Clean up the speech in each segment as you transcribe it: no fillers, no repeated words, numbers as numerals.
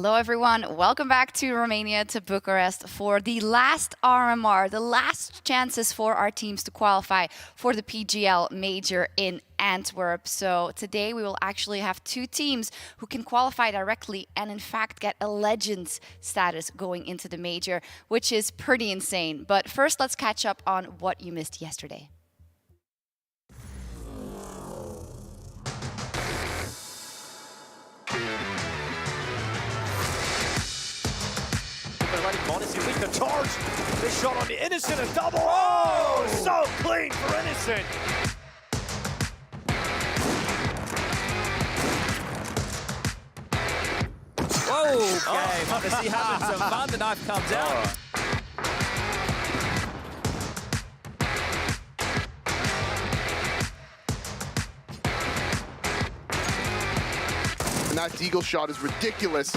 Hello everyone, welcome back to Romania, to Bucharest for the last RMR, the last chances for our teams to qualify for the PGL Major in Antwerp. So today we will actually have two teams who can qualify directly and in fact get a Legends status going into the Major, which is pretty insane. But first let's catch up on what you missed yesterday. We can charge. This shot on the Innocent, a double. Oh, so clean for Innocent. Okay, Modesty having some fun. The knife comes out. And that Deagle shot is ridiculous.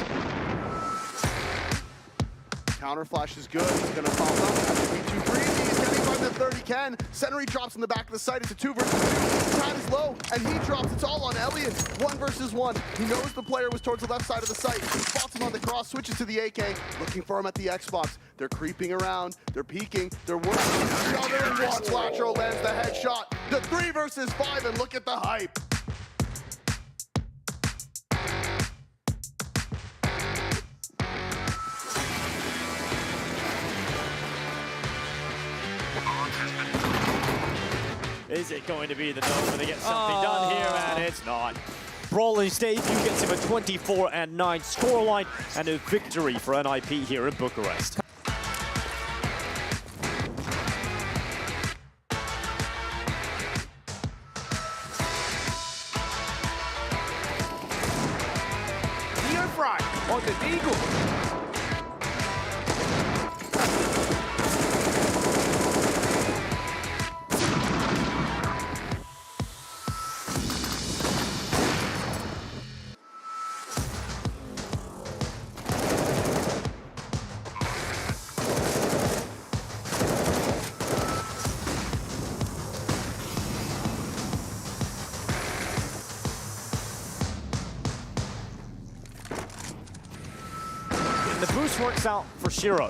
Counter flash is good. He's going to pop up. That's a 2-3. He's getting by the 30 Ken. Centery drops in the back of the site. It's a 2 versus 2. Tad is low, and he drops. It's all on Elliot. 1 versus 1. He knows the player was towards the left side of the site. He spots him on the cross, switches to the AK, looking for him at the Xbox. They're creeping around. They're peeking. They're working each other, and watch Lacho lands the headshot. The 3 versus 5, and look at the hype. Is it going to be the note where they get something done here? And it's not. Brawling's debut gets him a 24-9 scoreline and a victory for NIP here in Bucharest. Deer fry on the Deagle. The boost works out for Shiro.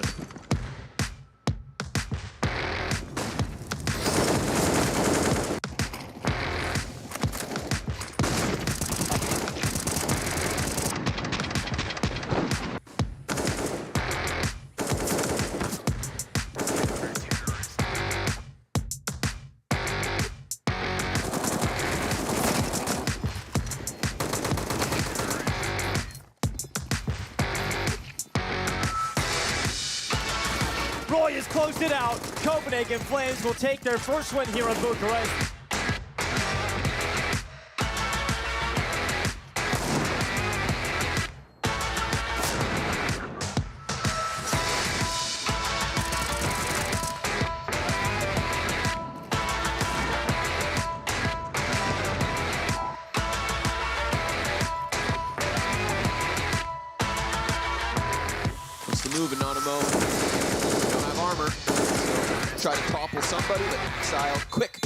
Roy has closed it out. Copenhagen Flames will take their first win here in Bucharest. What's the move, Anonimo? Armor. So try to topple somebody, but Xile quick.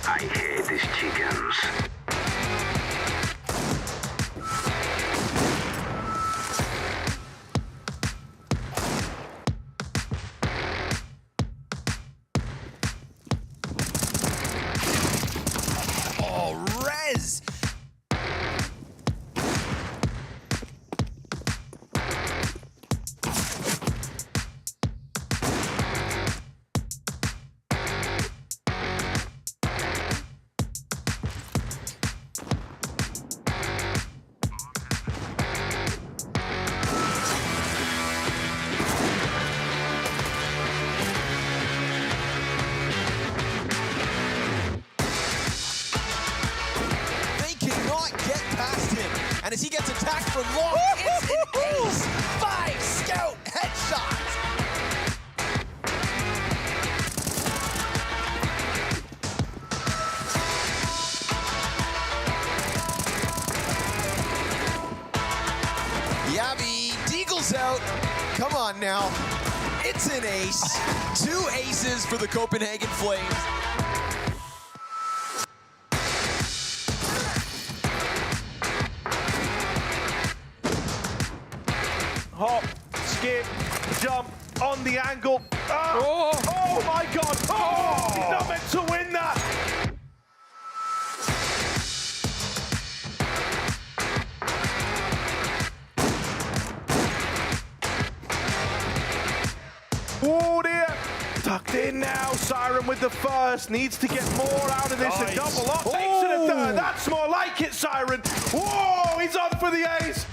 I hate these chickens. Rez! And as he gets attacked from long, it's an ace! 5 scout headshot! comes out. Come on now. It's an ace. 2 aces for the Copenhagen Flames. Hop, skip, jump, on the angle. Oh my God. Oh, he's not meant to win that. Oh dear. Tucked in now. Siren with the first. Needs to get more out of this. Nice. A double up. Takes it a third. That's more like it, Siren. Whoa, he's on for the ace.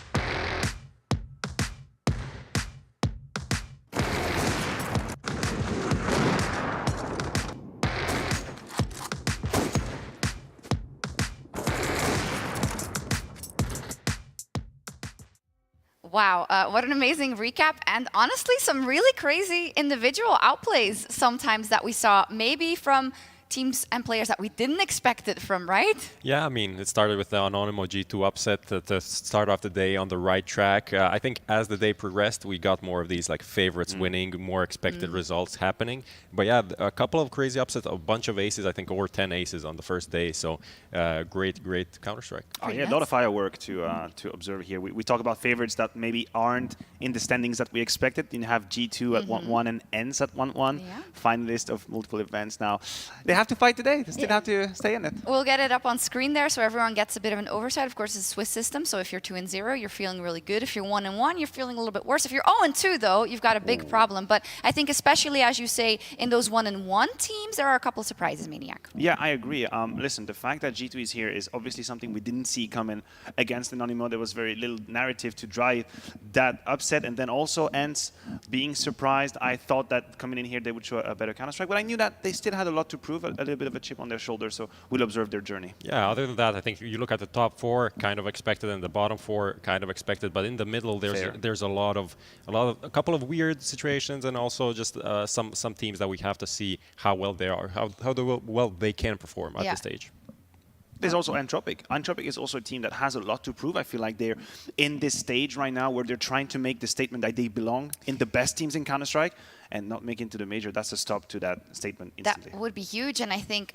Wow, what an amazing recap, and honestly some really crazy individual outplays sometimes that we saw, maybe from teams and players that we didn't expect it from, right? Yeah, I mean, it started with the Anonymous G2 upset at the start of the day on the right track. I think as the day progressed, we got more of these like favorites winning, more expected results happening. But yeah, a couple of crazy upsets, a bunch of aces, I think over 10 aces on the first day. So great Counter-Strike. Oh, yeah, a lot of firework to observe here. We talk about favorites that maybe aren't in the standings that we expected. You have G2 at 1-1 and ENCE at 1-1. Yeah. Finalist of multiple events now. They have to fight today. They still have to stay in it. We'll get it up on screen there so everyone gets a bit of an oversight. Of course, it's a Swiss system, so if you're 2-0, you're feeling really good. If you're 1-1, you're feeling a little bit worse. If you're 0-2, though, you've got a big problem. But I think especially, as you say, in those 1-1 teams, there are a couple of surprises, Maniac. Yeah, I agree. Listen, the fact that G2 is here is obviously something we didn't see coming against Anonymous. There was very little narrative to drive that upset. And then also ENCE being surprised. I thought that coming in here, they would show a better Counter-Strike. But I knew that they still had a lot to prove, a little bit of a chip on their shoulder. So we'll observe their journey. Yeah, other than that, I think you look at the top 4, kind of expected, and the bottom 4, kind of expected. But in the middle, there's a couple of weird situations, and also just some teams that we have to see how well they are, how well they can perform at this stage. There's also Entropic. Entropic is also a team that has a lot to prove. I feel like they're in this stage right now where they're trying to make the statement that they belong in the best teams in Counter-Strike and not make it to the major. That's a stop to that statement instantly. That would be huge, and I think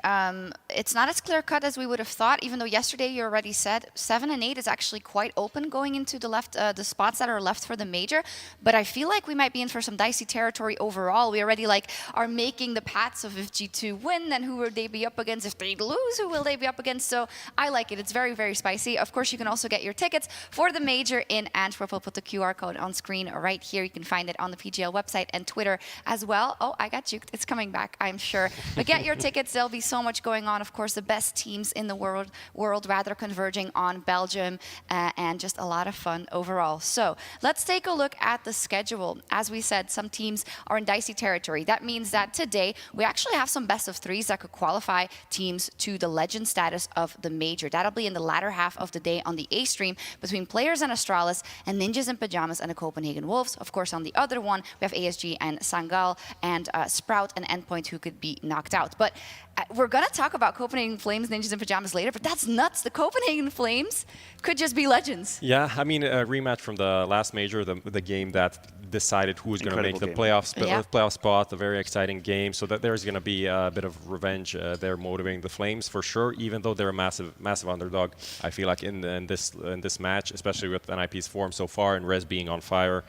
it's not as clear-cut as we would have thought, even though yesterday you already said 7 and 8 is actually quite open going into the spots that are left for the major. But I feel like we might be in for some dicey territory overall. We already are making the paths of if G2 win, then who will they be up against? If they lose, who will they be up against? So I like it. It's very, very spicy. Of course, you can also get your tickets for the major in Antwerp. We'll put the QR code on screen right here. You can find it on the PGL website and Twitter as well. Oh, I got juked. It's coming back, I'm sure. But get your tickets. There'll be so much going on. Of course, the best teams in the world rather converging on Belgium, and just a lot of fun overall. So let's take a look at the schedule. As we said, some teams are in dicey territory. That means that today we actually have some best of 3s that could qualify teams to the legend status of the major. That'll be in the latter half of the day on the A stream between Players and Astralis and Ninjas in Pajamas and the Copenhagen Wolves. Of course, on the other one, we have ASG and Sangal and Sprout and Endpoint who could be knocked out. But we're going to talk about Copenhagen Flames, Ninjas in Pajamas later, but that's nuts. The Copenhagen Flames could just be legends. Yeah, I mean, a rematch from the last major, the game that decided who was going to make the playoff spot, a very exciting game. So that there's going to be a bit of revenge there motivating the Flames for sure, even though they're a massive underdog. I feel like in this match, especially with NIP's form so far and Rez being on fire,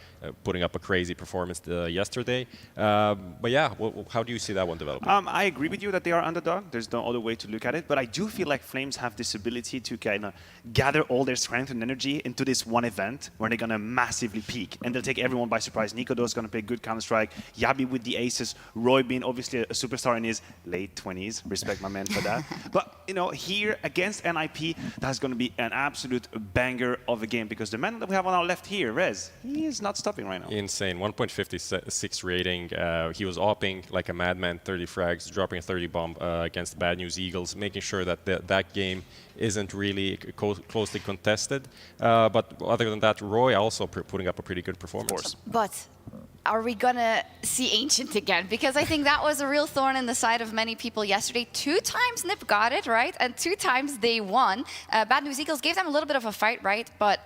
putting up a crazy performance yesterday. But yeah, how do you see that one developing? I agree with you that they are underdog. There's no other way to look at it. But I do feel like Flames have this ability to kind of gather all their strength and energy into this one event where they're going to massively peak. And they'll take everyone by surprise. Nicodo is going to play good Counter-Strike. Yabi with the aces. Roy being obviously a superstar in his late 20s. Respect my man for that. But, you know, here against NIP, that's going to be an absolute banger of a game. Because the man that we have on our left here, Rez, he is not stopping right now. Insane. 1.56 rating. He was opping like a madman, 30 frags, dropping a 30 bomb against Bad News Eagles, making sure that that game isn't really closely contested. But other than that, Roy also putting up a pretty good performance. But are we gonna see Ancient again? Because I think that was a real thorn in the side of many people yesterday. 2 times NiP got it, right? And 2 times they won. Bad News Eagles gave them a little bit of a fight, right? But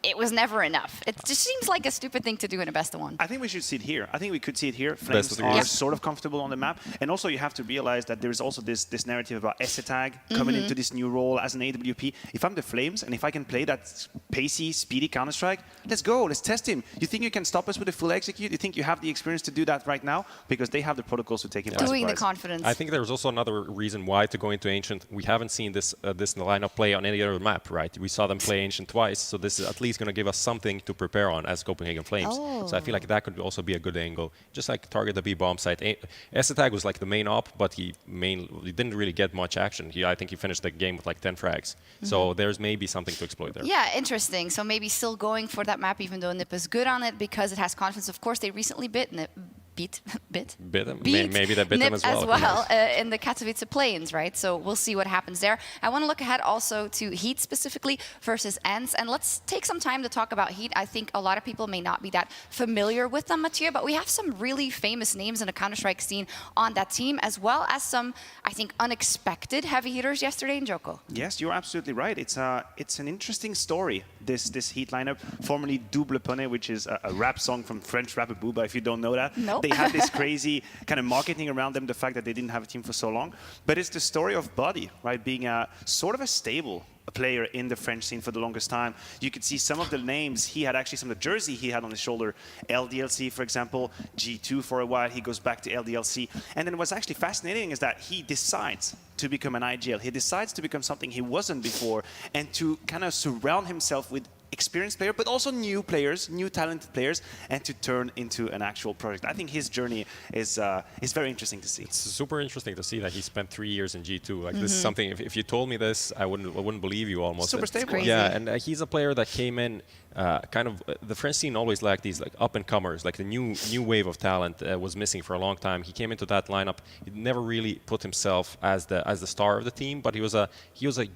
it was never enough. It just seems like a stupid thing to do in a best of 1. I think we should see it here. I think we could see it here. Flames are sort of comfortable on the map. And also you have to realize that there is also this narrative about Essetag coming into this new role as an AWP. If I'm the Flames and if I can play that pacey, speedy Counter-Strike, let's go. Let's test him. You think you can stop us with a full execute? You think you have the experience to do that right now? Because they have the protocols to take him by surprise. Doing the confidence. I think there's also another reason why to go into Ancient. We haven't seen this this lineup play on any other map, right? We saw them play Ancient twice, so this is at least going to give us something to prepare on as Copenhagen Flames. So I feel like that could also be a good angle. Just like target the B bomb site. Essetag was like the main op, but he didn't really get much action. I think he finished the game with like 10 frags. So there's maybe something to exploit there. Yeah, interesting. So maybe still going for that map, even though NiP is good on it because it has confidence. Of course, they recently beat NiP. Beat them. Maybe they bit them as well. In the Katowice Plains, right? So we'll see what happens there. I want to look ahead also to Heat specifically versus ENCE. And let's take some time to talk about Heat. I think a lot of people may not be that familiar with them, Mathieu, but we have some really famous names in the Counter-Strike scene on that team, as well as some, I think, unexpected heavy hitters yesterday in Joko. Yes, you're absolutely right. It's an interesting story, this Heat lineup, formerly Double Poney, which is a rap song from French rapper Booba, if you don't know that. Nope. They had this crazy kind of marketing around them, the fact that they didn't have a team for so long. But it's the story of Buddy, right? Being a sort of a stable player in the French scene for the longest time. You could see some of the names. He had actually some of the jersey he had on his shoulder. LDLC, for example, G2 for a while. He goes back to LDLC. And then what's actually fascinating is that he decides to become an IGL. He decides to become something he wasn't before and to kind of surround himself with experienced player, but also new players, new talented players, and to turn into an actual project. I think his journey is very interesting to see. It's super interesting to see that he spent 3 years in G2. Like this is something. If you told me this, I wouldn't believe you almost. Super stable. Yeah, and he's a player that came in. Kind of the French scene always lacked these like up and comers, like the new wave of talent was missing for a long time. He came into that lineup. He never really put himself as the star of the team, but he was a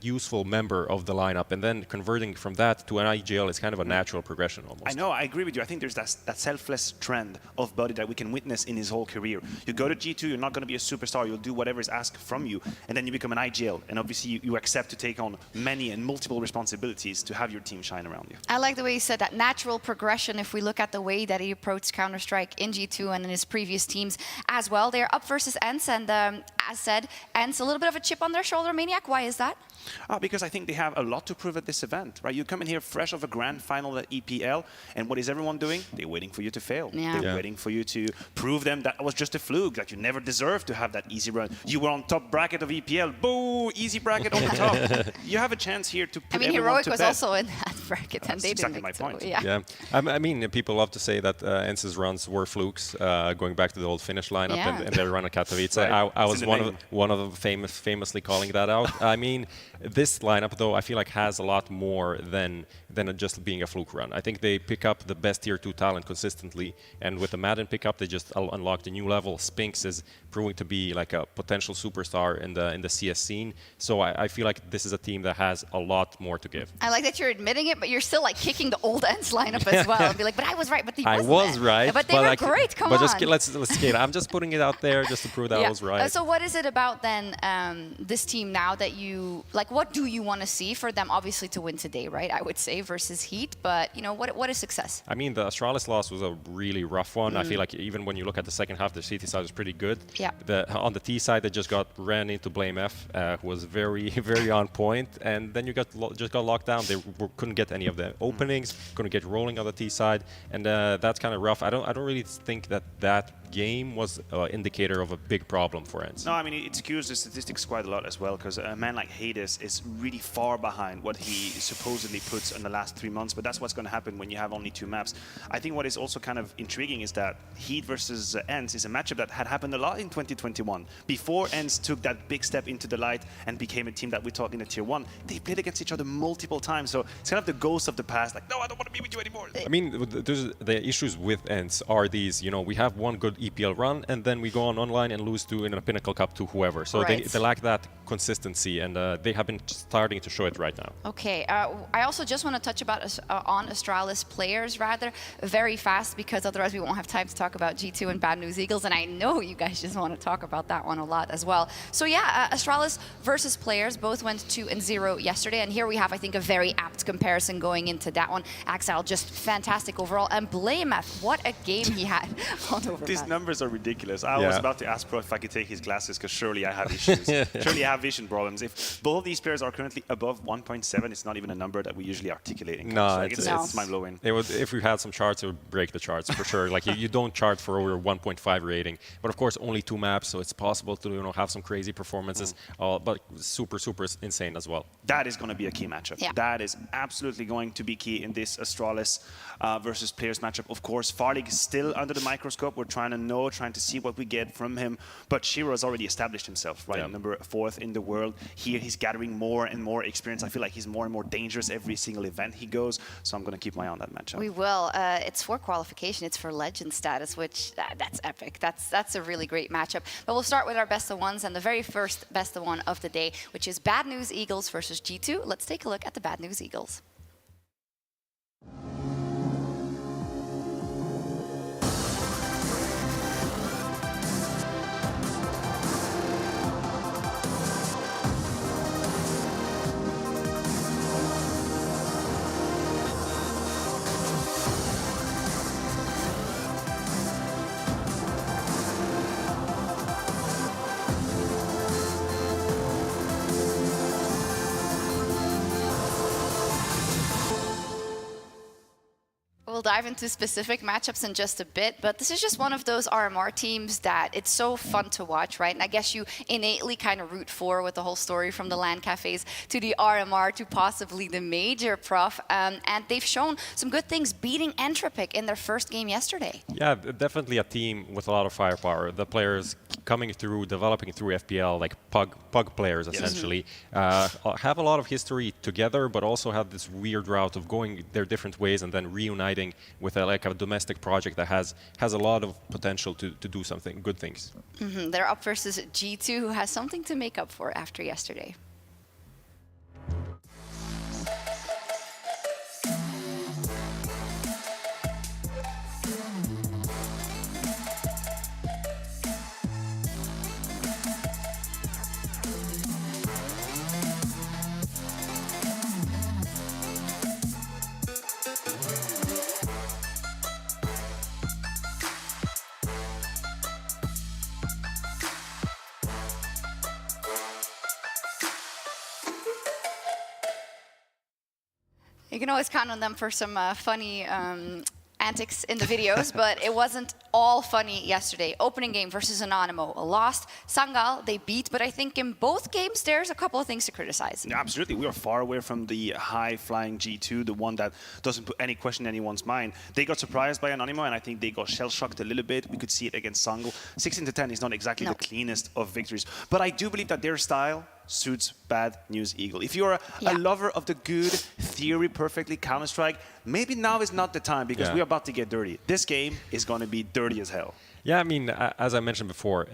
useful member of the lineup. And then converting from that to an IGL is kind of a natural progression almost. I know, I agree with you. I think there's that selfless trend of Buddy that we can witness in his whole career. You go to G2, you're not going to be a superstar. You'll do whatever is asked from you, and then you become an IGL. And obviously, you accept to take on many and multiple responsibilities to have your team shine around you. I like the way you said that natural progression. If we look at the way that he approached Counter-Strike in G2 and in his previous teams as well, they're up versus ENCE, and as said, ENCE a little bit of a chip on their shoulder. Maniac, why is that? Because I think they have a lot to prove at this event, right? You come in here fresh off a grand final at EPL, and what is everyone doing? They're waiting for you to fail. They're waiting for you to prove them that it was just a fluke, that you never deserved to have that easy run. You were on top bracket of EPL, boo, easy bracket on the top. You have a chance here to put Heroic to was bed. also in that bracket, and they exactly didn't my point. Yeah. I mean, people love to say that ENCE's runs were flukes, going back to the old Finnish lineup and their run at Katowice. Right. I was one of them famously calling that out. I mean, this lineup, though, I feel like has a lot more than just being a fluke run. I think they pick up the best tier 2 talent consistently, and with the Madden pickup, they just unlocked a new level. Spinx is proving to be like a potential superstar in the CS scene. So I feel like this is a team that has a lot more to give. I like that you're admitting it, but you're still like kicking the old ENCE lineup as well. And be like, but I was right, but I was right. But they were great, come on. Just let's skate. I'm just putting it out there just to prove that I was right. So what is it about then this team now that you, like, what do you want to see for them, obviously, to win today, right? I would say versus Heat, but you know, what is success? I mean, the Astralis loss was a really rough one. I feel like even when you look at the second half, the CT side was pretty good. Yeah. On the T side, they just ran into Blame F, who was very, very on point, and then you just got locked down. They couldn't get any of the openings, couldn't get rolling on the T side, and that's kind of rough. I don't really think that game was an indicator of a big problem for ENCE. No, I mean, it skews the statistics quite a lot as well, because a man like Hades is really far behind what he supposedly puts in the last 3 months, but that's what's going to happen when you have only 2 maps. I think what is also kind of intriguing is that Heat versus ENCE is a matchup that had happened a lot in 2021. Before ENCE took that big step into the light and became a team that we thought in the tier 1, they played against each other multiple times, so it's kind of the ghost of the past, like, no, I don't want to be with you anymore. I mean, the issues with ENCE are these, you know, we have one good EPL run, and then we go on online and lose to in a Pinnacle Cup to whoever. So they lack that consistency, and they have been starting to show it right now. Okay, I also just want to touch on Astralis players rather very fast, because otherwise we won't have time to talk about G2 and Bad News Eagles, and I know you guys just want to talk about that one a lot as well. So yeah, Astralis versus players both went 2-0 yesterday, and here we have, I think, a very apt comparison going into that one. Axel just fantastic overall, and Blamef, what a game he had on Overpass. These numbers are ridiculous. I was about to ask Pro if I could take his glasses, because surely I have issues. Surely I have vision problems. If both of these players are currently above 1.7, it's not even a number that we usually articulate in Counter-Strike. It's mind-blowing. If we had some charts, it would break the charts for sure. Like you don't chart for over 1.5 rating, but of course only 2 maps, so it's possible to have some crazy performances, but super insane as well. That is going to be a key matchup. Yeah. That is absolutely going to be key in this Astralis versus players matchup. Of course, Farlig is still under the microscope. We're trying to see what we get from him. But Shiro has already established himself, right? Number 4th in the world. Here he's gathering more and more experience. I feel like he's more and more dangerous every single event he goes. So I'm going to keep my eye on that matchup. We will. It's for qualification. It's for legend status, which that's epic. That's a really great matchup. But we'll start with our best of ones, and the very first best of one of the day, which is Bad News Eagles versus G2. Let's take a look at the Bad News Eagles. We'll dive into specific matchups in just a bit, but this is just one of those RMR teams that it's so fun to watch, right? And I guess you innately kind of root for, with the whole story from the LAN cafes to the RMR to possibly the major, Prof. And they've shown some good things, beating Entropic in their first game yesterday. Yeah, definitely a team with a lot of firepower. The players coming through, developing through FPL, like pug players essentially, have a lot of history together, but also have this weird route of going their different ways and then reuniting with a domestic project that has a lot of potential to do something good things. They're up versus G2, who has something to make up for after yesterday. You can always count on them for some funny antics in the videos, but it wasn't all funny yesterday. Opening game versus Anonymous, lost. Sangal, they beat, but I think in both games there's a couple of things to criticize. Yeah, absolutely. We are far away from the high-flying G2, the one that doesn't put any question in anyone's mind. They got surprised by Anonymous, and I think they got shell-shocked a little bit. We could see it against Sangal. 16-10 is not exactly the cleanest of victories, but I do believe that their style suits Bad News Eagle. If you're a lover of the good theory, perfectly Counter-Strike, maybe now is not the time, because we're about to get dirty. This game is going to be dirty as hell. Yeah, I mean, as I mentioned before,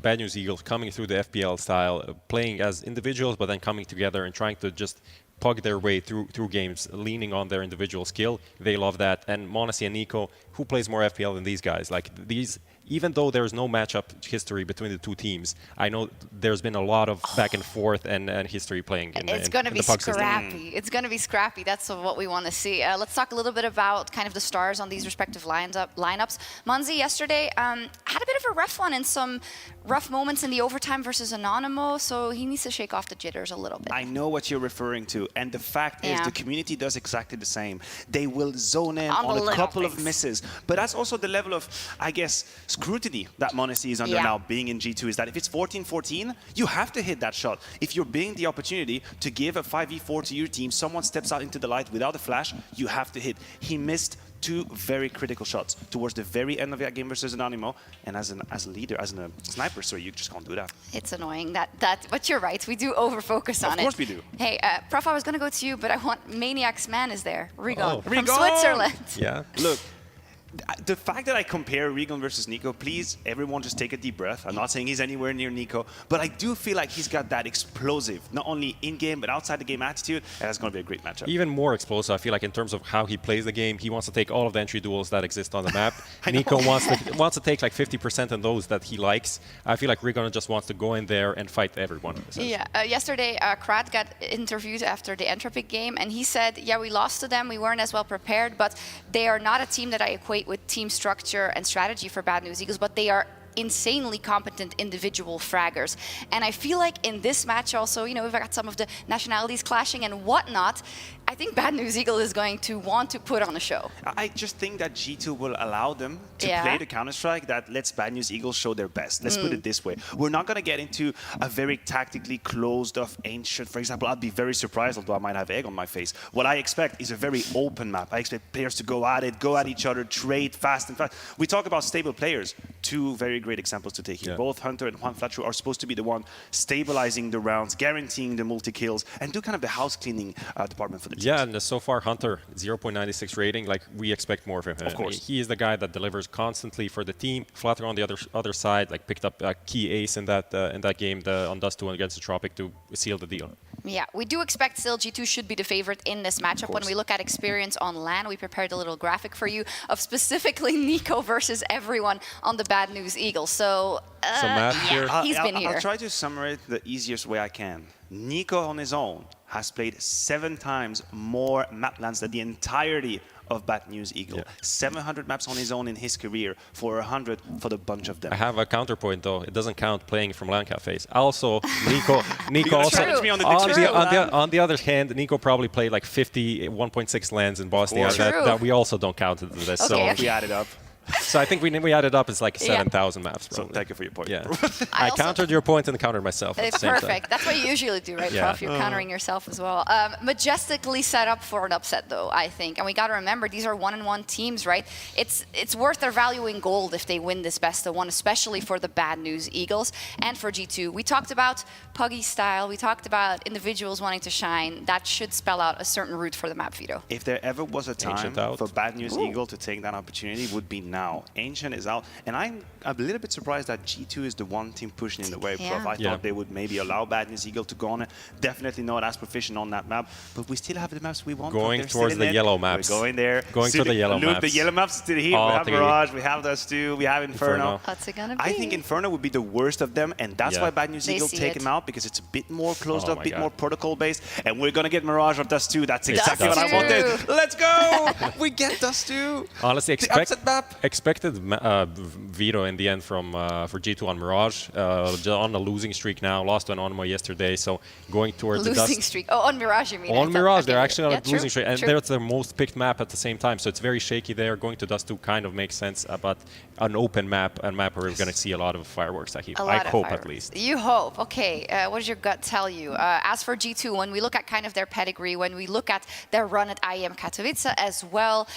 Bad News Eagles coming through the FPL style, playing as individuals, but then coming together and trying to just pug their way through games, leaning on their individual skill. They love that. And m0NESY and Nico, who plays more FPL than these guys? Like these, even though there's no matchup history between the two teams, I know there's been a lot of back and forth and history playing in it's going to be the pug scrappy. system. It's going to be scrappy. That's what we want to see. Let's talk a little bit about kind of the stars on these respective lineups. m0NESY yesterday had a bit of a rough one and some rough moments in the overtime versus Anonymous, so he needs to shake off the jitters a little bit. I know what you're referring to, and the fact is the community does exactly the same. They will zone in on a couple of misses, but that's also the level of, I guess, scrutiny that m0NESY is under now, being in G2, is that if it's 14-14, you have to hit that shot. If you're being the opportunity to give a 5v4 to your team, someone steps out into the light without a flash, you have to hit. He missed two very critical shots towards the very end of that game versus Anonymous, and as a leader, as a sniper, so you just can't do that. It's annoying but you're right, we do over-focus on it. Of course we do. Hey, Prof, I was going to go to you, but I want Maniac's man is there. Rigon from Rigon! Switzerland. Yeah. Look, The fact that I compare Regan versus Nico, please, everyone just take a deep breath. I'm not saying he's anywhere near Nico, but I do feel like he's got that explosive, not only in-game, but outside the game attitude, and that's going to be a great matchup. Even more explosive, I feel like, in terms of how he plays the game. He wants to take all of the entry duels that exist on the map. Nico wants to take like 50% of those that he likes. I feel like Regan just wants to go in there and fight everyone. Yeah, yesterday, Krat got interviewed after the Entropic game, and he said, yeah, we lost to them, we weren't as well prepared, but they are not a team that I equate with team structure and strategy for Bad News Eagles, but they are insanely competent individual fraggers. And I feel like in this match also, you know, we've got some of the nationalities clashing and whatnot. I think Bad News Eagle is going to want to put on a show. I just think that G2 will allow them to play the Counter-Strike that lets Bad News Eagle show their best. Let's put it this way. We're not going to get into a very tactically closed-off Ancient. For example, I'd be very surprised, although I might have egg on my face. What I expect is a very open map. I expect players to go at it, go at each other, trade fast and fast. We talk about stable players. Two very great examples to take here. Both Hunter and Juan Flatru are supposed to be the one stabilizing the rounds, guaranteeing the multi-kills, and do kind of the house-cleaning department for the teams. Yeah, and so far Hunter, 0.96 rating. Like, we expect more from him. Of course. He is the guy that delivers constantly for the team. Flatru on the other side, like, picked up a key ace in that game on Dust 2 against the Tropic to seal the deal. Yeah, we do expect still G2 should be the favorite in this matchup. When we look at experience on LAN, we prepared a little graphic for you of specifically Nico versus everyone on the Bad News Eagle. So, Matt here. He's been here. I'll try to summarize the easiest way I can. Nico on his own has played 7 times more map lands than the entirety of Bad News Eagle. 700 maps on his own in his career, for 100 for the bunch of them. I have a counterpoint though. It doesn't count playing from LAN cafes. Also, Nico also challenge me on the on the other hand, Nico probably played like 50 1.6 LANs in Bosnia that we also don't count into this. Okay. So we added up. So I think we added up, it's like 7,000 maps. So thank you for your point. Yeah. I countered your point and countered myself. It's perfect. That's what you usually do, right, Prof? You're countering yourself as well. Majestically set up for an upset, though, I think. And we got to remember, these are 1-on-1 teams, right? It's worth their value in gold if they win this best of one, especially for the Bad News Eagles and for G2. We talked about Puggy style. We talked about individuals wanting to shine. That should spell out a certain route for the map, Vito. If there ever was a time for Bad News Eagle to take that opportunity, it would be now. Ancient is out, and I'm a little bit surprised that G2 is the one team pushing in the way. Prof. I thought they would maybe allow Bad News Eagle to go on it. Definitely not as proficient on that map, but we still have the maps we want. Going towards the yellow maps. We're going there. Going to the yellow maps. The yellow maps still here. We have Mirage, we have Dust 2, we have Inferno. What's it gonna be? I think Inferno would be the worst of them, and that's why Bad News Eagle take him out, because it's a bit more closed up, a bit more protocol-based, and we're going to get Mirage or Dust 2. That's exactly what I wanted. Let's go! We get Dust 2. Honestly, expected veto in the end from for G2 on Mirage. On a losing streak now, lost to an Onmo yesterday, so going towards the losing streak. Oh, on Mirage, you mean? On Mirage, they're actually on a losing streak, and that's their most picked map at the same time, so it's very shaky there. Going to Dust 2 kind of makes sense, but an open map, a map where we're going to see a lot of fireworks, I hope at least. You hope. Okay, what does your gut tell you? As for G2, when we look at kind of their pedigree, when we look at their run at IEM Katowice as well,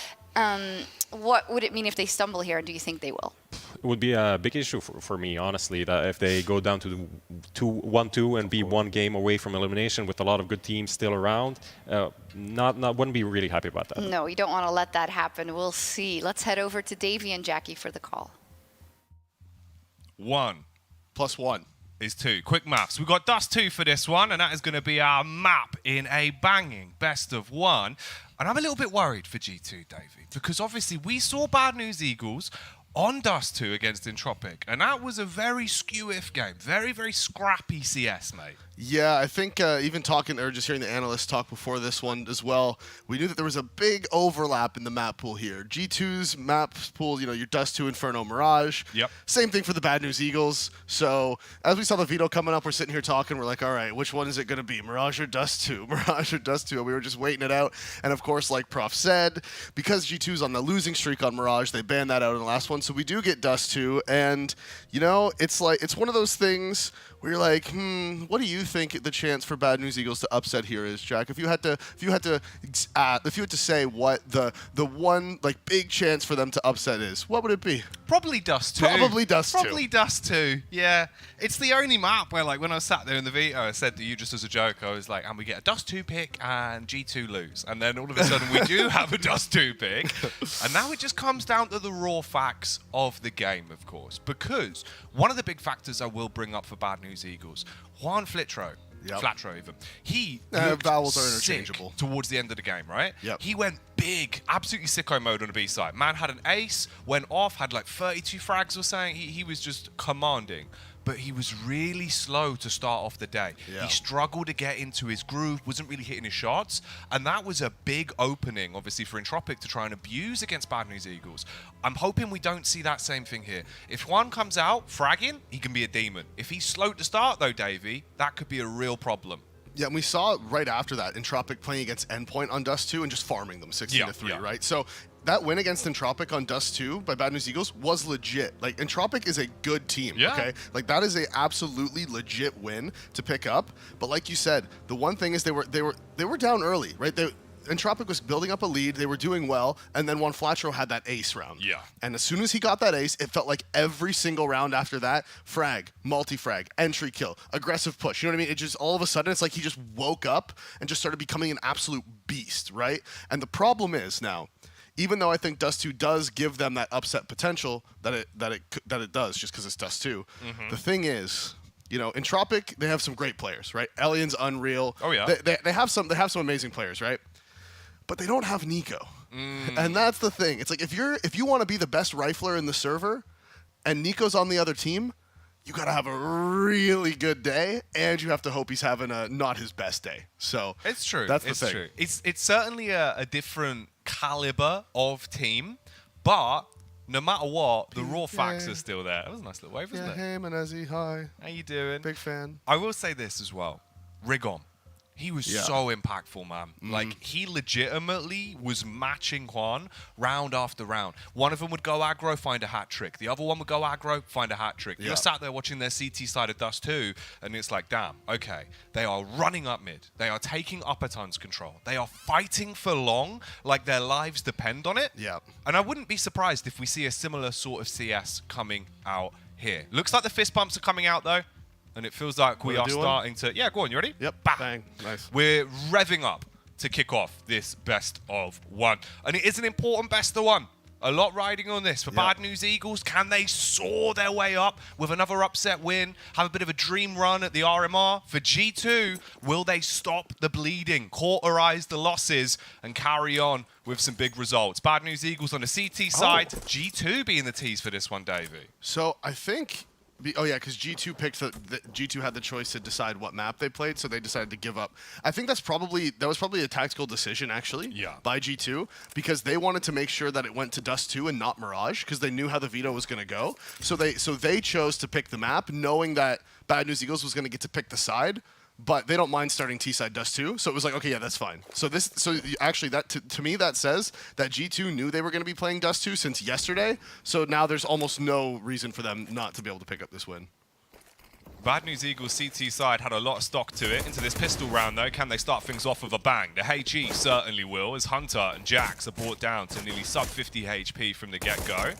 what would it mean if they stumble here, and do you think they will? It would be a big issue for me, honestly, that if they go down to 1-2 and be one game away from elimination with a lot of good teams still around, wouldn't be really happy about that. No, you don't want to let that happen. We'll see. Let's head over to Davey and Jackie for the call. 1 + 1 is 2. Quick maths. We've got Dust 2 for this one, and that is going to be our map in a banging best of 1. And I'm a little bit worried for G2, Davey, because obviously we saw Bad News Eagles on Dust 2 against Entropic, and that was a very skew-if game. Very, very scrappy CS, mate. Yeah, I think even talking or just hearing the analysts talk before this one as well, we knew that there was a big overlap in the map pool here. G2's map pool, you know, your Dust 2, Inferno, Mirage. Yep. Same thing for the Bad News Eagles. So as we saw the veto coming up, we're sitting here talking. We're like, all right, which one is it going to be? Mirage or Dust 2? Mirage or Dust 2? And we were just waiting it out. And of course, like Prof said, because G2's on the losing streak on Mirage, they banned that out in the last one. So we do get Dust 2. And, you know, it's like, it's one of those things where you're like, what do you think the chance for Bad News Eagles to upset here is, Jack? If you had to say what the one like big chance for them to upset is, what would it be? Probably Dust 2. Probably Dust 2. Probably Dust 2, yeah. It's the only map where, like, when I sat there in the veto, I said to you just as a joke, I was like, and we get a Dust 2 pick and G2 lose. And then all of a sudden we do have a Dust 2 pick. And now it just comes down to the raw facts of the game, of course. Because one of the big factors I will bring up for Bad News Eagles, Juan Flitro, Flatro even. He vowels are sick interchangeable towards the end of the game, right? Yep. He went big, absolutely sicko mode on the B side. Man had an ace, went off, had like 32 frags or something. He was just commanding. But he was really slow to start off the day. Yeah. He struggled to get into his groove, wasn't really hitting his shots. And that was a big opening, obviously, for Entropic to try and abuse against Bad News Eagles. I'm hoping we don't see that same thing here. If Juan comes out fragging, he can be a demon. If he's slow to start, though, Davey, that could be a real problem. Yeah, and we saw right after that Entropic playing against Endpoint on Dust 2 and just farming them 16-3, right? So that win against Entropic on Dust 2 by Bad News Eagles was legit. Like, Entropic is a good team, okay? Like, that is a absolutely legit win to pick up. But like you said, the one thing is they were down early, right? Entropic was building up a lead, they were doing well, and then Juan Flatro had that ace round. Yeah. And as soon as he got that ace, it felt like every single round after that, frag, multi-frag, entry kill, aggressive push. You know what I mean? It just, all of a sudden, it's like he just woke up and just started becoming an absolute beast, right? And the problem is now, even though I think Dust 2 does give them that upset potential that it does, just because it's Dust 2, the thing is, you know, Entropic, they have some great players, right? Alien's unreal. Oh yeah. They have some amazing players, right? But they don't have Nico. And that's the thing. It's like if you want to be the best rifler in the server and Nico's on the other team, you got to have a really good day and you have to hope he's having a not his best day. So it's true. That's the it's thing. True. It's certainly a different caliber of team, but no matter what, the raw facts are still there. That was a nice little wave, wasn't it? Hey, Manezi, hi. How you doing? Big fan. I will say this as well. Rigon. He was so impactful, man. Like, he legitimately was matching Juan round after round. One of them would go aggro, find a hat trick. The other one would go aggro, find a hat trick. You're sat there watching their CT side of Dust 2, and it's like, damn, okay. They are running up mid. They are taking upper tons control. They are fighting for long, like their lives depend on it. Yeah. And I wouldn't be surprised if we see a similar sort of CS coming out here. Looks like the fist bumps are coming out, though. And it feels like we are starting to... Yeah, go on, you ready? Yep. Bang. Bang. Nice. We're revving up to kick off this best of one. And it is an important best of one. A lot riding on this. For Bad News Eagles, can they soar their way up with another upset win, have a bit of a dream run at the RMR? For G2, will they stop the bleeding, cauterize the losses, and carry on with some big results? Bad News Eagles on the CT side, G2 being the tease for this one, Davey. So I think... Oh yeah, because G2 picked G2 had the choice to decide what map they played, so they decided to give up. I think that was probably a tactical decision actually by G2 because they wanted to make sure that it went to Dust 2 and not Mirage because they knew how the veto was going to go. So they chose to pick the map, knowing that Bad News Eagles was going to get to pick the side. But they don't mind starting T-side Dust 2, so it was like, okay, yeah, that's fine. So actually, that to me, that says that G2 knew they were going to be playing Dust 2 since yesterday, so now there's almost no reason for them not to be able to pick up this win. Bad News Eagles CT side had a lot of stock to it. Into this pistol round, though, can they start things off with a bang? The HE certainly will, as Hunter and Jax are brought down to nearly sub 50 HP from the get-go.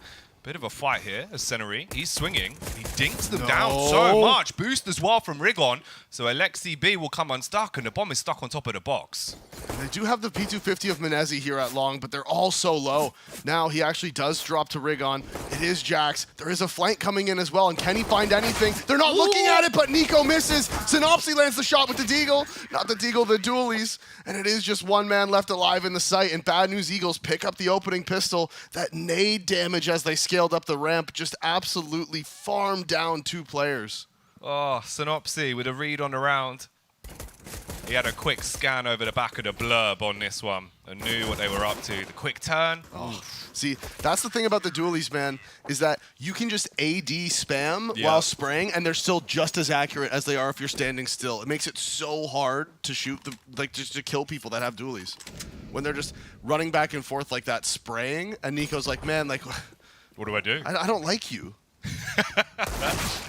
Bit of a fight here as Seneri. He's swinging. He dinks them down so much. Boost as well from Rigon. So Alexi B will come unstuck, and the bomb is stuck on top of the box. They do have the P250 of Menezi here at long, but they're all so low. Now he actually does drop to Rigon. It is Jax. There is a flank coming in as well, and can he find anything? They're not looking at it, but Nico misses. Synopsy lands the shot with the Deagle. Not the Deagle, the dualies. And it is just one man left alive in the site, and Bad News Eagles pick up the opening pistol. That nade damage as they scaled up the ramp just absolutely farmed down two players. Oh, Synopsy with a read on the round. He had a quick scan over the back of the blurb on this one and knew what they were up to. The quick turn. Oh. See, that's the thing about the dualies, man, is that you can just AD spam while spraying, and they're still just as accurate as they are if you're standing still. It makes it so hard to shoot, just to kill people that have dualies. When they're just running back and forth like that, spraying, and Nico's like, man, like... What do I do? I don't like you.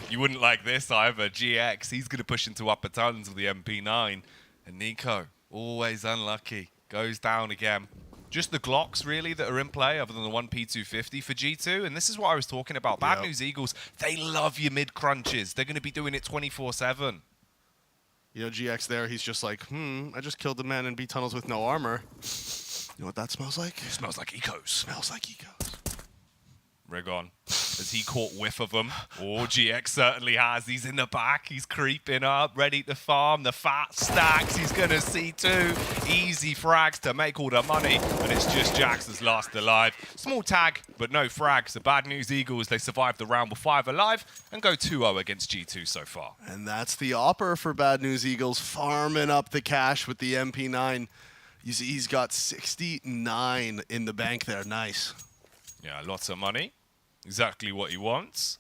You wouldn't like this either. GX, he's going to push into upper tons with the MP9. And Nico, always unlucky, goes down again. Just the Glocks, really, that are in play, other than the one P250 for G2. And this is what I was talking about. Bad News Eagles, they love your mid-crunches. They're going to be doing it 24/7. You know, GX there, he's just like, I just killed the man in B tunnels with no armor. You know what that smells like? It smells like ecos. Smells like ecos. Rig on. Has he caught whiff of them? Oh, GX certainly has. He's in the back. He's creeping up, ready to farm. The fat stacks. He's going to see 2 easy frags to make all the money. And it's just Jax that's last alive. Small tag, but no frags. The Bad News Eagles, they survived the round with 5 alive and go 2-0 against G2 so far. And that's the opper for Bad News Eagles, farming up the cash with the MP9. You see he's got 69 in the bank there. Nice. Yeah, lots of money. Exactly what he wants.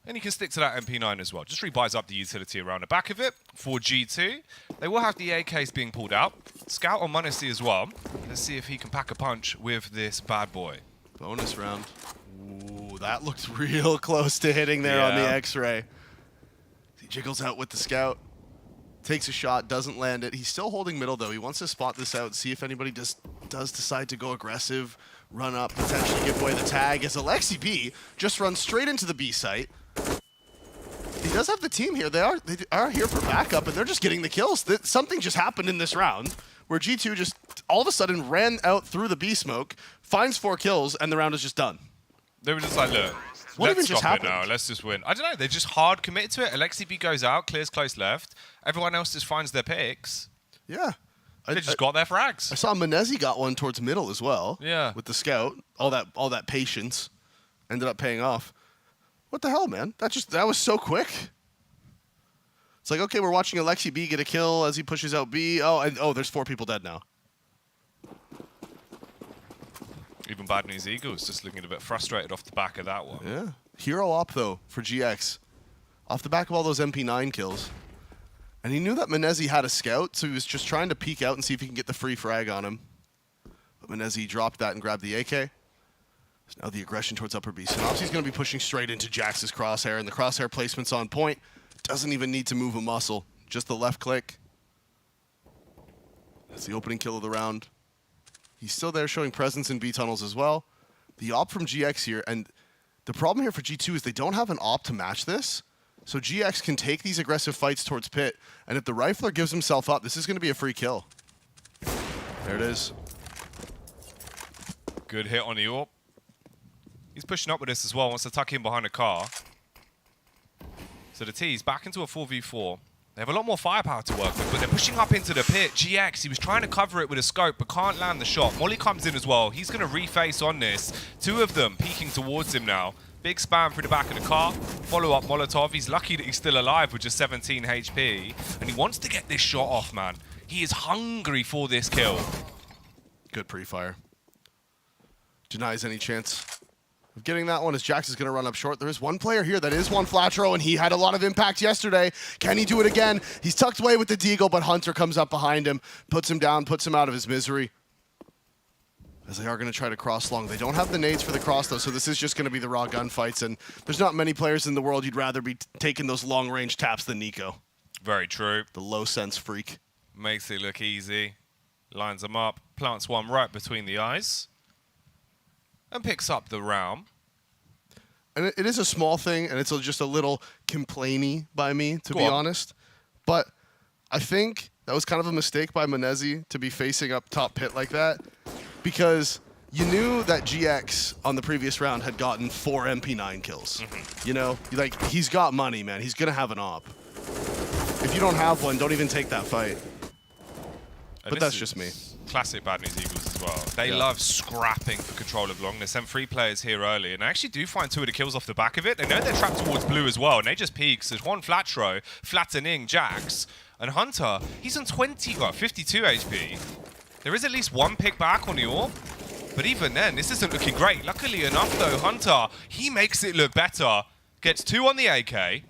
And he can stick to that MP9 as well. Just rebuys up the utility around the back of it for G2. They will have the AKs being pulled out. Scout on Munacy as well. Let's see if he can pack a punch with this bad boy. Bonus round. Ooh, that looks real close to hitting there on the X-ray. He jiggles out with the Scout. Takes a shot, doesn't land it. He's still holding middle, though. He wants to spot this out, see if anybody does decide to go aggressive, run up, potentially give away the tag, as Alexi B just runs straight into the B site. He does have the team here. They are here for backup, and they're just getting the kills. Something just happened in this round where G2 just all of a sudden ran out through the B smoke, finds 4 kills, and the round is just done. They were just like, look, let's stop it now. Let's just win. I don't know. They're just hard committed to it. Alexi B goes out, clears close left. Everyone else just finds their picks. Yeah. They just got their frags. I saw Menezi got one towards middle as well. Yeah. With the Scout. All that patience ended up paying off. What the hell, man? That was so quick. It's like, okay, we're watching Alexi B get a kill as he pushes out B. Oh, there's 4 people dead now. Even Bad News Eagles just looking a bit frustrated off the back of that one. Yeah. Hero op, though, for GX. Off the back of all those MP9 kills. And he knew that Menezi had a Scout, so he was just trying to peek out and see if he can get the free frag on him. But Menezi dropped that and grabbed the AK. So now the aggression towards upper B. Synopsy's going to be pushing straight into Jax's crosshair, and the crosshair placement's on point. Doesn't even need to move a muscle. Just the left click. That's the opening kill of the round. He's still there showing presence in B tunnels as well. The op from GX here, and the problem here for G2 is they don't have an op to match this. So GX can take these aggressive fights towards pit, and if the rifler gives himself up, this is going to be a free kill. There it is. Good hit on the AWP. He's pushing up with this as well, wants to tuck in behind the car. So the T's back into a 4v4. They have a lot more firepower to work with, but they're pushing up into the pit. GX, he was trying to cover it with a scope, but can't land the shot. Molly comes in as well. He's going to reface on this. 2 of them peeking towards him now. Big spam through the back of the car. Follow-up Molotov. He's lucky that he's still alive with just 17 HP. And he wants to get this shot off, man. He is hungry for this kill. Good pre-fire. Denies any chance of getting that one as Jax is going to run up short. There is one player here that is one flat row, and he had a lot of impact yesterday. Can he do it again? He's tucked away with the deagle, but Hunter comes up behind him, puts him down, puts him out of his misery. As they are going to try to cross long. They don't have the nades for the cross, though, so this is just going to be the raw gunfights, and there's not many players in the world you'd rather be taking those long-range taps than Nico. Very true. The low-sense freak. Makes it look easy. Lines them up. Plants one right between the eyes. And picks up the round. And it is a small thing, and it's just a little complainy by me, to be honest. But I think that was kind of a mistake by Menezi to be facing up top pit like that, because you knew that GX on the previous round had gotten 4 MP9 kills. You know, like, he's got money, man. He's going to have an op. If you don't have one, don't even take that fight. But that's just me. Classic Bad News Eagles as well. They love scrapping for control of long. They send 3 players here early, and they actually do find 2 of the kills off the back of it. They know they're trapped towards blue as well, and they just peek. So there's one flat row, flattening Jax. And Hunter, he's on 52 HP. There is at least 1 pick back on the AWP, but even then, this isn't looking great. Luckily enough, though, Hunter, he makes it look better. Gets 2 on the AK.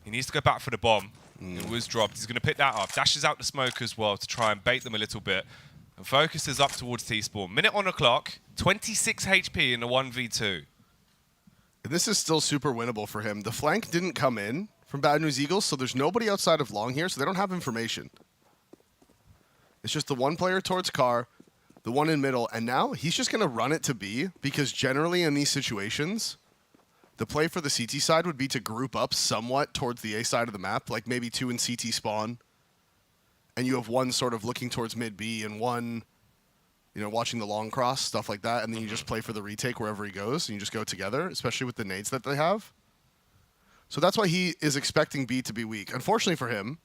He needs to go back for the bomb. It was dropped. He's going to pick that up. Dashes out the smoke as well to try and bait them a little bit. And focuses up towards T-Spawn. Minute on the clock. 26 HP in the 1v2. This is still super winnable for him. The flank didn't come in from Bad News Eagles, so there's nobody outside of long here, so they don't have information. It's just the one player towards car, the one in middle, and now he's just going to run it to B, because generally in these situations, the play for the CT side would be to group up somewhat towards the A side of the map, like maybe 2 in CT spawn, and you have one sort of looking towards mid B and one, you know, watching the long cross, stuff like that, and then you just play for the retake wherever he goes, and you just go together, especially with the nades that they have. So that's why he is expecting B to be weak. Unfortunately for him,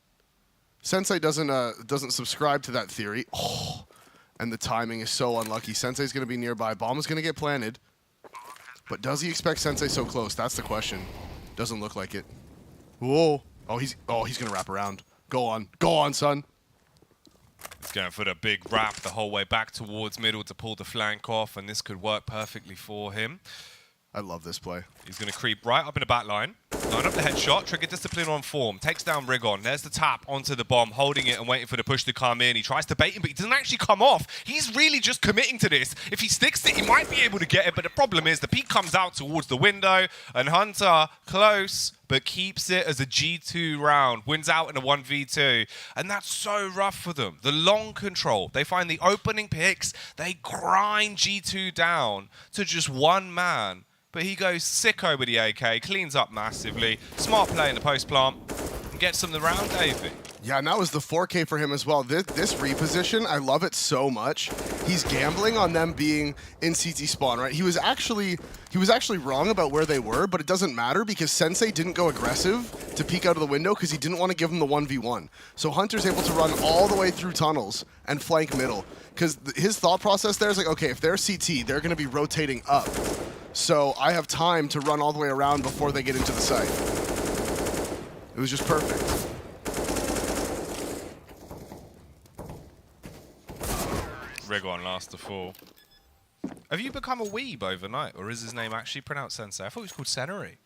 Sensei doesn't subscribe to that theory. Oh, and the timing is so unlucky. Sensei's going to be nearby. Bomb is going to get planted. But does he expect Sensei so close? That's the question. Doesn't look like it. Whoa. Oh, he's going to wrap around. Go on. Go on, son. He's going for the big wrap the whole way back towards middle to pull the flank off, and this could work perfectly for him. I love this play. He's going to creep right up in the back line. Line up the headshot. Trigger discipline on form. Takes down Rigon. There's the tap onto the bomb, holding it and waiting for the push to come in. He tries to bait him, but he doesn't actually come off. He's really just committing to this. If he sticks it, he might be able to get it, but the problem is the peak comes out towards the window, and Hunter, close, but keeps it as a G2 round. Wins out in a 1v2, and that's so rough for them. The long control. They find the opening picks. They grind G2 down to just one man. But he goes sicko with the AK, cleans up massively. Smart play in the post plant, and gets them the round, Davey. Yeah, and that was the 4K for him as well. This reposition, I love it so much. He's gambling on them being in CT spawn, right? He was actually wrong about where they were, but it doesn't matter because Sensei didn't go aggressive to peek out of the window because he didn't want to give him the 1v1. So Hunter's able to run all the way through tunnels and flank middle because his thought process there is like, okay, if they're CT, they're going to be rotating up. So I have time to run all the way around before they get into the site. It was just perfect. Rigon last to fall. Have you become a weeb overnight, or is his name actually pronounced Sensei? I thought it was called Senori.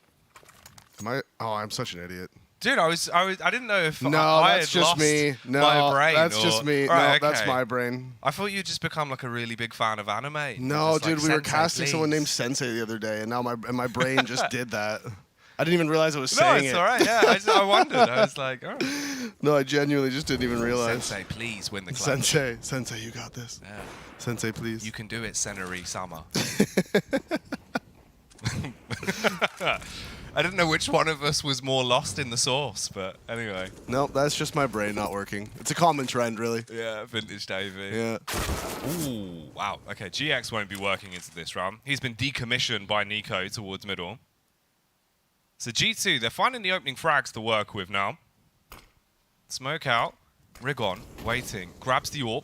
Am I? Oh, I'm such an idiot. Dude, I didn't know if no, I that's had just lost me. No, my brain. that's just me. Right, no, okay. that's my brain. I thought you'd just become like a really big fan of anime. No, just dude, like, we were Sensei, casting please. someone named Sensei the other day, and now my brain just did that. I didn't even realize I was saying it. No, it's all right. Yeah, I wondered. I was like, oh. No, I genuinely just didn't even realize. Sensei, please win the clutch. Sensei, you got this. Yeah. Sensei, please. You can do it, Senori Sama. I didn't know which one of us was more lost in the sauce, but anyway. Nope, that's just my brain not working. It's a common trend, really. Yeah, vintage Davey. Yeah. Ooh, wow. Okay, GX won't be working into this round. He's been decommissioned by Nico towards middle. So G2, they're finding the opening frags to work with now. Smoke out. Rigon, waiting. Grabs the AWP.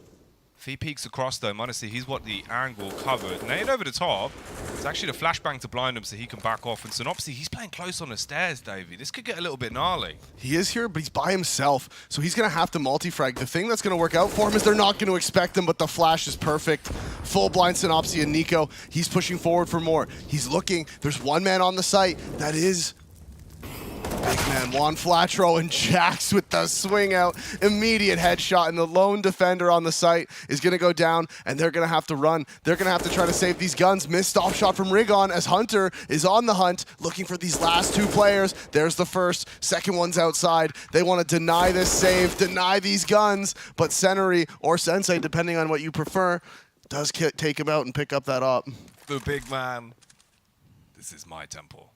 If he peeks across though, honestly, he's got the angle covered. Nade over the top. It's actually the flashbang to blind him so he can back off. And Synopsy, he's playing close on the stairs, Davey. This could get a little bit gnarly. He is here, but he's by himself. So he's going to have to multi-frag. The thing that's going to work out for him is they're not going to expect him, but the flash is perfect. Full blind Synopsy and Nico. He's pushing forward for more. He's looking. There's one man on the site. That is big man Juan Flatro, and Jax with the swing out. Immediate headshot, and the lone defender on the site is going to go down, and they're going to have to run. They're going to have to try to save these guns. Missed off shot from Rigon as Hunter is on the hunt, looking for these last two players. There's the first. Second one's outside. They want to deny this save, deny these guns, but Senori or Sensei, depending on what you prefer, does take him out and pick up that op. The big man. This is my temple.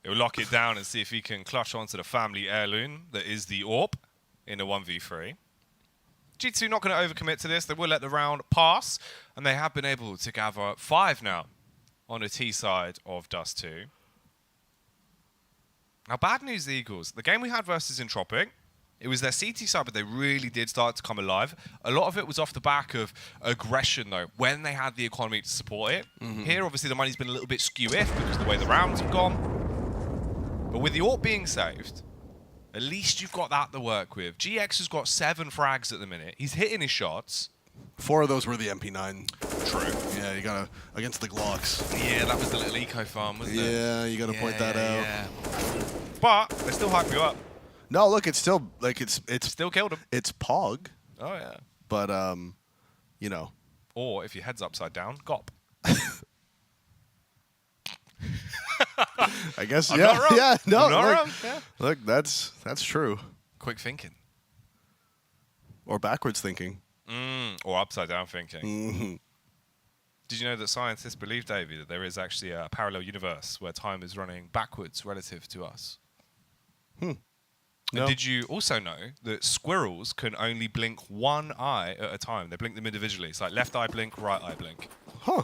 He'll lock it down and see if he can clutch onto the family heirloom that is the AWP in a 1v3. G2 not going to overcommit to this. They will let the round pass, and they have been able to gather 5 now on the T side of Dust 2. Now, bad news, the Eagles. The game we had versus Entropic, it was their CT side, but they really did start to come alive. A lot of it was off the back of aggression, though, when they had the economy to support it. Here, obviously, the money's been a little bit skew-if because of the way the rounds have gone. But with the AWP being saved, at least you've got that to work with. GX has got 7 frags at the minute. He's hitting his shots. 4 of those were the MP9. True. Yeah, you got to, against the Glocks. Yeah, that was the little eco farm, wasn't it? Yeah, you got to point that out. Yeah. But they still hype you up. No, look, it's still, like, it's Still killed him. It's Pog, Oh, yeah. but, you know. Or if your head's upside down, GOP. I guess, I'm yeah. not wrong. Yeah, no, I'm not look, wrong. Yeah. look, that's true. Quick thinking. Or backwards thinking. Or upside down thinking. Did you know that scientists believe, Davey, that there is actually a parallel universe where time is running backwards relative to us? No. And did you also know that squirrels can only blink one eye at a time? They blink them individually. It's like left eye blink, right eye blink. Huh.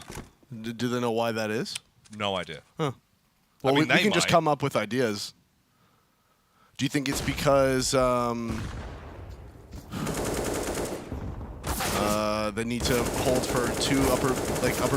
Do they know why that is? No idea. Huh. Well, I mean, we can just come up with ideas. Do you think it's because they need to hold for two upper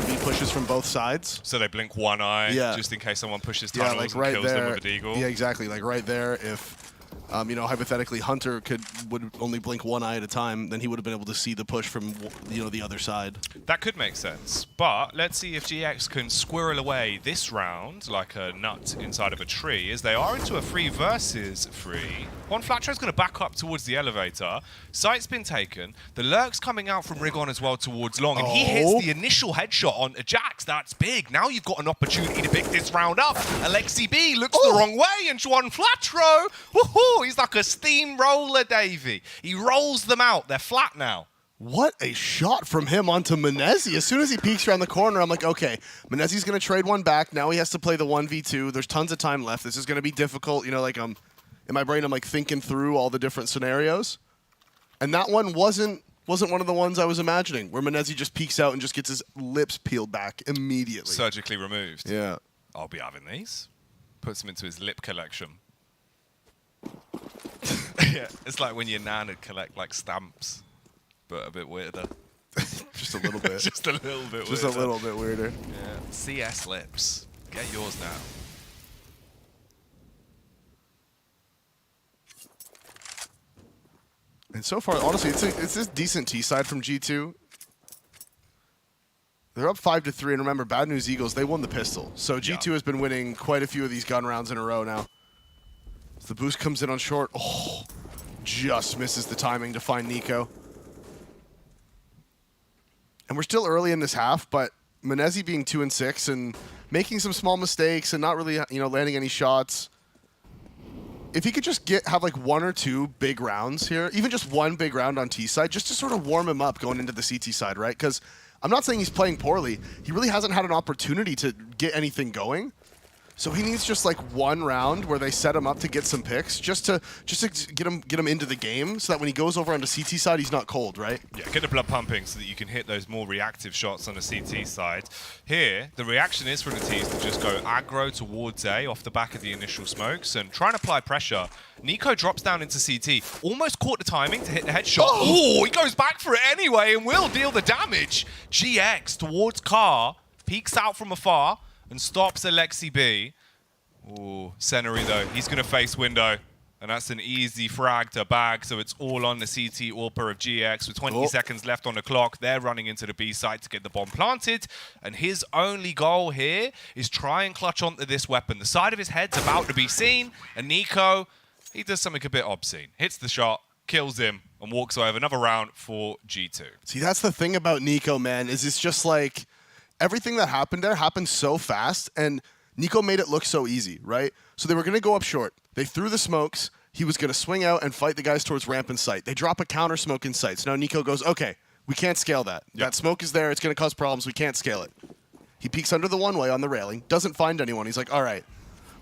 B pushes from both sides? So they blink one eye just in case someone pushes tunnels and kills them with a deagle? Yeah, exactly. Like right there, if hypothetically Hunter would only blink one eye at a time, then he would have been able to see the push from the other side. That could make sense. But let's see if GX can squirrel away this round like a nut inside of a tree, as they are into a 3 versus 3. One Flattro's going to back up towards the elevator. Site's been taken. The lurk's coming out from Rigon as well towards Long, and he hits the initial headshot on Ajax. That's big. Now you've got an opportunity to pick this round up. Alexi B looks the wrong way, and Juan Flattro, woohoo, he's like a steamroller, Davey. He rolls them out. They're flat now. What a shot from him onto Menezzi. As soon as he peeks around the corner, I'm like, okay, Menezzi's going to trade one back. Now he has to play the 1v2. There's tons of time left. This is going to be difficult. In my brain, I'm like thinking through all the different scenarios. And that one wasn't one of the ones I was imagining, where Menezzi just peeks out and just gets his lips peeled back immediately. Surgically removed. Yeah. I'll be having these. Puts them into his lip collection. Yeah, it's like when your nan would collect like stamps, but a bit weirder. Just a little bit. Just a little bit weirder. Just a little bit weirder. Yeah. CS lips. Get yours now. And so far, honestly, it's this decent T side from G2. They're up 5-3, and remember, Bad News Eagles, they won the pistol. So G2 has been winning quite a few of these gun rounds in a row now. As the boost comes in on short, just misses the timing to find Nico. And we're still early in this half, but Menezzi being 2-6 and making some small mistakes and not really, landing any shots. If he could just have like 1 or 2 big rounds here, even just one big round on T side, just to sort of warm him up going into the CT side, right? Because I'm not saying he's playing poorly. He really hasn't had an opportunity to get anything going. So he needs just like one round where they set him up to get some picks, just to get him into the game, so that when he goes over on the CT side, he's not cold, right? Yeah, get the blood pumping so that you can hit those more reactive shots on the CT side. Here, the reaction is for the T's to just go aggro towards A off the back of the initial smokes and try and apply pressure. Nico drops down into CT, almost caught the timing to hit the headshot. Oh, he goes back for it anyway and will deal the damage. GX towards Car, peeks out from afar, and stops Alexi B. Ooh, Seneri though, he's going to face window. And that's an easy frag to bag, so it's all on the CT AWPer of GX. With 20 seconds left on the clock, they're running into the B site to get the bomb planted. And his only goal here is try and clutch onto this weapon. The side of his head's about to be seen, and Nico, he does something a bit obscene. Hits the shot, kills him, and walks away with another round for G2. See, that's the thing about Nico, man, is it's just like everything that happened there happened so fast, and Nico made it look so easy, right? So they were going to go up short. They threw the smokes. He was going to swing out and fight the guys towards ramp and site. They drop a counter smoke in sight. So now Nico goes, okay, we can't scale that. Yep. That smoke is there. It's going to cause problems. We can't scale it. He peeks under the one-way on the railing, doesn't find anyone. He's like, all right,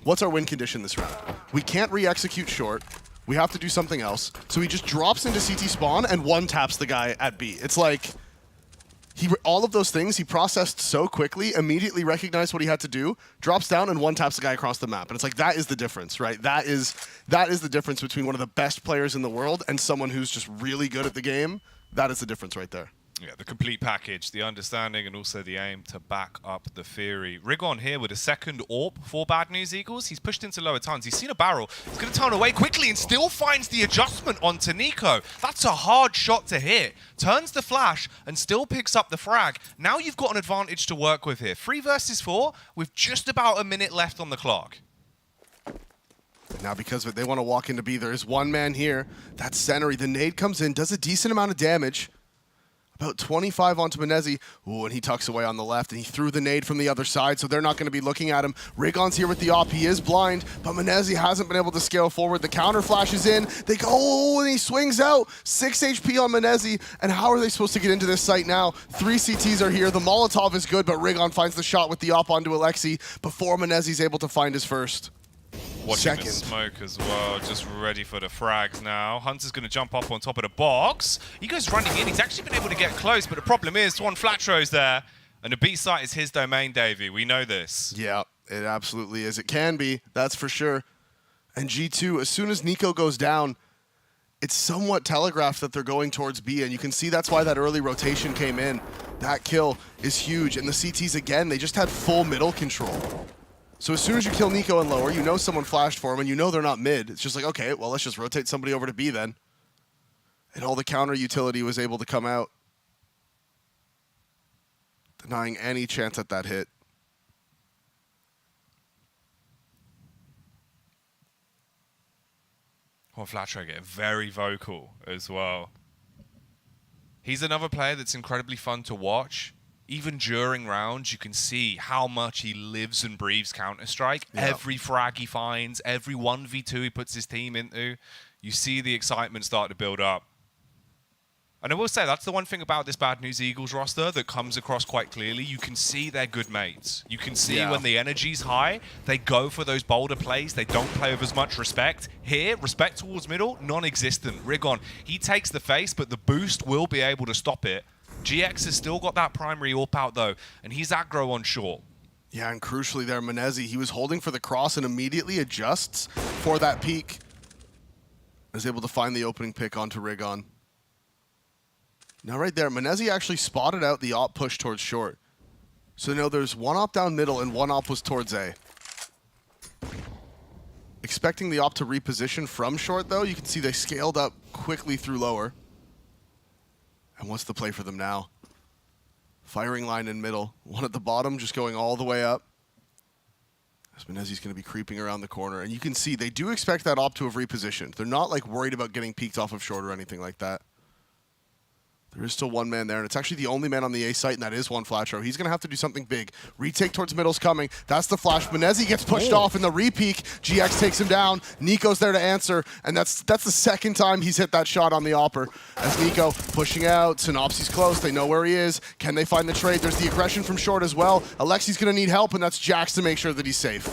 what's our win condition this round? We can't re-execute short. We have to do something else. So he just drops into CT spawn and one-taps the guy at B. It's like all of those things he processed so quickly, immediately recognized what he had to do, drops down and one-taps the guy across the map. And it's like, that is the difference, right? That is the difference between one of the best players in the world and someone who's just really good at the game. That is the difference right there. Yeah, the complete package, the understanding and also the aim to back up the theory. Rigon here with a second AWP for Bad News Eagles. He's pushed into lower tons. He's seen a barrel. He's going to turn away quickly and still finds the adjustment onto Nico. That's a hard shot to hit. Turns the flash and still picks up the frag. Now you've got an advantage to work with here. 3 versus 4 with just about a minute left on the clock. Now because they want to walk into B, there is one man here. That's Seneri. The nade comes in, does a decent amount of damage. About 25 onto Menezzi. Ooh, and he tucks away on the left, and he threw the nade from the other side, so they're not going to be looking at him. Rigon's here with the op. He is blind, but Menezzi hasn't been able to scale forward. The counter flashes in. They go, oh, and he swings out. 6 HP on Menezzi, and how are they supposed to get into this site now? 3 CTs are here. The Molotov is good, but Rigon finds the shot with the op onto Alexi before Menezzi's able to find his first. Watching the smoke as well, just ready for the frags now. Hunter's going to jump up on top of the box. He goes running in. He's actually been able to get close, but the problem is one Flatro's there, and the B site is his domain, Davey. We know this. Yeah, it absolutely is. It can be, that's for sure. And G2, as soon as Nico goes down, it's somewhat telegraphed that they're going towards B, and you can see that's why that early rotation came in. That kill is huge, and the CTs, again, they just had full middle control. So as soon as you kill Nico and lower, you know someone flashed for him, and you know they're not mid. It's just like, okay, well, let's just rotate somebody over to B then. And all the counter utility was able to come out, denying any chance at that hit. Well, Flatro getting very vocal as well. He's another player that's incredibly fun to watch. Even during rounds, you can see how much he lives and breathes Counter-Strike. Yep. Every frag he finds, every 1v2 he puts his team into, you see the excitement start to build up. And I will say, that's the one thing about this Bad News Eagles roster that comes across quite clearly. You can see they're good mates. You can see when the energy's high, they go for those bolder plays. They don't play with as much respect. Here, respect towards middle, non-existent. Rigon, he takes the face, but the boost will be able to stop it. GX has still got that primary AWP out, though, and he's aggro on short. Yeah, and crucially there, Menezzi, he was holding for the cross and immediately adjusts for that peak. Is able to find the opening pick onto Rigon. Now right there, Menezzi actually spotted out the op push towards short. So now there's one op down middle and one op was towards A. Expecting the op to reposition from short, though, you can see they scaled up quickly through lower. And what's the play for them now? Firing line in middle. One at the bottom, just going all the way up. As Menezzi's going to be creeping around the corner. And you can see they do expect that op to have repositioned. They're not like worried about getting peeked off of short or anything like that. There is still one man there, and it's actually the only man on the A site, and that is one Flatro. He's going to have to do something big. Retake towards middle's coming. That's the flash. Menezzi gets pushed off in the re-peek. GX takes him down. Nico's there to answer, and that's the second time he's hit that shot on the opper. As Nico pushing out. Synopsy's close. They know where he is. Can they find the trade? There's the aggression from short as well. Alexi's going to need help, and that's Jax to make sure that he's safe.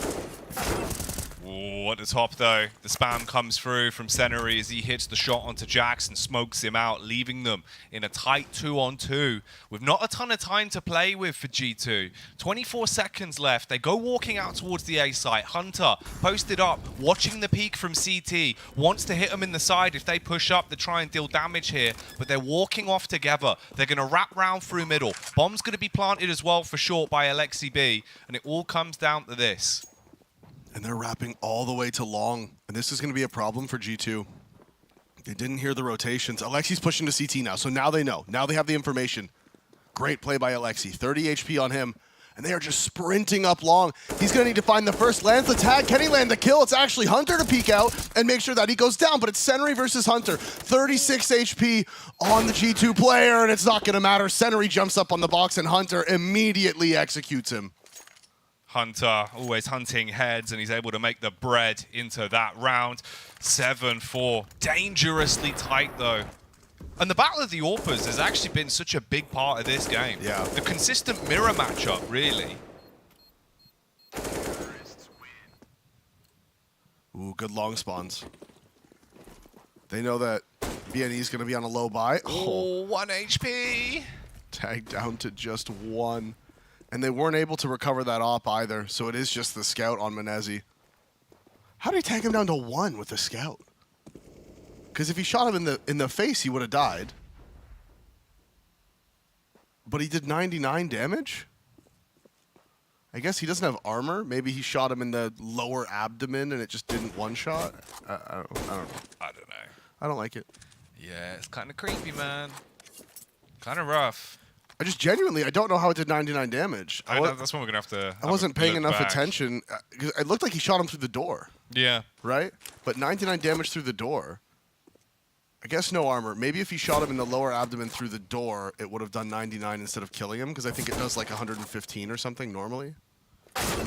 At the top, though, the spam comes through from Seneri as he hits the shot onto Jax and smokes him out, leaving them in a tight 2-on-2 with not a ton of time to play with for G2. 24 seconds left. They go walking out towards the A site. Hunter posted up, watching the peak from CT, wants to hit them in the side if they push up to try and deal damage here, but they're walking off together. They're going to wrap round through middle. Bomb's going to be planted as well for short by Alexi B, and it all comes down to this. And they're wrapping all the way to long. And this is going to be a problem for G2. They didn't hear the rotations. Alexi's pushing to CT now, so now they know. Now they have the information. Great play by Alexi. 30 HP on him. And they are just sprinting up long. He's going to need to find the first. Lands the tag. Can he land the kill? It's actually Hunter to peek out and make sure that he goes down. But it's Seneri versus Hunter. 36 HP on the G2 player, and it's not going to matter. Seneri jumps up on the box, and Hunter immediately executes him. Hunter always hunting heads, and he's able to make the bread into that round. 7-4. Dangerously tight, though. And the Battle of the Orpers has actually been such a big part of this game. Yeah. The consistent mirror matchup, really. Ooh, good long spawns. They know that BNE is going to be on a low buy. Oh, 1 HP. Tagged down to just 1. And they weren't able to recover that op either, so it is just the scout on Menezzi. How did he tag him down to 1 with the scout? Because if he shot him in the face, he would have died. But he did 99 damage? I guess he doesn't have armor. Maybe he shot him in the lower abdomen and it just didn't one-shot. I don't know. I don't know. I don't like it. Yeah, it's kind of creepy, man. Kind of rough. I just genuinely, I don't know how it did 99 damage. I know, that's what we're going to have to I wasn't paying enough attention. It looked like he shot him through the door. Yeah. Right? But 99 damage through the door. I guess no armor. Maybe if he shot him in the lower abdomen through the door, it would have done 99 instead of killing him, because I think it does like 115 or something normally.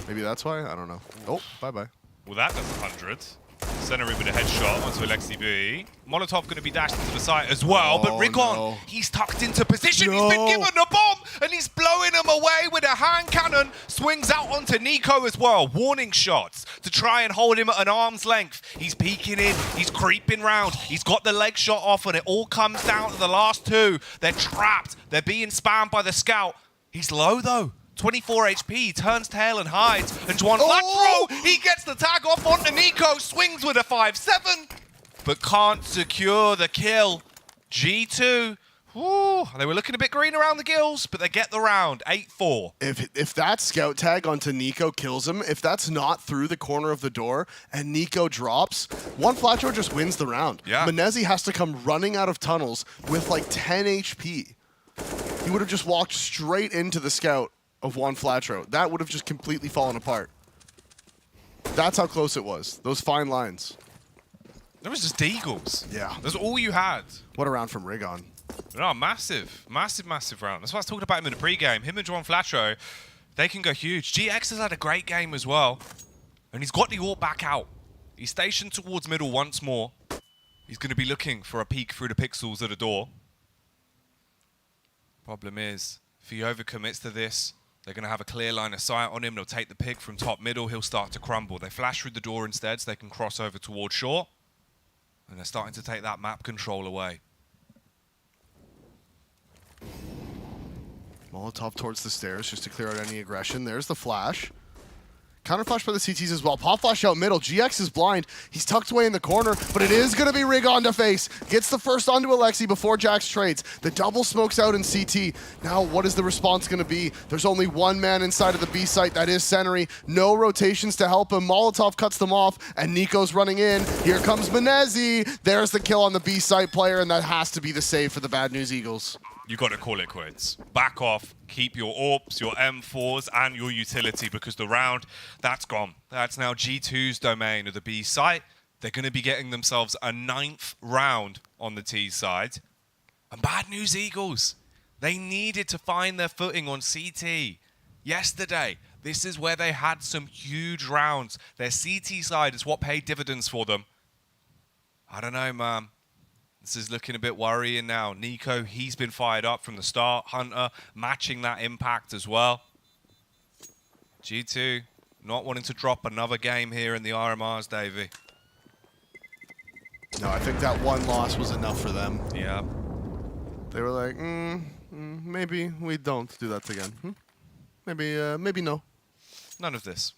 Maybe that's why? I don't know. Oh, bye-bye. Well, that does 100. Seneri with a headshot onto Alexi B. Molotov going to be dashed into the site as well, but Rigon, he's tucked into position. He's been given a bomb, and he's blowing him away with a hand cannon. Swings out onto Nico as well. Warning shots to try and hold him at an arm's length. He's peeking in. He's creeping round. He's got the leg shot off, and it all comes down to the last two. They're trapped. They're being spammed by the scout. He's low, though. 24 HP, turns tail and hides, and Juan Flatro, he gets the tag off onto Nico, swings with a 5-7, but can't secure the kill. G2, they were looking a bit green around the gills, but they get the round, 8-4. If that scout tag onto Nico kills him, if that's not through the corner of the door and Nico drops, Juan Flatro just wins the round. Yeah. Menezi has to come running out of tunnels with like 10 HP. He would have just walked straight into the scout of Juan Flatro. That would have just completely fallen apart. That's how close it was. Those fine lines. There was just deagles. Yeah. That's all you had. What a round from Rigon. No, massive. Massive round. That's why I was talking about him in the pre-game. Him and Juan Flatro, they can go huge. GX has had a great game as well. And he's got the AWP back out. He's stationed towards middle once more. He's going to be looking for a peek through the pixels at the door. Problem is, if he overcommits to this, they're going to have a clear line of sight on him. They'll take the pick from top middle. He'll start to crumble. They flash through the door instead so they can cross over towards short. And they're starting to take that map control away. Molotov towards the stairs just to clear out any aggression. There's the flash. Counter flash by the CTs as well. Pop flash out middle. GX is blind. He's tucked away in the corner, but it is going to be Rigon to face. Gets the first onto Alexi before Jax trades. The double smokes out in CT. Now, what is the response going to be? There's only one man inside of the B site. That is Seneri. No rotations to help him. Molotov cuts them off, and Nico's running in. Here comes Menezi. There's the kill on the B site player, and that has to be the save for the Bad News Eagles. You got to call it quits. Back off, keep your AWPs, your M4s, and your utility, because the round, that's gone. That's now G2's domain of the B site. They're going to be getting themselves a 9th round on the T side. And Bad News Eagles, they needed to find their footing on CT. Yesterday, this is where they had some huge rounds. Their CT side is what paid dividends for them. I don't know, man. This is looking a bit worrying now. Nico, he's been fired up from the start. Hunter matching that impact as well. G2 not wanting to drop another game here in the RMRs, Davey. No, I think that one loss was enough for them. Yeah. They were like, maybe we don't do that again. Maybe no. None of this.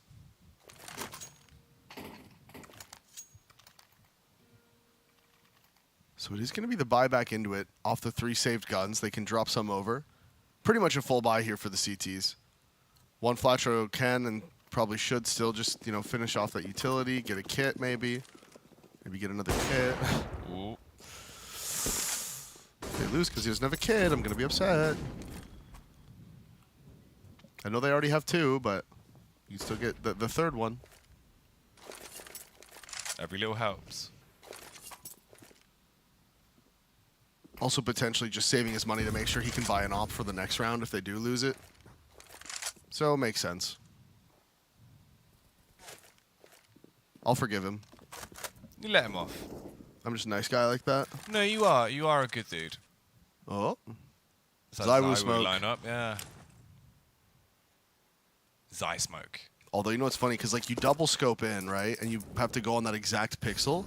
So it is going to be the buy back into it. Off the 3 saved guns, they can drop some over. Pretty much a full buy here for the CTs. One Flatro can and probably should still just, finish off that utility, get a kit maybe. Maybe get another kit. Ooh. If they lose because he doesn't have a kit, I'm going to be upset. I know they already have 2, but you still get the third one. Every little helps. Also potentially just saving his money to make sure he can buy an op for the next round if they do lose it. So, makes sense. I'll forgive him. You let him off. I'm just a nice guy like that. No, you are. You are a good dude. Oh. Zywu smoke. Line up, yeah. Zy smoke. Although, you know what's funny? Because, you double scope in, right? And you have to go on that exact pixel.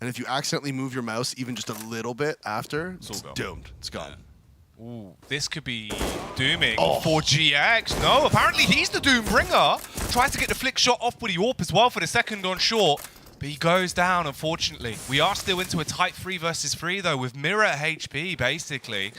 And if you accidentally move your mouse even just a little bit after, it's doomed. It's gone. Yeah. Ooh, this could be dooming for GX. No, apparently he's the doom bringer. Tries to get the flick shot off with the AWP as well for the second on short. But he goes down, unfortunately. We are still into a tight 3 versus 3, though, with mirror HP, basically.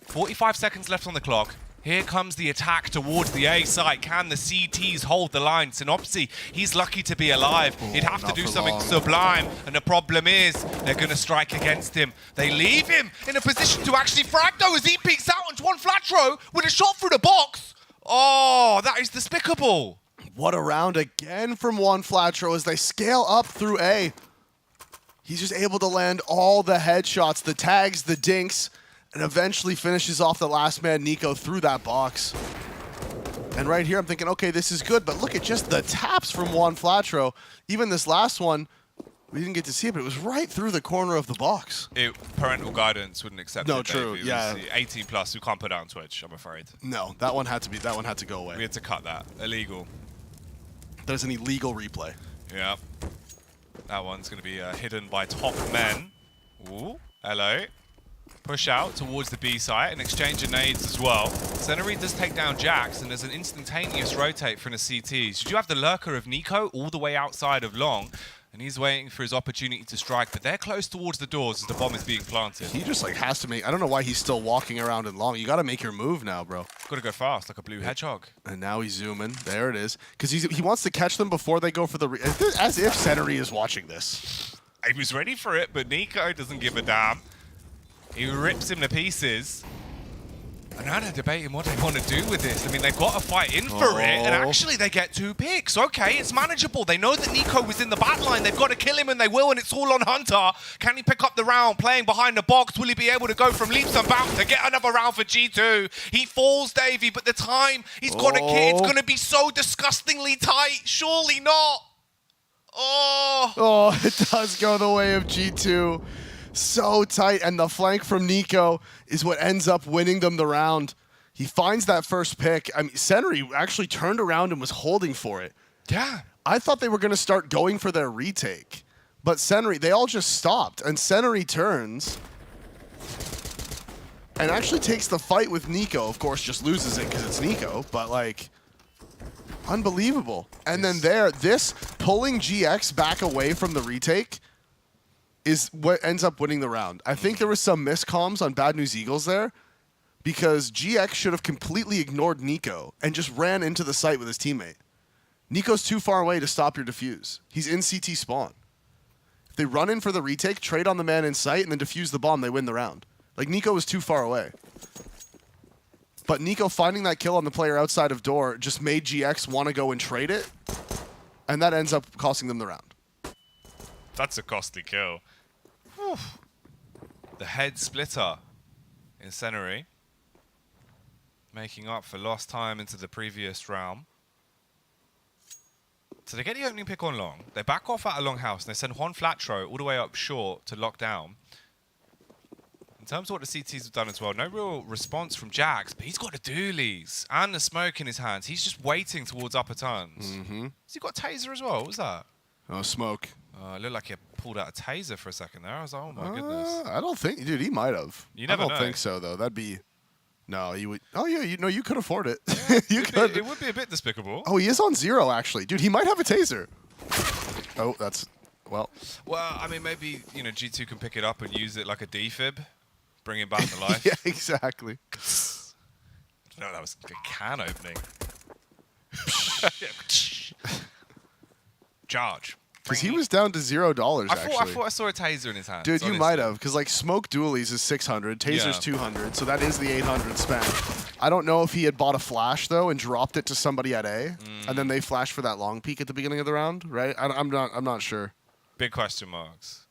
45 seconds left on the clock. Here comes the attack towards the A site. Can the CTs hold the line? Synopsy, he's lucky to be alive. He'd have to do something sublime. And the problem is, they're going to strike against him. They leave him in a position to actually frag, though, as he peeks out onto Juan Flatro with a shot through the box. Oh, that is despicable. What a round again from Juan Flatro as they scale up through A. He's just able to land all the headshots, the tags, the dinks, and eventually finishes off the last man, Nico, through that box. And right here, I'm thinking, okay, this is good, but look at just the taps from Juan Flatro. Even this last one, we didn't get to see it, but it was right through the corner of the box. Parental guidance wouldn't accept it. No, true. Dave. Yeah. 18 plus. We can't put that on Twitch, I'm afraid. No, that one had to go away. We had to cut that. Illegal. There's an illegal replay. Yeah. That one's going to be hidden by top men. Ooh, hello. Push out towards the B site and exchange of nades as well. Seneri does take down Jax, and there's an instantaneous rotate from the CTs. You do have the lurker of Nico all the way outside of Long, and he's waiting for his opportunity to strike, but they're close towards the doors as the bomb is being planted. He just like has to make, I don't know why he's still walking around in Long. You got to make your move now, bro. Got to go fast, like a blue hedgehog. And now he's zooming. There it is. Because he wants to catch them before they go for the, as if Seneri is watching this. He was ready for it, but Nico doesn't give a damn. He rips him to pieces. And now they're debating what they want to do with this. I mean, they've got to fight in for it, and actually they get 2 picks. Okay, it's manageable. They know that Nico was in the back line. They've got to kill him, and they will, and it's all on Hunter. Can he pick up the round playing behind the box? Will he be able to go from leaps and bounds to get another round for G2? He falls, Davey, but the time he's got to kill, it's going to be so disgustingly tight. Surely not. Oh, it does go the way of G2. So tight, and the flank from Nico is what ends up winning them the round. He finds that first pick. I mean, Seneri actually turned around and was holding for it. Yeah. I thought they were going to start going for their retake, but Seneri, they all just stopped, and Seneri turns and actually takes the fight with Nico. Of course, just loses it because it's Nico, but like, unbelievable. And then this pulling GX back away from the retake is what ends up winning the round. I think there was some miscomms on Bad News Eagles there because GX should have completely ignored Nico and just ran into the site with his teammate. Nico's too far away to stop your defuse. He's in CT spawn. If they run in for the retake, trade on the man in sight, and then defuse the bomb, they win the round. Like, Nico was too far away. But Nico finding that kill on the player outside of door just made GX want to go and trade it, and that ends up costing them the round. That's a costly kill. Whew. The head splitter in Seneri, making up for lost time into the previous round. So they get the opening pick on Long. They back off out of Longhouse, and they send Juan Flatro all the way up short to lock down. In terms of what the CTs have done as well, no real response from Jax, but he's got the dualies and the smoke in his hands. He's just waiting towards upper turns. Has he got a taser as well? What was that? Oh, smoke. It looked like he pulled out a taser for a second there. I was like, oh my goodness. I don't think, dude, he might have. You never know. I don't think so, though. That'd be, no, you would, oh yeah, you could afford it. Yeah, you could. It would be a bit despicable. Oh, he is on 0, actually. Dude, he might have a taser. Oh, that's, well. Well, I mean, maybe, you know, G2 can pick it up and use it like a defib, bring him back to life. Yeah, exactly. No, that was a can opening. Charge. Because he was down to $0, actually. I thought I saw a taser in his hand. Dude, you might have, because like smoke dualies is 600, taser's 200, so that is the 800 spend. I don't know if he had bought a flash though and dropped it to somebody at A, and then they flashed for that long peek at the beginning of the round, right? I'm not sure. Big question marks.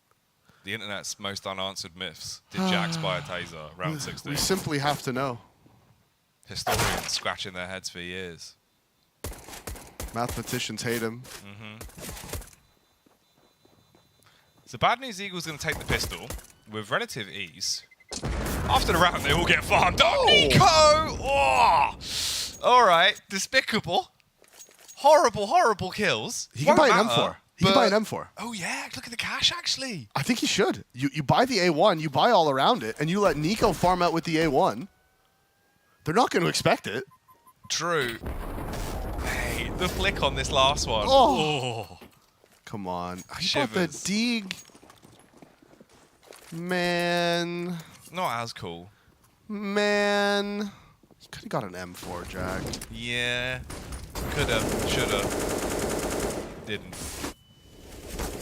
The internet's most unanswered myths. Did Jax buy a taser round 16? We simply have to know. Historians scratching their heads for years. Mathematicians hate him. So Bad News Eagle's going to take the pistol with relative ease. After the round, they all get farmed. Oh, Nico! Oh! All right, despicable. Horrible, horrible kills. He can buy an M4. He can buy an M4. Oh, yeah, look at the cash, actually. I think he should. You buy the A1, you buy all around it, and you let Nico farm out with the A1. They're not going to expect it. True. Hey, the flick on this last one. Oh. Come on. I Shivers. bought the Deeg. Man. Not as cool. Man. You could have got an M4, Jack. Yeah. Coulda. Shoulda. Didn't.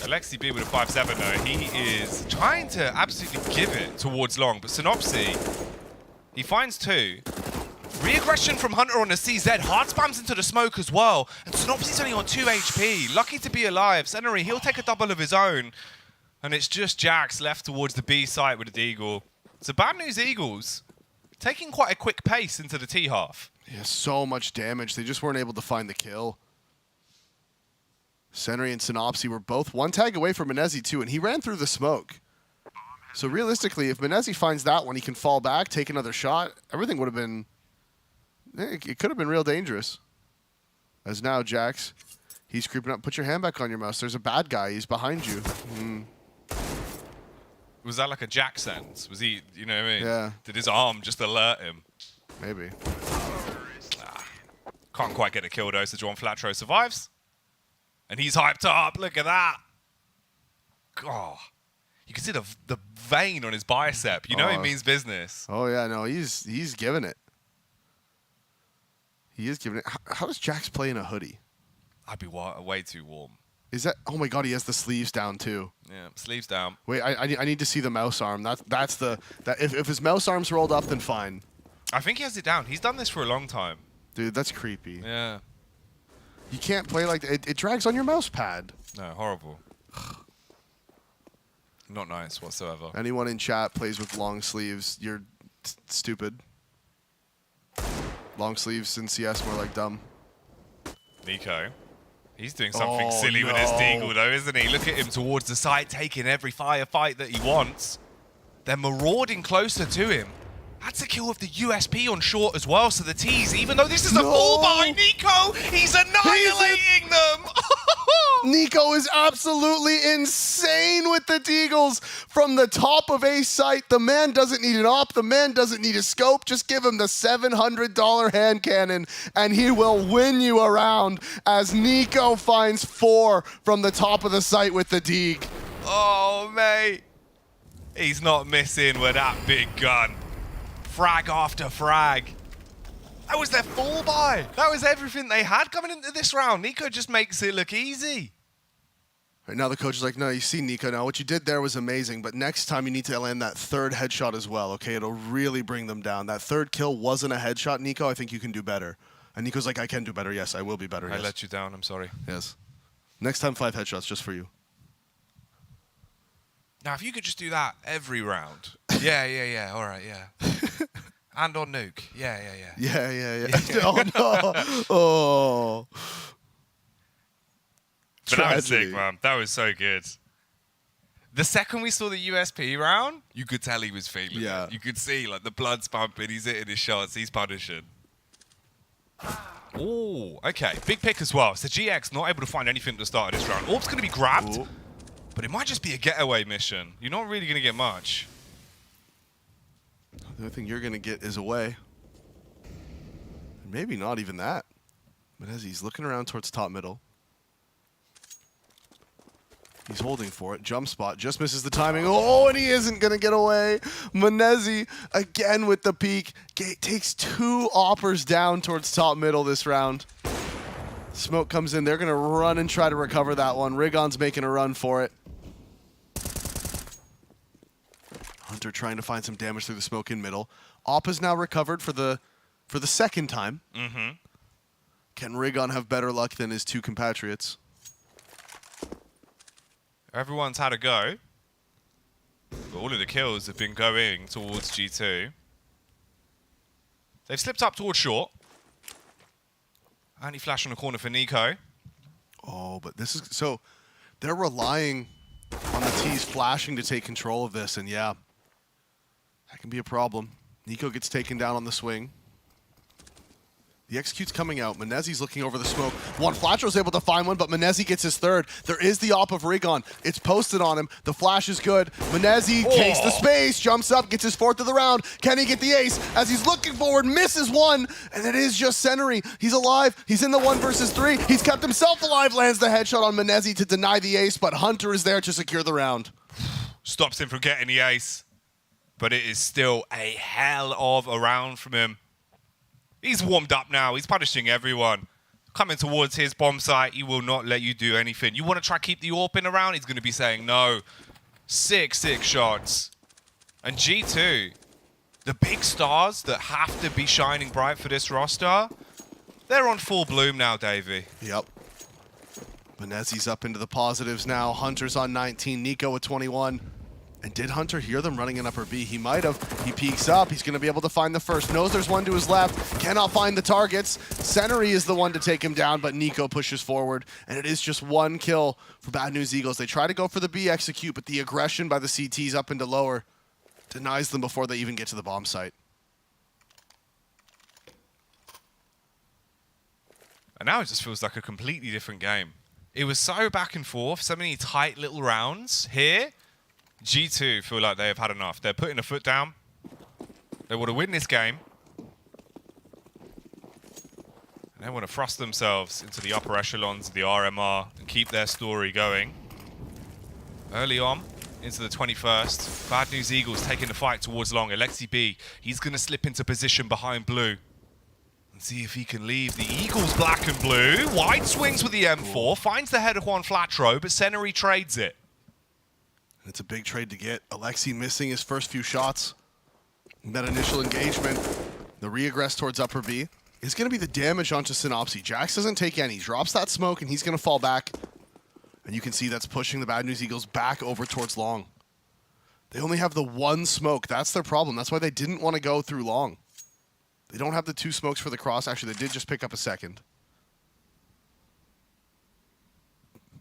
Alexi B with a 5-7 though. He is trying to absolutely give it towards Long, but Synopsy, he finds 2. Re-aggression from Hunter on the CZ. Hard spams into the smoke as well. And Synopsy's only on 2 HP. Lucky to be alive. Seneri, he'll take a double of his own. And it's just Jax left towards the B site with the Deagle. So bad news Eagles, taking quite a quick pace into the T half. Yeah, so much damage. They just weren't able to find the kill. Senri and Synopsy were both one tag away from Menezi too, and he ran through the smoke. So realistically, if Menezi finds that one, he can fall back, take another shot. Everything would have been... It could have been real dangerous. As now, Jax, he's creeping up. Put your hand back on your mouse. There's a bad guy. He's behind you. Was that like a Jack sense? Was he, you know what I mean? Yeah. Did his arm just alert him? Maybe. Can't quite get a kill though, so John Flatro survives. And he's hyped up. Look at that. God. You can see the vein on his bicep. You know he means business. Oh, yeah. No, he's giving it. He is giving it. How does Jax play in a hoodie? I'd be way too warm. Is that... Oh, my God. He has the sleeves down, too. Yeah, sleeves down. Wait, I need to see the mouse arm. That's the... If his mouse arm's rolled up, then fine. I think he has it down. He's done this for a long time. Dude, that's creepy. Yeah. You can't play like that. It drags on your mouse pad. No, horrible. Not nice whatsoever. Anyone in chat plays with long sleeves, you're stupid. Long sleeves in CS more like dumb. Nico. He's doing something silly with his Deagle though, isn't he? Look at him towards the site, taking every firefight that he wants. They're marauding closer to him. That's a kill of the USP on short as well, so the T's, even though this is a fall by Nico, he's annihilating them! Nico is absolutely insane with the Deagles from the top of A site. The man doesn't need an op, the man doesn't need a scope, just give him the $700 hand cannon and he will win you around as Nico finds 4 from the top of the site with the Deag. Oh, mate. He's not missing with that big gun. Frag after frag. That was their fall by. That was everything they had coming into this round. Nico just makes it look easy. Right now the coach is like, no, you see, Nico, now what you did there was amazing, but next time you need to land that 3rd headshot as well, okay? It'll really bring them down. That 3rd kill wasn't a headshot, Nico. I think you can do better. And Nico's like, I can do better. Yes, I will be better. I let you down. I'm sorry. Yes. Next time, 5 headshots just for you. Now, if you could just do that every round. Yeah. All right, yeah. And on nuke. Yeah. Yeah. Oh, no. Oh. But that was sick, man. That was so good. The second we saw the USP round, you could tell he was feeling it. You could see, like, the blood's pumping. He's hitting his shots. He's punishing. Oh, okay. Big pick as well. So GX not able to find anything at the start of this round. Orb's going to be grabbed. Ooh. But it might just be a getaway mission. You're not really going to get much. The only thing you're going to get is away. Maybe not even that. But as he's looking around towards top middle. He's holding for it. Jump spot. Just misses the timing. Oh, and he isn't going to get away. Menezi again with the peek. Takes 2 oppers down towards top middle this round. Smoke comes in. They're going to run and try to recover that one. Rigon's making a run for it. Hunter trying to find some damage through the smoke in middle. Op is now recovered for the 2nd time. Can Rigon have better luck than his 2 compatriots? Everyone's had a go. But all of the kills have been going towards G2. They've slipped up towards short. Anti-flash on the corner for Nico. Oh, but this is... So, they're relying on the T's flashing to take control of this, and yeah, that can be a problem. Nico gets taken down on the swing. The execute's coming out. Menezi's looking over the smoke. Flatro's able to find one, but Menezi gets his 3rd. There is the op of Rigon. It's posted on him. The flash is good. Menezi takes the space, jumps up, gets his 4th of the round. Can he get the ace? As he's looking forward, misses one, and it is just Senri. He's alive. He's in the 1 versus 3. He's kept himself alive, lands the headshot on Menezi to deny the ace, but Hunter is there to secure the round. Stops him from getting the ace, but it is still a hell of a round from him. He's warmed up now. He's punishing everyone. Coming towards his bomb site, he will not let you do anything. You want to try keep the AWP in around? He's going to be saying no. 6 shots. And G2, the big stars that have to be shining bright for this roster, they're on full bloom now, Davey. Yep. Benezzi's up into the positives now. Hunter's on 19, Nico with 21. And did Hunter hear them running in upper B? He might have. He peeks up. He's going to be able to find the first. Knows there's one to his left. Cannot find the targets. Centery is the one to take him down, but Nico pushes forward. And it is just one kill for Bad News Eagles. They try to go for the B execute, but the aggression by the CTs up into lower denies them before they even get to the bomb site. And now it just feels like a completely different game. It was so back and forth, so many tight little rounds. Here, G2 feel like they have had enough. They're putting a foot down. They want to win this game. And they want to thrust themselves into the upper echelons of the RMR and keep their story going. Early on, into the 21st, Bad News Eagles taking the fight towards long. Alexi B, he's going to slip into position behind blue. And see if he can leave the Eagles black and blue. Wide swings with the M4, finds the head of Juan Flatro, but Centery trades it. It's a big trade to get. Alexi missing his first few shots. In that initial engagement, the re-aggress towards upper B is going to be the damage onto Synopsy. Jax doesn't take any. He drops that smoke, and he's going to fall back. And you can see that's pushing the Bad News Eagles back over towards long. They only have the one smoke. That's their problem. That's why they didn't want to go through long. They don't have the two smokes for the cross. Actually, they did just pick up a second.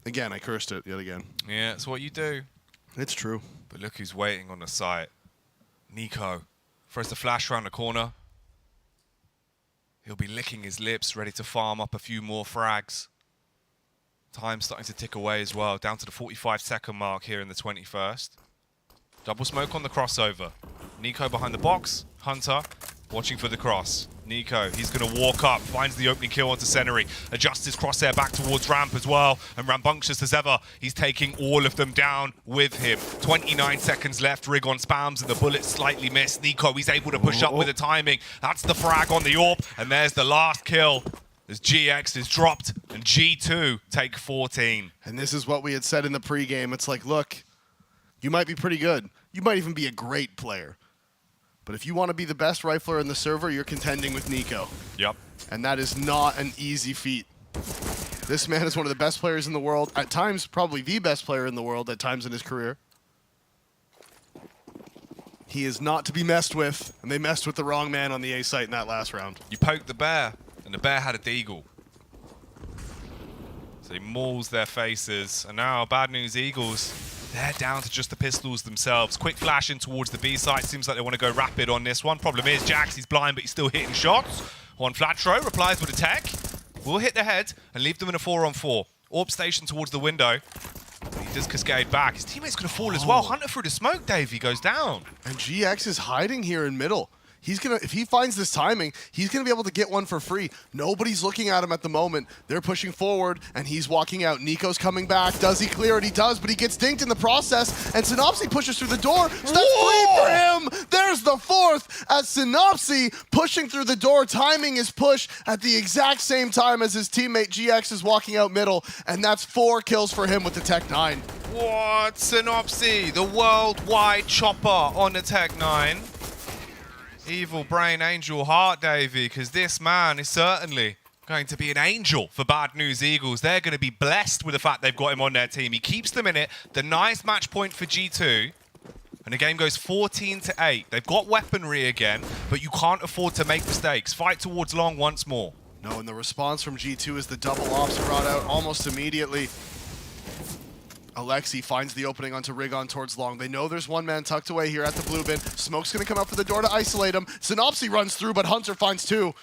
Again, I cursed it yet again. Yeah, it's what you do. It's true. But look who's waiting on the site. Nico throws the flash around the corner. He'll be licking his lips, ready to farm up a few more frags. Time starting to tick away as well, down to the 45-second mark here in the 21st. Double smoke on the crossover. Nico behind the box. Hunter watching for the cross. Nico, he's going to walk up, finds the opening kill onto Centery, adjusts his crosshair back towards Ramp as well, and rambunctious as ever, he's taking all of them down with him. 29 seconds left, Rigon spams and the bullet slightly missed. Nico, he's able to push up with the timing. That's the frag on the AWP, and there's the last kill as GX is dropped, and G2 take 14. And this is what we had said in the pregame. It's like, look, you might be pretty good. You might even be a great player. But if you want to be the best rifler in the server, you're contending with Nico. Yep. And that is not an easy feat. This man is one of the best players in the world. At times, probably the best player in the world at times in his career. He is not to be messed with, and they messed with the wrong man on the A site in that last round. You poked the bear, and the bear had a deagle. So he mauls their faces, and now Bad News Eagles, they're down to just the pistols themselves. Quick flash in towards the B site. Seems like they want to go rapid on this one. Problem is, Jax, he's blind, but he's still hitting shots. Juan Flatro replies with a tech. Will hit the head and leave them in a 4-on-4. AWP station towards the window. He does cascade back. His teammate's going to fall as well. Hunter through the smoke, Dave. He goes down. And GX is hiding here in middle. He's gonna, if he finds this timing, he's gonna be able to get one for free. Nobody's looking at him at the moment. They're pushing forward, and he's walking out. Nico's coming back. Does he clear it? He does, but he gets dinked in the process, and Synopsy pushes through the door. So that's free for him! There's the fourth, as Synopsy pushing through the door, timing his push at the exact same time as his teammate GX is walking out middle, and that's 4 kills for him with the Tech 9. What? Synopsy, the worldwide chopper on the Tech 9. Evil brain, angel heart, Davey, because this man is certainly going to be an angel for Bad News Eagles. They're going to be blessed with the fact they've got him on their team. He keeps them in it. The nice match point for G2. And the game goes 14-8. They've got weaponry again, but you can't afford to make mistakes. Fight towards long once more. No, and the response from G2 is the double ops brought out almost immediately. Alexi finds the opening onto Rigon towards long. They know there's one man tucked away here at the blue bin. Smoke's going to come up for the door to isolate him. Synopsy runs through, but Hunter finds 2.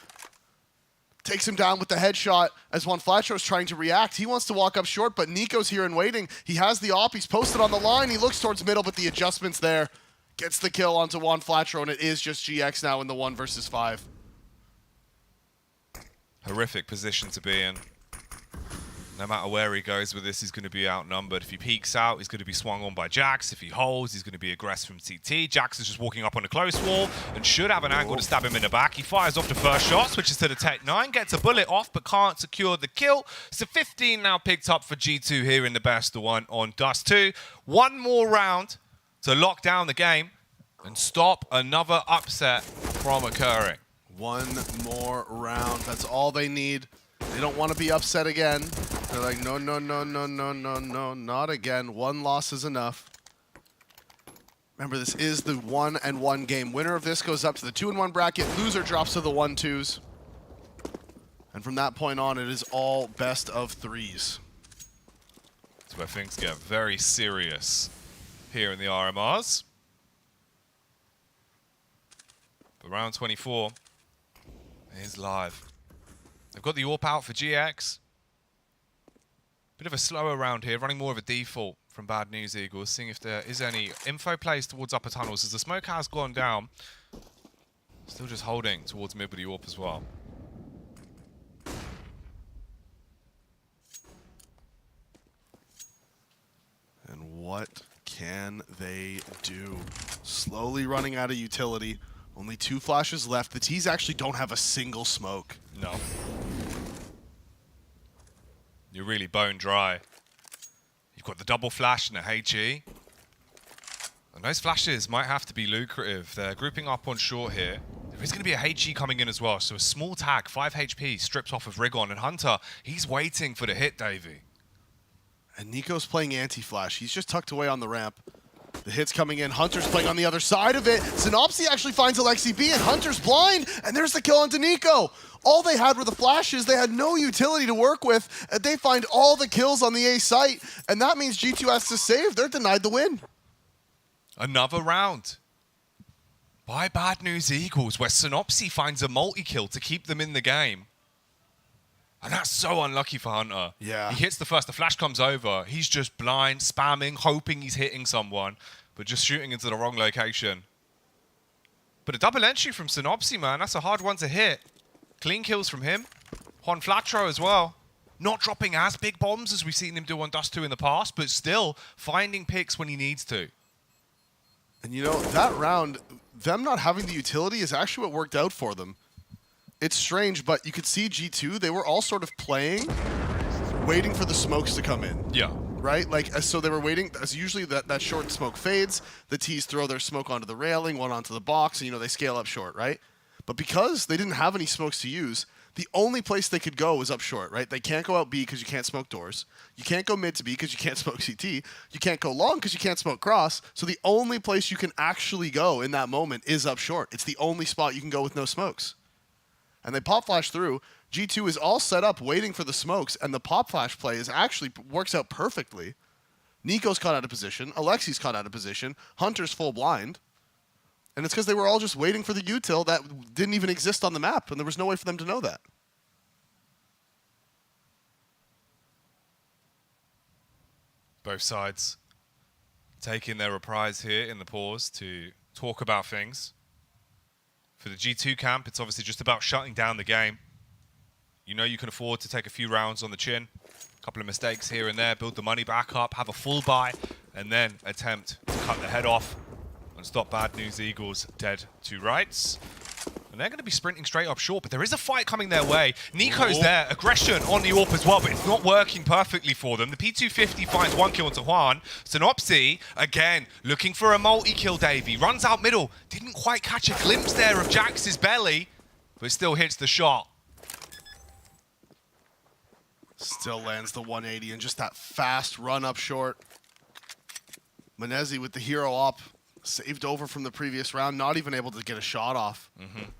Takes him down with the headshot as Juan Flatro's trying to react. He wants to walk up short, but Nico's here and waiting. He has the op. He's posted on the line. He looks towards middle, but the adjustment's there. Gets the kill onto Juan Flatro, and it is just GX now in the 1 versus 5. Horrific position to be in. No matter where he goes with this, he's going to be outnumbered. If he peeks out, he's going to be swung on by Jax. If he holds, he's going to be aggressed from CT. Jax is just walking up on a close wall and should have an angle to stab him in the back. He fires off the first shot, switches to the Tech 9, gets a bullet off, but can't secure the kill. So 15 now picked up for G2 here in the best of 1 on Dust 2. One more round to lock down the game and stop another upset from occurring. One more round. That's all they need. They don't want to be upset again. They're like, no, no, no, no, no, no, no, not again. One loss is enough. Remember, this is the 1-1 game. Winner of this goes up to the 2-1 bracket. Loser drops to the 1-2s. And from that point on, it is all best of 3s. That's where things get very serious here in the RMRs. But round 24 is live. They've got the AWP out for GX. Bit of a slower round here, running more of a default from Bad News Eagles, seeing if there is any info plays towards upper tunnels, as the smoke has gone down. Still just holding towards mid with the AWP as well. And what can they do? Slowly running out of utility. Only 2 flashes left. The T's actually don't have a single smoke. No. You're really bone dry. You've got the double flash and a HE. And those flashes might have to be lucrative. They're grouping up on short here. There is going to be a HE coming in as well. So a small tag, 5 HP, stripped off of Rigon. And Hunter, he's waiting for the hit, Davey. And Nico's playing anti-flash. He's just tucked away on the ramp. The hit's coming in. Hunter's playing on the other side of it. Synopsy actually finds Alexi B, and Hunter's blind. And there's the kill onto Nico. All they had were the flashes. They had no utility to work with. And they find all the kills on the A site. And that means G2 has to save. They're denied the win. Another round by Bad News Eagles, where Synopsy finds a multi-kill to keep them in the game. And that's so unlucky for Hunter. Yeah. He hits the first, the flash comes over. He's just blind, spamming, hoping he's hitting someone, but just shooting into the wrong location. But a double entry from Synopsy, man. That's a hard one to hit. Clean kills from him. Juan Flatro as well. Not dropping as big bombs as we've seen him do on Dust 2 in the past, but still finding picks when he needs to. And you know, that round, them not having the utility is actually what worked out for them. It's strange, but you could see G2, they were all sort of playing, waiting for the smokes to come in. Yeah. Right? Like, so they were waiting, as usually that short smoke fades, the T's throw their smoke onto the railing, one onto the box, and, you know, they scale up short, right? But because they didn't have any smokes to use, the only place they could go was up short, right? They can't go out B because you can't smoke doors. You can't go mid to B because you can't smoke CT. You can't go long because you can't smoke cross. So the only place you can actually go in that moment is up short. It's the only spot you can go with no smokes. And they pop flash through. G2 is all set up waiting for the smokes, and the pop flash play is actually works out perfectly. Nico's caught out of position. Alexi's caught out of position. Hunter's full blind. And it's because they were all just waiting for the util that didn't even exist on the map, and there was no way for them to know that. Both sides taking their reprise here in the pause to talk about things. For the G2 camp, it's obviously just about shutting down the game. You know you can afford to take a few rounds on the chin, a couple of mistakes here and there, build the money back up, have a full buy, and then attempt to cut the head off and stop Bad News Eagles dead to rights. And they're going to be sprinting straight up short, but there is a fight coming their way. Nico's there, aggression on the AWP as well, but it's not working perfectly for them. The P250 finds 1 kill into Juan. Synopsy, again, looking for a multi-kill, Davey. Runs out middle, didn't quite catch a glimpse there of Jax's belly, but still hits the shot. Still lands the 180 and just that fast run up short. Menezi with the hero up. Saved over from the previous round, not even able to get a shot off.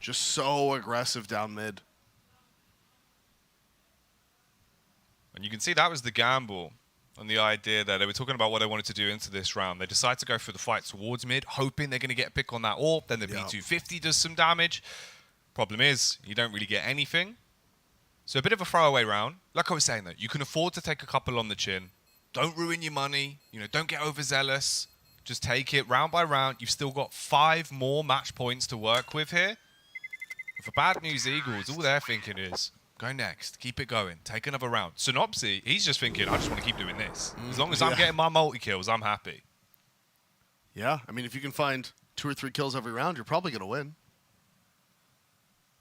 Just so aggressive down mid. And you can see that was the gamble on the idea that they were talking about what they wanted to do into this round. They decide to go for the fight towards mid, hoping they're going to get a pick on that AWP. Then the P250 does some damage. Problem is, you don't really get anything. So a bit of a throwaway round. Like I was saying, though, you can afford to take a couple on the chin. Don't ruin your money. You know, don't get overzealous. Just take it round by round. You've still got 5 more match points to work with here. For Bad News Eagles, all they're thinking is, go next, keep it going, take another round. Synopsy, he's just thinking, I just want to keep doing this. As long as I'm getting my multi-kills, I'm happy. Yeah, I mean, if you can find 2 or 3 kills every round, you're probably going to win.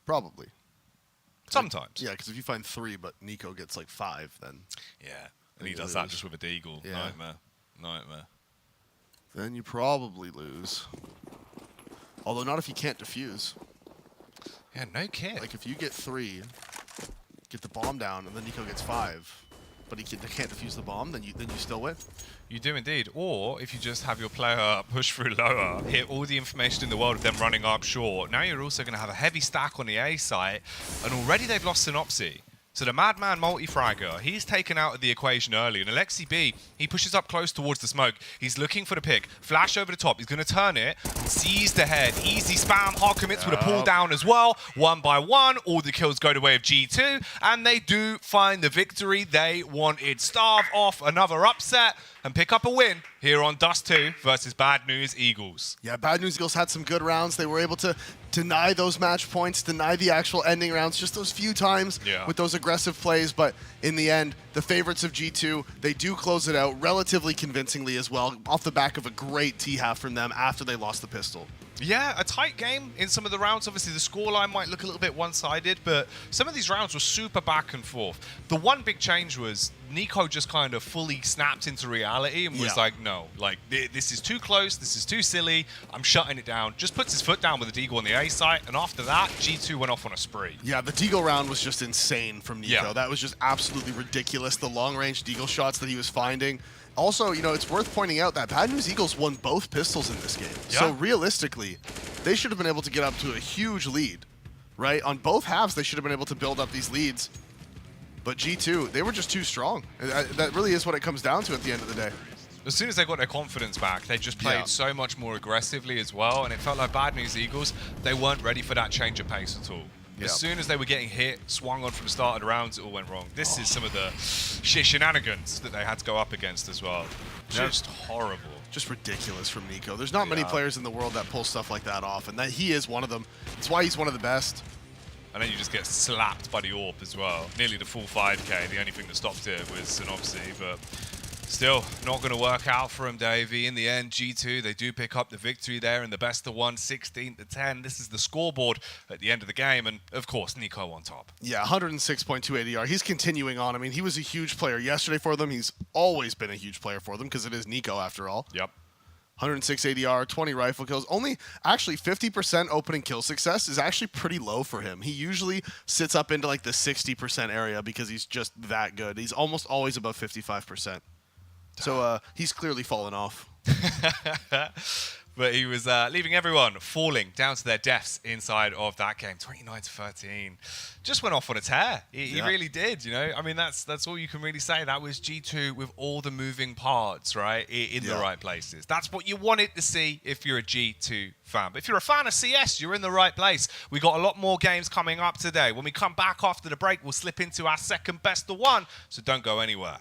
Probably. Sometimes. Yeah, because if you find 3, but Nico gets like 5, then... Yeah, and he does that just with a deagle. Yeah. Nightmare. Nightmare. Then you probably lose. Although not if you can't defuse. Yeah, no kit. Like if you get 3 get the bomb down, and then Nico gets 5. But they can't defuse the bomb, then you still win. You do indeed. Or if you just have your player push through lower, hit all the information in the world of them running up short, now you're also going to have a heavy stack on the A site, and already they've lost Synopsy. So the Madman multi-fragger, he's taken out of the equation early, and Alexi B, he pushes up close towards the smoke. He's looking for the pick. Flash over the top. He's going to turn it, seize the head. Easy spam. Hard commits with a pull down as well. 1 by 1. All the kills go the way of G2, and they do find the victory they wanted. Starve off another upset and pick up a win here on Dust 2 versus Bad News Eagles. Yeah, Bad News Eagles had some good rounds. They were able to deny those match points, deny the actual ending rounds just those few times with those aggressive plays. But in the end, the favorites of G2, they do close it out relatively convincingly as well, off the back of a great T-half from them after they lost the pistol. Yeah, a tight game in some of the rounds. Obviously, the scoreline might look a little bit one-sided, but some of these rounds were super back and forth. The one big change was Nico just kind of fully snapped into reality and was like, no, like, this is too close, this is too silly, I'm shutting it down. Just puts his foot down with the Deagle on the A site, and after that, G2 went off on a spree. Yeah, the Deagle round was just insane from Nico. Yeah. That was just absolutely ridiculous, the long-range Deagle shots that he was finding. Also, you know, it's worth pointing out that Bad News Eagles won both pistols in this game. Yeah. So realistically, they should have been able to get up to a huge lead, right? On both halves, they should have been able to build up these leads. But G2, they were just too strong. That really is what it comes down to at the end of the day. As soon as they got their confidence back, they just played so much more aggressively as well, and it felt like Bad News Eagles, they weren't ready for that change of pace at all. As soon as they were getting hit, swung on from the start of the rounds, it all went wrong. This is some of the shenanigans that they had to go up against as well. Just horrible. Just ridiculous from Nico. There's not many players in the world that pull stuff like that off, and that he is one of them. That's why he's one of the best. And then you just get slapped by the AWP as well. Nearly the full 5k. The only thing that stopped it was Synopsy, but still not going to work out for him, Davey. In the end, G2, they do pick up the victory there in the best of 1, 16-10. This is the scoreboard at the end of the game, and of course, Nico on top. Yeah, 106.2 ADR. He's continuing on. I mean, he was a huge player yesterday for them. He's always been a huge player for them because it is Nico after all. Yep. 106 ADR, 20 rifle kills. Only actually 50% opening kill success is actually pretty low for him. He usually sits up into like the 60% area because he's just that good. He's almost always above 55%. So he's clearly fallen off. But he was leaving everyone falling down to their deaths inside of that game. 29-13. Just went off on a tear. He really did, you know. I mean, that's all you can really say. That was G2 with all the moving parts, right, in the right places. That's what you wanted to see if you're a G2 fan. But if you're a fan of CS, you're in the right place. We got a lot more games coming up today. When we come back after the break, we'll slip into our second best of 1. So don't go anywhere.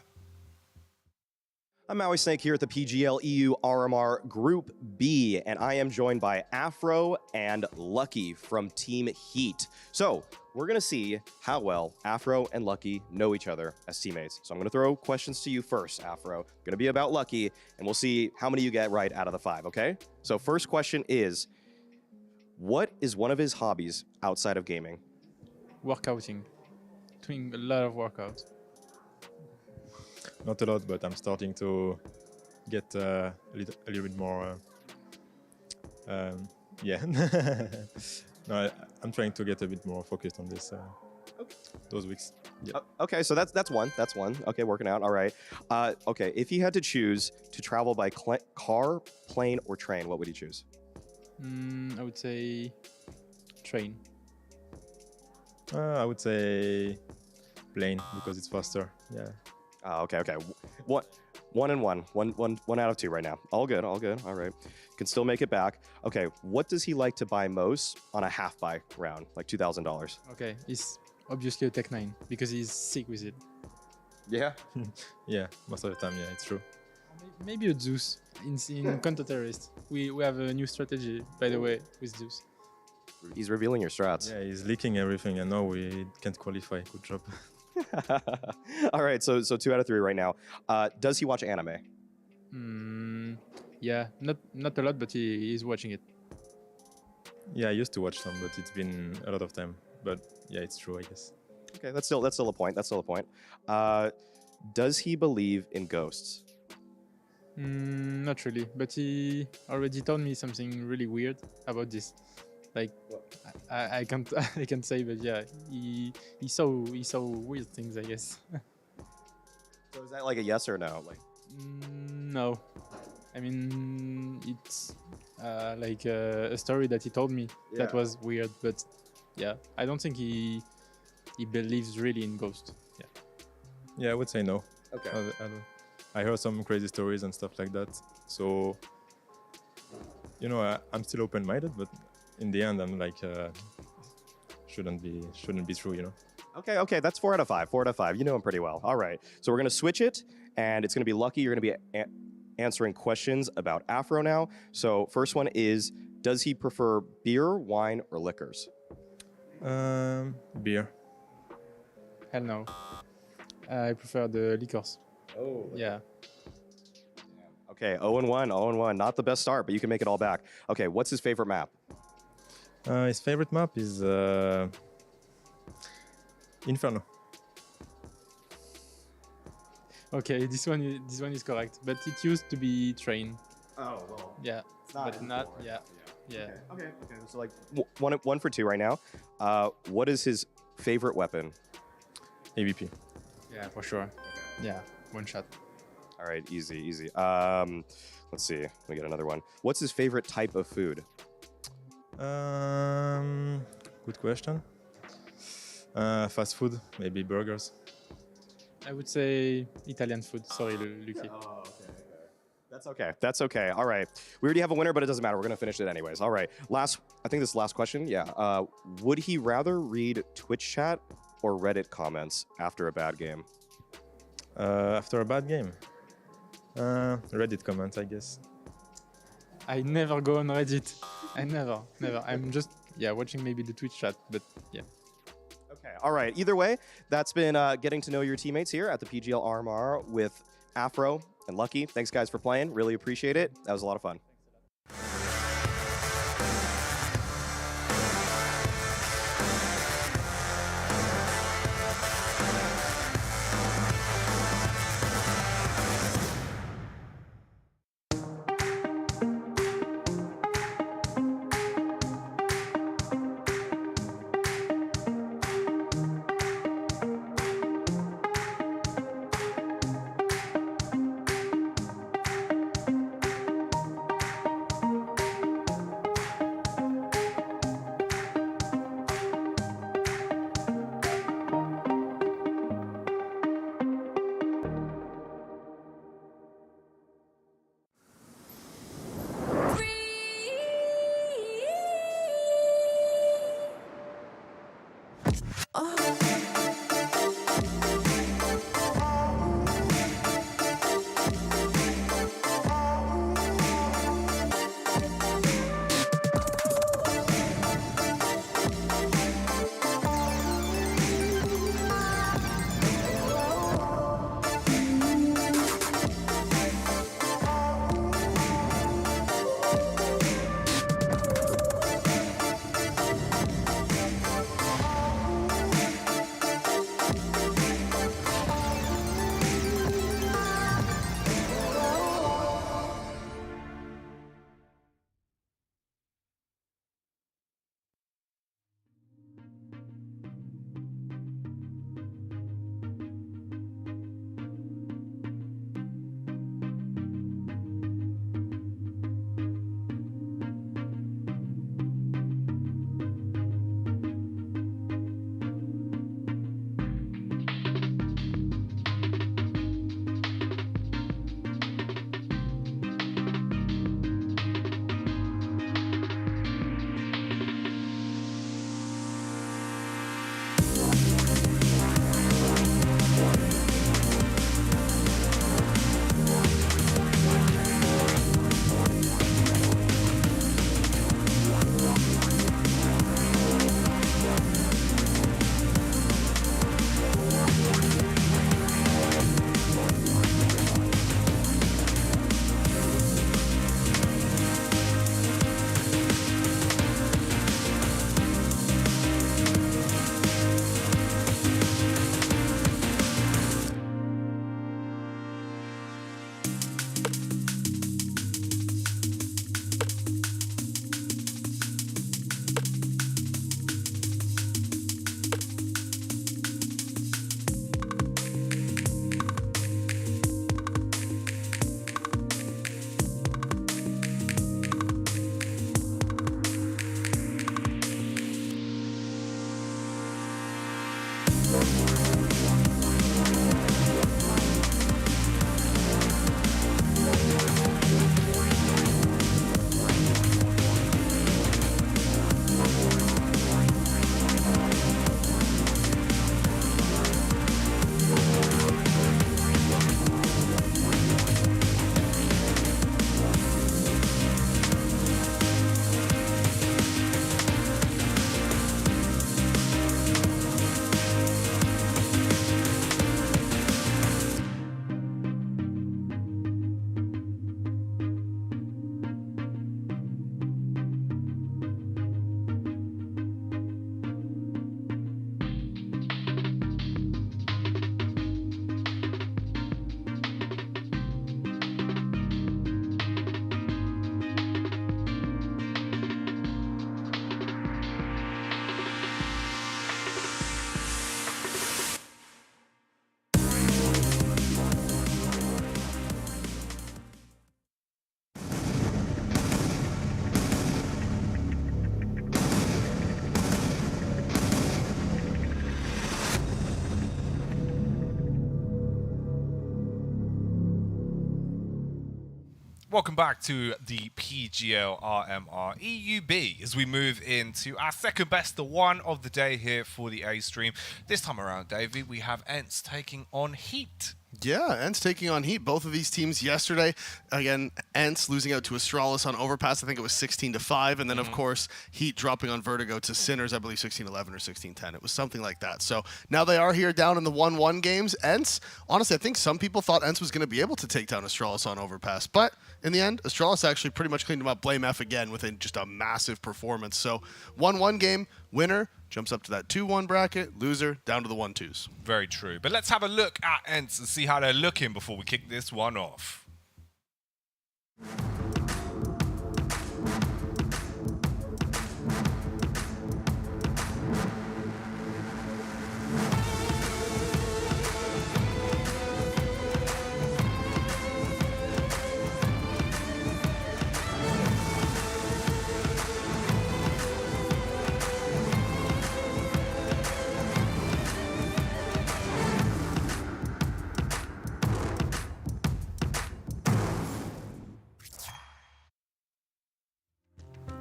I'm Maui Snake here at the PGL EU RMR Group B, and I am joined by Afro and Lucky from Team Heat. So we're going to see how well Afro and Lucky know each other as teammates. So I'm going to throw questions to you first, Afro. Going to be about Lucky, and we'll see how many you get right out of the 5, okay? So first question is, what is one of his hobbies outside of gaming? Workouting. Doing a lot of workouts. Not a lot, but I'm starting to get a little bit more. Yeah. No, I'm trying to get a bit more focused on this those weeks. Yeah. Okay, so that's one. That's one. Okay, working out. All right. Okay, if you had to choose to travel by car, plane, or train, what would you choose? I would say train. I would say plane because it's faster. Yeah. Okay. One and one. One out of 2 right now. All good. All right. Can still make it back. Okay, what does he like to buy most on a half-buy round, like $2,000? Okay, it's obviously a Tech 9 because he's sick with it. Yeah? Yeah, most of the time, yeah, it's true. Maybe a Zeus in counter-terrorist. We have a new strategy, by the way, with Zeus. He's revealing your strats. Yeah, he's leaking everything. I know we can't qualify. Good job. All right, so 2 out of 3 right now. Does he watch anime? Yeah, not a lot, but he is watching it. Yeah, I used to watch some, but it's been a lot of time. But yeah, it's true, I guess. Okay, that's still a point. Does he believe in ghosts? Not really, but he already told me something really weird about this. Like I can't I can't say, but yeah, he saw weird things, I guess. So is that like a yes or no? Like No, I mean it's like a story that he told me that was weird, but yeah, I don't think he believes really in ghosts. Yeah. Yeah, I would say no. Okay. I heard some crazy stories and stuff like that. So, you know, I'm still open-minded, but in the end, I'm like, shouldn't be true, you know. Okay, that's 4 out of 5. 4 out of 5. You know him pretty well. All right, so we're gonna switch it, and it's gonna be Lucky. You're gonna be answering questions about Afro now. So first one is, does he prefer beer, wine, or liquors? Beer. Hell no. I prefer the liquors. Oh. Yeah. Okay, 0-1, 0-1. Not the best start, but you can make it all back. Okay, what's his favorite map? His favorite map is Inferno. Okay, this one is correct, but it used to be Train. Oh well. Yeah, but not. Yeah. Okay. So like one for 2 right now. What is his favorite weapon? AVP. Yeah, for sure. Yeah, one shot. All right, easy. Let's see. Let me get another one. What's his favorite type of food? Good question. Fast food, maybe burgers. I would say Italian food. Sorry, Lucky. Oh, okay. That's okay. All right. We already have a winner, but it doesn't matter. We're going to finish it anyways. All right. I think this is the last question. Yeah. Would he rather read Twitch chat or Reddit comments after a bad game? After a bad game? Reddit comments, I guess. I never go on Reddit. I never. I'm just, watching maybe the Twitch chat, but yeah. Okay, all right. Either way, that's been getting to know your teammates here at the PGL RMR with Afro and Lucky. Thanks, guys, for playing. Really appreciate it. That was a lot of fun. Welcome back to the PGL RMR EUB as we move into our second best of one of the day here for the A stream. This time around, Davey, we have ENCE taking on Heat. Yeah, ENCE taking on Heat. Both of these teams yesterday. Again, ENCE losing out to Astralis on Overpass. I think it was 16-5. And then, of course, Heat dropping on Vertigo to Sinners, I believe 16-11 or 16-10. It was something like that. So now they are here down in the 1-1 games. ENCE, honestly, I think some people thought ENCE was going to be able to take down Astralis on Overpass. But in the end, Astralis actually pretty much cleaned them up. Blame F again with just a massive performance. So 1-1 game, winner jumps up to that 2-1 bracket, loser down to the 1-2s. Very true. But let's have a look at ENCE and see how they're looking before we kick this one off.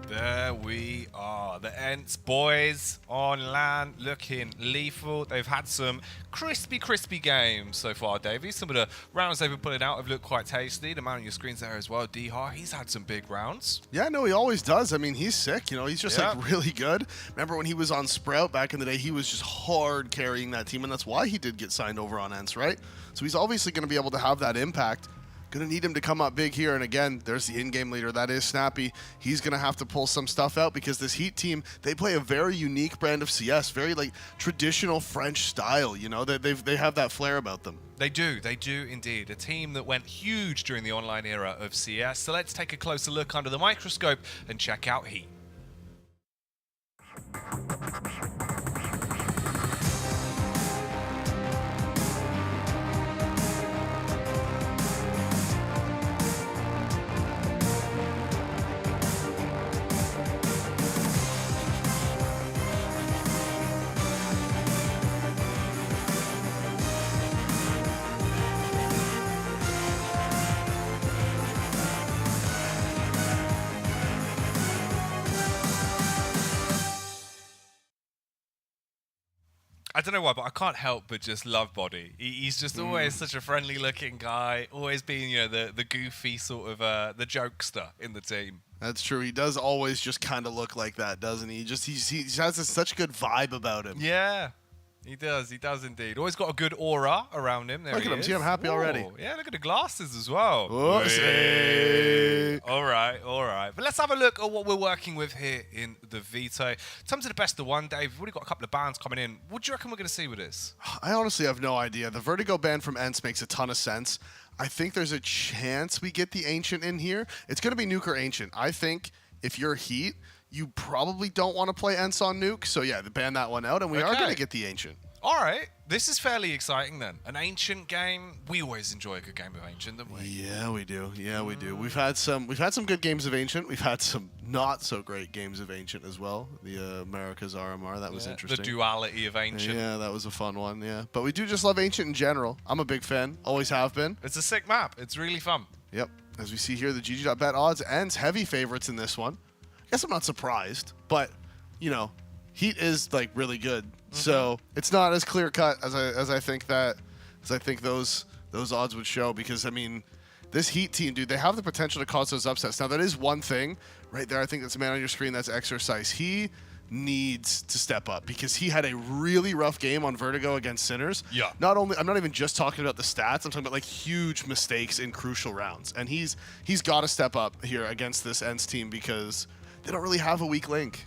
There we are, the ENCE boys on land looking lethal. They've had some crispy games so far, Davey. Some of the rounds they've been putting out have looked quite tasty. The man on your screen's there as well, Dihar, he's had some big rounds. Yeah, no, he always does. I mean, he's sick, you know, he's just like really good. Remember when he was on Sprout back in the day, he was just hard carrying that team, and that's why he did get signed over on ENCE, right? So he's obviously going to be able to have that impact. Going to need him to come up big here. And again, there's the in-game leader. That is Snappy. He's going to have to pull some stuff out because this Heat team, they play a very unique brand of CS. Very like traditional French style, you know. They have that flair about them. They do indeed. A team that went huge during the online era of CS. So let's take a closer look under the microscope and check out Heat. I don't know why, but I can't help but just love Body. He's just always such a friendly-looking guy, always being, you know, the goofy sort of the jokester in the team. That's true. He does always just kind of look like that, doesn't he? He has such a good vibe about him. Yeah. He does indeed. Always got a good aura around him. There look at him, see, I'm happy already. Yeah, look at the glasses as well. Hey. All right. But let's have a look at what we're working with here in the Veto. In terms of the best of one, Dave, we've already got a couple of bands coming in. What do you reckon we're going to see with this? I honestly have no idea. The Vertigo ban from ENCE makes a ton of sense. I think there's a chance we get the Ancient in here. It's going to be Nuke or Ancient. I think if you're Heat, you probably don't want to play ENCE on Nuke. So yeah, ban that one out, and we are going to get the Ancient. All right, this is fairly exciting then. An Ancient game. We always enjoy a good game of Ancient, don't we? Yeah, we do. Yeah, we do. We've had some good games of Ancient. We've had some not so great games of Ancient as well. The America's RMR, that was interesting. The duality of Ancient. Yeah, that was a fun one. Yeah, but we do just love Ancient in general. I'm a big fan. Always have been. It's a sick map. It's really fun. Yep. As we see here, the GG.bet odds ends heavy favorites in this one. I guess I'm not surprised, but you know, Heat is like really good. So it's not as clear cut as I think those odds would show, because I mean, this Heat team, dude, they have the potential to cause those upsets. Now that is one thing right there. I think that's a man on your screen. That's Exercise. He needs to step up because he had a really rough game on Vertigo against Sinners. Yeah. I'm not even just talking about the stats. I'm talking about like huge mistakes in crucial rounds, and he's got to step up here against this ENCE team because they don't really have a weak link.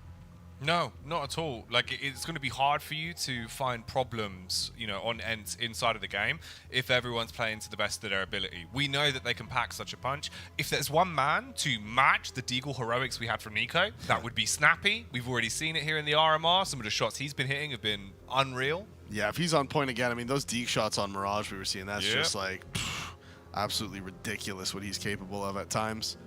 No, not at all. Like, it's going to be hard for you to find problems, you know, on ends inside of the game if everyone's playing to the best of their ability. We know that they can pack such a punch. If there's one man to match the Deagle heroics we had from Nico, that would be Snappy. We've already seen it here in the RMR. Some of the shots he's been hitting have been unreal. Yeah, if he's on point again, I mean, those Deke shots on Mirage we were seeing, that's just like absolutely ridiculous what he's capable of at times.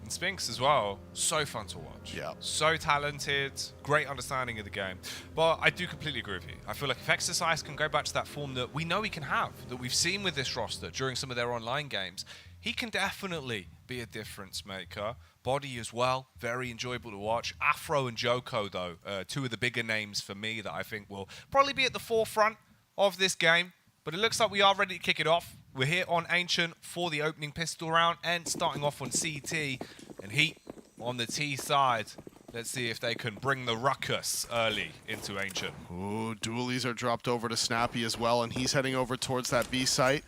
And Spinks as well, so fun to watch. Yeah. So talented, great understanding of the game. But I do completely agree with you. I feel like if Exercise can go back to that form that we know he can have, that we've seen with this roster during some of their online games, he can definitely be a difference maker. Body as well, very enjoyable to watch. Afro and Joko, though, two of the bigger names for me that I think will probably be at the forefront of this game. But it looks like we are ready to kick it off. We're here on Ancient for the opening pistol round and starting off on CT and Heat on the T side. Let's see if they can bring the ruckus early into Ancient. Ooh, dualies are dropped over to Snappy as well, and he's heading over towards that B site.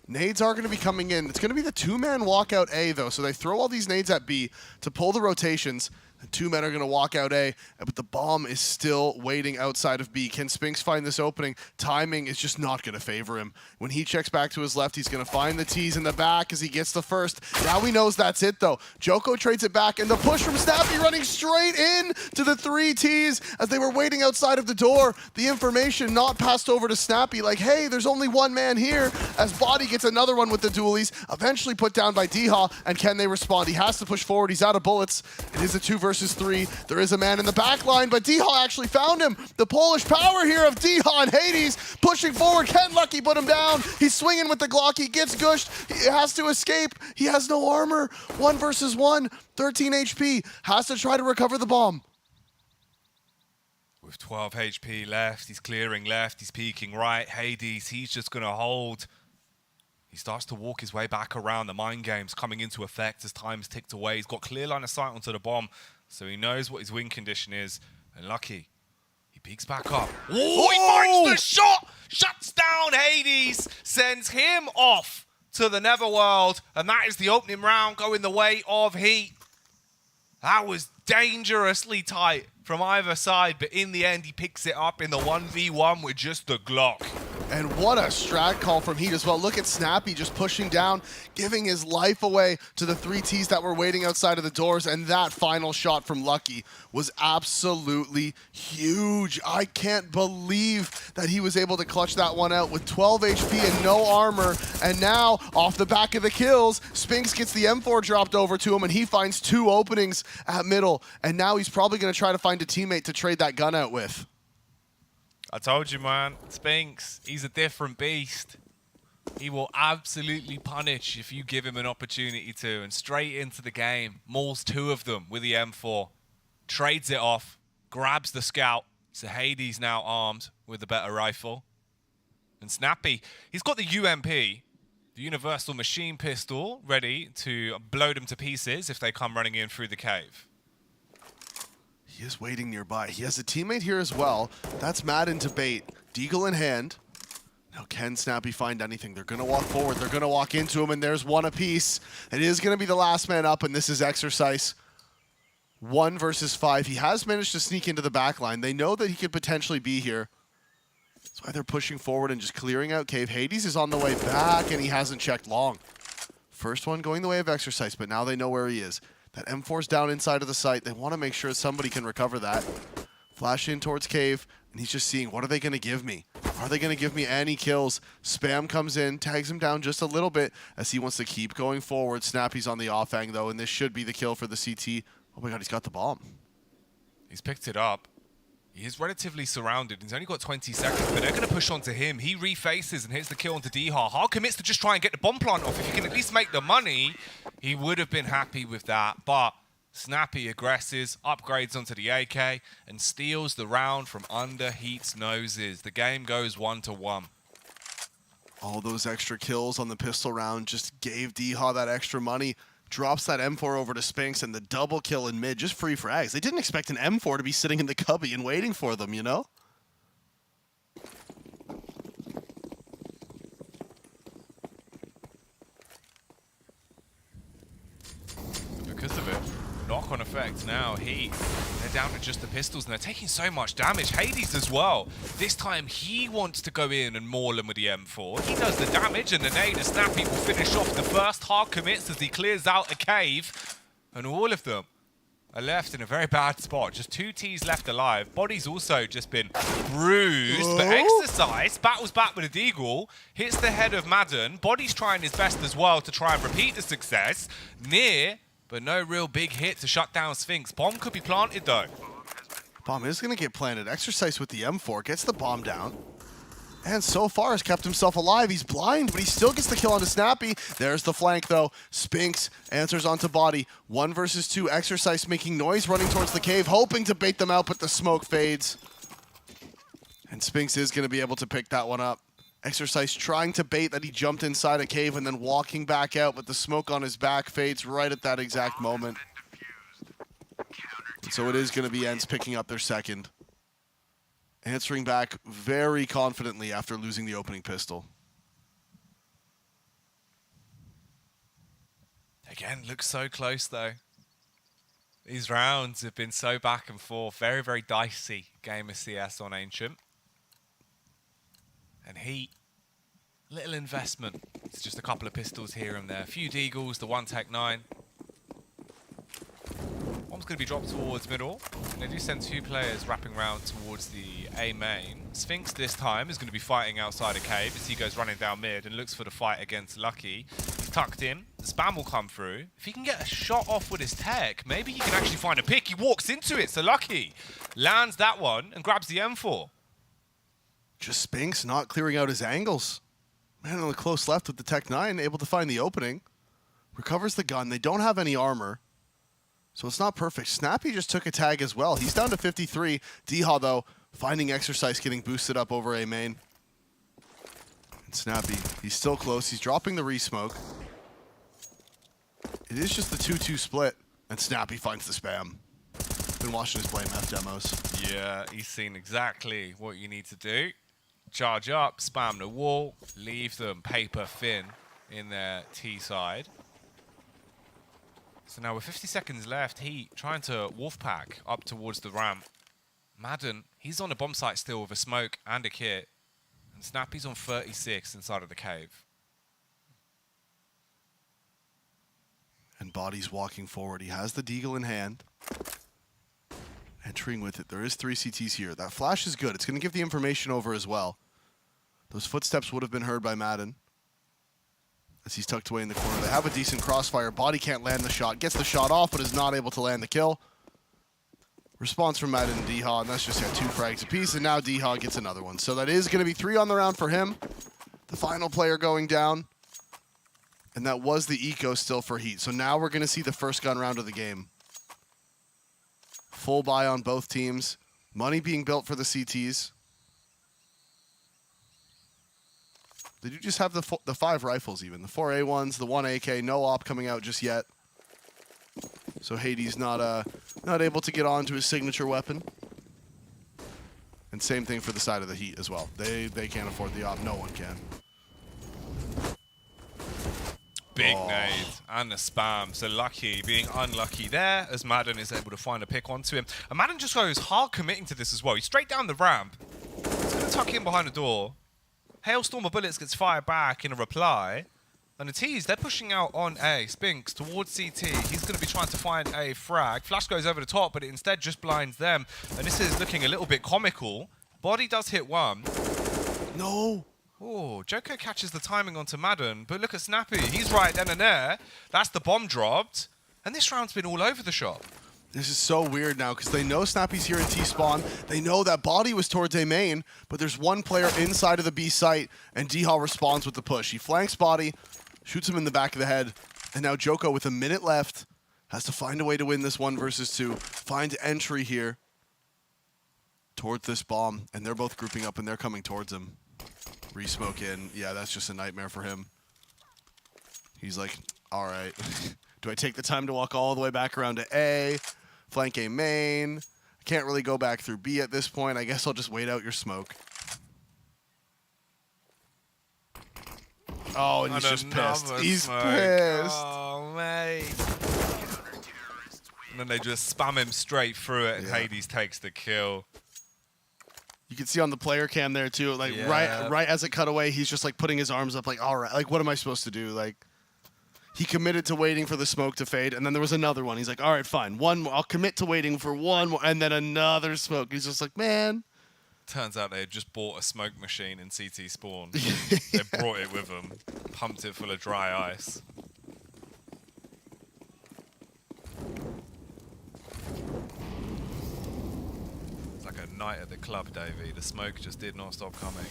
Nades are going to be coming in. It's going to be the two-man walkout A, though, so they throw all these nades at B to pull the rotations. The two men are going to walk out A, but the bomb is still waiting outside of B. Can Spinks find this opening? Timing is just not going to favor him. When he checks back to his left, he's going to find the T's in the back as he gets the first. Now he knows that's it, though. Joko trades it back, and the push from Snappy running straight in to the three T's as they were waiting outside of the door. The information not passed over to Snappy, like, hey, there's only one man here, as Body gets another one with the dualies, eventually put down by Deha, and can they respond? He has to push forward. He's out of bullets. It is a 2 versus 3. There is a man in the back line, but Deha actually found him. The Polish power here of Deha and Hades pushing forward. Can Lucky put him down? He's swinging with the Glock. He gets gushed. He has to escape. He has no armor. 1 versus 1. 13 HP. Has to try to recover the bomb. With 12 HP left, he's clearing left, he's peeking right. Hades, he's just going to hold. He starts to walk his way back around. The mind game's coming into effect as time's ticked away. He's got clear line of sight onto the bomb, so he knows what his win condition is. And Lucky, he peeks back up. Oh, he finds the shot! Shuts down Hades, sends him off to the Netherworld, and that is the opening round going the way of Heat. That was dangerously tight from either side, but in the end, he picks it up in the 1v1 with just the Glock. And what a strat call from Heat as well. Look at Snappy just pushing down, giving his life away to the 3 Ts that were waiting outside of the doors. And that final shot from Lucky was absolutely huge. I can't believe that he was able to clutch that one out with 12 HP and no armor. And now, off the back of the kills, Spinks gets the M4 dropped over to him, and he finds 2 openings at middle. And now he's probably going to try to find a teammate to trade that gun out with. I told you, man. Spinks, he's a different beast. He will absolutely punish if you give him an opportunity to. And straight into the game, mauls 2 of them with the M4. Trades it off, grabs the scout. So Hades now armed with the better rifle. And Snappy, he's got the UMP, the Universal Machine Pistol, ready to blow them to pieces if they come running in through the cave. He is waiting nearby. He has a teammate here as well. That's Madden to bait. Deagle in hand. Now, can Snappy find anything? They're going to walk forward. They're going to walk into him, and there's 1 apiece. It is going to be the last man up, and this is Exercise. 1 versus 5. He has managed to sneak into the back line. They know that he could potentially be here. That's why they're pushing forward and just clearing out cave. Hades is on the way back, and he hasn't checked long. First one going the way of Exercise, but now they know where he is. That M4's down inside of the site. They want to make sure somebody can recover that. Flash in towards cave, and he's just seeing, what are they going to give me? Are they going to give me any kills? Spam comes in, tags him down just a little bit as he wants to keep going forward. Snappy's on the offhang, though, and this should be the kill for the CT. Oh my god, he's got the bomb. He's picked it up. He is relatively surrounded. He's only got 20 seconds, but they're going to push onto him. He refaces and hits the kill onto Dha. Hard commits to just try and get the bomb plant off. If he can at least make the money, he would have been happy with that. But Snappy aggresses, upgrades onto the AK, and steals the round from under Heat's noses. The game goes 1-1. All those extra kills on the pistol round just gave Dha that extra money. Drops that M4 over to Spinks, and the double kill in mid, just free frags. They didn't expect an M4 to be sitting in the cubby and waiting for them, you know? Because of it, knock-on effect now. They're down to just the pistols, and they're taking so much damage. Hades as well. This time, he wants to go in and maul him with the M4. He does the damage, and the nade of Snappy will finish off the first hard commits as he clears out a cave. And all of them are left in a very bad spot. Just 2 Ts left alive. Body's also just been bruised. But Exercise battles back with a deagle, hits the head of Madden. Body's trying his best as well to try and repeat the success. Near, but no real big hit to shut down Sphinx. Bomb could be planted, though. Bomb is going to get planted. Exercise with the M4, gets the bomb down. And so far has kept himself alive. He's blind, but he still gets the kill onto Snappy. There's the flank, though. Spinks answers onto Body. 1 versus 2. Exercise making noise, running towards the cave, hoping to bait them out, but the smoke fades. And Spinks is going to be able to pick that one up. Exercise trying to bait that he jumped inside a cave and then walking back out, but the smoke on his back fades right at that exact moment. And so it is going to be ENCE picking up their second. Answering back very confidently after losing the opening pistol. Again, looks so close, though. These rounds have been so back and forth. Very, very dicey game of CS on Ancient. And Heat, little investment. It's just a couple of pistols here and there. A few deagles, the 1 Tech 9. Bomb's going to be dropped towards middle. And they do send 2 players wrapping around towards the A main. Sphinx this time is going to be fighting outside a cave as he goes running down mid and looks for the fight against Lucky. He's tucked in. The spam will come through. If he can get a shot off with his tech, maybe he can actually find a pick. He walks into it, so Lucky lands that one and grabs the M4. Just Spinks not clearing out his angles. Man on the close left with the Tech 9, able to find the opening. Recovers the gun. They don't have any armor, so it's not perfect. Snappy just took a tag as well. He's down to 53. Dha, though, finding Exercise, getting boosted up over A main. And Snappy, he's still close. He's dropping the re-smoke. It is just the 2-2 split, and Snappy finds the spam. Been watching his Blame F demos. Yeah, he's seen exactly what you need to do. Charge up, spam the wall, leave them paper thin in their T side. So now with 50 seconds left, Heat trying to wolfpack up towards the ramp. Madden, he's on the bomb site still with a smoke and a kit. And Snappy's on 36 inside of the cave. And Body's walking forward. He has the deagle in hand. Entering with it. There is 3 CTs here. That flash is good. It's going to give the information over as well. Those footsteps would have been heard by Madden as he's tucked away in the corner. They have a decent crossfire. Body can't land the shot. Gets the shot off, but is not able to land the kill. Response from Madden and Dha, and that's just got 2 frags apiece, and now Dha gets another one. So that is going to be 3 on the round for him. The final player going down. And that was the eco still for Heat. So now we're going to see the first gun round of the game. Full buy on both teams. Money being built for the CTs. They do just have the 5 rifles even. The 4 A1s, the 1 AK, no op coming out just yet. So Hades not able to get on to his signature weapon. And same thing for the side of the Heat as well. They can't afford the op. No one can. Big nade and the spam. So Lucky being unlucky there as Madden is able to find a pick onto him. And Madden just goes hard committing to this as well. He's straight down the ramp. He's going to tuck in behind the door. Hailstorm of bullets gets fired back in a reply. And the T's, they're pushing out on A. Spinks towards CT. He's going to be trying to find a frag. Flash goes over the top, but it instead just blinds them. And this is looking a little bit comical. Body does hit one. No. Oh, Joko catches the timing onto Madden, but look at Snappy. He's right then and there. That's the bomb dropped. And this round's been all over the shop. This is so weird now because they know Snappy's here in T-spawn. They know that body was towards A main, but there's one player inside of the B site, and D-Hall responds with the push. He flanks body, shoots him in the back of the head, and now Joko, with a minute left, has to find a way to win this 1 versus 2, find entry here towards this bomb, and they're both grouping up and they're coming towards him. Re-smoke in. Yeah, that's just a nightmare for him. He's like, all right. Do I take the time to walk all the way back around to A, flank A main? I can't really go back through B at this point. I guess I'll just wait out your smoke. Oh, and he's just pissed. He's pissed. Oh, mate. And then they just spam him straight through it, and Hades takes the kill. You can see on the player cam there too, like right as it cut away, he's just like putting his arms up, like, all right, like what am I supposed to do? Like, he committed to waiting for the smoke to fade, and then there was another one. He's like, all right, fine, one more. I'll commit to waiting for one more, and then another smoke. He's just like, man. Turns out they had just bought a smoke machine in CT spawn. They brought it with them, pumped it full of dry ice. A night at the club, Davey. The smoke just did not stop coming.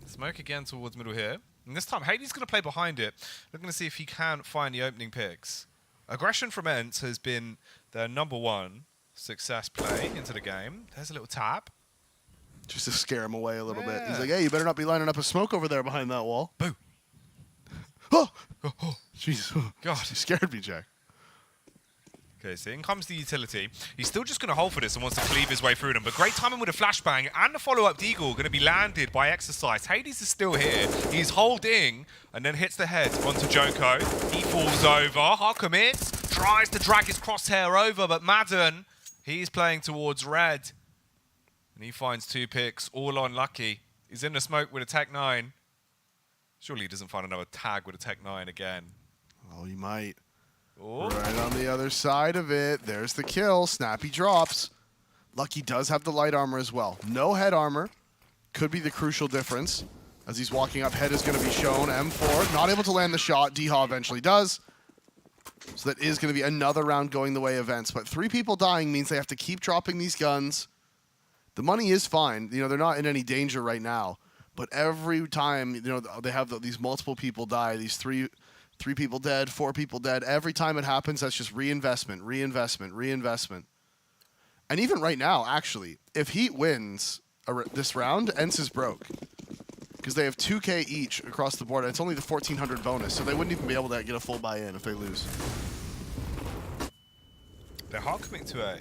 Smoke again towards middle here. And this time, Hades going to play behind it. Looking to see if he can find the opening picks. Aggression from Ents has been their #1 success play into the game. There's a little tap. Just to scare him away a little bit. He's like, hey, you better not be lining up a smoke over there behind that wall. Boo. Oh! Jeez. God. You scared me, Jack. Okay, so in comes the utility. He's still just going to hold for this and wants to cleave his way through them. But great timing with a flashbang and the follow-up deagle going to be landed by Exercise. Hades is still here. He's holding and then hits the head onto Joko. He falls over. Hard commits. Tries to drag his crosshair over, but Madden, he's playing towards red. And he finds 2 picks, all on Lucky. He's in the smoke with a Tech 9. Surely he doesn't find another tag with a Tech 9 again. Oh, he might. Oh. Right on the other side of it. There's the kill. Snappy drops. Lucky does have the light armor as well. No head armor. Could be the crucial difference. As he's walking up, head is going to be shown. M4, not able to land the shot. D-Haw eventually does. So that is going to be another round going the way of Ents. But 3 people dying means they have to keep dropping these guns. The money is fine. You know, they're not in any danger right now. But every time, you know, they have these multiple people die, these 3 people dead, 4 people dead. Every time it happens, that's just reinvestment, reinvestment, reinvestment. And even right now, actually, if Heat wins this round, Ents is broke. Because they have 2K each across the board. And it's only the 1,400 bonus, so they wouldn't even be able to get a full buy-in if they lose. They're hard coming to A.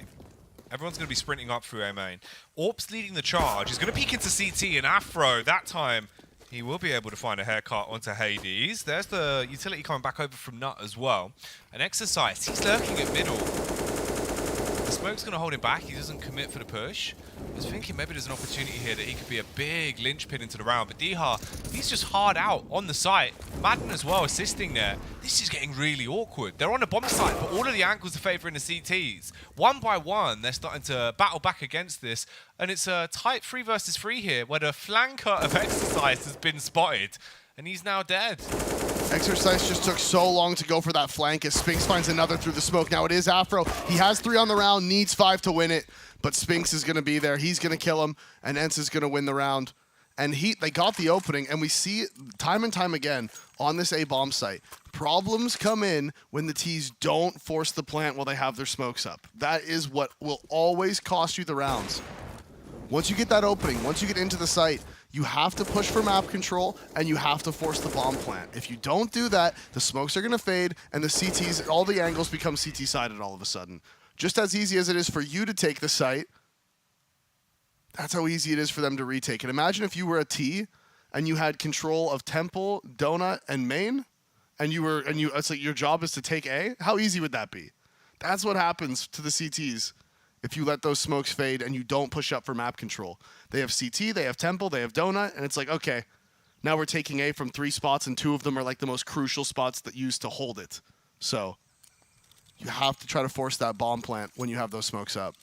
Everyone's going to be sprinting up through A main. Orp's leading the charge. He's going to peek into CT, and Afro, that time, he will be able to find a haircut onto Hades. There's the utility coming back over from Nut as well. And Exercise, he's lurking at middle. The smoke's going to hold him back. He doesn't commit for the push. I was thinking maybe there's an opportunity here that he could be a big linchpin into the round. But D-Haw, he's just hard out on the site. Madden as well assisting there. This is getting really awkward. They're on the bomb site, but all of the angles are favouring the CTs. One by one, they're starting to battle back against this. And it's a tight 3 versus 3 here, where the flanker of Exercise has been spotted. And he's now dead. Exercise just took so long to go for that flank as Spinks finds another through the smoke. Now it is Afro. He has 3 on the round, needs 5 to win it. But Spinks is going to be there. He's going to kill him, and Ents is going to win the round. And Heat, they got the opening, and we see it time and time again on this A-bomb site. Problems come in when the Ts don't force the plant while they have their smokes up. That is what will always cost you the rounds. Once you get that opening, once you get into the site, you have to push for map control, and you have to force the bomb plant. If you don't do that, the smokes are going to fade, and the CTs, all the angles become CT-sided all of a sudden. Just as easy as it is for you to take the site, that's how easy it is for them to retake it. Imagine if you were a T, and you had control of Temple, Donut, and Main, and it's like your job is to take A. How easy would that be? That's what happens to the CTs if you let those smokes fade and you don't push up for map control. They have CT, they have Temple, they have Donut, and it's like, okay, now we're taking A from 3 spots, and 2 of them are like the most crucial spots that used to hold it. So you have to try to force that bomb plant when you have those smokes up.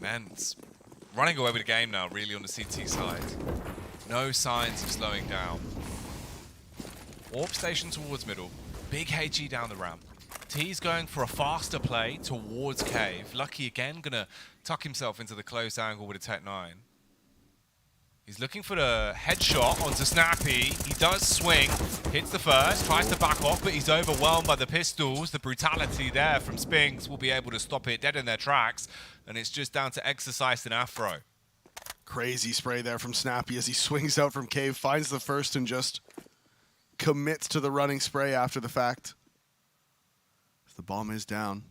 And running away with the game now, really, on the CT side. No signs of slowing down. Orb station towards middle. Big HE down the ramp. T's going for a faster play towards Cave. Lucky again, gonna tuck himself into the close angle with a Tech 9. He's looking for the headshot onto Snappy. He does swing, hits the first, tries to back off, but he's overwhelmed by the pistols. The brutality there from Spinks will be able to stop it dead in their tracks, and it's just down to Exercise and Afro. Crazy spray there from Snappy as he swings out from Cave, finds the first, and just commits to the running spray after the fact. The bomb is down.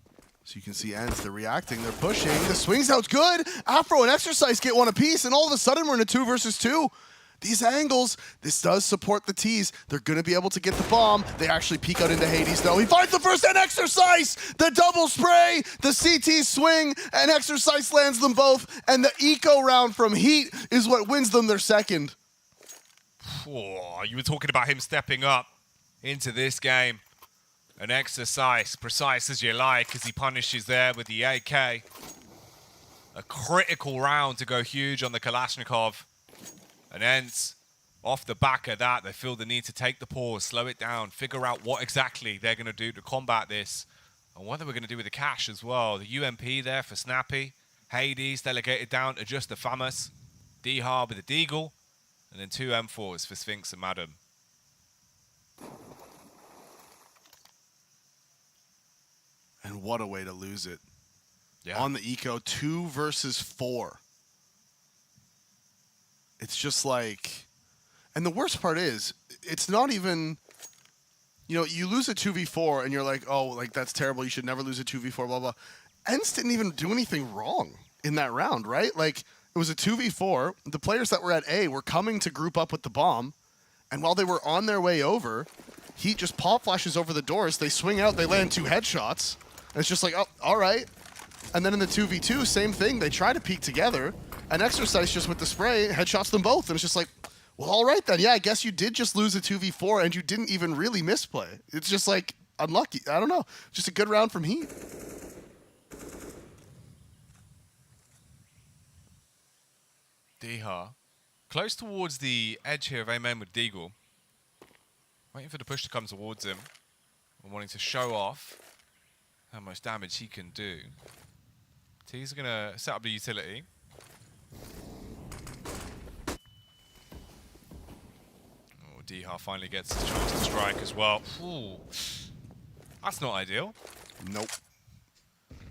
So you can see Ents, they're reacting, they're pushing. The swing's out good. Afro and Exercise get one apiece, and all of a sudden we're in a 2 versus 2. These angles, this does support the T's. They're going to be able to get the bomb. They actually peek out into Hades, though. He finds the first, and Exercise! The double spray, the CT swing, and Exercise lands them both. And the eco round from Heat is what wins them their second. Oh, you were talking about him stepping up into this game. An Exercise, precise as you like, as he punishes there with the AK. A critical round to go huge on the Kalashnikov. And Ents, off the back of that, they feel the need to take the pause, slow it down, figure out what exactly they're going to do to combat this, and what they were going to do with the cash as well. The UMP there for Snappy. Hades delegated down to just the Famous. D-Hard with the Deagle. And then 2 M4s for Sphinx and Madam. And what a way to lose it. Yeah. On the eco, 2 versus 4. It's just like, and the worst part is, it's not even, you know, you lose a 2v4 and you're like, oh, like that's terrible, you should never lose a 2v4, blah, blah. Ents didn't even do anything wrong in that round, right? Like, it was a 2v4. The players that were at A were coming to group up with the bomb, and while they were on their way over, Heat just pop flashes over the doors, they swing out, they land 2 headshots. And it's just like, oh, all right. And then in the 2v2, same thing. They try to peek together, and Exercise just with the spray headshots them both. And it's just like, well, all right then. Yeah, I guess you did just lose a 2v4, and you didn't even really misplay. It's just like unlucky. I don't know. Just a good round from Heat. D-Hard. Close towards the edge here of A-Man with Deagle. Waiting for the push to come towards him. And wanting to show off how much damage he can do. T's going to set up the utility. Oh, D-Hard finally gets his chance to strike as well. Ooh. That's not ideal. Nope.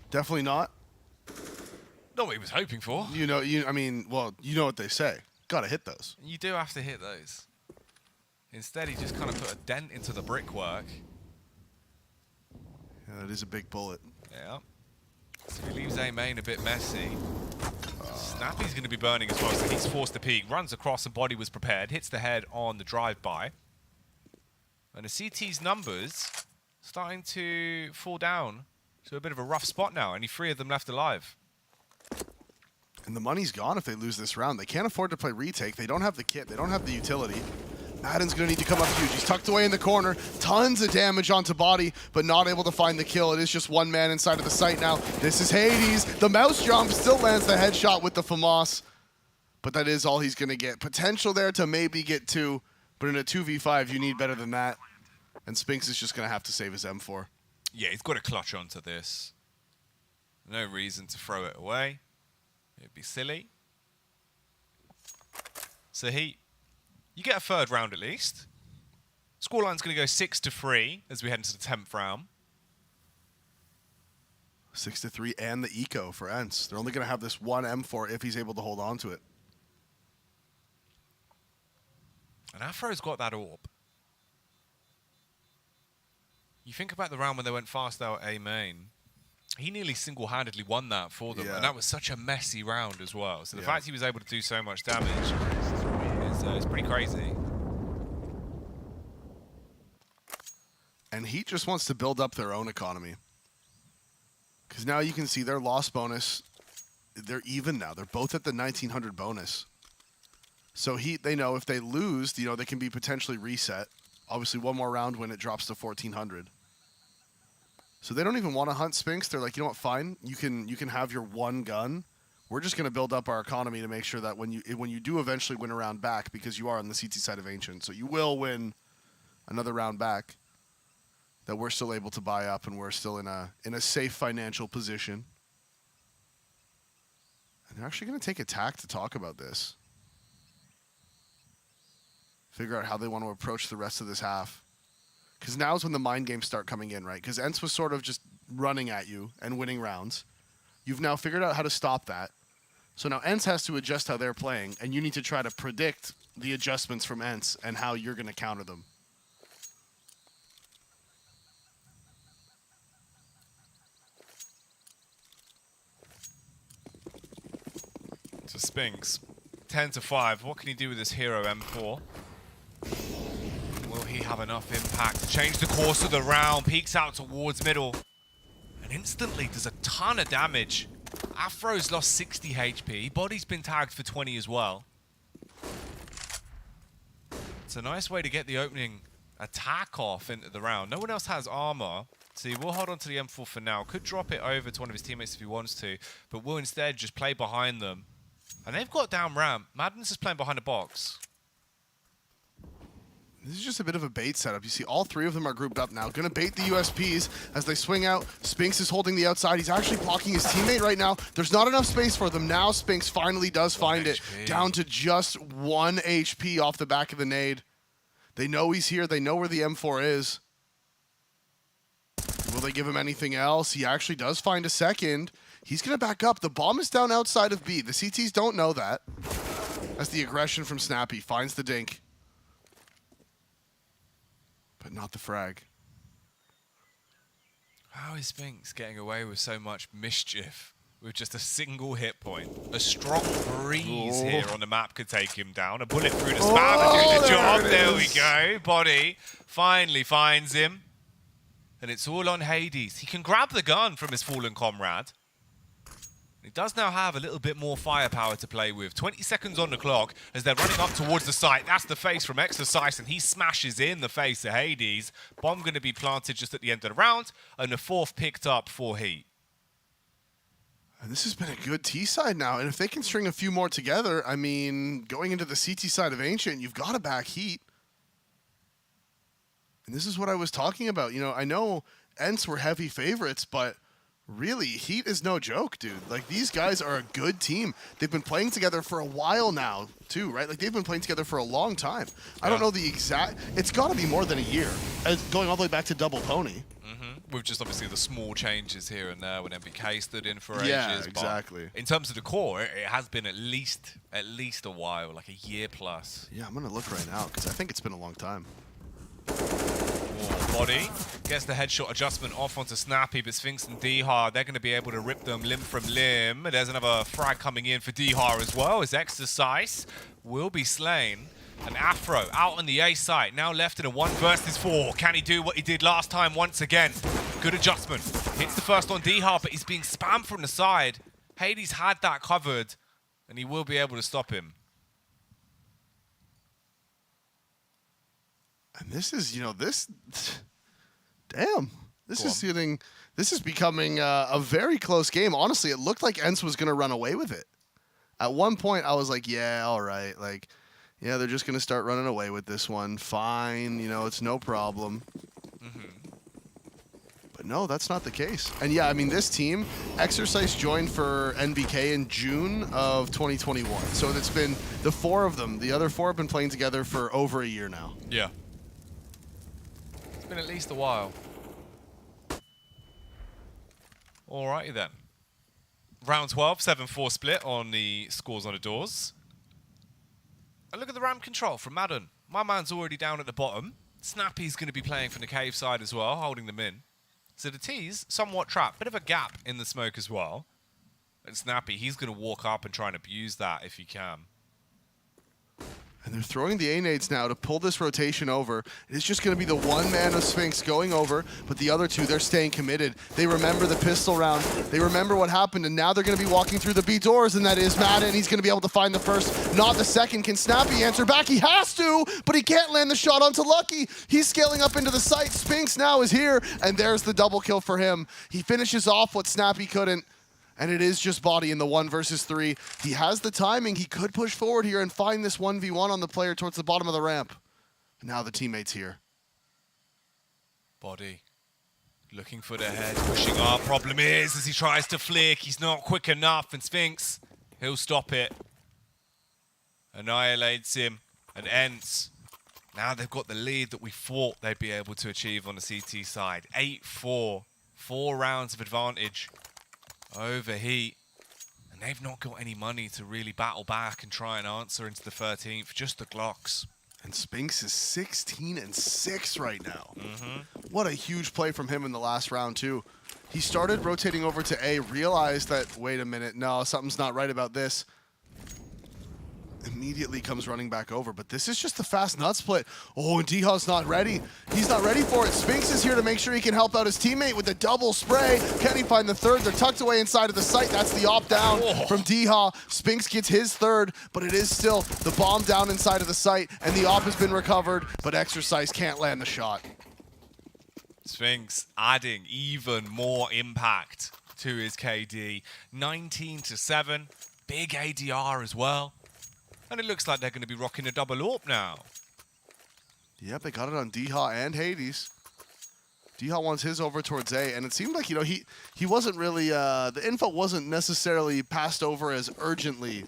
Definitely not. Not what he was hoping for. I mean, well, you know what they say. Gotta hit those. You do have to hit those. Instead, he just kind of put a dent into the brickwork. Yeah, that is a big bullet. Yeah. So he leaves A-Main a bit messy. Snappy's going to be burning as well, so he's forced to peek. Runs across, and body was prepared. Hits the head on the drive-by. And the CT's numbers starting to fall down to a bit of a rough spot now. Only 3 of them left alive. And the money's gone if they lose this round. They can't afford to play retake. They don't have the kit. They don't have the utility. Madden's going to need to come up huge. He's tucked away in the corner. Tons of damage onto body, but not able to find the kill. It is just one man inside of the site now. This is Hades. The mouse jump still lands the headshot with the FAMAS. But that is all he's going to get. Potential there to maybe get 2, but in a 2v5, you need better than that. And Spinks is just going to have to save his M4. Yeah, he's got to clutch onto this. No reason to throw it away. It'd be silly. So you get a 3rd round at least. Scoreline's going to go 6-3 as we head into the 10th round. 6-3 and the eco for Ents. They're only going to have this one M4 if he's able to hold on to it. And Afro's got that orb. You think about the round when they went fast out A-Main. He nearly single-handedly won that for them, and that was such a messy round as well. So the fact he was able to do so much damage is pretty crazy. And Heat just wants to build up their own economy. Because now you can see their loss bonus, they're even now. They're both at the 1900 bonus. So Heat, they know if they lose, they can be potentially reset. Obviously, one more round when it drops to 1400. So they don't even want to hunt Spinks. They're like, you know what, fine. You can have your one gun, we're just going to build up our economy to make sure that when you do eventually win a round back, because you are on the CT side of Ancient, so you will win another round back, that we're still able to buy up and we're still in a safe financial position. And they're actually going to take attack to talk about this. Figure out how they want to approach the rest of this half. Because now is when the mind games start coming in, right? Because ENCE was sort of just running at you and winning rounds. You've now figured out how to stop that. So now ENCE has to adjust how they're playing, and you need to try to predict the adjustments from ENCE and how you're going to counter them. So Spinks, 10-5. What can he do with this hero M4? Will he have enough impact to change the course of the round? Peeks out towards middle. And instantly does a ton of damage. Afro's lost 60 HP. Body's been tagged for 20 as well. It's a nice way to get the opening attack off into the round. No one else has armor. So he will hold on to the M4 for now. Could drop it over to one of his teammates if he wants to. But will instead just play behind them. And they've got down ramp. Madness is playing behind a box. This is just a bit of a bait setup. You see all three of them are grouped up now. Gonna bait the USPs as they swing out. Spinks is holding the outside. He's actually blocking his teammate right now. There's not enough space for them. Now Spinks finally does find it. Down to just 1 HP off the back of the nade. They know he's here. They know where the M4 is. Will they give him anything else? He actually does find a second. He's gonna back up. The bomb is down outside of B. The CTs don't know that. As the aggression from Snappy finds the dink. But not the frag. How is Spinks getting away with so much mischief with just a single hit point? A strong breeze here on the map could take him down. A bullet through the spam and do the job. There we go. Body finally finds him. And it's all on Hades. He can grab the gun from his fallen comrade. He does now have a little bit more firepower to play with. 20 seconds on the clock as they're running up towards the site. That's the face from Exercise, and he smashes in the face of Hades. Bomb going to be planted just at the end of the round, and the fourth picked up for Heat. And this has been a good T side now, and if they can string a few more together, I mean, going into the CT side of Ancient, you've got to back Heat. And this is what I was talking about. You know, I know ENCE were heavy favorites, but really, Heat is no joke, dude. Like, these guys are a good team. They've been playing together for a while now, too, right? Like, they've been playing together for a long time. I don't know the exact... It's got to be more than a year. Going all the way back to Double Pony. With just obviously the small changes here and there when MBK stood in for ages. Yeah, exactly. In terms of the core, it has been at least a while, like a year plus. Yeah, I'm going to look right now, because I think it's been a long time. Body gets the headshot adjustment off onto Snappy, but Sphinx and Dihar, they're going to be able to rip them limb from limb. There's another frag coming in for Dihar as well, as Exercise will be slain. And Afro out on the A site, now left in a 1 versus 4. Can he do what he did last time once again? Good adjustment. Hits the first on Dihar, but he's being spammed from the side. Hades had that covered, and he will be able to stop him. And this is, you know, this... Damn. This is becoming a very close game. Honestly, it looked like ENCE was going to run away with it. At one point, I was like, yeah, all right. Like, yeah, they're just going to start running away with this one. Fine. You know, it's no problem. But no, that's not the case. And yeah, I mean, this team, Exercise joined for NBK in June of 2021. So it's been the 4 of them. The other 4 have been playing together for over a year now. Yeah. It's been at least a while. Alrighty then. Round 12, 7-4 split on the scores on the doors. And look at the ramp control from Madden. My man's already down at the bottom. Snappy's going to be playing from the cave side as well, holding them in. So the T's somewhat trapped. Bit of a gap in the smoke as well. And Snappy, he's going to walk up and try and abuse that if he can. And they're throwing the A-nades now to pull this rotation over. It's just going to be the one man of Sphinx going over, but the other 2, they're staying committed. They remember the pistol round. They remember what happened, and now they're going to be walking through the B doors, and that is Madden. He's going to be able to find the first, not the second. Can Snappy answer back? He has to, but he can't land the shot onto Lucky. He's scaling up into the site. Sphinx now is here, and there's the double kill for him. He finishes off what Snappy couldn't. And it is just Body in the 1 versus 3. He has the timing. He could push forward here and find this 1v1 on the player towards the bottom of the ramp. And now the teammates here. Body looking for the head, pushing up. Problem is, as he tries to flick, he's not quick enough, and Spinx, he'll stop it. Annihilates him and ends. Now they've got the lead that we thought they'd be able to achieve on the CT side. 8-4, 4 rounds of advantage over Heat. And they've not got any money to really battle back and try and answer into the 13th, just the Glocks. And Spinx is 16-6 right now. What a huge play from him in the last round, too. He started rotating over to A, realized that, wait a minute, no, something's not right about this. Immediately comes running back over, but this is just a fast nut split. Oh, and Deha's not ready. He's not ready for it. Spinx is here to make sure he can help out his teammate with the double spray. Can he find the third? They're tucked away inside of the site. That's the op down from Deha. Spinx gets his third, but it is still the bomb down inside of the site, and the op has been recovered, but Exercise can't land the shot. Spinx adding even more impact to his KD. 19-7, big ADR as well. And it looks like they're going to be rocking a double AWP now. Yep, they got it on Deha and Hades. Deha wants his over towards A, and it seemed like, you know, he wasn't really, the info wasn't necessarily passed over as urgently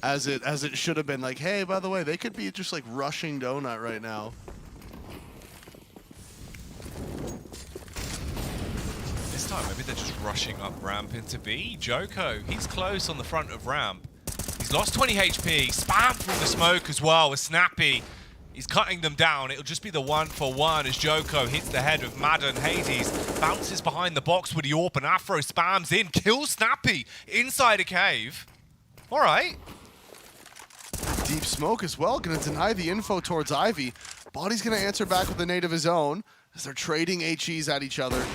as it should have been. Like, hey, by the way, they could be just like rushing Donut right now. This time, maybe they're just rushing up ramp into B. Joko, he's close on the front of ramp. He's lost 20 HP, spam through the smoke as well with Snappy. He's cutting them down. It'll just be the 1-for-1 as Joko hits the head of Madden. Hades bounces behind the box with the AWP, and Afro spams in, kills Snappy inside a cave. All right. Deep smoke as well, gonna deny the info towards Ivy. Body's gonna answer back with a nade of his own as they're trading HEs at each other.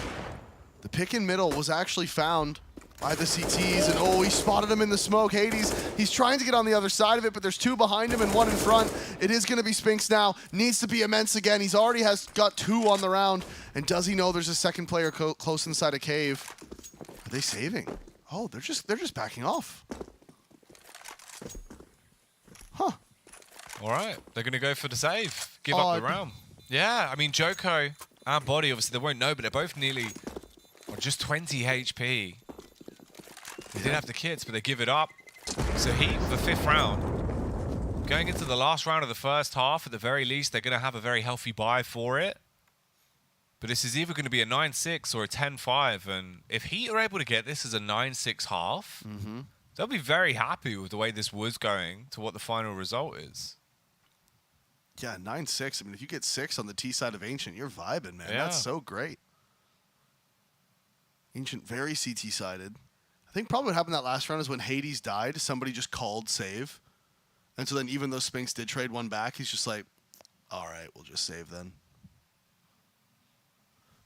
The pick in middle was actually found by the CTs, and oh, he spotted him in the smoke. Hades, he's trying to get on the other side of it, but there's 2 behind him and 1 in front. It is gonna be Spinx now. Needs to be immense again. He's already got 2 on the round. And does he know there's a second player close inside a cave? Are they saving? Oh, they're just backing off. Huh. All right, they're gonna go for the save. Give up the round. Yeah, I mean, Joko and Body, obviously they won't know, but they're both nearly just 20 HP. They didn't have the kits, but they give it up. So Heat for the 5th round. Going into the last round of the first half, at the very least, they're going to have a very healthy buy for it. But this is either going to be a 9-6 or a 10-5. And if Heat are able to get this as a 9-6 half, they'll be very happy with the way this was going to what the final result is. Yeah, 9-6. I mean, if you get 6 on the T side of Ancient, you're vibing, man. Yeah. That's so great. Ancient very CT-sided. I think probably what happened that last round is when Hades died, somebody just called save. And so then even though Spinx did trade 1 back, he's just like, all right, we'll just save then.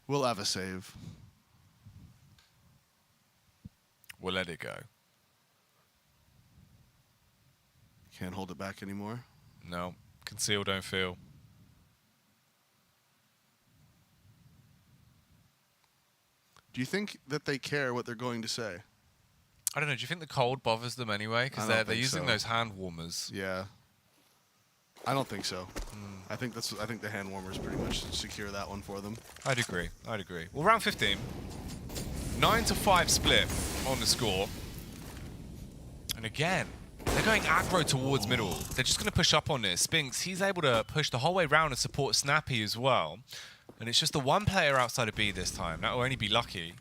We'll have a save. We'll let it go. Can't hold it back anymore. No, conceal, don't feel. Do you think that they care what they're going to say? I don't know. Do you think the cold bothers them anyway? Because they're using those hand warmers. Yeah. I don't think so. I think the hand warmers pretty much secure that one for them. I'd agree. I'd agree. Well, round 15. 9-5 split on the score. And again, they're going aggro towards middle. They're just going to push up on this. Spinx, he's able to push the whole way around and support Snappy as well. And it's just the 1 player outside of B this time. That will only be Lucky.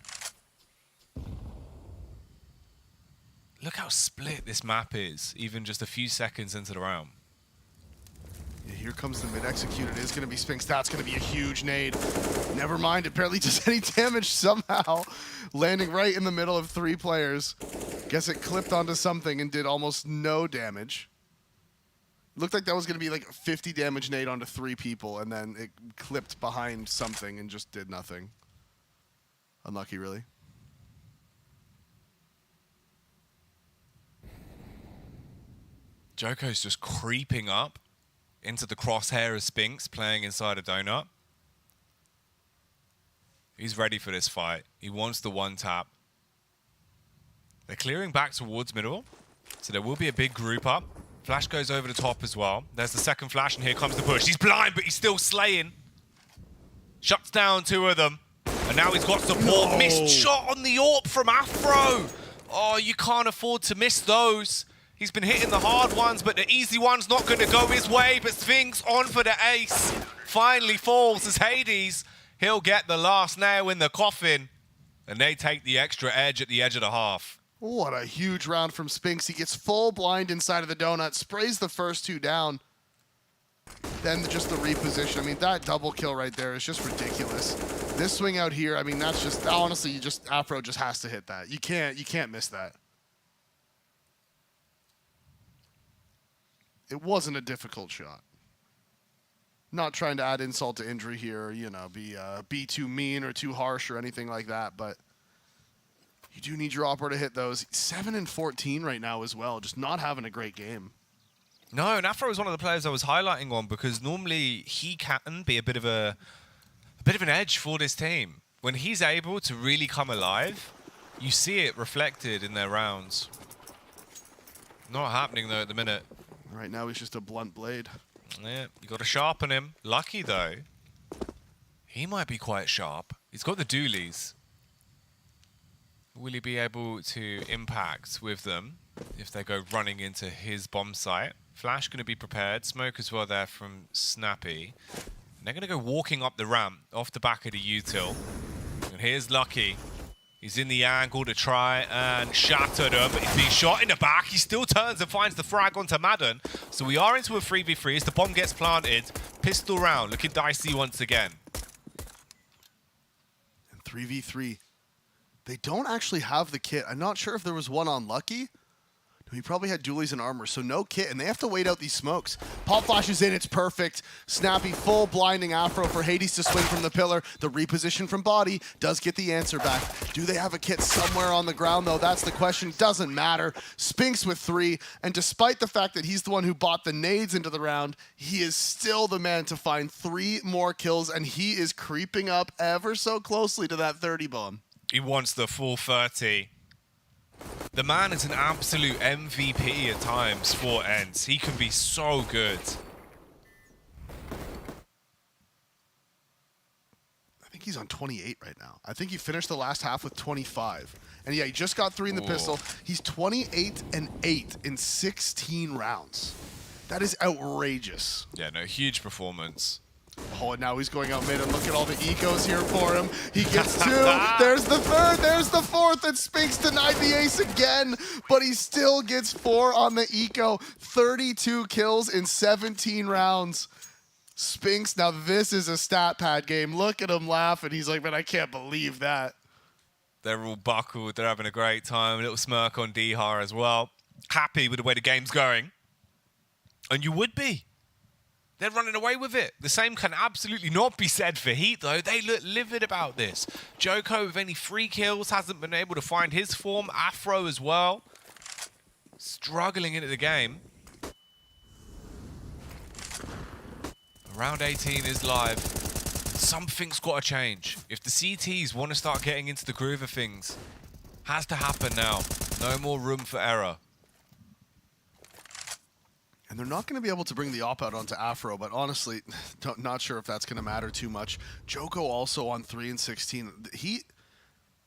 Look how split this map is, even just a few seconds into the round. Yeah, here comes the mid-execute. It is going to be Spinx. That's going to be a huge nade. Never mind, it barely does any damage somehow. Landing right in the middle of 3 players. Guess it clipped onto something and did almost no damage. Looked like that was going to be like a 50 damage nade onto 3 people, and then it clipped behind something and just did nothing. Unlucky, really. Joko's just creeping up into the crosshair of Spinx, playing inside a donut. He's ready for this fight. He wants the 1 tap. They're clearing back towards middle, so there will be a big group up. Flash goes over the top as well. There's the second flash, and here comes the push. He's blind, but he's still slaying. Shuts down 2 of them, and now he's got support. No. Missed shot on the AWP from Afro. Oh, you can't afford to miss those. He's been hitting the hard ones, but the easy one's not going to go his way. But Sphinx on for the ace. Finally falls as Hades. He'll get the last nail in the coffin, and they take the extra edge at the edge of the half. What a huge round from Sphinx. He gets full blind inside of the donut, sprays the first 2 down. Then just the reposition. I mean, that double kill right there is just ridiculous. This swing out here, I mean, that's just, honestly, Afro just has to hit that. You can't miss that. It wasn't a difficult shot. Not trying to add insult to injury here, you know, be too mean or too harsh or anything like that, but you do need your opera to hit those. 7 and 14 right now as well, just not having a great game. No, and Afro is one of the players I was highlighting on because normally he can be a bit of an edge for this team. When he's able to really come alive, you see it reflected in their rounds. Not happening though at the minute. Right now he's just a blunt blade. Yeah, you got to sharpen him. Lucky though, he might be quite sharp. He's got the dualies. Will he be able to impact with them if they go running into his bomb site? Flash going to be prepared. Smoke as well there from Snappy. And they're going to go walking up the ramp off the back of the util. And here's Lucky. He's in the angle to try and shatter them, but he's being shot in the back. He still turns and finds the frag onto Madden. So we are into a 3v3 as the bomb gets planted. Pistol round, looking dicey once again. And 3v3. They don't actually have the kit. I'm not sure if there was one on Lucky. He probably had dualies and armor, so no kit, and they have to wait out these smokes. Pop flash is in, it's perfect. Snappy, full blinding Afro for Hades to swing from the pillar. The reposition from body does get the answer back. Do they have a kit somewhere on the ground, though? That's the question. Doesn't matter. Spinks with 3, and despite the fact that he's the one who bought the nades into the round, he is still the man to find 3 more kills, and he is creeping up ever so closely to that 30 bomb. He wants the full 30. The man is an absolute MVP at times for Ents. He can be so good. I think he's on 28 right now. I think he finished the last half with 25. And yeah, he just got 3 in the pistol. He's 28 and 8 in 16 rounds. That is outrageous. Yeah, no, huge performance. Oh, and now he's going out mid, and look at all the ecos here for him. He gets 2. There's the 3rd. There's the 4th. And Spinks denied the ace again, but he still gets 4 on the eco. 32 kills in 17 rounds. Spinks, now this is a stat pad game. Look at him laugh, and he's like, man, I can't believe that. They're all buckled. They're having a great time. A little smirk on Dihar as well. Happy with the way the game's going. And you would be. They're running away with it. The same can absolutely not be said for Heat, though. They look livid about this. Joko, with only 3 kills, hasn't been able to find his form. Afro as well. Struggling into the game. Round 18 is live. Something's got to change. If the CTs want to start getting into the groove of things, has to happen now. No more room for error. And they're not going to be able to bring the op out onto Afro, but honestly, not sure if that's going to matter too much. Joko also on 3 and 16. Heat,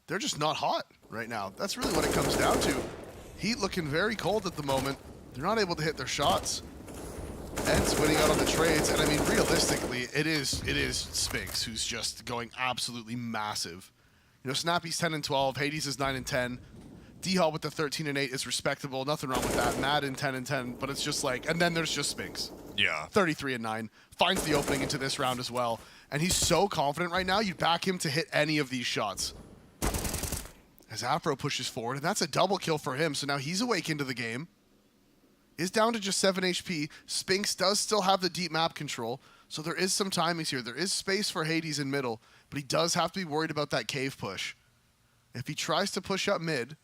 they're just not hot right now. That's really what it comes down to. Heat looking very cold at the moment. They're not able to hit their shots. Ents winning out on the trades, and I mean, realistically, it is Spinks who's just going absolutely massive. You know, Snappy's 10 and 12, Hades is 9 and 10. D-Hall with the 13 and 8 is respectable. Nothing wrong with that. Madden 10 and 10, but it's just like, and then there's just Spinks. Yeah. 33 and 9. Finds the opening into this round as well. And he's so confident right now, you'd back him to hit any of these shots. As Afro pushes forward, and that's a double kill for him. So now he's awake into the game. Is down to just 7 HP. Spinks does still have the deep map control. So there is some timings here. There is space for Hades in middle, but he does have to be worried about that cave push. If he tries to push up mid,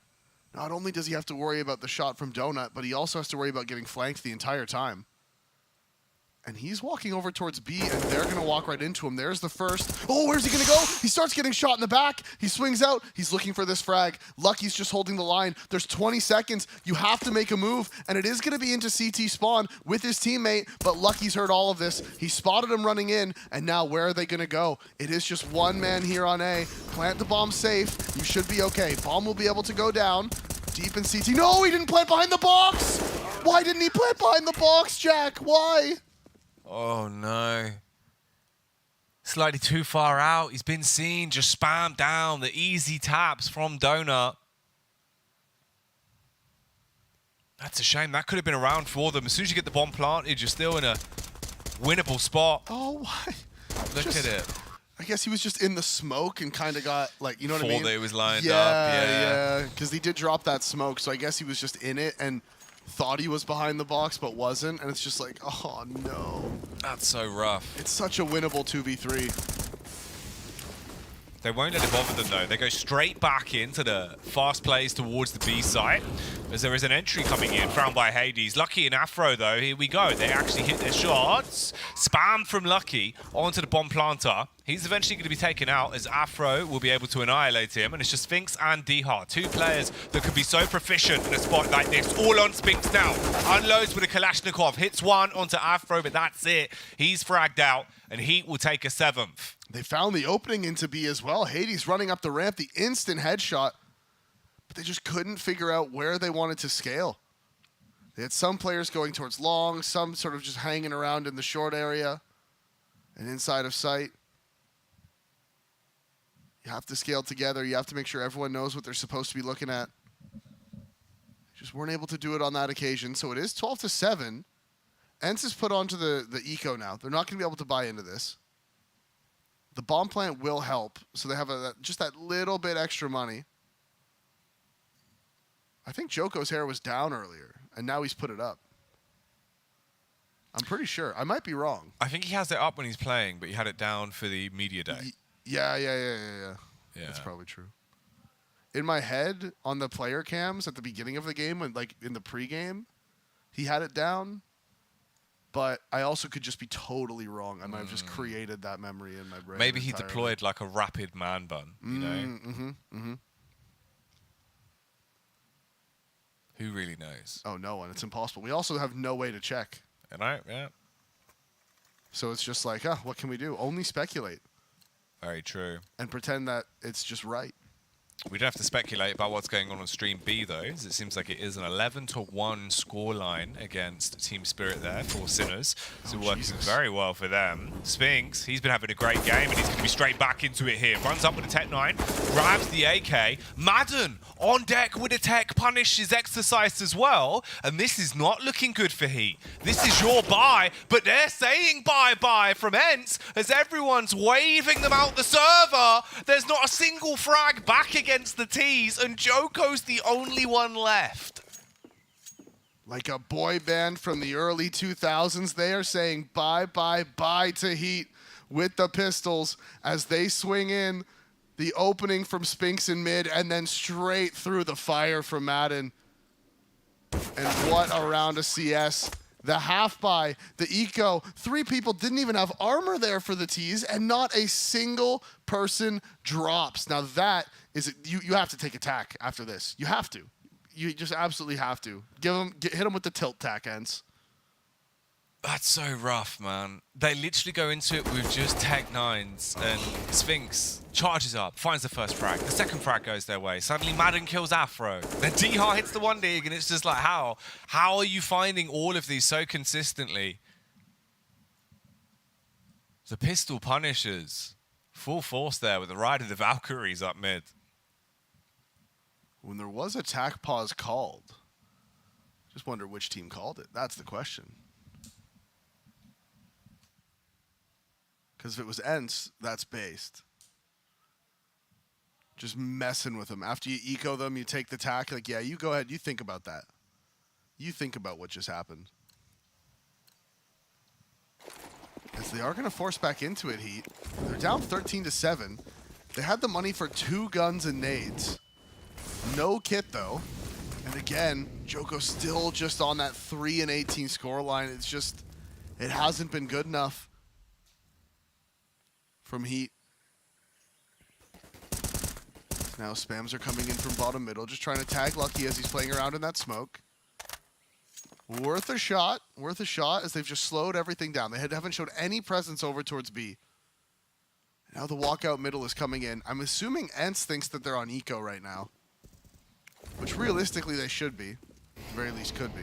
not only does he have to worry about the shot from Donut, but he also has to worry about getting flanked the entire time. And he's walking over towards B, and they're going to walk right into him. There's the first. Oh, where's he going to go? He starts getting shot in the back. He swings out. He's looking for this frag. Lucky's just holding the line. There's 20 seconds. You have to make a move, and it is going to be into CT spawn with his teammate, but Lucky's heard all of this. He spotted him running in, and now where are they going to go? It is just one man here on A. Plant the bomb safe. You should be okay. Bomb will be able to go down. Deep in CT. No, he didn't plant behind the box! Why didn't he plant behind the box, Jack? Why? Oh, no. Slightly too far out. He's been seen. Just spam down the easy taps from Donut. That's a shame. That could have been around for them. As soon as you get the bomb planted, you're still in a winnable spot. Oh, why? Look at it. I guess he was just in the smoke and kind of got, like, you know what I mean? Thought that it was lined up. Yeah. Because he did drop that smoke, so I guess he was just in it and thought he was behind the box but wasn't, and it's just like, oh no. That's so rough. It's such a winnable 2v3. They won't let it bother them though. They go straight back into the fast plays towards the B site as there is an entry coming in found by Hades. Lucky and Afro though, here we go. They actually hit their shots. Spam from Lucky onto the bomb planter. He's eventually going to be taken out as Afro will be able to annihilate him. And it's just Sphinx and Dihar, two players that could be so proficient in a spot like this. All on Sphinx now. Unloads with a Kalashnikov. Hits one onto Afro, but that's it. He's fragged out, and Heat will take a 7th. They found the opening into B as well. Hades running up the ramp, the instant headshot. But they just couldn't figure out where they wanted to scale. They had some players going towards long, some sort of just hanging around in the short area and inside of sight. You have to scale together. You have to make sure everyone knows what they're supposed to be looking at. Just weren't able to do it on that occasion. So it is 12-7. ENCE is put onto the eco now. They're not going to be able to buy into this. The bomb plant will help. So they have just that little bit extra money. I think Joko's hair was down earlier, and now he's put it up. I'm pretty sure. I might be wrong. I think he has it up when he's playing, but he had it down for the media day. Yeah. That's probably true. In my head, on the player cams at the beginning of the game, when like in the pregame, he had it down. But I also could just be totally wrong. I might have just created that memory in my brain. Maybe he deployed like a rapid man bun, you know? Who really knows? Oh, no one. It's impossible. We also have no way to check. Yeah. So it's just like, what can we do? Only speculate. Very true. And pretend that it's just right. We don't have to speculate about what's going on Stream B, though, as it seems like it is an 11-1 scoreline against Team Spirit there for Sinners. So working very well for them. Sphinx, he's been having a great game, and he's going to be straight back into it here. Runs up with a Tech 9, grabs the AK. Madden on deck with a Tech, punishes Exercise as well. And this is not looking good for Heat. This is your bye, but they're saying bye-bye from ENCE as everyone's waving them out the server. There's not a single frag back against the T's, and Joko's the only one left. Like a boy band from the early 2000s, they are saying bye, bye, bye to Heat with the pistols as they swing in the opening from Sphinx in mid and then straight through the fire from Madden. And what a round of CS. The half buy, the eco, 3 people didn't even have armor there for the T's, and not a single person drops. Now that is, you have to take attack after this. You have to. You just absolutely have to. Hit them with the tilt tack, ENCE. That's so rough, man. They literally go into it with just Tech 9s, and Sphinx charges up, finds the first frag. The second frag goes their way. Suddenly Madden kills Afro. Then Dihar hits the 1 dig, and it's just like, how? How are you finding all of these so consistently? The pistol punishes. Full force there with the Ride of the Valkyries up mid. When there was attack pause called, just wonder which team called it. That's the question. Because if it was ENCE, that's based. Just messing with them. After you eco them, you take the tack. Like, yeah, you go ahead. You think about that. You think about what just happened. As they are going to force back into it, Heat. They're down 13-7. They had the money for 2 guns and nades. No kit, though. And again, Joko still just on that 3-18 scoreline. It hasn't been good enough from Heat. Now spams are coming in from bottom middle, just trying to tag Lucky as he's playing around in that smoke. Worth a shot as they've just slowed everything down. They haven't showed any presence over towards B. Now the walkout middle is coming in. I'm assuming Ents thinks that they're on eco right now, which realistically they should be. At the very least could be.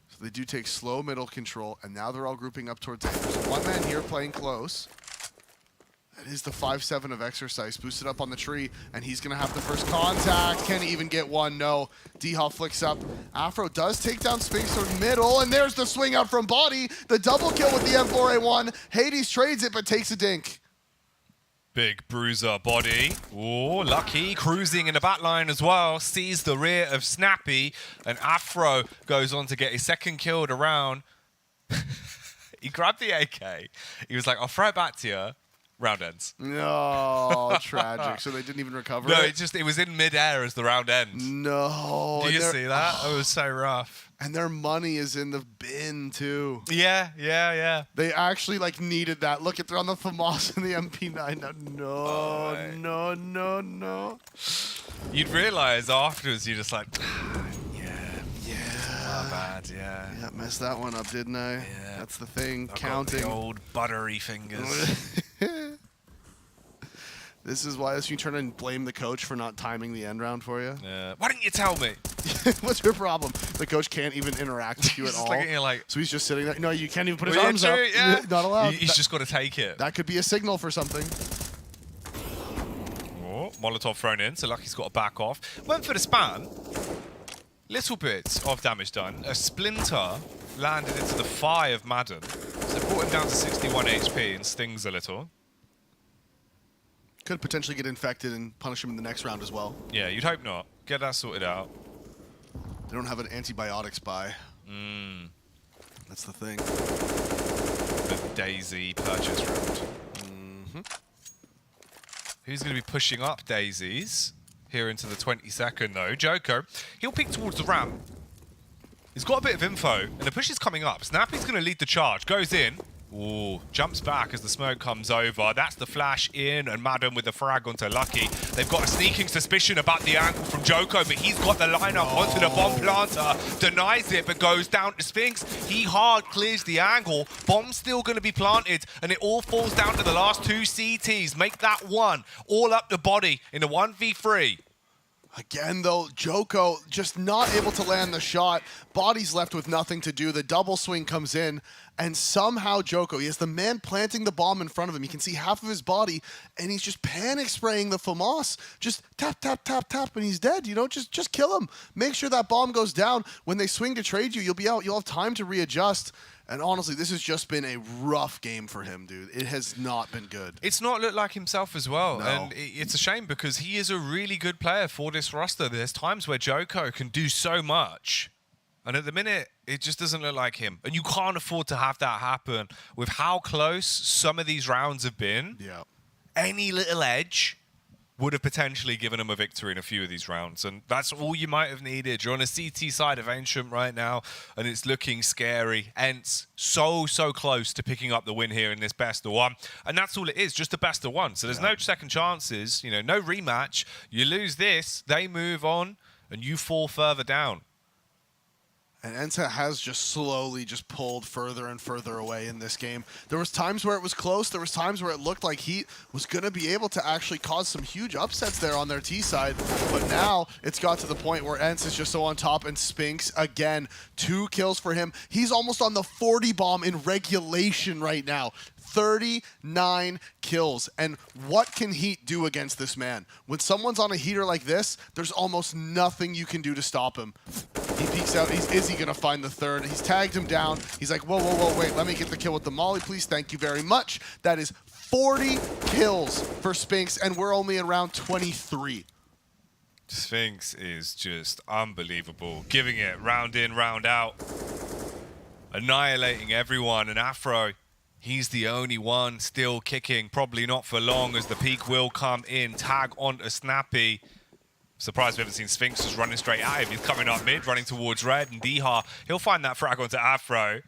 So they do take slow middle control, and now they're all grouping up towards A. There's one man here playing close. That is the 5-7 of Exercise, boosted up on the tree, and he's going to have the first contact. Can he even get one? No. D-Hall flicks up. Afro does take down Space toward middle, and there's the swing out from Body. The double kill with the M4A1. Hades trades it, but takes a dink. Big bruiser Body. Oh, Lucky cruising in the back line as well. Sees the rear of Snappy, and Afro goes on to get his second kill of the round. He grabbed the AK. He was like, I'll throw it back to you. Round ends. No, tragic. So they didn't even recover No, it? it was in midair as the round ends. No. Do you see that? It was so rough. And their money is in the bin, too. Yeah. They actually, needed that. Look, they're on the FAMAS and the MP9. No. You'd realize afterwards, you're just like, my bad, yeah. Yeah, messed that one up, didn't I? Yeah. That's the thing, I've counting. got the old buttery fingers. This is why you turn and blame the coach for not timing the end round for you. Why didn't you tell me? What's your problem? The coach can't even interact with you at all. Looking at you like, so he's just sitting there. No, you can't even put his arms up. Yeah. Not allowed. He's just got to take it. That could be a signal for something. Oh, Molotov thrown in, so Lucky's got to back off. Went for the span. Little bit of damage done. A splinter landed into the thigh of Madden. So it brought him down to 61 HP and stings a little. Could potentially get infected and punish him in the next round as well. Yeah, you'd hope not. Get that sorted out. They don't have an antibiotics buy. That's the thing. The Daisy purchase round. Who's going to be pushing up Daisies? Here into the 22nd, though. Joko, he'll peek towards the ramp. He's got a bit of info, and the push is coming up. Snappy's going to lead the charge. Goes in. Ooh, jumps back as the smoke comes over. That's the flash in, and Madden with the frag onto Lucky. They've got a sneaking suspicion about the angle from Joko, but he's got the lineup onto the bomb planter. Denies it, but goes down to Sphinx. He hard clears the angle. Bomb's still going to be planted, and it all falls down to the last two CTs. Make that one. All up the Body in a 1v3. Again, though, Joko just not able to land the shot. Body's left with nothing to do. The double swing comes in, and somehow Joko, he has the man planting the bomb in front of him. You can see half of his body, and he's just panic spraying the FAMAS. Just tap, tap, tap, tap, and he's dead. You know, just kill him. Make sure that bomb goes down. When they swing to trade you, you'll be out. You'll have time to readjust. And honestly, this has just been a rough game for him, dude. It has not been good. It's not looked like himself as well. No. And it's a shame because he is a really good player for this roster. There's times where Joko can do so much. And at the minute, it just doesn't look like him. And you can't afford to have that happen with how close some of these rounds have been. Yeah. Any little edge would have potentially given him a victory in a few of these rounds. And that's all you might have needed. You're on a CT side of Ancient right now, and it's looking scary. Ents so close to picking up the win here in this best of one. And that's all it is, just a best of one. So there's no second chances, you know, no rematch. You lose this, they move on, and you fall further down. And Ensa has just slowly just pulled further and further away in this game. There was times where it was close. There was times where it looked like Heat was going to be able to actually cause some huge upsets there on their T side. But now it's got to the point where Ents is just so on top, and Spinks, again, 2 kills for him. He's almost on the 40 bomb in regulation right now. 39 kills. And what can Heat do against this man? When someone's on a heater like this, there's almost nothing you can do to stop him. He peeks out. Is he going to find the third? He's tagged him down. He's like, whoa, wait, let me get the kill with the molly, please. Thank you very much. That is 40 kills for Spinks, and we're only in round 23. Sphinx is just unbelievable. Giving it round in, round out. Annihilating everyone. And Afro, he's the only one still kicking. Probably not for long, as the peak will come in. Tag onto Snappy. Surprised we haven't seen Spinks just running straight at him. He's coming up mid, running towards red, and Dihar, he'll find that frag onto Afro.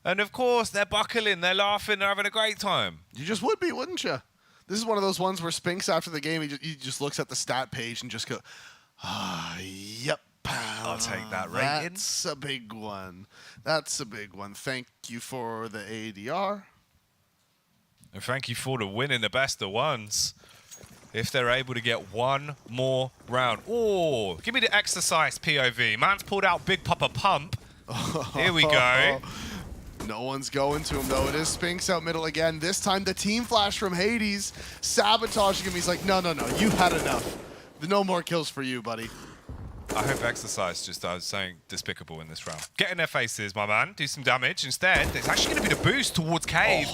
And of course, they're buckling, they're laughing, they're having a great time. You just would be, wouldn't you? This is one of those ones where Spinks, after the game, he just looks at the stat page and just go, yep. I'll take that rating. That's a big one. That's a big one. Thank you for the ADR. And thank you for the win in the best of ones. If they're able to get one more round. Oh, give me the exercise POV. Man's pulled out Big Papa Pump. Here we go. No one's going to him, though. It is Spinks out middle again. This time, the team flash from Hades sabotaging him. He's like, no, you've had enough. No more kills for you, buddy. I hope exercise just does something despicable in this round. Get in their faces, my man. Do some damage. Instead, it's actually going to be the boost towards Cave.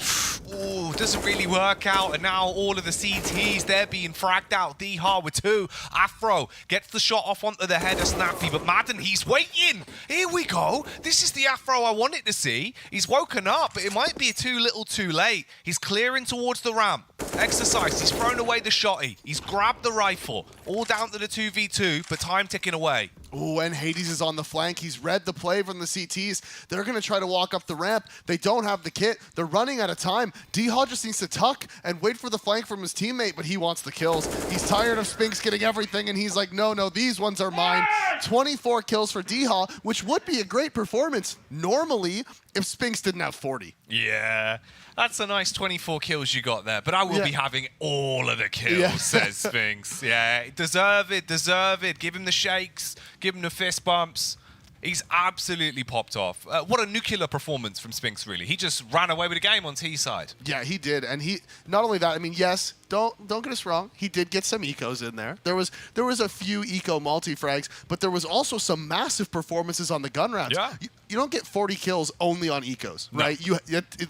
Oh, doesn't really work out. And now all of the CTs, they're being fragged out. Dihar with 2. Afro gets the shot off onto the head of Snappy, but Madden, he's waiting. Here we go. This is the Afro I wanted to see. He's woken up, but it might be too little too late. He's clearing towards the ramp. Exercise, he's thrown away the shotty. He's grabbed the rifle. All down to the 2v2, but time ticking away. Ooh, and Hades is on the flank. He's read the play from the CTs. They're going to try to walk up the ramp. They don't have the kit. They're running out of time. Dihar just needs to tuck and wait for the flank from his teammate, but he wants the kills. He's tired of Spinks getting everything, and he's like, no, these ones are mine. 24 kills for Dihar, which would be a great performance normally if Spinks didn't have 40. Yeah, that's a nice 24 kills you got there, but I will be having all of the kills, says Spinks. Yeah, deserve it. Give him the shakes, give him the fist bumps. He's absolutely popped off. What a nuclear performance from Spinks, really. He just ran away with the game on T side. Yeah, he did. And he, not only that, I mean, yes, don't get us wrong. He did get some ecos in there. There was a few eco multi-frags, but there was also some massive performances on the gun rounds. Yeah. You don't get 40 kills only on ecos, right?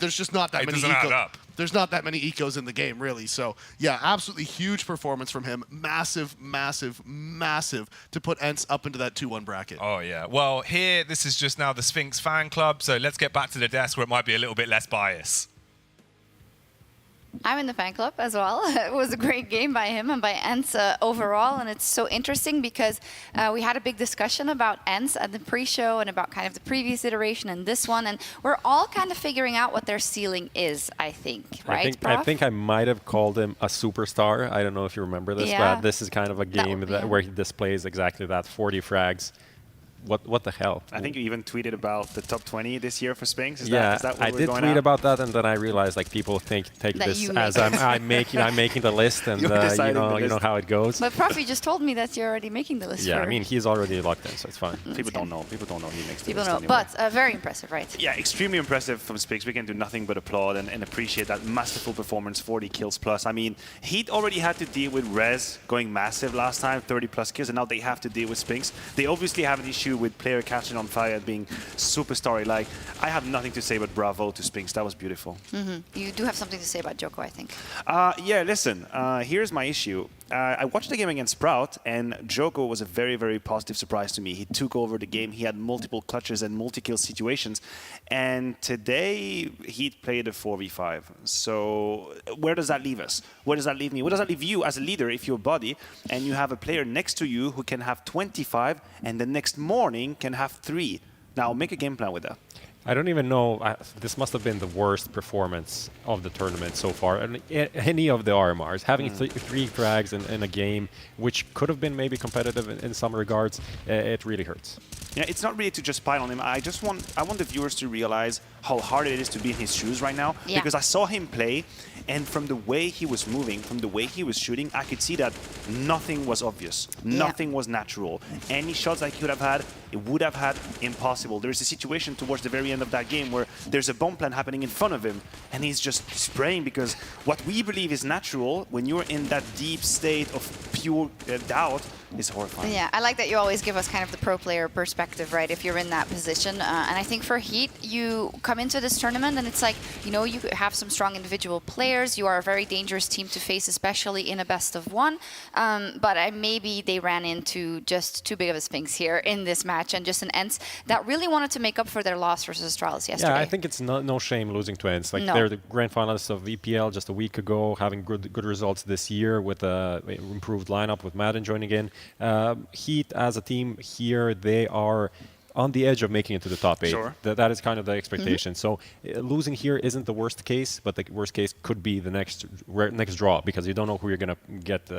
There's just not that many ecos. It doesn't add up. There's not that many ecos in the game, really. So, yeah, absolutely huge performance from him. Massive, massive, massive to put Ents up into that 2-1 bracket. Oh, yeah. Well, here, this is just now the Spinks fan club, so let's get back to the desk where it might be a little bit less bias. I'm in the fan club as well. It was a great game by him and by Ents overall, and it's so interesting because we had a big discussion about Ents at the pre-show and about kind of the previous iteration and this one, and we're all kind of figuring out what their ceiling is, I think, right, I think I might have called him a superstar. I don't know if you remember this, but this is kind of a game where he displays exactly that, 40 frags. What the hell? I think you even tweeted about the top 20 this year for Spinks. Is yeah, that what I did tweet about that, and then I realized like people take this as I'm making the list, and you know how it goes. But Prof, you just told me that you're already making the list. Yeah, I mean he's already locked in, so it's fine. People don't know. People don't know he makes the people list. People know, but very impressive, right? Yeah, extremely impressive from Spinks. We can do nothing but applaud and appreciate that masterful performance, 40 kills plus. I mean, he already had to deal with Rez going massive last time, 30 plus kills, and now they have to deal with Spinks. They obviously have an issue with player catching on fire and being superstar. Like, I have nothing to say but bravo to Spinks. That was beautiful. You do have something to say about Joko, I think. Yeah, listen, here's my issue. I watched the game against Sprout, and Joko was a very, very positive surprise to me. He took over the game. He had multiple clutches and multi-kill situations. And today, he played a 4v5. So where does that leave us? Where does that leave me? Where does that leave you as a leader if you're Buddy and you have a player next to you who can have 25 and the next morning can have 3? Now, make a game plan with that. I don't even know. This must have been the worst performance of the tournament so far. And any of the RMRs having 3 frags in a game, which could have been maybe competitive in some regards, it really hurts. Yeah, it's not really to just pile on him. I want the viewers to realize how hard it is to be in his shoes right now. Yeah. Because I saw him play, and from the way he was moving, from the way he was shooting, I could see that nothing was obvious. Nothing was natural. Any shots that he could have had, it would have had impossible. There's a situation towards the very end of that game where there's a bomb plant happening in front of him, and he's just spraying because what we believe is natural, when you're in that deep state of pure doubt, is horrifying. Yeah, I like that you always give us kind of the pro player perspective, right, if you're in that position. And I think for Heat, you come into this tournament and it's like, you know, you have some strong individual players. You are a very dangerous team to face, especially in a best of one. But maybe they ran into just too big of a Spinks here in this match and just an Ents that really wanted to make up for their loss versus Astralis yesterday. Yeah, I think it's no shame losing to Ents. Like, they're the grand finalists of EPL just a week ago, having good results this year with an improved lineup with Madden joining in. Heat as a team here, they are on the edge of making it to the top 8. Sure. That is kind of the expectation. So losing here isn't the worst case, but the worst case could be the next draw, because you don't know who you're going to get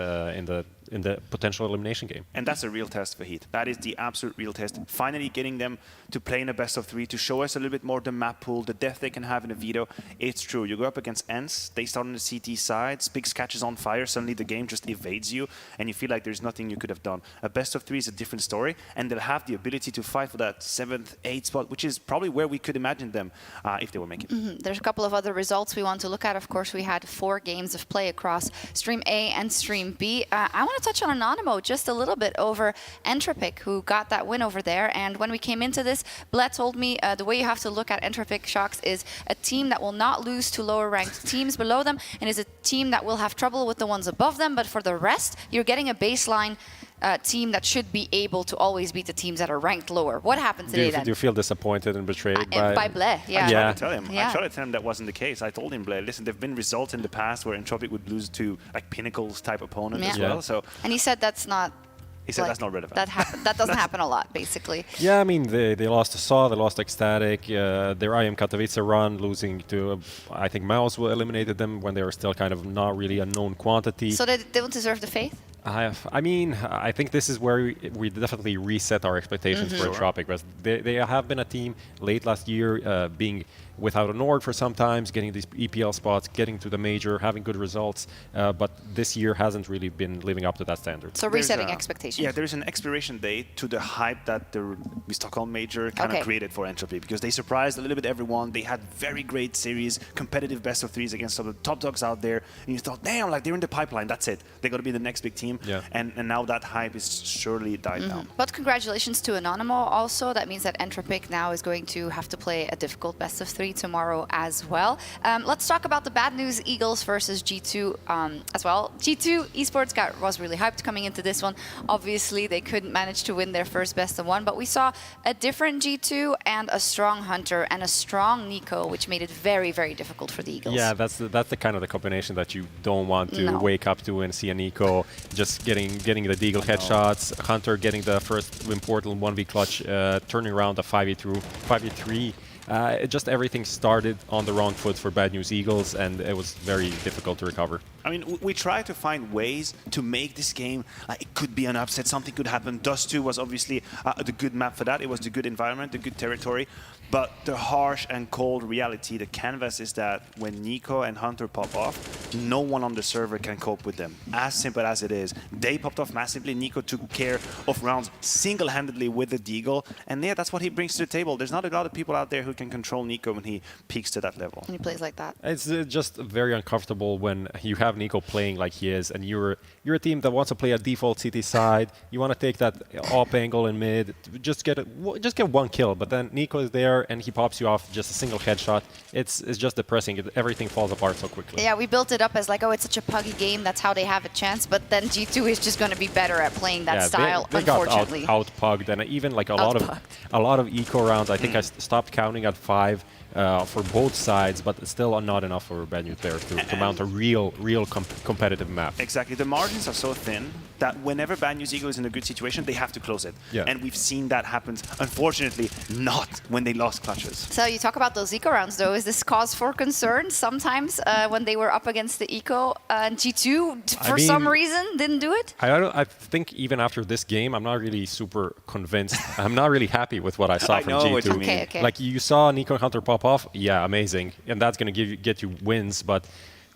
in the potential elimination game. And that's a real test for Heat. That is the absolute real test. Finally getting them to play in a best of 3, to show us a little bit more the map pool, the depth they can have in a veto. It's true. You go up against ENCE, they start on the CT side, Spigs catches on fire, suddenly the game just evades you, and you feel like there's nothing you could have done. A best of 3 is a different story, and they'll have the ability to fight for that 7th, 8th spot, which is probably where we could imagine them if they were making it. There's a couple of other results we want to look at. Of course, we had 4 games of play across Stream A and Stream B. I want to touch on Anonymous just a little bit over Entropic, who got that win over there. And when we came into this, Bled told me the way you have to look at Entropic Shocks is a team that will not lose to lower ranked teams below them, and is a team that will have trouble with the ones above them. But for the rest, you're getting a baseline team that should be able to always beat the teams that are ranked lower. What happened today then? Do you feel disappointed and betrayed by Bled? Yeah. I tried to tell him. I tried to tell him that wasn't the case. I told him, Bled, listen, there've been results in the past where Entropic would lose to like Pinnacles type opponent as well. So. And he said that's not. He said that's not relevant. That doesn't happen a lot, basically. Yeah, I mean, they lost to SAW, they lost to Ecstatic, their IM Katowice run, losing to, I think Mouse eliminated them when they were still kind of not really a known quantity. So they don't deserve the faith? I mean, I think this is where we definitely reset our expectations for Entropic. Because they have been a team late last year, being without a Nord for some times, getting these EPL spots, getting to the major, having good results. But this year hasn't really been living up to that standard. So resetting expectations. Yeah, there's an expiration date to the hype that the Stockholm major kind of created for Entropy, because they surprised a little bit everyone. They had very great series, competitive best of 3s against some of the top dogs out there. And you thought, damn, like they're in the pipeline. That's it. They're going to be the next big team. Yeah. And now that hype is surely died down. But congratulations to Anonymous also. That means that Entropic now is going to have to play a difficult best of 3 tomorrow as well. Let's talk about the bad news Eagles versus G2 as well. G2 Esports was really hyped coming into this one. Obviously, they couldn't manage to win their first best of 1, but we saw a different G2 and a strong Hunter and a strong Nico, which made it very, very difficult for the Eagles. Yeah, that's the kind of the combination that you don't want to wake up to and see a Nico just getting the Deagle headshots, Hunter getting the first important 1v clutch, turning around a 5v3. Just everything started on the wrong foot for Bad News Eagles, and it was very difficult to recover. I mean, we try to find ways to make this game, it could be an upset, something could happen. Dust 2 was obviously the good map for that. It was the good environment, the good territory. But the harsh and cold reality, the canvas, is that when Nico and Hunter pop off, no one on the server can cope with them. As simple as it is. They popped off massively. Nico took care of rounds single-handedly with the Deagle. And yeah, that's what he brings to the table. There's not a lot of people out there who can control Nico when he peaks to that level. And he plays like that. It's just very uncomfortable when you have Nico playing like he is, and you're a team that wants to play a default CT side. You want to take that op angle in mid, just get one kill, but then Nico is there and he pops you off just a single headshot. It's just depressing. Everything falls apart so quickly. Yeah, we built it up as like, oh, it's such a puggy game. That's how they have a chance. But then G2 is just going to be better at playing that style. They unfortunately, got out-pugged, and even like a lot of eco rounds. I think I stopped counting at 5 for both sides, but still not enough for Bad News players to mount a real competitive map. Exactly. The margins are so thin that whenever Bad News Eagle is in a good situation, they have to close it. Yeah. And we've seen that happen, unfortunately, not when they lost clutches. So you talk about those eco rounds, though. Is this cause for concern sometimes when they were up against the eco? G2, for some reason, didn't do it? I think even after this game, I'm not really super convinced. I'm not really happy with what I saw from G2. What you mean. Okay. Like, you saw Nico and Hunter pop off, yeah, amazing. And that's going to get you wins, but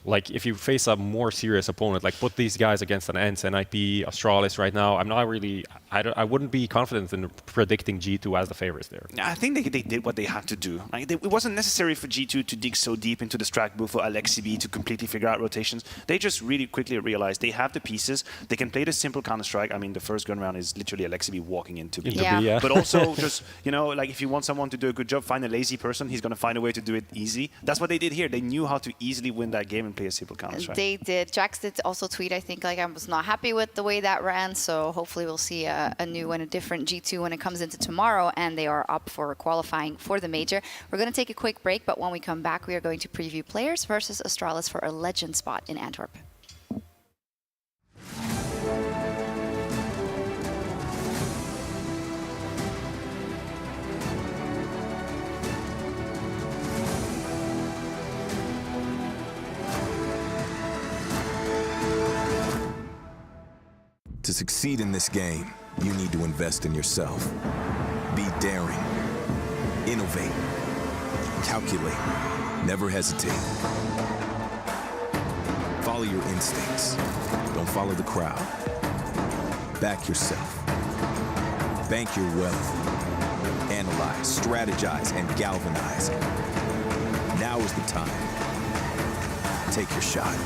like, if you face a more serious opponent, like put these guys against an ENCE, NIP, Astralis right now, I'm not really, I wouldn't be confident in predicting G2 as the favorites there. I think they did what they had to do. Like, it wasn't necessary for G2 to dig so deep into the strat booth for Alexibi to completely figure out rotations. They just really quickly realized they have the pieces. They can play the simple Counter-Strike. I mean, the first gun round is literally Alexibi walking into B. Yeah. But also just, like if you want someone to do a good job, find a lazy person. He's going to find a way to do it easy. That's what they did here. They knew how to easily win that game and play a simple Counter-Strike. They did. Jax did also tweet, I think, like, I was not happy with the way that ran, so hopefully we'll see a new and a different G2 when it comes into tomorrow, and they are up for qualifying for the major. We're going to take a quick break, but when we come back, we are going to preview players versus Astralis for a legend spot in Antwerp. succeed in this game, you need to invest in yourself. Be daring. Innovate. Calculate. Never hesitate. Follow your instincts. Don't follow the crowd. Back yourself. Bank your wealth. Analyze, strategize, and galvanize. Now is the time. Take your shot.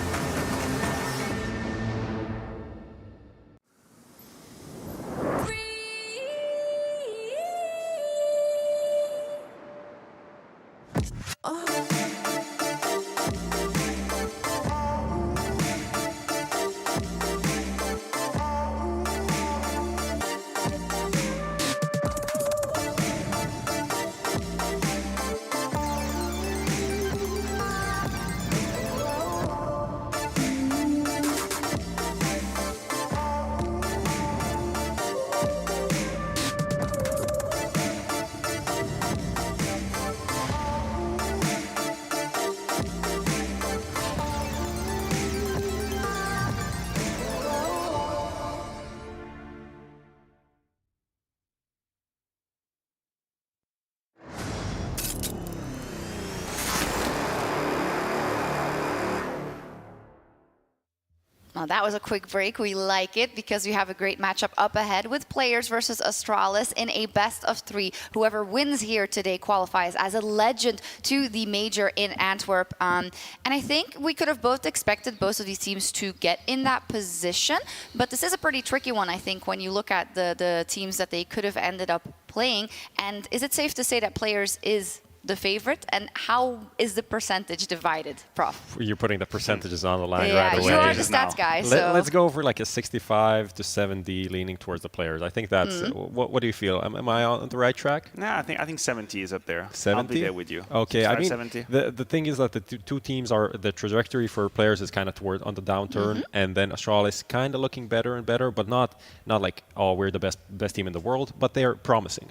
Well, that was a quick break. We like it because we have a great matchup up ahead with Players versus Astralis in a best-of-3. Whoever wins here today qualifies as a legend to the major in Antwerp. And I think we could have both expected both of these teams to get in that position. But this is a pretty tricky one, I think, when you look at the teams that they could have ended up playing. And is it safe to say that Players is the favorite, and how is the percentage divided, Prof? You're putting the percentages on the line Yeah, right away. you are the stats guy, so... Let's go over like a 65 to 70 leaning towards the Players. I think that's... What do you feel? Am I on the right track? Nah, I think 70 is up there. 70? I'll be there with you. Okay, I mean, 70. the thing is that the two teams are... The trajectory for Players is kind of toward on the downturn, and then Astralis kind of looking better and better, but not like, oh, we're the best team in the world, but they're promising.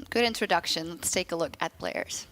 Good introduction. Let's take a look at Players.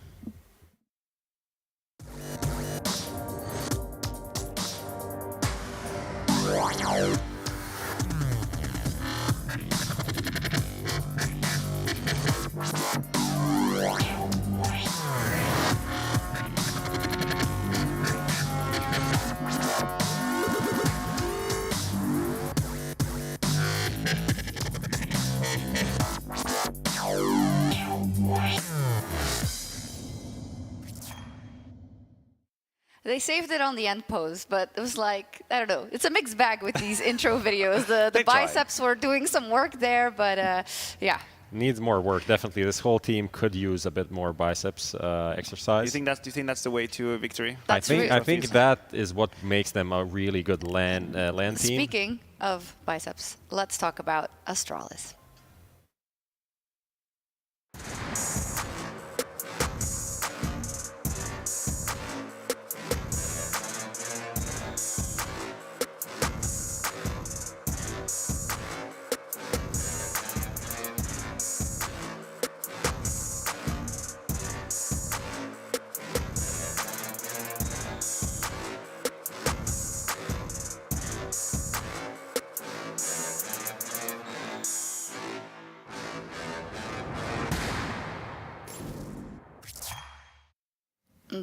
They saved it on the end pose, but it was like, I don't know, it's a mixed bag with these intro videos. The biceps were doing some work there, but yeah. Needs more work, definitely. This whole team could use a bit more biceps exercise. Do you think that's the way to a victory? I think that is what makes them a really good land team. Speaking of biceps, let's talk about Astralis.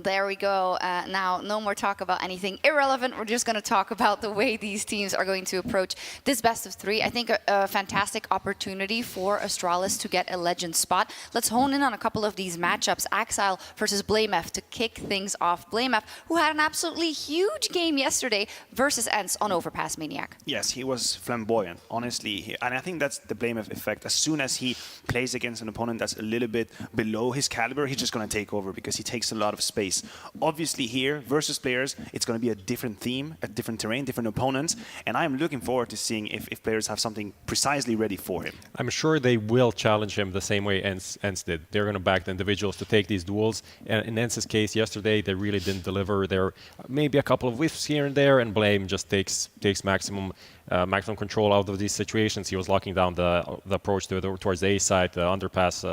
There we go. Now, no more talk about anything irrelevant. We're just going to talk about the way these teams are going to approach this best-of-3. I think a fantastic opportunity for Astralis to get a legend spot. Let's hone in on a couple of these matchups. Axile versus Blamef to kick things off. Blamef, who had an absolutely huge game yesterday versus Ents on Overpass Maniac. Yes, he was flamboyant, honestly. And I think that's the Blamef effect. As soon as he plays against an opponent that's a little bit below his caliber, he's just going to take over because he takes a lot of space. Obviously here, versus Players, it's going to be a different theme, a different terrain, different opponents, and I'm looking forward to seeing if Players have something precisely ready for him. I'm sure they will challenge him the same way Ents did. They're going to back the individuals to take these duels, and in Ents' case yesterday, they really didn't deliver. There maybe a couple of whiffs here and there, and Blame just takes maximum control out of these situations. He was locking down the approach towards the A side, the underpass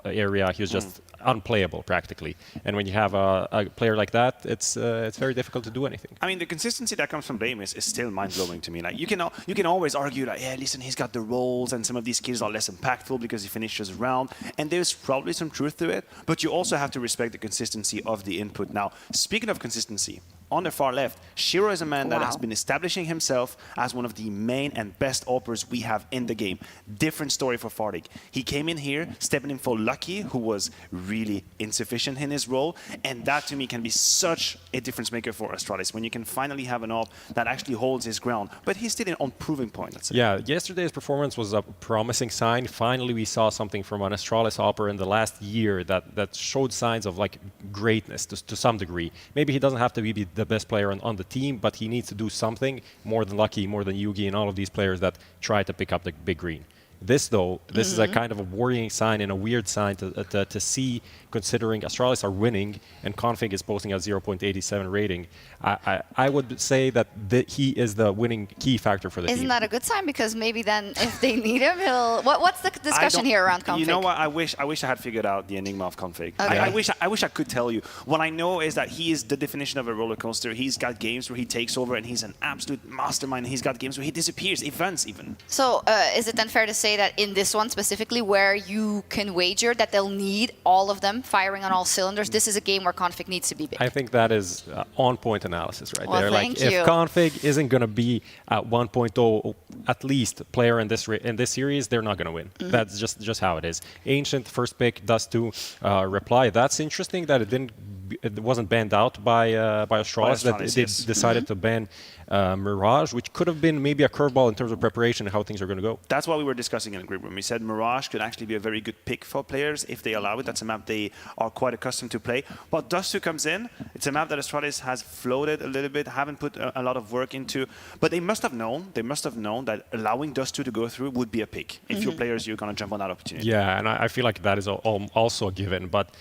area. He was just unplayable practically. And when you have a player like that, it's very difficult to do anything. I mean, the consistency that comes from Blame is still mind-blowing to me. Like, you can always argue that, yeah, listen, he's got the rolls and some of these kills are less impactful because he finishes round, and there's probably some truth to it, but you also have to respect the consistency of the input. Now, speaking of consistency, on the far left, Shiro is a man that has been establishing himself as one of the main and best AWPers we have in the game. Different story for Fardig. He came in here, stepping in for Lucky, who was really insufficient in his role, and that to me can be such a difference maker for Astralis, when you can finally have an AWP that actually holds his ground, but he's still on proving point, let's say. Yeah, yesterday's performance was a promising sign. Finally, we saw something from an Astralis AWPer in the last year that showed signs of like greatness to some degree. Maybe he doesn't have to be the best player on the team, but he needs to do something more than Lucky, more than Yugi, and all of these players that try to pick up the big green. This, though, this is a kind of a worrying sign and a weird sign to see, considering Astralis are winning and Config is posting a 0.87 rating. I would say that he is the winning key factor for the team. Isn't that a good sign? Because maybe then if they need him, he'll... What's the discussion here around Config? You know what? I wish I had figured out the enigma of Config. Okay. I wish I could tell you. What I know is that he is the definition of a roller coaster. He's got games where he takes over and he's an absolute mastermind. He's got games where he disappears, events even. So is it then fair to say that in this one specifically, where you can wager that they'll need all of them firing on all cylinders, this is a game where Config needs to be big? I think that is on-point analysis right there. Thank like you. If Config isn't going to be at 1.0 at least player in this series, they're not going to win. That's just how it is. Ancient first pick, Dust2 reply. That's interesting that it wasn't banned out by Astralis, that they decided to ban Mirage, which could have been maybe a curveball in terms of preparation and how things are going to go. That's what we were discussing in the group room. We said Mirage could actually be a very good pick for players if they allow it. That's a map they are quite accustomed to play. But Dust2 comes in. It's a map that Astralis has floated a little bit, haven't put a lot of work into. But they must have known that allowing Dust2 to go through would be a pick. If you're players, you're going to jump on that opportunity. Yeah, and I feel like that is also a given. But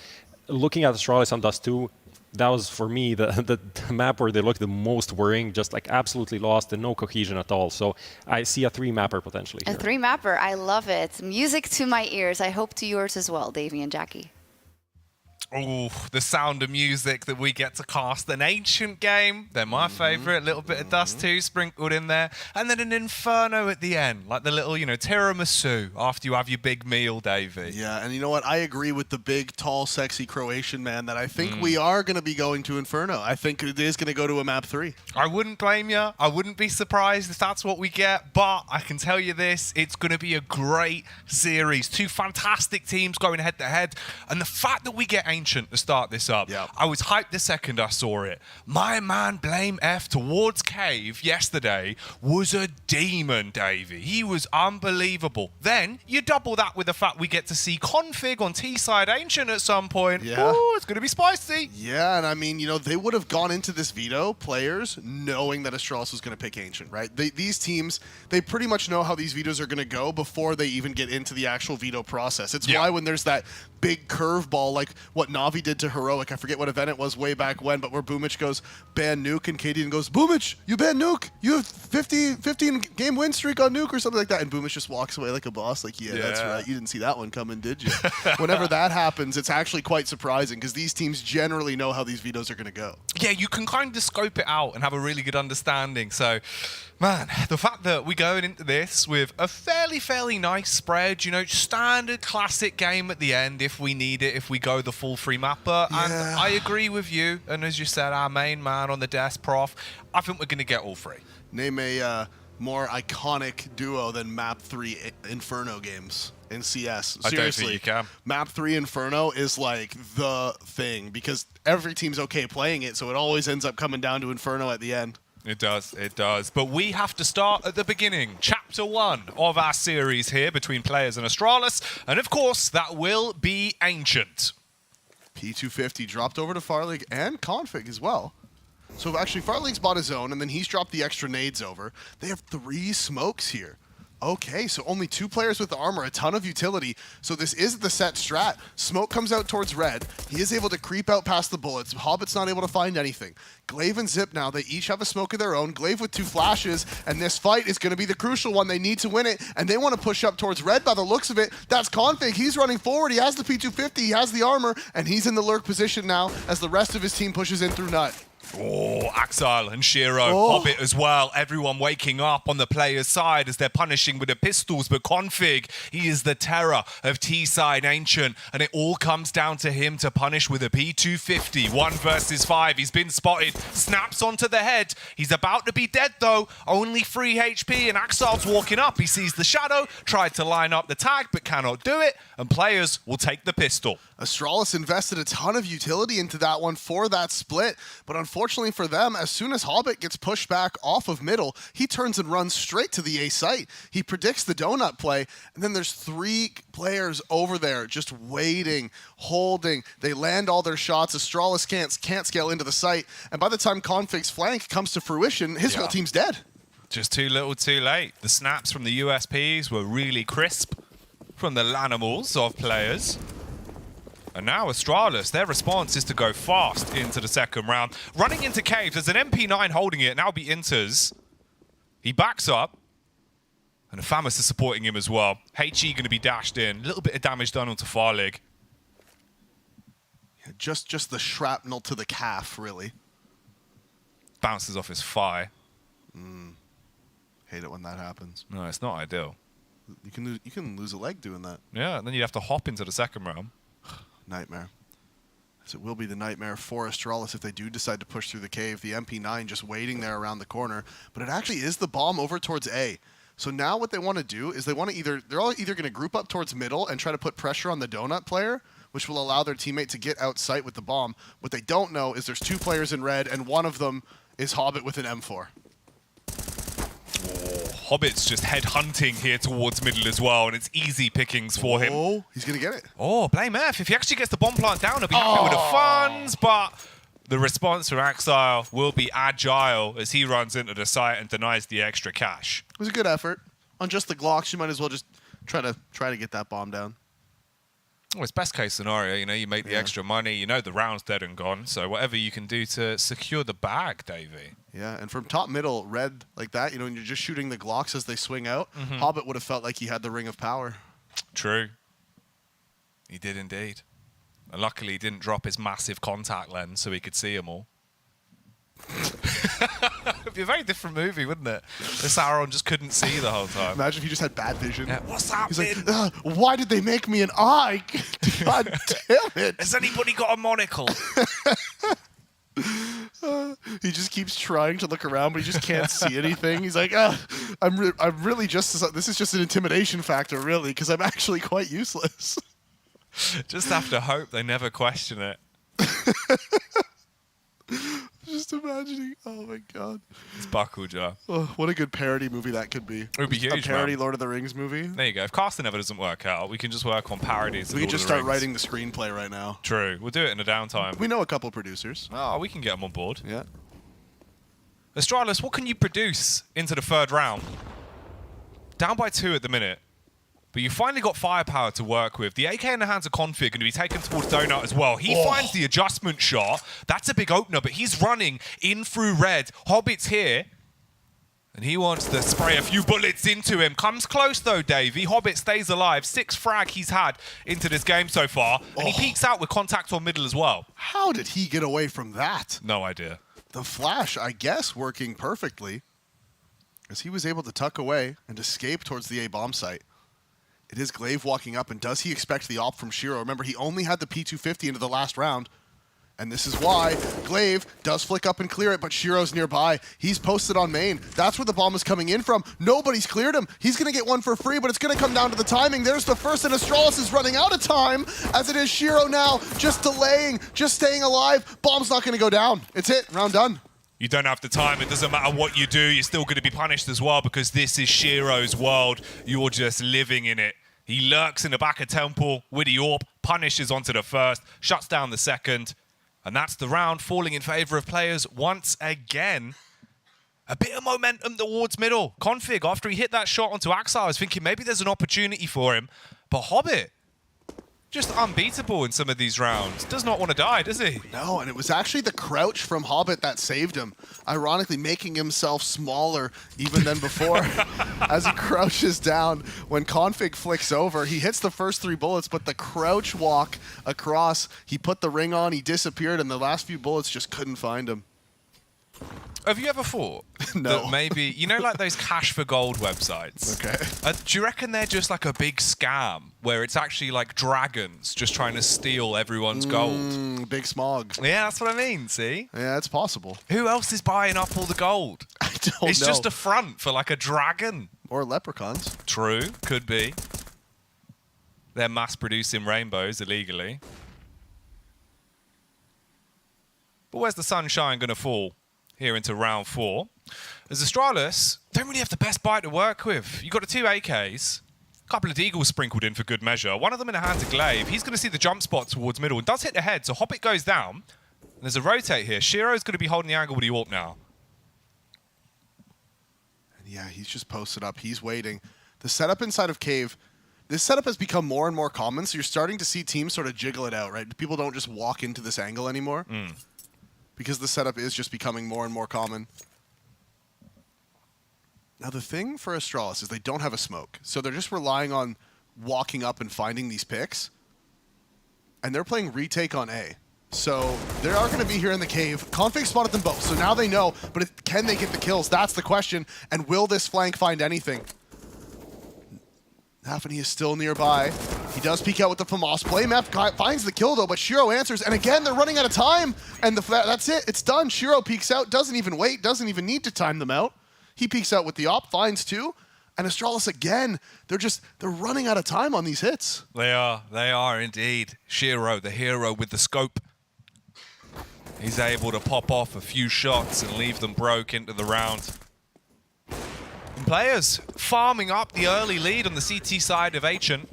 looking at Astralis on Dust2, that was, for me, the map where they looked the most worrying, just like absolutely lost and no cohesion at all. So I see a 3-mapper potentially here. A 3-mapper, I love it. Music to my ears. I hope to yours as well, Davey and Jackie. Oh, the sound of music that we get to cast. An Ancient game, they're my favorite. A little bit of Dust2 sprinkled in there. And then an Inferno at the end, like the little, tiramisu after you have your big meal, Davey. Yeah, and you know what? I agree with the big, tall, sexy Croatian man that I think we are going to be going to Inferno. I think it is going to go to a map 3. I wouldn't blame you. I wouldn't be surprised if that's what we get. But I can tell you this, it's going to be a great series. 2 fantastic teams going head-to-head. And the fact that we get Ancient to start this up. Yep. I was hyped the second I saw it. My man Blame F towards Cave yesterday was a demon, Davey. He was unbelievable. Then you double that with the fact we get to see Config on T-side Ancient at some point. Yeah. Ooh, it's going to be spicy. Yeah, and I mean, they would have gone into this veto, players, knowing that Astralis was going to pick Ancient, right? These teams, they pretty much know how these vetoes are going to go before they even get into the actual veto process. It's why when there's that big curveball, like what Na'Vi did to Heroic, I forget what event it was way back when, but where Boomich goes, ban Nuke, and Cadian goes, Boomich, you ban Nuke! You have 15 game win streak on Nuke or something like that, and Boomich just walks away like a boss, like, yeah, that's right, you didn't see that one coming, did you? Whenever that happens, it's actually quite surprising, because these teams generally know how these vetoes are going to go. Yeah, you can kind of scope it out and have a really good understanding, so... Man, the fact that we're going into this with a fairly nice spread, standard classic game at the end if we need it, if we go the full 3-mapper. Yeah. And I agree with you. And as you said, our main man on the desk, Prof, I think we're going to get all 3. Name a more iconic duo than Map 3 Inferno games in CS. Seriously, I don't think you can. Map 3 Inferno is like the thing because every team's okay playing it, so it always ends up coming down to Inferno at the end. It does. But we have to start at the beginning. Chapter 1 of our series here between players and Astralis. And of course, that will be Ancient. P250 dropped over to Farlig and Config as well. So actually, Farlig's bought his own, and then he's dropped the extra nades over. They have 3 smokes here. Okay, so only 2 players with the armor, a ton of utility. So this is the set strat. Smoke comes out towards red. He is able to creep out past the bullets. Hobbit's not able to find anything. Glaive and Zip now, they each have a smoke of their own. Glaive with 2 flashes, and this fight is going to be the crucial one. They need to win it, and they want to push up towards red by the looks of it. That's Config. He's running forward. He has the P250. He has the armor, and he's in the lurk position now as the rest of his team pushes in through Nut. Oh, Axile and Shiro, Hobbit as well. Everyone waking up on the player's side as they're punishing with the pistols. But Config, he is the terror of T-side Ancient. And it all comes down to him to punish with a P250. 1 versus 5. He's been spotted. Snaps onto the head. He's about to be dead, though. Only 3 HP. And Axile's walking up. He sees the shadow. Tried to line up the tag, but cannot do it. And players will take the pistol. Astralis invested a ton of utility into that one for that split. But unfortunately for them, as soon as Hobbit gets pushed back off of middle, he turns and runs straight to the A site. He predicts the donut play, and then there's 3 players over there just waiting, holding. They land all their shots. Astralis can't scale into the site, and by the time Config's flank comes to fruition, his whole team's dead. Just too little too late. The snaps from the USPs were really crisp from the Lanimals of players. And now Astralis, their response is to go fast into the second round. Running into caves, there's an MP9 holding it, now be enters. He backs up. And Afamus is supporting him as well. HE going to be dashed in. A little bit of damage done onto Farlig. Yeah, just the shrapnel to the calf, really. Bounces off his thigh. Hate it when that happens. No, it's not ideal. You can lose a leg doing that. Yeah, and then you have to hop into the second round. Nightmare. As it will be the nightmare for Astralis if they do decide to push through the cave. The MP9 just waiting there around the corner. But it actually is the bomb over towards A. So now what they want to do is they're all either going to group up towards middle and try to put pressure on the donut player, which will allow their teammate to get out sight with the bomb. What they don't know is there's 2 players in red, and one of them is Hobbit with an M4. Hobbit's just head hunting here towards middle as well, and it's easy pickings for him. Oh, he's going to get it. Oh, blame F. If he actually gets the bomb plant down, he'll be happy with the funds, but the response from Axile will be agile as he runs into the site and denies the extra cash. It was a good effort. On just the Glocks, you might as well just try to get that bomb down. Well, it's best case scenario, you know, you make the extra money, you know the round's dead and gone, so whatever you can do to secure the bag, Davey. Yeah, and from top middle, red like that, you know, when you're just shooting the Glocks as they swing out, Hobbit would have felt like he had the ring of power. True. He did indeed. And luckily he didn't drop his massive contact lens so he could see them all. It'd be a very different movie, wouldn't it? If Sauron just couldn't see the whole time. Imagine if he just had bad vision. Yeah. What's happening? He's like, why did they make me an eye? God damn it. Has anybody got a monocle? He just keeps trying to look around, but he just can't see anything. He's like, I'm really just, this is just an intimidation factor, really, because I'm actually quite useless. Just have to hope they never question it. Just imagining, oh my god. It's Bucklejaw. Oh, what a good parody movie that could be. It would be huge, a parody man. Lord of the Rings movie. There you go. If casting ever doesn't work out, we can just work on parodies. We can just start writing the screenplay right now. True. We'll do it in a downtime. We know a couple producers. Oh, we can get them on board. Yeah. Astralis, what can you produce into the third round? Down by 2 at the minute. But you finally got firepower to work with. The AK in the hands of Config going to be taken towards Donut as well. He finds the adjustment shot. That's a big opener, but he's running in through red. Hobbit's here. And he wants to spray a few bullets into him. Comes close though, Davey. Hobbit stays alive. 6 frag he's had into this game so far. And he peeks out with contact on middle as well. How did he get away from that? No idea. The flash, I guess, working perfectly. As he was able to tuck away and escape towards the A bomb site. It is Glaive walking up, and does he expect the op from Shiro? Remember, he only had the P250 into the last round, and this is why Glaive does flick up and clear it, but Shiro's nearby. He's posted on main. That's where the bomb is coming in from. Nobody's cleared him. He's going to get one for free, but it's going to come down to the timing. There's the first, and Astralis is running out of time, as it is Shiro now, just delaying, just staying alive. Bomb's not going to go down. It's it. Round done. You don't have the time. It doesn't matter what you do. You're still going to be punished as well because this is Shiro's world. You're just living in it. He lurks in the back of Temple with the AWP, punishes onto the first, shuts down the second. And that's the round falling in favor of players once again. A bit of momentum towards middle. Config, after he hit that shot onto Axar, I was thinking maybe there's an opportunity for him. But Hobbit, just unbeatable in some of these rounds. Does not want to die, does he? No, and it was actually the crouch from Hobbit that saved him. Ironically, making himself smaller even than before. As he crouches down, when Config flicks over, he hits the first 3 bullets, but the crouch walk across, he put the ring on, he disappeared, and the last few bullets just couldn't find him. Have you ever thought that maybe, you know, like those cash for gold websites? Okay. Do you reckon they're just like a big scam where it's actually like dragons just trying to steal everyone's gold? Big smog. Yeah, that's what I mean, see? Yeah, it's possible. Who else is buying up all the gold? I don't know. It's just a front for like a dragon. Or leprechauns. True, could be. They're mass-producing rainbows illegally. But where's the sunshine going to fall? Here into round 4. As Astralis don't really have the best bite to work with. You've got the 2 AKs, a couple of Deagles sprinkled in for good measure. One of them in the hands of Glaive. He's going to see the jump spot towards middle and does hit the head, so Hobbit goes down. And there's a rotate here. Shiro's going to be holding the angle with the AWP now. And yeah, he's just posted up. He's waiting. The setup inside of Cave, this setup has become more and more common, so you're starting to see teams sort of jiggle it out, right? People don't just walk into this angle anymore. Because the setup is just becoming more and more common. Now the thing for Astralis is they don't have a smoke, so they're just relying on walking up and finding these picks. And they're playing retake on A. So they are going to be here in the cave. Config spotted them both, so now they know, but can they get the kills? That's the question. And will this flank find anything? Nafany is still nearby. He does peek out with the FAMAS. Playmap finds the kill though, but Shiro answers. And again, they're running out of time. And that's it. It's done. Shiro peeks out, doesn't even wait, doesn't even need to time them out. He peeks out with the op, finds 2. And Astralis again, they're running out of time on these hits. They are indeed. Shiro, the hero with the scope. He's able to pop off a few shots and leave them broke into the round. And players farming up the early lead on the CT side of Ancient.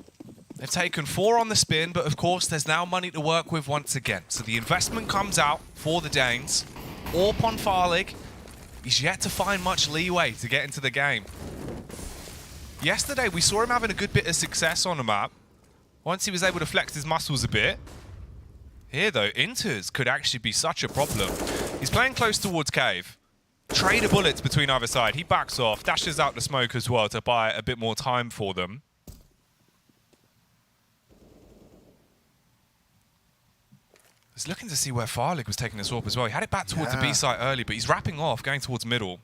They've taken 4 on the spin, but of course there's now money to work with once again. So the investment comes out for the Danes. AWP on Farlig. He's yet to find much leeway to get into the game. Yesterday we saw him having a good bit of success on the map. Once he was able to flex his muscles a bit. Here though, Inters could actually be such a problem. He's playing close towards Cave. Trade of bullets between either side. He backs off, dashes out the smoke as well to buy a bit more time for them. I was looking to see where Farlig was taking this AWP as well. He had it back towards the B site early, but he's wrapping off, going towards middle.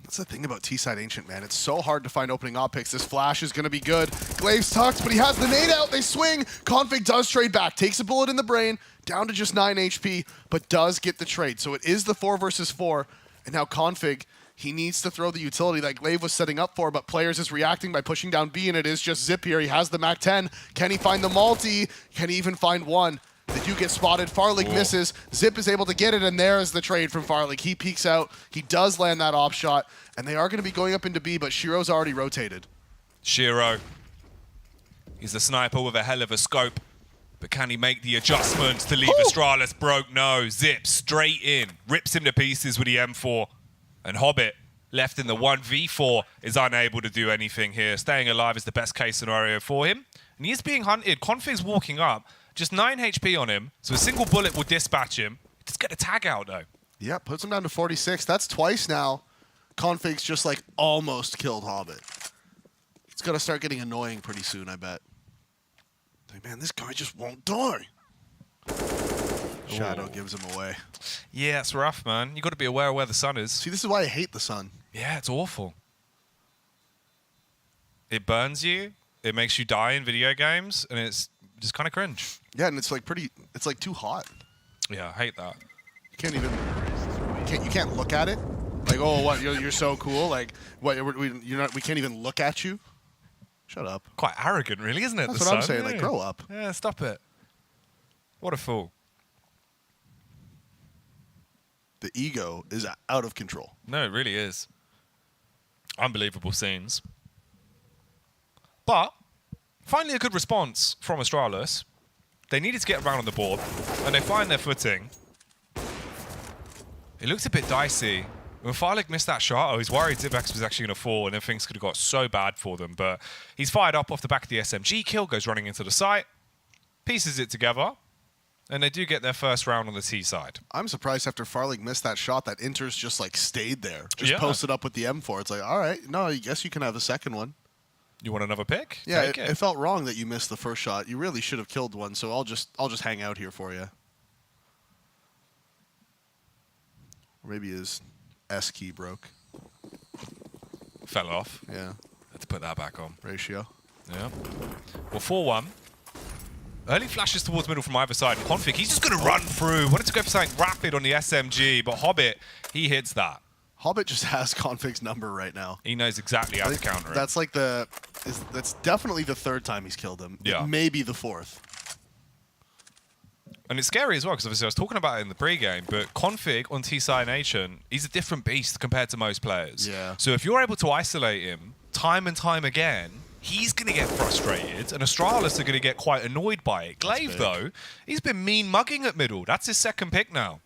That's the thing about T-side Ancient, man. It's so hard to find opening op picks. This flash is going to be good. Glaive's tucked, but he has the nade out. They swing. Config does trade back. Takes a bullet in the brain. Down to just 9 HP, but does get the trade. So it is the 4 versus 4. And now Config, he needs to throw the utility that Glaive was setting up for, but Players is reacting by pushing down B, and it is just Zip here. He has the MAC-10. Can he find the multi? Can he even find one? They do get spotted. Farlig misses. Zip is able to get it, and there is the trade from Farlig. He peeks out. He does land that op shot, and they are going to be going up into B, but Shiro's already rotated. Shiro. He's the sniper with a hell of a scope, but can he make the adjustments to leave Astralis broke? No. Zip straight in. Rips him to pieces with the M4. And Hobbit, left in the 1v4, is unable to do anything here. Staying alive is the best case scenario for him. And he is being hunted. Config's walking up. Just 9 HP on him, so a single bullet will dispatch him. Just get a tag out, though. Yeah, puts him down to 46. That's twice now. Config's just, like, almost killed Hobbit. It's going to start getting annoying pretty soon, I bet. Like, man, this guy just won't die. Shadow gives him away. Yeah, it's rough, man. You got to be aware of where the sun is. See, this is why I hate the sun. Yeah, it's awful. It burns you. It makes you die in video games, and it's just kind of cringe. Yeah, and it's like it's like too hot. Yeah, I hate that. You can't even, you can't look at it. Like, oh, what, you're so cool. Like, what, we can't even look at you. Shut up. Quite arrogant, really, isn't it? That's what I'm saying. Like, grow up. Yeah, stop it. What a fool. The ego is out of control. No, it really is. Unbelievable scenes. But finally a good response from Astralis. They needed to get around on the board, and they find their footing. It looks a bit dicey When Farlig missed that shot, I was worried Zibex was actually going to fall and then things could have got so bad for them. But he's fired up off the back of the SMG kill, goes running into the site, pieces it together, and they do get their first round on the T side. I'm surprised after Farlig missed that shot that Inter's just like stayed there. Just posted up with the M4. It's like, all right, no, I guess you can have the second one. You want another pick? Yeah, it felt wrong that you missed the first shot. You really should have killed one, so I'll just hang out here for you. Or maybe his S key broke. Fell off. Yeah. Had to put that back on. Ratio. Yeah. Well, 4-1. Early flashes towards middle from either side. Config, he's just going to run through. Wanted to go for something rapid on the SMG, but Hobbit, he hits that. Hobbit just has Config's number right now. He knows exactly how to counter it. That's like that's definitely the third time he's killed him. Yeah. Maybe the fourth. And it's scary as well, because obviously I was talking about it in the pregame, but Config on T-Side Nation, he's a different beast compared to most players. Yeah. So if you're able to isolate him time and time again, he's going to get frustrated, and Astralis are going to get quite annoyed by it. Glaive, though, he's been mean mugging at middle. That's his second pick now.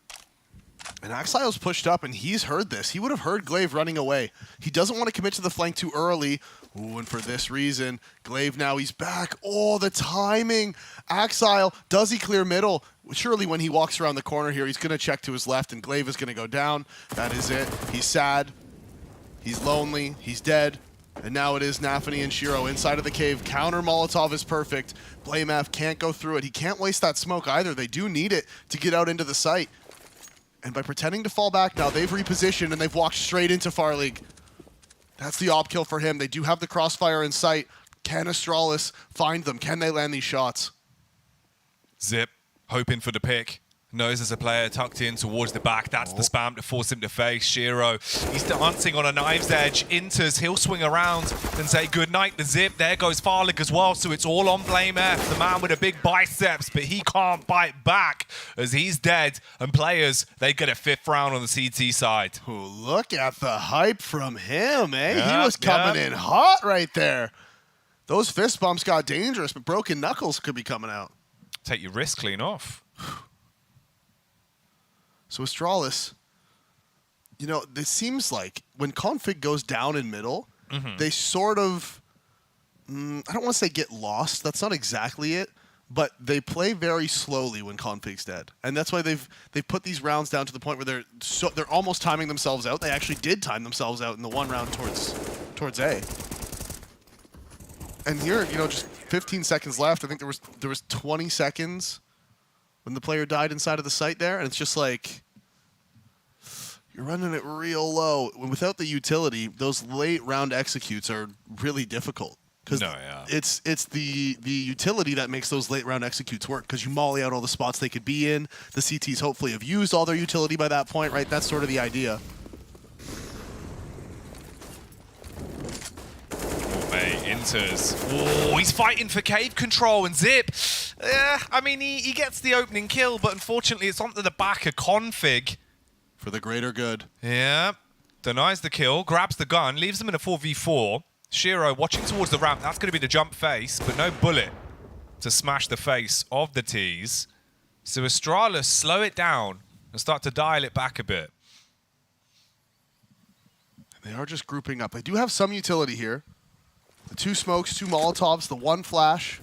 And Axile's pushed up, and he's heard this. He would have heard Glaive running away. He doesn't want to commit to the flank too early. Ooh, and for this reason, Glaive now, he's back. Oh, the timing. Axile, does he clear middle? Surely when he walks around the corner here, he's going to check to his left, and Glaive is going to go down. That is it. He's sad. He's lonely. He's dead. And now it is Nafany and Shiro inside of the cave. Counter Molotov is perfect. Blamef can't go through it. He can't waste that smoke either. They do need it to get out into the site. And by pretending to fall back now, they've repositioned and they've walked straight into Farlig. That's the op kill for him. They do have the crossfire in sight. Can Astralis find them? Can they land these shots? Zip, hoping for the pick. Knows there's a player tucked in towards the back. That's the spam to force him to face. Shiro, he's dancing on a knife's edge. Enters, he'll swing around and say goodnight to Zip. There goes Farlig as well, so it's all on Blamef, the man with the big biceps, but he can't bite back as he's dead. And players, they get a 5th round on the CT side. Ooh, look at the hype from him, eh? He was coming in hot right there. Those fist bumps got dangerous, but broken knuckles could be coming out. Take your wrist clean off. So Astralis, you know, it seems like when Config goes down in middle, they sort of, I don't want to say get lost. That's not exactly it. But they play very slowly when Config's dead. And that's why they've put these rounds down to the point where they're almost timing themselves out. They actually did time themselves out in the one round towards A. And here, you know, just 15 seconds left. I think there was 20 seconds when the player died inside of the site there, and it's just like you're running it real low. Without the utility, those late round executes are really difficult. Because it's the utility that makes those late round executes work, because you molly out all the spots they could be in. The CTs hopefully have used all their utility by that point, right? That's sort of the idea. Enters. Oh, he's fighting for cave control, and Zip, I mean, he gets the opening kill, but unfortunately it's onto the back of Config. For the greater good. Yeah. Denies the kill, grabs the gun, leaves him in a 4v4. Shiro watching towards the ramp. That's going to be the jump face, but no bullet to smash the face of the T's. So Astralis slow it down and start to dial it back a bit. They are just grouping up. They do have some utility here. The 2 smokes, 2 Molotovs, the 1 flash.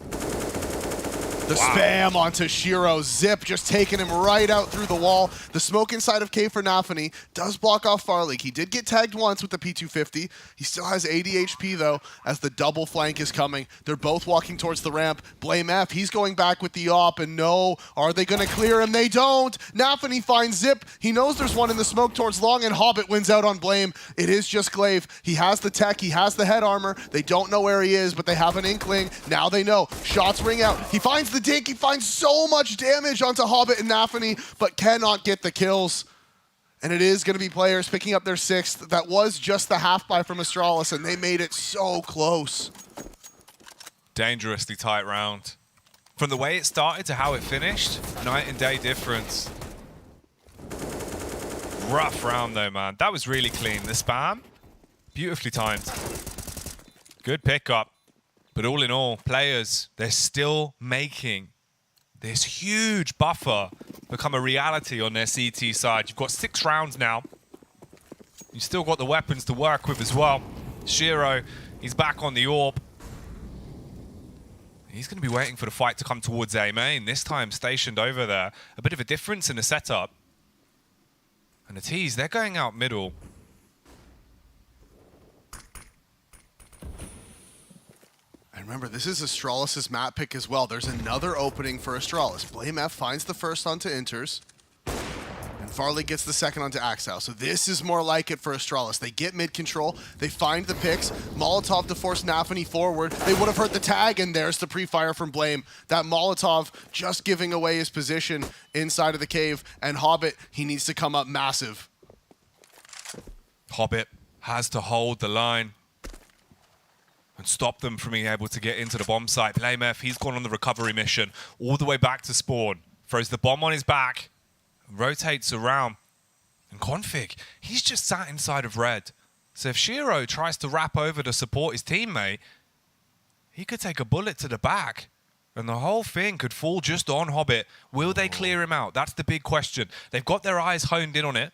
The spam onto Shiro. Zip just taking him right out through the wall. The smoke inside of K for Nafany does block off Farlig. He did get tagged once with the P250. He still has 80 HP, though, as the double flank is coming. They're both walking towards the ramp. Blamef, he's going back with the op, and no, are they going to clear him? They don't. Nafany finds Zip. He knows there's one in the smoke towards long, and Hobbit wins out on Blame. It is just Glaive. He has the tech. He has the head armor. They don't know where he is, but they have an inkling. Now they know. Shots ring out. He finds the dink. He finds so much damage onto Hobbit and Nafany, but cannot get the kills. And it is going to be players picking up their 6th. That was just the half buy from Astralis, and they made it so close. Dangerously tight round. From the way it started to how it finished, night and day difference. Rough round though, man. That was really clean. The spam, beautifully timed. Good pickup. But all in all, players, they're still making this huge buffer become a reality on their CT side. You've got 6 rounds now. You still got the weapons to work with as well. Shiro, he's back on the orb. He's going to be waiting for the fight to come towards A main, this time stationed over there. A bit of a difference in the setup. And the T's, they're going out middle. And remember, this is Astralis' map pick as well. There's another opening for Astralis. BlameF finds the first onto Inters. And Farley gets the second onto Axile. So this is more like it for Astralis. They get mid control, they find the picks, Molotov to force Nafany forward. They would have heard the tag, and there's the pre-fire from Blame. That Molotov just giving away his position inside of the cave, and Hobbit, he needs to come up massive. Hobbit has to hold the line and stop them from being able to get into the bomb site. BlameF, he's gone on the recovery mission all the way back to spawn. Throws the bomb on his back, rotates around. And Config, he's just sat inside of red. So if Shiro tries to wrap over to support his teammate, he could take a bullet to the back. And the whole thing could fall just on Hobbit. Will they clear him out? That's the big question. They've got their eyes honed in on it.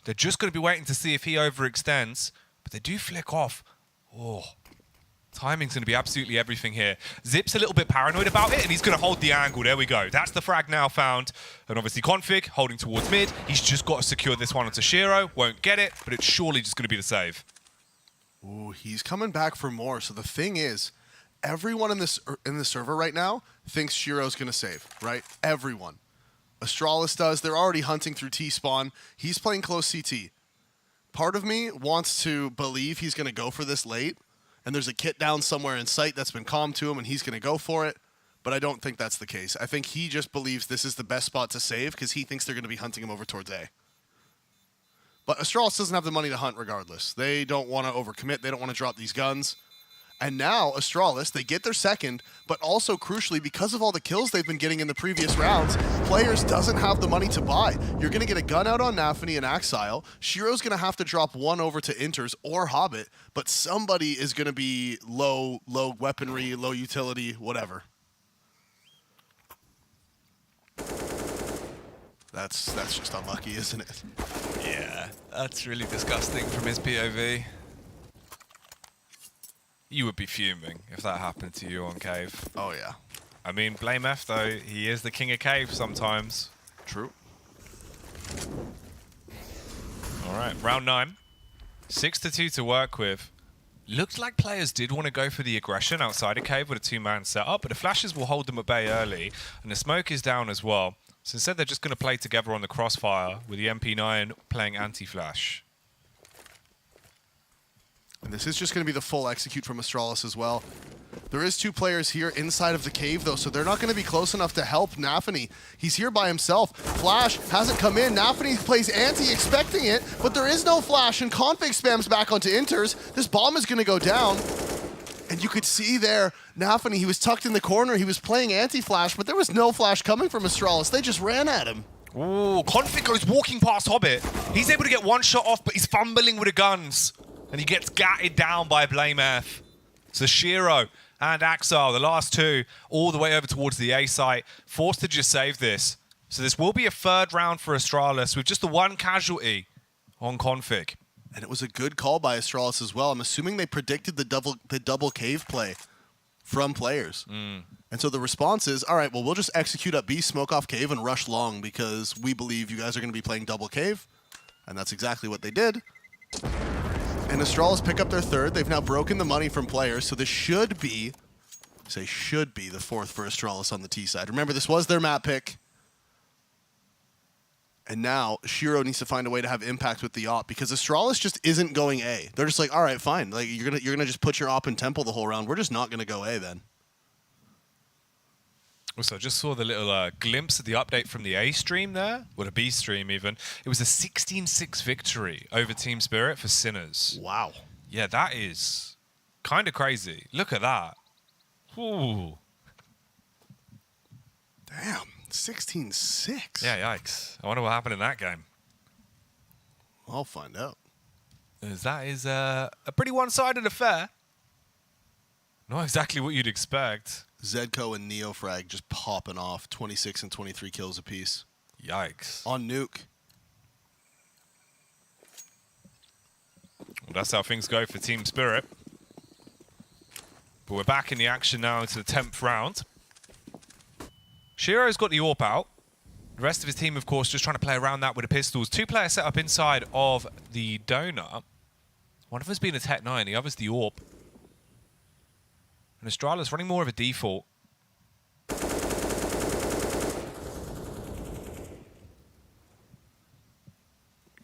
They're just going to be waiting to see if he overextends. But they do flick off. Oh, timing's going to be absolutely everything here. Zip's a little bit paranoid about it, and he's going to hold the angle. There we go. That's the frag now found. And obviously Config holding towards mid. He's just got to secure this one onto Shiro. Won't get it, but it's surely just going to be the save. Ooh, he's coming back for more. So the thing is, everyone in the server right now thinks Shiro's going to save, right? Everyone. Astralis does. They're already hunting through T-spawn. He's playing close CT. Part of me wants to believe he's going to go for this late, and there's a kit down somewhere in sight that's been calmed to him, and he's going to go for it, but I don't think that's the case. I think he just believes this is the best spot to save because he thinks they're going to be hunting him over towards A. But Astralis doesn't have the money to hunt regardless. They don't want to overcommit. They don't want to drop these guns. And now, Astralis, they get their second, but also crucially, because of all the kills they've been getting in the previous rounds, Players doesn't have the money to buy. You're going to get a gun out on Nafany and Axile. Shiro's going to have to drop one over to Inters or Hobbit, but somebody is going to be low weaponry, low utility, whatever. That's just unlucky, isn't it? Yeah, that's really disgusting from his POV. You would be fuming if that happened to you on Cave. Oh, yeah. I mean, BlameF, though, he is the king of Cave sometimes. True. All right, round 9. 6-2 to work with. Looked like players did want to go for the aggression outside of Cave with a two-man setup, but the flashes will hold them at bay early, and the smoke is down as well. So instead, they're just going to play together on the crossfire with the MP9 playing anti-flash. And this is just going to be the full execute from Astralis as well. There is two players here inside of the cave, though, so they're not going to be close enough to help Nafany. He's here by himself. Flash hasn't come in. Nafany plays anti, expecting it, but there is no flash, and Config spams back onto Inters. This bomb is going to go down. And you could see there, Nafany, he was tucked in the corner. He was playing anti-flash, but there was no flash coming from Astralis. They just ran at him. Ooh, Config goes walking past Hobbit. He's able to get one shot off, but he's fumbling with the guns. And he gets gatted down by BlameF. So Shiro and Axile, the last two, all the way over towards the A site, forced to just save this. So this will be a third round for Astralis with just the one casualty on Config. And it was a good call by Astralis as well. I'm assuming they predicted the double cave play from players. And so the response is, all right, well, we'll just execute up B, smoke off cave, and rush long because we believe you guys are going to be playing double cave. And that's exactly what they did. And Astralis pick up their third. They've now broken the money from players, so this should be, should be the fourth for Astralis on the T side. Remember, this was their map pick. And now Shiro needs to find a way to have impact with the op because Astralis just isn't going A. They're just like, all right, fine. Like you're gonna just put your op in temple the whole round. We're just not gonna go A then. Also, I just saw the little glimpse of the update from the A stream there, or the B stream even. It was a 16-6 victory over Team Spirit for Sinners. Wow. Yeah, that is kind of crazy. Look at that. Ooh. Damn, 16-6. Yeah, yikes. I wonder what happened in that game. I'll find out. As that is a pretty one-sided affair. Not exactly what you'd expect. Zedco and Neofrag just popping off 26 and 23 kills apiece. Yikes. On Nuke. Well, that's how things go for Team Spirit. But we're back in the action now into the 10th round. Shiro's got the AWP out. The rest of his team, of course, just trying to play around that with the pistols. 2-player setup inside of the donut. One of us being a Tech 9, the other's the AWP. And Astralis running more of a default.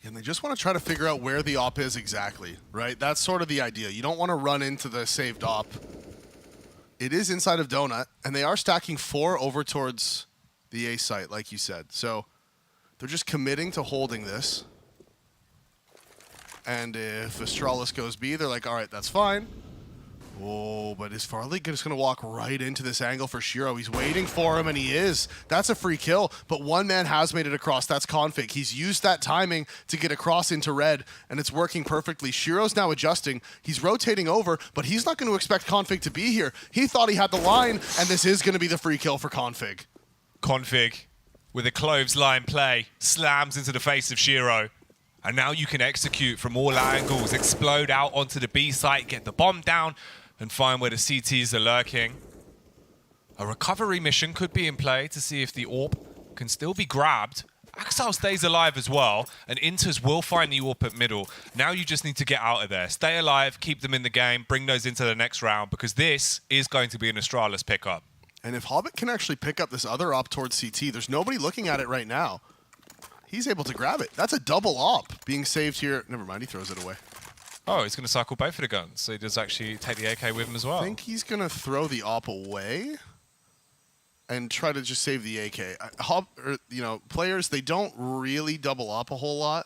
And they just want to try to figure out where the AWP is exactly, right? That's sort of the idea. You don't want to run into the saved AWP. It is inside of Donut, and they are stacking 4 over towards the A site, like you said. So they're just committing to holding this. And if Astralis goes B, they're like, all right, that's fine. Oh, but is Farley just going to walk right into this angle for Shiro? He's waiting for him, and he is. That's a free kill, but one man has made it across. That's Config. He's used that timing to get across into red, and it's working perfectly. Shiro's now adjusting. He's rotating over, but he's not going to expect Config to be here. He thought he had the line, and this is going to be the free kill for Config. Config, with a clothesline play, slams into the face of Shiro. And now you can execute from all angles, explode out onto the B site, get the bomb down, and find where the CTs are lurking. A recovery mission could be in play to see if the AWP can still be grabbed. Axel stays alive as well, and Inters will find the AWP at middle. Now you just need to get out of there. Stay alive, keep them in the game, bring those into the next round, because this is going to be an Astralis pickup. And if Hobbit can actually pick up this other AWP towards CT, there's nobody looking at it right now. He's able to grab it. That's a double AWP being saved here. Never mind, he throws it away. Oh, he's going to cycle both of the guns, so he does actually take the AK with him as well. I think he's going to throw the AWP away and try to just save the AK. Players, they don't really double AWP a whole lot.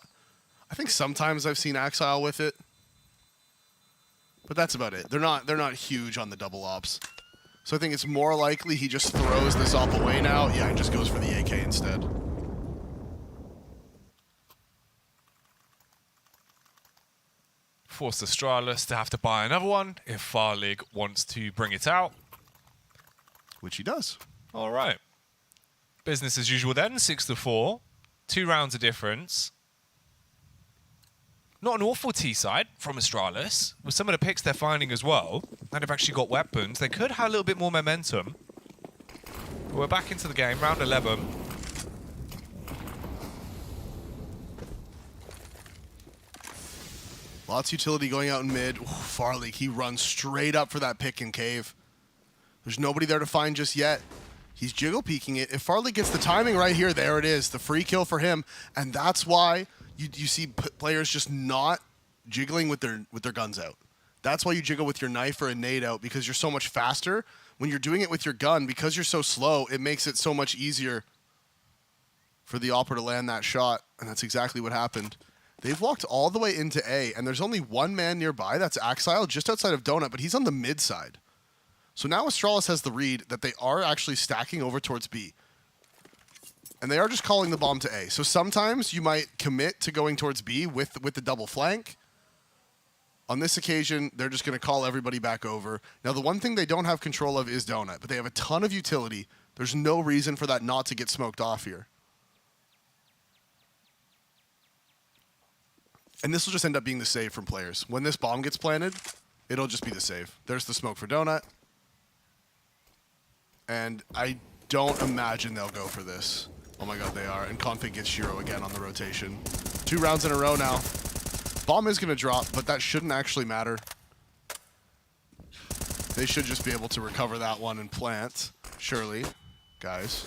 I think sometimes I've seen Axile with it, but that's about it. They're not huge on the double AWPs. So I think it's more likely he just throws this AWP away now. Yeah, he just goes for the AK instead. Force Astralis to have to buy another one if Farlig wants to bring it out. Which he does. All right. Business as usual then, 6-4. 2 rounds of difference. Not an awful T-side from Astralis. With some of the picks they're finding as well, and they've actually got weapons, they could have a little bit more momentum. But we're back into the game, round 11. Lots of utility going out in mid. Ooh, Farley, he runs straight up for that pick and cave. There's nobody there to find just yet. He's jiggle peeking it. If Farley gets the timing right here, there it is. The free kill for him. And that's why you see players just not jiggling with their guns out. That's why you jiggle with your knife or a nade out, because you're so much faster. When you're doing it with your gun, because you're so slow, it makes it so much easier for the Opera to land that shot. And that's exactly what happened. They've walked all the way into A, and there's only one man nearby. That's Axile, just outside of Donut, but he's on the mid side. So now Astralis has the read that they are actually stacking over towards B. And they are just calling the bomb to A. So sometimes you might commit to going towards B with the double flank. On this occasion, they're just going to call everybody back over. Now, the one thing they don't have control of is Donut, but they have a ton of utility. There's no reason for that not to get smoked off here. And this will just end up being the save from players. When this bomb gets planted, it'll just be the save. There's the smoke for Donut. And I don't imagine they'll go for this. Oh my god, they are. And Config gets Shiro again on the rotation. 2 rounds in a row now. Bomb is going to drop, but that shouldn't actually matter. They should just be able to recover that one and plant. Surely. Guys.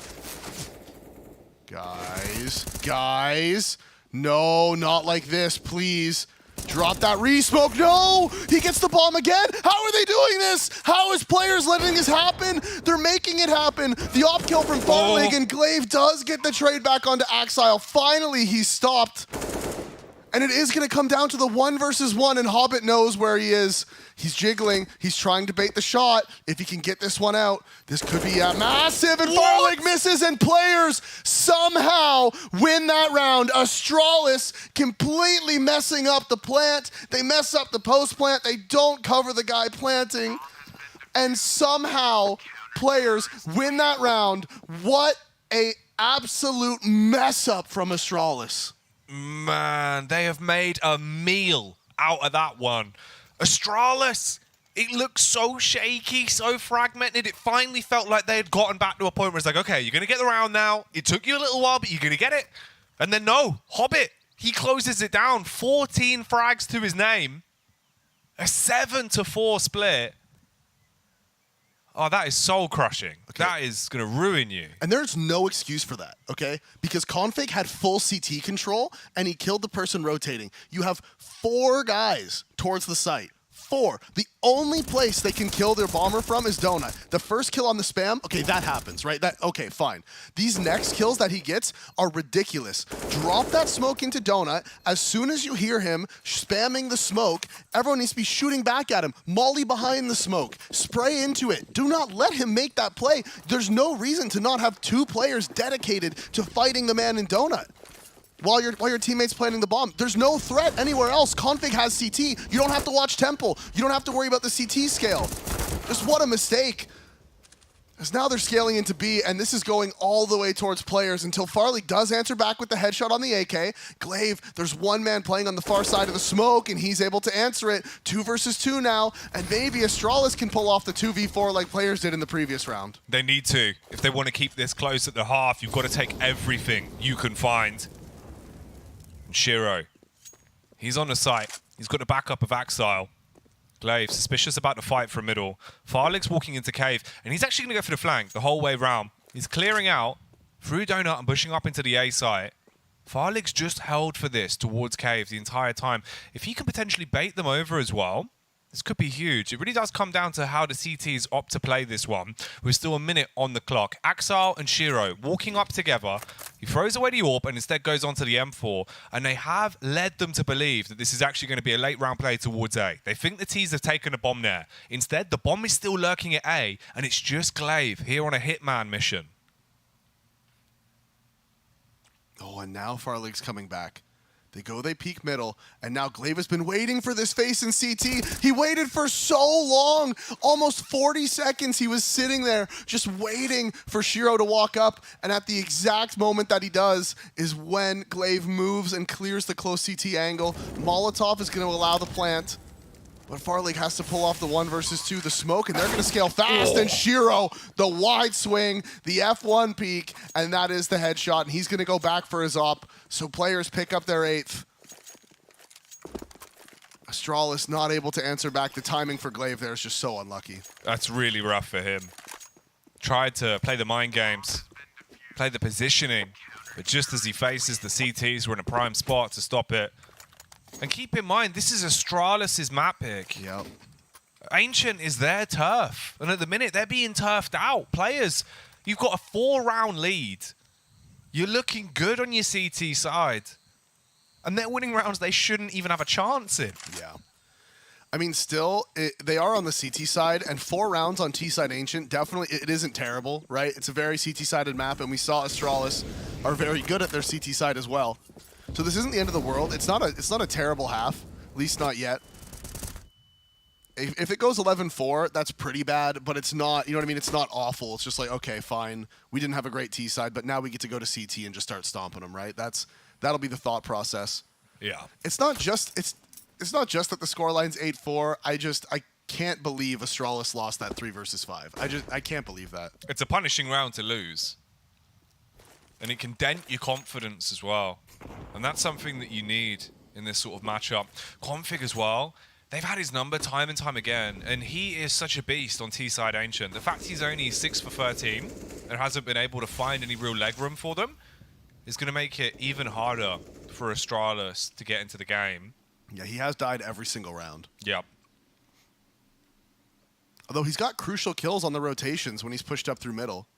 No, not like this, please. Drop that re-smoke. No! He gets the bomb again? How are they doing this? How is players letting this happen? They're making it happen. The op kill from Farlig, and Glaive does get the trade back onto Axile. Finally, he's stopped. And it is going to come down to the 1 versus 1, and Hobbit knows where he is. He's jiggling. He's trying to bait the shot. If he can get this one out, this could be massive, and Farlig misses, and players somehow win that round. Astralis completely messing up the plant. They mess up the post plant. They don't cover the guy planting, and somehow players win that round. What a absolute mess up from Astralis. Man, they have made a meal out of that one. Astralis, it looked so shaky, so fragmented. It finally felt like they had gotten back to a point where it's like, okay, you're going to get the round now. It took you a little while, but you're going to get it. And then no, Hobbit, he closes it down. 14 frags to his name. A 7-4 split. Oh, that is soul crushing. Okay. That is going to ruin you. And there's no excuse for that, okay? Because Config had full CT control, and he killed the person rotating. You have 4 guys towards the site. 4. The only place they can kill their bomber from is Donut. The first kill on the spam, okay, that happens, right? Okay, fine. These next kills that he gets are ridiculous. Drop that smoke into Donut. As soon as you hear him spamming the smoke, everyone needs to be shooting back at him. Molly behind the smoke. Spray into it. Do not let him make that play. There's no reason to not have 2 players dedicated to fighting the man in Donut. While your teammate's planting the bomb. There's no threat anywhere else. Config has CT. You don't have to watch Temple. You don't have to worry about the CT scale. Just what a mistake. As now they're scaling into B, and this is going all the way towards players until Farley does answer back with the headshot on the AK. Glaive, there's one man playing on the far side of the smoke, and he's able to answer it. 2 versus 2 now, and maybe Astralis can pull off the 2v4 like players did in the previous round. They need to. If they want to keep this close at the half, you've got to take everything you can find. Shiro, he's on the site. He's got the backup of Axile. Glaive, suspicious about the fight from middle. Farlig's walking into cave, and he's actually going to go for the flank the whole way round. He's clearing out through Donut and pushing up into the A site. Farlig's just held for this towards cave the entire time. If he can potentially bait them over as well, this could be huge. It really does come down to how the CTs opt to play this one. We're still a minute on the clock. Axile and Shiro walking up together. He throws away the AWP and instead goes on to the M4. And they have led them to believe that this is actually going to be a late round play towards A. They think the T's have taken a bomb there. Instead, the bomb is still lurking at A. And it's just Glaive here on a Hitman mission. Oh, and now Farlig's coming back. They peek middle, and now Glaive has been waiting for this face in CT. He waited for so long, almost 40 seconds he was sitting there just waiting for Shiro to walk up, and at the exact moment that he does is when Glaive moves and clears the close CT angle. Molotov is going to allow the plant, but Farlig has to pull off the 1 versus 2, the smoke, and they're going to scale fast, and Shiro, the wide swing, the F1 peak, and that is the headshot, and he's going to go back for his op. So players pick up their 8th. Astralis not able to answer back. The timing for Glaive there is just so unlucky. That's really rough for him. Tried to play the mind games, play the positioning, but just as he faces the CTs, we're in a prime spot to stop it. And keep in mind, this is Astralis' map pick. Yep. Ancient is their turf. And at the minute, they're being turfed out. Players, you've got a 4-round lead. You're looking good on your CT side. And they're winning rounds they shouldn't even have a chance in. Yeah. I mean, still, they are on the CT side, and 4 rounds on T-side Ancient, definitely, it isn't terrible, right? It's a very CT-sided map, and we saw Astralis are very good at their CT side as well. So this isn't the end of the world. It's not a terrible half, at least not yet. If it goes 11-4, that's pretty bad, but it's not, you know what I mean? It's not awful. It's just like, okay, fine. We didn't have a great T side, but now we get to go to CT and just start stomping them, right? That'll be the thought process. Yeah. It's not just that the scoreline's 8-4. I can't believe Astralis lost that 3 versus 5. I can't believe that. It's a punishing round to lose. And it can dent your confidence as well. And that's something that you need in this sort of matchup. Config as well. They've had his number time and time again, and he is such a beast on T-side Ancient. The fact he's only 6 for 13 and hasn't been able to find any real leg room for them is going to make it even harder for Astralis to get into the game. Yeah, he has died every single round. Yep. Although he's got crucial kills on the rotations when he's pushed up through middle.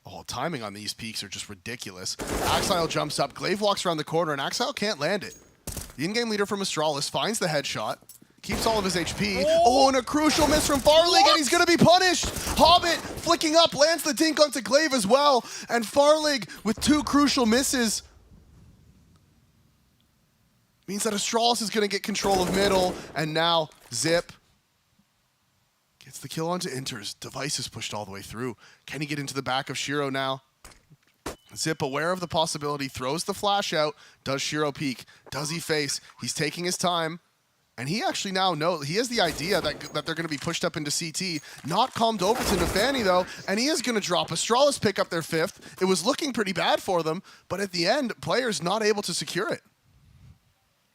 Oh, timing on these peaks are just ridiculous. Axile jumps up, Glaive walks around the corner, and Axile can't land it. The in-game leader from Astralis finds the headshot. Keeps all of his HP. Oh, and a crucial miss from Farlig, and he's going to be punished. Hobbit flicking up, lands the dink onto Glaive as well. And Farlig with 2 crucial misses. Means that Astralis is going to get control of middle. And now Zip gets the kill onto Inters. Device is pushed all the way through. Can he get into the back of Shiro now? Zip, aware of the possibility, throws the flash out. Does Shiro peek? Does he face? He's taking his time. And he actually now knows, he has the idea that they're going to be pushed up into CT. Not calmed over to Nafani, though, and he is going to drop. Astralis pick up their 5th. It was looking pretty bad for them, but at the end, players not able to secure it.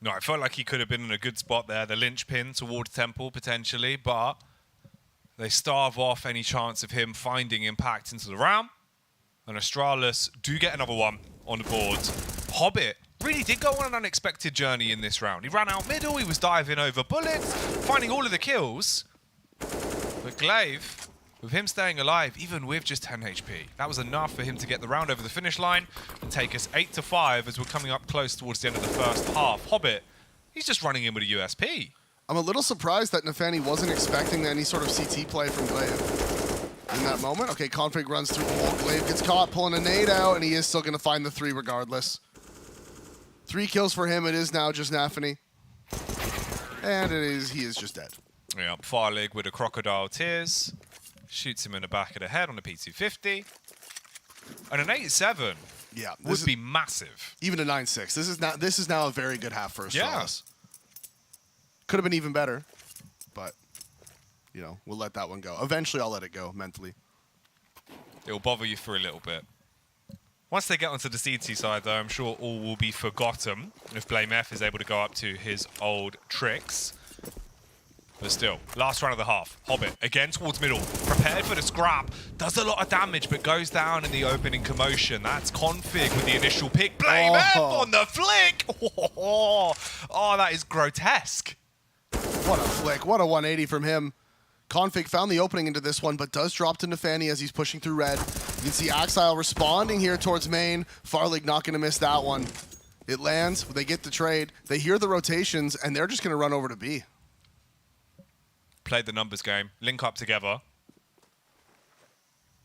No, I felt like he could have been in a good spot there. The linchpin towards Temple, potentially, but they starve off any chance of him finding impact into the round. And Astralis do get another one on the board. Hobbit really did go on an unexpected journey in this round. He ran out middle, he was diving over bullets, finding all of the kills. But Glaive, with him staying alive, even with just 10 HP, that was enough for him to get the round over the finish line and take us 8-5 as we're coming up close towards the end of the first half. Hobbit, he's just running in with a USP. I'm a little surprised that Nafani wasn't expecting any sort of CT play from Glaive in that moment. Okay, Config runs through the wall. Glaive gets caught pulling a nade out, and he is still going to find the 3 regardless. 3 kills for him. It is now just Nafani. And he is just dead. Yeah, Farlig with a Crocodile Tears. Shoots him in the back of the head on the P250. And an 8-7 would be massive. Even a 9-6. This is now a very good half for Astralis. Could have been even better, but you know, we'll let that one go. Eventually I'll let it go mentally. It'll bother you for a little bit. Once they get onto the CT side, though, I'm sure all will be forgotten if Blame F is able to go up to his old tricks. But still, last round of the half. Hobbit, again towards middle. Prepared for the scrap. Does a lot of damage, but goes down in the opening commotion. That's Config with the initial pick. Blame F on the flick! Oh, that is grotesque. What a flick. What a 180 from him. Config found the opening into this one, but does drop to Nafani as he's pushing through red. You can see Axile responding here towards main. Farlig not going to miss that one. It lands. They get the trade. They hear the rotations, and they're just going to run over to B. Played the numbers game. Link up together.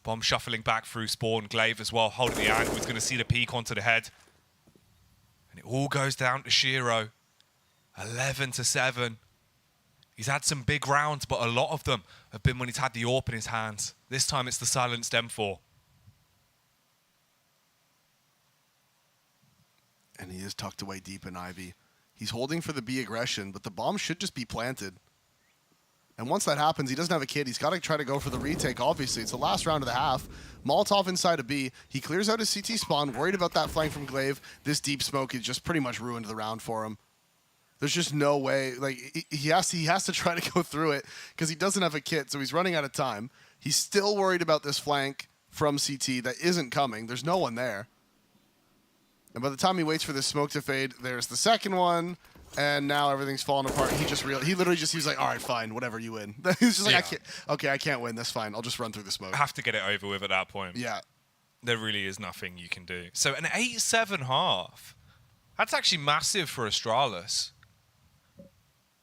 Bomb shuffling back through spawn. Glaive as well, holding the angle. He's going to see the peek onto the head. And it all goes down to Shiro. 11-7. He's had some big rounds, but a lot of them have been when he's had the AWP in his hands. This time it's the silenced M4. And he is tucked away deep in Ivy. He's holding for the B aggression, but the bomb should just be planted. And once that happens, he doesn't have a kid. He's got to try to go for the retake, obviously. It's the last round of the half. Molotov inside of B. He clears out his CT spawn, worried about that flank from Glaive. This deep smoke has just pretty much ruined the round for him. There's just no way. Like he has to try to go through it because he doesn't have a kit, so he's running out of time. He's still worried about this flank from CT that isn't coming. There's no one there. And by the time he waits for this smoke to fade, there's the second one, and now everything's falling apart. He literally just was like, all right, fine, whatever, you win. He's just like, I can't win. That's fine. I'll just run through the smoke. Have to get it over with at that point. Yeah. There really is nothing you can do. So an 8-7 half. That's actually massive for Astralis.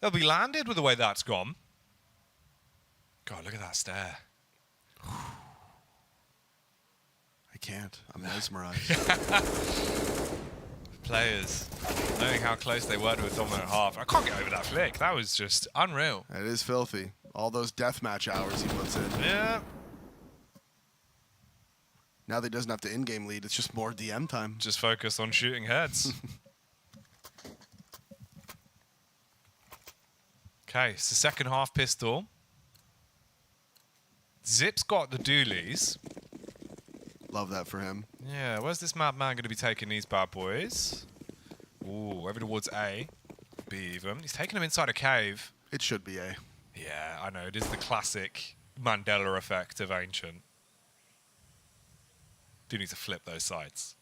They'll be landed with the way that's gone. God, look at that stare. I can't. I'm mesmerized. Players, knowing how close they were to a dominant half. I can't get over that flick. That was just unreal. It is filthy. All those deathmatch hours he puts in. Yeah. Now that he doesn't have to in-game lead, it's just more DM time. Just focus on shooting heads. Okay, so second half pistol. Zip's got the dualies. Love that for him. Yeah, where's this madman going to be taking these bad boys? Ooh, over towards A. B even. He's taking them inside a cave. It should be A. Yeah, I know. It is the classic Mandela effect of Ancient. Do need to flip those sides.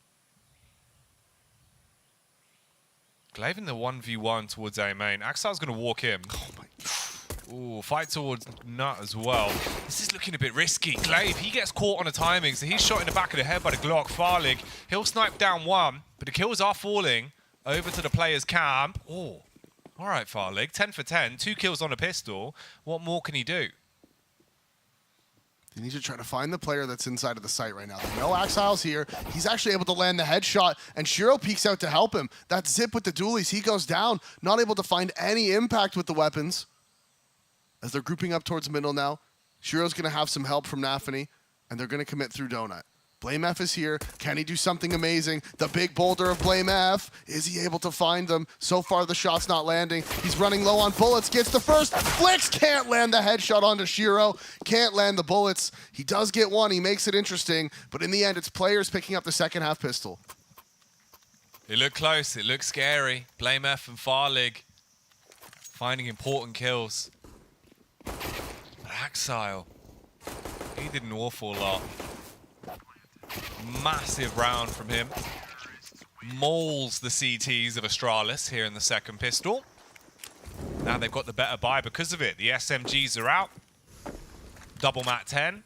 Glaive in the 1v1 towards A main. Axile's going to walk in. Oh my god. Ooh, fight towards Nut as well. This is looking a bit risky. Glaive, he gets caught on the timing, so he's shot in the back of the head by the Glock. Farlig, he'll snipe down one, but the kills are falling over to the player's camp. Oh, all right, Farlig, 10 for 10, 2 kills on a pistol. What more can he do? You need to try to find the player that's inside of the site right now. They know Axile's here. He's actually able to land the headshot, and Shiro peeks out to help him. That Zip with the dualies, he goes down, not able to find any impact with the weapons. As they're grouping up towards middle now, Shiro's going to have some help from Nafani, and they're going to commit through Donut. Blame F is here. Can he do something amazing? The big boulder of Blame F. Is he able to find them? So far, the shot's not landing. He's running low on bullets. Gets the first. Flicks can't land the headshot onto Shiro. Can't land the bullets. He does get one. He makes it interesting. But in the end, it's players picking up the second half pistol. It looked close. It looked scary. Blame F and Farlig finding important kills. But Axile, he did an awful lot. Massive round from him. Mauls the CTs of Astralis here in the second pistol. Now they've got the better buy because of it. The SMGs are out. Double Mat 10.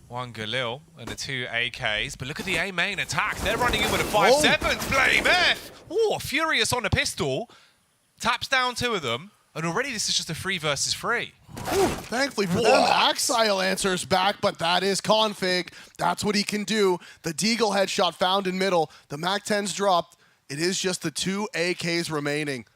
One Galil and the 2 AKs. But look at the A main attack. They're running in with a 5-7. Blame F. Oh, Furious on a pistol. Taps down 2 of them. And already this is just a 3 versus 3. Ooh, thankfully for them, Axile answers back, but that is Config. That's what he can do. The Deagle headshot found in middle. The MAC-10's dropped. It is just the 2 AKs remaining.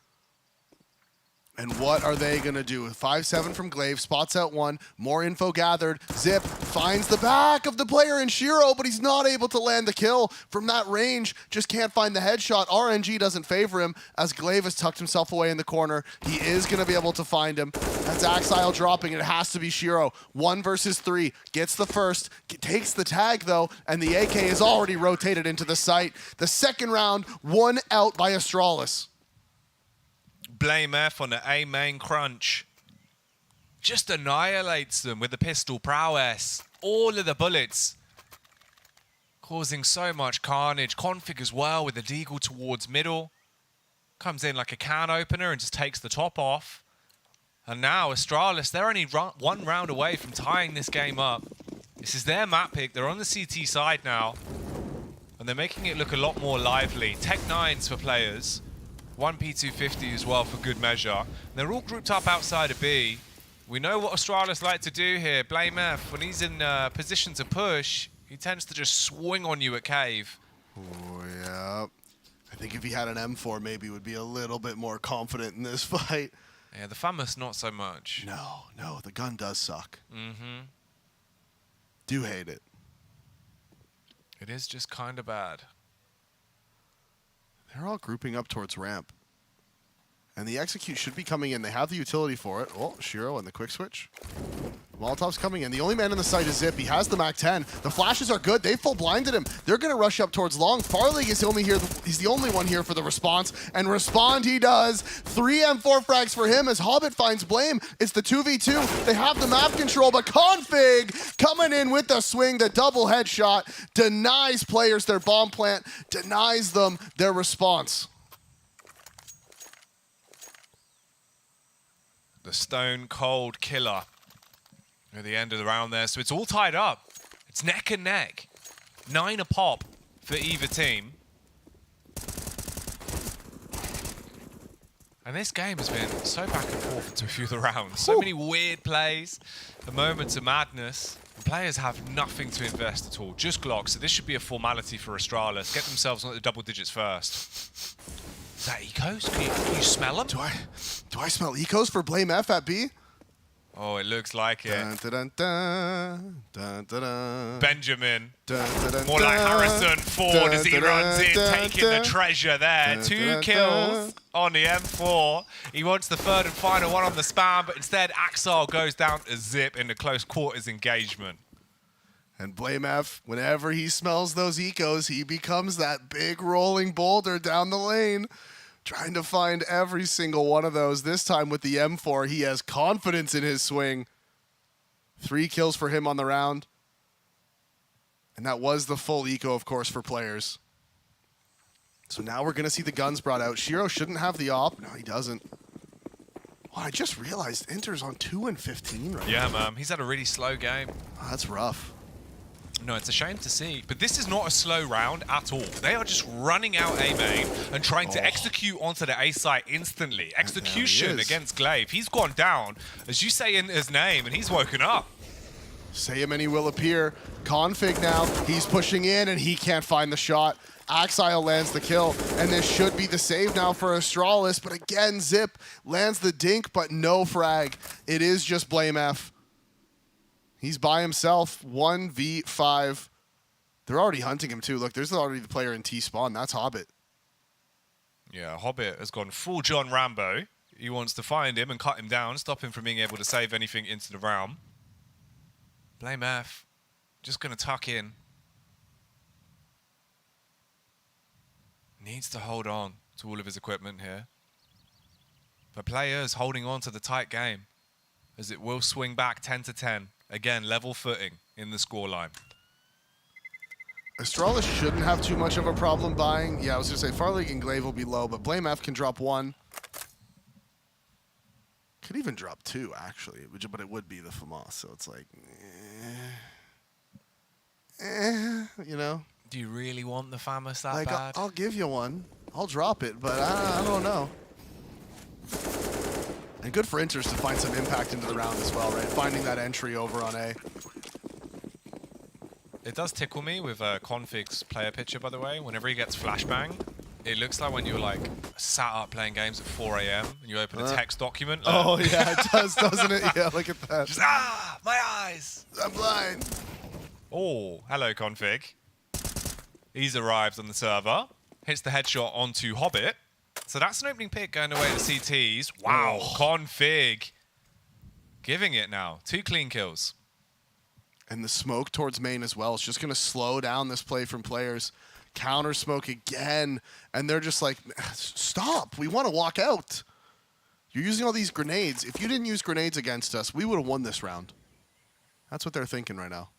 And what are they going to do? 5-7 from Glaive, spots out 1, more info gathered. Zip finds the back of the player in Shiro, but he's not able to land the kill from that range. Just can't find the headshot. RNG doesn't favor him as Glaive has tucked himself away in the corner. He is going to be able to find him. That's Axile dropping. It has to be Shiro. 1 versus 3. Gets the first. Takes the tag, though, and the AK is already rotated into the site. The second round, 1 out by Astralis. Blame F on the A main crunch. Just annihilates them with the pistol prowess. All of the bullets. Causing so much carnage. Config as well with the Deagle towards middle. Comes in like a can opener and just takes the top off. And now Astralis, they're only 1 round away from tying this game up. This is their map pick. They're on the CT side now. And they're making it look a lot more lively. Tech 9s for players. 1 P250 as well for good measure. And they're all grouped up outside of B. We know what Astralis like to do here. Blame F, when he's in position to push, he tends to just swing on you at cave. Oh, yeah. I think if he had an M4, maybe would be a little bit more confident in this fight. Yeah, the FAMAS not so much. No, the gun does suck. Mm-hmm. Do hate it. It is just kind of bad. They're all grouping up towards ramp. And the execute should be coming in. They have the utility for it. Oh, Shiro and the quick switch. Molotov's coming in. The only man in the site is Zip. He has the MAC-10. The flashes are good. They full blinded him. They're going to rush up towards long. Farlig is only here. He's the only one here for the response. And respond he does. 3 M4 frags for him as Hobbit finds Blame. It's the 2v2. They have the map control, but Config coming in with the swing. The double headshot denies players their bomb plant, denies them their response. The stone cold killer at the end of the round there. So it's all tied up. It's neck and neck. 9 a pop for either team. And this game has been so back and forth into a few of the rounds. So many weird plays, the moments of madness. The players have nothing to invest at all, just Glock. So this should be a formality for Astralis. Get themselves on the double digits first. Is that Ecos? Can you smell them? Do I smell Ecos for Blame F at B? Oh, it looks like it. Dun, dun, dun, dun, dun, dun. Benjamin. Dun, dun, dun, more like dun, Harrison Ford as he dun, runs in, dun, taking dun, the treasure there. dun, 2 dun, kills on the M4. He wants the 3rd and final one on the spam, but instead Axile goes down to Zip in the close quarters engagement. And Blame F, whenever he smells those ecos, he becomes that big rolling boulder down the lane. Trying to find every single one of those. This time with the M4, he has confidence in his swing. 3 kills for him on the round. And that was the full eco, of course, for players. So now we're going to see the guns brought out. Shiro shouldn't have the op. No, he doesn't. Well, I just realized Inter's on 2 and 15 right now. Yeah, man. He's had a really slow game. Oh, that's rough. No, it's a shame to see. But this is not a slow round at all. They are just running out A main and trying to execute onto the A site instantly. Execution against Glaive. He's gone down, as you say in his name, and he's woken up. Say him and he will appear. Config now. He's pushing in and he can't find the shot. Axile lands the kill, and this should be the save now for Astralis. But again, Zip lands the dink, but no frag. It is just Blame F. He's by himself, 1v5. They're already hunting him too. Look, there's already the player in T-spawn. That's Hobbit. Yeah, Hobbit has gone full John Rambo. He wants to find him and cut him down, stop him from being able to save anything into the realm. Blame F. Just going to tuck in. Needs to hold on to all of his equipment here. But players holding on to the tight game, as it will swing back 10-10. Again, level footing in the scoreline. Astralis shouldn't have too much of a problem buying. Yeah, I was going to say Farleague and Glaive will be low, but Blame F can drop 1. Could even drop 2, actually, but it would be the FAMAS, so it's like, you know? Do you really want the FAMAS that like, bad? I'll give you one. I'll drop it, but I don't know. And good for Inters to find some impact into the round as well, right? Finding that entry over on A. It does tickle me with Config's player picture, by the way. Whenever he gets flashbang, it looks like when you're like sat up playing games at 4 AM and you open a text document. Oh yeah, it does, doesn't it? Yeah, look at that. Just, my eyes! I'm blind. Oh, hello, Config. He's arrived on the server. Hits the headshot onto Hobbit. So that's an opening pick going away to CTs. Wow, Config. Giving it now. 2 clean kills. And the smoke towards main as well. It's just going to slow down this play from players. Counter smoke again. And they're just like, stop. We want to walk out. You're using all these grenades. If you didn't use grenades against us, we would have won this round. That's what they're thinking right now.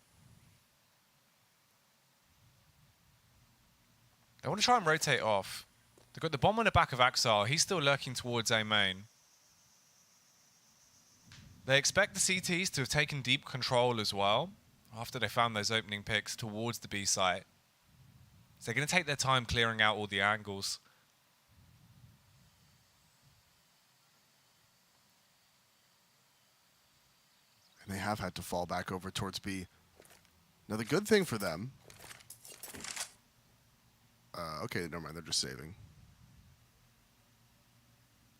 I want to try and rotate off. They've got the bomb on the back of Axar. He's still lurking towards A main. They expect the CTs to have taken deep control as well after they found those opening picks towards the B site. So they're going to take their time clearing out all the angles. And they have had to fall back over towards B. Now the good thing for them... okay, never mind. They're just saving.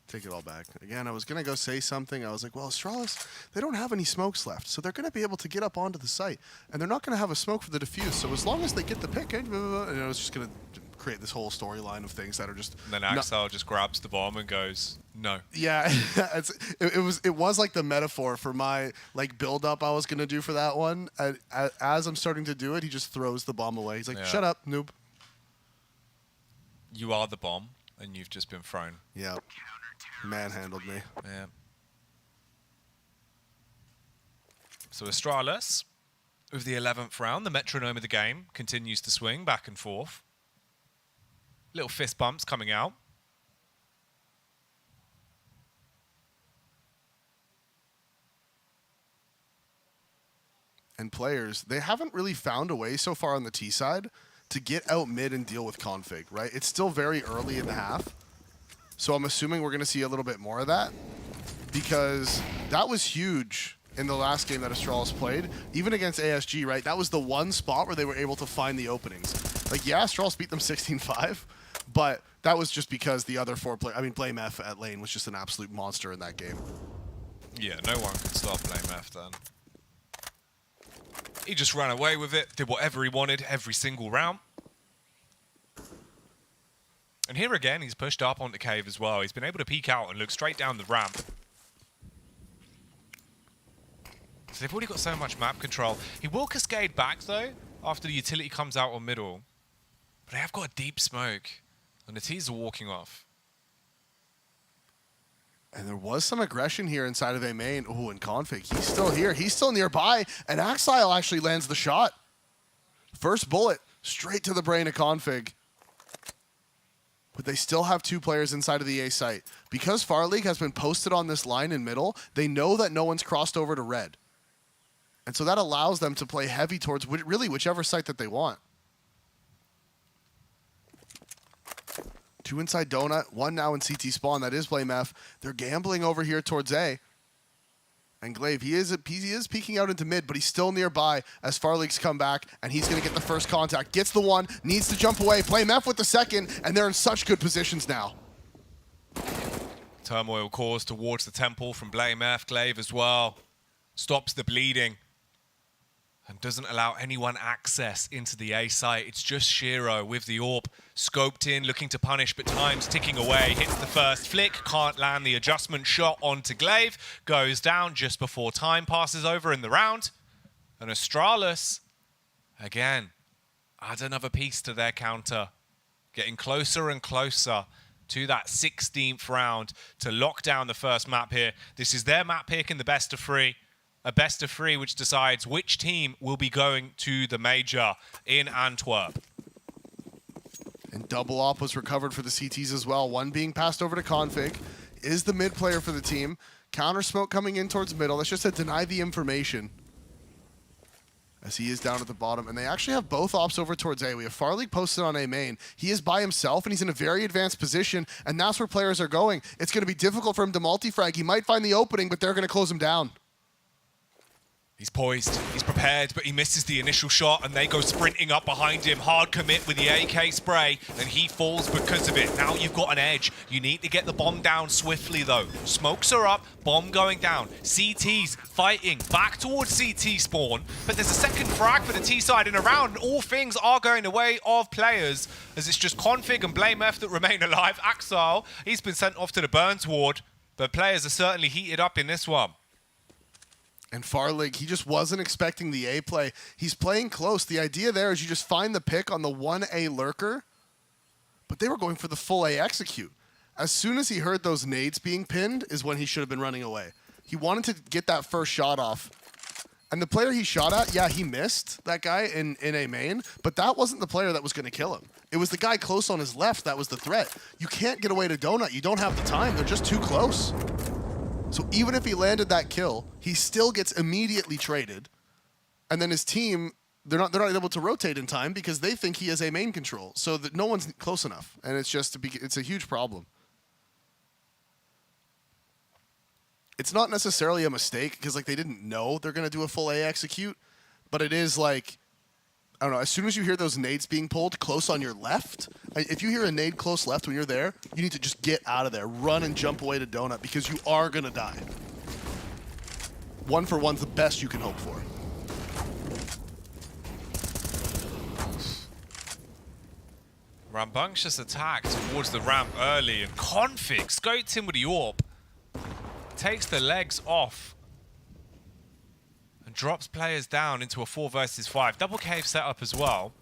Take it all back. Again, I was going to go say something. I was like, well, Astralis, they don't have any smokes left, so they're going to be able to get up onto the site. And they're not going to have a smoke for the defuse, so as long as they get the pick, and I was just going to create this whole storyline of things that are just... And then Axel just grabs the bomb and goes, no. Yeah, it was like the metaphor for my like build-up I was going to do for that one. As I'm starting to do it, he just throws the bomb away. He's like, shut up, noob. You are the bomb, and you've just been thrown. Yeah. Manhandled me. Yeah. So Astralis, with the 11th round, the metronome of the game continues to swing back and forth. Little fist bumps coming out. And players, they haven't really found a way so far on the T side to get out mid and deal with config, right? It's still very early in the half. So I'm assuming we're going to see a little bit more of that because that was huge in the last game that Astralis played, even against ASG, right? That was the one spot where they were able to find the openings. Like, yeah, Astralis beat them 16-5, but that was just because the other 4 players, I mean, Blame F at lane was just an absolute monster in that game. Yeah, no one could stop Blame F then. He just ran away with it, did whatever he wanted every single round. And here again, he's pushed up onto Cave as well. He's been able to peek out and look straight down the ramp. So they've already got so much map control. He will cascade back, though, after the utility comes out on middle. But they have got a deep smoke. And the T's are walking off. And there was some aggression here inside of A main. Oh, and Config, he's still here. He's still nearby. And Axile actually lands the shot. First bullet, straight to the brain of Config. But they still have 2 players inside of the A site. Because Farleague has been posted on this line in middle, they know that no one's crossed over to red. And so that allows them to play heavy towards really whichever site that they want. 2 inside Donut, 1 now in CT spawn. That is Blame F. They're gambling over here towards A. And Glaive, he is peeking out into mid, but he's still nearby as Farleague's come back, and he's going to get the first contact. Gets the 1, needs to jump away. Blame F with the 2nd, and they're in such good positions now. Turmoil caused towards the temple from Blame F. Glaive as well. Stops the bleeding. and doesn't allow anyone access into the A site. It's just Shiro with the AWP, scoped in, looking to punish, but time's ticking away. Hits the first flick, can't land the adjustment shot onto Glaive, goes down just before time passes over in the round. And Astralis, again, adds another piece to their counter, getting closer and closer to that 16th round to lock down the first map here. This is their map pick in the best of 3. A best of 3 which decides which team will be going to the major in Antwerp. And double op was recovered for the CTs as well. One being passed over to Config. Is the mid player for the team. Counter smoke coming in towards middle. That's just to deny the information. As he is down at the bottom. And they actually have both ops over towards A. We have Farleague posted on A main. He is by himself and he's in a very advanced position. And that's where players are going. It's going to be difficult for him to multi-frag. He might find the opening, but they're going to close him down. He's poised, he's prepared, but he misses the initial shot and they go sprinting up behind him. Hard commit with the AK spray and he falls because of it. Now you've got an edge. You need to get the bomb down swiftly though. Smokes are up, bomb going down. CT's fighting back towards CT spawn, but there's a second frag for the T side in a round and all things are going the way of players as it's just Config and BlameF that remain alive. Axile, he's been sent off to the Burns ward, but players are certainly heated up in this one. And Farleague, he just wasn't expecting the A play. He's playing close. The idea there is you just find the pick on the 1A lurker, but they were going for the full A execute. As soon as he heard those nades being pinned is when he should have been running away. He wanted to get that first shot off. And the player he shot at, yeah, he missed that guy in A main, but that wasn't the player that was going to kill him. It was the guy close on his left that was the threat. You can't get away to Donut. You don't have the time. They're just too close. So even if he landed that kill, he still gets immediately traded. And then his team, they're not able to rotate in time because they think he has a main control. So that no one's close enough. And it's just, it's a huge problem. It's not necessarily a mistake because like they didn't know they're going to do a full A execute. But it is like, I don't know, as soon as you hear those nades being pulled close on your left, if you hear a nade close left when you're there, you need to just get out of there. Run and jump away to Donut because you are going to die. 1-for-1's the best you can hope for. Rambunctious attack towards the ramp early and Config scoped him with the AWP. Takes the legs off. Drops players down into a 4 versus 5. Double cave setup as well.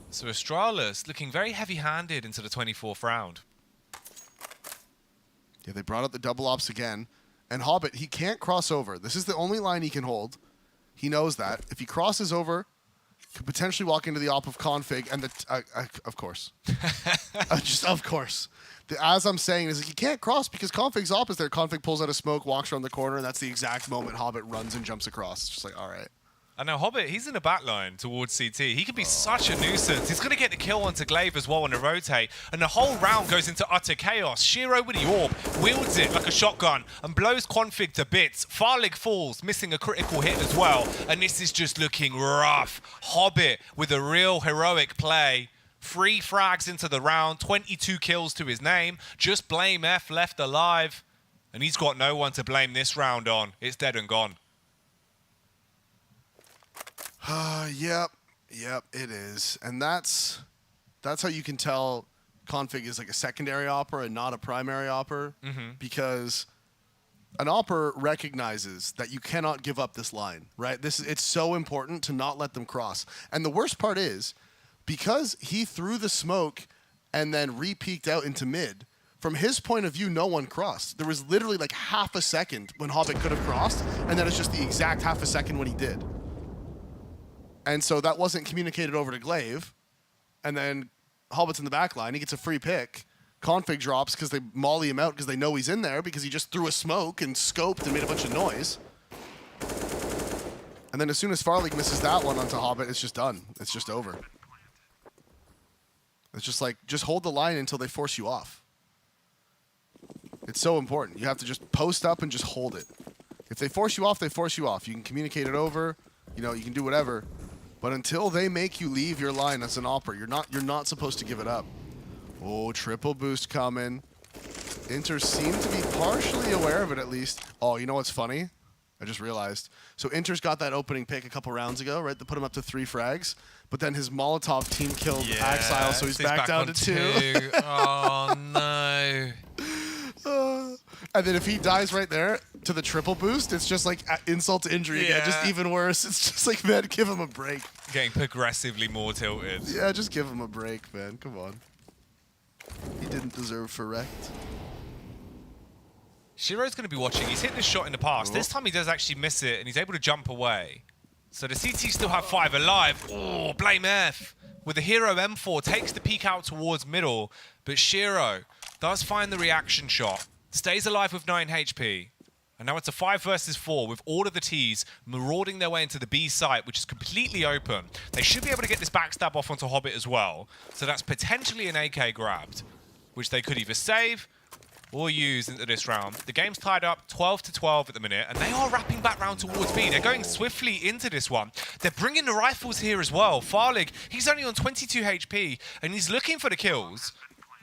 So Astralis looking very heavy-handed into the 24th round. Yeah, they brought up the double ops again. And Hobbit, he can't cross over. This is the only line he can hold. He knows that. If he crosses over, he could potentially walk into the op of Config and the... of course. Just of course. As I'm saying, is like you can't cross because Config's op is there. Config pulls out a smoke, walks around the corner, and that's the exact moment Hobbit runs and jumps across. It's just like, all right. I know Hobbit, he's in the back line towards CT. He can be such a nuisance. He's going to get the kill onto Glaive as well on the rotate. And the whole round goes into utter chaos. Shiro with the AWP wields it like a shotgun and blows Config to bits. Farleague falls, missing a critical hit as well. And this is just looking rough. Hobbit with a real heroic play. 3 frags into the round, 22 kills to his name. Just BlameF left alive. And he's got no one to blame this round on. It's dead and gone. Yep, it is. And that's how you can tell Config is like a secondary opper and not a primary opper. Because an opper recognizes that you cannot give up this line, right? It's so important to not let them cross. And the worst part is, because he threw the smoke and then re-peeked out into mid, from his point of view, no one crossed. There was literally like half a second when Hobbit could have crossed, and then it's just the exact half a second when he did. And so that wasn't communicated over to Glaive, and then Hobbit's in the back line. He gets a free pick. Config drops because they molly him out because they know he's in there because he just threw a smoke and scoped and made a bunch of noise. And then as soon as Farleague misses that one onto Hobbit, it's just done. It's just over. It's just like, just hold the line until they force you off. It's so important. You have to just post up and just hold it. If they force you off, they force you off. You can communicate it over, you know, you can do whatever. But until they make you leave your line as an opera, you're not supposed to give it up. Oh, triple boost coming. Inter seem to be partially aware of it at least. Oh, you know what's funny? I just realized. So Inter's got that opening pick a couple rounds ago, right? They put him up to 3 frags. But then his Molotov team killed Axile, so he's back down to 2. Oh, no. And then if he dies right there to the triple boost, it's just like insult to injury again. Just even worse. It's just like, man, give him a break. Getting progressively more tilted. Yeah, just give him a break, man. Come on. He didn't deserve for wrecked. Shiro's going to be watching. He's hit this shot in the past. Oh. This time he does actually miss it, and he's able to jump away. So the CT still have 5 alive. Oh, blame F. With the hero M4, takes the peek out towards middle, but Shiro does find the reaction shot. Stays alive with 9 HP. And now it's a 5 versus 4 with all of the Ts marauding their way into the B site, which is completely open. They should be able to get this backstab off onto Hobbit as well. So that's potentially an AK grabbed, which they could either save or use into this round. The game's tied up 12-12 at the minute, and they are wrapping back round towards B. They're going swiftly into this one. They're bringing the rifles here as well. Farlig, he's only on 22 HP, and he's looking for the kills.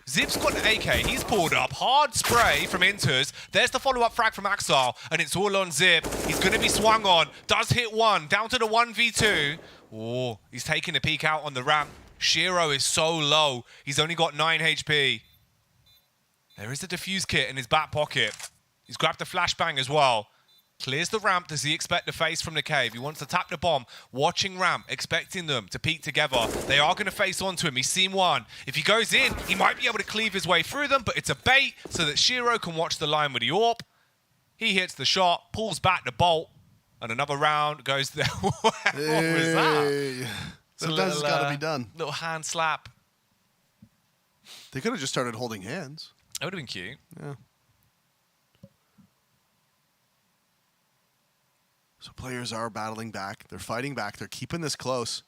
Zip's got an AK, he's pulled up, hard spray from Inters. There's the follow-up frag from Axile, and it's all on Zip. He's gonna be swung on, does hit 1, down to the 1v2. Oh, he's taking a peek out on the ramp. Shiro is so low, he's only got 9 HP. There is a defuse kit in his back pocket. He's grabbed the flashbang as well. Clears the ramp. Does he expect the face from the cave? He wants to tap the bomb. Watching ramp, expecting them to peek together. They are going to face onto him. He's seen one. If he goes in, he might be able to cleave his way through them, but it's a bait so that Shiro can watch the line with the AWP. He hits the shot, pulls back the bolt, and another round goes there. What was that? Sometimes it's got to be done. Little hand slap. They could have just started holding hands. That would have been cute. Yeah. So players are battling back. They're fighting back. They're keeping this close.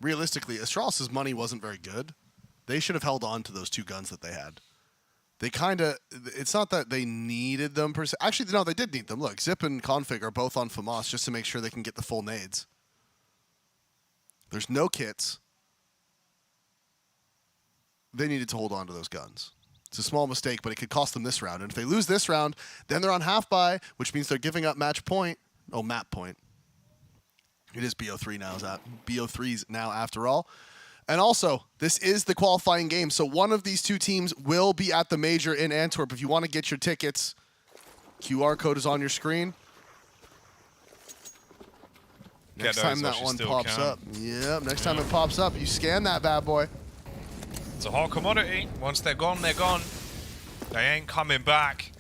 Realistically, Astralis' money wasn't very good. They should have held on to those 2 guns that they had. They kind of... It's not that they needed them per se. Actually, no, they did need them. Look, Zip and Config are both on FAMAS just to make sure they can get the full nades. There's no kits. They needed to hold on to those guns. It's a small mistake, but it could cost them this round. And if they lose this round, then they're on half buy, which means they're giving up match point. Oh, map point. It is BO3 now. BO3's now after all. And also, this is the qualifying game, so one of these 2 teams will be at the major in Antwerp. If you want to get your tickets, QR code is on your screen. Next time that one pops up. Yep, next time it pops up, you scan that bad boy. It's a hot commodity. Once they're gone, they're gone. They ain't coming back.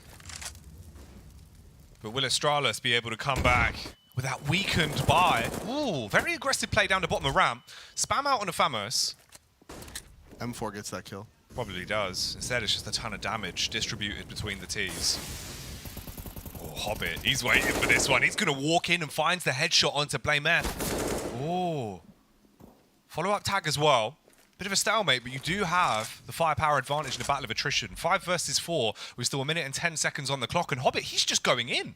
But will Astralis be able to come back with that weakened buy? Ooh, very aggressive play down the bottom of ramp. Spam out on a Famos. M4 gets that kill. Probably does. Instead, it's just a ton of damage distributed between the Ts. Oh, Hobbit, he's waiting for this one. He's going to walk in and finds the headshot onto Blame F. Oh. Follow-up tag as well. Bit of a stalemate, but you do have the firepower advantage in the battle of attrition. 5 versus 4, with still 1 minute and 10 seconds on the clock, and Hobbit, he's just going in.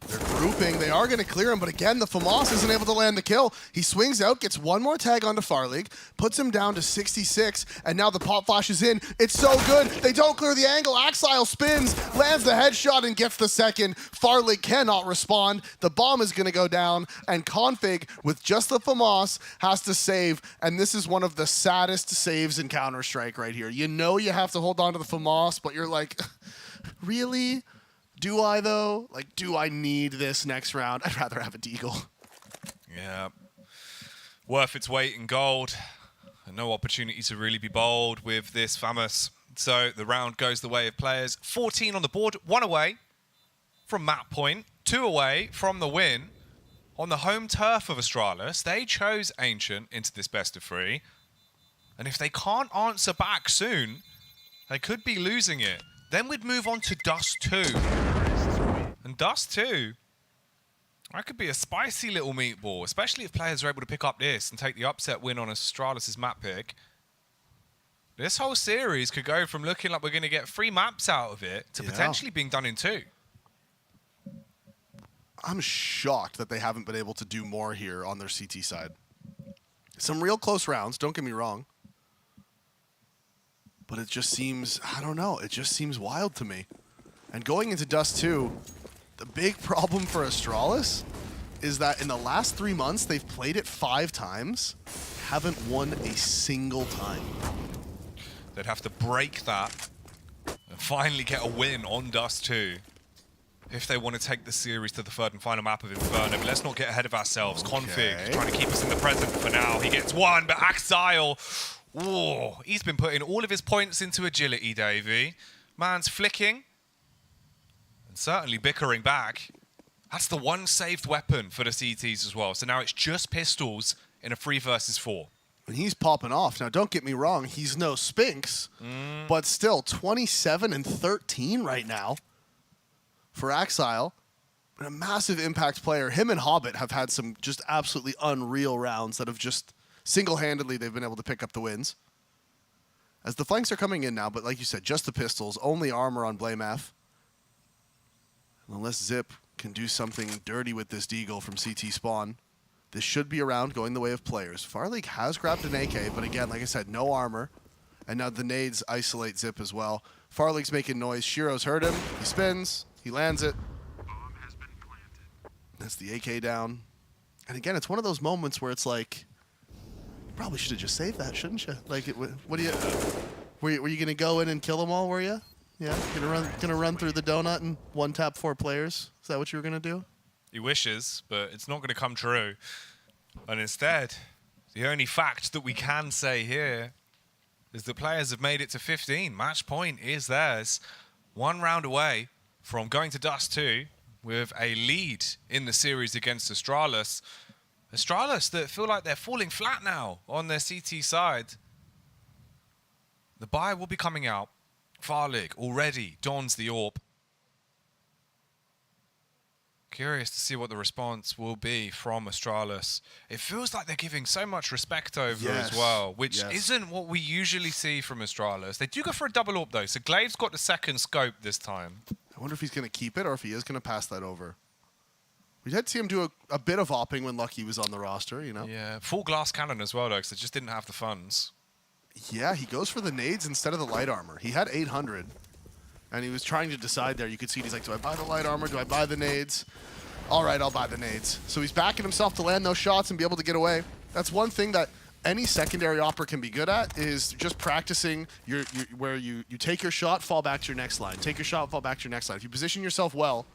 They're grouping. They are going to clear him, but again, the FAMAS isn't able to land the kill. He swings out, gets 1 more tag onto Farlig, puts him down to 66, and now the pop flash is in. It's so good. They don't clear the angle. Axile spins, lands the headshot, and gets the second. Farlig cannot respond. The bomb is going to go down, and Config, with just the FAMAS, has to save, and this is one of the saddest saves in Counter-Strike right here. You know you have to hold on to the FAMAS, but you're like, really? Do I, though? Like, do I need this next round? I'd rather have a Deagle. Yeah. Worth its weight in gold. And no opportunity to really be bold with this Famos. So the round goes the way of players. 14 on the board, 1 away from map point, 2 away from the win. On the home turf of Astralis, they chose Ancient into this best of 3. And if they can't answer back soon, they could be losing it. Then we'd move on to Dust 2. And Dust 2, that could be a spicy little meatball, especially if players are able to pick up this and take the upset win on Astralis' map pick. This whole series could go from looking like we're going to get 3 maps out of it to potentially being done in 2. I'm shocked that they haven't been able to do more here on their CT side. Some real close rounds, don't get me wrong. But it just seems, I don't know, it just seems wild to me. And going into Dust 2, The big problem for Astralis is that in the last 3 months, they've played it 5 times, haven't won a single time. They'd have to break that and finally get a win on Dust 2 if they want to take the series to the third and final map of Inferno. But let's not get ahead of ourselves. Okay. Config trying to keep us in the present for now. He gets one, but Axile, oh, he's been putting all of his points into agility, Davey. Man's flicking and certainly bickering back. That's the one saved weapon for the CTs as well. So now it's just pistols in a 3 versus 4. And he's popping off. Now, don't get me wrong, he's no Spinx, but still 27 and 13 right now for Axile. And a massive impact player. Him and Hobbit have had some just absolutely unreal rounds that have just single-handedly they've been able to pick up the wins. As the flanks are coming in now, but like you said, just the pistols, only armor on Blame F. Unless Zip can do something dirty with this Deagle from CT spawn. This should be around going the way of players. Farleague has grabbed an AK, but again, like I said, no armor. And now the nades isolate Zip as well. Farleague's making noise. Shiro's heard him. He spins. He lands it. That's the AK down. And again, it's one of those moments where it's like, you probably should have just saved that, shouldn't you? Like, what do you... Were you going to go in and kill them all, were you? Yeah, gonna run through the donut and one tap 4 players. Is that what you were gonna do? He wishes, but it's not gonna come true. And instead, the only fact that we can say here is that players have made it to 15. Match point is theirs. 1 round away from going to Dust 2 with a lead in the series against Astralis. Astralis that feel like they're falling flat now on their CT side. The buy will be coming out. Farleague already dons the AWP. Curious to see what the response will be from Astralis. It feels like they're giving so much respect over as well, which isn't what we usually see from Astralis. They do go for a double AWP though, so Glaive's got the second scope this time. I wonder if he's going to keep it or if he is going to pass that over. We did see him do a bit of AWPing when Lucky was on the roster, you know? Yeah, full glass cannon as well though, because they just didn't have the funds. Yeah, he goes for the nades instead of the light armor. He had 800, and he was trying to decide there. You could see he's like, do I buy the light armor? Do I buy the nades? All right, I'll buy the nades. So he's backing himself to land those shots and be able to get away. That's one thing that any secondary opera can be good at, is just practicing where you take your shot, fall back to your next line. Take your shot, fall back to your next line. If you position yourself well,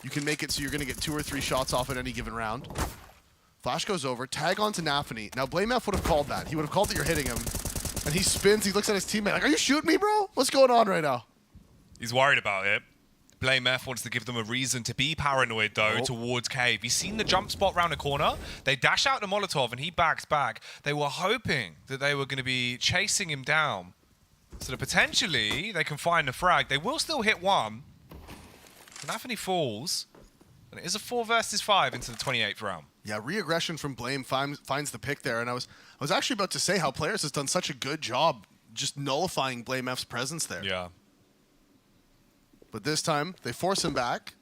you can make it so you're going to get 2 or 3 shots off at any given round. Flash goes over, tag onto Nafany. Now, Blame F would have called that. He would have called that you're hitting him. And he spins, he looks at his teammate like, are you shooting me, bro? What's going on right now? He's worried about it. Blame F wants to give them a reason to be paranoid, though, towards Cave. He's seen the jump spot round the corner. They dash out the Molotov, and he backs back. They were hoping that they were going to be chasing him down so that potentially they can find the frag. They will still hit one. Nafany falls, and it is a 4 versus 5 into the 28th round. Yeah, re-aggression from Blame finds the pick there, and I was actually about to say how Players has done such a good job just nullifying Blame F's presence there. Yeah. But this time, they force him back.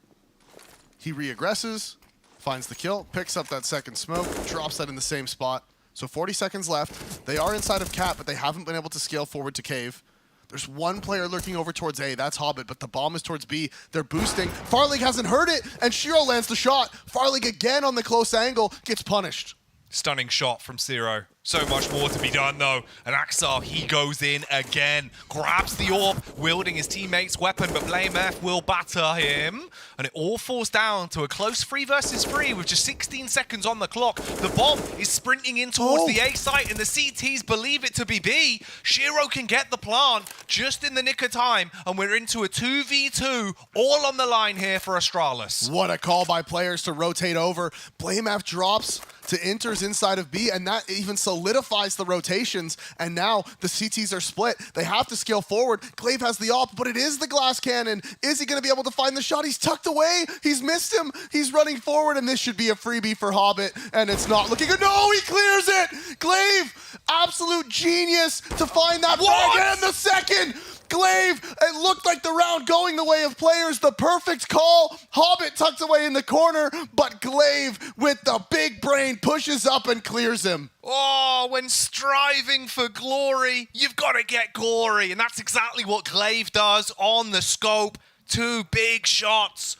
He re-aggresses, finds the kill, picks up that second smoke, drops that in the same spot. So 40 seconds left. They are inside of Cat, but they haven't been able to scale forward to Cave. There's one player lurking over towards A. That's Hobbit, but the bomb is towards B. They're boosting. Farleague hasn't heard it, and Shiro lands the shot. Farleague again on the close angle, gets punished. Stunning shot from Zero. So much more to be done, though. And Axar, he goes in again. Grabs the AWP, wielding his teammate's weapon, but Blame F will batter him. And it all falls down to a close 3 versus 3 with just 16 seconds on the clock. The bomb is sprinting in towards the A site, and the CTs believe it to be B. Shiro can get the plant just in the nick of time, and we're into a 2v2, all on the line here for Astralis. What a call by players to rotate over. Blame F drops to enters inside of B, and that even solidifies the rotations, and now the CTs are split. They have to scale forward. Glaive has the AWP, but it is the glass cannon. Is he going to be able to find the shot? He's tucked away. He's missed him. He's running forward, and this should be a freebie for Hobbit, and it's not looking good. No, he clears it! Glaive, absolute genius to find that frag, and the second! Glaive, it looked like the round going the way of players. The perfect call. Hobbit tucked away in the corner, but Glaive with the big brain pushes up and clears him. Oh, when striving for glory, you've got to get glory. And that's exactly what Glaive does on the scope. 2 big shots.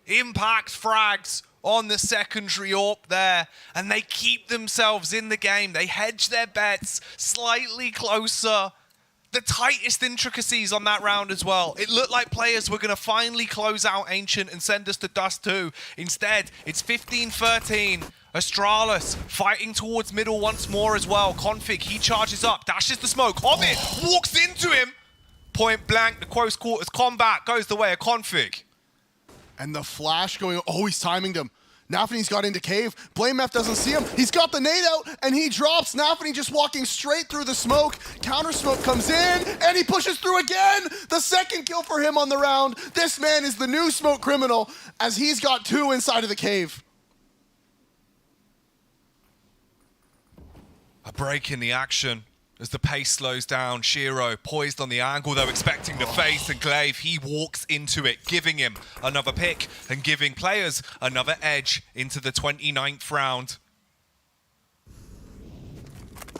impact frags on the secondary AWP there, and they keep themselves in the game. They hedge their bets slightly closer. The tightest intricacies on that round as well. It looked like players were going to finally close out Ancient and send us to Dust 2. Instead, it's 15-13. Astralis fighting towards middle once more as well. Config, he charges up, dashes the smoke. Hobbit walks into him. Point blank, the close quarters combat goes the way of Config. And the flash going, oh, he's timing them. Nafany's got into cave. BlameF doesn't see him. He's got the nade out, and he drops. Nafany just walking straight through the smoke. Counter smoke comes in, and he pushes through again. The second kill for him on the round. This man is the new smoke criminal, as he's got 2 inside of the cave. A break in the action as the pace slows down. Shiro poised on the angle, though, expecting the face, and Glaive, he walks into it, giving him another pick and giving players another edge into the 29th round.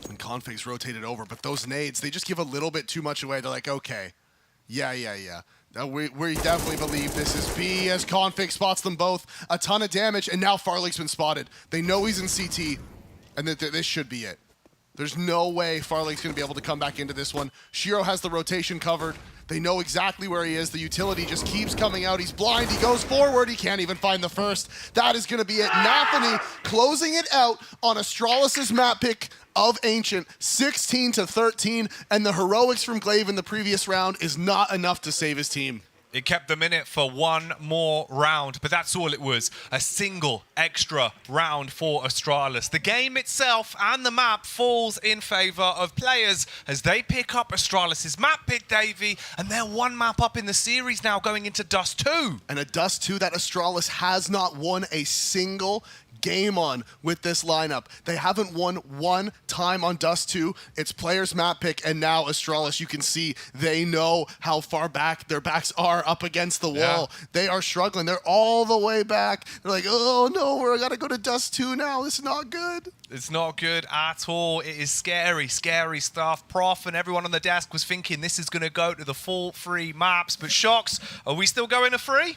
And Config's rotated over, but those nades, they just give a little bit too much away. They're like, okay, yeah. We definitely believe this is B, as Config spots them both. A ton of damage, and now Farlig's been spotted. They know he's in CT, and that this should be it. There's no way Farlig's going to be able to come back into this one. Shiro has the rotation covered. They know exactly where he is. The utility just keeps coming out. He's blind. He goes forward. He can't even find the first. That is going to be it. Nafany closing it out on Astralis' map pick of Ancient, 16-13. And the heroics from Glaive in the previous round is not enough to save his team. It kept them in it for one more round, but that's all it was. A single extra round for Astralis. The game itself and the map falls in favor of players as they pick up Astralis' map pick, Davey, and they're one map up in the series now going into Dust 2. And a Dust 2 that Astralis has not won a single game on with this lineup. They haven't won one time on Dust 2. It's players map pick, and now Astralis, you can see they know how far back their backs are up against the wall. They are struggling. They're all the way back. They're like, oh no, we're gotta go to Dust 2 now. This is not good. It's not good at all. It is scary, scary stuff. Prof and everyone on the desk was thinking this is gonna go to the full 3 maps, but Shocks, are we still going to 3?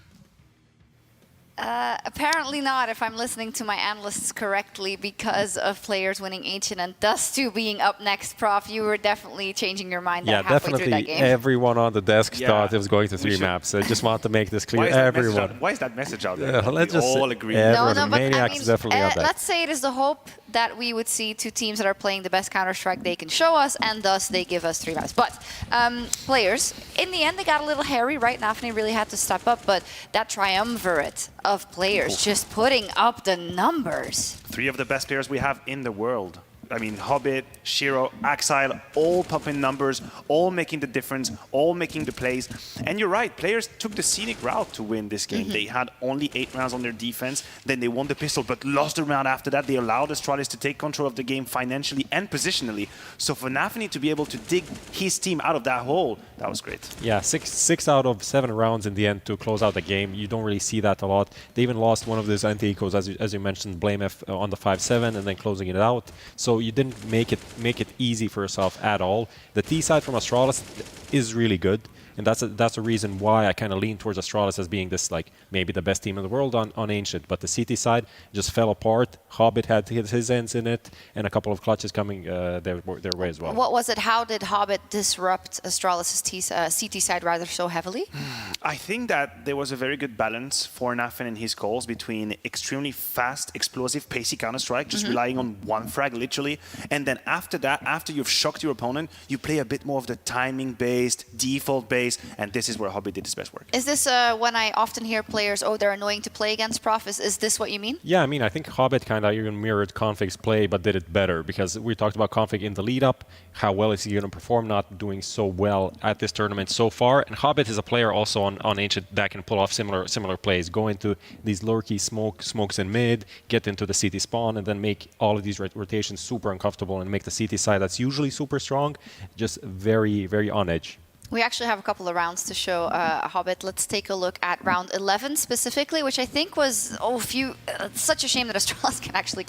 Apparently not, if I'm listening to my analysts correctly, because of players winning Ancient and Dust 2 being up next. Prof, you were definitely changing your mind halfway through that game. Everyone on the desk thought it was going to 3 maps. I just want to make this clear. Why is that message out there? Let's we just all agree. No, but Maniacs is definitely out there. Let's say it is the hope that we would see 2 teams that are playing the best Counter-Strike they can show us, and thus they give us 3 maps. But players, in the end, they got a little hairy, right? Nafany really had to step up, but that triumvirate of players just putting up the numbers. 3 of the best players we have in the world. I mean, Hobbit, Shiro, Axile, all popping numbers, all making the difference, all making the plays. And you're right, players took the scenic route to win this game. They had only 8 rounds on their defense, then they won the pistol, but lost the round after that. They allowed Astralis to take control of the game financially and positionally. So for Nafany to be able to dig his team out of that hole, that was great. Yeah, 6 out of 7 rounds in the end to close out the game. You don't really see that a lot. They even lost one of those anti-ecos, as you mentioned, BlameF on the 5-7 and then closing it out. So you didn't make it easy for yourself at all. The T side from Astralis is really good, and that's a reason why I kind of lean towards Astralis as being this, like, maybe the best team in the world on Ancient. But the CT side just fell apart. Hobbit had his ends in it, and a couple of clutches coming their way as well. What was it? How did Hobbit disrupt Astralis' CT side rather so heavily? I think that there was a very good balance for Nafany and his calls between extremely fast, explosive, pacey Counter-Strike, just relying on one frag, literally. And then after that, after you've shocked your opponent, you play a bit more of the timing-based, default-based, and this is where Hobbit did his best work. Is this when I often hear players, oh, they're annoying to play against, Prof? Is this what you mean? Yeah, I mean, I think Hobbit kind of even mirrored Config's play, but did it better, because we talked about Config in the lead-up. How well is he going to perform? Not doing so well at this tournament so far. And Hobbit is a player also on Ancient that can pull off similar plays. Go into these lurky smokes in mid, get into the CT spawn, and then make all of these rotations super uncomfortable and make the CT side that's usually super strong just very, very on edge. We actually have a couple of rounds to show, Hobbit. Let's take a look at round 11 specifically, which I think was, it's such a shame that Astralis can actually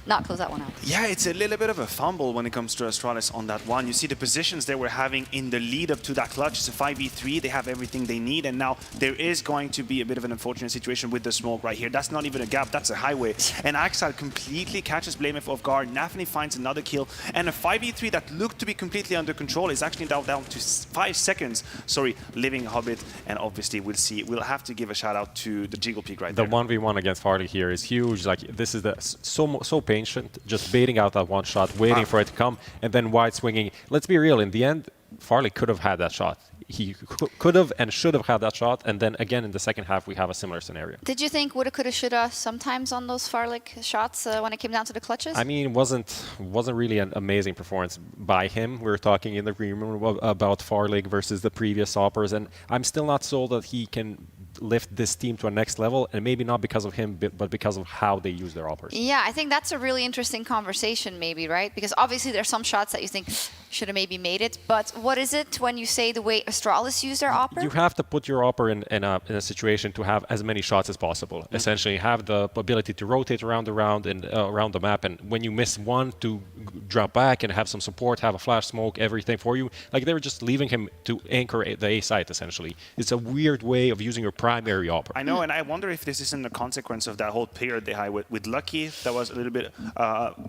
not close that one out. Yeah, it's a little bit of a fumble when it comes to Astralis on that one. You see the positions they were having in the lead up to that clutch. It's a 5v3. They have everything they need, and now there is going to be a bit of an unfortunate situation with the smoke right here. That's not even a gap, that's a highway. And Axel completely catches Blamef off guard. Nafany finds another kill, and a 5v3 that looked to be completely under control is actually down to 5 seconds. Sorry, living Hobbit, and obviously we'll have to give a shout out to the Jiggle Peak right there. The 1v1 against Farley here is huge. Like, this is so patient, just baiting out that one shot, waiting for it to come, and then wide swinging. Let's be real, in the end, Farley could have had that shot. He could have and should have had that shot, and then again in the second half we have a similar scenario. Did you think woulda, coulda, shoulda sometimes on those Farley shots when it came down to the clutches? I mean, wasn't really an amazing performance by him. We were talking in the green room about Farley versus the previous Hoppers, and I'm still not sold that he can lift this team to a next level, and maybe not because of him, but because of how they use their Hoppers. Yeah, I think that's a really interesting conversation maybe, right? Because obviously there's some shots that you think should have maybe made it, but what is it when you say the way Astralis use their Hopper? You have to put your Hopper in a situation to have as many shots as possible. Essentially, have the ability to rotate around the round and around the map, and when you miss one, to drop back and have some support, have a flash smoke, everything for you. Like, they were just leaving him to anchor the A site, essentially. It's a weird way of using your primary Hopper. I know, and I wonder if this isn't a consequence of that whole period they had with Lucky. That was a little bit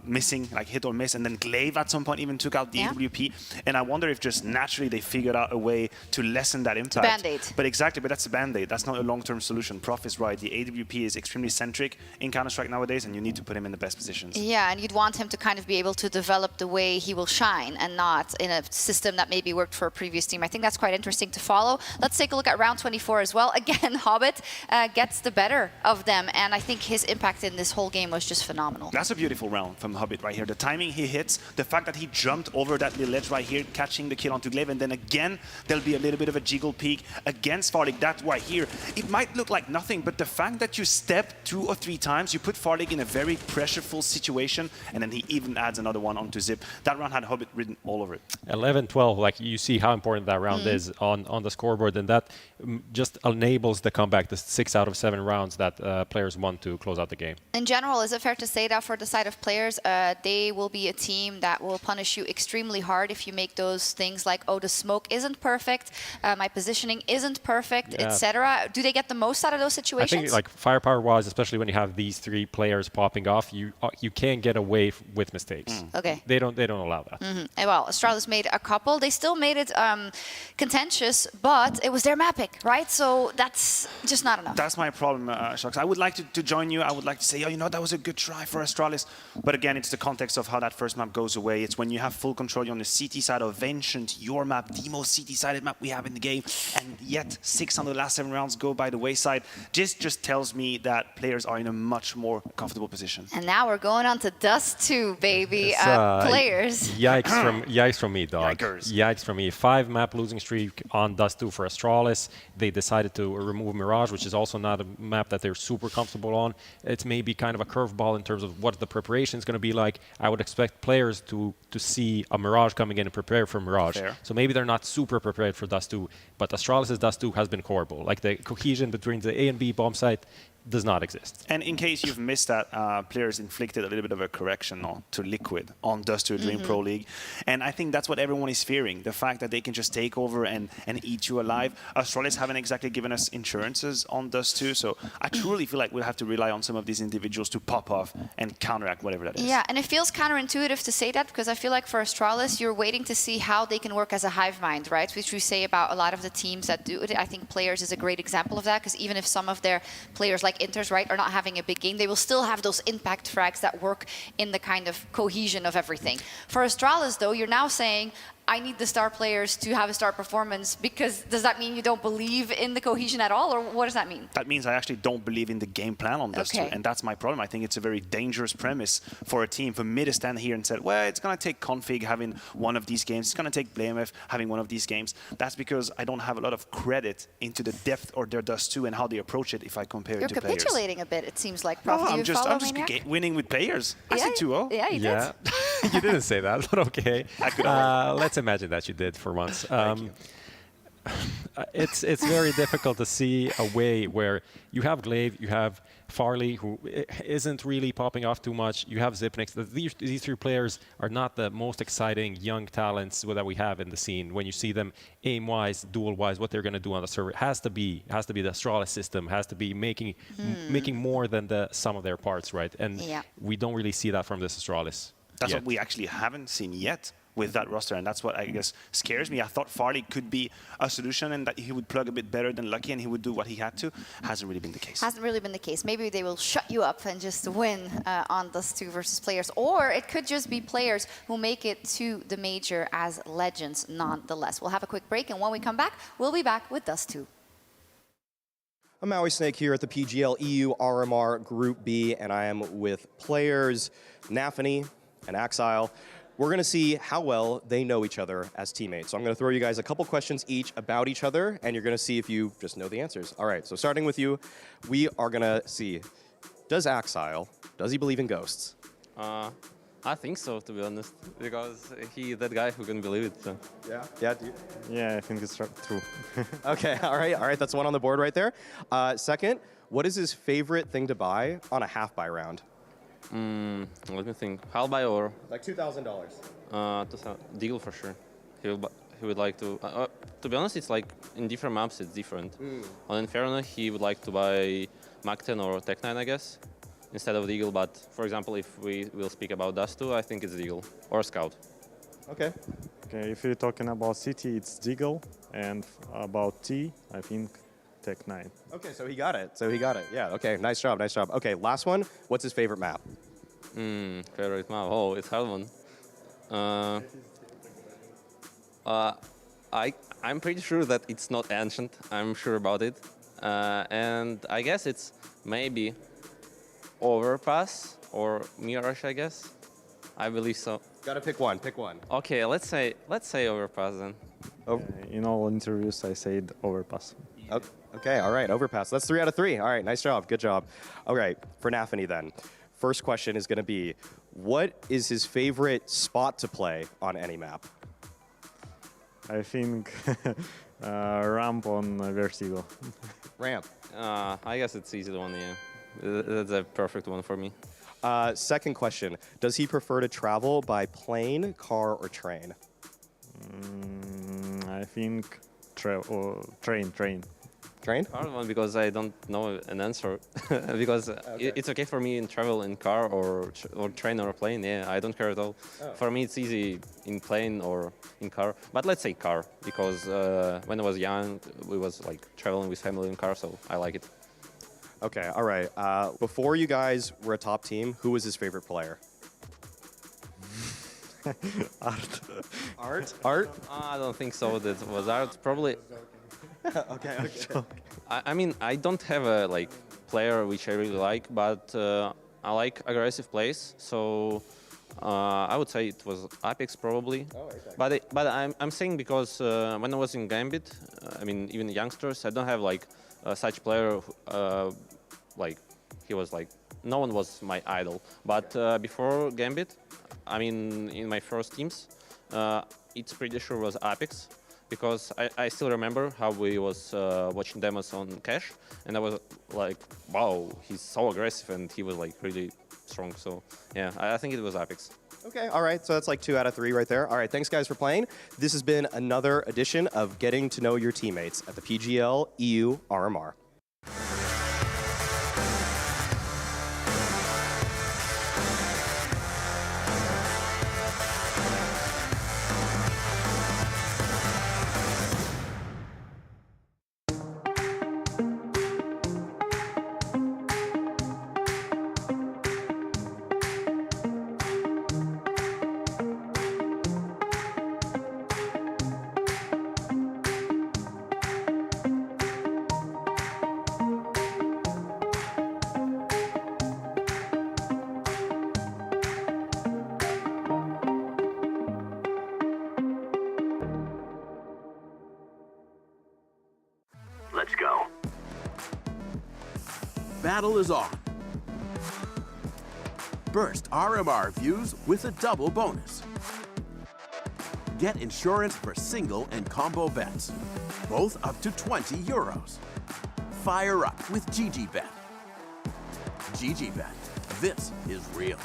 missing, like hit or miss, and then Glaive at some point even took out the AWP. And I wonder if just naturally they figured out a way to lessen that impact. Band-Aid. But exactly, but that's a Band-Aid. That's not a long-term solution. Prof is right. The AWP is extremely centric in Counter-Strike nowadays, and you need to put him in the best positions. Yeah, and you'd want him to kind of be able to develop the way he will shine and not in a system that maybe worked for a previous team. I think that's quite interesting to follow. Let's take a look at round 24 as well. Again, Hobbit gets the better of them, and I think his impact in this whole game was just phenomenal. That's a beautiful round from Hobbit right here. The timing he hits, the fact that he jumped over that little ledge right here, catching the kill onto Glaive, and then again, there'll be a little bit of a Jiggle Peak against Farlig. That right here, it might look like nothing, but the fact that you step 2 or 3 times, you put Farlig in a very pressureful situation, and then he even adds another one onto Zip. That round had Hobbit written all over it. 11-12, like, you see how important that round is on the scoreboard, and that just enables the comeback, the 6 out of 7 rounds that players want to close out the game. In general, is it fair to say that for the side of players, they will be a team that will punish you extremely hard if you make those things like, oh, the smoke isn't perfect, my positioning isn't perfect, etc. Do they get the most out of those situations? I think, like, firepower-wise, especially when you have these 3 players popping off, you can't get away with mistakes. Okay. They don't allow that. Well, Astralis made a couple. They still made it contentious, but it was their map pick, right? So that's just not enough. That's my problem, Shocks. I would like to join you. I would like to say, oh, you know, that was a good try for Astralis. But again, it's the context of how that first map goes away. It's when you have full control on the CT side of Ancient, your map, the most CT-sided map we have in the game, and yet 6 on the last 7 rounds go by the wayside. This just tells me that players are in a much more comfortable position. And now we're going on to Dust 2, baby. Players. Yikes from me, dog. Yikes from me. 5 map losing streak on Dust 2 for Astralis. They decided to remove Mirage, which is also not a map that they're super comfortable on. It's maybe kind of a curveball in terms of what the preparation is going to be like. I would expect players to see a Mirage coming in and prepare for Mirage. Fair. So maybe they're not super prepared for Dust 2, but Astralis' Dust 2 has been horrible. Like, the cohesion between the A and B bomb site does not exist. And in case you've missed that, players inflicted a little bit of a correction to Liquid on Dust 2 Dream Pro League. And I think that's what everyone is fearing, the fact that they can just take over and eat you alive. Astralis haven't exactly given us insurances on Dust 2, so I truly feel like we'll have to rely on some of these individuals to pop off and counteract whatever that is. Yeah, and it feels counterintuitive to say that, because I feel like for Astralis, you're waiting to see how they can work as a hive mind, right? Which we say about a lot of the teams that do it. I think Players is a great example of that, because even if some of their players like Inters, right, are not having a big game, they will still have those impact frags that work in the kind of cohesion of everything. For Astralis, though, you're now saying, I need the star players to have a star performance, because does that mean you don't believe in the cohesion at all, or what does that mean? That means I actually don't believe in the game plan on Dust 2, and that's my problem. I think it's a very dangerous premise for a team, for me to stand here and say, well, it's going to take Config having one of these games, it's going to take Blamef having one of these games. That's because I don't have a lot of credit into the depth of their Dust 2 and how they approach it if I compare it to players. You're capitulating a bit, it seems like. Prof, I'm just winning with players. I see 2-0. Yeah, you did. You didn't say that, but okay. Let's imagine that you did for once. It's very difficult to see a way where you have Glaive, you have Farley, who isn't really popping off too much. You have Zipnix. These three players are not the most exciting young talents that we have in the scene. When you see them aim-wise, duel-wise, what they're going to do on the server has to be the Astralis system, has to be making more than the sum of their parts, right? And we don't really see that from this Astralis. That's what we actually haven't seen yet with that roster, and that's what I guess scares me. I thought Farley could be a solution and that he would plug a bit better than Lucky and he would do what he had to. Hasn't really been the case. Hasn't really been the case. Maybe they will shut you up and just win on Dust 2 versus players, or it could just be players who make it to the major as legends nonetheless. We'll have a quick break, and when we come back, we'll be back with Dust 2. I'm Maui Snake here at the PGL EU RMR Group B, and I am with players Nafany and Axile. We're going to see how well they know each other as teammates. So I'm going to throw you guys a couple questions each about each other, and you're going to see if you just know the answers. All right, so starting with you, we are going to see, does Axile, does he believe in ghosts? I think so, to be honest, because he's that guy who can believe it. So. Yeah? Yeah, do you? Yeah, I think it's true. Okay, all right, that's one on the board right there. Second, what is his favorite thing to buy on a half-buy round? Let me think. Half buy or? Like $2,000. Deal for sure. He would like to be honest, it's like in different maps it's different. On Inferno he would like to buy Mach 10 or Tech 9, I guess, instead of Deagle. But for example, if we will speak about Dust 2, I think it's Deagle or Scout. Okay. Okay, if you're talking about City, it's Deagle, and about T, I think Tech 9. Okay, so he got it. Yeah, okay, nice job. Okay, last one. What's his favorite map? Favorite map? Oh, it's a hard one. I'm pretty sure that it's not Ancient. I'm sure about it. And I guess it's maybe Overpass or Mirage, I guess. I believe so. Gotta pick one. Okay, let's say Overpass then. In all interviews, I said Overpass. Okay, all right, Overpass. That's 3 out of 3. All right, nice job, good job. All right, for Nafany then. First question is gonna be, what is his favorite spot to play on any map? I think ramp on Vertigo. Ramp. I guess it's easy one, yeah. That's a perfect one for me. Second question, does he prefer to travel by plane, car, or train? I think train. Train? Hard one because I don't know an answer. Because it's okay for me in travel in car or train or plane. Yeah, I don't care at all. For me, it's easy in plane or in car. But let's say car because when I was young, we was like traveling with family in car, so I like it. Okay, all right. Before you guys were a top team, who was his favorite player? Art. Art? I don't think so. That was Art. Probably. Okay. I mean, I don't have a player which I really like, but I like aggressive plays. So I would say it was Apex probably. Oh, exactly. But I'm saying because when I was in Gambit, I mean even youngsters, I don't have such player he was no one was my idol. But before Gambit, I mean in my first teams, it's pretty sure was Apex. Because I still remember how we was watching demos on Cash, and I was like, wow, he's so aggressive, and he was really strong. So yeah, I think it was Apex. Okay, all right, so that's 2 out of 3 right there. All right, thanks guys for playing. This has been another edition of Getting to Know Your Teammates at the PGL EU RMR. Let's go. Battle is on. Burst RMR views with a double bonus. Get insurance for single and combo bets. both up to 20 euros. Fire up with GGBet. GGBet, this is real.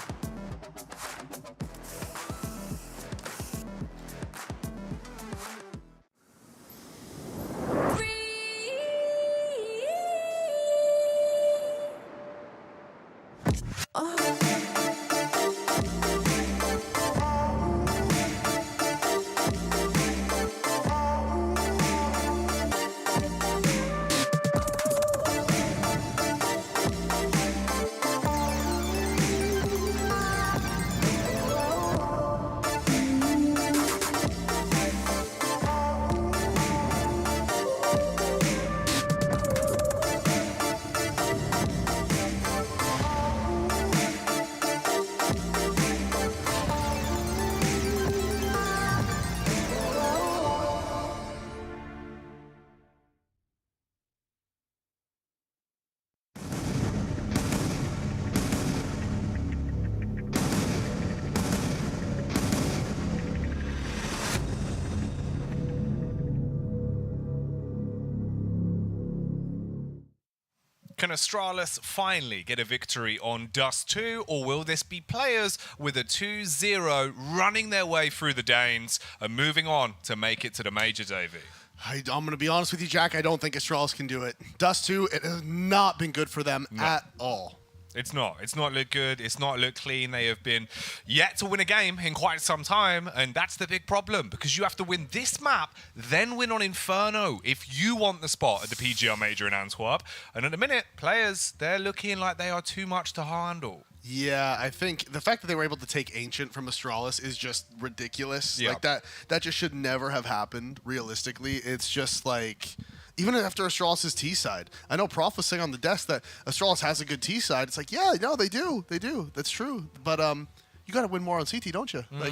Can Astralis finally get a victory on Dust 2, or will this be players with a 2-0 running their way through the Danes and moving on to make it to the Major, Davey? I'm going to be honest with you, Jack. I don't think Astralis can do it. Dust 2, it has not been good for them at all. It's not. It's not looked good. It's not looked clean. They have been yet to win a game in quite some time, and that's the big problem, because you have to win this map, then win on Inferno if you want the spot at the PGL Major in Antwerp. And at the minute, players, they're looking like they are too much to handle. Yeah, I think the fact that they were able to take Ancient from Astralis is just ridiculous. Yep. Like that just should never have happened, realistically. It's just like... Even after Astralis' T side, I know Prof was saying on the desk that Astralis has a good T side. It's like, yeah, no, they do, that's true. But you got to win more on CT, don't you? Like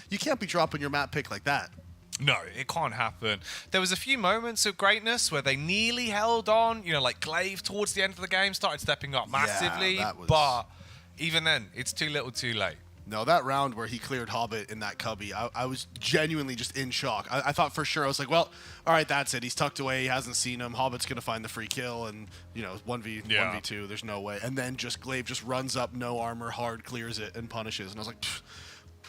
you can't be dropping your map pick like that. No, it can't happen. There was a few moments of greatness where they nearly held on. You know, like Glaive towards the end of the game started stepping up massively. Yeah, that was... But even then, it's too little, too late. No, that round where he cleared Hobbit in that cubby, I was genuinely just in shock. I thought for sure, I was like, well, all right, that's it. He's tucked away. He hasn't seen him. Hobbit's going to find the free kill, and, you know, 1v2, there's no way. And then just Glaive just runs up, no armor, hard, clears it, and punishes. And I was like,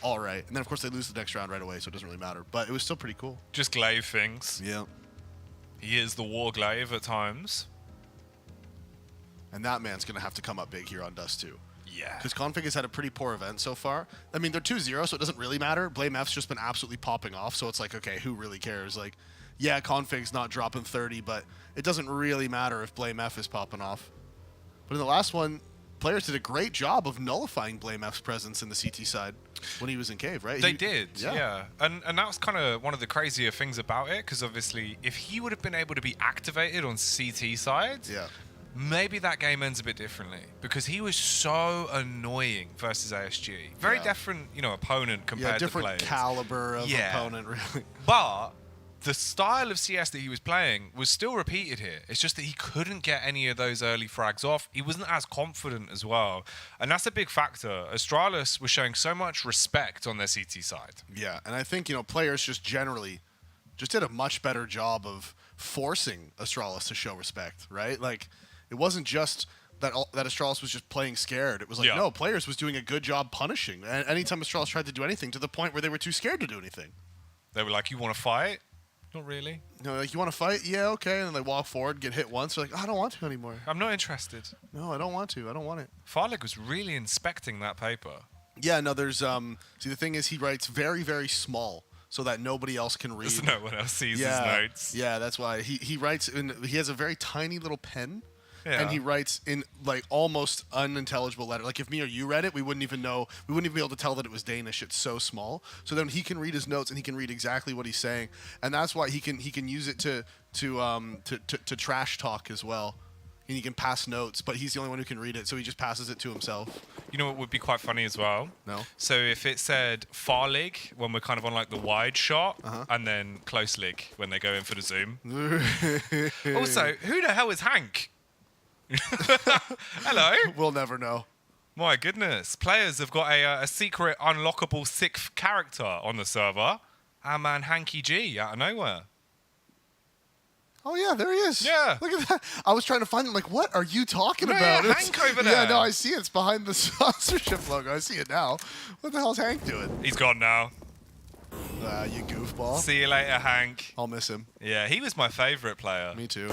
all right. And then, of course, they lose the next round right away, so it doesn't really matter. But it was still pretty cool. Just Glaive things. Yeah. He is the war Glaive at times. And that man's going to have to come up big here on Dust 2. Yeah. Because Config has had a pretty poor event so far. I mean, they're 2-0, so it doesn't really matter. Blame F's just been absolutely popping off, so it's like, okay, who really cares? Like, yeah, Config's not dropping 30, but it doesn't really matter if Blame F is popping off. But in the last one, players did a great job of nullifying Blame F's presence in the CT side when he was in cave, right? They did, yeah. And that was kind of one of the crazier things about it, because obviously, if he would have been able to be activated on CT side, maybe that game ends a bit differently, because he was so annoying versus ASG. Very different, you know, opponent compared to players. Different caliber of opponent, really. But the style of CS that he was playing was still repeated here. It's just that he couldn't get any of those early frags off. He wasn't as confident as well. And that's a big factor. Astralis was showing so much respect on their CT side. Yeah, and I think, you know, players just generally just did a much better job of forcing Astralis to show respect, right? Like, it wasn't just that Astralis was just playing scared. It was like, no, players was doing a good job punishing. And anytime Astralis tried to do anything, to the point where they were too scared to do anything. They were like, you want to fight? Not really. No, like, you want to fight? Yeah, okay. And then they walk forward, get hit once. They're like, I don't want to anymore. I'm not interested. No, I don't want to. I don't want it. Farlig was really inspecting that paper. Yeah, no, there's... see, the thing is, he writes very, very small, so that nobody else can read. So no one else sees his notes. Yeah, that's why. He writes... he has a very tiny little pen. Yeah. And he writes in like almost unintelligible letter. Like if me or you read it, we wouldn't even know. We wouldn't even be able to tell that it was Danish. It's so small. So then he can read his notes and he can read exactly what he's saying, and that's why he can use it to trash talk as well. And he can pass notes, but he's the only one who can read it, so he just passes it to himself. You know what would be quite funny as well? No. So if it said far lig when we're kind of on like the wide shot, and then close lig when they go in for the zoom. Also, who the hell is Hank? Hello. We'll never know. My goodness. Players have got a secret unlockable sixth character on the server. Our man Hanky G out of nowhere. Oh, yeah, there he is. Yeah. Look at that. I was trying to find him, like, what are you talking Yeah, about? Hank over Yeah, there. no, I see it. It's behind the sponsorship logo. I see it now. What the hell's Hank doing? He's gone now. You goofball. See you later, Hank. I'll miss him. Yeah, he was my favorite player. Me too.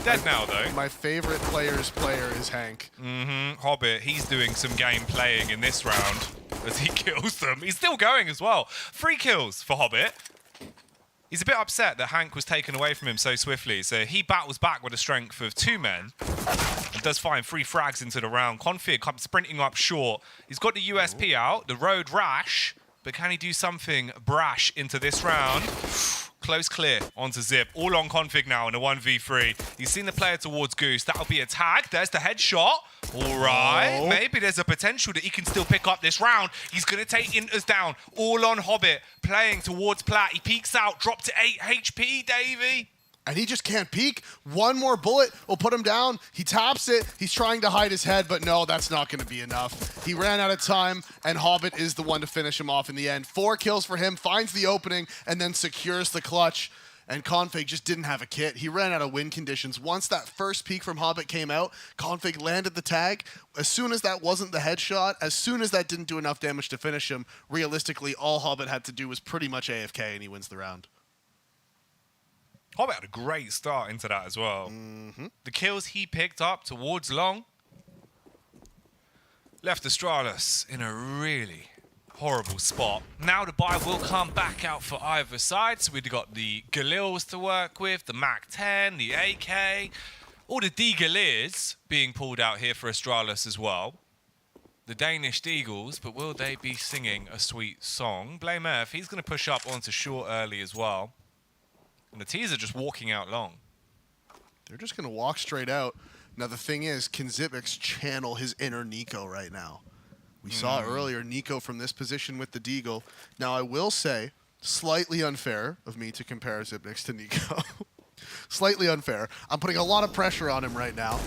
Dead now, though. My favorite player's player is Hank. Mm-hmm. Hobbit, he's doing some game playing in this round as he kills them. He's still going as well. 3 kills for Hobbit. He's a bit upset that Hank was taken away from him so swiftly, so he battles back with a strength of 2 men and does find 3 frags into the round. Config comes sprinting up short. He's got the USP out, the road rash, but can he do something brash into this round? Close clear onto Zip. All on Config now in a 1v3. He's seen the player towards Goose. That'll be a tag. There's the headshot. All right. Maybe there's a potential that he can still pick up this round. He's going to take Inters down. All on Hobbit. Playing towards Plat. He peeks out. Drop to 8 HP, Davey. And he just can't peek. One more bullet will put him down. He taps it. He's trying to hide his head, but no, that's not going to be enough. He ran out of time, and Hobbit is the one to finish him off in the end. 4 kills for him, finds the opening, and then secures the clutch. And Config just didn't have a kit. He ran out of win conditions. Once that first peek from Hobbit came out, Config landed the tag. As soon as that wasn't the headshot, as soon as that didn't do enough damage to finish him, realistically, all Hobbit had to do was pretty much AFK, and he wins the round. Hobbit had a great start into that as well. The kills he picked up towards long left Astralis in a really horrible spot. Now the buy will come back out for either side. So we've got the Galils to work with, the MAC-10, the AK, all the D-Galirs being pulled out here for Astralis as well. The Danish Deagles, but will they be singing a sweet song? Blame Earth, he's going to push up onto short early as well. And the T's are just walking out long. They're just going to walk straight out. Now, the thing is, can Zipix channel his inner Nico right now? We saw earlier Nico from this position with the Deagle. Now, I will say, slightly unfair of me to compare Zipix to Nico. Slightly unfair. I'm putting a lot of pressure on him right now.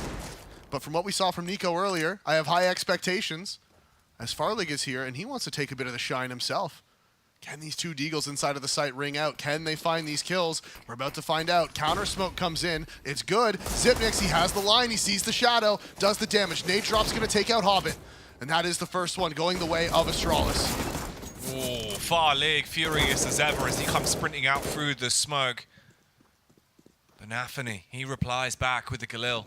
But from what we saw from Nico earlier, I have high expectations. As Farlig is here, and he wants to take a bit of the shine himself. Can these 2 Deagles inside of the site ring out? Can they find these kills? We're about to find out. Counter smoke comes in. It's good. Zipnix, he has the line. He sees the shadow. Does the damage. Nade Drop's going to take out Hobbit. And that is the first one going the way of Astralis. Oh, Farlig, furious as ever as he comes sprinting out through the smoke. Benathany, he replies back with the Galil.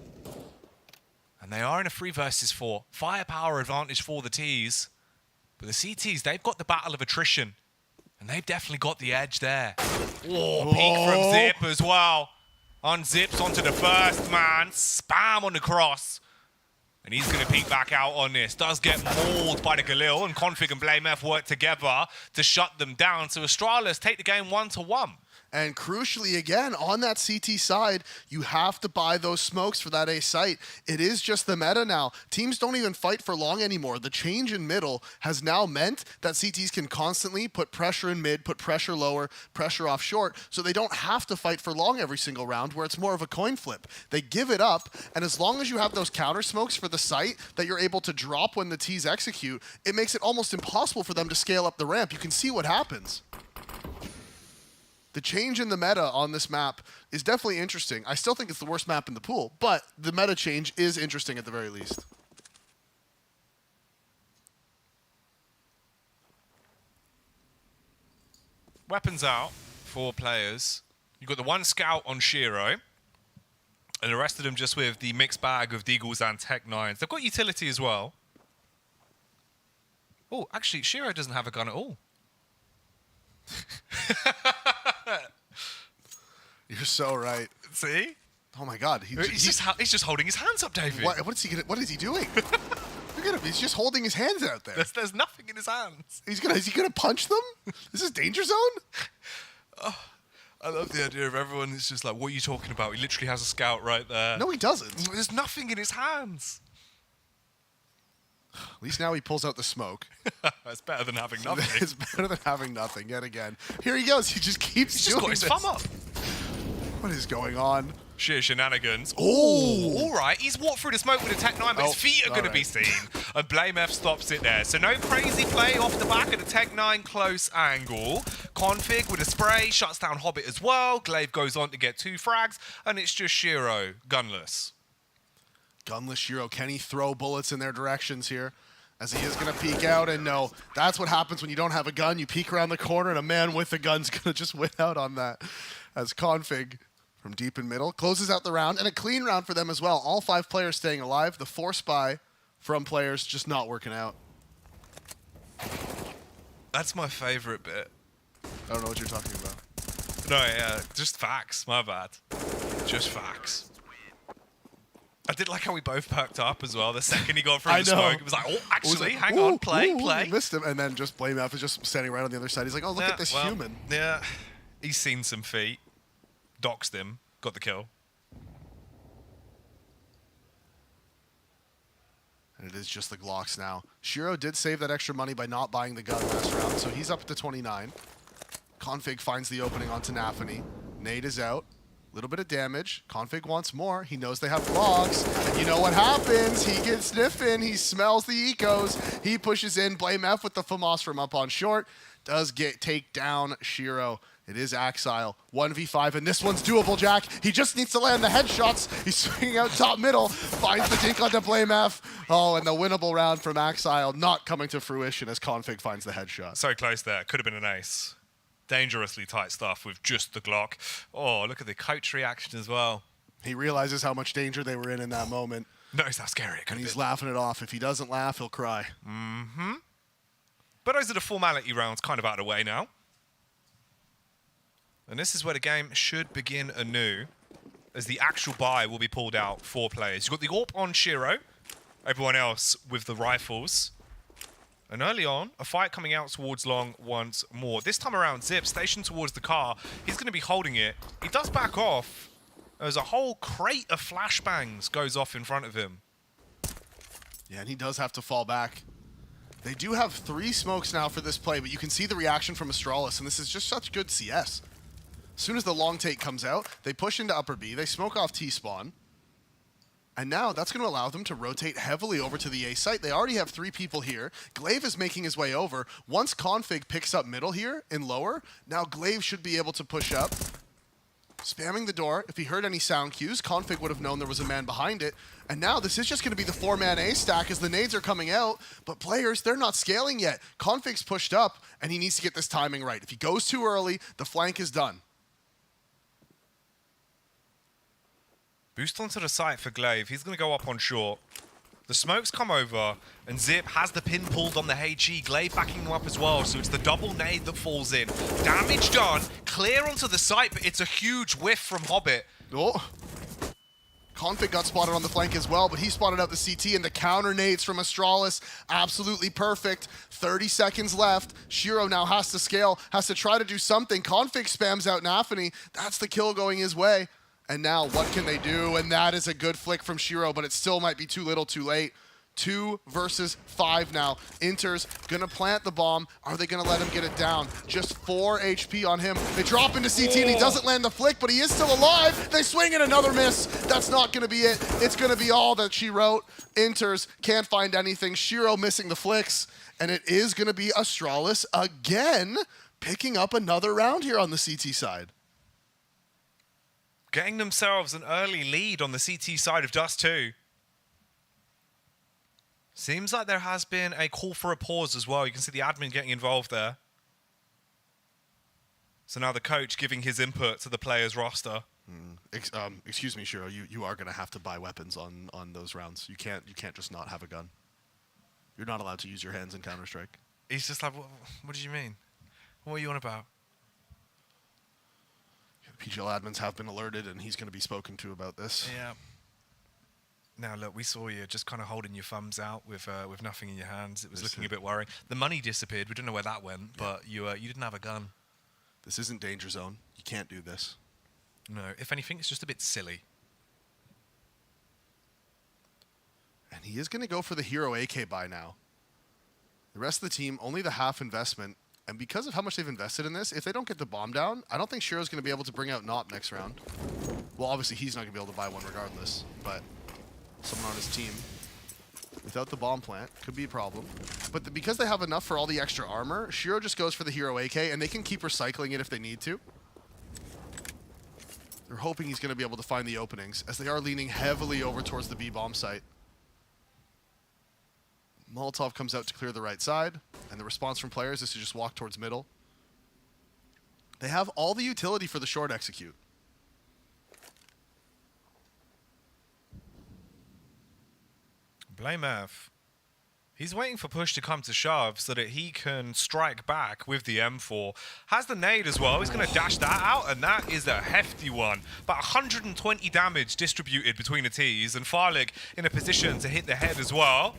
And they are in a 3 versus 4. Firepower advantage for the T's. But the CTs, they've got the battle of attrition. And they've definitely got the edge there. Oh, peek from Zip as well. Unzips onto the first man. Spam on the cross. And he's going to peek back out on this. Does get mauled by the Galil. And Config and Blame F work together to shut them down. So Astralis take the game 1-1. And crucially, again, on that CT side, you have to buy those smokes for that A site. It is just the meta now. Teams don't even fight for long anymore. The change in middle has now meant that CTs can constantly put pressure in mid, put pressure lower, pressure off short, so they don't have to fight for long every single round where it's more of a coin flip. They give it up, and as long as you have those counter smokes for the site that you're able to drop when the Ts execute, it makes it almost impossible for them to scale up the ramp. You can see what happens. The change in the meta on this map is definitely interesting. I still think it's the worst map in the pool, but the meta change is interesting at the very least. Weapons out for players. You've got the 1 scout on Shiro, and the rest of them just with the mixed bag of Deagles and Tech 9s. They've got utility as well. Oh, actually, Shiro doesn't have a gun at all. You're so right. See? Oh my God, he's just holding his hands up, David. What is he doing? Look at him. He's just holding his hands out there. There's nothing in his hands. Is he gonna punch them? Is this danger zone? Oh, I love the idea of everyone is just like, what are you talking about? He literally has a scout right there. No, he doesn't. There's nothing in his hands. At least now he pulls out the smoke. That's better than having nothing. It's better than having nothing yet again. Here he goes. He just keeps He's just got his thumb up. What is going on? Sheer shenanigans. Oh, all right. He's walked through the smoke with a Tech 9, but his feet are going to be seen. And BlameF stops it there. So no crazy play off the back of the Tech 9 close angle. Config with a spray, shuts down Hobbit as well. Glaive goes on to get 2 frags, and it's just Shiro, gunless. Gunless Shiro. Can he throw bullets in their directions here? As he is going to peek out, and no, that's what happens when you don't have a gun. You peek around the corner, and a man with a gun's going to just win out on that. As Config from deep in middle closes out the round, and a clean round for them as well. All 5 players staying alive. The force buy from players just not working out. That's my favorite bit. I don't know what you're talking about. No, yeah, just facts. My bad. Just facts. I did like how we both perked up as well. The second he got through the smoke, it was like, oh, actually, hang on, play. Missed him, and then just BlameF is just standing right on the other side. He's like, oh, look at this human. Yeah, he's seen some feet. Doxed him, got the kill. And it is just the Glocks now. Shiro did save that extra money by not buying the gun last round, so he's up to 29. Config finds the opening onto Nafany. Nade is out. Little bit of damage. Config wants more. He knows they have Glocks. And you know what happens? He gets sniffing. He smells the ecos. He pushes in. BlameF with the FAMAS from up on short. Does take down Shiro. It is Axile. 1v5, and this one's doable, Jack. He just needs to land the headshots. He's swinging out top middle. Finds the dink onto BlameF. Oh, and the winnable round from Axile not coming to fruition as Config finds the headshot. So close there. Could have been an ace. Dangerously tight stuff with just the Glock. Oh, look at the coach reaction as well. He realizes how much danger they were in that moment. Notice how scary it could And be. he's laughing it off. If he doesn't laugh, he'll cry. Mm-hmm. But those are the formality rounds kind of out of the way now. And this is where the game should begin anew, as the actual buy will be pulled out for players. You've got the AWP on Shiro, everyone else with the rifles. And early on, a fight coming out towards long once more. This time around, Zip stationed towards the car. He's going to be holding it. He does back off. There's a whole crate of flashbangs goes off in front of him. Yeah, and he does have to fall back. They do have 3 smokes now for this play, but you can see the reaction from Astralis, and this is just such good CS. As soon as the long take comes out, they push into upper B, they smoke off T-spawn, and now that's going to allow them to rotate heavily over to the A site. They already have 3 people here. Glaive is making his way over. Once Config picks up middle here in lower, now Glaive should be able to push up. Spamming the door. If he heard any sound cues, Config would have known there was a man behind it. And now this is just going to be the 4-man A stack as the nades are coming out. But players, they're not scaling yet. Config's pushed up, and he needs to get this timing right. If he goes too early, the flank is done. Boost onto the site for Glaive. He's going to go up on short. The smokes come over, and Zip has the pin pulled on the HE. Glaive backing him up as well, so it's the double nade that falls in. Damage done. Clear onto the site, but it's a huge whiff from Hobbit. Oh. Config got spotted on the flank as well, but he spotted out the CT, and the counter nades from Astralis. Absolutely perfect. 30 seconds left. Shiro now has to scale, has to try to do something. Config spams out Nafany. That's the kill going his way. And now what can they do? And that is a good flick from Shiro, but it still might be too little too late. 2 versus 5 now. Inter's gonna plant the bomb. Are they gonna let him get it down? Just 4 HP on him. They drop into CT and he doesn't land the flick, but he is still alive. They swing in another miss. That's not gonna be it. It's gonna be all that she wrote. Inter's can't find anything. Shiro missing the flicks. And it is gonna be Astralis again, picking up another round here on the CT side. Getting themselves an early lead on the CT side of Dust 2. Seems like there has been a call for a pause as well. You can see the admin getting involved there. So now the coach giving his input to the players' roster. Excuse me, Shiro. You are going to have to buy weapons on those rounds. You can't just not have a gun. You're not allowed to use your hands in Counter-Strike. He's just like, what do you mean? What are you on about? PGL admins have been alerted, and he's going to be spoken to about this. Yeah. Now, look, we saw you just kind of holding your thumbs out with nothing in your hands. It was looking a bit worrying. The money disappeared. We don't know where that went, but you didn't have a gun. This isn't Danger Zone. You can't do this. No, if anything, it's just a bit silly. And he is going to go for the hero AK buy now. The rest of the team, only the half investment. And because of how much they've invested in this, if they don't get the bomb down, I don't think Shiro's going to be able to bring out Nop next round. Well, obviously he's not going to be able to buy one regardless, but someone on his team without the bomb plant could be a problem. But because they have enough for all the extra armor, Shiro just goes for the hero AK, and they can keep recycling it if they need to. They're hoping he's going to be able to find the openings, as they are leaning heavily over towards the B-bomb site. Molotov comes out to clear the right side, and the response from players is to just walk towards middle. They have all the utility for the short execute. Blamev. He's waiting for push to come to shove so that he can strike back with the M4. Has the nade as well. He's going to dash that out, and that is a hefty one. About 120 damage distributed between the T's, and Farlig in a position to hit the head as well.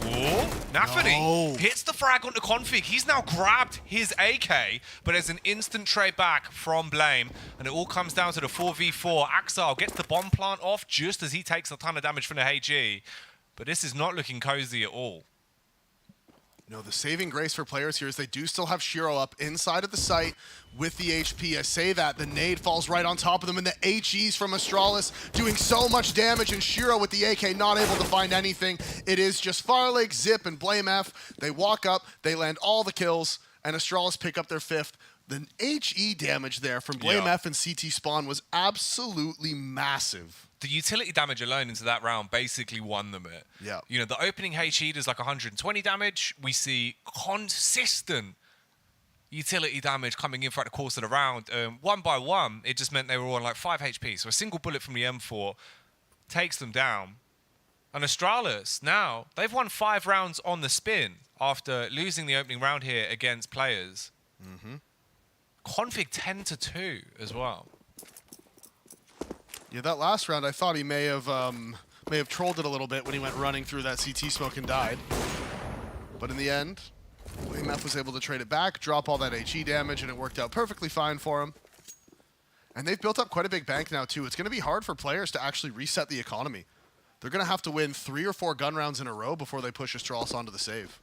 Ooh, Nafany hits the frag onto Config. He's now grabbed his AK, but there's an instant trade back from Blame, and it all comes down to the 4v4. Axile gets the bomb plant off just as he takes a ton of damage from the HE, but this is not looking cozy at all. No, the saving grace for players here is they do still have Shiro up inside of the site with the HP. I say that, the nade falls right on top of them, and the HEs from Astralis doing so much damage, and Shiro with the AK not able to find anything. It is just Farlig, Zip, and Blamev. They walk up, they land all the kills, and Astralis pick up their 5th. The HE damage there from Blamev and CT Spawn was absolutely massive. The utility damage alone into that round basically won them it. Yeah. You know, the opening HE does like 120 damage. We see consistent utility damage coming in throughout the course of the round. One by one, it just meant they were all on like 5 HP. So a single bullet from the M4 takes them down. And Astralis, now, they've won 5 rounds on the spin after losing the opening round here against players. Config 10-2 as well. Yeah, that last round, I thought he may have trolled it a little bit when he went running through that CT smoke and died. But in the end, Blamev was able to trade it back, drop all that HE damage, and it worked out perfectly fine for him. And they've built up quite a big bank now, too. It's going to be hard for players to actually reset the economy. They're going to have to win 3 or 4 gun rounds in a row before they push Astralis onto the save.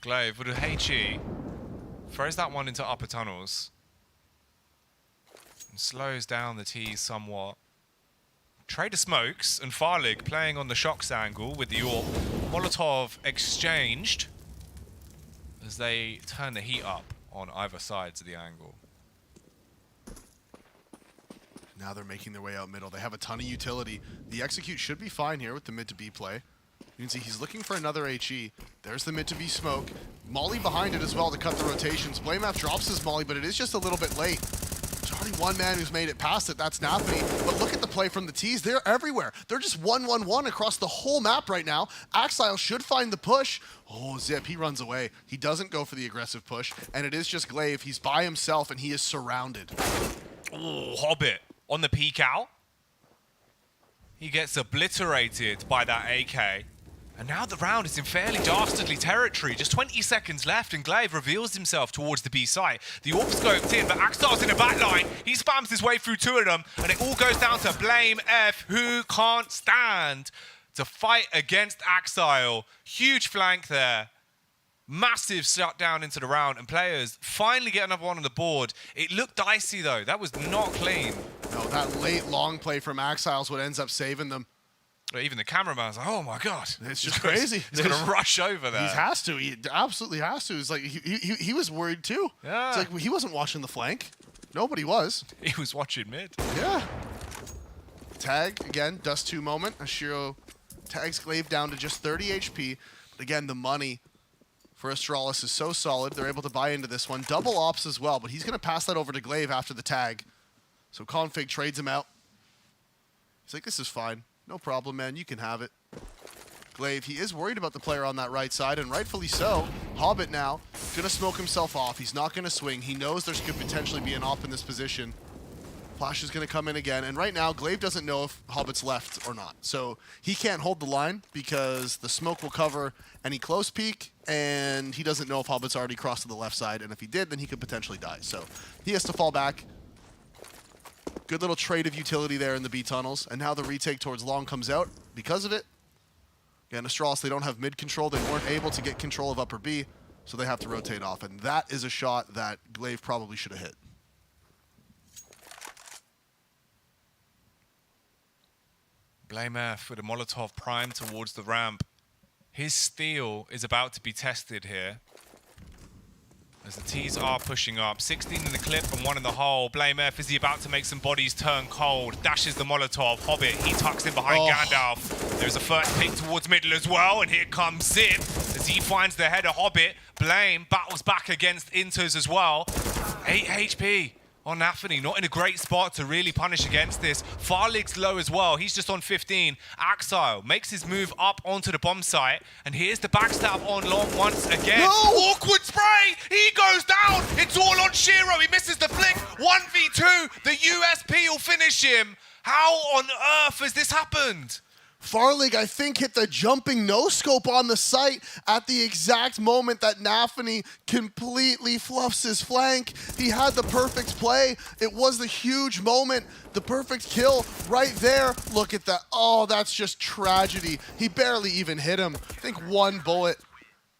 Glaive with a HE. Throws that one into upper tunnels. And slows down the T's somewhat. Trader smokes, and Farlig playing on the shocks angle with the AWP. Molotov exchanged as they turn the heat up on either sides of the angle. Now they're making their way out middle. They have a ton of utility. The execute should be fine here with the mid to B play. You can see he's looking for another HE. There's the mid to B smoke. Molly behind it as well to cut the rotations. Blamev drops his Molly, but it is just a little bit late. There's already one man who's made it past it. That's Nafany. But look at the play from the T's. They're everywhere. They're just 1-1-1 across the whole map right now. Axile should find the push. Oh, Zip, he runs away. He doesn't go for the aggressive push. And it is just Glaive. He's by himself, and he is surrounded. Oh, Hobbit on the peek out. He gets obliterated by that AK. And now the round is in fairly dastardly territory. Just 20 seconds left, and Glaive reveals himself towards the B site. The AWP scoped in, but Axtar's in the back line. He spams his way through 2 of them, and it all goes down to Blame F, who can't stand to fight against Axile. Huge flank there. Massive shutdown into the round, and players finally get another one on the board. It looked dicey, though. That was not clean. No, that late long play from Axile is what ends up saving them. Even the cameraman's like, oh my God. It's just crazy. He's going to rush over there. He has to. He absolutely has to. It's like he was worried too. Yeah. It's like he wasn't watching the flank. Nobody was. He was watching mid. Yeah. Tag, again, Dust 2 moment. Ashiro tags Glaive down to just 30 HP. But again, the money for Astralis is so solid. They're able to buy into this one. Double ops as well, but he's going to pass that over to Glaive after the tag. So Config trades him out. He's like, this is fine. No problem, man. You can have it. Glaive, he is worried about the player on that right side, and rightfully so. Hobbit now going to smoke himself off. He's not going to swing. He knows there could potentially be an op in this position. Flash is going to come in again, and right now, Glaive doesn't know if Hobbit's left or not. So he can't hold the line because the smoke will cover any close peek, and he doesn't know if Hobbit's already crossed to the left side, and if he did, then he could potentially die. So he has to fall back. Good little trade of utility there in the B tunnels, and now the retake towards long comes out because of it. Again, Astralis, they don't have mid control. They weren't able to get control of upper B. so they have to rotate off. And that is a shot that Glaive probably should have hit. Blameff with a Molotov prime towards the ramp. His steal is about to be tested here. As the T's are pushing up. 16 in the clip and 1 in the hole. Blameff, is he about to make some bodies turn cold? Dashes the Molotov. Hobbit, he tucks in behind Gandalf. There's a first pick towards middle as well, and here comes Zip. As he finds the header, Hobbit. Blame battles back against Inters as well. 8 HP on Nafany, not in a great spot to really punish against this. Farlig's low as well, he's just on 15. Axile makes his move up onto the bomb site, and here's the backstab on long once again. No! Awkward spray, he goes down, it's all on Shiro, he misses the flick. 1v2, the USP will finish him. How on earth has this happened? Farlig, I think, hit the jumping no-scope on the site at the exact moment that Nafany completely fluffs his flank. He had the perfect play. It was the huge moment, the perfect kill right there. Look at that. Oh, that's just tragedy. He barely even hit him. I think 1 bullet.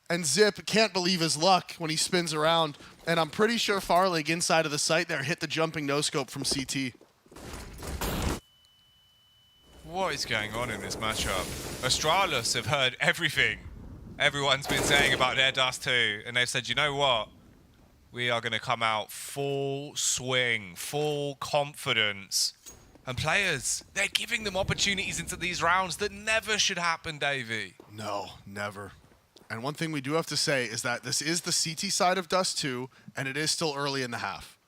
And Zip can't believe his luck when he spins around. And I'm pretty sure Farlig inside of the site there hit the jumping no-scope from CT. What is going on in this matchup? Astralis have heard everything everyone's been saying about their Dust 2, and they've said, you know what? We are going to come out full swing, full confidence. And players, they're giving them opportunities into these rounds that never should happen, Davey. No, never. And one thing we do have to say is that this is the CT side of Dust 2, and it is still early in the half.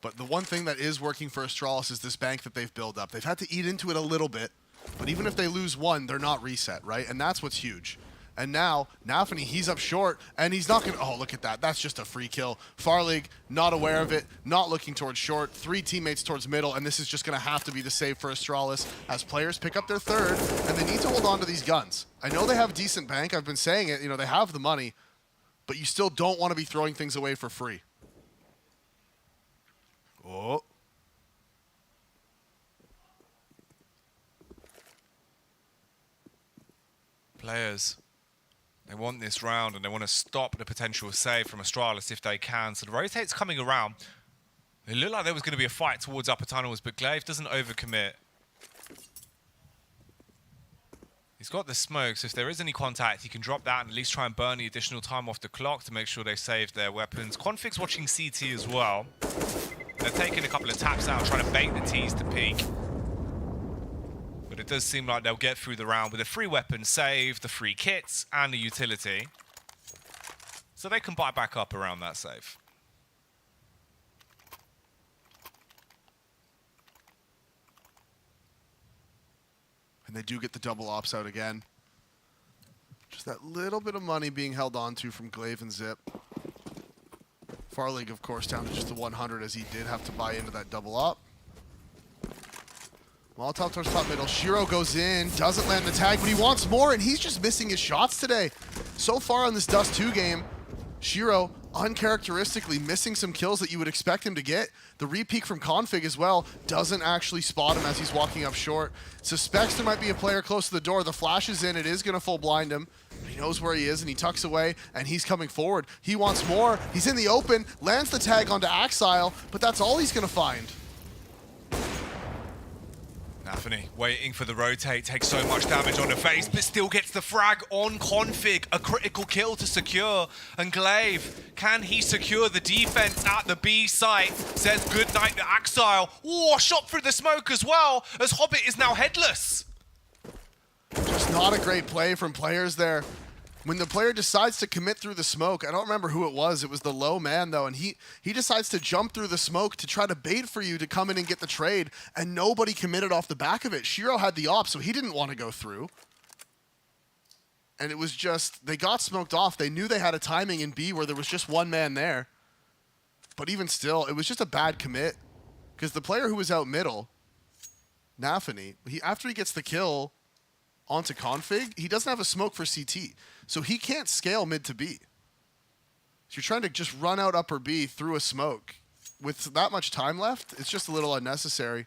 But the one thing that is working for Astralis is this bank that they've built up. They've had to eat into it a little bit, but even if they lose 1, they're not reset, right? And that's what's huge. And now, Nafany, he's up short, and he's not going to... Oh, look at that. That's just a free kill. Farlig, not aware of it, not looking towards short. 3 teammates towards middle, and this is just going to have to be the save for Astralis as players pick up their third, and they need to hold on to these guns. I know they have decent bank. I've been saying it. You know, they have the money, but you still don't want to be throwing things away for free. Oh. Players, they want this round and they want to stop the potential save from Astralis if they can. So the rotate's coming around. It looked like there was going to be a fight towards upper tunnels, but Glaive doesn't overcommit. He's got the smoke, so if there is any contact, he can drop that and at least try and burn the additional time off the clock to make sure they save their weapons. Config's watching CT as well. They're taking a couple of taps out, trying to bait the T's to peek. But it does seem like they'll get through the round with a free weapon save, the free kits, and the utility. So they can buy back up around that save. And they do get the double ops out again. Just that little bit of money being held on to from Glaive and Zip. Farlig, of course, down to just the 100 as he did have to buy into that double op. Molotov towards top middle. Shiro goes in, doesn't land the tag, but he wants more, and he's just missing his shots today. So far in this Dust 2 game, Shiro uncharacteristically missing some kills that you would expect him to get. The re-peek from Config as well doesn't actually spot him as he's walking up short. Suspects there might be a player close to the door. The flash is in. It is going to full blind him. He knows where he is, and he tucks away, and he's coming forward. He wants more. He's in the open, lands the tag onto Axile, but that's all he's going to find. Nafany waiting for the rotate, takes so much damage on the face, but still gets the frag on Config. A critical kill to secure. And Glaive, can he secure the defense at the B site? Says goodnight to Axile. Oh, shot through the smoke as well, as Hobbit is now headless. Just not a great play from players there. When the player decides to commit through the smoke, I don't remember who it was. It was the low man, though, and he decides to jump through the smoke to try to bait for you to come in and get the trade, and nobody committed off the back of it. Shiro had the op, so he didn't want to go through. And it was just, they got smoked off. They knew they had a timing in B where there was just one man there. But even still, it was just a bad commit, because the player who was out middle, Nafany, after he gets the kill onto Config, he doesn't have a smoke for CT. So he can't scale mid to B. So you're trying to just run out upper B through a smoke. With that much time left, it's just a little unnecessary.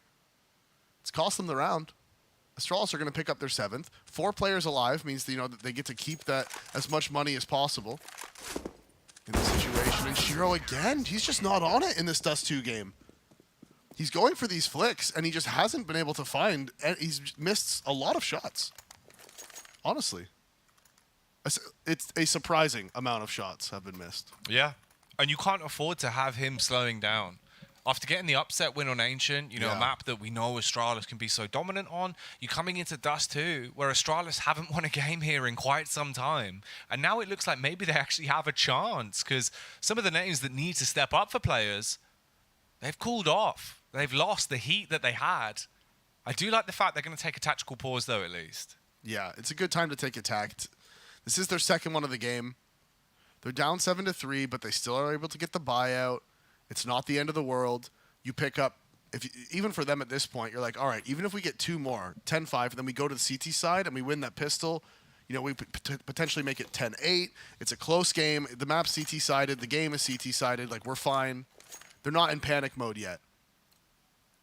It's cost them the round. Astralis are going to pick up their 7th. 4 players alive means that, you know, that they get to keep that as much money as possible. in this situation. And Shiro again, he's just not on it in this Dust 2 game. He's going for these flicks, and he just hasn't been able to find, and he's missed a lot of shots. Honestly. It's a surprising amount of shots have been missed. Yeah. And you can't afford to have him slowing down. After getting the upset win on Ancient, you know, a map that we know Astralis can be so dominant on, you're coming into Dust 2, where Astralis haven't won a game here in quite some time. And now it looks like maybe they actually have a chance, because some of the names that need to step up for players, they've cooled off. They've lost the heat that they had. I do like the fact they're going to take a tactical pause, though, at least. Yeah, it's a good time to take attack. This is their second one of the game. They're down 7-3, but they still are able to get the buyout. It's not the end of the world. You pick up, even for them at this point, you're like, all right, even if we get 2 more, 10-5, and then we go to the CT side and we win that pistol, you know, we potentially make it 10-8. It's a close game. The map's CT-sided. The game is CT-sided. Like, we're fine. They're not in panic mode yet.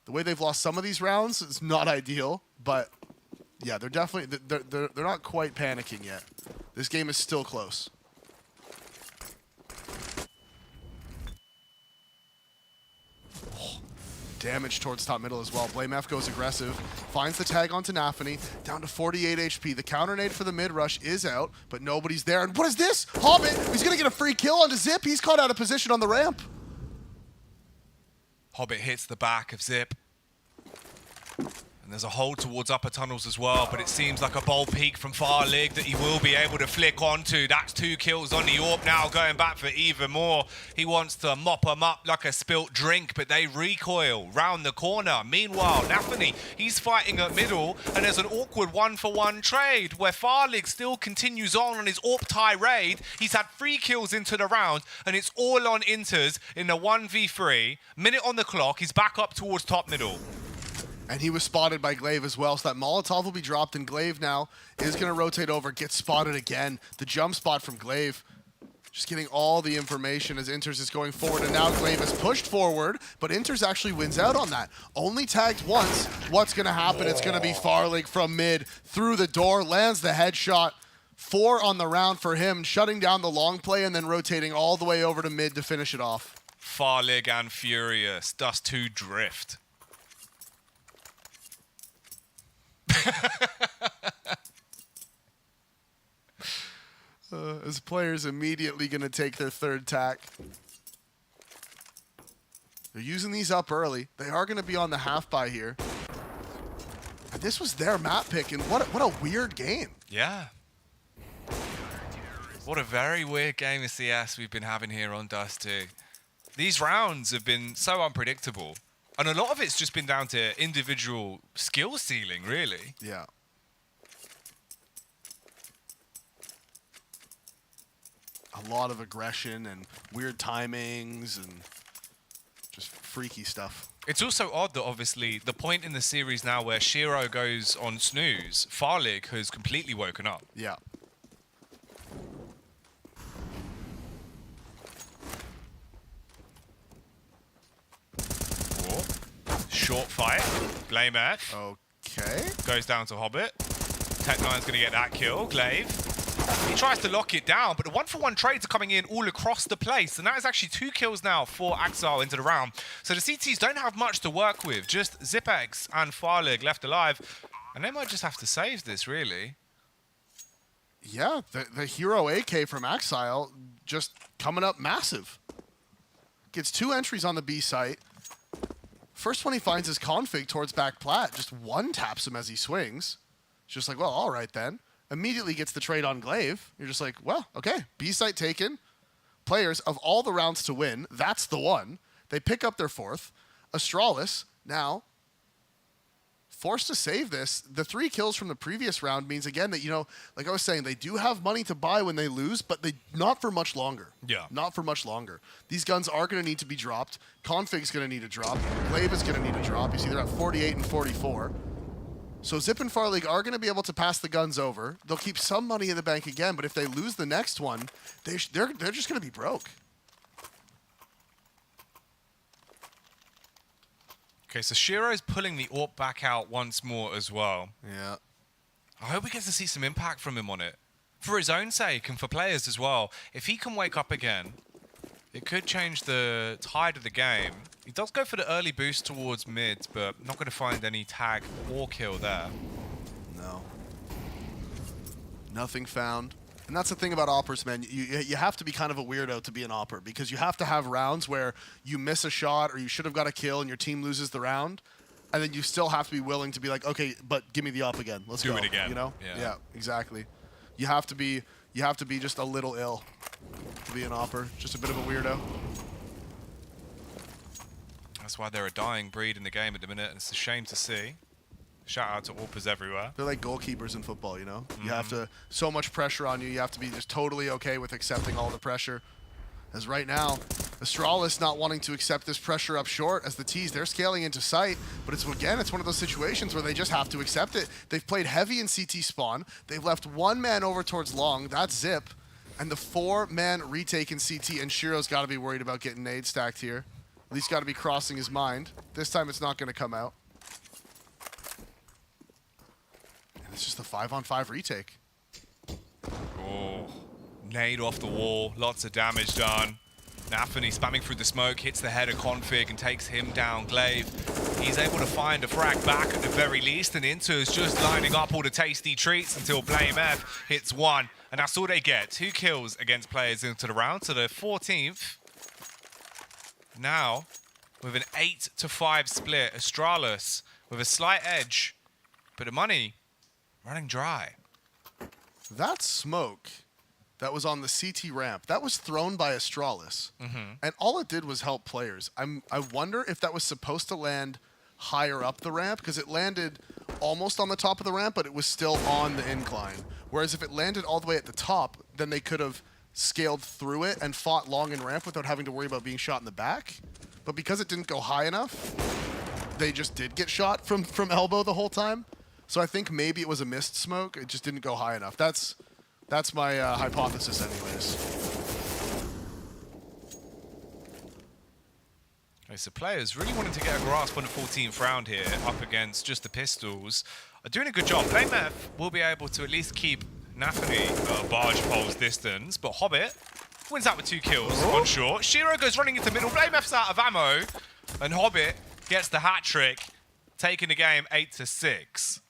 The way they've lost some of these rounds is not ideal, but yeah, they're definitely they're not quite panicking yet. This game is still close. Damage towards top middle as well. BlameF goes aggressive, finds the tag onto Nafany, down to 48 HP. The counter nade for the mid rush is out, but nobody's there. And what is this? Hobbit, he's gonna get a free kill onto Zip. He's caught out of position on the ramp. Hobbit hits the back of Zip. And there's a hold towards upper tunnels as well, but it seems like a bold peek from Farlig that he will be able to flick onto. That's 2 kills on the AWP now, going back for even more. He wants to mop them up like a spilt drink, but they recoil round the corner. Meanwhile, Nafany, he's fighting at middle, and there's an awkward 1-for-1 trade where Farlig still continues on his AWP tirade. He's had 3 kills into the round, and it's all on Inters in the 1v3. Minute on the clock, he's back up towards top middle. And he was spotted by Glaive as well, so that Molotov will be dropped, and Glaive now is going to rotate over, get spotted again. The jump spot from Glaive, just getting all the information as Inters is going forward, and now Glaive is pushed forward, but Inters actually wins out on that. Only tagged once. What's going to happen? It's going to be Farlig from mid, through the door, lands the headshot. 4 on the round for him, shutting down the long play, and then rotating all the way over to mid to finish it off. Farlig and Furious, Dust 2 drift. As players immediately going to take their third tack. They're using these up early. They are going to be on the half buy here. And this was their map pick, and what a weird game. Yeah. What a very weird game of CS we've been having here on Dust 2. These rounds have been so unpredictable. And a lot of it's just been down to individual skill ceiling, really. Yeah. A lot of aggression and weird timings and just freaky stuff. It's also odd that, obviously, the point in the series now where Shiro goes on snooze, Farlig has completely woken up. Yeah. Short fight. BlameF. Okay. Goes down to Hobbit. Tech9's going to get that kill. Glaive. He tries to lock it down, but the 1-for-1 trades are coming in all across the place. And that is actually 2 kills now for Axile into the round. So the CTs don't have much to work with. Just Zipex and Farlig left alive. And they might just have to save this, really. Yeah, the hero AK from Axile just coming up massive. Gets 2 entries on the B site. First one he finds is Config towards back plat. Just one taps him as he swings. It's just like, well, all right then. Immediately gets the trade on Glaive. You're just like, well, okay. B site taken. Players, of all the rounds to win, that's the one. They pick up their 4th. Astralis now forced to save this. The 3 kills from the previous round means, again, that, you know, like I was saying, they do have money to buy when they lose, but they not for much longer. Yeah. Not for much longer. These guns are going to need to be dropped. Config's going to need a drop. Glaive is going to need a drop. He's either at 48 and 44. So Zip and Farlig are going to be able to pass the guns over. They'll keep some money in the bank again, but if they lose the next one, they're just going to be broke. Okay, so Shiro's pulling the AWP back out once more as well. Yeah. I hope we get to see some impact from him on it. for his own sake and for players as well, if he can wake up again, it could change the tide of the game. He does go for the early boost towards mid, but not going to find any tag or kill there. No. Nothing found. And that's the thing about Oppers, man. You have to be kind of a weirdo to be an Opper, because you have to have rounds where you miss a shot or you should have got a kill and your team loses the round. And then you still have to be willing to be like, okay, but give me the up again. Let's do go. it again. You know? Yeah, exactly. You have to be just a little ill to be an Opper. Just a bit of a weirdo. That's why they're a dying breed in the game at the minute, and it's a shame to see. Shout out to Orpers everywhere. They're like goalkeepers in football, you know? You have to, so much pressure on you, you have to be just totally okay with accepting all the pressure. As right now, Astralis not wanting to accept this pressure up short as the T's, they're scaling into sight, but it's one of those situations where they just have to accept it. They've played heavy in CT spawn, they've left one man over towards long, that's Zip, and the 4-man retake in CT, and Shiro's got to be worried about getting nade stacked here. At least got to be crossing his mind. This time it's not going to come out. And it's just a 5-on-5 retake. Oh, nade off the wall, lots of damage done. Nafany spamming through the smoke, hits the head of Config and takes him down. Glaive, he's able to find a frag back at the very least, and Inter's just lining up all the tasty treats until Blame F hits one. And that's all they get, 2 kills against players into the round, so the 14th. Now, with an 8-5 split, Astralis with a slight edge, but the money running dry. That smoke that was on the CT ramp, that was thrown by Astralis. And all it did was help players. I wonder if that was supposed to land higher up the ramp, because it landed almost on the top of the ramp, but it was still on the incline. Whereas if it landed all the way at the top, then they could have scaled through it and fought long in ramp without having to worry about being shot in the back. But because it didn't go high enough, they just did get shot from elbow the whole time. So I think maybe it was a missed smoke. It just didn't go high enough. That's my hypothesis anyways. Okay, so players really wanting to get a grasp on the 14th round here up against just the pistols are doing a good job. Blame F will be able to at least keep Nafany barge poles distance, but Hobbit wins out with 2 kills on short. Shiro goes running into middle. Blame F's out of ammo, and Hobbit gets the hat trick, taking the game 8-6.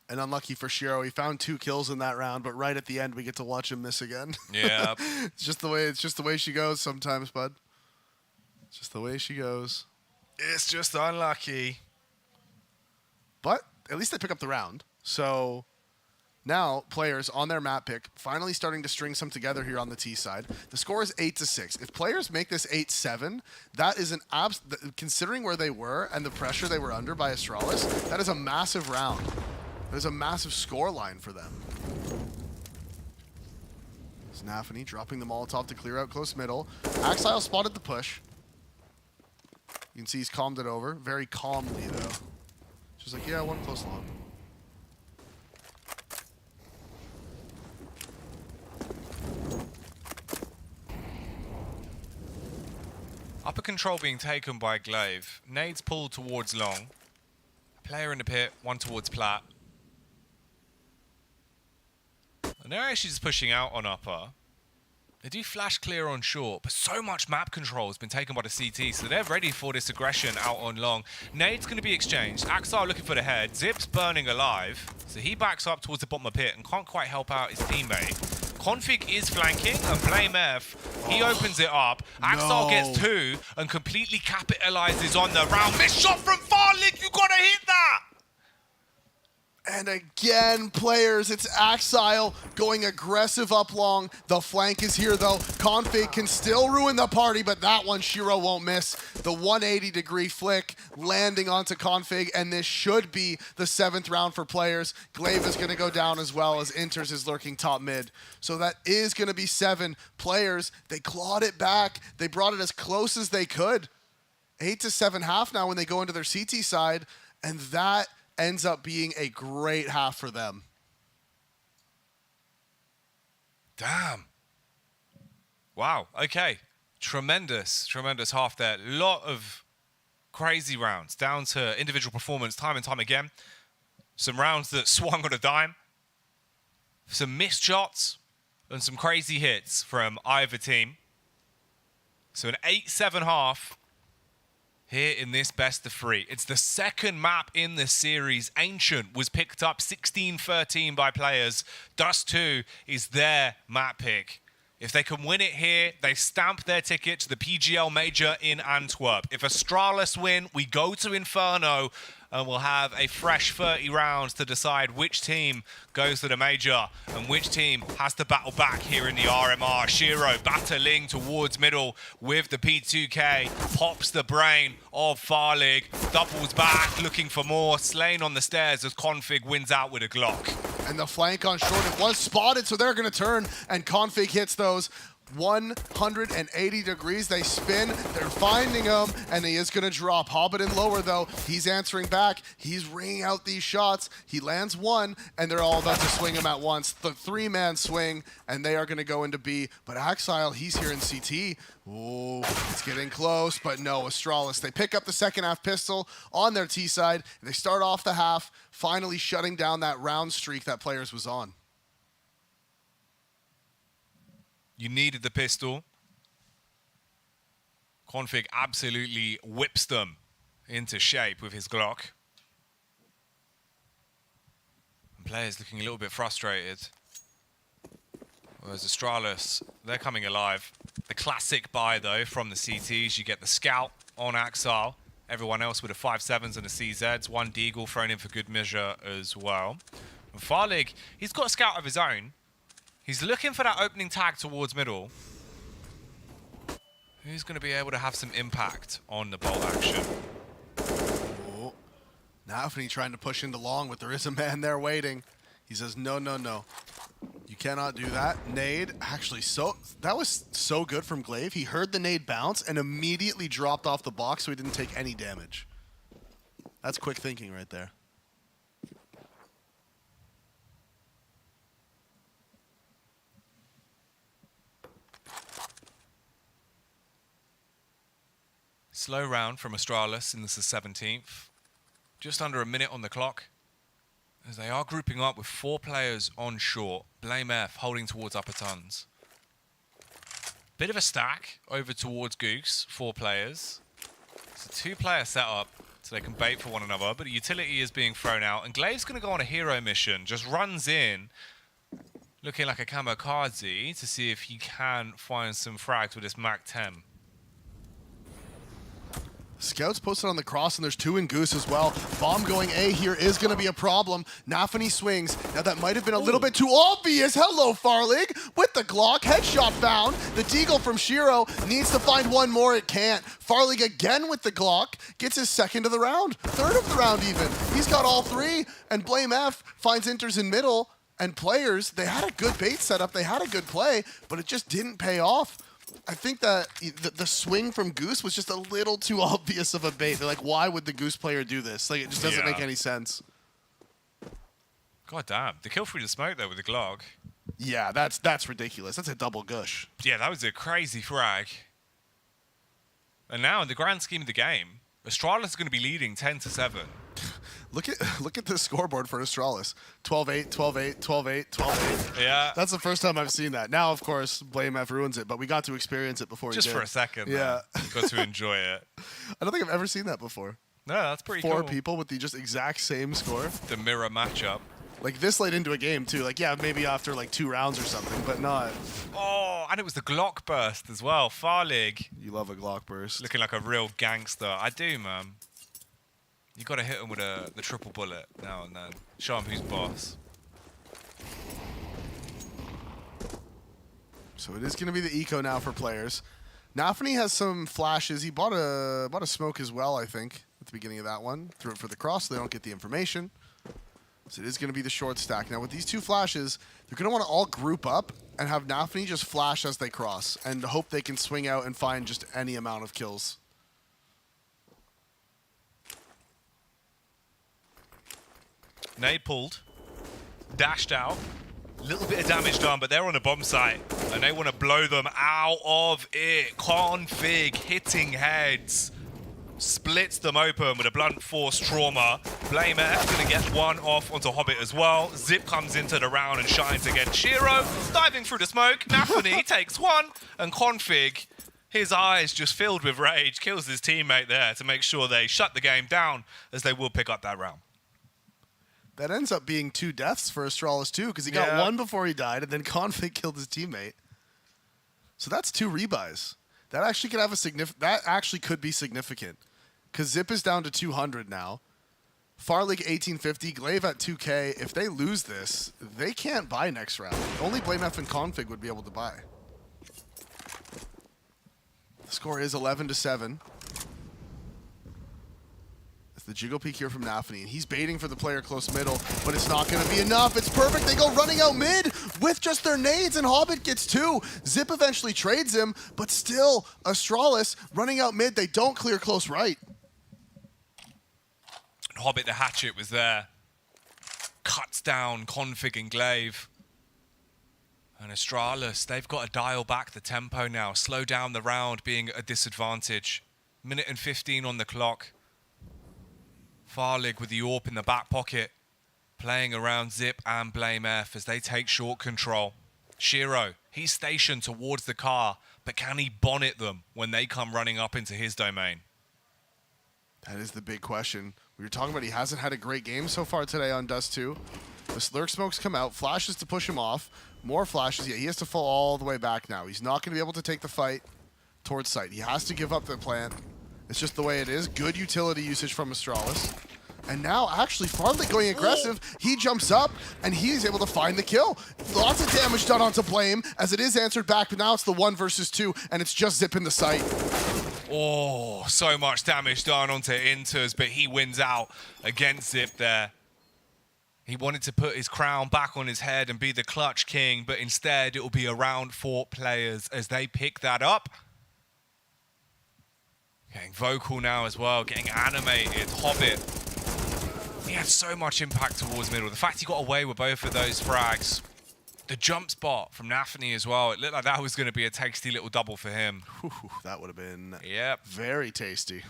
And unlucky for Shiro, he found 2 kills in that round, but right at the end we get to watch him miss again. Yeah. It's just the way she goes sometimes, bud. It's just the way she goes. It's just unlucky. But at least they pick up the round. So now players on their map pick finally starting to string some together here on the T side. The score is 8-6. If players make this 8-7, that is an considering where they were and the pressure they were under by Astralis, that is a massive round. There's a massive score line for them. Nafany dropping the Molotov to clear out close middle. Axile spotted the push. You can see he's calmed it over. Very calmly, though. Just like, yeah, one close long. Upper control being taken by Glaive. Nades pulled towards long. Player in the pit, one towards plat. And they're actually just pushing out on upper. They do flash clear on short, but so much map control has been taken by the CT, so they're ready for this aggression out on long. Nade's going to be exchanged. Axar looking for the head. Zip's burning alive, so he backs up towards the bottom of the pit and can't quite help out his teammate. Config is flanking, and Blame F, he opens it up. Axar gets 2 and completely capitalizes on the round. Missed shot from far, Lick, you gotta hit that! And again, players, it's Axile going aggressive up long. The flank is here, though. Config can still ruin the party, but that one Shiro won't miss. The 180-degree flick landing onto Config, and this should be the 7th round for players. Glaive is going to go down as well as Inters is lurking top mid. So that is going to be 7 players. They clawed it back. They brought it as close as they could. 8-7 half now when they go into their CT side, and that ends up being a great half for them. Damn. Wow, okay. Tremendous half there. Lot of crazy rounds, down to individual performance time and time again. Some rounds that swung on a dime. some missed shots and some crazy hits from either team. So an 8-7 half here in this best of 3. It's the second map in this series. Ancient was picked up 16-13 by players. Dust 2 is their map pick. If they can win it here, they stamp their ticket to the PGL Major in Antwerp. If Astralis win, we go to Inferno and we'll have a fresh 30 rounds to decide which team goes to the Major and which team has to battle back here in the RMR. Shiro battling towards middle with the P2K, pops the brain of Farlig, doubles back, looking for more, slain on the stairs as Config wins out with a Glock. And the flank on short, it was spotted, so they're going to turn, and Config hits those 180 degrees. They spin, they're finding him, and he is going to drop. Hobbiton lower, though. He's answering back. He's ringing out these shots. He lands one, and they're all about to swing him at once. The 3-man swing, and they are going to go into B. But Axile, he's here in CT. Oh, it's getting close, but no, Astralis. They pick up the second half pistol on their T side. They start off the half, finally shutting down that round streak that players was on. You needed the pistol. Config absolutely whips them into shape with his Glock. And players looking a little bit frustrated. Whereas Astralis, they're coming alive. The classic buy, though, from the CTs. You get the Scout on Axile. Everyone else with a 5.7s and a CZs. One Deagle thrown in for good measure as well. And Farlig, he's got a Scout of his own. He's looking for that opening tag towards middle. Who's going to be able to have some impact on the bolt action? Oh. Nafany trying to push into long, but there is a man there waiting. He says, no, no, no. You cannot do that. Nade, actually, that was so good from Glaive. He heard the nade bounce and immediately dropped off the box so he didn't take any damage. That's quick thinking right there. Slow round from Astralis, and this is 17th. Just under a minute on the clock. As they are grouping up with 4 players on short. Blame F holding towards upper tons. Bit of a stack over towards Goose, 4 players. It's a 2-player setup, so they can bait for one another, but a utility is being thrown out, and Glaive's going to go on a hero mission. Just runs in, looking like a kamikaze, to see if he can find some frags with this Mac 10. Scouts posted on the cross, and there's 2 in Goose as well. Bomb going A here is going to be a problem. Nafany swings. Now that might have been a little bit too obvious. Hello, Farlig, with the Glock. Headshot found. The Deagle from Shiro needs to find one more. It can't. Farlig again with the Glock. Gets his second of the round. Third of the round even. He's got all 3. And Blame F finds Inters in middle. And players, they had a good bait setup. They had a good play, but it just didn't pay off. I think that the swing from Goose was just a little too obvious of a bait. They're like, why would the Goose player do this? Like, it just doesn't make any sense. God damn. The kill through the smoke, though, with the Glock. Yeah, that's ridiculous. That's a double gush. Yeah, that was a crazy frag. And now, in the grand scheme of the game, Astralis is going to be leading 10-7. Look at the scoreboard for Astralis. 12-8, 12-8, 12-8, 12-8. Yeah. That's the first time I've seen that. Now, of course, Blame F ruins it, but we got to experience it before. Just he did. for a second. Yeah. Got to enjoy it. I don't think I've ever seen that before. No, that's pretty cool. 4 people with the just exact same score. The mirror matchup. Like this late into a game too. Like, yeah, maybe after like 2 rounds or something, but not. Oh, and it was the Glock burst as well. Farlig. You love a Glock burst. Looking like a real gangster. I do, man. You got to hit him with the triple bullet now and then. Show him who's boss. So it is going to be the eco now for players. Nafany has some flashes. He bought a smoke as well, I think, at the beginning of that one. Threw it for the cross so they don't get the information. So it is going to be the short stack. Now with these 2 flashes, they're going to want to all group up and have Nafany just flash as they cross and hope they can swing out and find just any amount of kills. Nade pulled, dashed out, a little bit of damage done, but they're on a bomb site, and they want to blow them out of it. Config hitting heads splits them open with a blunt force trauma. Blame F gonna get one off onto Hobbit as well. Zip comes into the round and shines against Shiro. Diving through the smoke, Nafany takes one, and Config, his eyes just filled with rage, kills his teammate there to make sure they shut the game down, as they will pick up that round. That ends up being 2 deaths for Astralis too, because he got one before he died, and then Config killed his teammate. So that's 2 rebuys. That actually could have a that actually could be significant, because Zip is down to 200 now. Farlig 1850, Glaive at 2K. If they lose this, they can't buy next round. Only Blame F and Config would be able to buy. The score is 11-7. The jiggle peek here from Nafany, and he's baiting for the player close middle, but it's not going to be enough. It's perfect. They go running out mid with just their nades, and Hobbit gets 2. Zip eventually trades him, but still, Astralis running out mid. They don't clear close right. Hobbit the hatchet was there. Cuts down Config and Glaive. And Astralis, they've got to dial back the tempo now. Slow down the round, being a disadvantage. Minute and 15 on the clock. Farlig with the AWP in the back pocket, playing around Zip and Blame F as they take short control. Shiro, he's stationed towards the car, but can he bonnet them when they come running up into his domain? That is the big question. We were talking about he hasn't had a great game so far today on Dust 2. The Slurk smokes come out, flashes to push him off, more flashes. Yeah, he has to fall all the way back now. He's not going to be able to take the fight towards site. He has to give up the plant. It's just the way it is. Good utility usage from Astralis. And now, actually, Farlig going aggressive. He jumps up, and he's able to find the kill. Lots of damage done onto Blame, as it is answered back, but now it's the 1 versus 2, and it's just Zip in the site. Oh, so much damage done onto Inters, but he wins out against Zip there. He wanted to put his crown back on his head and be the clutch king, but instead it will be around 4 players as they pick that up. Getting vocal now as well, getting animated. Hobbit, he had so much impact towards middle. The fact he got away with both of those frags. The jump spot from Nafany as well. It looked like that was going to be a tasty little double for him. Whew, that would have been very tasty.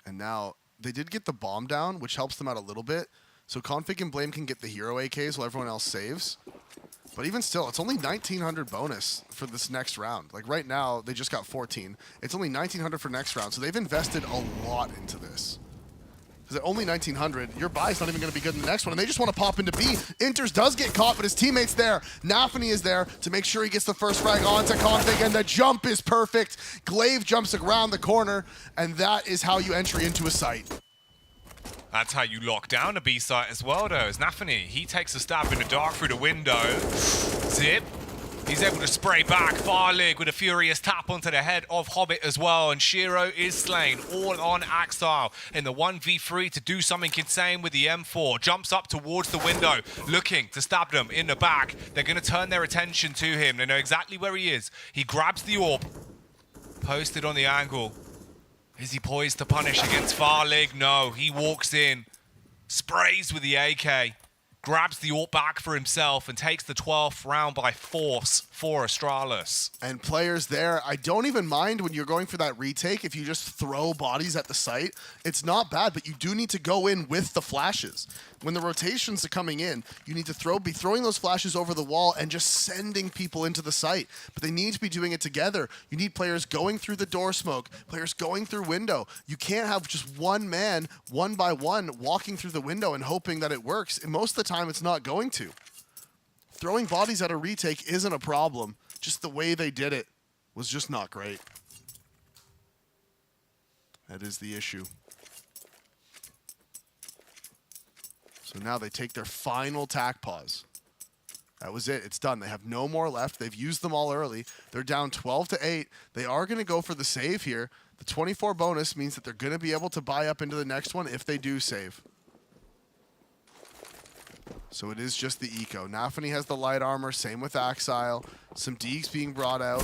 And now, they did get the bomb down, which helps them out a little bit. So Config and Blame can get the hero AKs while everyone else saves. But even still, it's only 1,900 bonus for this next round. Like right now, they just got 14. It's only 1,900 for next round, so they've invested a lot into this. Because at only 1,900, your buy's not even going to be good in the next one, and they just want to pop into B. Inters does get caught, but his teammate's there. Nafany is there to make sure he gets the first frag onto Config, and the jump is perfect. Glaive jumps around the corner, and that is how you entry into a site. That's how you lock down a B site as well, though. As Nafany, he takes a stab in the dark through the window. Zip, he's able to spray back. Farlig with a furious tap onto the head of Hobbit as well. And Shiro is slain, all on Axile in the 1v3 to do something insane with the M4. Jumps up towards the window, looking to stab them in the back. They're going to turn their attention to him. They know exactly where he is. He grabs the AWP, posted on the angle. Is he poised to punish against Farlig? No, he walks in, sprays with the AK, grabs the AWP back for himself, and takes the 12th round by force for Astralis. And players there, I don't even mind when you're going for that retake if you just throw bodies at the site. It's not bad, but you do need to go in with the flashes. When the rotations are coming in, you need to be throwing those flashes over the wall and just sending people into the site. But they need to be doing it together. You need players going through the door smoke, players going through window. You can't have just one man, one by one, walking through the window and hoping that it works. And most of the time, it's not going to. Throwing bodies at a retake isn't a problem. Just the way they did it was just not great. That is the issue. So now they take their final tack pause. That was it. It's done. They have no more left. They've used them all early. They're down 12-8. They are going to go for the save here. The 24 bonus means that they're going to be able to buy up into the next one if they do save. So it is just the eco. Nafany has the light armor. Same with Axile. Some deeks being brought out.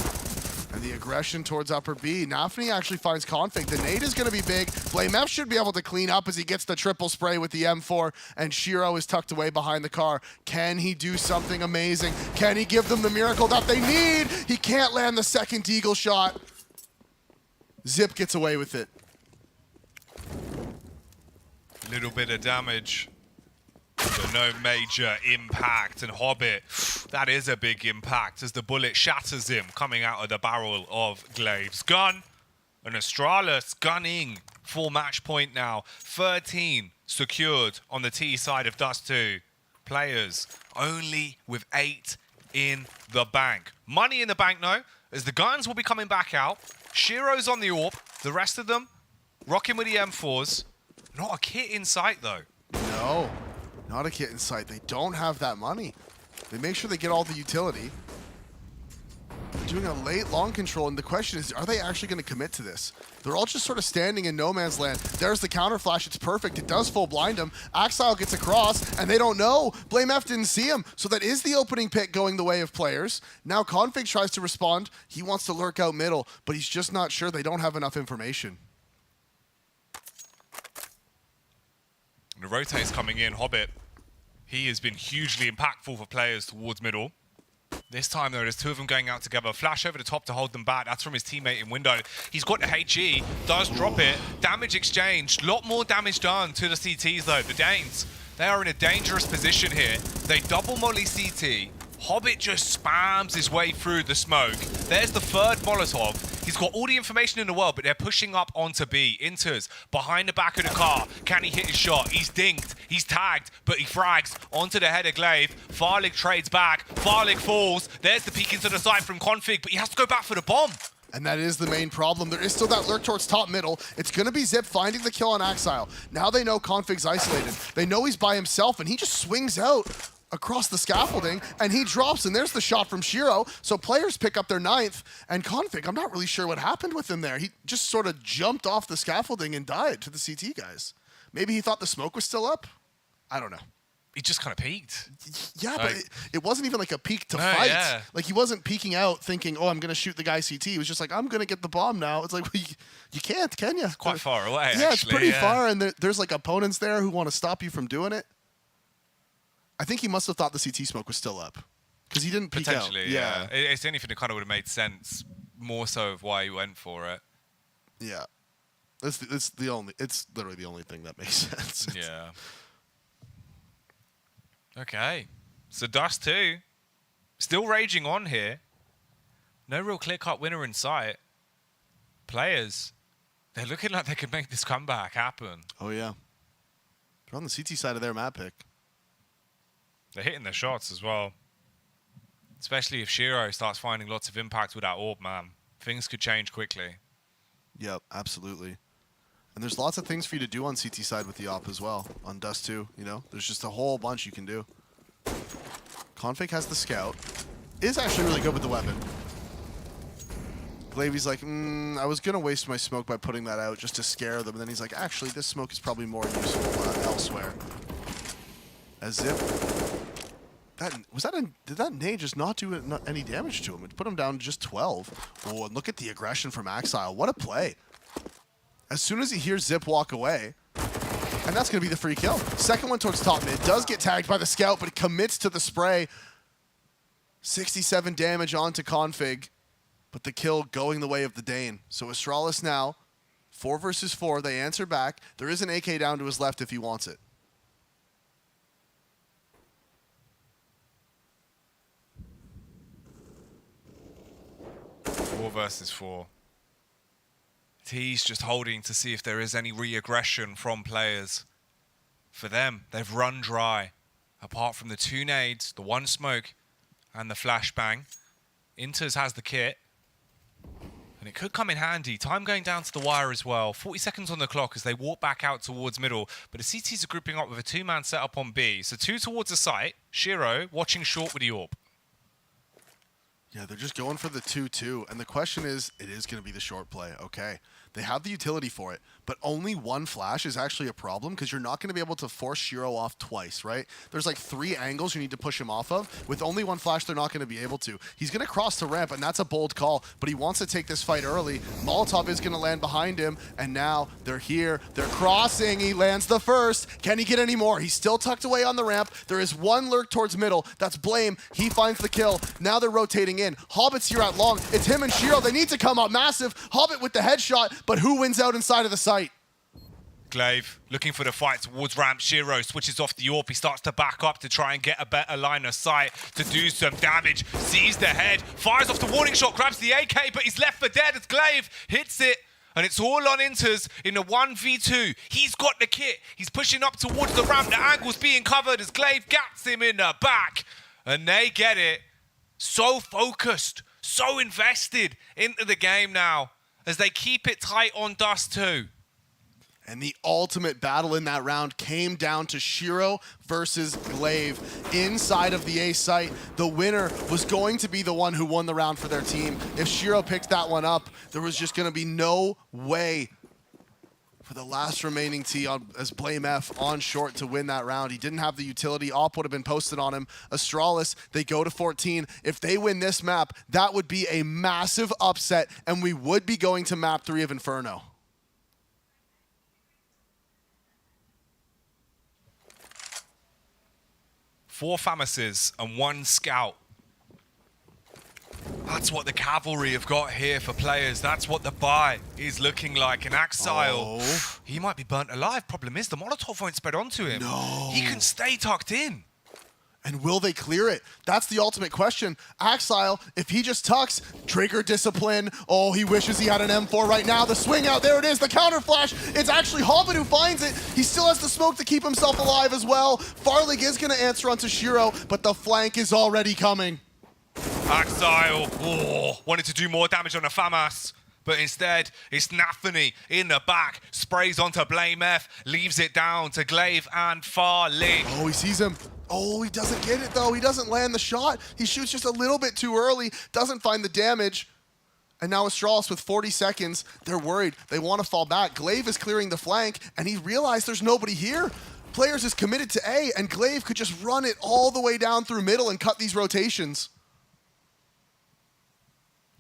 And the aggression towards upper B. Nafany actually finds Config. The nade is going to be big. Blame F should be able to clean up as he gets the triple spray with the M4. And Shiro is tucked away behind the car. Can he do something amazing? Can he give them the miracle that they need? He can't land the second Deagle shot. Zip gets away with it. Little bit of damage, but no major impact. And Hobbit, that is a big impact as the bullet shatters him coming out of the barrel of Glaive's gun. And Astralis gunning for match point now. 13 secured on the T side of Dust 2. Players only with 8 in the bank. Money in the bank, though, as the guns will be coming back out. Shiro's on the AWP. The rest of them rocking with the M4s. Not a kit in sight, though. No, not a kit in sight. They don't have that money. They make sure they get all the utility. They're doing a late long control, and the question is, are they actually going to commit to this? They're all just sort of standing in no man's land. There's the counter flash. It's perfect. It does full blind him. Axile gets across, and they don't know. Blame F didn't see him. So that is the opening pick going the way of players. Now Config tries to respond. He wants to lurk out middle, but he's just not sure. They don't have enough information. The rotate's coming in. Hobbit, he has been hugely impactful for players towards middle. This time, though, there's 2 of them going out together. Flash over the top to hold them back. That's from his teammate in window. He's got the HE, does drop it. Damage exchanged. Lot more damage done to the CTs, though. The Danes, they are in a dangerous position here. They double molly CT. Hobbit just spams his way through the smoke. There's the 3rd Molotov. He's got all the information in the world, but they're pushing up onto B. Inters behind the back of the car. Can he hit his shot? He's dinked. He's tagged, but he frags onto the head of Glaive. Farlig trades back. Farlig falls. There's the peek into the side from Config, but he has to go back for the bomb. And that is the main problem. There is still that lurk towards top middle. It's going to be Zip finding the kill on Axile. Now they know Config's isolated. They know he's by himself, and he just swings out across the scaffolding, and he drops, and there's the shot from Shiro. So players pick up their 9th, and Config, I'm not really sure what happened with him there. He just sort of jumped off the scaffolding and died to the CT guys. Maybe he thought the smoke was still up? I don't know. He just kind of peeked. Yeah, but it wasn't even like a peek to fight. Yeah. Like, he wasn't peeking out thinking, oh, I'm going to shoot the guy CT. He was just like, I'm going to get the bomb now. It's like, well, you can't, can you? It's quite far away, Yeah, actually, it's pretty far, and there's like opponents there who want to stop you from doing it. I think he must have thought the CT smoke was still up because he didn't peek out. Potentially, yeah. It's anything that kind of would have made sense, more so of why he went for it. Yeah. It's literally the only thing that makes sense. Yeah. Okay. So Dust 2, still raging on here. No real clear-cut winner in sight. Players, they're looking like they could make this comeback happen. Oh, yeah. They're on the CT side of their map pick. They're hitting their shots as well. Especially if Shiro starts finding lots of impact with that AWP, man. Things could change quickly. Yep, absolutely. And there's lots of things for you to do on CT side with the AWP as well. On Dust 2, you know? There's just a whole bunch you can do. Config has the scout. Is actually really good with the weapon. Glavy's like, I was going to waste my smoke by putting that out just to scare them. And then he's like, actually, this smoke is probably more useful elsewhere. As Zip... did that nade just not do any damage to him? It put him down to just 12. Oh, and look at the aggression from Axile. What a play. As soon as he hears Zip walk away, and that's going to be the free kill. Second one towards top mid. Does get tagged by the scout, but it commits to the spray. 67 damage onto Config, but the kill going the way of the Dane. So Astralis now, 4 versus 4. They answer back. There is an AK down to his left if he wants it. Four versus 4. T's just holding to see if there is any re-aggression from players. For them, they've run dry. Apart from the 2 nades, the 1 smoke, and the flashbang. Inters has the kit. And it could come in handy. Time going down to the wire as well. 40 seconds on the clock as they walk back out towards middle. But the CTs are grouping up with a 2-man setup on B. So 2 towards the site. Shiro watching short with the AWP. Yeah, they're just going for the 2-2. And the question is, it is going to be the short play. Okay. They have the utility for it. but only one flash is actually a problem because you're not going to be able to force Shiro off twice, right? There's like 3 angles you need to push him off of. With only one flash, they're not going to be able to. He's going to cross the ramp, and that's a bold call, but he wants to take this fight early. Molotov is going to land behind him, and now they're here. They're crossing. He lands the first. Can he get any more? He's still tucked away on the ramp. There is one lurk towards middle. That's Blame. He finds the kill. Now they're rotating in. Hobbit's here at long. It's him and Shiro. They need to come up massive. Hobbit with the headshot, but who wins out inside of the site? Glaive looking for the fight towards ramp. Shiro switches off the AWP. He starts to back up to try and get a better line of sight to do some damage. Sees the head, fires off the warning shot, grabs the AK, but he's left for dead as Glaive hits it. And it's all on Inters in the 1v2. He's got the kit. He's pushing up towards the ramp. The angle's being covered as Glaive gats him in the back. And they get it. So focused, so invested into the game now as they keep it tight on Dust 2. And the ultimate battle in that round came down to Shiro versus Glaive inside of the A site. The winner was going to be the one who won the round for their team. If Shiro picked that one up, there was just going to be no way for the last remaining T as Blame F on short to win that round. He didn't have the utility. Op would have been posted on him. Astralis, they go to 14. If they win this map, that would be a massive upset, and we would be going to map 3 of Inferno. Four Famases and 1 Scout. That's what the Cavalry have got here for players. That's what the buy is looking like. And Axile, he might be burnt alive. Problem is, the Molotov won't spread onto him. No. He can stay tucked in. And will they clear it? That's the ultimate question. Axile, if he just tucks, trigger discipline. Oh, he wishes he had an M4 right now. The swing out, there it is, the counter flash. It's actually Hobbit who finds it. He still has the smoke to keep himself alive as well. Farlig is going to answer onto Shiro, but the flank is already coming. Axile, wanted to do more damage on the Famas. But instead, it's Nathany in the back, sprays onto Blame F, leaves it down to Glaive and Farlig. Oh, he sees him. Oh, he doesn't get it though. He doesn't land the shot. He shoots just a little bit too early, doesn't find the damage. And now Astralis with 40 seconds, they're worried. They want to fall back. Glaive is clearing the flank, and he realized there's nobody here. Players is committed to A, and Glaive could just run it all the way down through middle and cut these rotations.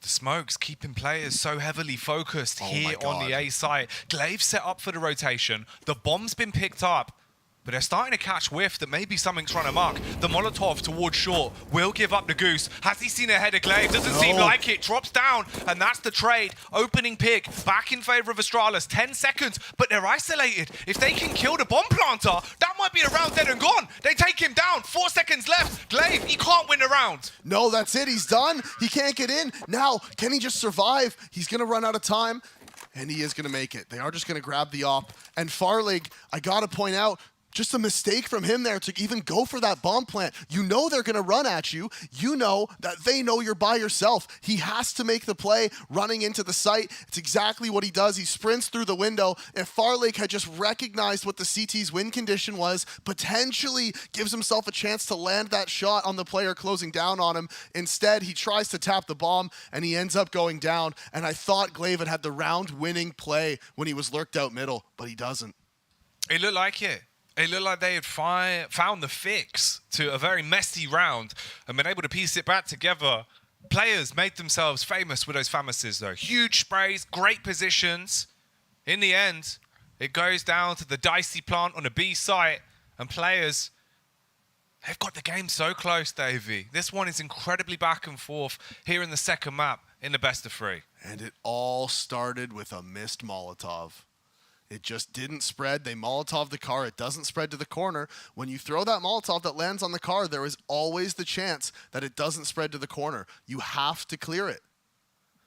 The smoke's keeping players so heavily focused here on the A site. Glaive set up for the rotation. The bomb's been picked up, but they're starting to catch whiff that maybe something's run amok. The Molotov towards short will give up the goose. Has he seen ahead of Glaive? Doesn't seem like it. Drops down, and that's the trade. Opening pick, back in favor of Astralis. 10 seconds, but they're isolated. If they can kill the bomb planter, that might be a round dead and gone. They take him down. 4 seconds left. Glaive, he can't win the round. No, that's it. He's done. He can't get in. Now, can he just survive? He's going to run out of time, and he is going to make it. They are just going to grab the op. And Farlig, I got to point out, just a mistake from him there to even go for that bomb plant. You know they're going to run at you. You know that they know you're by yourself. He has to make the play running into the site. It's exactly what he does. He sprints through the window. If Farlake had just recognized what the CT's win condition was, potentially gives himself a chance to land that shot on the player closing down on him. Instead, he tries to tap the bomb, and he ends up going down. And I thought Glaive had the round-winning play when he was lurked out middle, but he doesn't. It looked like it. It looked like they had found the fix to a very messy round and been able to piece it back together. Players made themselves famous with those Famases, though. Huge sprays, great positions. In the end, it goes down to the dicey plant on the B site, and players, they've got the game so close, Davey. This one is incredibly back and forth here in the second map in the best of 3. And it all started with a missed Molotov. It just didn't spread. They Molotov the car. It doesn't spread to the corner. When you throw that Molotov that lands on the car, there is always the chance that it doesn't spread to the corner. You have to clear it.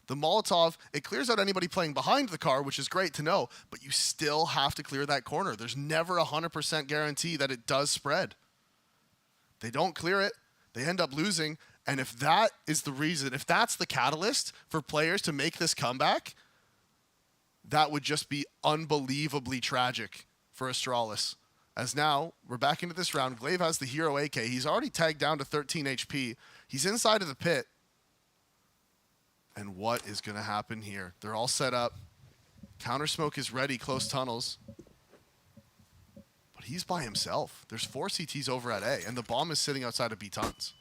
The Molotov, it clears out anybody playing behind the car, which is great to know, but you still have to clear that corner. There's never a 100% guarantee that it does spread. They don't clear it. They end up losing. And if that is the reason, if that's the catalyst for players to make this comeback, that would just be unbelievably tragic for Astralis. As now, we're back into this round. Glaive has the hero AK. He's already tagged down to 13 HP. He's inside of the pit. And what is going to happen here? They're all set up. Counter smoke is ready, close tunnels. But he's by himself. There's 4 CTs over at A, and the bomb is sitting outside of B tons.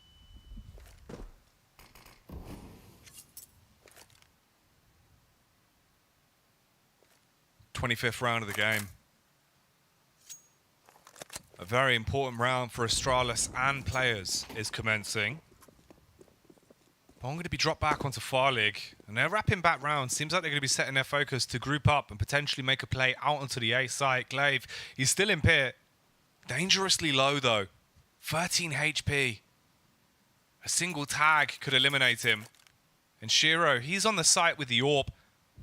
'25th round of the game. A very important round for Astralis and players is commencing. But I'm going to be dropped back onto Far League, and they're wrapping back round. Seems like they're going to be setting their focus to group up and potentially make a play out onto the A site. Glaive, he's still in pit. Dangerously low though. 13 HP. A single tag could eliminate him. And Shiro, he's on the site with the AWP.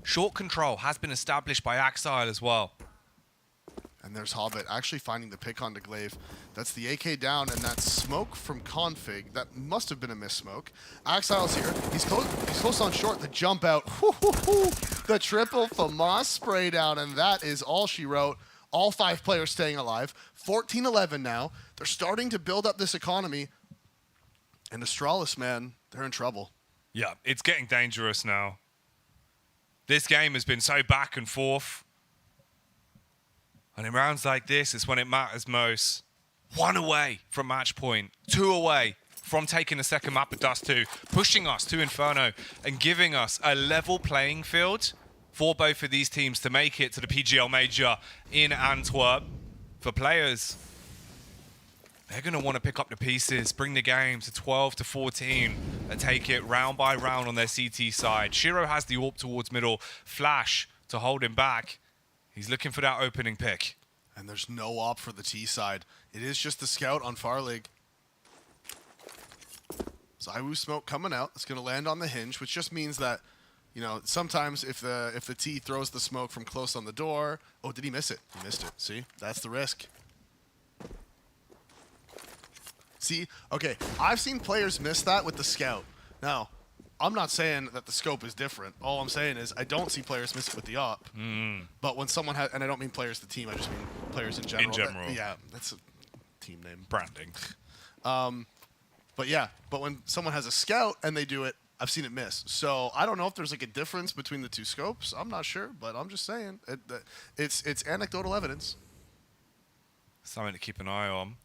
Short control has been established by Axile as well. And there's Hobbit actually finding the pick onto Glaive. That's the AK down, and that smoke from Config. That must have been a miss smoke. Axile's here. He's close on short. The jump out. The triple FAMAS spray down, and that is all she wrote. All 5 players staying alive. 14-11 now. They're starting to build up this economy. And Astralis, man, they're in trouble. Yeah, it's getting dangerous now. This game has been so back and forth. And in rounds like this, it's when it matters most. 1 away from match point. 2 away from taking the second map at Dust 2. Pushing us to Inferno and giving us a level playing field for both of these teams to make it to the PGL Major in Antwerp. For players, they're going to want to pick up the pieces, bring the game to 12-14, and take it round by round on their CT side. Shiro has the AWP towards middle. Flash to hold him back. He's looking for that opening pick. And there's no op for the T side. It is just the scout on Far League. Zywoo smoke coming out. It's going to land on the hinge, which just means that, you know, sometimes if the T throws the smoke from close on the door. Oh, did he miss it? He missed it. See? That's the risk. See? Okay, I've seen players miss that with the scout. Now, I'm not saying that the scope is different. All I'm saying is I don't see players miss it with the op. But when someone has, and I don't mean players the team, I just mean players in general. In general. Yeah, that's a team name. Branding. But yeah, but when someone has a scout and they do it, I've seen it miss. So I don't know if there's like a difference between the 2 scopes. I'm not sure, but I'm just saying it's anecdotal evidence. Something to keep an eye on.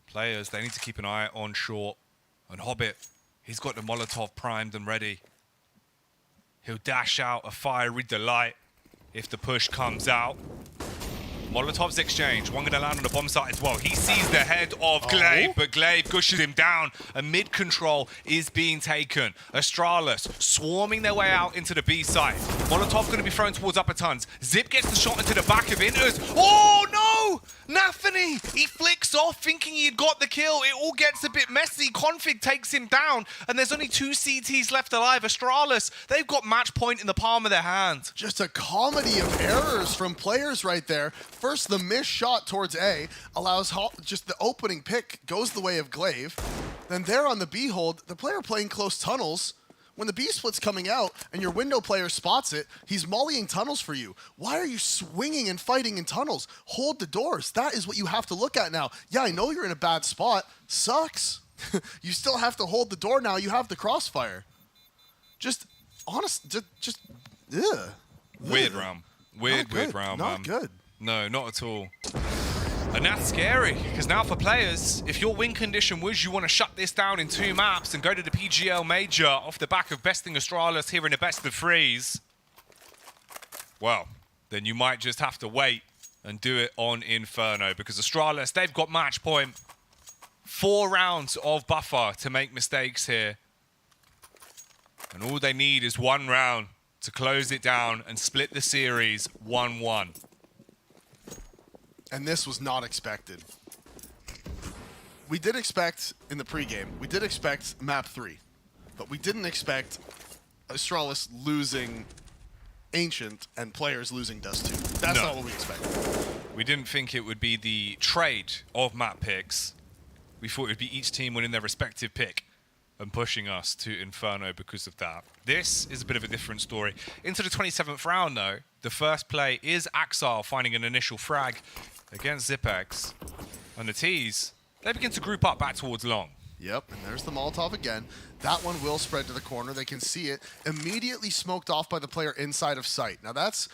Players, they need to keep an eye on short. And Hobbit, he's got the Molotov primed and ready. He'll dash out a fiery delight if the push comes out. Molotov's exchange. One going to land on the bomb site as well. He sees the head of Glaive, but Glaive gushes him down. And mid-control is being taken. Astralis swarming their way out into the B site. Molotov going to be thrown towards upper tons. Zip gets the shot into the back of Inters. Oh, no! Nafany! He flicks off thinking he had got the kill. It all gets a bit messy. Config takes him down. And there's only 2 CTs left alive. Astralis, they've got match point in the palm of their hand. Just a comedy of errors from players right there. First, the missed shot towards A allows just the opening pick goes the way of Glaive. Then there on the B hold, the player playing close tunnels. When the B split's coming out and your window player spots it, he's mollying tunnels for you. Why are you swinging and fighting in tunnels? Hold the doors. That is what you have to look at now. Yeah, I know you're in a bad spot. Sucks. You still have to hold the door now. You have the crossfire. Just honest, just ugh. Weird round. Weird round, man. Not good. No, not at all. And that's scary, because now for players, if your win condition was you want to shut this down in 2 maps and go to the PGL Major off the back of besting Astralis here in the best of 3s, well, then you might just have to wait and do it on Inferno, because Astralis, they've got match point. 4 rounds of buffer to make mistakes here. And all they need is 1 round to close it down and split the series 1-1. And this was not expected. We did expect in the pregame, we did expect map 3, but we didn't expect Astralis losing Ancient and players losing Dust 2. That's not what we expected. We didn't think it would be the trade of map picks. We thought it would be each team winning their respective pick and pushing us to Inferno because of that. This is a bit of a different story. Into the 27th round, though, the first play is Axile finding an initial frag against Zipex. And the T's, they begin to group up back towards long. Yep, and there's the Molotov again. That one will spread to the corner. They can see it. Immediately smoked off by the player inside of sight. Now that's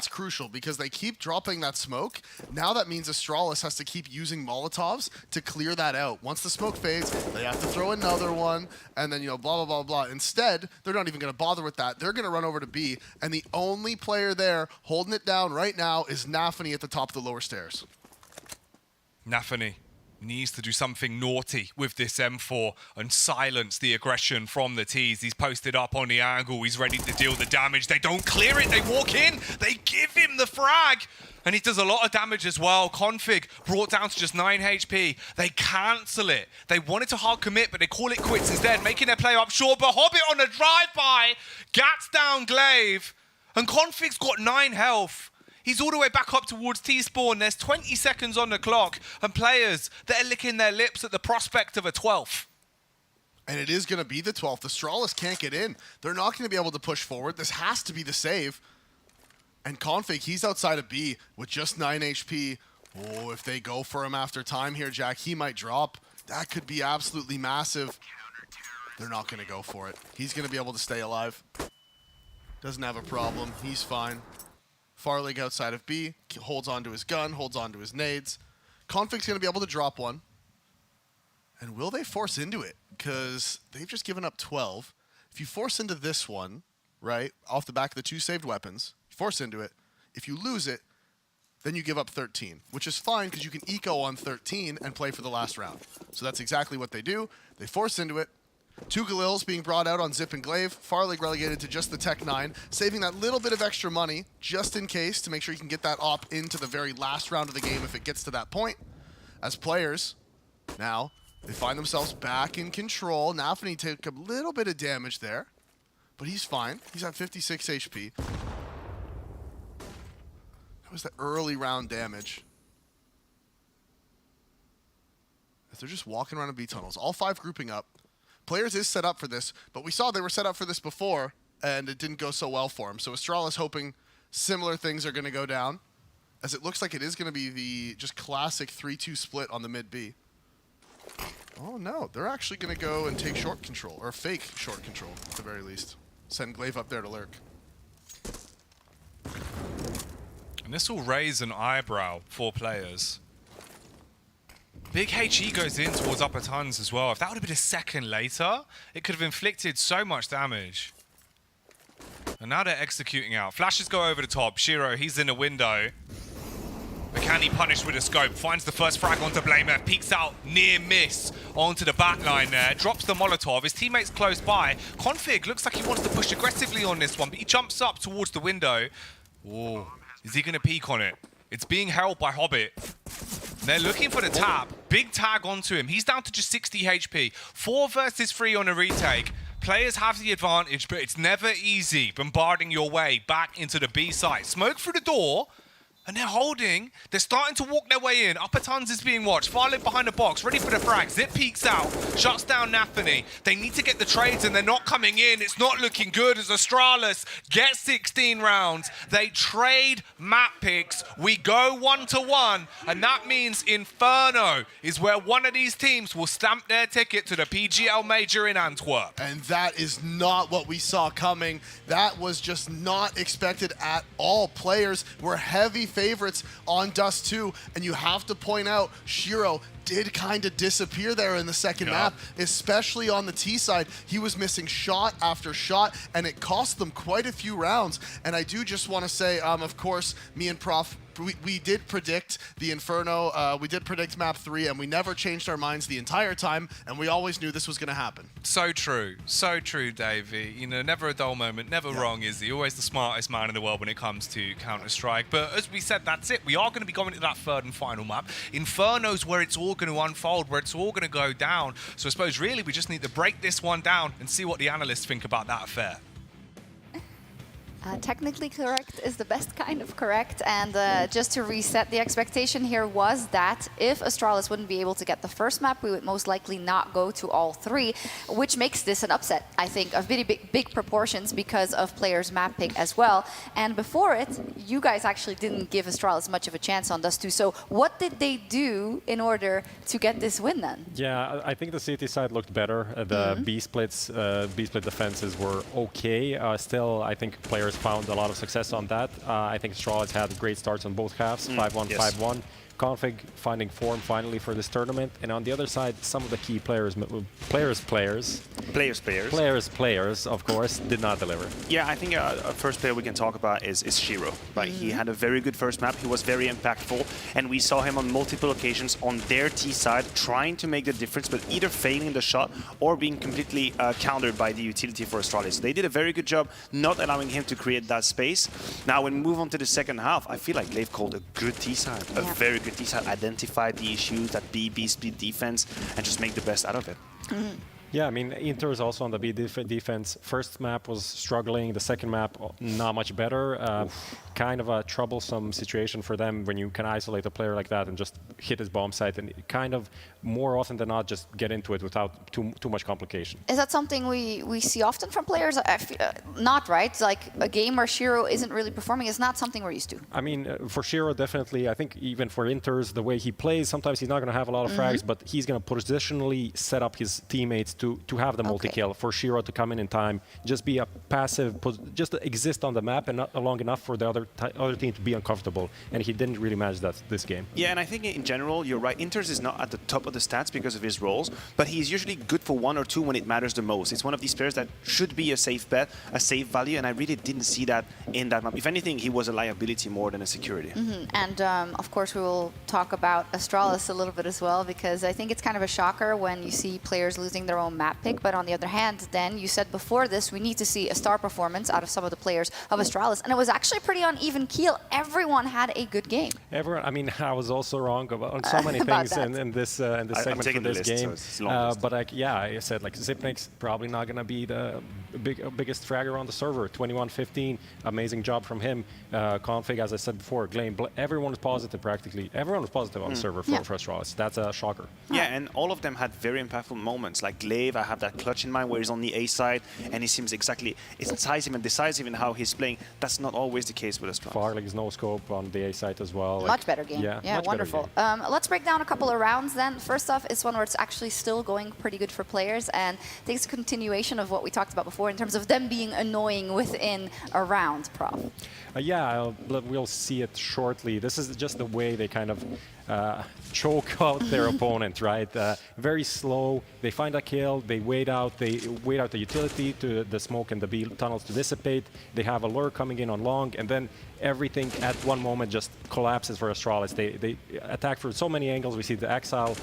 crucial because they keep dropping that smoke. Now that means Astralis has to keep using Molotovs to clear that out. Once the smoke fades, they have to throw another one, and then, you know, blah, blah, blah, blah. Instead, they're not even going to bother with that. They're going to run over to B, and the only player there holding it down right now is Nafany at the top of the lower stairs. Nafany needs to do something naughty with this M4 and silence the aggression from the T's. He's posted up on the angle. He's ready to deal the damage. They don't clear it. They walk in. They give him the frag. And he does a lot of damage as well. Config brought down to just 9 HP. They cancel it. They wanted to hard commit, but they call it quits instead, making their play up short. But Hobbit on a drive-by gats down Glaive. And Config's got 9 health. He's all the way back up towards T-spawn. There's 20 seconds on the clock, and players that are licking their lips at the prospect of a 12th. And it is going to be the 12th. The Astralis can't get in. They're not going to be able to push forward. This has to be the save. And Config, he's outside of B with just 9 HP. Oh, if they go for him after time here, Jack, he might drop. That could be absolutely massive. They're not going to go for it. He's going to be able to stay alive. Doesn't have a problem. He's fine. Farlig outside of B, holds onto his gun, holds onto his nades. Config's going to be able to drop one. And will they force into it? Because they've just given up 12. If you force into this one, right, off the back of the 2 saved weapons, force into it. If you lose it, then you give up 13, which is fine because you can eco on 13 and play for the last round. So that's exactly what they do. They force into it. 2 Galils being brought out on Zip and Glaive. Farlig relegated to just the Tech 9, saving that little bit of extra money just in case to make sure you can get that op into the very last round of the game if it gets to that point. As players, now, they find themselves back in control. Nafany took a little bit of damage there, but he's fine. He's at 56 HP. That was the early round damage. As they're just walking around in B tunnels, all 5 grouping up. Players is set up for this, but we saw they were set up for this before, and it didn't go so well for them. So Astralis hoping similar things are going to go down, as it looks like it is going to be the just classic 3-2 split on the mid B. Oh no, they're actually going to go and take short control, or fake short control at the very least. Send Glaive up there to lurk. And this will raise an eyebrow for players. Big HE goes in towards upper tons as well. If that would have been a second later, it could have inflicted so much damage. And now they're executing out. Flashes go over the top. Shiro, he's in the window. But can he punish with a scope? Finds the first frag onto Blamer. Peeks out, near miss onto the back line there. Drops the Molotov. His teammate's close by. Config looks like he wants to push aggressively on this one, but he jumps up towards the window. Oh, is he going to peek on it? It's being held by Hobbit. They're looking for the tap. Big tag onto him. He's down to just 60 HP. 4 versus 3 on a retake. Players have the advantage, but it's never easy bombarding your way back into the B site. Smoke through the door, and they're holding. They're starting to walk their way in. Upper Tons is being watched. Farlig behind the box, ready for the frag. Zip peeks out, shuts down Nafany. They need to get the trades, and they're not coming in. It's not looking good as Astralis gets 16 rounds. They trade map picks. We go 1-1, and that means Inferno is where one of these teams will stamp their ticket to the PGL Major in Antwerp. And that is not what we saw coming. That was just not expected at all. Players were heavy favorites on Dust 2, and you have to point out Shiro did kind of disappear there in the second map, especially on the T side. He was missing shot after shot, and it cost them quite a few rounds. And I do just want to say, of course, me and Prof, we did predict the Inferno, we did predict map 3, and we never changed our minds the entire time, and we always knew this was going to happen. So true, Davey. You know, never a dull moment, never wrong, is he? Always the smartest man in the world when it comes to Counter-Strike. But as we said, that's it. We are going to be going to that third and final map. Inferno's where it's all going to unfold, where it's all going to go down. So I suppose really we just need to break this one down and see what the analysts think about that affair. Technically correct is the best kind of correct. And just to reset, the expectation here was that if Astralis wouldn't be able to get the first map, we would most likely not go to all 3, which makes this an upset, I think, of very big proportions because of players' map pick as well. And before it, you guys actually didn't give Astralis much of a chance on Dust 2. So what did they do in order to get this win then? Yeah, I think the CT side looked better. The B split defenses were okay. Still, I think players found a lot of success on that. I think Astralis had great starts on both halves, 5-1, 5-1. Config finding form finally for this tournament, and on the other side, some of the key players, of course, did not deliver. Yeah, I think first player we can talk about is Shiro. Like he had a very good first map. He was very impactful, and we saw him on multiple occasions on their T side trying to make the difference, but either failing the shot or being completely countered by the utility for Astralis. They did a very good job not allowing him to create that space. Now, when we move on to the second half, I feel like they've called a good T side, a very good T side, identified the issues, that B split defense, and just make the best out of it. Yeah, I mean, Inter is also on the B defense. First map was struggling. The second map, not much better. Kind of a troublesome situation for them when you can isolate a player like that and just hit his bomb site and kind of more often than not just get into it without too much complication. Is that something we see often from players? Not, right? Like a game where Shiro isn't really performing is not something we're used to. I mean, for Shiro, definitely. I think even for Inters, the way he plays, sometimes he's not going to have a lot of frags, but he's going to positionally set up his teammates to have the multi-kill. For Shiro to come in time, just be a passive, just to exist on the map and not long enough for the other team to be uncomfortable. And he didn't really manage that this game. Yeah, and I think in general, you're right. Inters is not at the top of the stats because of his roles, but he's usually good for 1 or 2 when it matters the most. It's one of these players that should be a safe bet, a safe value, and I really didn't see that in that map. If anything, he was a liability more than a security. And of course, we will talk about Astralis a little bit as well, because I think it's kind of a shocker when you see players losing their own map pick. But on the other hand, then you said before this, we need to see a star performance out of some of the players of Astralis, and it was actually pretty uneven keel. Everyone had a good game. Everyone. I mean, I was also wrong on so many things in this segment for this game. So but I said like Zipnik's probably not going to be the biggest fragger on the server. 21-15, amazing job from him. Config, as I said before, Glame, everyone was positive practically. Everyone was positive on the server for Astralis. That's a shocker. Yeah, and all of them had very impactful moments. Like Glaive, I have that clutch in mind where he's on the A side, and he seems exactly incisive and decisive in how he's playing. That's not always the case with Astralis. Farley's no scope on the A side as well. Much better game. Yeah, wonderful. Let's break down a couple of rounds then. First off is one where it's actually still going pretty good for players, and I think it's a continuation of what we talked about before in terms of them being annoying within a round, Prof. Yeah, we'll see it shortly. This is just the way they kind of choke out their opponent, right? Very slow. They find a kill. They wait out. They wait out the utility to the smoke and the B tunnels to dissipate. They have a lure coming in on long, and then everything at one moment just collapses for Astralis. They attack from so many angles. We see the Exile,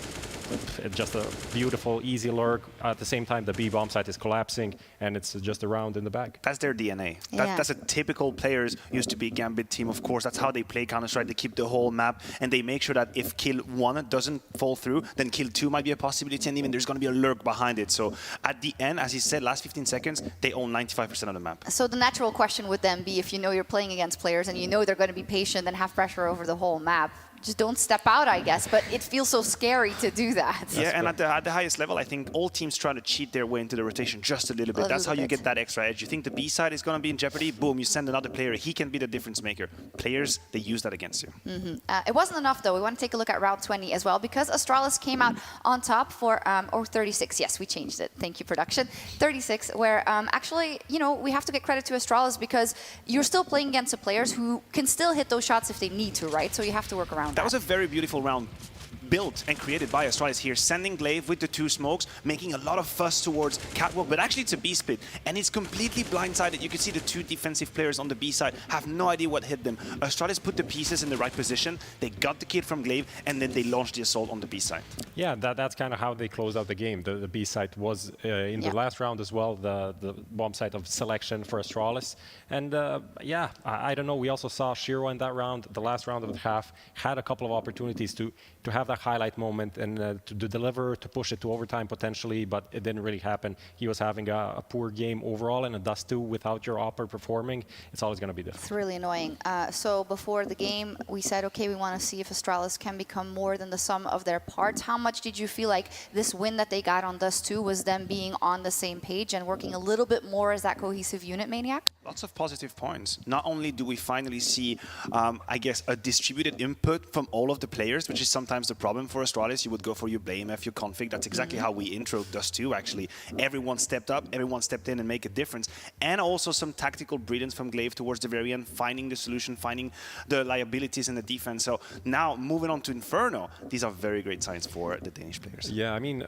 just a beautiful, easy lurk. At the same time, the B bomb site is collapsing, and it's just a round in the bag. That's their DNA. That's a typical players used to be Gambit team, of course. That's how they play Counter-Strike. They keep the whole map, and they make sure that if kill 1 doesn't fall through, then kill 2 might be a possibility, and even there's going to be a lurk behind it. So at the end, as he said, last 15 seconds, they own 95% of the map. So the natural question would then be, if you know you're playing against players and you know they're going to be patient and have pressure over the whole map, just don't step out, I guess. But it feels so scary to do that. Yeah, and at the highest level, I think all teams try to cheat their way into the rotation just a little bit. That's how you get that extra edge. You think the B side is going to be in jeopardy, boom, you send another player. He can be the difference maker. Players, they use that against you. It wasn't enough, though. We want to take a look at round 20 as well, because Astralis came out on top for, or 36. Yes, we changed it. Thank you, production. 36, where actually, you know, we have to get credit to Astralis because you're still playing against the players who can still hit those shots if they need to, right? So you have to work around that. That was a very beautiful round built and created by Astralis here, sending Glaive with the 2 smokes, making a lot of fuss towards Catwalk, but actually it's a B split, and it's completely blindsided. You can see the 2 defensive players on the B side have no idea what hit them. Astralis put the pieces in the right position, they got the kid from Glaive, and then they launched the assault on the B side. Yeah, that's kind of how they closed out the game. The B side was in the last round as well, the bomb site of selection for Astralis. And yeah, I don't know, we also saw Shiro in that round, the last round of the half, had a couple of opportunities to have that highlight moment and to deliver, to push it to overtime potentially, but it didn't really happen. He was having a poor game overall, and a Dust 2 without your Opper performing, it's always going to be difficult. It's really annoying. So before the game, we said, okay, we want to see if Astralis can become more than the sum of their parts. How much did you feel like this win that they got on Dust 2 was them being on the same page and working a little bit more as that cohesive unit, Maniac? Lots of positive points. Not only do we finally see, I guess, a distributed input from all of the players, which is sometimes the problem for Astralis. You would go for your BlameF, your config. That's exactly how we intro Dust 2, actually. Everyone stepped up, everyone stepped in and make a difference. And also some tactical brilliance from Glaive towards the very end, finding the solution, finding the liabilities in the defense. So now, moving on to Inferno, these are very great signs for the Danish players. Yeah, I mean,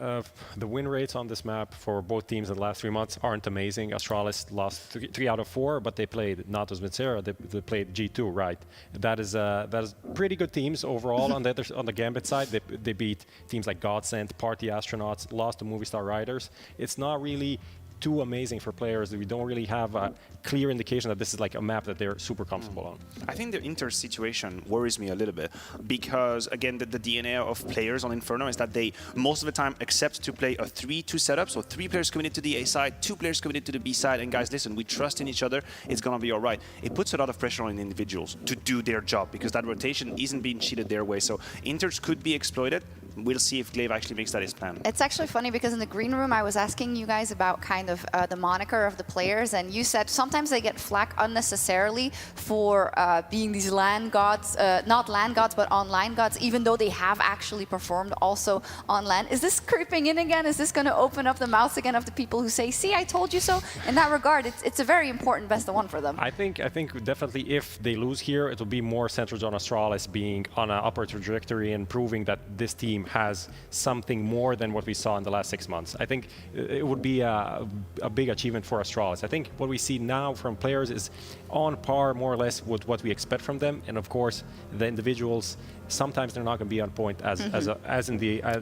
the win rates on this map for both teams in the last 3 months aren't amazing. Astralis lost 3 out of 4, but they played Natus Mitsera, they played G2, right? That is pretty good teams overall. On the Gambit side, they beat teams like Godsend, Party Astronauts, lost to Movistar Riders. It's not really too amazing for players. We don't really have a clear indication that this is like a map that they're super comfortable on. I think the Inter situation worries me a little bit because, again, the DNA of players on Inferno is that they, most of the time, accept to play a 3-2 setup. So 3 players committed to the A side, 2 players committed to the B side. And guys, listen, we trust in each other. It's going to be all right. It puts a lot of pressure on individuals to do their job because that rotation isn't being cheated their way. So Inters could be exploited. We'll see if Glaive actually makes that his plan. It's actually funny because in the green room, I was asking you guys about kind of the moniker of the players, and you said sometimes they get flack unnecessarily for being these land gods, not land gods, but online gods, even though they have actually performed also on land. Is this creeping in again? Is this going to open up the mouths again of the people who say, see, I told you so? In that regard, it's a very important best of one for them. I think definitely if they lose here, it will be more centered on Astralis being on an upward trajectory and proving that this team has something more than what we saw in the last 6 months. I think it would be a big achievement for Astralis. I think what we see now from players is on par more or less with what we expect from them, and of course the individuals, sometimes they're not going to be on point as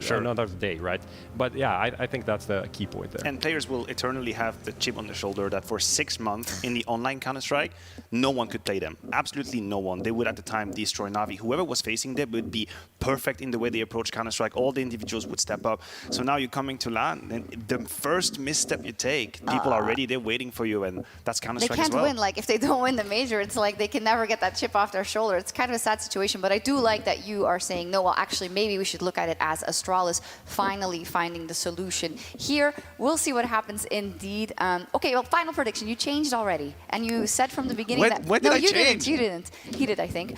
another day, right? But yeah, I think that's the key point there. And players will eternally have the chip on the shoulder that for 6 months in the online Counter-Strike, no one could play them. Absolutely no one. They would at the time destroy Na'Vi. Whoever was facing them would be perfect in the way they approach Counter-Strike. All the individuals would step up. So now you're coming to LAN, and the first misstep you take, people are ready, they're waiting for you, and that's Counter-Strike as well. They can't win. Like, if they don't win the major, it's like they can never get that chip off their shoulder. It's kind of a sad situation, but I do like that you are saying, no, well, actually, maybe we should look at it as Astralis finally finding the solution. Here, we'll see what happens indeed. Okay, well, final prediction. You changed already, and you said from the beginning that... When did I change? You didn't. He did, I think.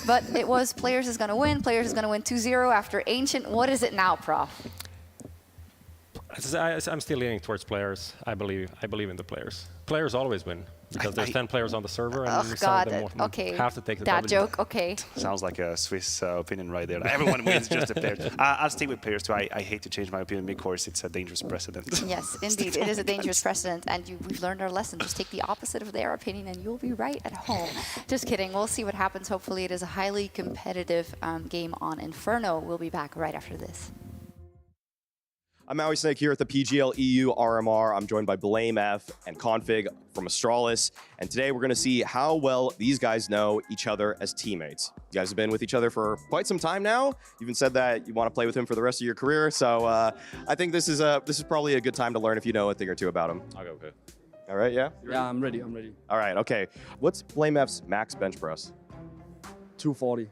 But it was Players is going to win. Players is going to win 2-0 after Ancient. What is it now, Prof? I'm still leaning towards Players. I believe in the Players. Players always win because there's 10 players on the server, and some of them have to take the that W. joke. Okay. Sounds like a Swiss opinion right there. Everyone wins, just the players. I'll stay with Players too. I hate to change my opinion mid-course. It's a dangerous precedent. Yes, indeed. It is a dangerous precedent, and we've learned our lesson. Just take the opposite of their opinion, and you'll be right at home. Just kidding. We'll see what happens. Hopefully, it is a highly competitive game on Inferno. We'll be back right after this. I'm Maui Snake here at the PGL EU RMR. I'm joined by BlameF and Config from Astralis. And today we're going to see how well these guys know each other as teammates. You guys have been with each other for quite some time now. You even said that you want to play with him for the rest of your career. So I think this is probably a good time to learn if you know a thing or two about him. Okay. All right, yeah? Yeah, I'm ready. All right, okay. What's BlameF's max bench press? 240.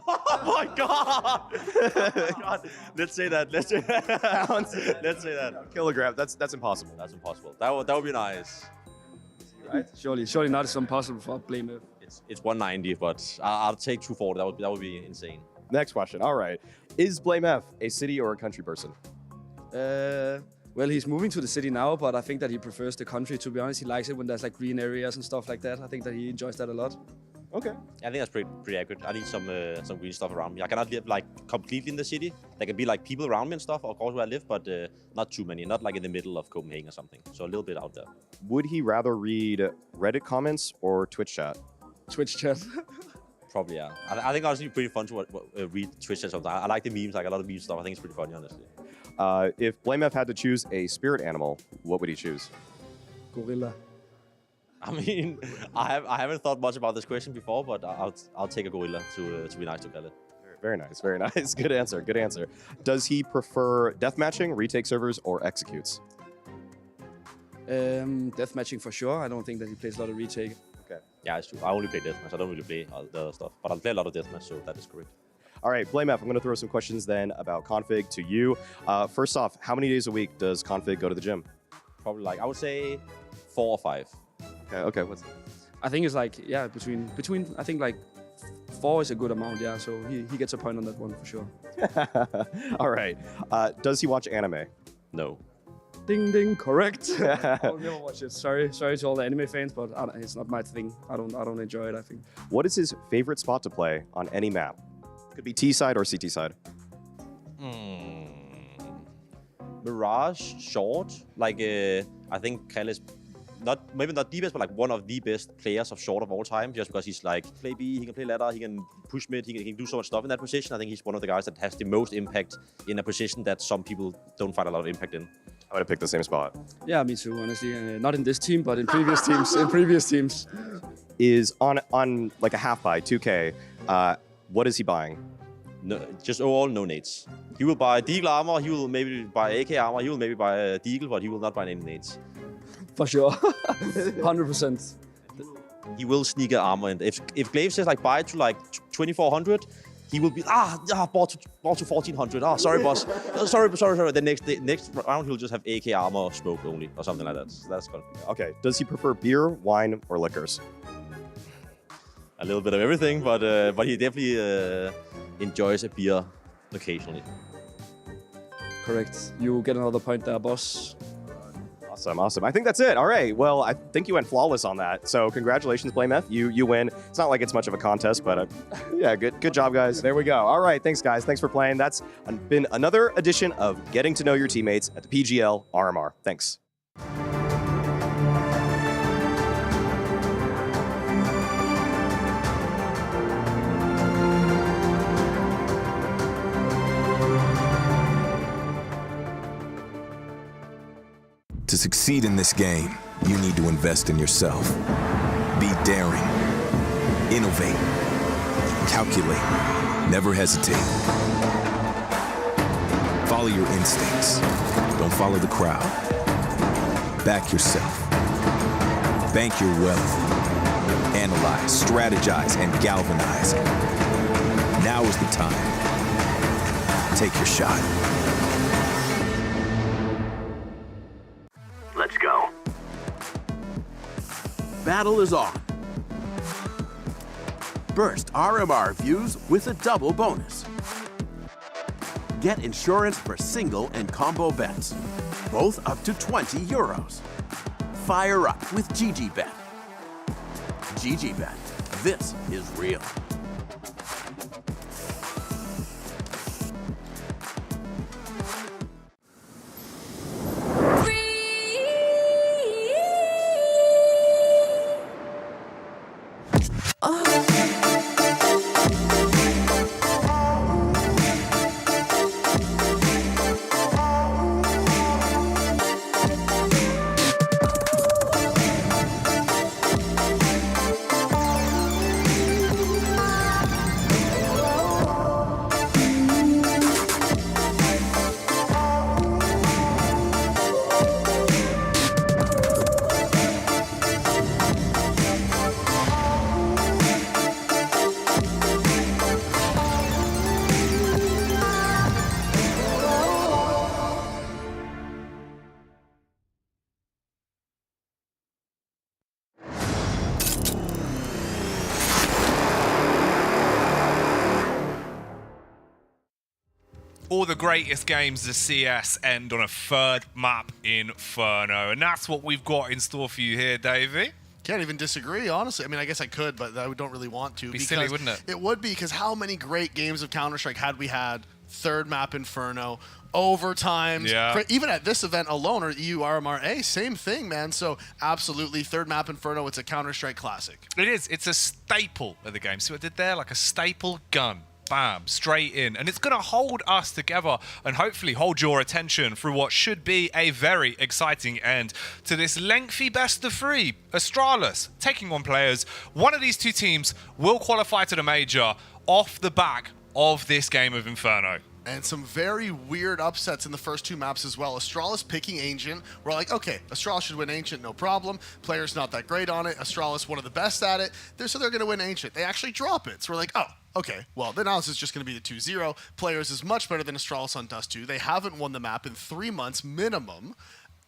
Oh my God! Let's say that. Let's say that. Kilogram. That's impossible. That's impossible. That would be nice. Right? Surely not as impossible for BlameF. It's 190, but I'll take 240. That would be insane. Next question. All right. Is BlameF a city or a country person? Well, he's moving to the city now, but I think that he prefers the country. To be honest, he likes it when there's like green areas and stuff like that. I think that he enjoys that a lot. Okay. I think that's pretty accurate. I need some green stuff around me. I cannot live like completely in the city. There can be like people around me and stuff, of course, where I live, but not too many. Not like in the middle of Copenhagen or something. So a little bit out there. Would he rather read Reddit comments or Twitch chat? Twitch chat. Probably, yeah. I think honestly pretty fun to read Twitch chat sometimes. I like the memes, like a lot of meme stuff. I think it's pretty funny, honestly. If BlameF had to choose a spirit animal, what would he choose? Gorilla. I mean, I haven't thought much about this question before, but I'll take a gorilla to be nice to Khaled. Very nice, very nice. Good answer, good answer. Does he prefer deathmatching, retake servers, or executes? Deathmatching for sure. I don't think that he plays a lot of retake. Okay. Yeah, it's true. I only play deathmatch. I don't really play all the other stuff. But I play a lot of deathmatch, so that is correct. All right, Blame F, I'm going to throw some questions then about config to you. First off, how many days a week does config go to the gym? Probably like, I would say 4 or 5. Okay, what's... I think it's like, yeah, between I think like 4 is a good amount, yeah. So he gets a point on that one for sure. All right. Does he watch anime? No. Ding ding, correct. I'll never watch it. Sorry to all the anime fans, but it's not my thing. I don't enjoy it, I think. What is his favorite spot to play on any map? Could be T side or CT side. Mirage, short. Like, I think Kyle is maybe not the best, but like one of the best players of short of all time, just because he's like, play B, he can play ladder, he can push mid, he can do so much stuff in that position. I think he's one of the guys that has the most impact in a position that some people don't find a lot of impact in. I'm going to pick the same spot. Yeah, me too, honestly. Not in this team, but in previous teams. Is on like a half buy, 2K, what is he buying? No, just overall, no nades. He will buy Deagle armor, he will maybe buy AK armor, he will maybe buy Deagle, but he will not buy any nades. For sure. 100%. He will sneak armor, and if Glaive says like buy to like 2400, he will be bought to 1400. Sorry, boss. Sorry. The next round he'll just have AK armor smoke only or something like that. So that's gonna be okay. Does he prefer beer, wine, or liquors? A little bit of everything, but he definitely enjoys a beer occasionally. Correct. You get another point there, boss. Awesome. I think that's it. All right. Well, I think you went flawless on that. So congratulations, Blame F. You win. It's not like it's much of a contest, but yeah, good job, guys. There we go. All right. Thanks, guys. Thanks for playing. That's been another edition of Getting to Know Your Teammates at the PGL RMR. Thanks. To succeed in this game, you need to invest in yourself. Be daring. Innovate. Calculate. Never hesitate. Follow your instincts. Don't follow the crowd. Back yourself. Bank your wealth. Analyze, strategize, and galvanize. Now is the time. Take your shot. Let's go. Battle is on. Burst RMR views with a double bonus. Get insurance for single and combo bets, both up to €20. Fire up with GGBet. GGBet, this is real. All the greatest games of CS end on a third map Inferno, and that's what we've got in store for you here, Davey. Can't even disagree, honestly. I mean, I guess I could, but I don't really want to. Be silly, wouldn't it? It would be, because how many great games of Counter-Strike had we had? Third map Inferno, overtimes. Yeah. Even at this event alone, or EU RMR, same thing, man. So absolutely, third map Inferno, it's a Counter-Strike classic. It is. It's a staple of the game. See what I did there? Like a staple gun. Bam, straight in. And it's going to hold us together and hopefully hold your attention through what should be a very exciting end to this lengthy best of three. Astralis taking on players. One of these two teams will qualify to the major off the back of this game of Inferno. And some very weird upsets in the first 2 maps as well. Astralis picking Ancient. We're like, okay, Astralis should win Ancient, no problem. Player's not that great on it. Astralis, one of the best at it. So they're going to win Ancient. They actually drop it. So we're like, oh, okay, well, then now this is just going to be the 2-0. Players is much better than Astralis on Dust 2. They haven't won the map in 3 months minimum.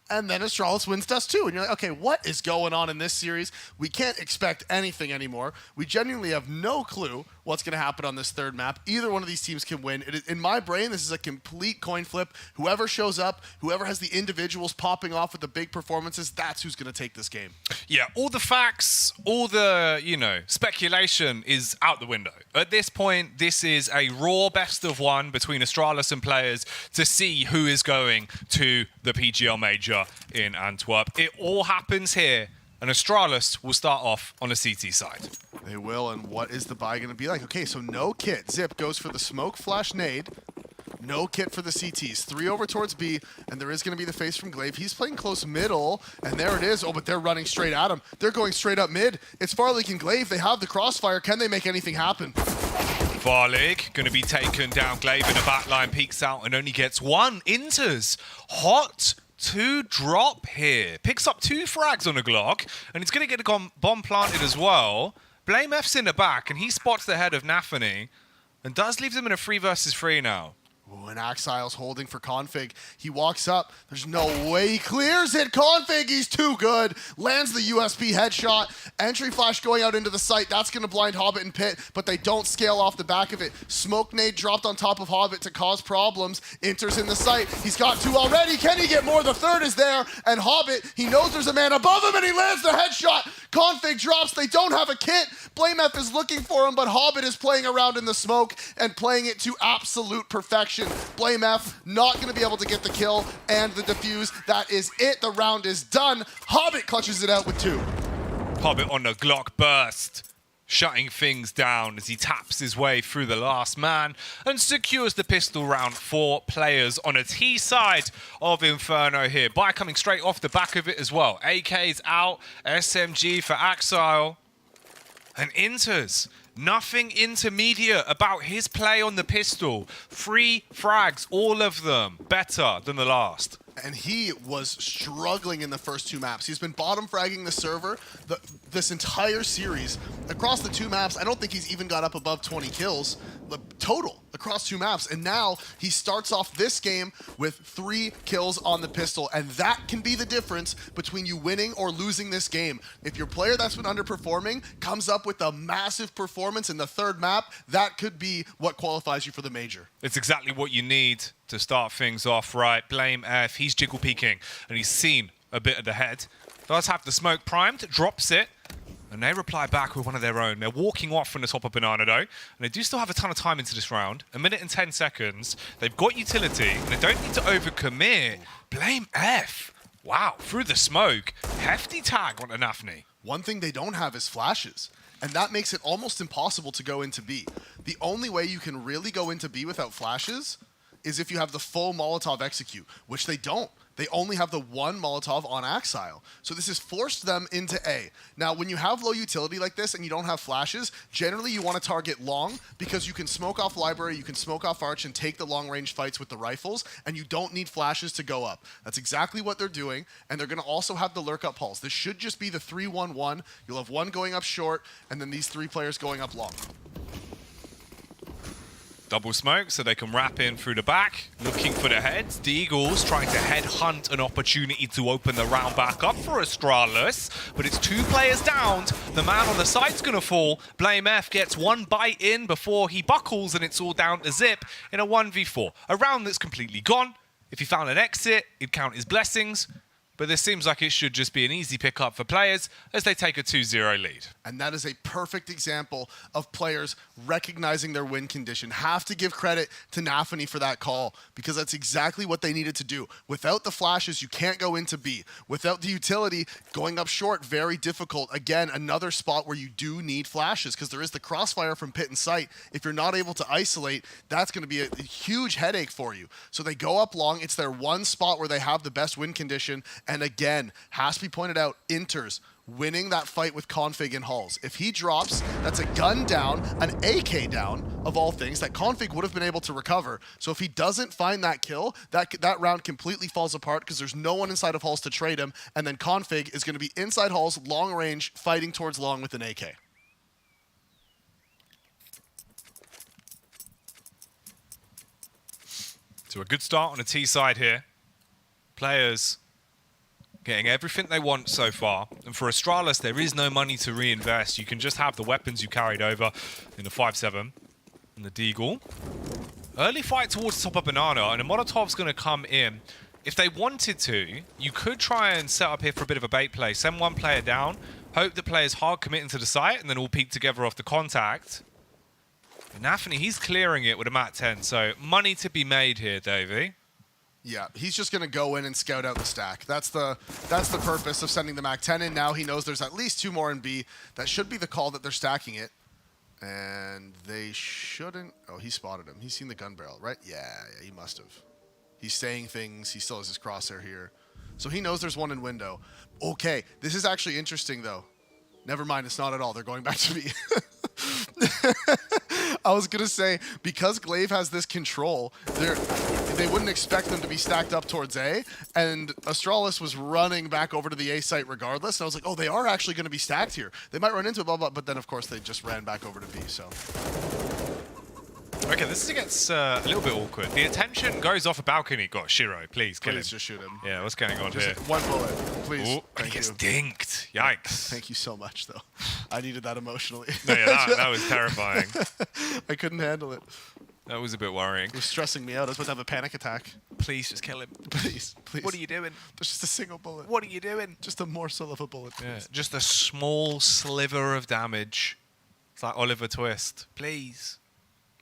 And then Astralis wins Dust 2. And you're like, okay, what is going on in this series? We can't expect anything anymore. We genuinely have no clue what's going to happen on this 3rd map. Either one of these teams can win. In my brain, this is a complete coin flip. Whoever shows up, whoever has the individuals popping off with the big performances, that's who's going to take this game. Yeah, all the facts, all the, speculation is out the window. At this point, this is a raw best of 1 between Astralis and players to see who is going to the PGL Major in Antwerp. It all happens here, and Astralis will start off on the CT side. They will, and what is the buy going to be like? Okay, so no kit. Zip goes for the smoke flash nade. No kit for the CTs. 3 over towards B, and there is going to be the face from Glaive. He's playing close middle, and there it is. Oh, but they're running straight at him. They're going straight up mid. It's Farleague and Glaive. They have the crossfire. Can they make anything happen? Farleague going to be taken down. Glaive in the back line, peeks out and only gets 1. Inters. Hot to drop here. Picks up 2 frags on a Glock, and he's going to get a bomb planted as well. Blame F's in the back, and he spots the head of Nafany, and does leave them in a 3 versus 3 now. Ooh, and Axile's holding for Config. He walks up. There's no way he clears it. Config, he's too good. Lands the USP headshot. Entry flash going out into the site. That's going to blind Hobbit and Pit, but they don't scale off the back of it. Smoke nade dropped on top of Hobbit to cause problems. Enters in the site. He's got 2 already. Can he get more? The 3rd is there. And Hobbit, he knows there's a man above him, and he lands the headshot. Config drops. They don't have a kit. Blame F is looking for him, but Hobbit is playing around in the smoke and playing it to absolute perfection. Blame F not going to be able to get the kill and the defuse. That is it. The round is done. Hobbit clutches it out with 2. Hobbit on the Glock burst, shutting things down as he taps his way through the last man and secures the pistol round for players on a T side of Inferno here. Buy coming straight off the back of it as well. AK's out, SMG for Axile, and Inters. Nothing intermediate about his play on the pistol. 3 frags, all of them better than the last. And he was struggling in the first 2 maps. He's been bottom fragging the server this entire series. Across the 2 maps, I don't think he's even got up above 20 kills total across 2 maps. And now he starts off this game with 3 kills on the pistol. And that can be the difference between you winning or losing this game. If your player that's been underperforming comes up with a massive performance in the 3rd map, that could be what qualifies you for the major. It's exactly what you need to start things off right. Blame F, he's jiggle peeking, and he's seen a bit of the head. Does have the smoke primed, drops it, and they reply back with one of their own. They're walking off from the top of Banana though, and they do still have a ton of time into this round. 1 minute and 10 seconds. They've got utility, and they don't need to overcommit. Blame F. Wow, through the smoke. Hefty tag on Anafni. One thing they don't have is flashes. And that makes it almost impossible to go into B. The only way you can really go into B without flashes is if you have the full Molotov execute, which they don't. They only have the 1 Molotov on Axile. So this has forced them into A. Now, when you have low utility like this and you don't have flashes, generally you want to target long because you can smoke off library, you can smoke off arch and take the long-range fights with the rifles, and you don't need flashes to go up. That's exactly what they're doing, and they're going to also have the lurk-up pulse. This should just be the 3-1-1. You'll have 1 going up short, and then these 3 players going up long. Double smoke so they can wrap in through the back, looking for the heads. The Eagles trying to headhunt an opportunity to open the round back up for Astralis, but it's 2 players downed. The man on the side's gonna fall. Blame F gets 1 bite in before he buckles, and it's all down to Zip in a 1v4. A round that's completely gone. If he found an exit, it'd count his blessings. But this seems like it should just be an easy pickup for players as they take a 2-0 lead. And that is a perfect example of players recognizing their win condition. Have to give credit to Nafany for that call, because that's exactly what they needed to do. Without the flashes, you can't go into B. Without the utility, going up short, very difficult. Again, another spot where you do need flashes, because there is the crossfire from pit and sight. If you're not able to isolate, that's going to be a huge headache for you. So they go up long. It's their 1 spot where they have the best win condition. And again, has to be pointed out, Inters winning that fight with Config and Halls. If he drops, that's a gun down, an AK down, of all things, that Config would have been able to recover. So if he doesn't find that kill, that round completely falls apart because there's no one inside of Halls to trade him, and then Config is going to be inside Halls, long range, fighting towards long with an AK. So a good start on the T side here. Players getting everything they want so far. And for Astralis, there is no money to reinvest. You can just have the weapons you carried over in the 5-7 and the Deagle. Early fight towards the top of Banana, and a Molotov's going to come in. If they wanted to, you could try and set up here for a bit of a bait play. Send one player down, hope the player's hard committing to the site, and then all peek together off the contact. But Nafany, he's clearing it with a Mat 10, so money to be made here, Davey. Yeah, he's just going to go in and scout out the stack. That's the purpose of sending the Mac 10 in. Now he knows there's at least 2 more in B. That should be the call that they're stacking it. And they shouldn't... Oh, he spotted him. He's seen the gun barrel, right? Yeah, he must have. He's saying things. He still has his crosshair here. So he knows there's one in window. Okay, this is actually interesting, though. Never mind, it's not at all. They're going back to B. I was going to say, because Glaive has this control, they wouldn't expect them to be stacked up towards A, and Astralis was running back over to the A site regardless, and I was like, oh, they are actually going to be stacked here. They might run into it, blah, blah, but then, of course, they just ran back over to B, so... Okay, this gets a little bit awkward. The attention goes off a balcony. Got Shiro, please kill him. Please just shoot him. Yeah, what's going on just here? One bullet, please. Ooh, and he gets dinked. Yikes. Thank you so much, though. I needed that emotionally. No, yeah, that was terrifying. I couldn't handle it. That was a bit worrying. It was stressing me out. I was about to have a panic attack. Please just kill him. Please, please. What are you doing? There's just a single bullet. What are you doing? Just a morsel of a bullet, please. Yeah, just a small sliver of damage. It's like Oliver Twist. Please.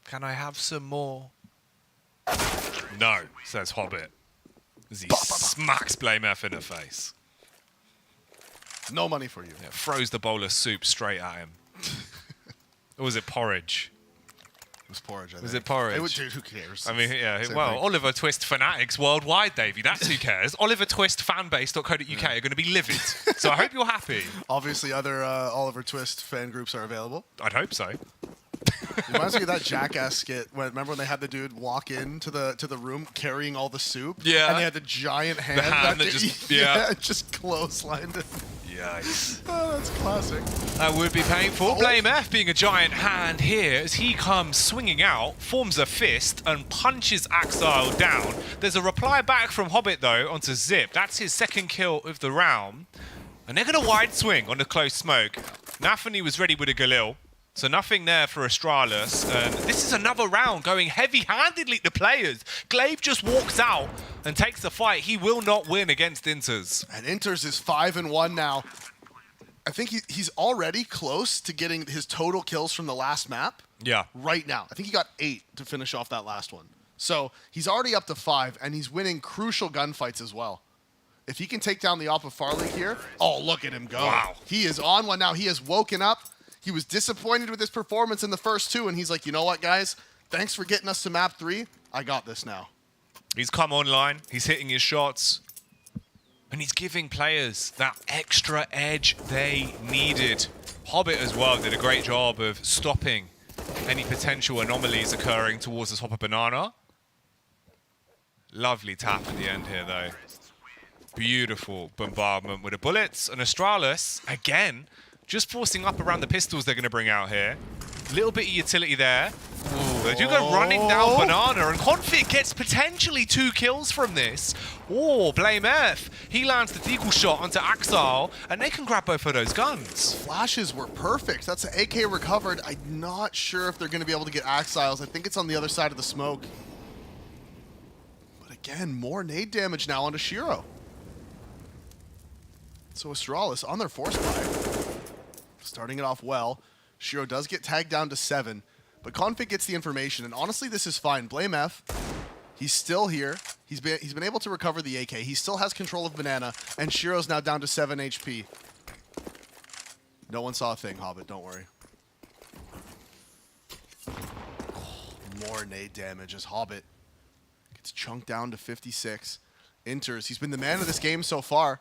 Can I have some more? No, says Hobbit. As he smacks Blame F in the face. No money for you. Yeah, throws the bowl of soup straight at him. Or was it porridge? It was porridge, I think. Was it porridge? Dude, who cares? I mean, yeah, Same well, thing. Oliver Twist fanatics worldwide, Davey, that's who cares. Oliver Twist fanbase.co.uk are going to be livid. So I hope you're happy. Obviously, other Oliver Twist fan groups are available. I'd hope so. It reminds me of that Jackass skit. Remember when they had the dude walk into the room carrying all the soup? Yeah. And they had the giant hand. The hand that just, yeah. just clotheslined it. Yikes. Oh, that's classic. That would be painful. Blame F being a giant hand here as he comes swinging out, forms a fist, and punches Axile down. There's a reply back from Hobbit, though, onto Zip. That's his second kill of the round. And they're going to wide swing on the close smoke. Nafany was ready with a Galil. So nothing there for Astralis, and this is another round going heavy-handedly to players. Glaive just walks out and takes the fight. He will not win against Inters. And Inters is 5-1 now. I think he's already close to getting his total kills from the last map. Yeah. Right now. I think he got 8 to finish off that last one. So he's already up to 5, and he's winning crucial gunfights as well. If he can take down the Op of Farley here, oh, look at him go. Wow. He is on one now. He has woken up. He was disappointed with his performance in the first 2, and he's like, you know what, guys? Thanks for getting us to map 3. I got this now. He's come online. He's hitting his shots. And he's giving players that extra edge they needed. Hobbit as well did a great job of stopping any potential anomalies occurring towards the top of Banana. Lovely tap at the end here, though. Beautiful bombardment with the bullets. And Astralis, again, just forcing up around the pistols they're going to bring out here. A little bit of utility there. Ooh, they do go running down Banana, and Config gets potentially 2 kills from this. Oh, Blame F. He lands the deagle shot onto Axile, and they can grab both of those guns. Flashes were perfect. That's an AK recovered. I'm not sure if they're going to be able to get Axiles. I think it's on the other side of the smoke. But again, more nade damage now onto Shiro. So Astralis on their force buy. Starting it off well. Shiro does get tagged down to 7, but Config gets the information, and honestly, this is fine. Blame F. He's still here. He's been able to recover the AK. He still has control of Banana, and Shiro's now down to 7 HP. No one saw a thing, Hobbit. Don't worry. More nade damage as Hobbit gets chunked down to 56. Inters. He's been the man of this game so far.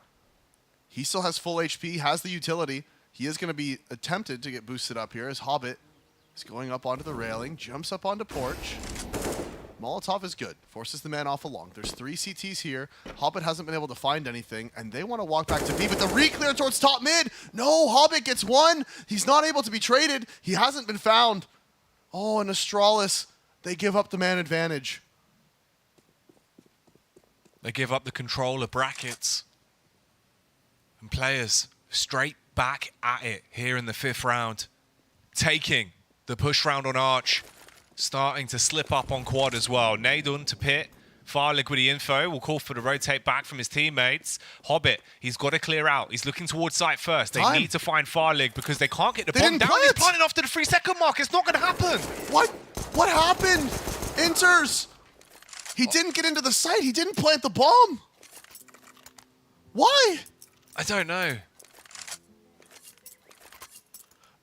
He still has full HP, has the utility. He is going to be tempted to get boosted up here as Hobbit is going up onto the railing, jumps up onto Porch. Molotov is good, forces the man off along. There's 3 CTs here. Hobbit hasn't been able to find anything, and they want to walk back to B, but the re-clear towards top mid. No, Hobbit gets 1. He's not able to be traded. He hasn't been found. Oh, and Astralis, they give up the man advantage. They give up the control of brackets. And players straight back at it here in the 5th round. Taking the push round on Arch. Starting to slip up on quad as well. Nadun to pit. Farlig with the info. Will call for the rotate back from his teammates. Hobbit, he's got to clear out. He's looking towards site first. They need to find Farlig because they can't get the bomb down. He's planting off to the 3-second mark. It's not going to happen. What? What happened? Enters. He didn't get into the site. He didn't plant the bomb. Why? I don't know.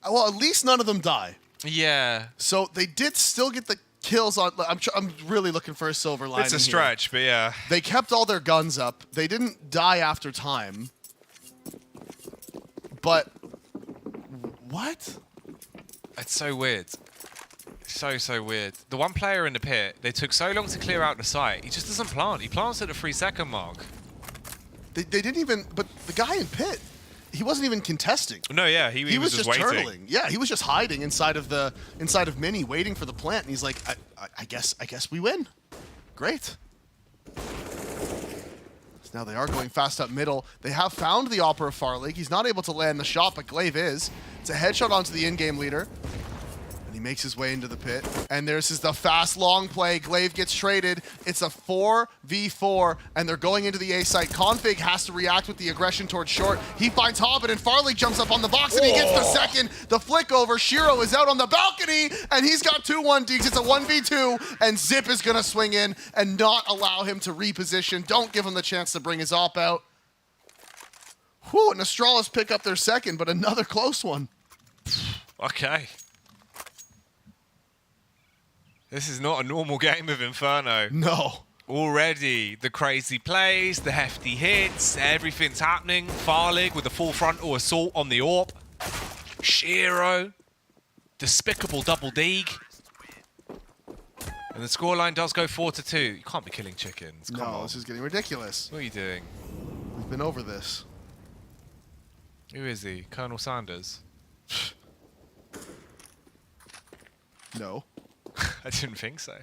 Well, at least none of them die. Yeah. So they did still get the kills on. I'm really looking for a silver lining. It's a stretch, but yeah. They kept all their guns up. They didn't die after time. But what? It's so weird. So weird. The one player in the pit, they took so long to clear out the site. He just doesn't plant. He plants at the 3-second mark. They didn't even. But the guy in pit, he wasn't even contesting. No, yeah, he was just waiting. Turtling. Yeah, he was just hiding inside of Mini, waiting for the plant. And he's like, I guess we win. Great. So now they are going fast up middle. They have found the Opera Farlig. He's not able to land the shot, but Glaive is. It's a headshot onto the in-game leader. And he makes his way into the pit. And there's the fast long play. Glaive gets traded. It's a 4v4, and they're going into the A site. Config has to react with the aggression towards short. He finds Hobbit, and Farlig jumps up on the box, and he gets the second. The flick over. Shiro is out on the balcony, and he's got 2-1 deeks. It's a 1v2, and Zip is going to swing in and not allow him to reposition. Don't give him the chance to bring his op out. Whew, and Astralis pick up their second, but another close one. Okay. This is not a normal game of Inferno. No. Already, the crazy plays, the hefty hits, everything's happening. Farlig with the full frontal assault on the AWP. Shiro. Despicable double deeg. And the scoreline does go 4-2. You can't be killing chickens. Come on. This is getting ridiculous. What are you doing? We've been over this. Who is he? Colonel Sanders? No. I didn't think so.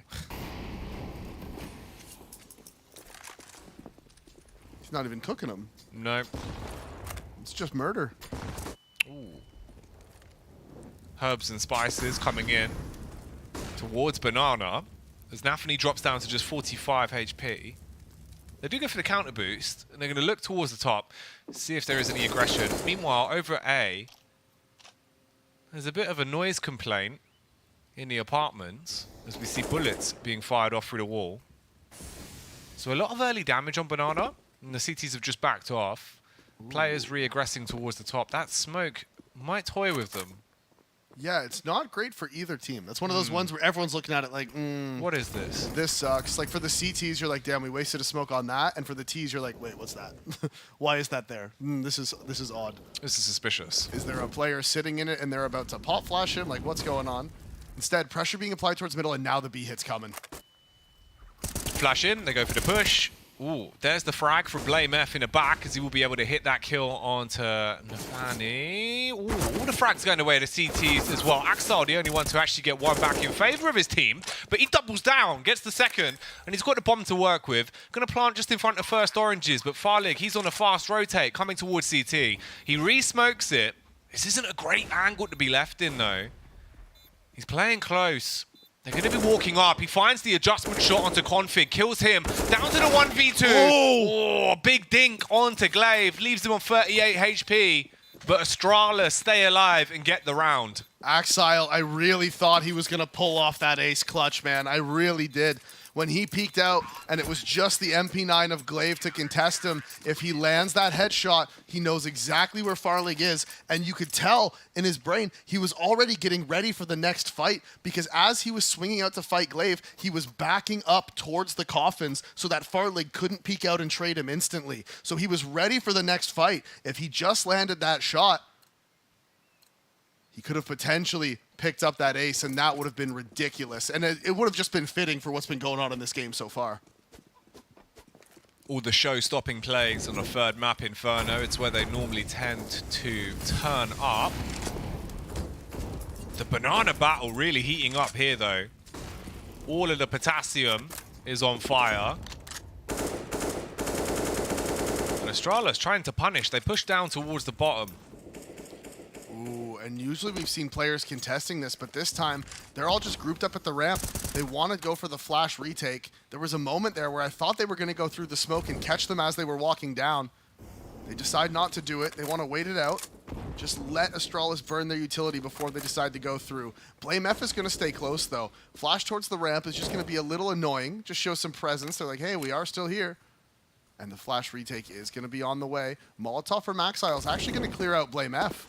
He's not even cooking them. No. It's just murder. Ooh. Herbs and spices coming in towards Banana. As Nafany drops down to just 45 HP. They do go for the counter boost, and they're going to look towards the top, see if there is any aggression. Meanwhile, over at A, there's a bit of a noise complaint in the apartments as we see bullets being fired off through the wall. So a lot of early damage on Banana, and the CTs have just backed off. Ooh. Players re-aggressing towards the top. That smoke might toy with them. Yeah, it's not great for either team. That's one of those ones where everyone's looking at it like, what is this? This sucks. Like for the CTs, you're like, damn, we wasted a smoke on that. And for the Ts, you're like, wait, what's that? Why is that there? This is odd. This is suspicious. Is there a player sitting in it and they're about to pop flash him? Like, what's going on? Instead, pressure being applied towards middle, and now the B hit's coming. Flash in, they go for the push. Ooh, there's the frag for Blame F in the back, as he will be able to hit that kill onto Nafany. Ooh, all the frags going away to CTs as well. Axel, the only one to actually get one back in favor of his team, but he doubles down, gets the second, and he's got the bomb to work with. Going to plant just in front of first oranges, but Farlig, he's on a fast rotate, coming towards CT. He re-smokes it. This isn't a great angle to be left in, though. He's playing close. They're going to be walking up. He finds the adjustment shot onto Config, kills him, down to the 1v2. Oh, big dink onto Glaive, leaves him on 38 HP. But Astralis stay alive and get the round. Axile, I really thought he was going to pull off that ace clutch, man. I really did. when he peeked out and it was just the MP9 of Glaive to contest him. If he lands that headshot, he knows exactly where Farlig is, and you could tell in his brain he was already getting ready for the next fight, because as he was swinging out to fight Glaive, he was backing up towards the coffins so that Farlig couldn't peek out and trade him instantly. So he was ready for the next fight. If he just landed that shot, he could have potentially picked up that ace, and that would have been ridiculous. And it would have just been fitting for what's been going on in this game so far. All the show-stopping plays on a third map, Inferno. It's where they normally tend to turn up. The banana battle really heating up here, though. All of the potassium is on fire. And Astralis trying to punish. They push down towards the bottom. Ooh, and usually we've seen players contesting this, but this time they're all just grouped up at the ramp. They want to go for the flash retake. There was a moment there where I thought they were going to go through the smoke and catch them as they were walking down. They decide not to do it. They want to wait it out. Just let Astralis burn their utility before they decide to go through. Blame F is going to stay close, though. Flash towards the ramp is just going to be a little annoying. Just show some presence. They're like, hey, we are still here. And the flash retake is going to be on the way. Molotov for Maxile is actually going to clear out Blame F.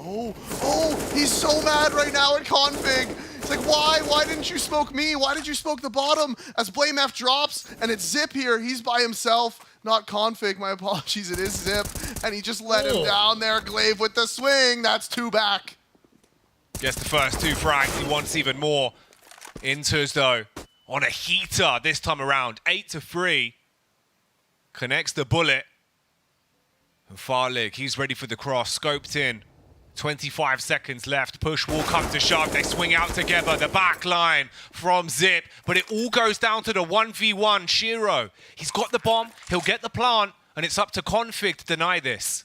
Oh, he's so mad right now at Config. He's like, why? Why didn't you smoke me? Why did you smoke the bottom? As Blame F drops, and it's Zip here. He's by himself, not Config. My apologies, it is Zip. And he just let him down there. Glaive with the swing. That's 2 back. Gets the first 2 frags. He wants even more. Inters, though, on a heater this time around. 8-3. Connects the bullet. And Farlig, he's ready for the cross. Scoped in. 25 seconds left. Push will come to shove. They swing out together. The back line from Zip. But it all goes down to the 1v1. Shiro, he's got the bomb. He'll get the plant. And it's up to Config to deny this.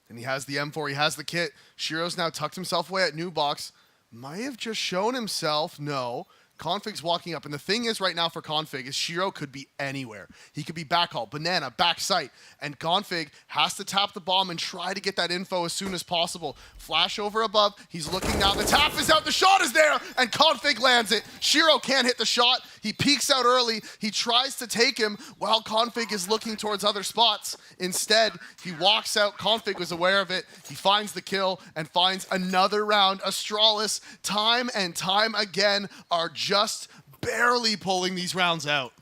And he has the M4. He has the kit. Shiro's now tucked himself away at New Box. Might have just shown himself. No. Config's walking up. And the thing is right now for Config is Shiro could be anywhere. He could be backhaul, banana, back sight. And Config has to tap the bomb and try to get that info as soon as possible. Flash over above. He's looking now. The tap is out. The shot is there. And Config lands it. Shiro can't hit the shot. He peeks out early. He tries to take him while Config is looking towards other spots. Instead, he walks out. Config was aware of it. He finds the kill and finds another round. Astralis, time and time again, are just barely pulling these rounds out.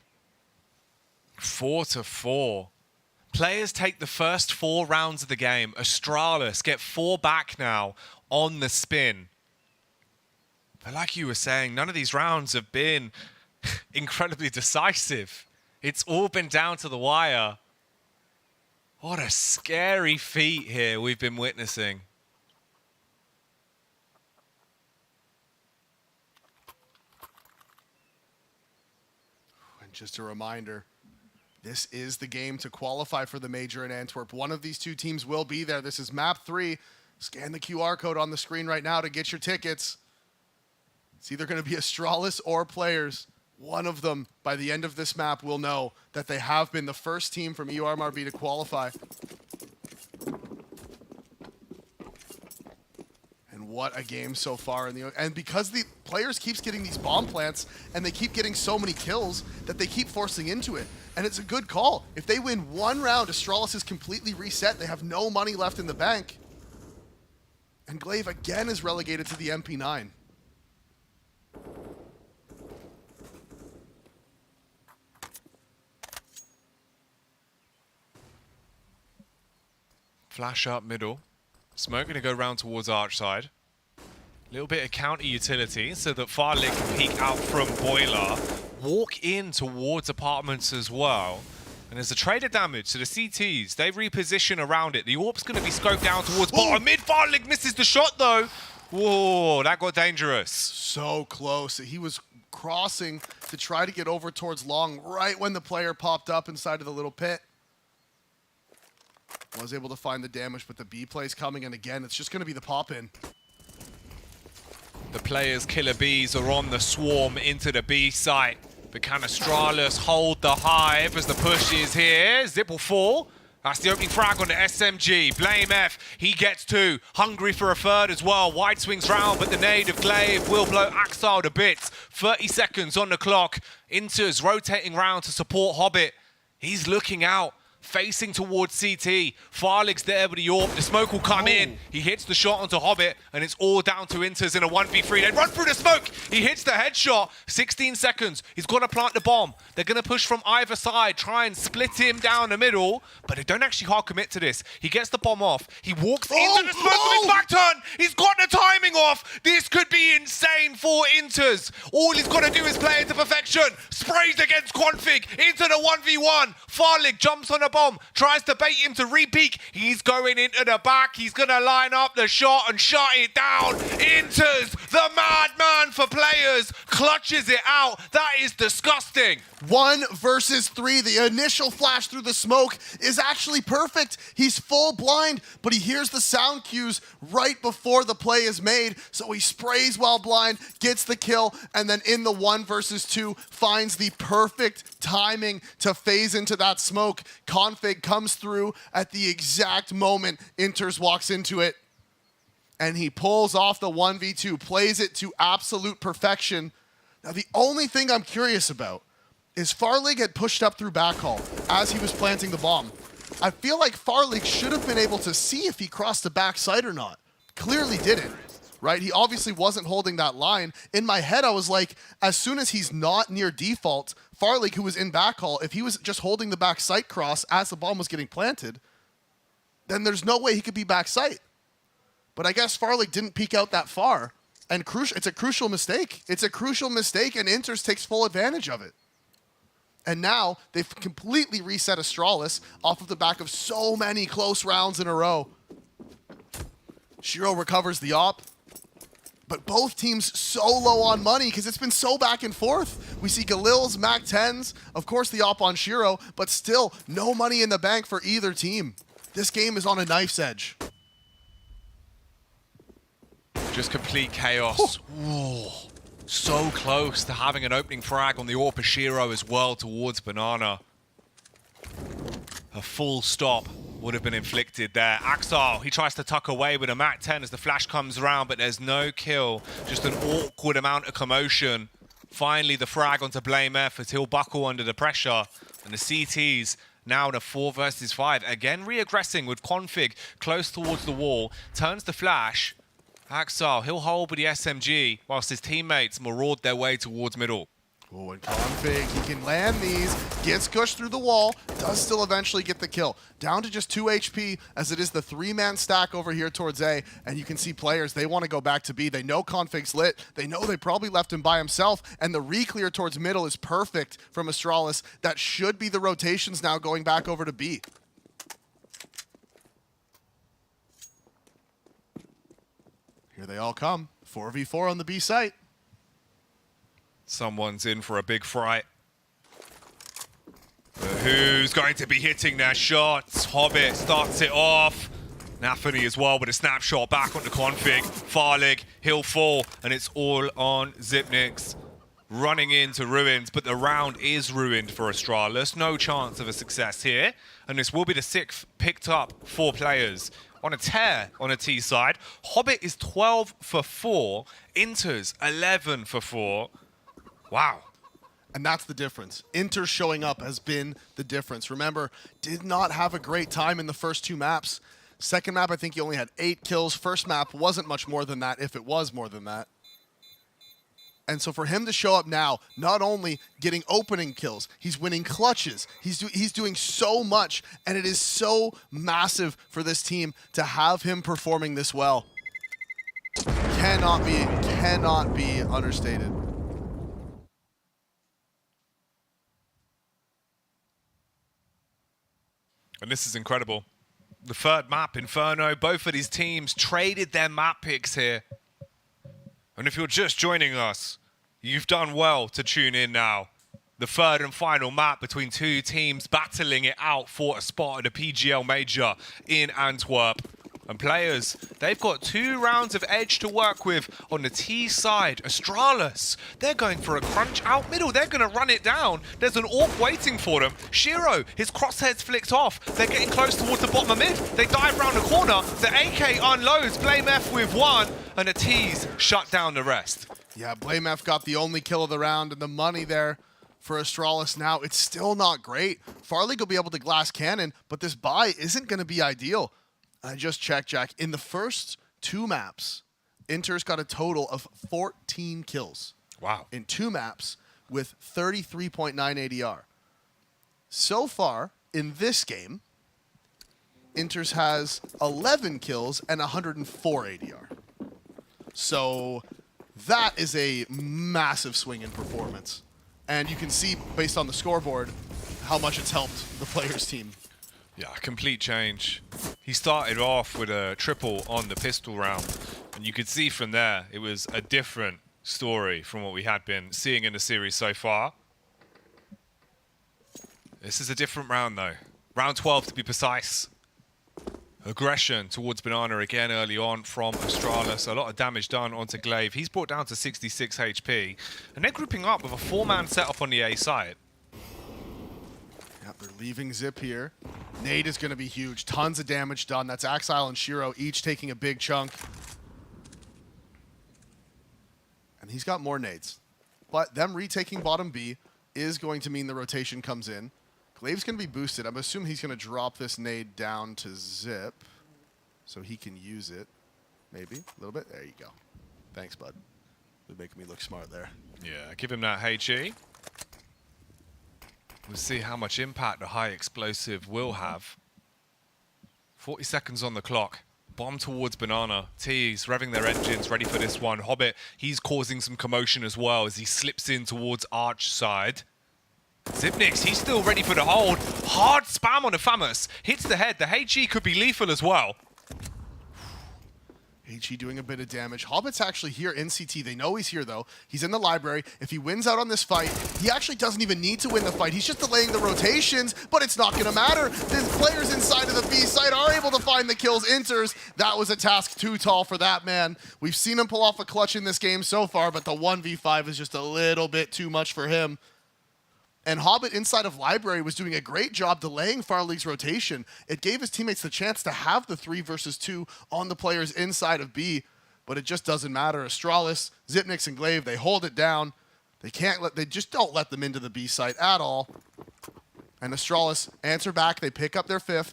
4-4. Players take the first 4 rounds of the game. Astralis get 4 back now on the spin. But like you were saying, none of these rounds have been incredibly decisive. It's all been down to the wire. What a scary feat here we've been witnessing. Just a reminder, this is the game to qualify for the major in Antwerp. One of these 2 teams will be there. This is map 3. Scan the QR code on the screen right now to get your tickets. It's either going to be Astralis or players. One of them, by the end of this map, will know that they have been the first team from EU RMR B to qualify. What a game so far. And because the players keeps getting these bomb plants and they keep getting so many kills that they keep forcing into it. And it's a good call. If they win 1 round, Astralis is completely reset. They have no money left in the bank. And Glaive again is relegated to the MP9. Flash up middle. Smoke going to go round towards Archside. A little bit of counter utility so that Farlig can peek out from Boiler. Walk in towards apartments as well. And there's a trader damage to the CTs. They reposition around it. The AWP's going to be scoped down towards bottom mid. Farlig misses the shot though. Whoa, that got dangerous. So close. He was crossing to try to get over towards long right when the player popped up inside of the little pit. Was able to find the damage, but the B play's coming, and again, it's just going to be the pop-in. The players' killer bees are on the swarm into the B site. But can Astralis hold the hive as the push is here? Zip will fall That's the opening frag on the SMG. Blame F, he gets 2. Hungry for a third as well. Wide swings round, but the nade of Glaive will blow Axile to bits. 30 seconds on the clock. Inter's rotating round to support Hobbit. He's looking out, facing towards CT. Farlig's there with the AWP. The smoke will come in. He hits the shot onto Hobbit, and it's all down to Inters in a 1v3. They run through the smoke. He hits the headshot. 16 seconds. He's got to plant the bomb. They're going to push from either side, try and split him down the middle, but they don't actually hard commit to this. He gets the bomb off. He walks into the smoke with his back turn. He's got the timing off. This could be insane for Inters. All he's got to do is play it to perfection. Sprays against Config into the 1v1. Farlig jumps on a bomb, tries to bait him to re-peek. He's going into the back. He's going to line up the shot and shut it down. Inters, the madman for players, clutches it out. That is disgusting. 1 versus 3. The initial flash through the smoke is actually perfect. He's full blind, but he hears the sound cues right before the play is made. So he sprays while blind, gets the kill, and then in the 1 versus 2 finds the perfect timing to phase into that smoke. Config comes through at the exact moment Inters walks into it, and he pulls off the 1v2, plays it to absolute perfection. Now, the only thing I'm curious about is Farlig had pushed up through backhaul as he was planting the bomb. I feel like Farlig should have been able to see if he crossed the backside or not. Clearly didn't, right? He obviously wasn't holding that line. In my head, I was like, as soon as he's not near default, Farlig, who was in backhaul, if he was just holding the back sight cross as the bomb was getting planted, then there's no way he could be back sight. But I guess Farlig didn't peek out that far. And it's a crucial mistake. It's a crucial mistake, and Inters takes full advantage of it. And now they've completely reset Astralis off of the back of so many close rounds in a row. Shiro recovers the op, but both teams so low on money because it's been so back and forth. We see Galil's, Mac 10s, of course the op on Shiro, but still no money in the bank for either team. This game is on a knife's edge. Just complete chaos. Ooh. So close to having an opening frag on the AWP Shiro as well towards Banana. A full stop would have been inflicted there. Axile, he tries to tuck away with a Mac 10 as the flash comes around, but there's no kill. Just an awkward amount of commotion. Finally, the frag onto Blame F as he'll buckle under the pressure. And the CTs now in a 4 versus 5. Again, re-aggressing with Config close towards the wall. Turns the flash. Axile, he'll hold with the SMG whilst his teammates maraud their way towards middle. Oh, and Config, he can land these, gets pushed through the wall, does still eventually get the kill. Down to just 2 HP as it is the 3-man stack over here towards A, and you can see players, they want to go back to B. They know Config's lit. They know they probably left him by himself, and the re-clear towards middle is perfect from Astralis. That should be the rotations now going back over to B. Here they all come. 4v4 on the B site. Someone's in for a big fright. But who's going to be hitting their shots? Hobbit starts it off. Nafany as well with a snapshot back onto Config. Farlig, he'll fall, and it's all on Zipnix. Running into Ruins, but the round is ruined for Astralis. No chance of a success here. And this will be the 6th picked up for players. On a tear on a T side. Hobbit is 12 for 4. Inters 11 for 4. Wow. And that's the difference. Inter showing up has been the difference. Remember, did not have a great time in the first 2 maps. Second map, I think he only had 8 kills. First map wasn't much more than that, if it was more than that. And so for him to show up now, not only getting opening kills, he's winning clutches. He's doing so much, and it is so massive for this team to have him performing this well. Cannot be understated. And this is incredible. The 3rd map, Inferno, both of these teams traded their map picks here. And if you're just joining us, you've done well to tune in now. The 3rd and final map between 2 teams battling it out for a spot at the PGL Major in Antwerp. And players, they've got 2 rounds of edge to work with on the T side. Astralis, they're going for a crunch out middle. They're going to run it down. There's an AWP waiting for them. Shiro, his crosshairs flicked off. They're getting close towards the bottom of mid. They dive round the corner. The AK unloads. Blame F with 1, and the T's shut down the rest. Yeah, Blame F got the only kill of the round, and the money there for Astralis now, it's still not great. Farleague will be able to glass cannon, but this buy isn't going to be ideal. I just checked, Jack. In the first 2 maps, Inter's got a total of 14 kills. Wow. In 2 maps with 33.9 ADR. So far, in this game, Inter's has 11 kills and 104 ADR. So that is a massive swing in performance. And you can see, based on the scoreboard, how much it's helped the players' team. Yeah, complete change. He started off with a triple on the pistol round, and you could see from there it was a different story from what we had been seeing in the series so far. This is a different round though. Round 12 to be precise. Aggression towards Banana again early on from Astralis. A lot of damage done onto Glaive. He's brought down to 66 HP, and they're grouping up with a 4-man setup on the A side. Yep, they're leaving Zip here. Nade is going to be huge. Tons of damage done. That's Axile and Shiro each taking a big chunk. And he's got more nades. But them retaking bottom B is going to mean the rotation comes in. Glaive's going to be boosted. I'm assuming he's going to drop this nade down to Zip so he can use it. Maybe a little bit. There you go. Thanks, bud. You're making me look smart there. Yeah, give him that HE. We'll see how much impact the high explosive will have. 40 seconds on the clock. Bomb towards Banana. T's revving their engines, ready for this one. Hobbit, he's causing some commotion as well as he slips in towards Arch side. Zipnix, he's still ready for the hold. Hard spam on the Famous. Hits the head. The HE could be lethal as well. HE doing a bit of damage. Hobbit's actually here in CT. They know he's here, though. He's in the library. If he wins out on this fight, he actually doesn't even need to win the fight. He's just delaying the rotations, but it's not going to matter. The players inside of the B site are able to find the kills. Inters, that was a task too tall for that man. We've seen him pull off a clutch in this game so far, but the 1v5 is just a little bit too much for him. And Hobbit inside of Library was doing a great job delaying Farleague's rotation. It gave his teammates the chance to have the 3 versus 2 on the players inside of B, but it just doesn't matter. Astralis, Zipnix, and Glaive, they hold it down. They just don't let them into the B site at all. And Astralis answer back. They pick up their 5th.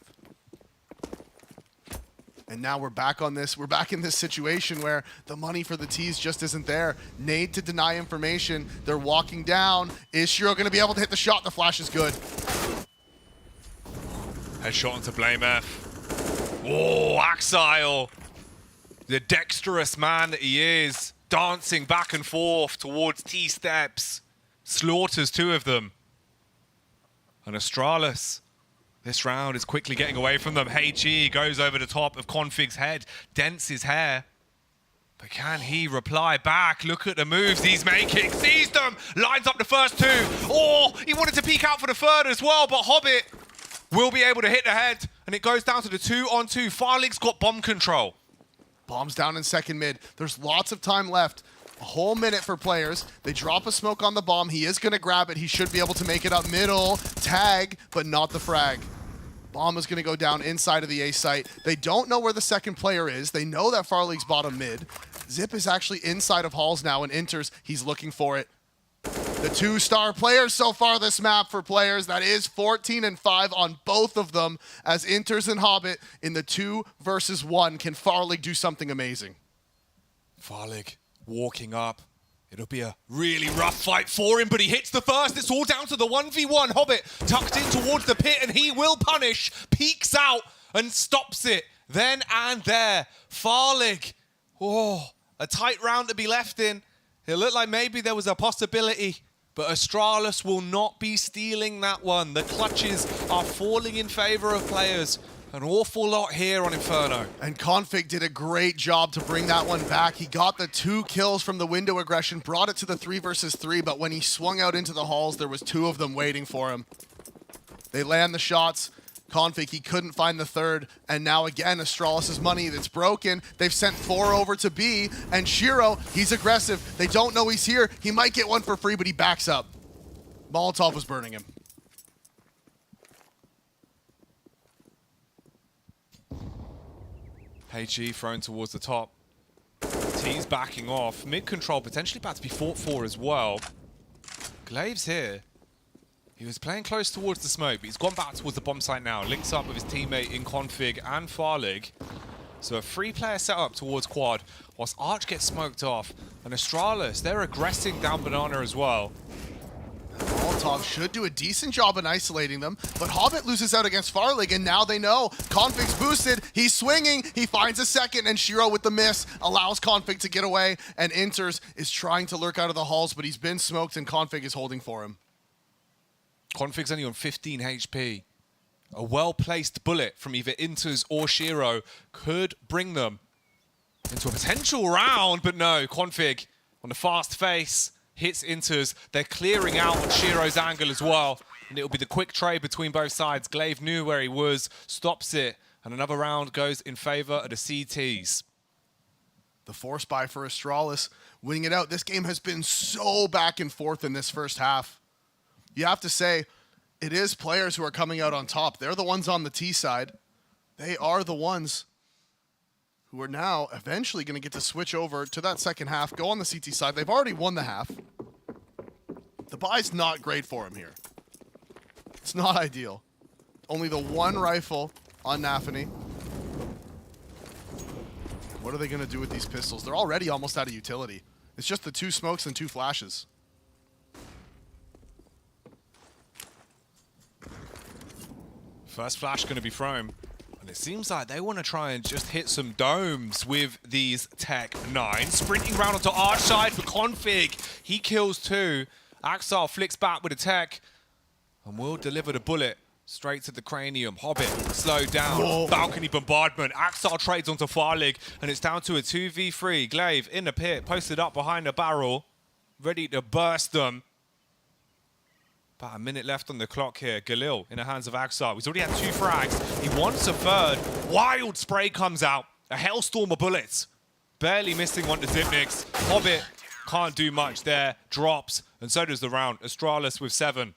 And now we're back on this. We're back in this situation where the money for the T's just isn't there. Nade to deny information. They're walking down. Is Shiro going to be able to hit the shot? The flash is good. Headshot onto Blame F. Oh, Axile. The dexterous man that he is. Dancing back and forth towards T steps. Slaughters 2 of them. And Astralis. This round is quickly getting away from them. HE goes over the top of Config's head, dents his hair. But can he reply back? Look at the moves he's making. Sees them, lines up the first 2. Oh, he wanted to peek out for the 3rd as well, but Hobbit will be able to hit the head. And it goes down to the 2-on-2. Farleague's got bomb control. Bombs down in second mid. There's lots of time left. A whole minute for players. They drop a smoke on the bomb. He is going to grab it. He should be able to make it up middle. Tag, but not the frag. Bomb is going to go down inside of the A site. They don't know where the second player is. They know that Farleague's bottom mid. Zip is actually inside of Halls now and enters. He's looking for it. The 2-star players so far this map for players. That is 14 and 5 on both of them as Inters and Hobbit in the 2 versus 1. Can Farleague do something amazing? Farleague walking up. It'll be a really rough fight for him, but he hits the first. It's all down to the 1v1. Hobbit tucked in towards the pit, and he will punish. Peeks out and stops it. Then and there. Farleague. Oh, a tight round to be left in. It looked like maybe there was a possibility, but Astralis will not be stealing that one. The clutches are falling in favor of players. An awful lot here on Inferno. And Config did a great job to bring that one back. He got the 2 kills from the window aggression, brought it to the 3 versus 3, but when he swung out into the halls, there was 2 of them waiting for him. They land the shots. Config, he couldn't find the third, and now again, Astralis' money that's broken. They've sent 4 over to B, and Shiro, he's aggressive. They don't know he's here. He might get one for free, but he backs up. Molotov was burning him. HG thrown towards the top. T's backing off. Mid control potentially about to be fought for as well. Glaive's here. He was playing close towards the smoke, but he's gone back towards the bomb site now. Links up with his teammate in Config and Farlig. So a 3-player setup towards quad, whilst Arch gets smoked off. And Astralis, they're aggressing down Banana as well. Molotov should do a decent job in isolating them, but Hobbit loses out against Farlig, and now they know. Config's boosted, he's swinging, he finds a second, and Shiro with the miss allows Config to get away, and Inters is trying to lurk out of the halls, but he's been smoked, and Config is holding for him. Config's only on 15 HP. A well-placed bullet from either Inters or Shiro could bring them into a potential round, but no, Config on the fast face hits Inters. They're clearing out on Shiro's angle as well, and it'll be the quick trade between both sides. Glaive knew where he was, stops it, and another round goes in favor of the CTs. The force buy for Astralis, winning it out. This game has been so back and forth in this first half. You have to say, it is players who are coming out on top. They're the ones on the T side. They are the ones who are now eventually going to get to switch over to that second half, go on the CT side. They've already won the half. The buy's not great for him here. It's not ideal. Only the one rifle on Nafany. What are they going to do with these pistols? They're already almost out of utility. It's just the 2 smokes and 2 flashes. First flash going to be thrown. And it seems like they want to try and just hit some domes with these Tech 9. Sprinting round onto Arch side for Config. He kills 2. Axel flicks back with a Tech and will deliver the bullet straight to the cranium. Hobbit slowed down. Whoa. Balcony bombardment. Axel trades onto Farlig, and it's down to a 2v3. Glaive in the pit, posted up behind the barrel, ready to burst them. About a minute left on the clock here. Galil in the hands of Axar. He's already had 2 frags. He wants a third. Wild spray comes out. A hailstorm of bullets. Barely missing one to Zipnix. Hobbit can't do much there. Drops. And so does the round. Astralis with 7.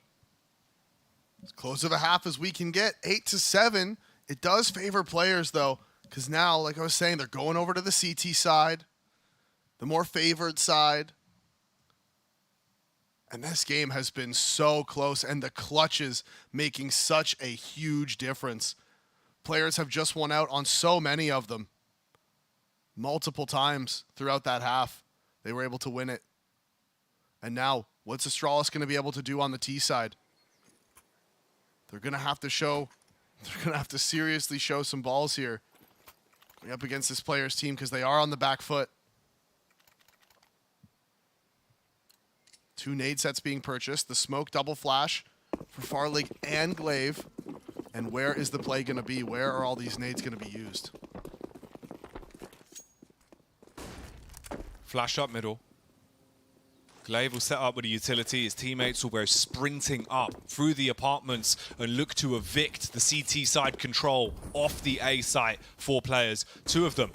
As close of a half as we can get. 8-7. It does favor players, though, because now, like I was saying, they're going over to the CT side. The more favored side. And this game has been so close, and the clutches making such a huge difference. Players have just won out on so many of them. Multiple times throughout that half, they were able to win it. And now, what's Astralis going to be able to do on the T side? They're going to have to seriously show some balls here. Going up against this player's team because they are on the back foot. 2 nade sets being purchased. The smoke double flash for Farlig and Glaive. And where is the play going to be? Where are all these nades going to be used? Flash up middle. Glaive will set up with a utility. His teammates will go sprinting up through the apartments and look to evict the CT side control off the A site. 4 players, 2 of them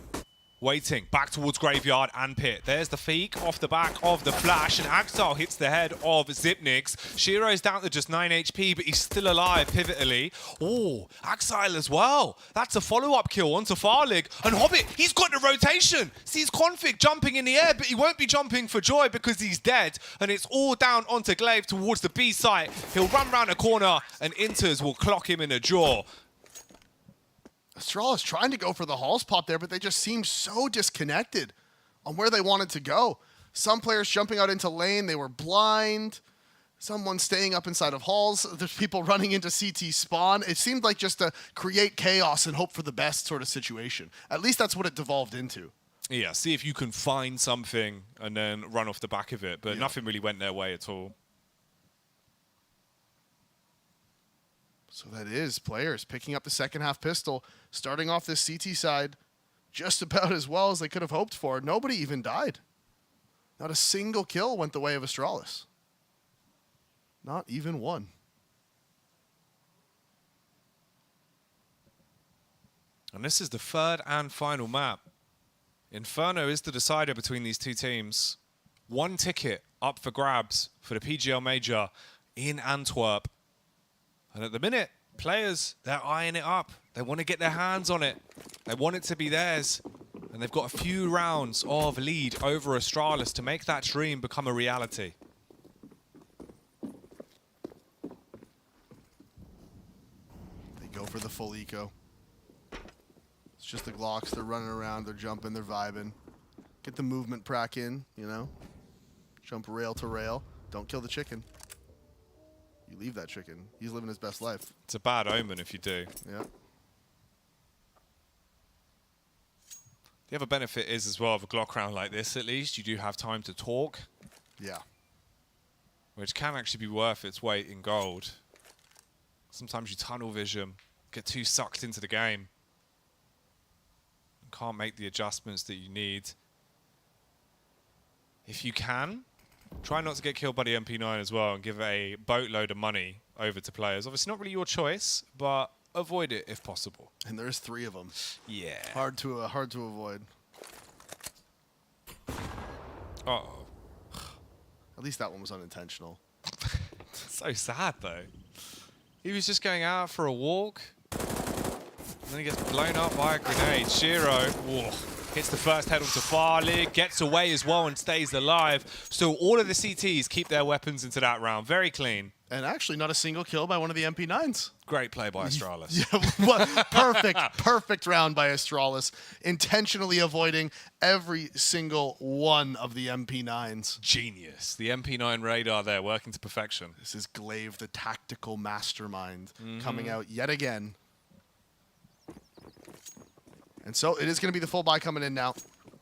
waiting back towards Graveyard and Pit. There's the feek off the back of the flash, and Axel hits the head of Zipnix. Shiro's down to just 9 HP, but he's still alive pivotally. Oh, Axel as well. That's a follow-up kill onto Farlig. And Hobbit, he's got the rotation. Sees Config jumping in the air, but he won't be jumping for joy because he's dead. And it's all down onto Glaive towards the B site. He'll run round a corner, and Inters will clock him in the jaw. Astralis trying to go for the Halls pop there, but they just seemed so disconnected on where they wanted to go. Some players jumping out into lane, they were blind. Someone staying up inside of Halls. There's people running into CT spawn. It seemed like just to create chaos and hope for the best sort of situation. At least that's what it devolved into. Yeah, see if you can find something and then run off the back of it, but nothing really went their way at all. So that is players picking up the second half pistol, starting off this CT side just about as well as they could have hoped for. Nobody even died. Not a single kill went the way of Astralis. Not even one. And this is the third and final map. Inferno is the decider between these two teams. One ticket up for grabs for the PGL Major in Antwerp. And at the minute, players, they're eyeing it up. They want to get their hands on it. They want it to be theirs. And they've got a few rounds of lead over Astralis to make that dream become a reality. They go for the full eco. It's just the Glocks. They're running around. They're jumping. They're vibing. Get the movement prac in, you know. Jump rail to rail. Don't kill the chicken. You leave that chicken. He's living his best life. It's a bad omen if you do. Yeah. The other benefit is as well of a Glock round like this, at least, you do have time to talk. Yeah. Which can actually be worth its weight in gold. Sometimes you tunnel vision, get too sucked into the game. And can't make the adjustments that you need. If you can, try not to get killed by the MP9 as well and give a boatload of money over to players. Obviously not really your choice, but avoid it if possible. And there's 3 of them. Yeah. Hard to avoid. Uh-oh. At least that one was unintentional. So sad, though. He was just going out for a walk, and then he gets blown up by a grenade. Shiro, whoa, hits the first head onto Farlig, gets away as well and stays alive. So all of the CTs keep their weapons into that round. Very clean. And actually not a single kill by one of the MP9s. Great play by Astralis. Yeah, perfect round by Astralis. Intentionally avoiding every single one of the MP9s. Genius. The MP9 radar there working to perfection. This is Glaive, the tactical mastermind, coming out yet again. And so it is going to be the full buy coming in now.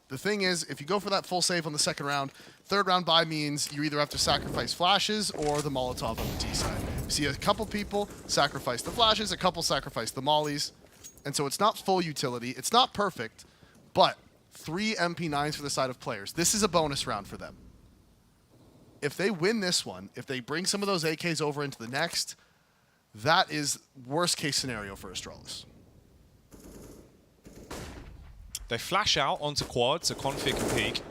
The thing is, if you go for that full save on the second round, third round buy means you either have to sacrifice flashes or the Molotov on the T side. You see a couple people sacrifice the flashes, a couple sacrifice the mollies. And so it's not full utility. It's not perfect, but 3 MP9s for the side of players. This is a bonus round for them. If they win this one, if they bring some of those AKs over into the next, that is worst case scenario for Astralis. They flash out onto quad, so config can peek.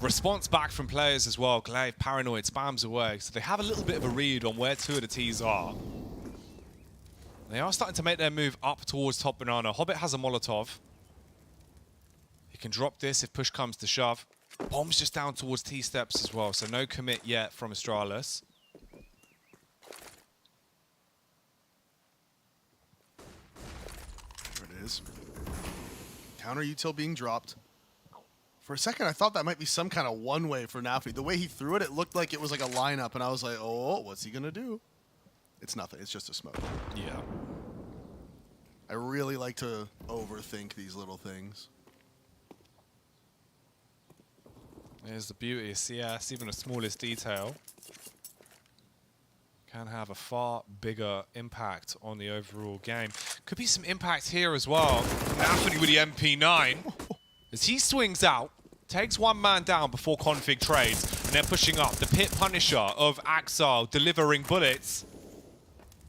Response back from players as well. Glaive, paranoid, spams away. So they have a little bit of a read on where 2 of the T's are. They are starting to make their move up towards top banana. Hobbit has a Molotov. He can drop this if push comes to shove. Bomb's just down towards T steps as well, so no commit yet from Astralis. There it is. Counter util being dropped. For a second, I thought that might be some kind of one-way for Nafty. The way he threw it, it looked like it was like a lineup, and I was like, oh, what's he going to do? It's nothing. It's just a smoke. Yeah. I really like to overthink these little things. There's the beauty of CS, even the smallest detail can have a far bigger impact on the overall game. Could be some impact here as well. Anthony with the MP9. As he swings out, takes one man down before config trades, and they're pushing up. The pit punisher of Axile delivering bullets,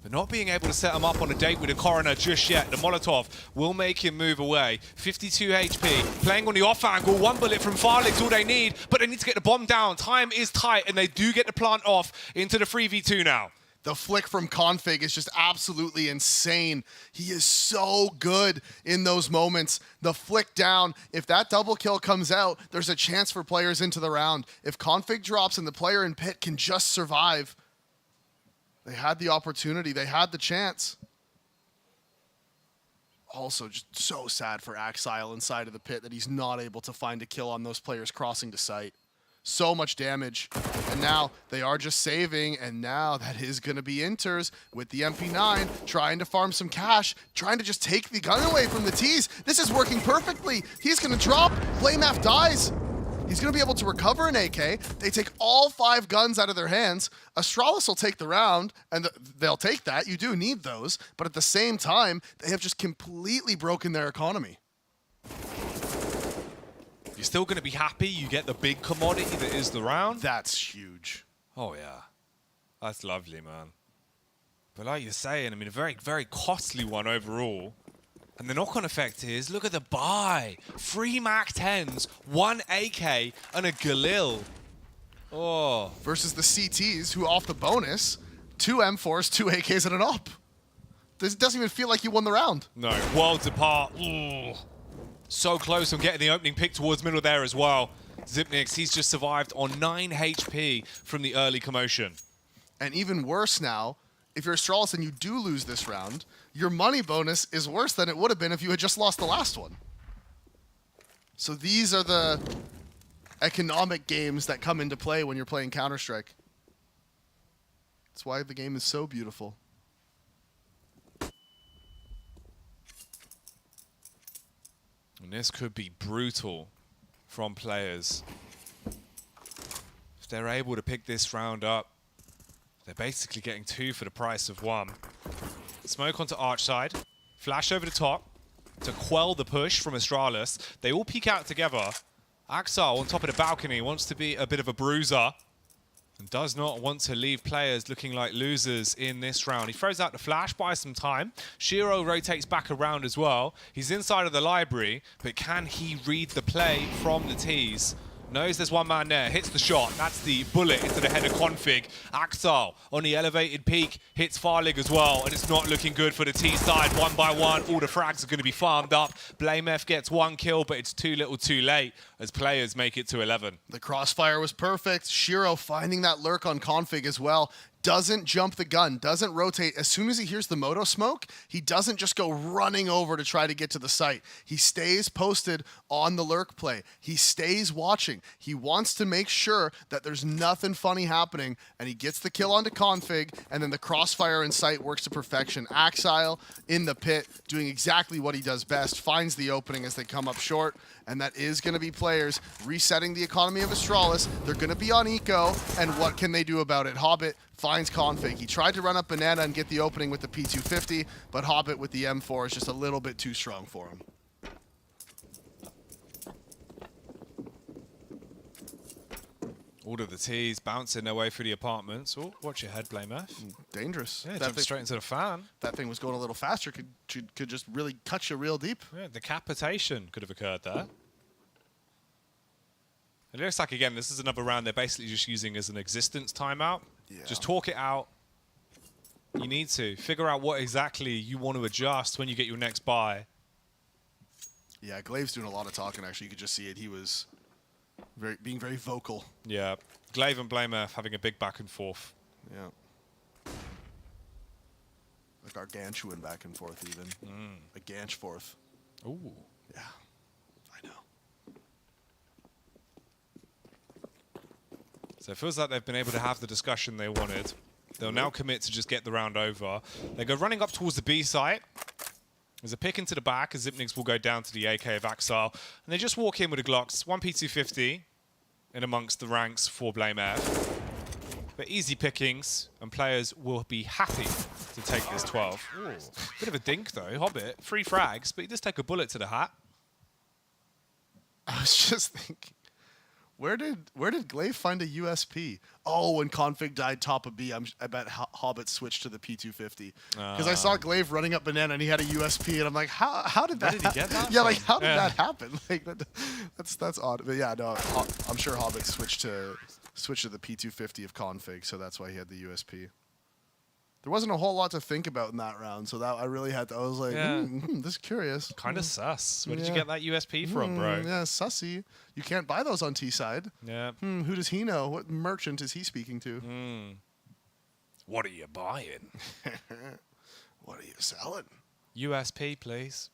but not being able to set him up on a date with a coroner just yet. The Molotov will make him move away. 52 HP, playing on the off angle. 1 bullet from Farlig's all they need, but they need to get the bomb down. Time is tight, and they do get the plant off into the 3v2 now. The flick from config is just absolutely insane. He is so good in those moments. The flick down, if that double kill comes out, there's a chance for players into the round. If config drops and the player in pit can just survive, they had the opportunity, they had the chance. Also, just so sad for Axile inside of the pit that he's not able to find a kill on those players crossing to site. So much damage, and now they are just saving, and now that is going to be Inters with the MP9 trying to farm some cash, trying to just take the gun away from the T's. This is working perfectly. He's going to drop. Playmath dies. He's going to be able to recover an AK. They take all 5 guns out of their hands. Astralis will take the round, and they'll take that. You do need those, but at the same time, they have just completely broken their economy. You're still going to be happy you get the big commodity that is the round. That's huge. Oh, yeah. That's lovely, man. But like you're saying, I mean, a very, very costly one overall. And the knock-on effect is, look at the buy. 3 MAC-10s, 1 AK, and a Galil. Oh. Versus the CTs, who off the bonus, 2 M4s, 2 AKs, and an op. This doesn't even feel like you won the round. No, worlds apart. Ooh. So close on getting the opening pick towards middle there as well. Zipnix, he's just survived on 9 HP from the early commotion. And even worse now, if you're Astralis and you do lose this round, your money bonus is worse than it would have been if you had just lost the last one. So these are the economic games that come into play when you're playing Counter-Strike. That's why the game is so beautiful. And this could be brutal from players. If they're able to pick this round up, they're basically getting 2 for the price of 1. Smoke onto Arch side. Flash over the top to quell the push from Astralis. They all peek out together. Axel on top of the balcony wants to be a bit of a bruiser and does not want to leave players looking like losers in this round. He throws out the flash, buys some time. Shiro rotates back around as well. He's inside of the library, but can he read the play from the T's? Knows there's one man there, hits the shot. That's the bullet into the head of Config. Axel on the elevated peak, hits Farlig as well, and it's not looking good for the T side. 1 by 1, all the frags are going to be farmed up. BlameF gets 1 kill, but it's too little too late as players make it to 11. The crossfire was perfect. Shiro finding that lurk on Config as well. Doesn't jump the gun, doesn't rotate. As soon as he hears the moto smoke, he doesn't just go running over to try to get to the site. He stays posted on the lurk play. He stays watching. He wants to make sure that there's nothing funny happening, and he gets the kill onto Config, and then the crossfire in sight works to perfection. Axile in the pit, doing exactly what he does best, finds the opening as they come up short, and that is going to be players resetting the economy of Astralis. They're going to be on eco, and what can they do about it? Hobbit finds Config. He tried to run up Banana and get the opening with the P250, but Hobbit with the M4 is just a little bit too strong for him. All of the T's bouncing their way through the apartments. Oh, watch your head, BlameF. Dangerous. Yeah, jumped straight into the fan. That thing was going a little faster. Could just really cut you real deep. Yeah, decapitation could have occurred there. It looks like, again, this is another round they're basically just using as an existence timeout. Yeah. Just talk it out. You need to figure out what exactly you want to adjust when you get your next buy. Yeah, Glaive's doing a lot of talking, actually. You could just see it. He was being very vocal. Yeah, Glaive and BlameF having a big back and forth. Yeah. Like gargantuan back and forth, even. A ganch forth. Ooh. Yeah, I know. So it feels like they've been able to have the discussion they wanted. They'll now commit to just get the round over. They go running up towards the B site. There's a pick into the back as Zipnix will go down to the AK of Axel. And they just walk in with the Glocks. 1 P250 in amongst the ranks for BlameF. But easy pickings, and players will be happy to take this 12. Ooh. Bit of a dink though, Hobbit. 3 frags, but he does take a bullet to the hat. I was just thinking, where did Glaive find a USP? Oh, when Config died top of B, I bet Hobbit switched to the P250. Because I saw Glaive running up Banana and he had a USP, and I'm like, how did that? Where did he get that? Yeah, like how did that happen? Like that's odd. But yeah, no, I'm sure Hobbit switched to the P250 of Config, so that's why he had the USP. There wasn't a whole lot to think about in that round, so that I really had to. I was like, this is curious. Kind of sus. Where did you get that USP from, bro? Yeah, sussy. You can't buy those on T side. Yeah. Who does he know? What merchant is he speaking to? What are you buying? What are you selling? USP, please.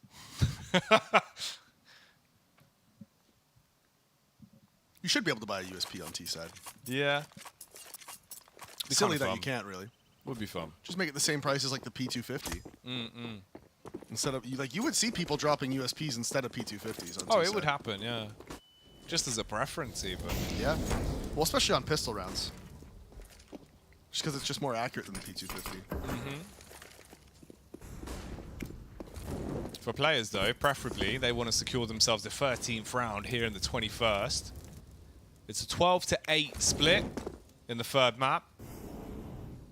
You should be able to buy a USP on T side. Yeah. Silly that you can't really. Would be fun. Just make it the same price as like the P250. Instead of you would see people dropping USPs instead of P250s. On it would happen, yeah. Just as a preference, even. Yeah. Well, especially on pistol rounds. Just because it's just more accurate than the P250. For players, though, preferably they want to secure themselves the 13th round here in the 21st. It's a 12-8 split in the 3rd map.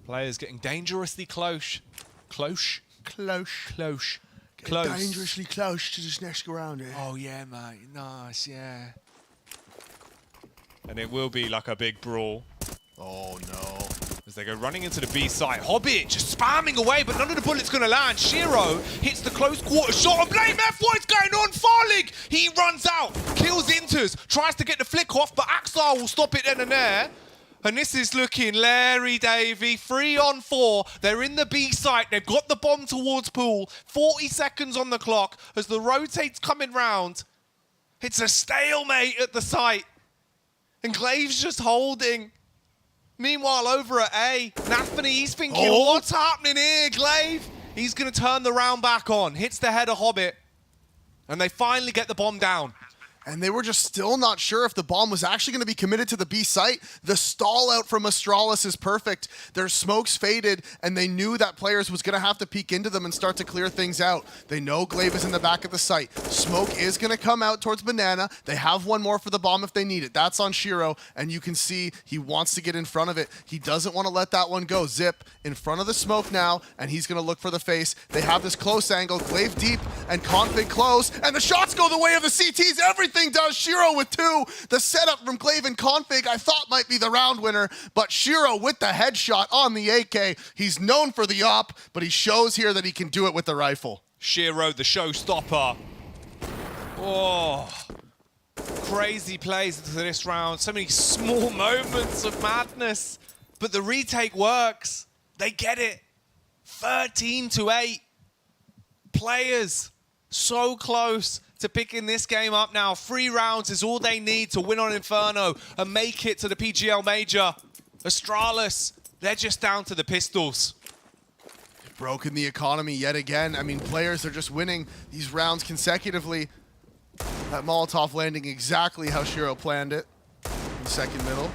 Players getting dangerously close. Close. Close. Dangerously close to this next round here. Oh, yeah, mate. Nice, yeah. And it will be like a big brawl. Oh, no. As they go running into the B site. Hobbit just spamming away, but none of the bullets going to land. Shiro hits the close quarter shot on Blame F. What's going on? Farlig, he runs out, kills Inters, tries to get the flick off, but Axar will stop it then and there. And this is looking Larry Davey, 3 on 4. They're in the B site. They've got the bomb towards Pool. 40 seconds on the clock as the rotate's coming round. It's a stalemate at the site. And Glaive's just holding. Meanwhile, over at A, Nathany, he's thinking, what's happening here, Glaive? He's going to turn the round back on. Hits the head of Hobbit. And they finally get the bomb down. And they were just still not sure if the bomb was actually going to be committed to the B site. The stall out from Astralis is perfect. Their smokes faded, and they knew that players was going to have to peek into them and start to clear things out. They know Glaive is in the back of the site. Smoke is going to come out towards Banana. They have one more for the bomb if they need it. That's on Shiro, and you can see he wants to get in front of it. He doesn't want to let that one go. Zip in front of the smoke now, and he's going to look for the face. They have this close angle. Glaive deep and Config close, and the shots go the way of the CTs. Everything does. Shiro with 2. The setup from Glaive and Config I thought might be the round winner, but Shiro with the headshot on the AK. He's known for the op, but he shows here that he can do it with the rifle. Shiro, the showstopper. Oh, crazy plays into this round. So many small moments of madness, but the retake works. They get it. 13-8. Players so close to picking this game up now. 3 rounds is all they need to win on Inferno and make it to the PGL Major. Astralis, they're just down to the pistols. Broken the economy yet again. I mean, players are just winning these rounds consecutively. That Molotov landing exactly how Shiro planned it in the second middle.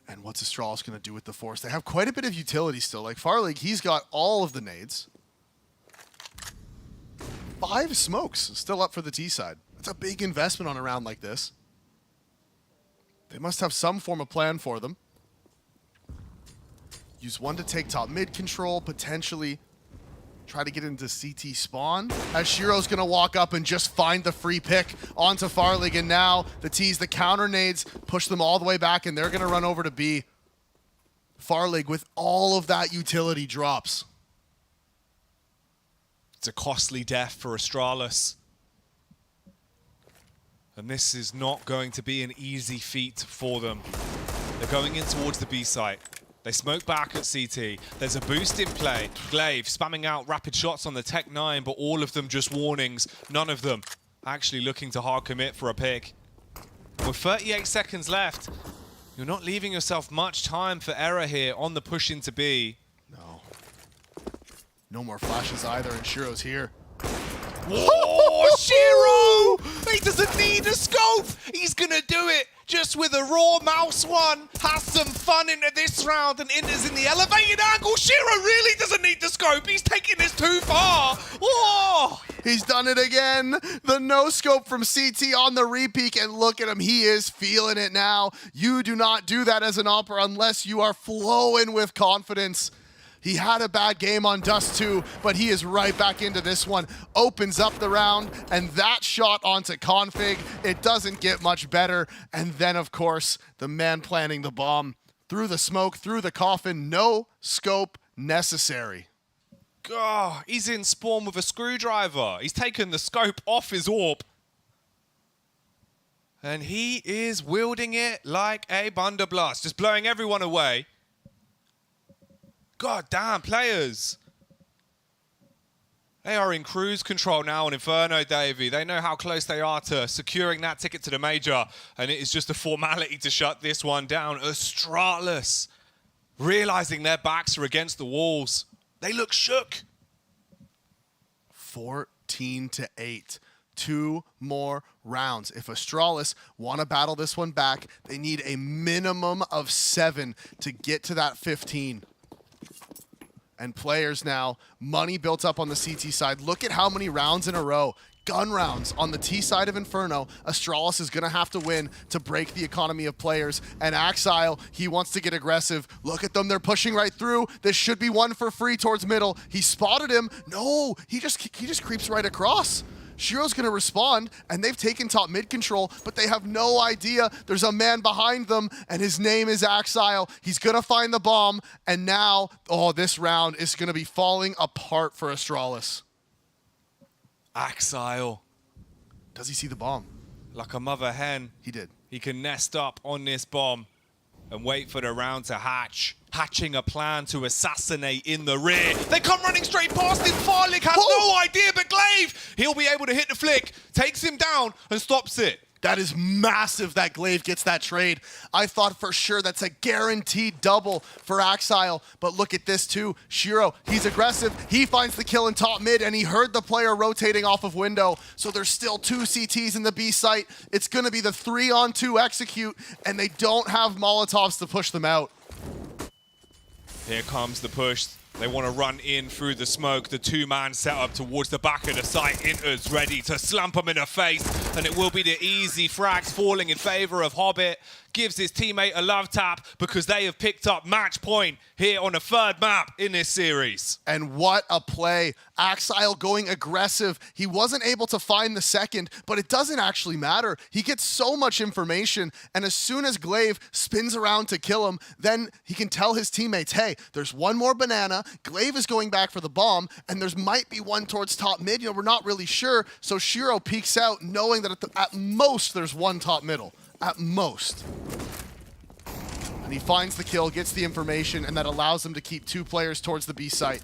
And what's Astralis going to do with the Force? They have quite a bit of utility still. Like Farlig, he's got all of the nades. 5 smokes still up for the T side. That's a big investment on a round like this. They must have some form of plan for them. Use one to take top mid control, potentially try to get into CT spawn. As Shiro's gonna walk up and just find the free pick onto Farlig, and now the T's, the counter nades, push them all the way back, and they're gonna run over to B. Farlig with all of that utility drops. It's a costly death for Astralis. And this is not going to be an easy feat for them. They're going in towards the B site. They smoke back at CT. There's a boost in play. Glaive spamming out rapid shots on the Tech 9, but all of them just warnings. None of them actually looking to hard commit for a pick. With 38 seconds left, you're not leaving yourself much time for error here on the push into B. No more flashes either, and Shiro's here. Oh, Shiro! He doesn't need a scope! He's gonna do it just with a raw mouse one. Has some fun into this round and enters in the elevated angle. Shiro really doesn't need the scope. He's taking this too far. Oh! He's done it again. The no scope from CT on the repeat, and look at him. He is feeling it now. You do not do that as an opera unless you are flowing with confidence. He had a bad game on Dust 2, but he is right back into this one. Opens up the round, and that shot onto Config. It doesn't get much better. And then, of course, the man planting the bomb. Through the smoke, through the coffin, no scope necessary. God, he's in spawn with a screwdriver. He's taken the scope off his AWP. And he is wielding it like a blunderbuss, just blowing everyone away. God damn, players. They are in cruise control now on Inferno, Davey. They know how close they are to securing that ticket to the major, and it is just a formality to shut this one down. Astralis, realizing their backs are against the walls. They look shook. 14-8. 2 more rounds. If Astralis want to battle this one back, they need a minimum of 7 to get to that 15. And players now, money built up on the CT side. Look at how many rounds in a row. gun rounds on the T side of Inferno, Astralis is going to have to win to break the economy of players. And Axile, he wants to get aggressive. Look at them. They're pushing right through. This should be one for free towards middle. He spotted him. No, he just creeps right across. Shiro's going to respond, and they've taken top mid control, but they have no idea there's a man behind them, and his name is Axile. He's going to find the bomb, and now, oh, this round is going to be falling apart for Astralis. Axile. Does he see the bomb? Like a mother hen. He did. He can nest up on this bomb and wait for the round to hatch. Hatching a plan to assassinate in the rear. They come running straight past him. Farlick has no idea, but Glaive, he'll be able to hit the flick, takes him down and stops it. That is massive that Glaive gets that trade. I thought for sure that's a guaranteed double for Axile, but look at this too. Shiro, he's aggressive. He finds the kill in top mid, and he heard the player rotating off of window, so there's still 2 CTs in the B site. It's going to be the 3-on-2 execute, and they don't have Molotovs to push them out. Here comes the push. They want to run in through the smoke. The 2-man setup towards the back of the site. Inter's ready to slump him in the face. And it will be the easy frags falling in favor of Hobbit. Gives his teammate a love tap because they have picked up match point here on the 3rd map in this series. And what a play. Axile going aggressive. He wasn't able to find the second, but it doesn't actually matter. He gets so much information, and as soon as Glaive spins around to kill him, then he can tell his teammates, hey, there's one more banana, Glaive is going back for the bomb, and there's might be one towards top mid. You know, we're not really sure, so Shiro peeks out knowing that at most there's one top middle. At most. And he finds the kill, gets the information, and that allows him to keep 2 players towards the B site.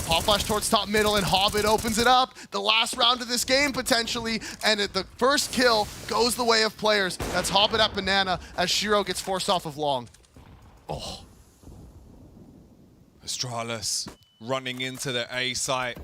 Pop flash towards top middle, and Hobbit opens it up. The last round of this game, potentially, and the first kill goes the way of players. That's Hobbit at banana as Shiro gets forced off of long. Oh. Astralis running into the A site.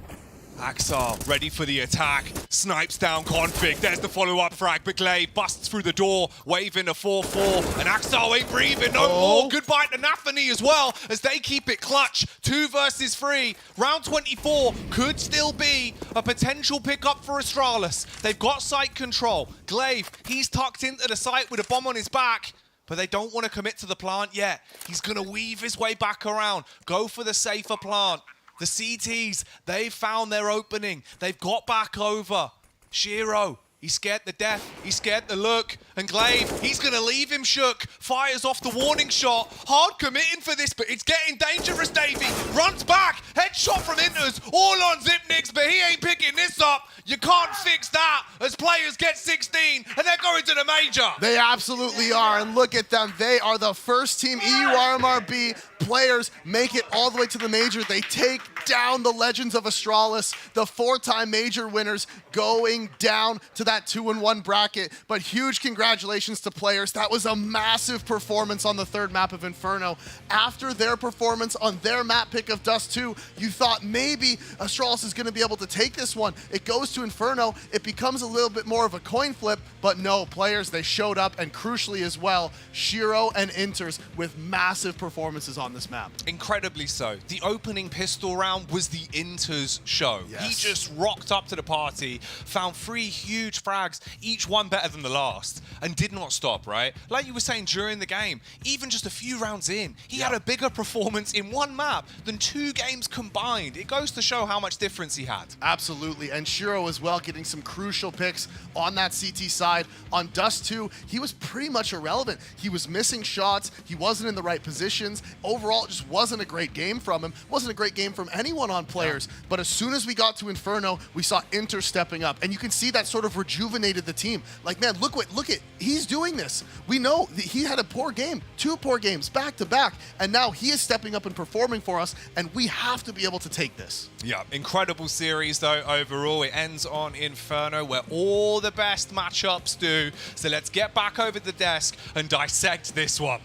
Axile ready for the attack, snipes down Config, there's the follow-up frag, but Glaive busts through the door, waving a 4-4, and Axile ain't breathing no more. Goodbye to Nathany as well, as they keep it clutch, 2 versus 3. Round 24 could still be a potential pickup for Astralis. They've got site control. Glaive, he's tucked into the site with a bomb on his back, but they don't want to commit to the plant yet. He's going to weave his way back around, go for the safer plant. The CTs, they've found their opening. They've got back over. Shiro, he's scared to death. He's scared to look. And Glaive, he's going to leave him shook. Fires off the warning shot. Hard committing for this, but it's getting dangerous, Davey. Runs back. Headshot from Inters. All on Zipnix, but he ain't picking this up. You can't fix that as players get 16 and they're going to the major. They absolutely are, and look at them. They are the first team EU RMR B players make it all the way to the major. They take down the Legends of Astralis, the 4-time major winners, going down to that 2-1 bracket. But huge congratulations to players. That was a massive performance on the 3rd map of Inferno. After their performance on their map pick of Dust 2, you thought maybe Astralis is going to be able to take this one. It goes to Inferno. It becomes a little bit more of a coin flip, but no, players, they showed up, and crucially as well, Shiro and Inters with massive performances on this map. Incredibly so. The opening pistol round was the Inters show. Yes. He just rocked up to the party, found 3 huge frags, each one better than the last, and did not stop, right? Like you were saying during the game, even just a few rounds in, he had a bigger performance in 1 map than 2 games combined. It goes to show how much difference he had. Absolutely, and Shiro as well getting some crucial picks on that CT side. On Dust 2, he was pretty much irrelevant. He was missing shots, he wasn't in the right positions. Overall, it just wasn't a great game from him. Wasn't a great game from anyone on players, but as soon as we got to Inferno, we saw Inter stepping up, and you can see that sort of rejuvenated the team. Like, man, look at, he's doing this. We know that he had a poor game, 2 poor games back to back, and now he is stepping up and performing for us, and we have to be able to take this. Yeah, incredible series though overall. It ends on Inferno where all the best matchups do. So let's get back over the desk and dissect this one.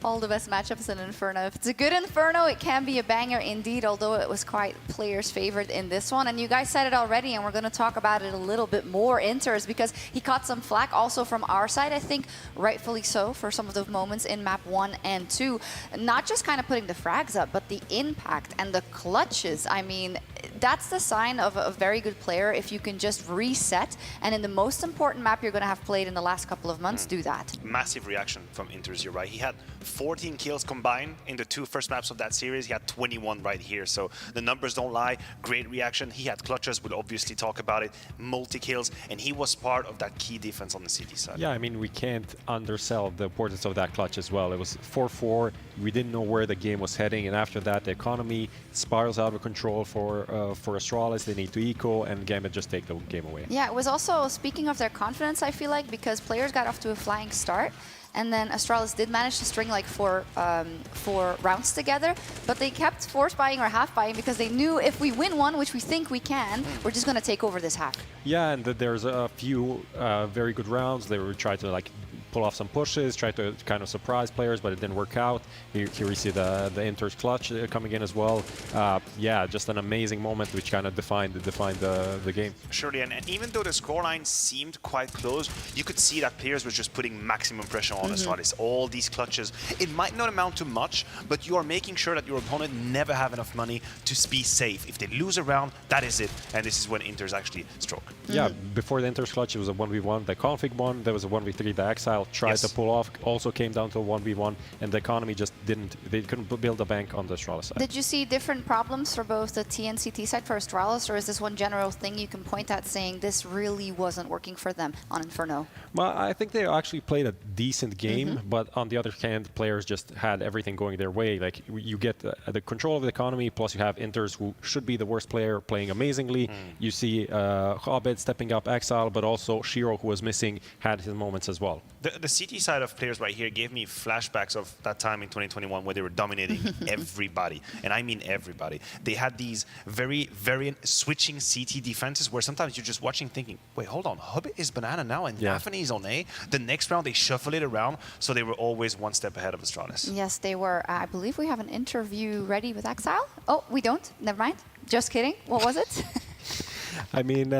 All the best matchups in Inferno. If it's a good Inferno, it can be a banger indeed, although it was quite players' favorite in this one. And you guys said it already, and we're going to talk about it a little bit more. Inters, because he caught some flack also from our side, I think rightfully so, for some of those moments in map 1 and 2. Not just kind of putting the frags up, but the impact and the clutches. I mean, that's the sign of a very good player if you can just reset, and in the most important map you're going to have played in the last couple of months, do that. Massive reaction from Inters, you're right. He had 14 kills combined in the 2 first maps of that series. He had 21 right here, so the numbers don't lie. Great reaction. He had clutches, we'll obviously talk about it, multi-kills, and he was part of that key defense on the CT side. Yeah, I mean, we can't undersell the importance of that clutch as well. It was 4-4. We didn't know where the game was heading, and after that, the economy spirals out of control for Astralis. They need to eco, and Gambit just take the game away. Yeah, it was also, speaking of their confidence, I feel like, because players got off to a flying start, and then Astralis did manage to string like four rounds together, but they kept force buying or half buying because they knew if we win one, which we think we can, we're just going to take over this half. Yeah, and there's a few very good rounds. They were trying to like pull off some pushes, try to kind of surprise players, but it didn't work out. Here we see the Inter's clutch coming in as well. Yeah, just an amazing moment which kind of defined the game. Surely, and even though the scoreline seemed quite close, you could see that players were just putting maximum pressure on Astralis. All these clutches, it might not amount to much, but you are making sure that your opponent never have enough money to be safe. If they lose a round, that is it, and this is when Inter's actually struck. Yeah, before the Inter's clutch, it was a 1v1. The config won, there was a 1v3. The Exile tried to pull off, also came down to a 1v1, and the economy just they couldn't build a bank on the Astralis side. Did you see different problems for both the T and CT side for Astralis, or is this one general thing you can point at saying this really wasn't working for them on Inferno? Well, I think they actually played a decent game, but on the other hand, players just had everything going their way. Like, you get the control of the economy, plus you have Inters, who should be the worst player, playing amazingly. You see Hobbit stepping up, Exile, but also Shiro, who was missing, had his moments as well. The CT side of players right here gave me flashbacks of that time in 2021 where they were dominating everybody, and I mean everybody. They had these very switching CT defenses where sometimes you're just watching thinking, wait, hold on, Hobbit is banana now and Nafany is on A. The next round they shuffle it around, so they were always one step ahead of Astralis. Yes, they were. I believe we have an interview ready with Exile. Oh, we don't? Never mind. Just kidding. What was it? I mean,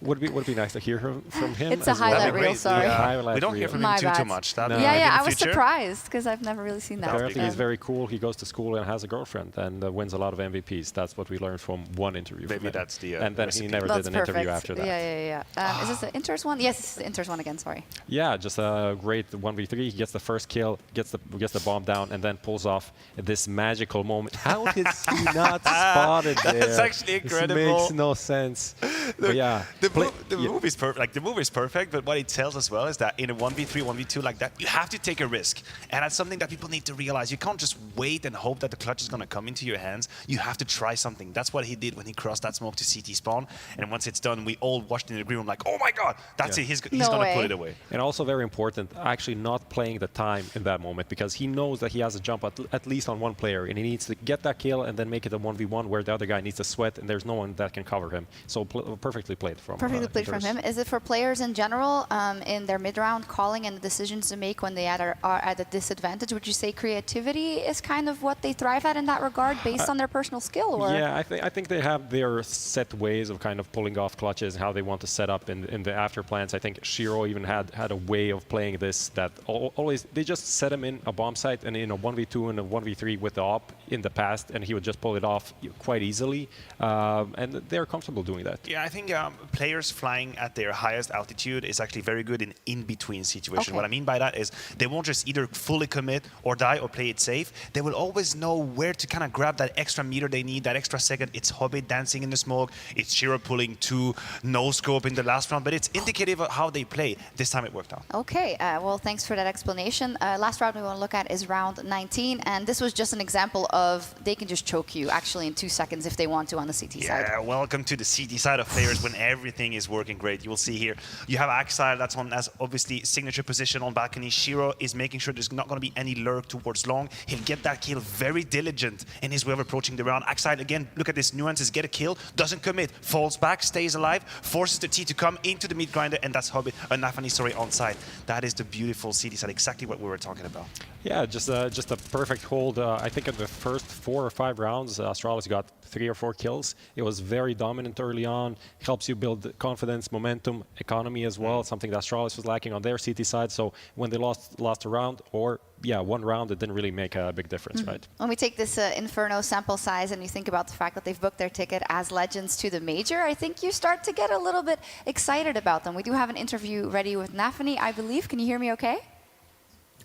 would be nice to hear from him. It's a highlight reel, sorry. We don't hear from him too much. No. Yeah, I was surprised because I've never really seen that. Apparently he's very cool. He goes to school and has a girlfriend and wins a lot of MVPs. That's what we learned from one interview. Maybe that's the and then recipe. he never did an interview after that. Yeah. Is this the Inters one? Yes, it's the Inters one again, sorry. Yeah, just a great 1v3. He gets the first kill, gets the bomb down, and then pulls off this magical moment. How is he not spotted there? That's actually incredible. This makes no sense. But yeah. The move is perfect. Like, the move is perfect, but what it tells us well is that in a 1v3, 1v2 like that, you have to take a risk. And that's something that people need to realize. You can't just wait and hope that the clutch is going to come into your hands. You have to try something. That's what he did when he crossed that smoke to CT spawn. And once it's done, we all watched in the green room like, oh my god, that's it. He's going to put it away. And also very important, actually not playing the time in that moment, because he knows that he has a jump at least on one player, and he needs to get that kill and then make it a 1v1 where the other guy needs to sweat and there's no one that can cover him. So perfectly played from him. Is it for players in general in their mid-round calling and the decisions to make when they are at a disadvantage? Would you say creativity is kind of what they thrive at in that regard based on their personal skill? Or? Yeah, I think they have their set ways of kind of pulling off clutches and how they want to set up in the after plans. I think Shiro even had a way of playing this that always they just set him in a bomb site and in a 1v2 and a 1v3 with the op in the past, and he would just pull it off quite easily, and they're comfortable doing that. Yeah, I think players flying at their highest altitude is actually very good in in-between situations. Okay. What I mean by that is they won't just either fully commit or die or play it safe. They will always know where to kind of grab that extra meter they need, that extra second. It's Hobbit dancing in the smoke. It's Shiro pulling 2 no-scope in the last round, but it's indicative of how they play. This time it worked out. Okay, well, thanks for that explanation. Last round we want to look at is round 19, and this was just an example of they can just choke you actually in 2 seconds if they want to on the CT side. Yeah, welcome to the CT side of players when everything is working great. You will see here, you have Exile that's on as obviously signature position on balcony. Shiro is making sure there's not going to be any lurk towards long. He'll get that kill, very diligent in his way of approaching the round. Exile again, look at this nuances, get a kill, doesn't commit, falls back, stays alive, forces the T to come into the mid grinder, and that's Hobbit, Nafany, sorry, on side. That is the beautiful CT side, exactly what we were talking about. Yeah, just a perfect hold. I think in the first 4 or 5 rounds, Astralis got 3 or 4 kills. It was very dominant early early on, helps you build confidence, momentum, economy as well, something that Astralis was lacking on their CT side. So when they lost a round, or one round, it didn't really make a big difference, right? When we take this Inferno sample size and you think about the fact that they've booked their ticket as legends to the major, I think you start to get a little bit excited about them. We do have an interview ready with Nafany, I believe. Can you hear me okay?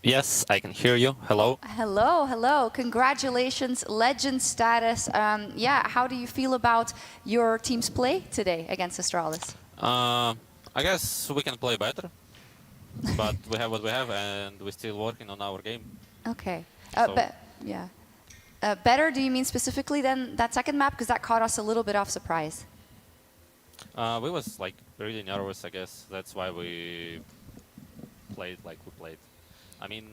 Yes, I can hear you. Hello. Hello, hello. Congratulations, legend status. How do you feel about your team's play today against Astralis? I guess we can play better, but we have what we have, and we're still working on our game. Okay. Better, do you mean specifically than that second map? Because that caught us a little bit off surprise. We was like really nervous, I guess. That's why we played like we played. I mean,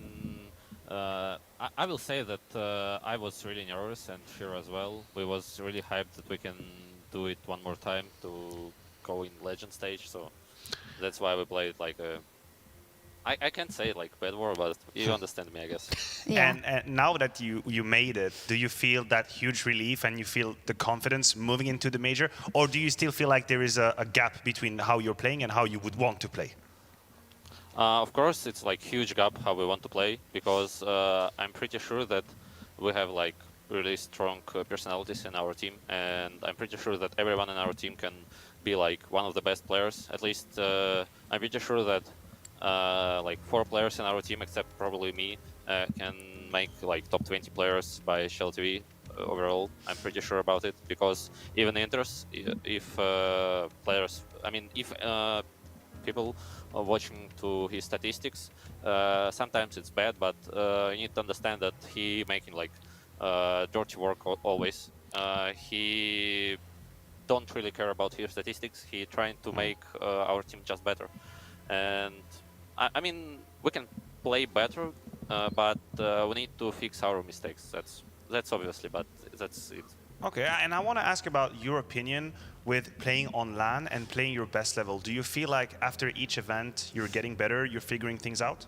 I will say that I was really nervous, and Shiro as well. We was really hyped that we can do it one more time to go in legend stage. So that's why we played like a. I can't say like bad war, but you understand me, I guess. Yeah. And now that you made it, do you feel that huge relief and you feel the confidence moving into the major, or do you still feel like there is a gap between how you're playing and how you would want to play? Of course, it's like huge gap how we want to play, because I'm pretty sure that we have like really strong personalities in our team, and I'm pretty sure that everyone in our team can be like one of the best players. At least I'm pretty sure that like 4 players in our team, except probably me, can make like top 20 players by Shell TV overall. I'm pretty sure about it, because even Inters, if players, I mean, if people are watching to his statistics, sometimes it's bad, but you need to understand that he making like dirty work always. He don't really care about his statistics. He trying to make our team just better. And I mean, we can play better, but we need to fix our mistakes. That's obviously, but that's it. Okay, and I want to ask about your opinion with playing on LAN and playing your best level. Do you feel like after each event you're getting better, you're figuring things out?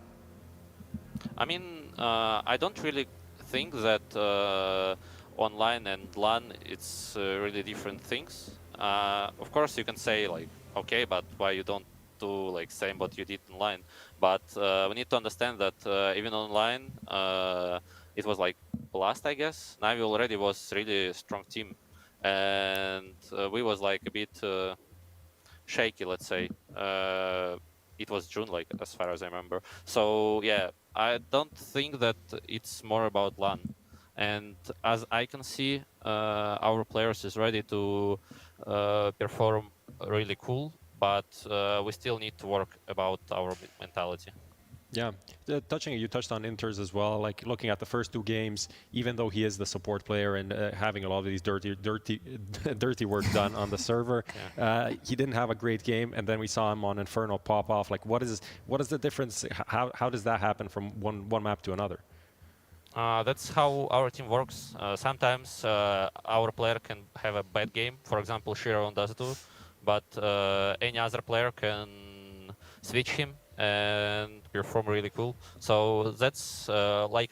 I mean, I don't really think that online and LAN it's really different things. Of course, you can say like, okay, but why you don't do like same what you did online? But we need to understand that even online, it was like last, I guess. Navi already was really strong team, and we was like a bit shaky, let's say. It was June, like as far as I remember. So yeah, I don't think that it's more about LAN. And as I can see, our players is ready to perform really cool, but we still need to work about our mentality. Yeah, you touched on Inters as well. Like looking at the first 2 games, even though he is the support player and having a lot of these dirty work done on the server, he didn't have a great game. And then we saw him on Inferno pop off. Like, what is the difference? How does that happen from one map to another? That's how our team works. Sometimes our player can have a bad game. For example, Shiron does too, but any other player can switch him and perform really cool. So that's like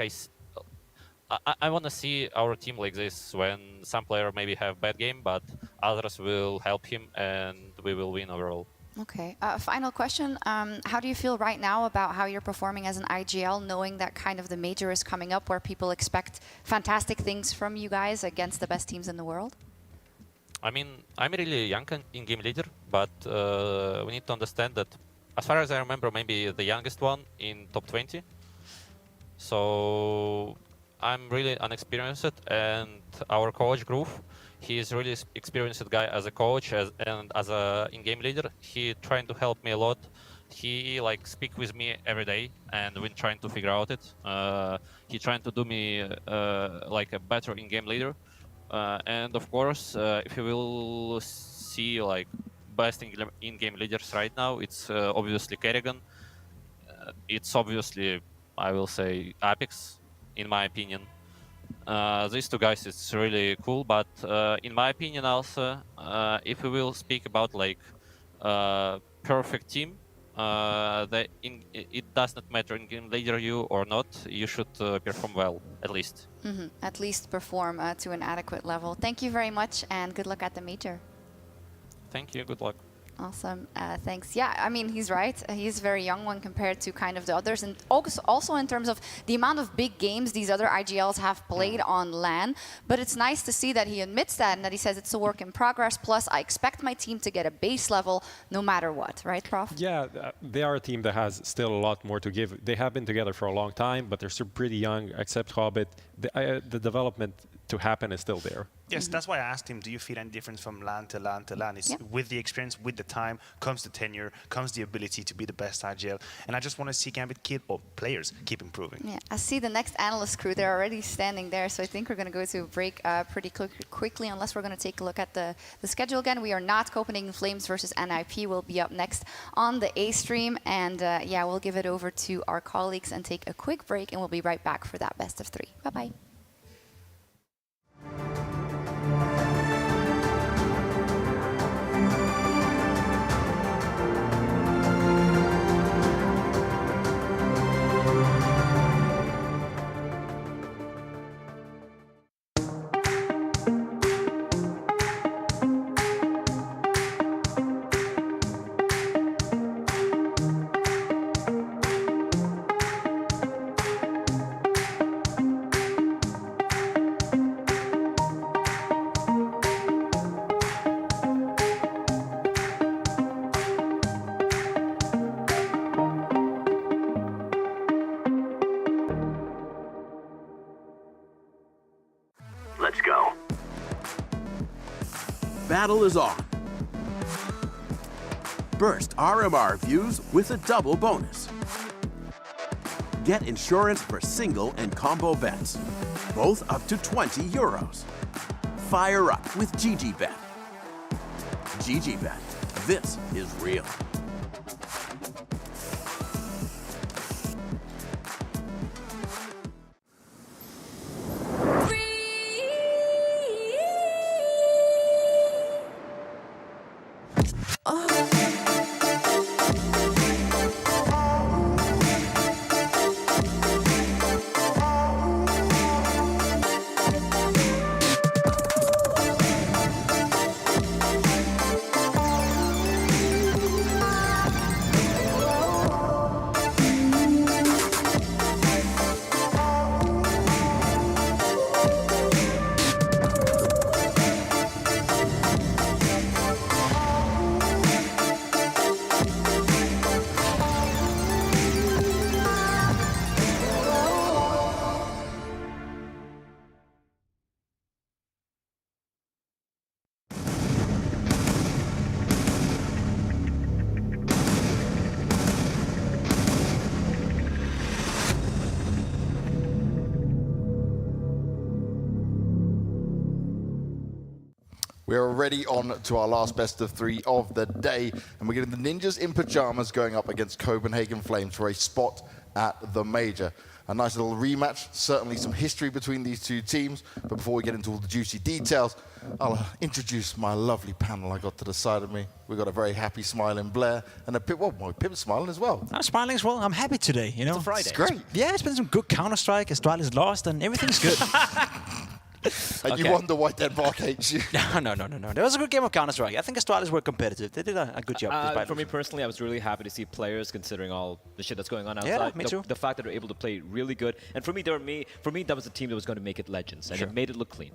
I want to see our team like this, when some player maybe have bad game, but others will help him and we will win overall. Okay, final question. How do you feel right now about how you're performing as an IGL, knowing that kind of the major is coming up where people expect fantastic things from you guys against the best teams in the world? I mean, I'm really young in-game leader, but we need to understand that, as far as I remember, maybe the youngest one in top 20. So I'm really unexperienced, and our coach Groove, he is really experienced guy as a coach and as a in-game leader. He trying to help me a lot. He like speak with me every day, and we're trying to figure out it. He trying to do me like a better in-game leader. And of course, if you will see like best in-game leaders right now, it's obviously Kerrigan. It's obviously, I will say, Apex, in my opinion. These 2 guys, it's really cool, but in my opinion also, if we will speak about like perfect team, it does not matter in-game leader you or not, you should perform well, at least. At least perform to an adequate level. Thank you very much, and good luck at the major. Thank you. Good luck. Awesome. Thanks. Yeah, I mean, he's right. He's a very young one compared to kind of the others. And also in terms of the amount of big games these other IGLs have played on LAN. But it's nice to see that he admits that and that he says it's a work in progress. Plus, I expect my team to get a base level no matter what. Right, Prof? Yeah, they are a team that has still a lot more to give. They have been together for a long time, but they're still pretty young, except Hobbit. The development to happen is still there. Yes, that's why I asked him, do you feel any difference from LAN to LAN to LAN? It's with the experience, with the time, comes the tenure, comes the ability to be the best IGL. And I just want to see Gambit players keep improving. Yeah, I see the next analyst crew. They're already standing there. So I think we're going to go to a break pretty quickly, unless we're going to take a look at the schedule again. We are not Copenhagen Flames versus NIP. Will be up next on the A stream. And yeah, we'll give it over to our colleagues and take a quick break. And we'll be right back for that best of 3. Bye-bye. Let's go. Battle is on. Burst RMR views with a double bonus. Get insurance for single and combo bets, both up to 20 euros. Fire up with GGBet. GGBet, this is real. We're already on to our last best of 3 of the day, and we're getting the Ninjas in Pajamas going up against Copenhagen Flames for a spot at the Major. A nice little rematch, certainly some history between these two teams, but before we get into all the juicy details, I'll introduce my lovely panel I got to the side of me. We've got a very happy, smiling Blair, and a Pip, well, my Pip's smiling as well. I'm smiling as well. I'm happy today, you know. It's a Friday. It's great. Yeah, it's been some good Counter-Strike. Astralis lost, and everything's good. And you wonder why Denmark hates you. No. It was a good game of Counter-Strike. I think Astralis were competitive. They did a good job. For me personally, I was really happy to see players considering all the shit that's going on outside. Yeah, me too. The fact that they're able to play really good. And for me, that was a team that was going to make it legends. And it made it look clean.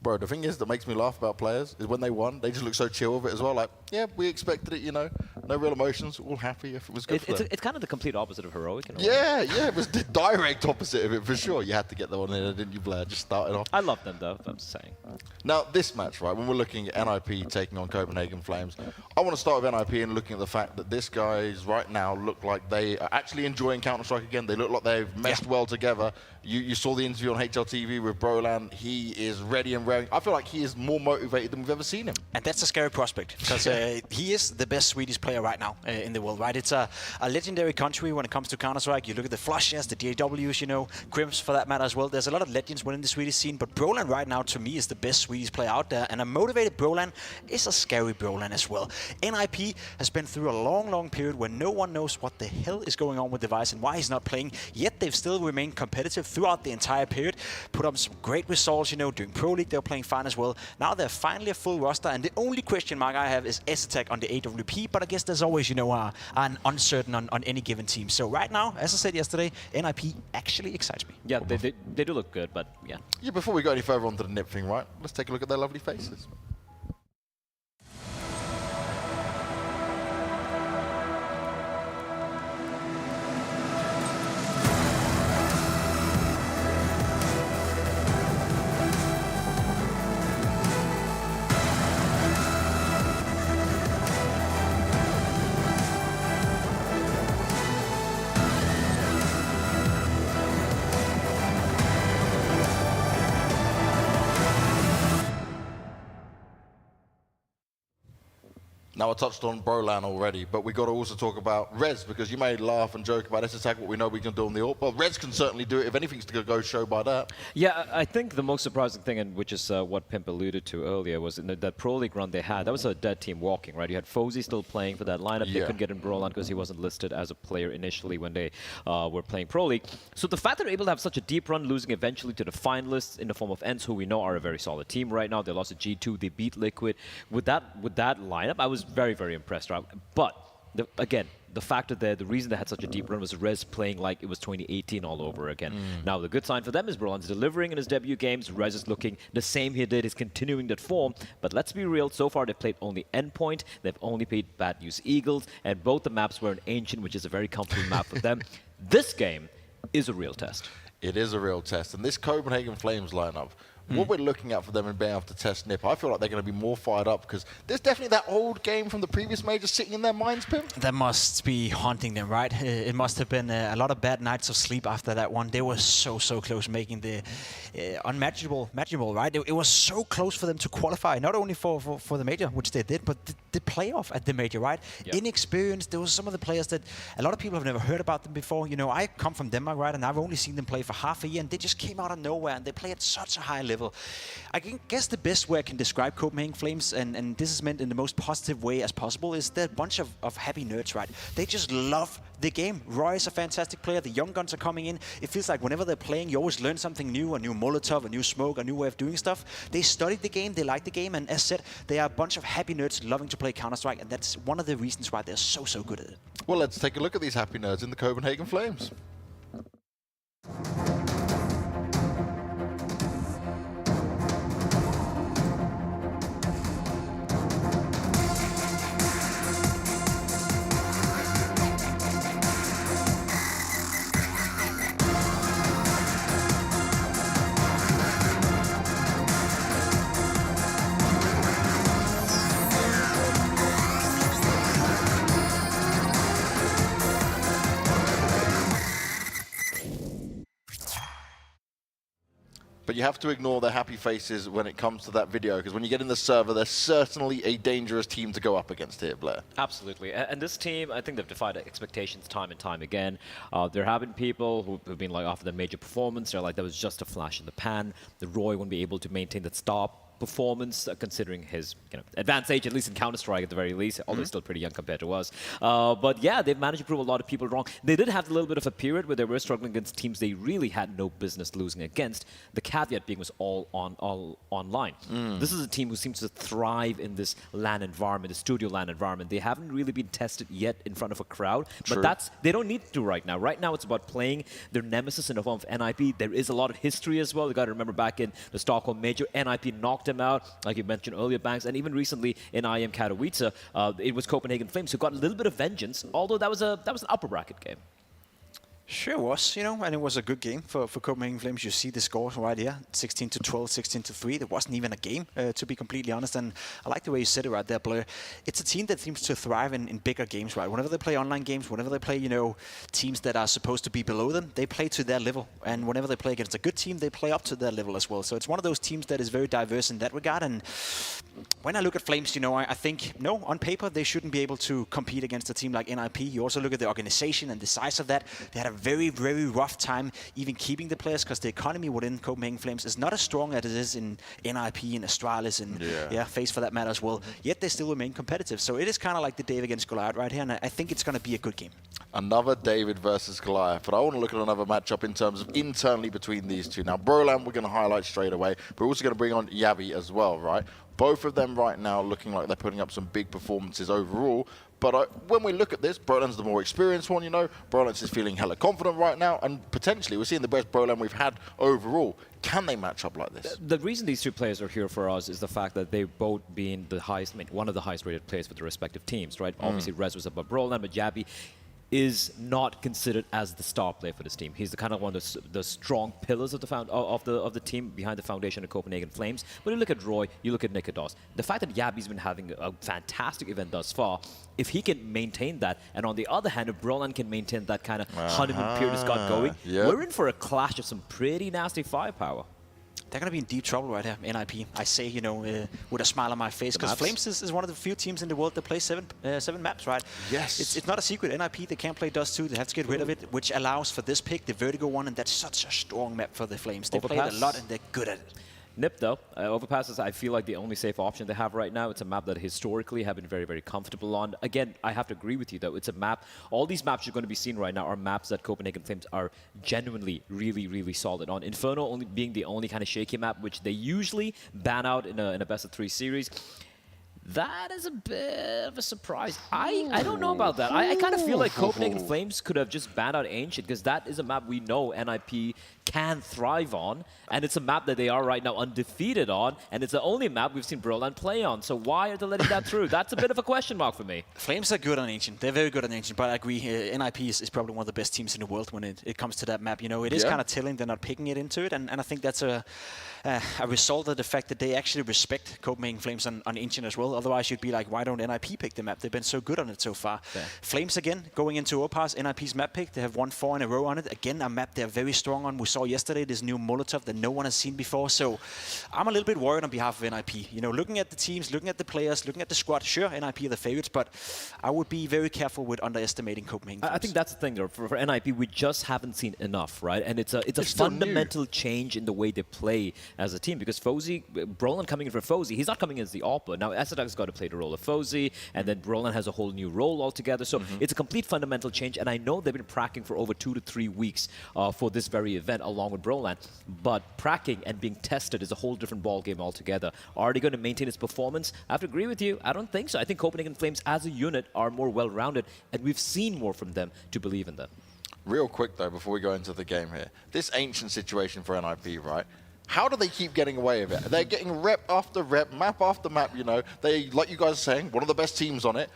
Bro, the thing is that makes me laugh about players is when they won, they just look so chill with it as well. Like, yeah, we expected it, you know. No real emotions, all happy if it was good for them. It's kind of the complete opposite of heroic. In a way. Yeah, it was the direct opposite of it for sure. You had to get the one in there, didn't you, Blair? Just started off. I love them, though, I'm just saying. Now, this match, right, when we're looking at NIP taking on Copenhagen Flames, I want to start with NIP and looking at the fact that these guys right now look like they are actually enjoying Counter-Strike again. They look like they've meshed well together. You saw the interview on HLTV with Broland. He is ready and raring. I feel like he is more motivated than we've ever seen him. And that's a scary prospect, because he is the best Swedish player player right now in the world, right? It's a legendary country when it comes to Counter-Strike. You look at the Flushes, the DAWs, you know, Crims for that matter as well. There's a lot of legends within the Swedish scene, but Brolan right now to me is the best Swedish player out there, and a motivated Brolan is a scary Brolan as well. NIP has been through a long period where no one knows what the hell is going on with Device and why he's not playing, yet they've still remained competitive throughout the entire period, put up some great results, you know, during Pro League they were playing fine as well. Now they're finally a full roster, and the only question mark I have is S-Attack on the AWP, but I guess there's always, you know, an uncertain on any given team. So right now, as I said yesterday, NIP actually excites me. Yeah, they do look good, but yeah. Yeah, before we go any further onto the NIP thing, right, let's take a look at their lovely faces. Now, I touched on Brolan already, but we got to also talk about Rez, because you may laugh and joke about S-Attack, what we know we can do on the AWP. Well, Rez can certainly do it. If anything's to go show by that. Yeah, I think the most surprising thing, and which is what Pimp alluded to earlier, was in that Pro League run they had, that was a dead team walking, right? You had Fozy still playing for that lineup. They couldn't get in Brolan because he wasn't listed as a player initially when they were playing Pro League. So the fact that they're able to have such a deep run, losing eventually to the finalists in the form of ENCE, who we know are a very solid team right now. They lost to G2, they beat Liquid. With that lineup, I was very impressed. Right? But again, the factor there, the reason they had such a deep run was Rez playing like it was 2018 all over again. Now, the good sign for them is Brolan's delivering in his debut games. Rez is looking the same he did. He's continuing that form. But let's be real, so far they've played only Endpoint. They've only played Bad News Eagles. And both the maps were in Ancient, which is a very comfortable map for them. This game is a real test. It is a real test. And this Copenhagen Flames lineup, what we're looking at for them and being able to test NIP, I feel like they're going to be more fired up because there's definitely that old game from the previous major sitting in their minds, Pim. That must be haunting them, right? It must have been a lot of bad nights of sleep after that one. They were so close making the unmatchable, right? It was so close for them to qualify, not only for the major, which they did, but the playoff at the major, right? Yep. Inexperienced. There was some of the players that a lot of people have never heard about them before. You know, I come from Denmark, right? And I've only seen them play for half a year, and they just came out of nowhere, and they play at such a high level. I guess the best way I can describe Copenhagen Flames, and this is meant in the most positive way as possible, is they're a bunch of happy nerds, right? They just love the game. Roy is a fantastic player. The young guns are coming in. It feels like whenever they're playing, you always learn something new, a new Molotov, a new smoke, a new way of doing stuff. They studied the game, they like the game, and as said, they are a bunch of happy nerds loving to play Counter-Strike, and that's one of the reasons why they're so good at it. Well, let's take a look at these happy nerds in the Copenhagen Flames. But you have to ignore their happy faces when it comes to that video, because when you get in the server, they're certainly a dangerous team to go up against here, Blair. Absolutely. And this team, I think they've defied expectations time and time again. There have been people who've been like, after the major performance, they're like, that was just a flash in the pan. The Roy won't be able to maintain that stop performance, considering his advanced age, at least in Counter-Strike at the very least, although he's still pretty young compared to us. But yeah, they've managed to prove a lot of people wrong. They did have a little bit of a period where they were struggling against teams they really had no business losing against. The caveat being was all online. This is a team who seems to thrive in this LAN environment, the studio LAN environment. They haven't really been tested yet in front of a crowd, but they don't need to right now. Right now, it's about playing their nemesis in the form of NIP. There is a lot of history as well. You got to remember back in the Stockholm Major, NIP knocked them out, like you mentioned earlier, Banks, and even recently in IM Katowice, it was Copenhagen Flames who got a little bit of vengeance, although that was an upper bracket game. Sure was, and it was a good game for Copenhagen Flames. You see the scores right here, 16-12, 16-3. There wasn't even a game, to be completely honest. And I like the way you said it right there, Blur. It's a team that seems to thrive in bigger games, right? Whenever they play online games, whenever they play, teams that are supposed to be below them, they play to their level. And whenever they play against a good team, they play up to their level as well. So it's one of those teams that is very diverse in that regard. And when I look at Flames, I think, no, on paper, they shouldn't be able to compete against a team like NIP. You also look at the organization and the size of that. They had a very, very rough time even keeping the players because the economy within Copenhagen Flames is not as strong as it is in NIP and Astralis and FaZe for that matter as well. Yet they still remain competitive. So it is kind of like the David against Goliath right here, and I think it's going to be a good game. Another David versus Goliath, but I want to look at another matchup in terms of internally between these two. Now, Broland we're going to highlight straight away, but we're also going to bring on Yavi as well, right? Both of them right now looking like they're putting up some big performances overall. But when we look at this, Broland's the more experienced one, Broland is feeling hella confident right now, and potentially we're seeing the best Broland we've had overall. Can they match up like this? The reason these two players are here for us is the fact that they've both been the highest, one of the highest rated players for their respective teams, right? Obviously, Rez was above Broland, but Yavi is not considered as the star player for this team. He's the kind of one of the strong pillars of the team behind the foundation of Copenhagen Flames. But you look at Roy, you look at Nikodos. The fact that Yabi's been having a fantastic event thus far, if he can maintain that, and on the other hand, if Broland can maintain that kind of honeymoon period he's got going, we're in for a clash of some pretty nasty firepower. They're going to be in deep trouble right here, NIP. I say, with a smile on my face, because Flames is one of the few teams in the world that play seven maps, right? Yes. It's not a secret. NIP, they can't play Dust 2. They have to get rid of it, which allows for this pick, the Vertigo one, and that's such a strong map for the Flames. They play it a lot, and they're good at it. Nip, though, Overpass is, I feel like, the only safe option they have right now. It's a map that historically have been very, very comfortable on. Again, I have to agree with you, though. It's a map. All these maps you're going to be seeing right now are maps that Copenhagen Flames are genuinely really, really solid on. Inferno only being the only kind of shaky map, which they usually ban out in a best-of-3 series. That is a bit of a surprise. I don't know about that. I kind of feel like Copenhagen Flames could have just banned out Ancient, because that is a map we know NIP can thrive on, and it's a map that they are right now undefeated on, and it's the only map we've seen Broland play on. So why are they letting that through? That's a bit of a question mark for me. Flames are good on Ancient. They're very good on Ancient, but I agree, NIP is probably one of the best teams in the world when it comes to that map. It is kind of telling they're not picking it into it, and I think that's a result of the fact that they actually respect Copenhagen Flames on Ancient as well. Otherwise, you'd be like, why don't NIP pick the map? They've been so good on it so far. Yeah. Flames, again, going into Overpass, NIP's map pick. They have won 4 in a row on it. Again, a map they're very strong on. We saw yesterday this new Molotov that no one has seen before. So I'm a little bit worried on behalf of NIP. Looking at the teams, looking at the players, looking at the squad, sure, NIP are the favorites, but I would be very careful with underestimating Copenhagen Flames. I think that's the thing, though. For NIP, we just haven't seen enough, right? And it's a fundamental change in the way they play as a team, because Fozy, Broland coming in for Fozy, he's not coming in as the AWPer. Now, Asadak's got to play the role of Fozy, and then Broland has a whole new role altogether. So it's a complete fundamental change, and I know they've been practicing for over 2 to 3 weeks for this very event along with Broland. But practicing and being tested is a whole different ballgame altogether. Are they going to maintain its performance? I have to agree with you. I don't think so. I think Copenhagen Flames as a unit are more well-rounded, and we've seen more from them to believe in them. Real quick, though, before we go into the game here. This Ancient situation for NIP, right? How do they keep getting away with it? They're getting rep after rep, map after map, They, like you guys are saying, one of the best teams on it.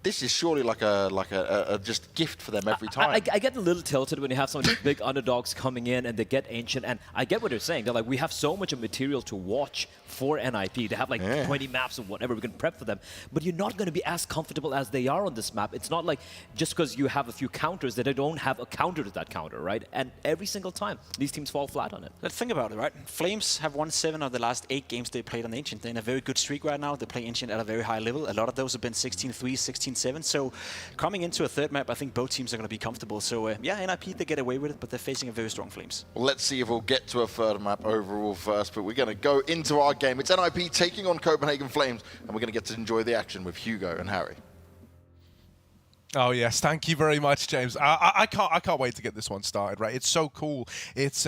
This is surely like a just gift for them every time. I get a little tilted when you have some of these big underdogs coming in and they get Ancient, and I get what they're saying. They're like, we have so much material to watch for NIP. They have like 20 maps or whatever, we can prep for them. But you're not going to be as comfortable as they are on this map. It's not like just because you have a few counters that they don't have a counter to that counter, right? And every single time, these teams fall flat on it. Let's think about it, right? Flames have won 7 of the last 8 games they played on Ancient. They're in a very good streak right now. They play Ancient at a very high level. A lot of those have been 16-3, 16-7. So coming into a third map, I think both teams are going to be comfortable. So NIP, they get away with it, but they're facing a very strong Flames. Well, let's see if we'll get to a third map overall first, but we're going to go into our game. It's NIP taking on Copenhagen Flames, and we're going to get to enjoy the action with Hugo and Harry. Oh yes, thank you very much, James. I can't wait to get this one started. Right, it's so cool. It's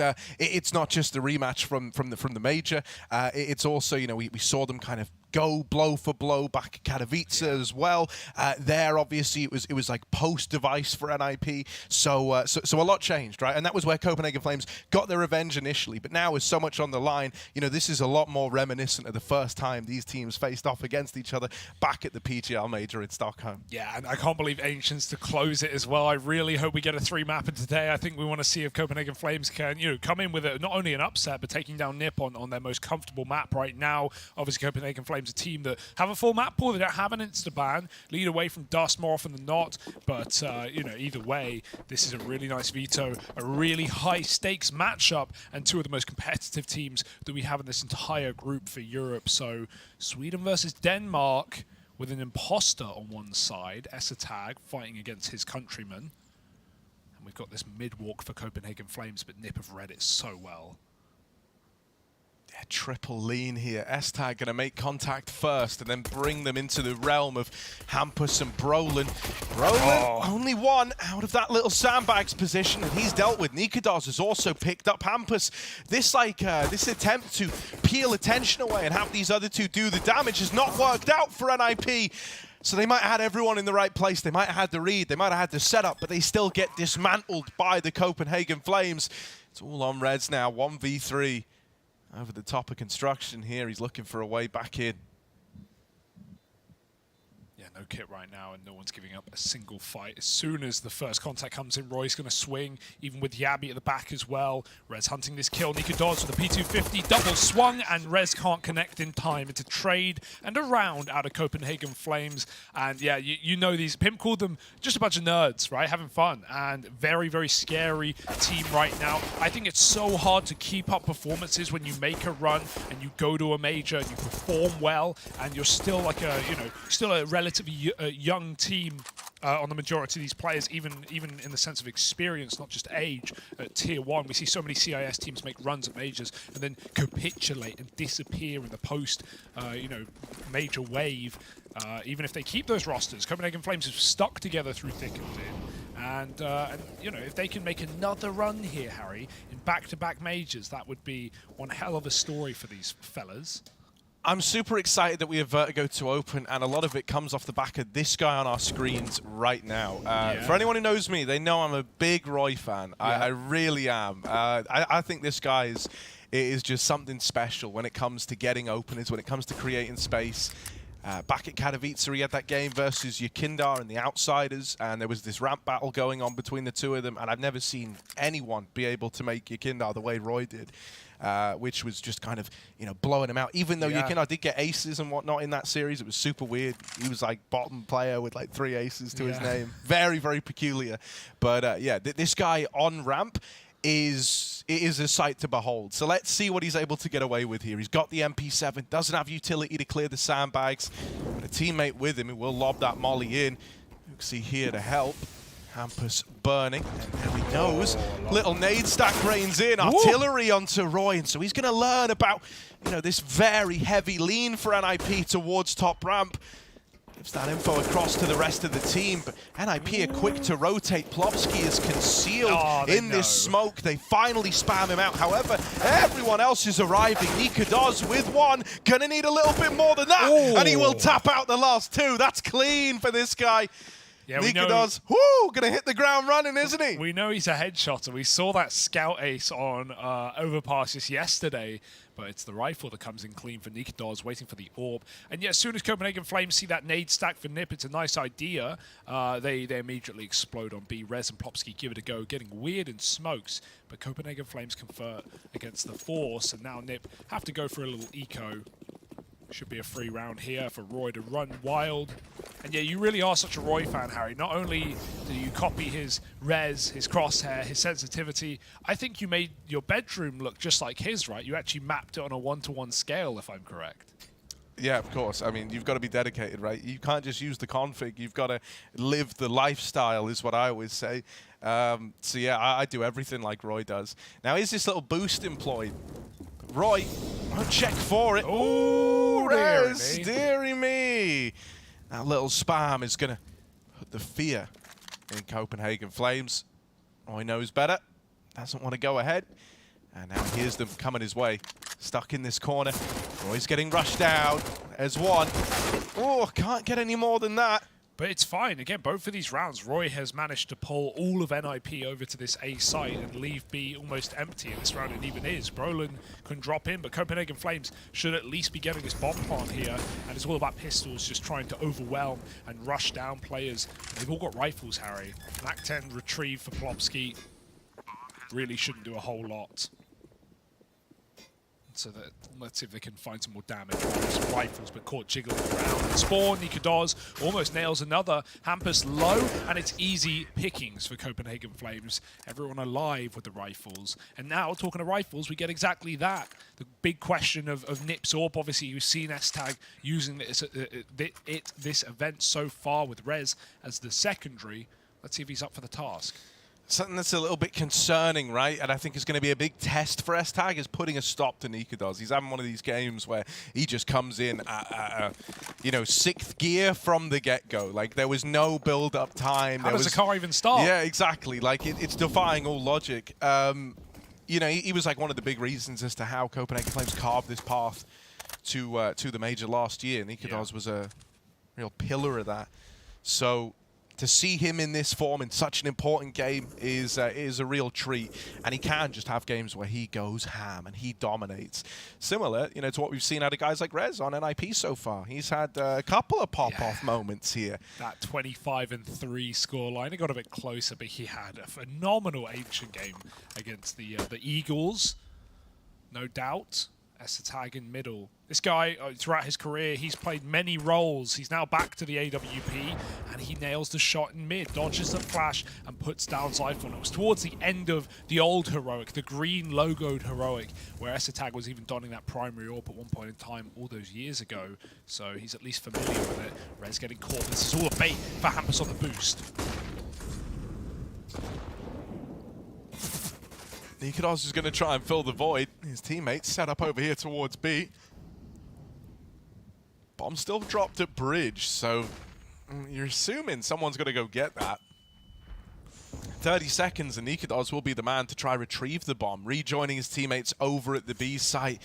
not just a rematch from the major. It's also, we saw them kind of go blow for blow back at Katowice as well. There, obviously, it was like post-device for NIP, so a lot changed, right? And that was where Copenhagen Flames got their revenge initially, but now with so much on the line, you know, this is a lot more reminiscent of the first time these teams faced off against each other back at the PGL Major in Stockholm. Yeah, and I can't believe Ancients to close it as well. I really hope we get a 3-mapper today. I think we want to see if Copenhagen Flames can, you know, come in with not only an upset, but taking down NIP on their most comfortable map right now. Obviously, Copenhagen Flames, a team that have a full map pool. They don't have an insta-ban, lead away from Dust more often than not. But, you know, either way, this is a really nice veto, a really high-stakes matchup, and two of the most competitive teams that we have in this entire group for Europe. So, Sweden versus Denmark, with an imposter on one side, Esatag fighting against his countrymen. And we've got this mid-walk for Copenhagen Flames, but Nip have read it so well. Yeah, triple lean here. Esatag going to make contact first and then bring them into the realm of Hampus and Brolin. Brolin, only one out of that little sandbags position, and he's dealt with. Nikodos has also picked up Hampus. This attempt to peel attention away and have these other two do the damage has not worked out for NIP. So they might have had everyone in the right place. They might have had the read. They might have had the setup, but they still get dismantled by the Copenhagen Flames. It's all on Reds now, 1v3. Over the top of construction here. He's looking for a way back in. No kit right now, and no one's giving up a single fight. As soon as the first contact comes in, Roy's going to swing, even with Yabi at the back as well. Rez hunting this kill. Nikodos with the P250, double swung, and Rez can't connect in time. It's a trade and a round out of Copenhagen Flames. And yeah, you know these, Pimp called them just a bunch of nerds, right? Having fun, and very, very scary team right now. I think it's so hard to keep up performances when you make a run and you go to a major and you perform well, and you're still like a, you know, still a relatively young team on the majority of these players, even in the sense of experience, not just age. At Tier 1, we see so many CIS teams make runs at majors and then capitulate and disappear in the post, you know, major wave. Even if they keep those rosters, Copenhagen Flames have stuck together through thick and thin. And you know, if they can make another run here, Harry, in back-to-back majors, that would be one hell of a story for these fellas. I'm super excited that we have Vertigo to open, and a lot of it comes off the back of this guy on our screens right now. For anyone who knows me, they know I'm a big Roy fan. I really am. I think this guy is just something special when it comes to getting openers, when it comes to creating space. Back at Katowice, he had that game versus Yakindar and the Outsiders, and there was this ramp battle going on between the two of them, and I've never seen anyone be able to make Yakindar the way Roy did. Which was just kind of, you know, blowing him out. Even though Yakindar did get aces and whatnot in that series, it was super weird. He was like bottom player with like 3 aces to his name. Very, very peculiar. But yeah, this guy on ramp is a sight to behold. So let's see what he's able to get away with here. He's got the MP7, doesn't have utility to clear the sandbags, but a teammate with him who will lob that molly in. You can see here to help. Hampus burning, and there he knows. Little nade stack rains in, artillery onto Roy, and so he's going to learn about, you know, this very heavy lean for NIP towards top ramp. Gives that info across to the rest of the team, but NIP are quick to rotate. Plovsky is concealed in this smoke. They finally spam him out. However, everyone else is arriving. Nikodos with one, gonna need a little bit more than that, and he will tap out the last two. That's clean for this guy. Yeah, Nikodos, gonna hit the ground running, isn't he? We know he's a headshotter. We saw that scout ace on Overpass just yesterday, but it's the rifle that comes in clean for Nikodos, waiting for the orb. And yet, as soon as Copenhagen Flames see that nade stack for Nip, it's a nice idea. They immediately explode on B. Rez and Plopsky give it a go, getting weird in smokes, but Copenhagen Flames convert against the Force, and now Nip have to go for a little eco. Should be a free round here for Roy to run wild. And yeah, you really are such a Roy fan, Harry. Not only do you copy his res, his crosshair, his sensitivity, I think you made your bedroom look just like his, right? You actually mapped it on a 1-to-1 scale, if I'm correct. Yeah, of course. I mean, you've got to be dedicated, right? You can't just use the config. You've got to live the lifestyle, is what I always say. So yeah, I do everything like Roy does. Now, is this little boost employed? Roy, won't check for it. Oh, Rez, dearie me. That little spam is going to put the fear in Copenhagen Flames. Roy knows better. Doesn't want to go ahead. And now here's them coming his way. stuck in this corner. Roy's getting rushed out. There's one. Oh, can't get any more than that. But it's fine. Again, both of these rounds, Roy has managed to pull all of NIP over to this A site and leave B almost empty. And this round it even is. Brolin can drop in, but Copenhagen Flames should at least be getting this bomb plant here. And it's all about pistols just trying to overwhelm and rush down players. And they've all got rifles, Harry. Mac 10 retrieve for Plopsky. Really shouldn't do a whole lot. So that, let's see if they can find some more damage. Some rifles, but caught jiggling around. Spawn, Nikodoz almost nails another. Hampus low, and it's easy pickings for Copenhagen Flames. Everyone alive with the rifles. And now, talking of rifles, we get exactly that. The big question of Nip's AWP. Obviously, you've seen S-Tag using this event so far with Rez as the secondary. Let's see if he's up for the task. Something that's a little bit concerning, right? And I think it's going to be a big test for S-Tag is putting a stop to Nikodoz. He's having one of these games where he just comes in at, you know, 6th gear from the get-go. Like, there was no build-up time. How does the car even start? Yeah, exactly. Like, it's defying all logic. You know, he was like one of the big reasons as to how Copenhagen Flames carved this path to the major last year. Nikodoz was a real pillar of that. So to see him in this form in such an important game is a real treat, and he can just have games where he goes ham and he dominates. Similar, you know, to what we've seen out of guys like Rez on NIP so far. He's had a couple of pop-off moments here. That 25-3 scoreline, it got a bit closer, but he had a phenomenal Ancient game against the Eagles, no doubt. S-Tag in middle. This guy, throughout his career, he's played many roles. He's now back to the AWP, and he nails the shot in mid, dodges the flash, and puts down Zyphon. It was towards the end of the old Heroic, the green logoed Heroic, where S-Tag was even donning that primary AWP at one point in time all those years ago. So he's at least familiar with it. Rez getting caught. This is all a bait for Hampus on the boost. Nikodoz is going to try and fill the void. His teammates set up over here towards B. Bomb still dropped at bridge, so you're assuming someone's going to go get that. 30 seconds and Nikodoz will be the man to try retrieve the bomb, rejoining his teammates over at the B site.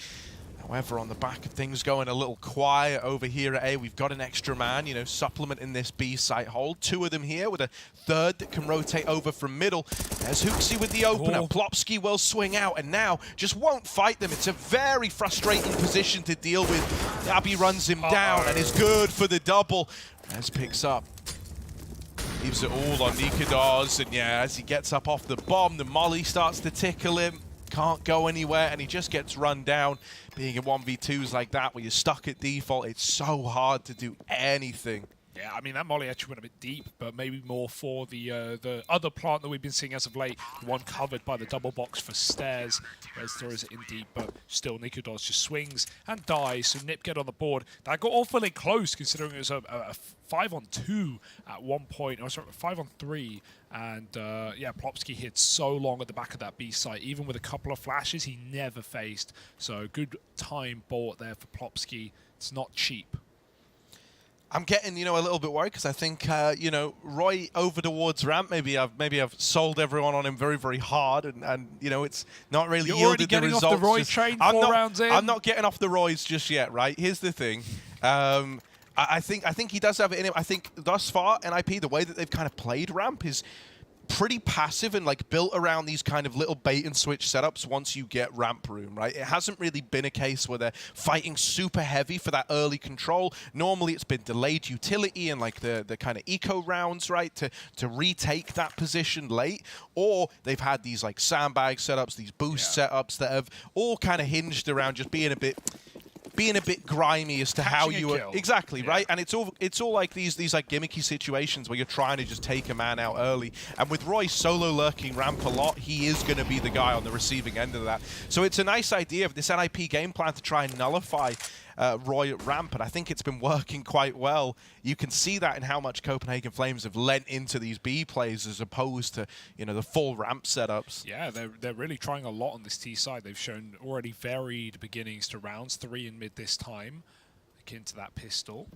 However, on the back of things going a little quiet over here at A, we've got an extra man, you know, supplementing this B site hold. 2 of them here with a third that can rotate over from middle. There's Hooksy with the opener. Plopsky will swing out and now just won't fight them. It's a very frustrating position to deal with. Abby runs him down and is good for the double. Rez picks up. Leaves it all on Nikodoz, and yeah, as he gets up off the bomb, the molly starts to tickle him. Can't go anywhere, and he just gets run down. Being in 1v2s like that, where you're stuck at default, it's so hard to do anything. Yeah, I mean, that molly actually went a bit deep, but maybe more for the other plant that we've been seeing as of late, the one covered by the double box for stairs. Rez throws it in deep, but still Nikodoz just swings and dies, so Nip get on the board. That got awfully close, considering it was a 5-on-2 at one point, or sorry, 5-on-3. And yeah, Plopsky hid so long at the back of that B site. Even with a couple of flashes, he never faced. So good time bought there for Plopsky. It's not cheap. I'm getting, you know, a little bit worried because I think, you know, Roy over towards ramp. Maybe I've sold everyone on him very, very hard, and you know, it's not really You're yielded already the results. getting off the Roy train 4 rounds in. I'm not getting off the Roys just yet, right? Here's the thing. I think he does have it in him. I think thus far, NIP, the way that they've kind of played ramp is pretty passive and like built around these kind of little bait and switch setups once you get ramp room, right? It hasn't really been a case where they're fighting super heavy for that early control. Normally it's been delayed utility and like the kind of eco rounds, right, to retake that position late, or they've had these like sandbag setups, these boost setups that have all kind of hinged around just being a bit grimy as to how you are exactly right, and it's all like these like gimmicky situations where you're trying to just take a man out early. And with Roy solo lurking ramp a lot, he is going to be the guy on the receiving end of that. So it's a nice idea of this NIP game plan to try and nullify Roy at ramp, and I think it's been working quite well. You can see that in how much Copenhagen Flames have lent into these B plays as opposed to, you know, the full ramp setups. Yeah, they're really trying a lot on this T side. They've shown already varied beginnings to rounds, 3 in mid this time, akin to that pistol.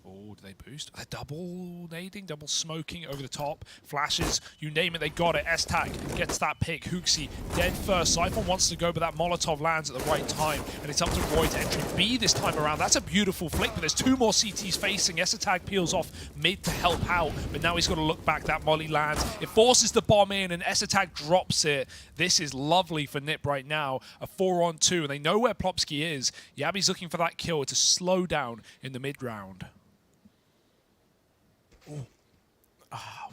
Oh, do they boost? They're double nading, double smoking over the top. Flashes, you name it, they got it. S-Tag gets that pick. Hooksy dead first. Siphon wants to go, but that Molotov lands at the right time. And it's up to Roy to entry B this time around. That's a beautiful flick, but there's 2 more CTs facing. S-Tag peels off mid to help out, but now he's got to look back. That molly lands. It forces the bomb in, and S-Tag drops it. This is lovely for Nip right now. A 4-on-2, and they know where Plopsky is. Yabi's looking for that kill to slow down in the mid-round.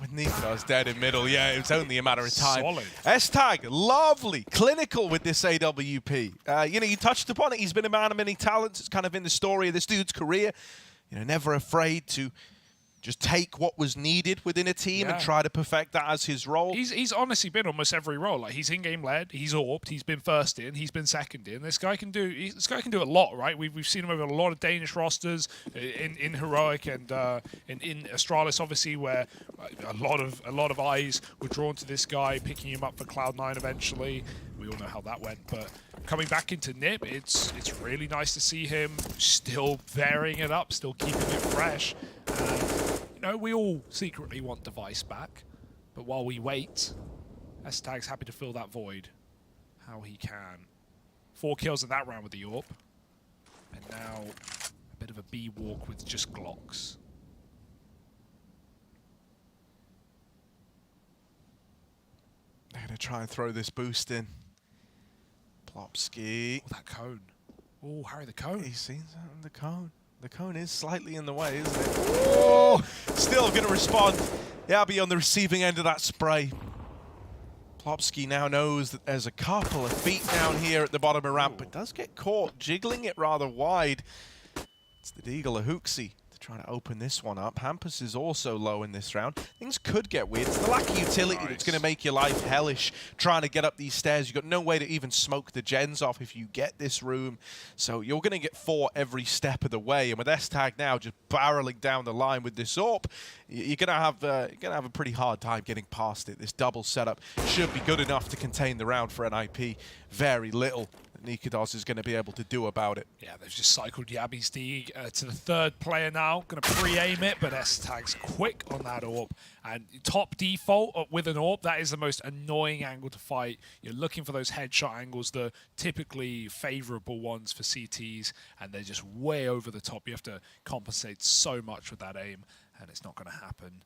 With Nikolas dead in middle, yeah, it was only a matter of time. Solid. S-Tag, lovely, clinical with this AWP. You know, you touched upon it. He's been a man of many talents. It's kind of in the story of this dude's career. You know, never afraid to just take what was needed within a team and try to perfect that as his role. He's honestly been almost every role. Like, he's in-game led, he's AWP'd, he's been first in, he's been second in. This guy can do a lot, right? We've seen him over a lot of Danish rosters in Heroic and in Astralis, obviously, where a lot of eyes were drawn to this guy, picking him up for Cloud9 eventually. We all know how that went, but coming back into Nip, it's really nice to see him still varying it up, still keeping it fresh. You know, we all secretly want Device back, but while we wait, S-Tag's happy to fill that void how he can. 4 kills in that round with the AWP, and now a bit of a B walk with just Glocks. They're going to try and throw this boost in. Plopsky. Oh, that cone. Oh, Harry, the cone. He's seen something, the cone. The cone is slightly in the way, isn't it? Oh, still going to respond. Yabi on the receiving end of that spray. Plopsky now knows that there's a couple of feet down here at the bottom of ramp, but does get caught, jiggling it rather wide. It's the Deagle of Hooksy trying to open this one up. Hampus is also low in this round. Things could get weird. It's the lack of utility that's going to make your life hellish trying to get up these stairs. You've got no way to even smoke the gens off if you get this room. So you're going to get fought every step of the way. And with S-Tag now just barreling down the line with this AWP, you're going to have a pretty hard time getting past it. This double setup should be good enough to contain the round for NIP. Very little Nikolas is going to be able to do about it. Yeah, they've just cycled Yabi's D to the 3rd player now. Going to pre-aim it, but S-Tag's quick on that AWP. And top default with an AWP, that is the most annoying angle to fight. You're looking for those headshot angles, the typically favorable ones for CTs, and they're just way over the top. You have to compensate so much with that aim, and it's not going to happen.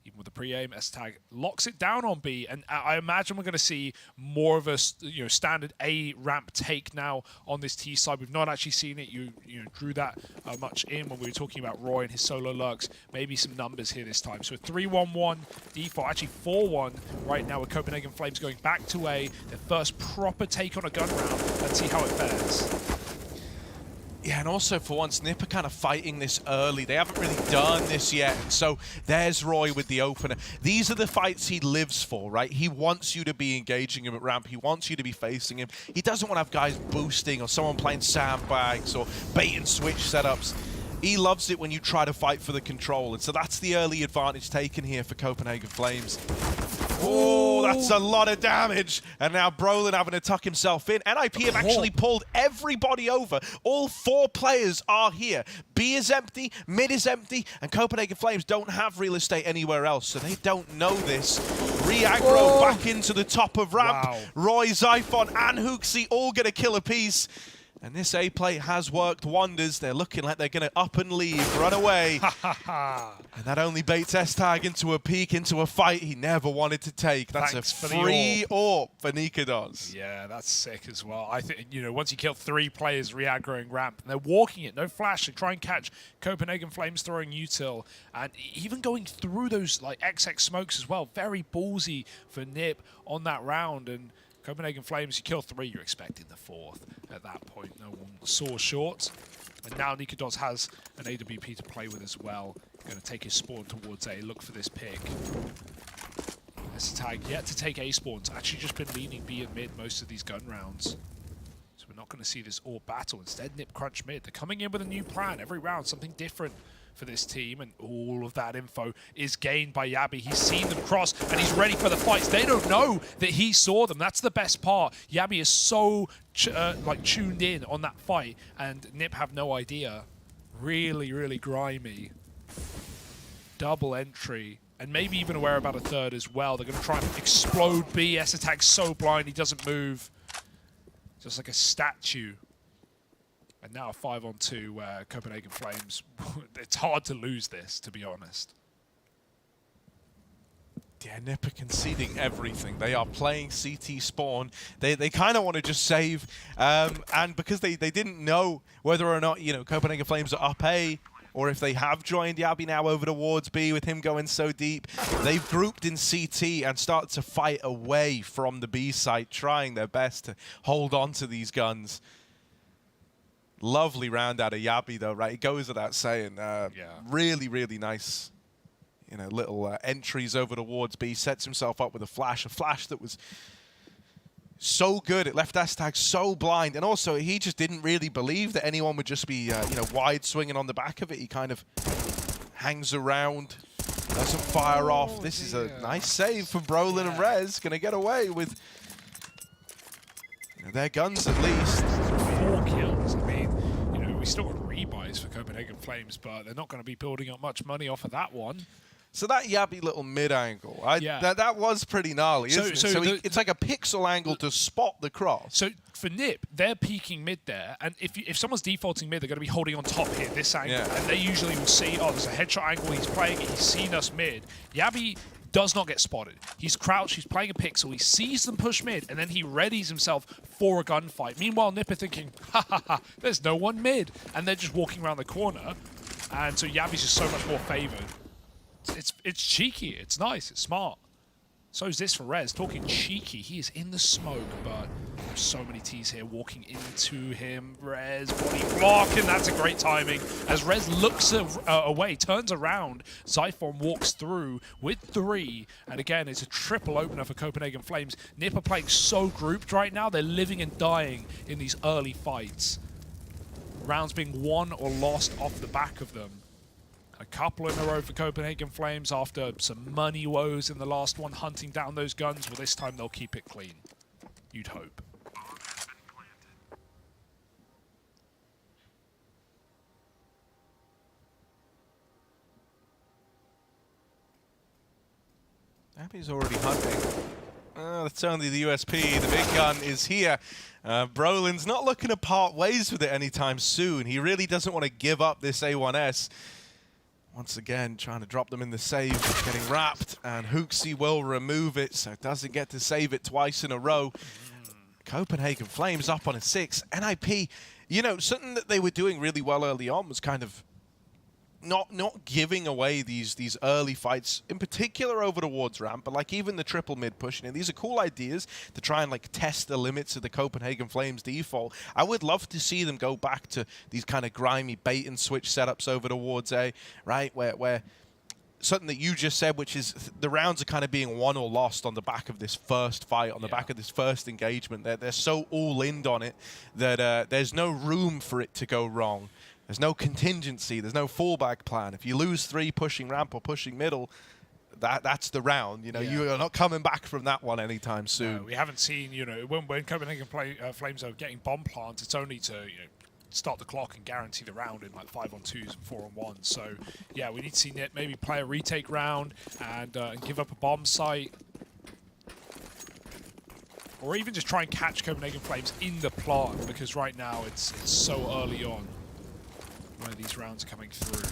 Even with the pre-aim, S-Tag locks it down on B, and I imagine we're going to see more of a standard A ramp take now on this T side. We've not actually seen it. You drew that much in when we were talking about Roy and his solo lurks. Maybe some numbers here this time. So a 3-1-1 default, actually 4-1 right now with Copenhagen Flames going back to A. Their first proper take on a gun round. Let's see how it fares. Yeah, and also for once, Nip are kind of fighting this early. They haven't really done this yet. So there's Roy with the opener. These are the fights he lives for, right? He wants you to be engaging him at ramp. He wants you to be facing him. He doesn't want to have guys boosting or someone playing sandbags or bait and switch setups. He loves it when you try to fight for the control. And so that's the early advantage taken here for Copenhagen Flames. Oh, that's a lot of damage. And now Brolin having to tuck himself in. NIP have actually pulled everybody over. All 4 players are here. B is empty, mid is empty, and Copenhagen Flames don't have real estate anywhere else, so they don't know this. Re-aggro back into the top of ramp. Wow. Roy, Zyphon, and Hooksy all going to kill a piece. And this A play has worked wonders. They're looking like they're going to up and leave, run away. And that only baits S-Tag into a peek, into a fight he never wanted to take. That's a free AWP for Nikolas. Yeah, that's sick as well. I think, once you kill 3 players re-aggroing ramp, and they're walking it, no flash, they try and catch Copenhagen Flames throwing util, and even going through those XX smokes as well. Very ballsy for Nip on that round, and Copenhagen Flames, you kill 3, you're expecting the 4th. At that point, no one saw short. And now Nikolas has an AWP to play with as well. Going to take his spawn towards A, look for this pick. S-Tag yet to take A spawns. Actually just been leaning B and mid most of these gun rounds. So we're not going to see this AWP battle. Instead, Nip crunch mid. They're coming in with a new plan. Every round, something different for this team, and all of that info is gained by Yabi. He's seen them cross, and he's ready for the fights. They don't know that he saw them. That's the best part. Yabi is so tuned in on that fight, and Nip have no idea. Really, really grimy. Double entry. And maybe even aware about a third as well. They're going to try and explode B. S-Attack's so blind, he doesn't move. Just like a statue. And now a 5-on-2 where Copenhagen Flames, it's hard to lose this, to be honest. Yeah, Nip are conceding everything. They are playing CT spawn. They kind of want to just save. And because they didn't know whether or not, Copenhagen Flames are up A, or if they have joined Yabi now over towards B with him going so deep, they've grouped in CT and started to fight away from the B site, trying their best to hold on to these guns. Lovely round out of Yabi, though, right? It goes without saying. Really, really nice, little entries over towards B. Sets himself up with a flash that was so good. It left S-Tag so blind. And also, he just didn't really believe that anyone would just be, wide swinging on the back of it. He kind of hangs around, doesn't fire off. This is a nice save for Brolin and Rez. Going to get away with their guns at least. 4 kills. I mean, we still got rebuys for Copenhagen Flames, but they're not going to be building up much money off of that one. So that Yabi little mid-angle, that was pretty gnarly, isn't it? So it's like a pixel angle to spot the cross. So for Nip, they're peeking mid there, and if someone's defaulting mid, they're going to be holding on top here, this angle, and they usually will see, oh, there's a headshot angle, he's playing it, he's seen us mid. Yabi does not get spotted. He's crouched, he's playing a pixel, he sees them push mid, and then he readies himself for a gunfight. Meanwhile, Nip are thinking, ha ha ha, there's no one mid, and they're just walking around the corner, and so Yabi's just so much more favored. It's cheeky, it's nice, it's smart. So is this for Rez. Talking cheeky, he is in the smoke, but so many T's here walking into him. Rez, body block, and that's a great timing. As Rez looks away, turns around, Zyphon walks through with 3. And again, it's a triple opener for Copenhagen Flames. Nip are playing so grouped right now, they're living and dying in these early fights. Rounds being won or lost off the back of them. A couple in a row for Copenhagen Flames after some money woes in the last one, hunting down those guns. Well, this time they'll keep it clean. You'd hope. Yabi's already hunting. That's only the USP. The big gun is here. Brolin's not looking to part ways with it anytime soon. He really doesn't want to give up this A1S. Once again, trying to drop them in the save, getting wrapped, and Hooksy will remove it, so doesn't get to save it twice in a row. Copenhagen Flames up on a 6. NIP, something that they were doing really well early on was kind of not giving away these early fights, in particular over towards ramp, but like even the triple mid pushing in. These are cool ideas to try and like test the limits of the Copenhagen Flames default. I would love to see them go back to these kind of grimy bait and switch setups over towards A, right? Where something that you just said, which is the rounds are kind of being won or lost on the back of this first fight, on the back of this first engagement. They're so all-in on it that there's no room for it to go wrong. There's no contingency. There's no fallback plan. If you lose 3 pushing ramp or pushing middle, that's the round. You are not coming back from that one anytime soon. No, we haven't seen, when Copenhagen Flames are getting bomb plants, it's only to start the clock and guarantee the round in like 5-on-2s and 4-on-1s. So yeah, we need to see Nip maybe play a retake round and give up a bomb site. Or even just try and catch Copenhagen Flames in the plant, because right now it's so early on where these rounds are coming through.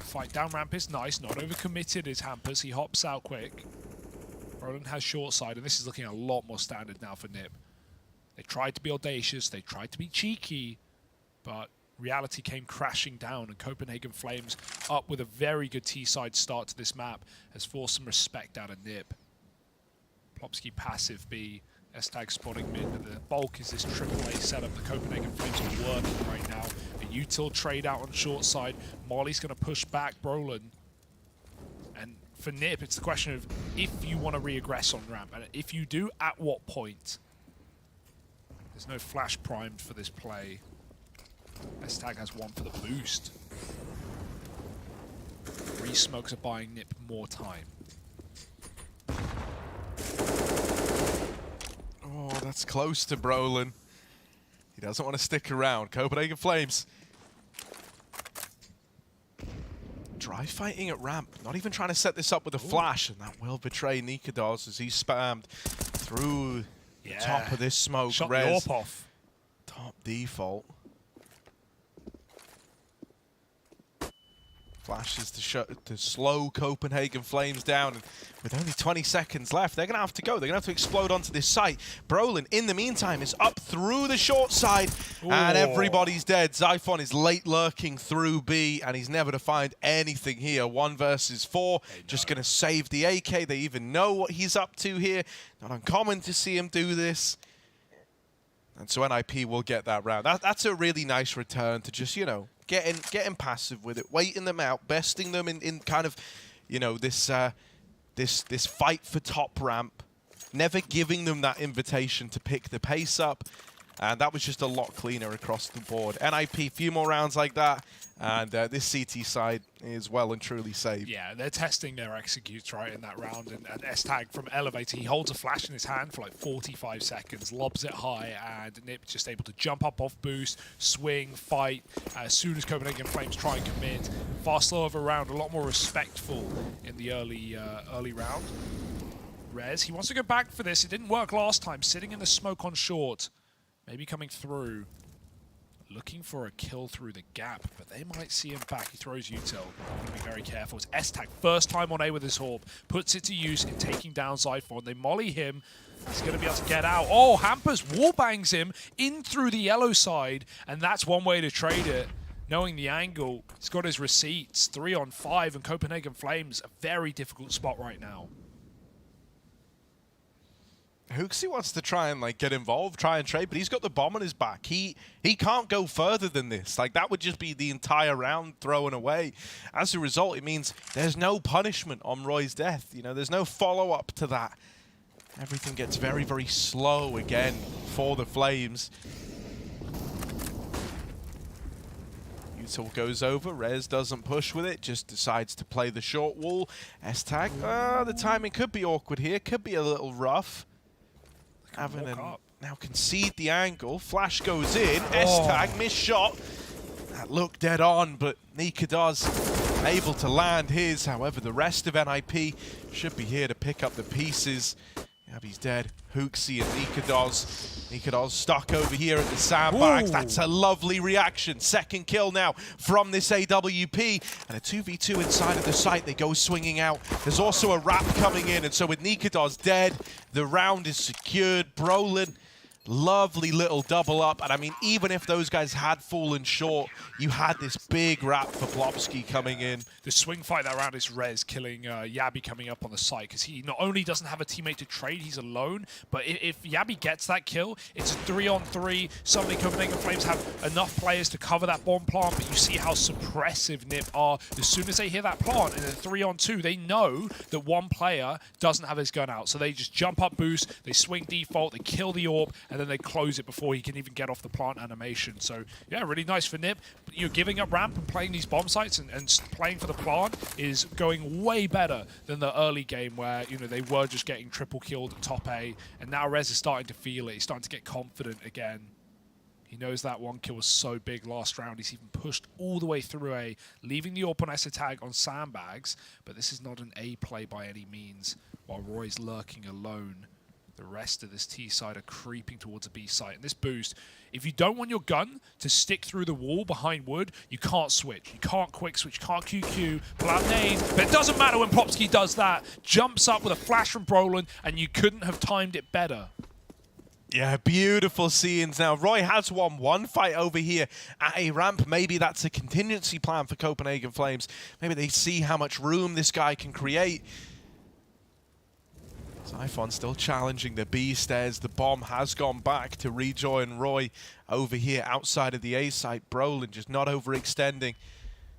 Fight down ramp is nice, not overcommitted is Hampers. He hops out quick. Roland has short side, and this is looking a lot more standard now for Nip. They tried to be audacious, they tried to be cheeky, but reality came crashing down, and Copenhagen Flames, up with a very good T-side start to this map, has forced some respect out of Nip. Plopsky passive B. S-Tag spotting mid, but the bulk is this AAA setup. The Copenhagen Flames are working right now. A util trade out on short side. Molly's going to push back Brolin. And for Nip, it's the question of if you want to re-aggress on ramp. And if you do, at what point? There's no flash primed for this play. S-Tag has one for the boost. Re-smokes are buying Nip more time. Oh, that's close to Brolin. He doesn't want to stick around. Copenhagen Flames dry fighting at ramp, not even trying to set this up with a flash, and that will betray Nikados as he's spammed through the top of this smoke. Shot Rez, the AWP off. top default. Flashes to slow Copenhagen Flames down, and with only 20 seconds left, they're going to have to go. They're going to have to explode onto this site. Brolin, in the meantime, is up through the short side, and everybody's dead. Zyphon is late lurking through B, and he's never to find anything here. 1 versus 4, just going to save the AK. They even know what he's up to here. Not uncommon to see him do this. And so NIP will get that round. That's a really nice return to just, you know, getting passive with it, waiting them out, besting them in kind of, you know, this this fight for top ramp, never giving them that invitation to pick the pace up. And that was just a lot cleaner across the board. NIP, few more rounds like that, and this CT side is well and truly saved. Yeah, they're testing their executes right in that round, and S-Tag from Elevator, he holds a flash in his hand for like 45 seconds, lobs it high, and Nip just able to jump up off boost, swing, fight. As soon as Copenhagen Flames try and commit, far slower of a round, a lot more respectful in the early round. Rez, he wants to go back for this. It didn't work last time, sitting in the smoke on short. Maybe coming through, looking for a kill through the gap, but they might see him back. He throws util. Gotta be very careful. It's S-Tag, first time on A with his Orb, puts it to use in taking down Zyphon. They molly him. He's going to be able to get out. Oh, Hampers wallbangs him in through the yellow side, and that's one way to trade it. Knowing the angle, he's got his receipts. 3 on 5, and Copenhagen Flames, a very difficult spot right now. Hooksy wants to try and like get involved, try and trade, but he's got the bomb on his back. He can't go further than this. Like that would just be the entire round thrown away. As a result, it means there's no punishment on Roy's death. You know, there's no follow-up to that. Everything gets very, very slow again for the Flames. Util goes over, Rez doesn't push with it, just decides to play the short wall. S-Tag, the timing could be awkward here, could be a little rough. Now concede the angle. Flash goes in. S-Tag, missed shot. That looked dead on, but Nikados able to land his. However, the rest of NIP should be here to pick up the pieces. Yabby's dead. Hooksy and Nikados stuck over here at the sandbags. That's a lovely reaction. Second kill now from this AWP. And a 2v2 inside of the site. They go swinging out. There's also a wrap coming in. And so with Nikados dead, the round is secured. Brolin, lovely little double up. And I mean, even if those guys had fallen short, you had this big wrap for Blobsky coming in. The swing fight that round is Rez killing Yabby coming up on the site, because he not only doesn't have a teammate to trade, he's alone, but if Yabby gets that kill, it's a 3-on-3. Suddenly Copenhagen Flames have enough players to cover that bomb plant, but you see how suppressive Nip are. As soon as they hear that plant in a 3-on-2, they know that one player doesn't have his gun out, so they just jump up boost, they swing default, they kill the AWP, and then they close it before he can even get off the plant animation. So yeah, really nice for Nip. But you're giving up ramp and playing these bomb sites and playing for the plant is going way better than the early game where, you know, they were just getting triple killed at top A, and now Rez is starting to feel it. He's starting to get confident again. He knows that one kill was so big last round. He's even pushed all the way through A, leaving the AWP on S-Tag on sandbags, but this is not an A play by any means, while Roy's lurking alone. The rest of this T side are creeping towards a B site. And this boost, if you don't want your gun to stick through the wall behind wood, you can't switch. You can't quick switch, you can't QQ, pull out nades. But it doesn't matter when Plopsky does that. Jumps up with a flash from Brolin, and you couldn't have timed it better. Yeah, beautiful scenes now. Roy has won one fight over here at a ramp. Maybe that's a contingency plan for Copenhagen Flames. Maybe they see how much room this guy can create. Zyphon still challenging the B stairs. The bomb has gone back to rejoin Roy over here outside of the A site. Brolin just not overextending.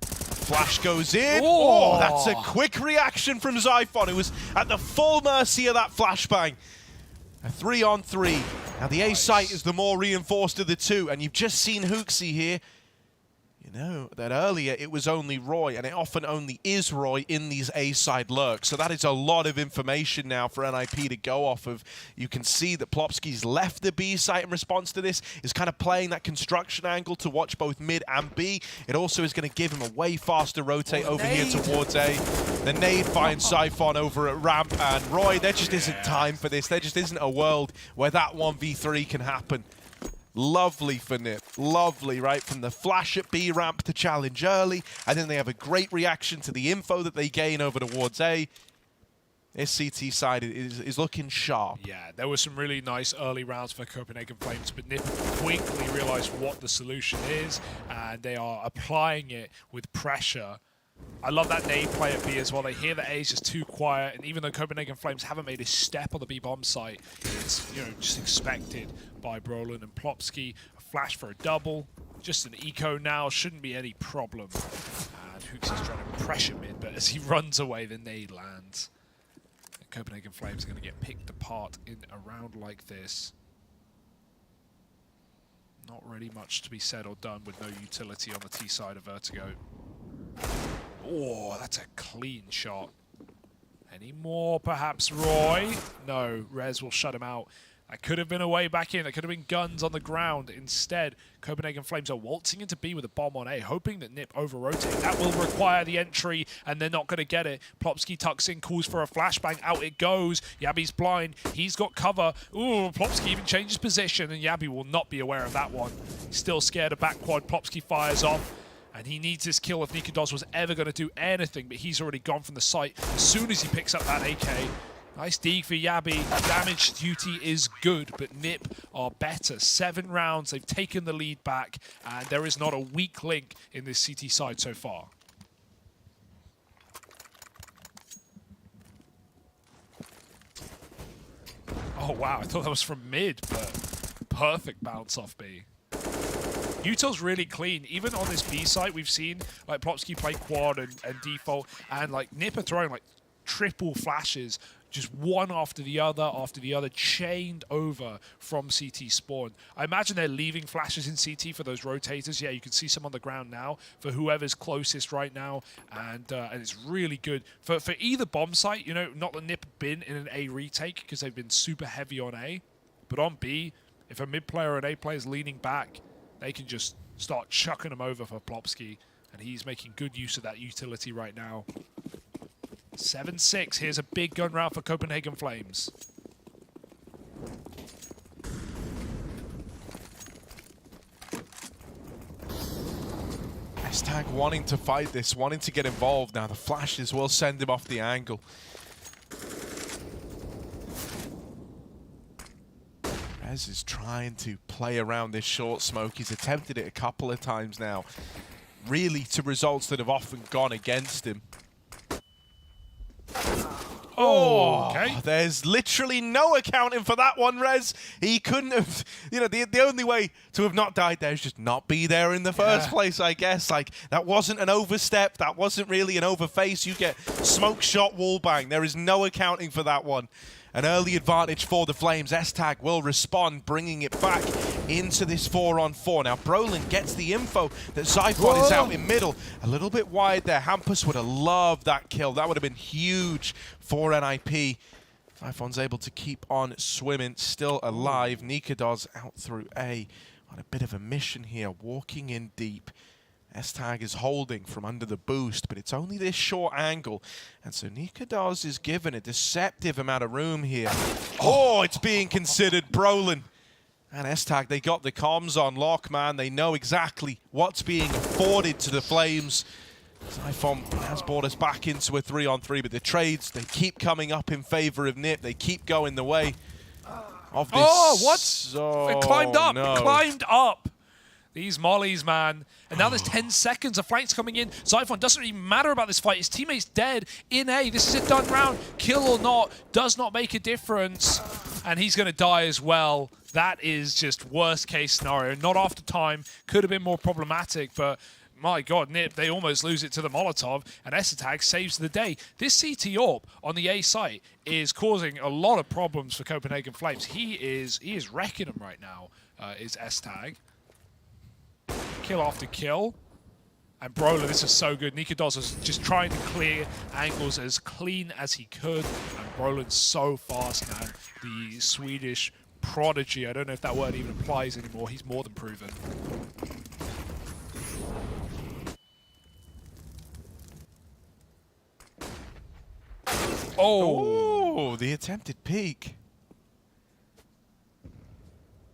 Flash goes in. Oh, that's a quick reaction from Zyphon, who was at the full mercy of that flashbang. A 3-on-3. Now the A site is the more reinforced of the two, and you've just seen Hooksy here. You know, that earlier it was only Roy, and it often only is Roy in these A-side lurks. So that is a lot of information now for NIP to go off of. You can see that Plopski's left the B site in response to this, is kind of playing that construction angle to watch both mid and B. It also is going to give him a way faster rotate over here towards A. The nade finds Zyphon over at ramp, and Roy, there just isn't time for this. There just isn't a world where that 1v3 can happen. Lovely for NiP, lovely, right? From the flash at B ramp to challenge early, and then they have a great reaction to the info that they gain over towards A. This CT side is looking sharp. Yeah, there were some really nice early rounds for Copenhagen Flames, but NiP quickly realized what the solution is, and they are applying it with pressure. I love that nade play at B as well. They hear that A is just too quiet, and even though Copenhagen Flames haven't made a step on the B bomb site, it's just expected by Brolin and Plopski. A flash for a double, just an eco now, shouldn't be any problem. And Hooks is trying to pressure mid, but as he runs away, the nade lands. And Copenhagen Flames are going to get picked apart in a round like this. Not really much to be said or done with no utility on the T side of Vertigo. Oh, that's a clean shot. Any more, perhaps, Roy? No, Rez will shut him out. That could have been a way back in. There could have been guns on the ground. Instead, Copenhagen Flames are waltzing into B with a bomb on A, hoping that NiP over-rotate. That will require the entry, and they're not going to get it. Plopski tucks in, calls for a flashbang. Out it goes. Yabi's blind. He's got cover. Ooh, Plopski even changes position, and Yabi will not be aware of that one. He's still scared of back quad. Plopski fires off. And he needs this kill if Nikodos was ever going to do anything, but he's already gone from the site as soon as he picks up that AK. Nice dig for Yabi. Damage duty is good, but NiP are better. 7 rounds, they've taken the lead back, and there is not a weak link in this CT side so far. Oh wow, I thought that was from mid, but perfect bounce off B. Util's really clean. Even on this B site, we've seen like Plopski play quad and default, and like NiP are throwing like triple flashes, just one after the other, chained over from CT spawn. I imagine they're leaving flashes in CT for those rotators. Yeah, you can see some on the ground now for whoever's closest right now, and it's really good for either bomb site. You know, not that NiP been in an A retake because they've been super heavy on A, but on B, if a mid player or an A player is leaning back, they can just start chucking him over for Plopski, and he's making good use of that utility right now. 7-6. Here's a big gun round for Copenhagen Flames. S-Tag wanting to fight this, wanting to get involved. Now the flashes will send him off the angle. Rez is trying to play around this short smoke. He's attempted it a couple of times now, really to results that have often gone against him. Oh, okay. There's literally no accounting for that one, Rez. He couldn't have, the only way to have not died there is just not be there in the first place, I guess. Like, that wasn't an overstep. That wasn't really an overface. You get smoke shot, wall bang. There is no accounting for that one. An early advantage for the Flames. S-Tag will respond, bringing it back into this 4-on-4. Now, Brolin gets the info that Zyphon is out in middle. A little bit wide there. Hampus would have loved that kill. That would have been huge for NIP. Zyphon's able to keep on swimming, still alive. Nikodos out through A. On a bit of a mission here, walking in deep. S-Tag is holding from under the boost, but it's only this short angle. And so Nikodos is given a deceptive amount of room here. Oh, it's being considered. Brolin and S-Tag, they got the comms on lock, man. They know exactly what's being afforded to the Flames. Zyphon has brought us back into a 3-on-3, but the trades, they keep coming up in favor of NiP. They keep going the way of this. Oh, what? Oh, it climbed up. no. It climbed up. These mollies, man. And now there's 10 seconds. A flank's coming in. Zyphon doesn't really matter about this fight. His teammate's dead in A. This is a done round. Kill or not does not make a difference. And he's going to die as well. That is just worst case scenario. Not after time. Could have been more problematic, but my God, NiP, they almost lose it to the Molotov, and S-Tag saves the day. This CT AWP on the A site is causing a lot of problems for Copenhagen Flames. He is wrecking them right now, is S-Tag. Kill after kill. And Brola, this is so good. Nikodos was just trying to clear angles as clean as he could. And Brolan's so fast, man. The Swedish prodigy, I don't know if that word even applies anymore. He's more than proven. Oh, the attempted peek.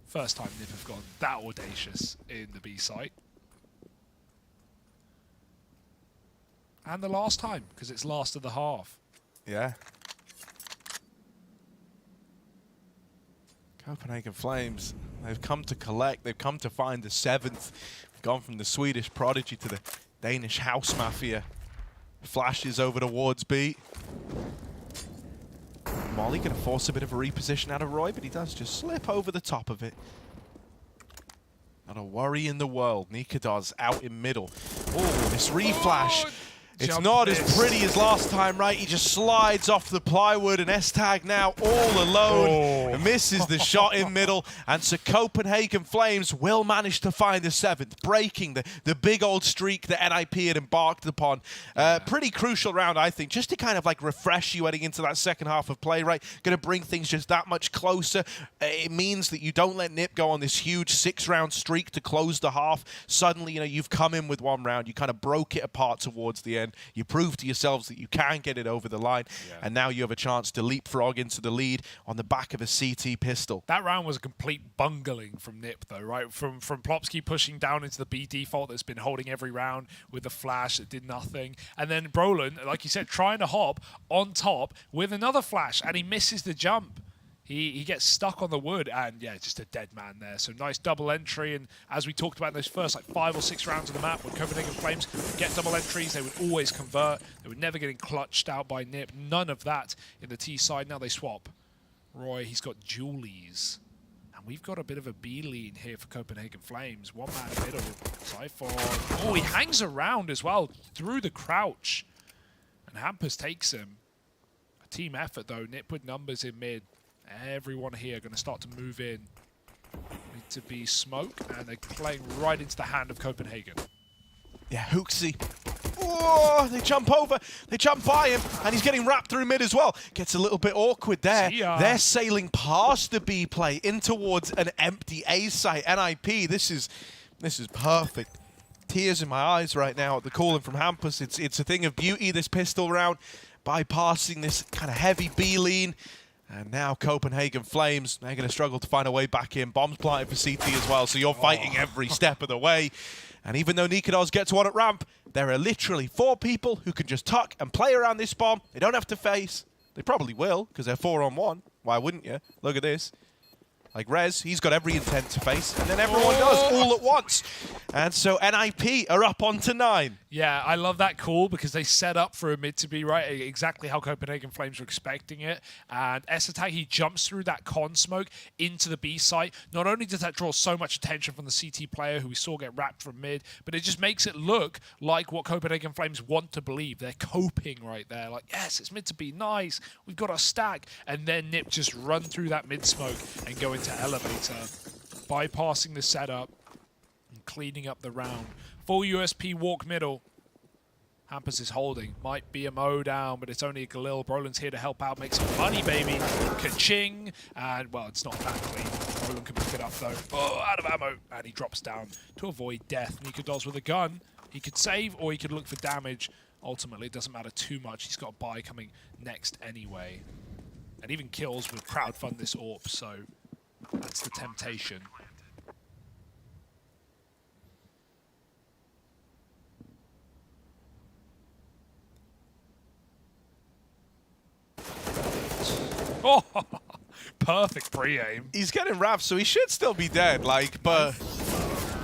First time Nip have gone that audacious in the B site. And the last time, because it's last of the half. Yeah. Copenhagen Flames, they've come to collect, they've come to find the 7th. We've gone from the Swedish prodigy to the Danish house mafia. Flashes over towards B. Molly going to force a bit of a reposition out of Roy, but he does just slip over the top of it. Not a worry in the world. Nikodos out in middle. Oh, this reflash. It's not as pretty as last time, right? He just slides off the plywood, and S-Tag now all alone. Misses the shot in middle, and so Copenhagen Flames will manage to find the 7th, breaking the big old streak that NIP had embarked upon. Pretty crucial round, I think, just to kind of like refresh you heading into that second half of play, right? Going to bring things just that much closer. It means that you don't let NIP go on this huge 6-round streak to close the half. Suddenly, you know, you've come in with one round. You kind of broke it apart towards the end. You prove to yourselves that you can get it over the line, and now you have a chance to leapfrog into the lead on the back of a CT pistol. That round was a complete bungling from Nip, though, right? From Plopsky pushing down into the B default that's been holding every round with the flash that did nothing. And then Brolan, like you said, trying to hop on top with another flash, and he misses the jump. He gets stuck on the wood, and yeah, just a dead man there. So nice double entry, and as we talked about in those first like 5 or 6 rounds of the map, when Copenhagen Flames would get double entries, they would always convert. They were never getting clutched out by Nip. None of that in the T side. Now they swap. Roy, he's got Julies. And we've got a bit of a B lead here for Copenhagen Flames. One man in middle. Siphon. Oh, he hangs around as well through the crouch. And Hampus takes him. A team effort, though. Nip with numbers in mid. Everyone here going to start to move in. Need to be smoke, and they're playing right into the hand of Copenhagen. Yeah, Hooksy. Oh, they jump over, they jump by him, and he's getting wrapped through mid as well. Gets a little bit awkward there. They're sailing past the B play in towards an empty A site. NIP, this is perfect. Tears in my eyes right now at the calling from Hampus. It's a thing of beauty, this pistol round, bypassing this kind of heavy B lean. And now Copenhagen Flames, they're going to struggle to find a way back in. Bombs planted for CT as well, so you're fighting every step of the way. And even though Nikodos gets one at ramp, there are literally 4 people who can just tuck and play around this bomb. They don't have to face. They probably will, because they're 4-on-1. Why wouldn't you? Look at this. Like Rez, he's got every intent to face, and then everyone does all at once. And so NIP are up onto 9. Yeah, I love that call because they set up for a mid to be right, exactly how Copenhagen Flames were expecting it. And S-Attack, he jumps through that con smoke into the B site. Not only does that draw so much attention from the CT player who we saw get wrapped from mid, but it just makes it look like what Copenhagen Flames want to believe. They're coping right there. Like, yes, it's mid to be nice. We've got our stack. And then Nip just run through that mid smoke and go into elevator, bypassing the setup and cleaning up the round. Full USP walk middle. Hampus is holding. Might be a Mo down, but it's only a Galil. Brolan's here to help out, make some money, baby. Ka-ching. And, well, it's not that clean. Brolan can pick it up, though. Oh, out of ammo. And he drops down to avoid death. Nikodos with a gun. He could save, or he could look for damage. Ultimately, it doesn't matter too much. He's got a buy coming next anyway. And even kills would crowdfund this AWP, so that's the temptation. Oh, perfect pre-aim. He's getting wrapped, so he should still be dead, like, but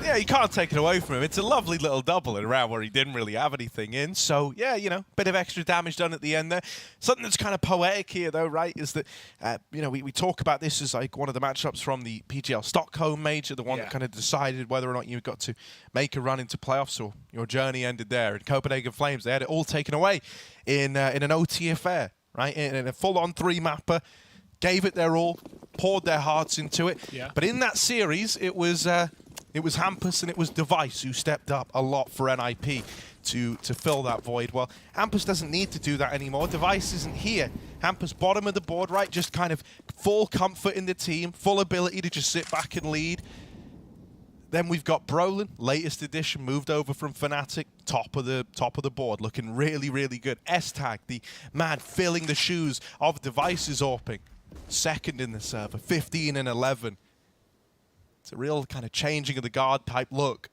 yeah, you can't take it away from him. It's a lovely little double in a round where he didn't really have anything in. So, yeah, you know, bit of extra damage done at the end there. Something that's kind of poetic here, though, right, is that, you know, we talk about this as like one of the matchups from the PGL Stockholm major, the one that kind of decided whether or not you got to make a run into playoffs or your journey ended there. And Copenhagen Flames, they had it all taken away in an OT affair, right, in a full-on 3-mapper. Gave it their all, poured their hearts into it. Yeah. But in that series, it was It was Hampus and it was Device who stepped up a lot for NIP to fill that void. Well, Hampus doesn't need to do that anymore. Device isn't here. Hampus bottom of the board, right? Just kind of full comfort in the team, full ability to just sit back and lead. Then we've got Brolin, latest edition, moved over from Fnatic, top of the board, looking really, really good. S-Tag, the man filling the shoes of Device's AWPing. Second in the server, 15 and 11. It's a real kind of changing of the guard type look.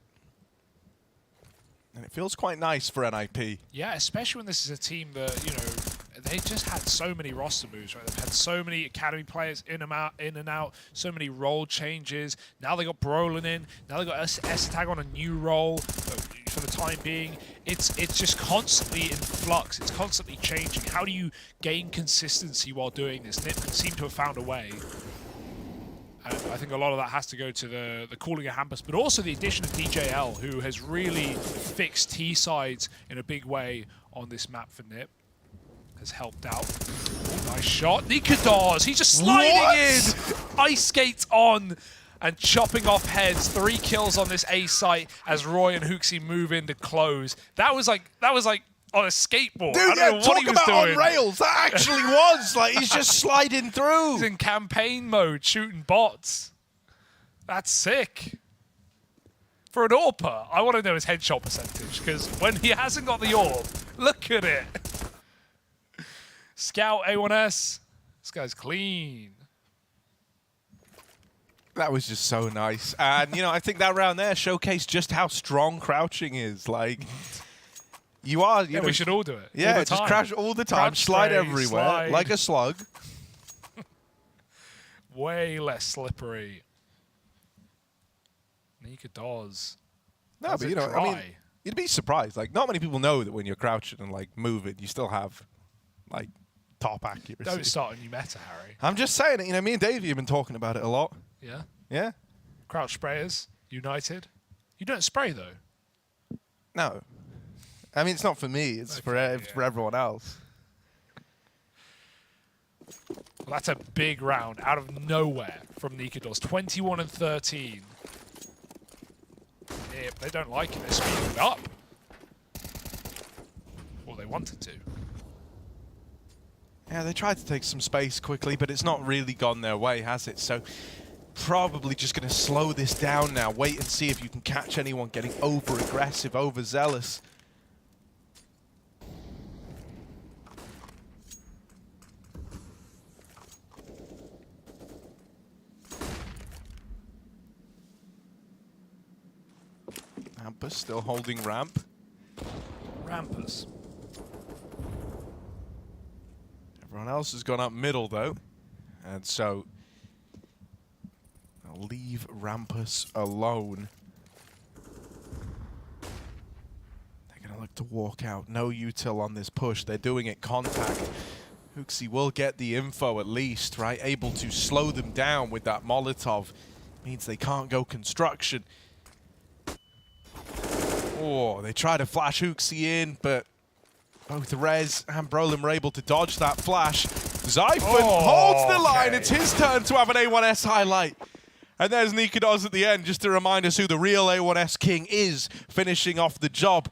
And it feels quite nice for NIP. Yeah, especially when this is a team that, you know, they just had so many roster moves, right? They've had so many academy players in and out, so many role changes. Now they got Brolin in. Now they got S-Tag on a new role for the time being. It's just constantly in flux. It's constantly changing. How do you gain consistency while doing this? NIP seem to have found a way. And I think a lot of that has to go to the calling of Hampus, but also the addition of DJL, who has really fixed T-sides in a big way on this map for NIP. Has helped out. Oh, nice shot. Nikados, he's just sliding in. Ice skates on and chopping off heads. 3 kills on this A site as Roy and Hooksy move in to close. That was like on a skateboard. Dude, I don't know what he was talk about doing. on rails. That actually was. Like, he's just sliding through. He's in campaign mode, shooting bots. That's sick. For an AWPer, I want to know his headshot percentage, because when he hasn't got the AWP, look at it. Scout A1S. This guy's clean. That was just so nice. And, you know, I think that round there showcased just how strong crouching is. Like, you are, you know, we should all do it. Yeah, all the just time. crouch all the time. Crouch, slide spray, everywhere, slide. like a slug. Way less slippery. Nikados. No, but, you know, I mean, you'd be surprised. Like, not many people know that when you're crouching and, like, moving, you still have, like, top accuracy. Don't start a new meta, Harry. I'm just saying it. You know, me and Davey have been talking about it a lot. Yeah? Yeah? Crouch sprayers, united. You don't spray, though. No. I mean, it's not for me. It's for everyone else. Well, that's a big round out of nowhere from Nikados. 21 and 13. Yeah, they don't like it. They're speeding it up. Or they wanted to. Yeah, they tried to take some space quickly, but it's not really gone their way, has it? So probably just going to slow this down now. Wait and see if you can catch anyone getting over-aggressive, overzealous. Hampus still holding ramp. Rampus. Everyone else has gone up middle, though. And so I'll leave Rampus alone. They're going to look to walk out. No util on this push. They're doing it contact. Hooksy will get the info at least, right? Able to slow them down with that Molotov. Means they can't go construction. Oh, they try to flash Hooksy in, but both Rez and Brolin were able to dodge that flash. Zyphon holds the line. It's his turn to have an A1S highlight. And there's Nikados at the end, just to remind us who the real A1S king is, finishing off the job.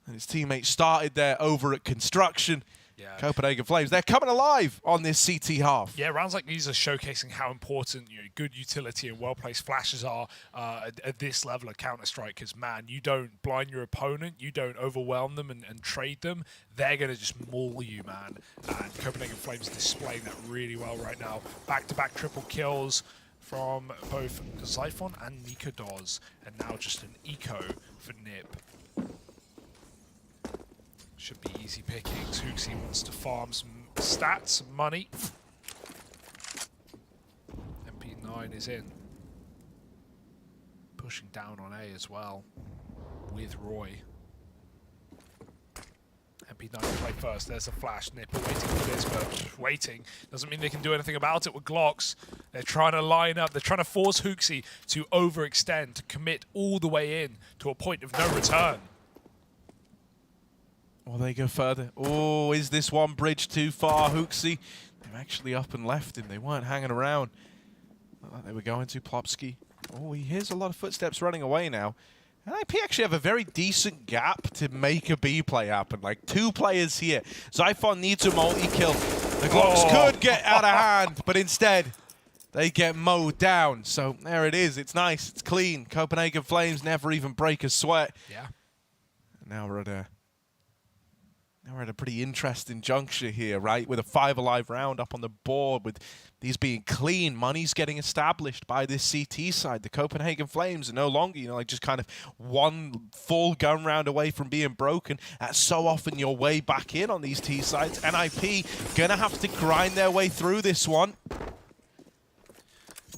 And his teammates started there over at construction. Yeah. Copenhagen Flames, they're coming alive on this CT half. Yeah, rounds like these are showcasing how important good utility and well-placed flashes are at this level of Counter-Strike. Because, man, you don't blind your opponent, you don't overwhelm them and trade them. They're going to just maul you, man. And Copenhagen Flames displaying that really well right now. Back-to-back triple kills from both Zyphon and Nikados. And now just an eco for NIP. Should be easy pickings. Hooksy wants to farm some stats, some money. MP9 is in. Pushing down on A as well with Roy. MP9 will play first. There's a flash. NIP are waiting for this, but waiting doesn't mean they can do anything about it with Glocks. They're trying to line up. They're trying to force Hooksy to overextend, to commit all the way in to a point of no return. Will they go further? Oh, is this one bridge too far, Hooksy? They're actually up and left him. They weren't hanging around. Looked like they were going to Plopsky. Oh, he hears a lot of footsteps running away now. And IP actually have a very decent gap to make a B play happen. Like 2 players here. Zyphon needs a multi-kill. The Glocks could get out of hand, but instead they get mowed down. So there it is. It's nice. It's clean. Copenhagen Flames never even break a sweat. Yeah. Now we're at a pretty interesting juncture here, right? With a 5 alive round up on the board, with these being clean, money's getting established by this CT side. The Copenhagen Flames are no longer, like just kind of one full gun round away from being broken. That's so often your way back in on these T sides. NIP gonna have to grind their way through this one.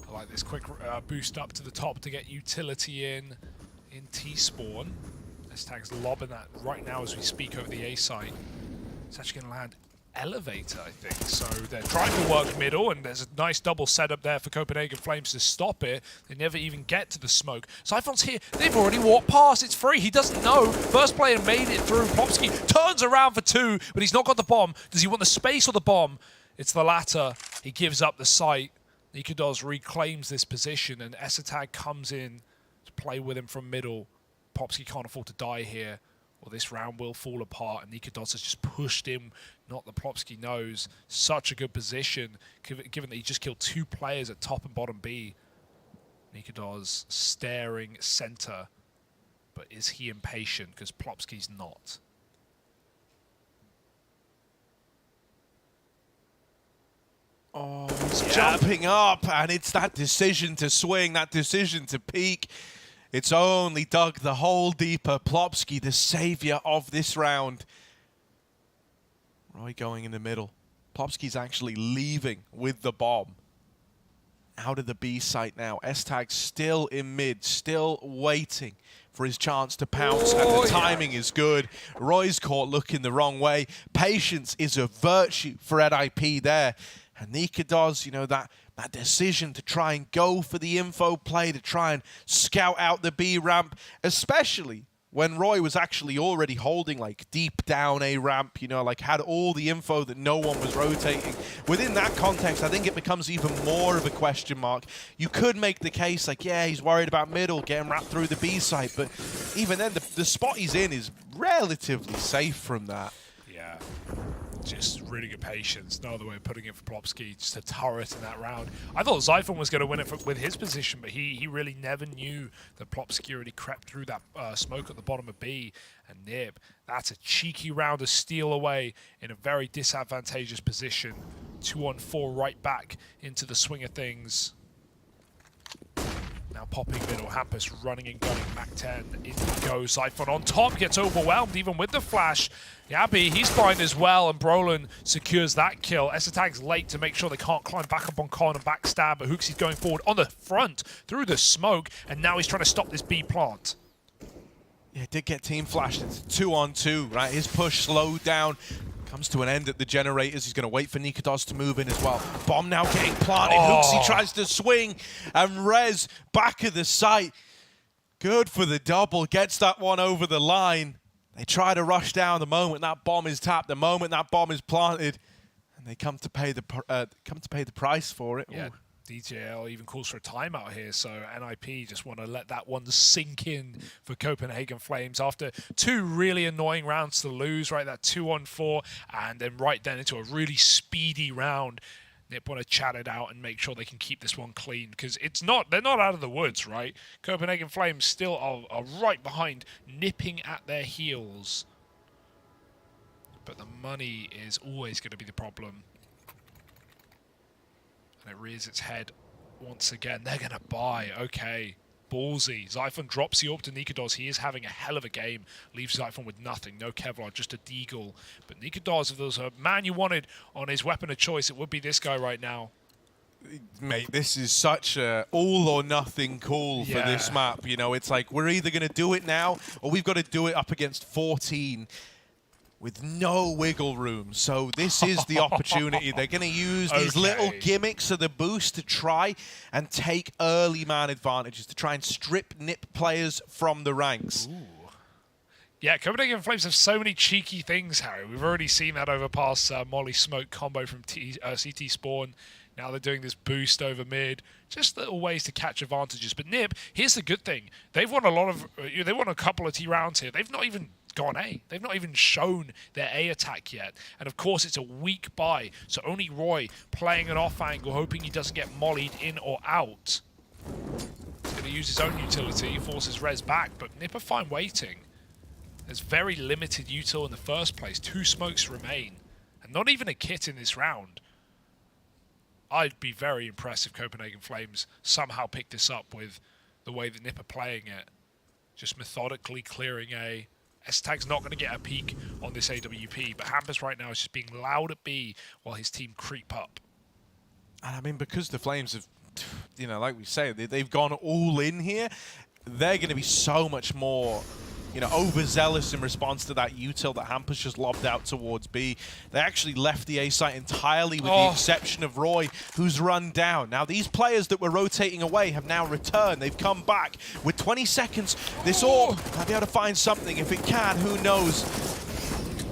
I like this quick boost up to the top to get utility in T-spawn. S-Tag's lobbing that right now as we speak over the A side. It's actually going to land elevator, I think. So they're trying to work middle, and there's a nice double setup there for Copenhagen Flames to stop it. They never even get to the smoke. Zyphon's here. They've already walked past. It's free. He doesn't know. First player made it through. Popsky turns around for 2, but he's not got the bomb. Does he want the space or the bomb? It's the latter. He gives up the site. Nikodos reclaims this position, and S-Tag comes in to play with him from middle. Popsky can't afford to die here, or this round will fall apart, and Nikodos has just pushed him, not that Popsky knows. Such a good position, given that he just killed 2 players at top and bottom B. Nikodos staring center, but is he impatient? Because Popsky's not. Oh, he's jumping up, and it's that decision to swing, that decision to peek. It's only dug the hole deeper. Plopsky, the savior of this round. Roy going in the middle. Plopsky's actually leaving with the bomb. Out of the B site now. S-Tag still in mid, still waiting for his chance to pounce, and the timing is good. Roy's caught looking the wrong way. Patience is a virtue for NIP there. And Nikodos, that decision to try and go for the info play, to try and scout out the B ramp, especially when Roy was actually already holding like deep down A ramp, had all the info that no one was rotating. Within that context, I think it becomes even more of a question mark. You could make the case like, yeah, he's worried about middle, getting wrapped through the B site, but even then, the spot he's in is relatively safe from that. Yeah. Just really good patience. No other way of putting it for Plopsky. Just a turret in that round. I thought Zyphon was going to win it with his position, but he really never knew that Plopsky already crept through that smoke at the bottom of B. And Nib, that's a cheeky round to steal away in a very disadvantageous position. 2-on-4 right back into the swing of things. Now popping middle, Hampus running and gunning, Mac-10, in goes, Zyphon on top, gets overwhelmed even with the flash. Yabi, he's blind as well, and Brolin secures that kill. S-Tag's late to make sure they can't climb back up on Con and backstab, but Hooksy's going forward on the front through the smoke, and now he's trying to stop this B plant. Yeah, did get team flashed. It's 2-on-2, right? His push slowed down. Comes to an end at the generators. He's going to wait for Nikodos to move in as well. Bomb now getting planted. Hooksy tries to swing, and Rez back of the site. Good for the double. Gets that one over the line. They try to rush down the moment that bomb is tapped, the moment that bomb is planted, and they come to pay the price for it. Yeah. Ooh. DJL even calls for a timeout here, so NIP just want to let that one sink in for Copenhagen Flames after 2 really annoying rounds to lose, right? That 2-on-4, and then right then into a really speedy round. Nip want to chat it out and make sure they can keep this one clean, because they're not out of the woods, right? Copenhagen Flames still are right behind, nipping at their heels. But the money is always going to be the problem. And it rears its head once again. They're going to buy. Okay. Ballsy. Zyphon drops the orb to Nikodos. He is having a hell of a game. Leaves Zyphon with nothing. No Kevlar, just a Deagle. But Nikodos, if there was a man you wanted on his weapon of choice, it would be this guy right now. Mate, this is such a all or nothing call for this map. It's like we're either going to do it now or we've got to do it up against 14. With no wiggle room. So this is the opportunity. They're going to use these little gimmicks of the boost to try and take early man advantages, to try and strip Nip players from the ranks. Ooh. Yeah, Copenhagen Flames have so many cheeky things, Harry. We've already seen that over past Molly Smoke combo from CT Spawn. Now they're doing this boost over mid. Just little ways to catch advantages. But Nip, here's the good thing. They've won they won a couple of T rounds here. They've not even gone A. They've not even shown their A attack yet. And of course, it's a weak buy. So only Roy playing an off angle, hoping he doesn't get mollied in or out. He's going to use his own utility, forces Rez back, but Nip are fine waiting. There's very limited util in the first place. 2 smokes remain. And not even a kit in this round. I'd be very impressed if Copenhagen Flames somehow pick this up with the way that Nip are playing it. Just methodically clearing A. S-Tag's not going to get a peek on this AWP, but Hampus right now is just being loud at B while his team creep up. And I mean, because the Flames have, you know, like we say, they've gone all in here, they're going to be so much more, you know, overzealous in response to that util that Hampus just lobbed out towards B. They actually left the A site entirely with the exception of Roy, who's run down. Now, these players that were rotating away have now returned. They've come back. With 20 seconds, this orb might be able to find something. If it can, who knows?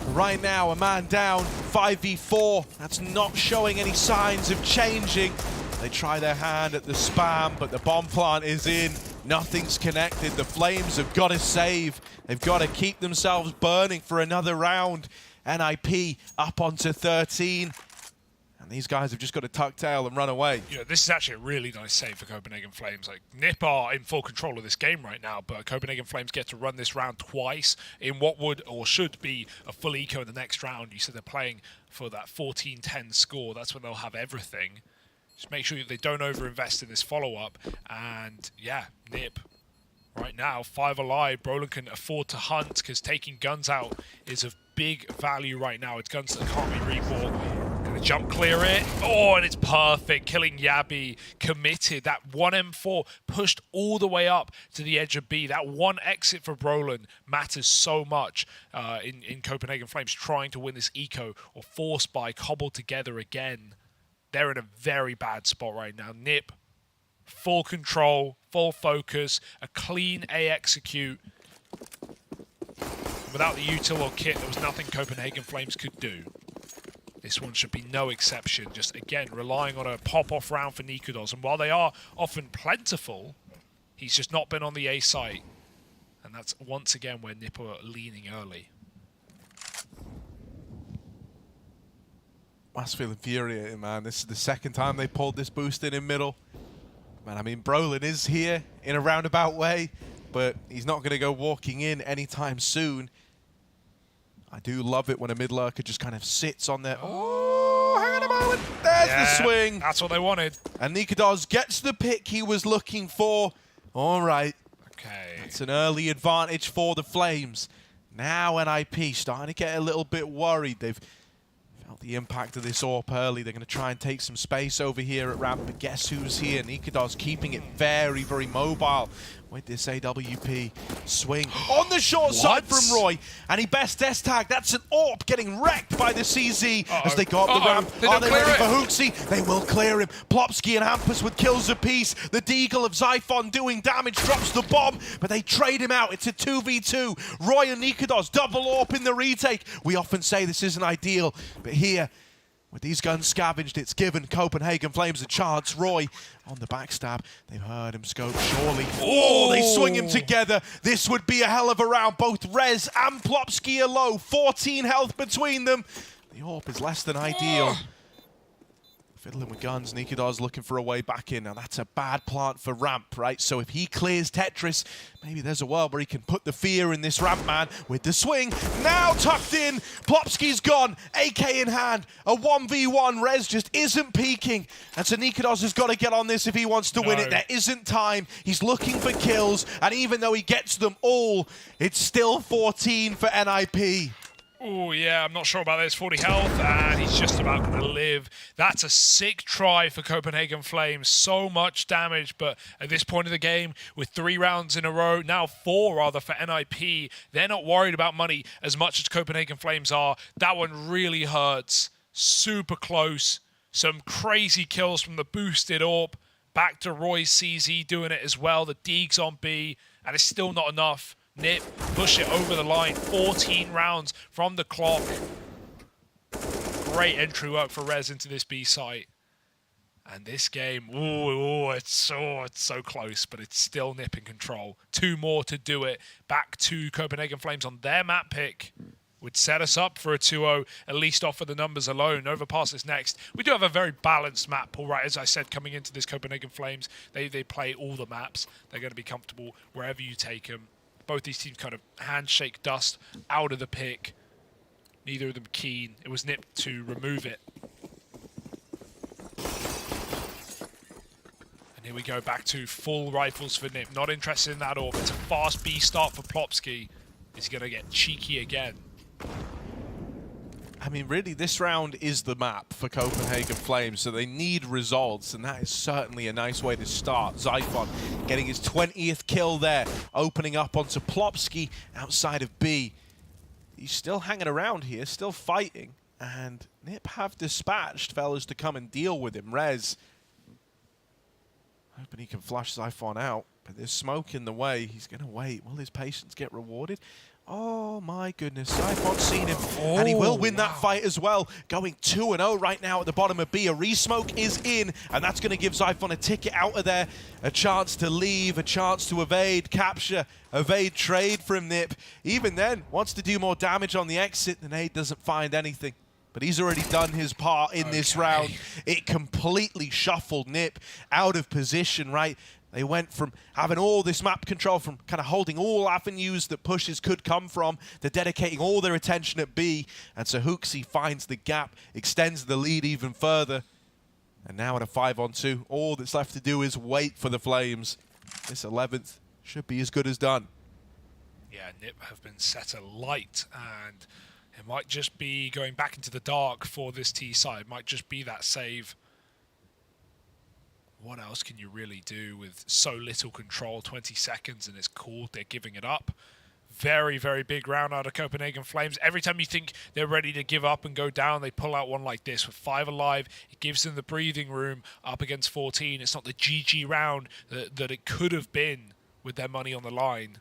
Right now, a man down, 5v4. That's not showing any signs of changing. They try their hand at the spam, but the bomb plant is in. Nothing's connected. The Flames have got to save. They've got to keep themselves burning for another round. NIP up onto 13. And these guys have just got to tuck tail and run away. You know, this is actually a really nice save for Copenhagen Flames. Like, Nip are in full control of this game right now, but Copenhagen Flames get to run this round twice in what would or should be a full eco in the next round. You said they're playing for that 14-10 score. That's when they'll have everything. Just make sure that they don't overinvest in this follow-up. And, yeah, Nip, right now, 5 alive. Brolin can afford to hunt because taking guns out is of big value right now. It's guns that can't be rebought. Gonna jump clear it. Oh, and it's perfect. Killing Yabi. Committed. That 1M4 pushed all the way up to the edge of B. That one exit for Brolin matters so much in Copenhagen Flames trying to win this eco or force buy cobbled together again. They're in a very bad spot right now. Nip, full control, full focus, a clean A execute. Without the util or kit, there was nothing Copenhagen Flames could do. This one should be no exception. Just, again, relying on a pop-off round for Nikodos. And while they are often plentiful, he's just not been on the A site. And that's once again where Nip are leaning early. Must feel infuriating, man. This is the second time they pulled this boost in middle. Man, I mean, Brolin is here in a roundabout way, but he's not going to go walking in anytime soon. I do love it when a mid lurker just kind of sits on there. Oh, hang on a moment. There's the swing. That's what they wanted. And Nikodos gets the pick he was looking for. All right. Okay. It's an early advantage for the Flames. Now NIP starting to get a little bit worried. They've felt the impact of this AWP early. They're going to try and take some space over here at ramp, but guess who's here? Nikodos keeping it very, very mobile with this AWP swing on the short side from Roy, and he best S-tag. That's an AWP getting wrecked by the CZ as they go up the ramp. Are they ready for Hooksy? They will clear him. Plopsky and Hampus with kills apiece. The Deagle of Zyphon doing damage, drops the bomb, but they trade him out. It's a 2v2. Roy and Nikodos double AWP in the retake. We often say this isn't ideal, but here, with these guns scavenged, it's given Copenhagen Flames a chance. Roy on the backstab. They've heard him scope, surely. Oh, they swing him together. This would be a hell of a round. Both Rez and Plopsky are low. 14 health between them. The AWP is less than ideal. Fiddling with guns, Nikodos looking for a way back in. Now that's a bad plant for ramp, right? So if he clears Tetris, maybe there's a world where he can put the fear in this ramp man with the swing. Now tucked in, Plopsky's gone, AK in hand, a 1v1. Rez just isn't peeking. And so Nikodos has got to get on this if he wants to win it. There isn't time. He's looking for kills, and even though he gets them all, it's still 14 for NIP. Oh, yeah, I'm not sure about this. 40 health, and he's just about going to live. That's a sick try for Copenhagen Flames. So much damage, but at this point of the game, with 3 rounds in a row, now 4 rather for NIP, they're not worried about money as much as Copenhagen Flames are. That one really hurts. Super close. Some crazy kills from the boosted AWP. Back to Roy CZ doing it as well. The Deags on B, and it's still not enough. Nip, push it over the line. 14 rounds from the clock. Great entry work for Rez into this B site. And this game, it's so close, but it's still Nip in control. 2 more to do it. Back to Copenhagen Flames on their map pick. Would set us up for a 2-0, at least off of the numbers alone. Overpass is next. We do have a very balanced map pool, right? As I said, coming into this Copenhagen Flames, they play all the maps. They're going to be comfortable wherever you take them. Both these teams kind of handshake dust out of the pick. Neither of them keen. It was Nip to remove it. And here we go back to full rifles for Nip. Not interested in that AWP. It's a fast B start for Plopsky. He's going to get cheeky again. I mean, really, this round is the map for Copenhagen Flames, so they need results, and that is certainly a nice way to start. Zyphon getting his 20th kill there, opening up onto Plopsky outside of B. He's still hanging around here, still fighting, and Nip have dispatched fellas to come and deal with him. Rez, hoping he can flush Zyphon out, but there's smoke in the way. He's going to wait. Will his patience get rewarded? Oh my goodness, Zyphon's seen him, and he will win that fight as well. Going 2-0 right now at the bottom of B. A resmoke is in, and that's going to give Zyphon a ticket out of there, a chance to leave, a chance to evade, capture, evade, trade from Nip. Even then, wants to do more damage on the exit. The nade doesn't find anything. But he's already done his part in this round. It completely shuffled Nip out of position, right? They went from having all this map control, from kind of holding all avenues that pushes could come from, to dedicating all their attention at B. And so Hooksy finds the gap, extends the lead even further. And now at a 5-on-2, all that's left to do is wait for the Flames. This 11th should be as good as done. Yeah, Nip have been set alight, and it might just be going back into the dark for this T side. It might just be that save. What else can you really do with so little control? 20 seconds and it's cool. They're giving it up. Very, very big round out of Copenhagen Flames. Every time you think they're ready to give up and go down, they pull out one like this with 5 alive. It gives them the breathing room up against 14. It's not the GG round that it could have been with their money on the line.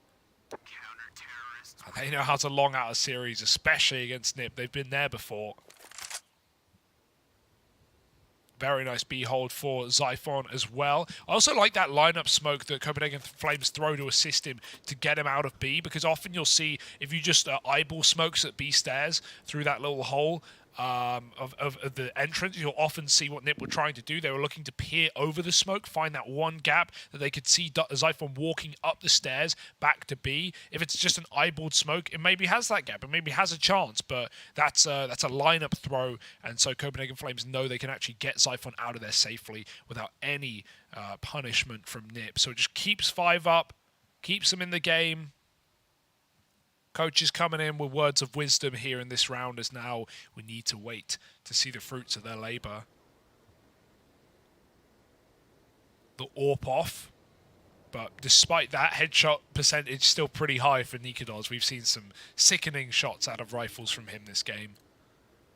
And they know how to long out a series, especially against Nip. They've been there before. Very nice B hold for Zyphon as well. I also like that lineup smoke that Copenhagen Flames throw to assist him to get him out of B, because often you'll see if you just eyeball smokes at B stairs through that little hole of the entrance, you'll often see what Nip were trying to do. They were looking to peer over the smoke, find that one gap that they could see Zyphon walking up the stairs back to B. If it's just an eyeballed smoke, it maybe has that gap, it maybe has a chance, but that's a lineup throw, and so Copenhagen Flames know they can actually get Zyphon out of there safely without any punishment from Nip. So it just keeps 5 up, keeps them in the game. Coach is coming in with words of wisdom here in this round, as now we need to wait to see the fruits of their labor. The AWP off, but despite that, headshot percentage still pretty high for Nikodos. We've seen some sickening shots out of rifles from him this game.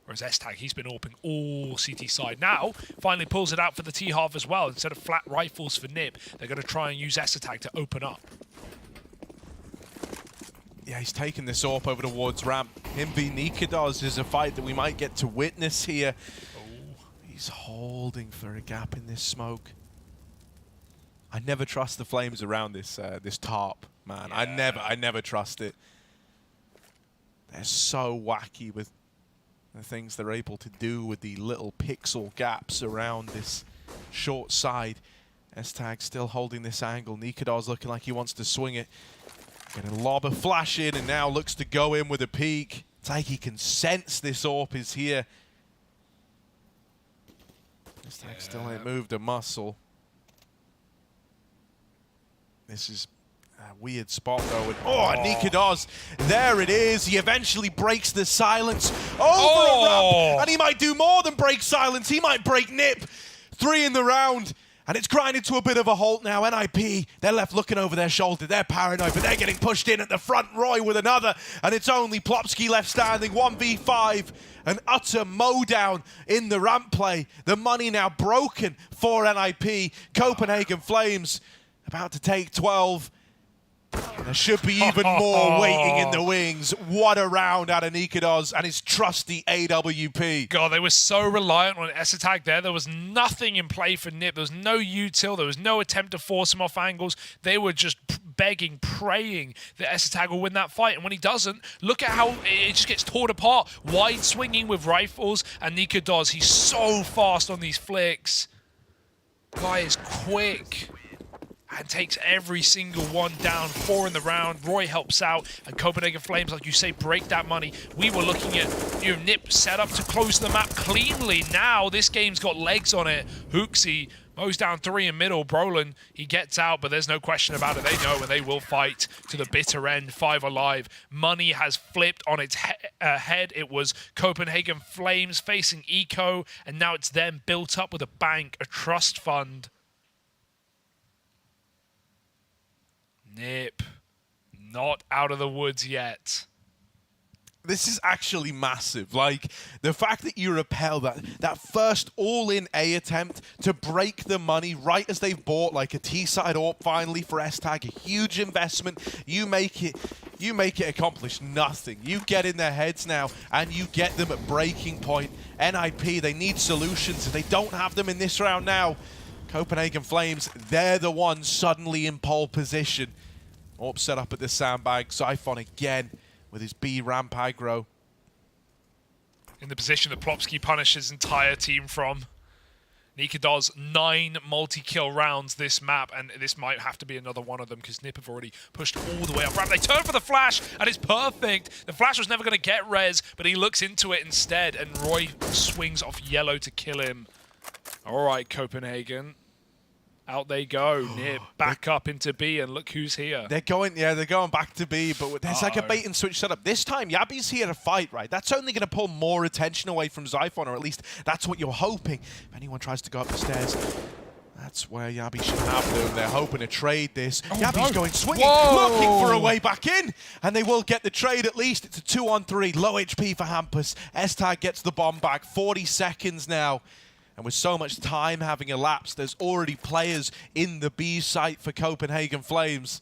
Whereas S-Tag, he's been AWPing all CT side. Now, finally pulls it out for the T-half as well. Instead of flat rifles for Nip, they're going to try and use S-Tag to open up. Yeah, he's taking this AWP over towards ramp. Him v Nikodos is a fight that we might get to witness here. Oh, he's holding for a gap in this smoke. I never trust the Flames around this this tarp, man. Yeah. I never trust it. They're so wacky with the things they're able to do with the little pixel gaps around this short side. S-Tag still holding this angle. Nikodos looking like he wants to swing it. Gonna lob a flash in, and now looks to go in with a peek. It's like he can sense this AWP is here. S-Tag still ain't moved a muscle. This is a weird spot though. And Nikodos, there it is. He eventually breaks the silence over a ramp, and he might do more than break silence. He might break Nip. 3 in the round. And it's grinded to a bit of a halt now. NIP, they're left looking over their shoulder. They're paranoid, but they're getting pushed in at the front. Roy with another, and it's only Plopsky left standing. 1v5, an utter mowdown in the ramp play. The money now broken for NIP. Copenhagen Flames about to take 12. There should be even more waiting in the wings. What a round out of Nikodos and his trusty AWP. God, they were so reliant on S-Attack there. There was nothing in play for Nip. There was no util. There was no attempt to force him off angles. They were just begging, praying that S-Attack will win that fight. And when he doesn't, look at how it just gets torn apart. Wide swinging with rifles, and Nikodos, he's so fast on these flicks. Guy is quick and takes every single one down. 4 in the round. Roy helps out, and Copenhagen Flames, like you say, break that money. We were looking at Nip set up to close the map cleanly. Now this game's got legs on it. Hooksy mows down 3 in middle. Brolin, he gets out, but there's no question about it. They know, and they will fight to the bitter end. 5 alive. Money has flipped on its head. It was Copenhagen Flames facing Eco, and now it's them built up with a bank, a trust fund. Nip, not out of the woods yet. This is actually massive. Like, the fact that you repel that first all-in A attempt to break the money right as they've bought like a T-side AWP finally for S-Tag, a huge investment. You make it accomplish nothing. You get in their heads now and you get them at breaking point. NIP, they need solutions. They don't have them in this round now. Copenhagen Flames, they're the ones suddenly in pole position. AWP set up at the sandbag. Zyphon again with his B ramp aggro. In the position that Plopsky punished his entire team from. Nikodos 9 multi-kill rounds this map, and this might have to be another one of them because Nip have already pushed all the way up ramp. They turn for the flash, and it's perfect. The flash was never going to get res, but he looks into it instead, and Roy swings off yellow to kill him. All right, Copenhagen. Out they go. Nip back up into B, and look who's here. They're going back to B, but there's like a bait and switch setup. This time, Yabi's here to fight, right? That's only going to pull more attention away from Zyphon, or at least that's what you're hoping. If anyone tries to go up the stairs, that's where Yabi should have them. They're hoping to trade this. Yabi's going swinging, looking for a way back in, and they will get the trade at least. It's a 2-on-3, low HP for Hampus. S-Tag gets the bomb back, 40 seconds now. And with so much time having elapsed, there's already players in the B site for Copenhagen Flames.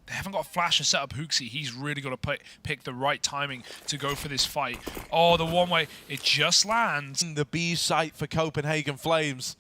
They haven't got a flash to set up Hooksy. He's really got to pick the right timing to go for this fight. Oh, the one way, it just lands. In the B site for Copenhagen Flames.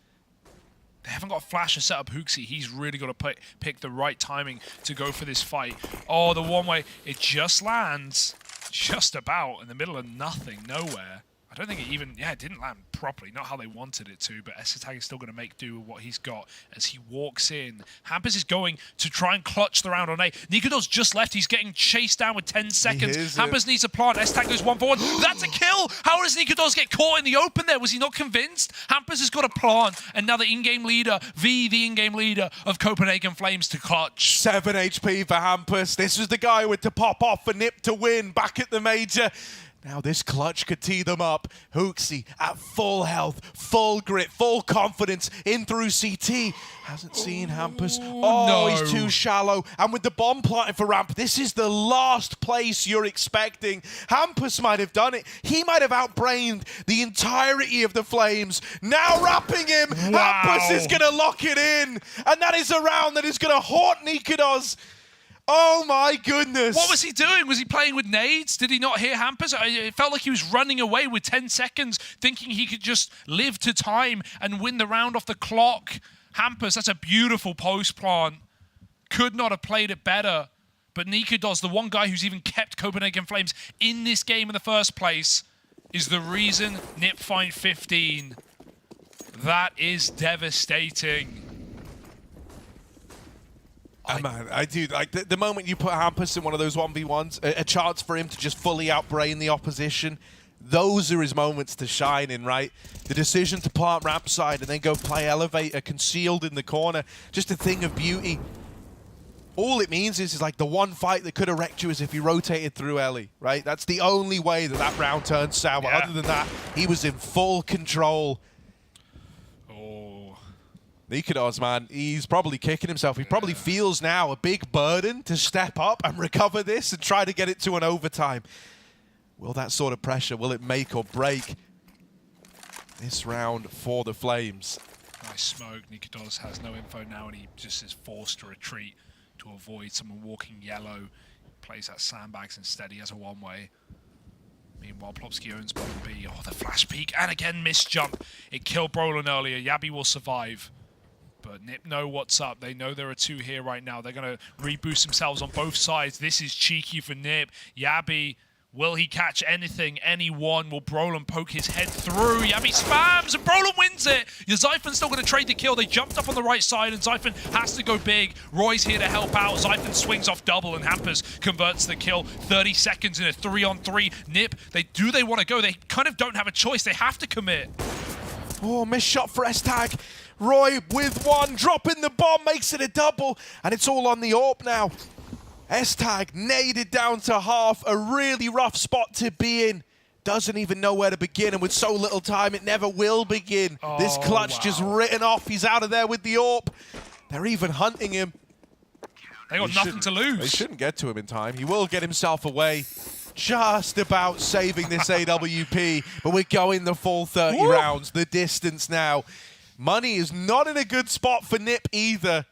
They haven't got a flash to set up Hooksy. He's really got to pick the right timing to go for this fight. Oh, the one way, it just lands just about in the middle of nothing, nowhere. I don't think it even, it didn't land properly, not how they wanted it to, but S-Attack is still going to make do with what he's got as he walks in. Hampus is going to try and clutch the round on A. Nikodos just left, he's getting chased down with 10 seconds. Hampus needs a plant, S-Attack goes 1 for 1. That's a kill! How does Nikodos get caught in the open there? Was he not convinced? Hampus has got a plant, and now the in-game leader, the in-game leader of Copenhagen Flames to clutch. 7 HP for Hampus. This was the guy with to pop off for Nip to win back at the major. Now this clutch could tee them up. Hooksy at full health, full grit, full confidence, in through CT. Hasn't seen Hampus. Oh, no. He's too shallow. And with the bomb planted for ramp, this is the last place you're expecting. Hampus might have done it. He might have outbrained the entirety of the Flames. Now wrapping him. Wow. Hampus is going to lock it in. And that is a round that is going to haunt Nikodos. Oh my goodness. What was he doing? Was he playing with nades? Did he not hear Hampus? It felt like he was running away with 10 seconds, thinking he could just live to time and win the round off the clock. Hampus, that's a beautiful post plant. Could not have played it better. But Nikodos, the one guy who's even kept Copenhagen Flames in this game in the first place, is the reason Nip find 15. That is devastating. Man, I do. Like, the moment you put Hampus in one of those 1v1s, a chance for him to just fully outbrain the opposition, those are his moments to shine in, right? The decision to plant ramp side and then go play elevator concealed in the corner, just a thing of beauty. All it means is like the one fight that could have wrecked you is if he rotated through Ellie, right? That's the only way that round turned sour. Yeah. Other than that, he was in full control. Nikodos, man, he's probably kicking himself. He probably feels now a big burden to step up and recover this and try to get it to an overtime. Will that sort of pressure, will it make or break this round for the Flames? Nice smoke. Nikodos has no info now, and he just is forced to retreat to avoid someone walking yellow. Plays that sandbags instead. He has a one-way. Meanwhile, Plopsky owns bottom B. Oh, the flash peek, and again, missed jump. It killed Brolin earlier. Yabi will survive. But Nip know what's up. They know there are two here right now. They're going to reboost themselves on both sides. This is cheeky for Nip. Yabi, will he catch anything? Anyone? Will Brolin poke his head through? Yabi spams, and Brolin wins it. Zyphon's still going to trade the kill. They jumped up on the right side, and Zyphon has to go big. Roy's here to help out. Zyphon swings off double, and Hampers converts the kill. 30 seconds in a 3-on-3. Nip, they want to go. They kind of don't have a choice. They have to commit. Oh, missed shot for S-Tag. Roy with one, dropping the bomb, makes it a double, and it's all on the AWP now. S-Tag naded down to half, a really rough spot to be in. Doesn't even know where to begin, and with so little time, it never will begin. This clutch just written off. He's out of there with the AWP. They're even hunting him. They got nothing to lose. They shouldn't get to him in time. He will get himself away. Just about saving this AWP, but we're going the full 30 rounds, the distance now. Money is not in a good spot for Nip either.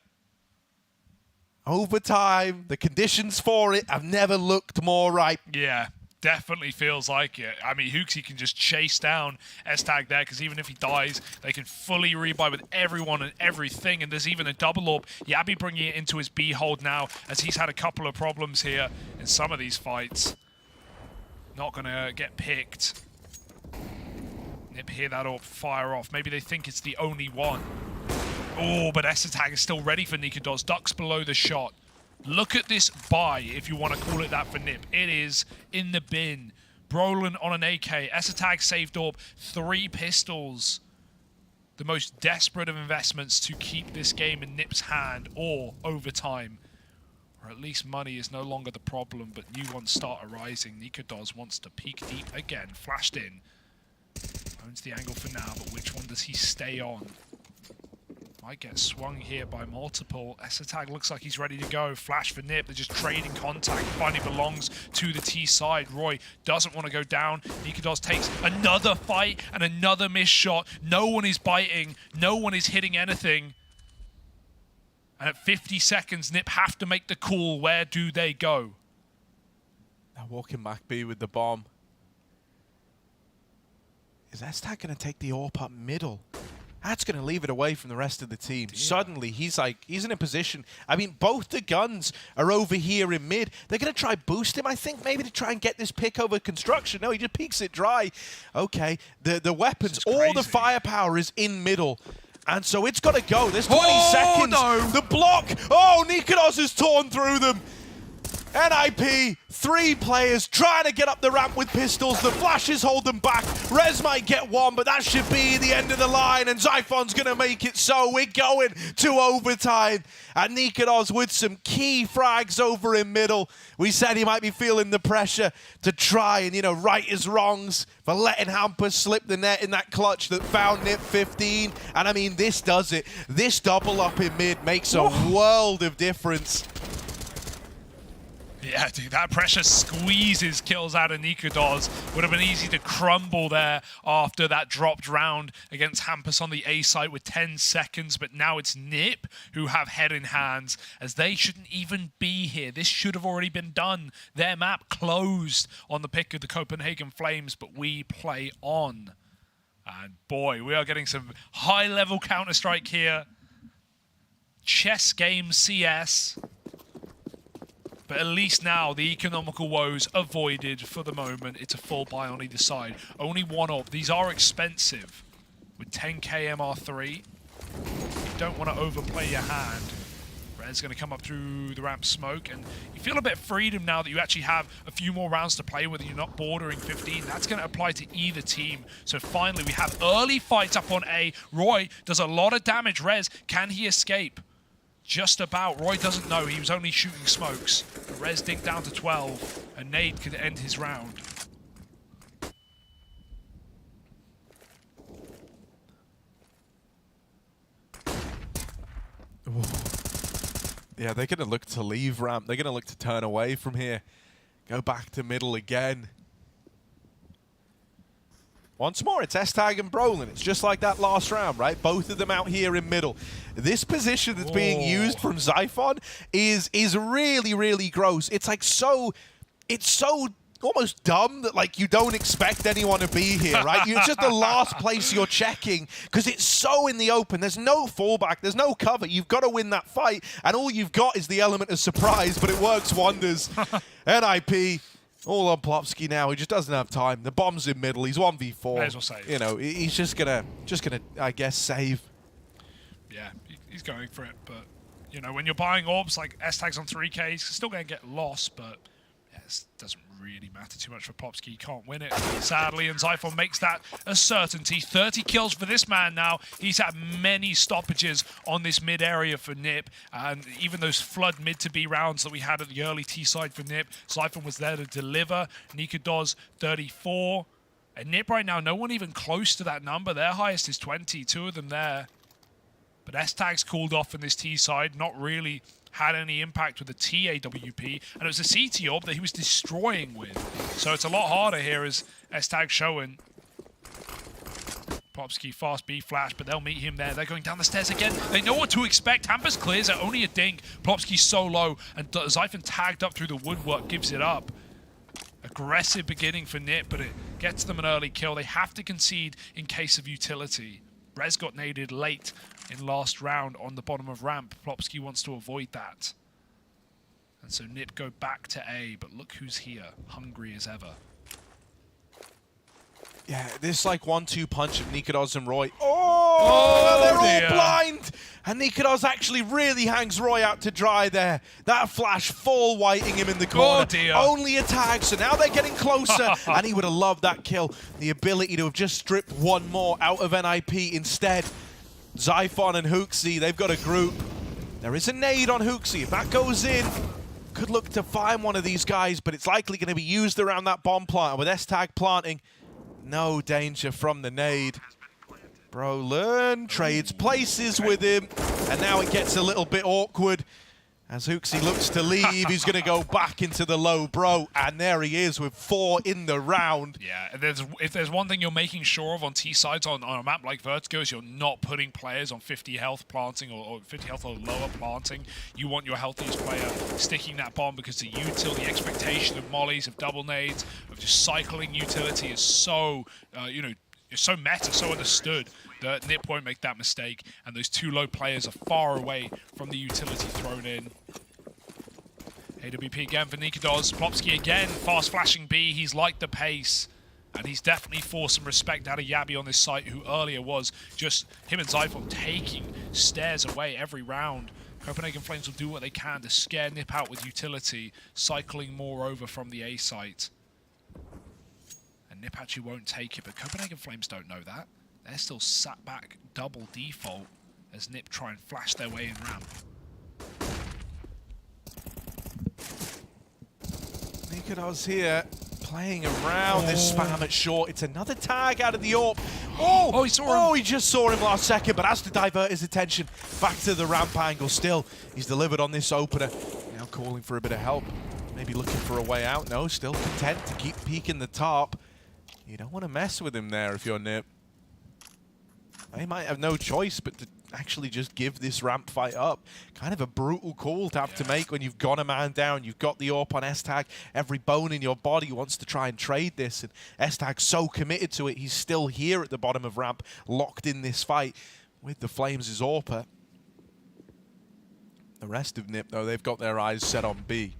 Overtime, the conditions for it have never looked more right. Yeah, definitely feels like it. I mean, Hooksy can just chase down S-Tag there, because even if he dies, they can fully rebuy with everyone and everything, and there's even a double AWP. Yabi bringing it into his B hold now, as he's had a couple of problems here in some of these fights. Not going to get picked. Nip hear that AWP fire off. Maybe they think it's the only one. Oh, but S-Tag is still ready for Nikodos. Ducks below the shot. Look at this buy, if you want to call it that, for Nip. It is in the bin. Brolin on an AK. S-Tag saved AWP. 3 pistols. The most desperate of investments to keep this game in Nip's hand, or overtime. Or at least money is no longer the problem, but new ones start arising. Nikodos wants to peek deep again. Flashed in. Owns the angle for now, but which one does he stay on? Might get swung here by multiple. S-Tag looks like he's ready to go. Flash for Nip. They're just trading contact. Finally belongs to the T side. Roy doesn't want to go down. Nikodos takes another fight and another missed shot. No one is biting. No one is hitting anything. And at 50 seconds, Nip have to make the call. Where do they go? Now walking back B with the bomb. Is S-Tag going to take the AWP up middle? That's going to leave it away from the rest of the team. Yeah. Suddenly, he's in a position. I mean, both the guns are over here in mid. They're going to try boost him, I think, maybe to try and get this pick over construction. No, he just peeks it dry. Okay, the weapons, all the firepower is in middle. And so it's got to go. There's 20 seconds. No. The block. Oh, Nikodos has torn through them. NIP, 3 players trying to get up the ramp with pistols. The flashes hold them back. Rez might get one, but that should be the end of the line, and Zyphon's going to make it so. We're going to overtime. And Nikodos with some key frags over in middle. We said he might be feeling the pressure to try and, right his wrongs for letting Hampers slip the net in that clutch that found Nip 15. And I mean, this does it. This double up in mid makes a world of difference. Yeah, dude, that pressure squeezes kills out of Nikodos. Would have been easy to crumble there after that dropped round against Hampus on the A site with 10 seconds, but now it's Nip who have head in hands, as they shouldn't even be here. This should have already been done. Their map closed on the pick of the Copenhagen Flames, but we play on. And boy, we are getting some high-level Counter-Strike here. Chess game CS. But at least now, the economical woes avoided for the moment. It's a full buy on either side. Only one AWP. These are expensive. With 10k MR3, you don't want to overplay your hand. Red's going to come up through the ramp smoke, and you feel a bit of freedom now that you actually have a few more rounds to play with and you're not bordering 15. That's going to apply to either team. So finally, we have early fights up on A. Roy does a lot of damage. Rez, can he escape? Just about. Roy doesn't know. He was only shooting smokes. Rez dinked down to 12, and Nade could end his round. Ooh. Yeah, they're going to look to leave ramp. They're going to look to turn away from here. Go back to middle again. Once more, it's S-Tag and Brolin. It's just like that last round, right? Both of them out here in middle. This position that's being used from Xiphon is really, really gross. It's like it's so almost dumb that like you don't expect anyone to be here, right? It's just the last place you're checking because it's so in the open. There's no fallback. There's no cover. You've got to win that fight, and all you've got is the element of surprise, but it works wonders. NIP. All on Plopsky now. He just doesn't have time. The bomb's in middle. He's 1v4. May as well save. You know, he's just gonna, I guess, save. Yeah, he's going for it. But you know, when you're buying orbs like S-Tags on 3K, he's still going to get lost. But yeah, it doesn't really matter too much for Plopsky. He can't win it, sadly. And Xiphon makes that a certainty. 30 kills for this man now. He's had many stoppages on this mid area for Nip. And even those flood mid to B rounds that we had at the early T side for Nip, Xiphon was there to deliver. Nikadoz 34. And Nip right now, no one even close to that number. Their highest is 20. Two of them there. But S-Tag's cooled off in this T side. Not really had any impact with the TAWP, and it was a CT orb that he was destroying with. So it's a lot harder here as S-Tag showing. Plopsky fast B flash, but they'll meet him there. They're going down the stairs again. They know what to expect. Hampers clears it, only a dink. Plopsky's so low, and Xiphon tagged up through the woodwork, gives it up. Aggressive beginning for Nip, but it gets them an early kill. They have to concede in case of utility. Rez got naded late in last round on the bottom of ramp. Plopsky wants to avoid that. And so Nip go back to A, but look who's here, hungry as ever. Yeah, this like 1-2 punch of Nikadoz and Roy. Oh, they're all blind! And Nikadoz actually really hangs Roy out to dry there. That flash full whiting him in the corner. Oh dear. Only a tag, so now they're getting closer. And he would have loved that kill. The ability to have just stripped one more out of NIP instead. Xiphon and Hooksy, they've got a group. There is a nade on Hooksy. If that goes in, could look to find one of these guys, but it's likely going to be used around that bomb plant. With S-Tag planting, no danger from the nade. Brolin trades places with him, and now it gets a little bit awkward as Hooksy looks to leave. He's going to go back into the low bro, and there he is with 4 in the round. Yeah, if there's one thing you're making sure of on T-sides on a map like Vertigo is you're not putting players on 50 health planting or 50 health or lower planting. You want your healthiest player sticking that bomb because the util, the expectation of mollies, of double nades, of just cycling utility is so, you know, it's so meta, so understood that Nip won't make that mistake, and those two low players are far away from the utility thrown in. AWP again for Nikadoz. Plopsky again, fast flashing B. He's liked the pace, and he's definitely forced some respect out of Yabi on this site, who earlier was just him and Xiphon taking stairs away every round. Copenhagen Flames will do what they can to scare Nip out with utility, cycling more over from the A site. Nip actually won't take it, but Copenhagen Flames don't know that. They're still sat back double default as Nip try and flash their way in ramp. Nikadoz here playing around this spam at short. It's another tag out of the AWP. Oh, he saw him. Oh, he just saw him last second, but has to divert his attention back to the ramp angle. Still, he's delivered on this opener. Now calling for a bit of help. Maybe looking for a way out. No, still content to keep peeking the top. You don't want to mess with him there if you're Nip. They might have no choice but to actually just give this ramp fight up. Kind of a brutal call to have to make when you've got a man down. You've got the AWP on S-Tag. Every bone in your body wants to try and trade this. And S-Tag's so committed to it. He's still here at the bottom of ramp, locked in this fight with the Flames' AWPer. The rest of Nip, though, they've got their eyes set on B.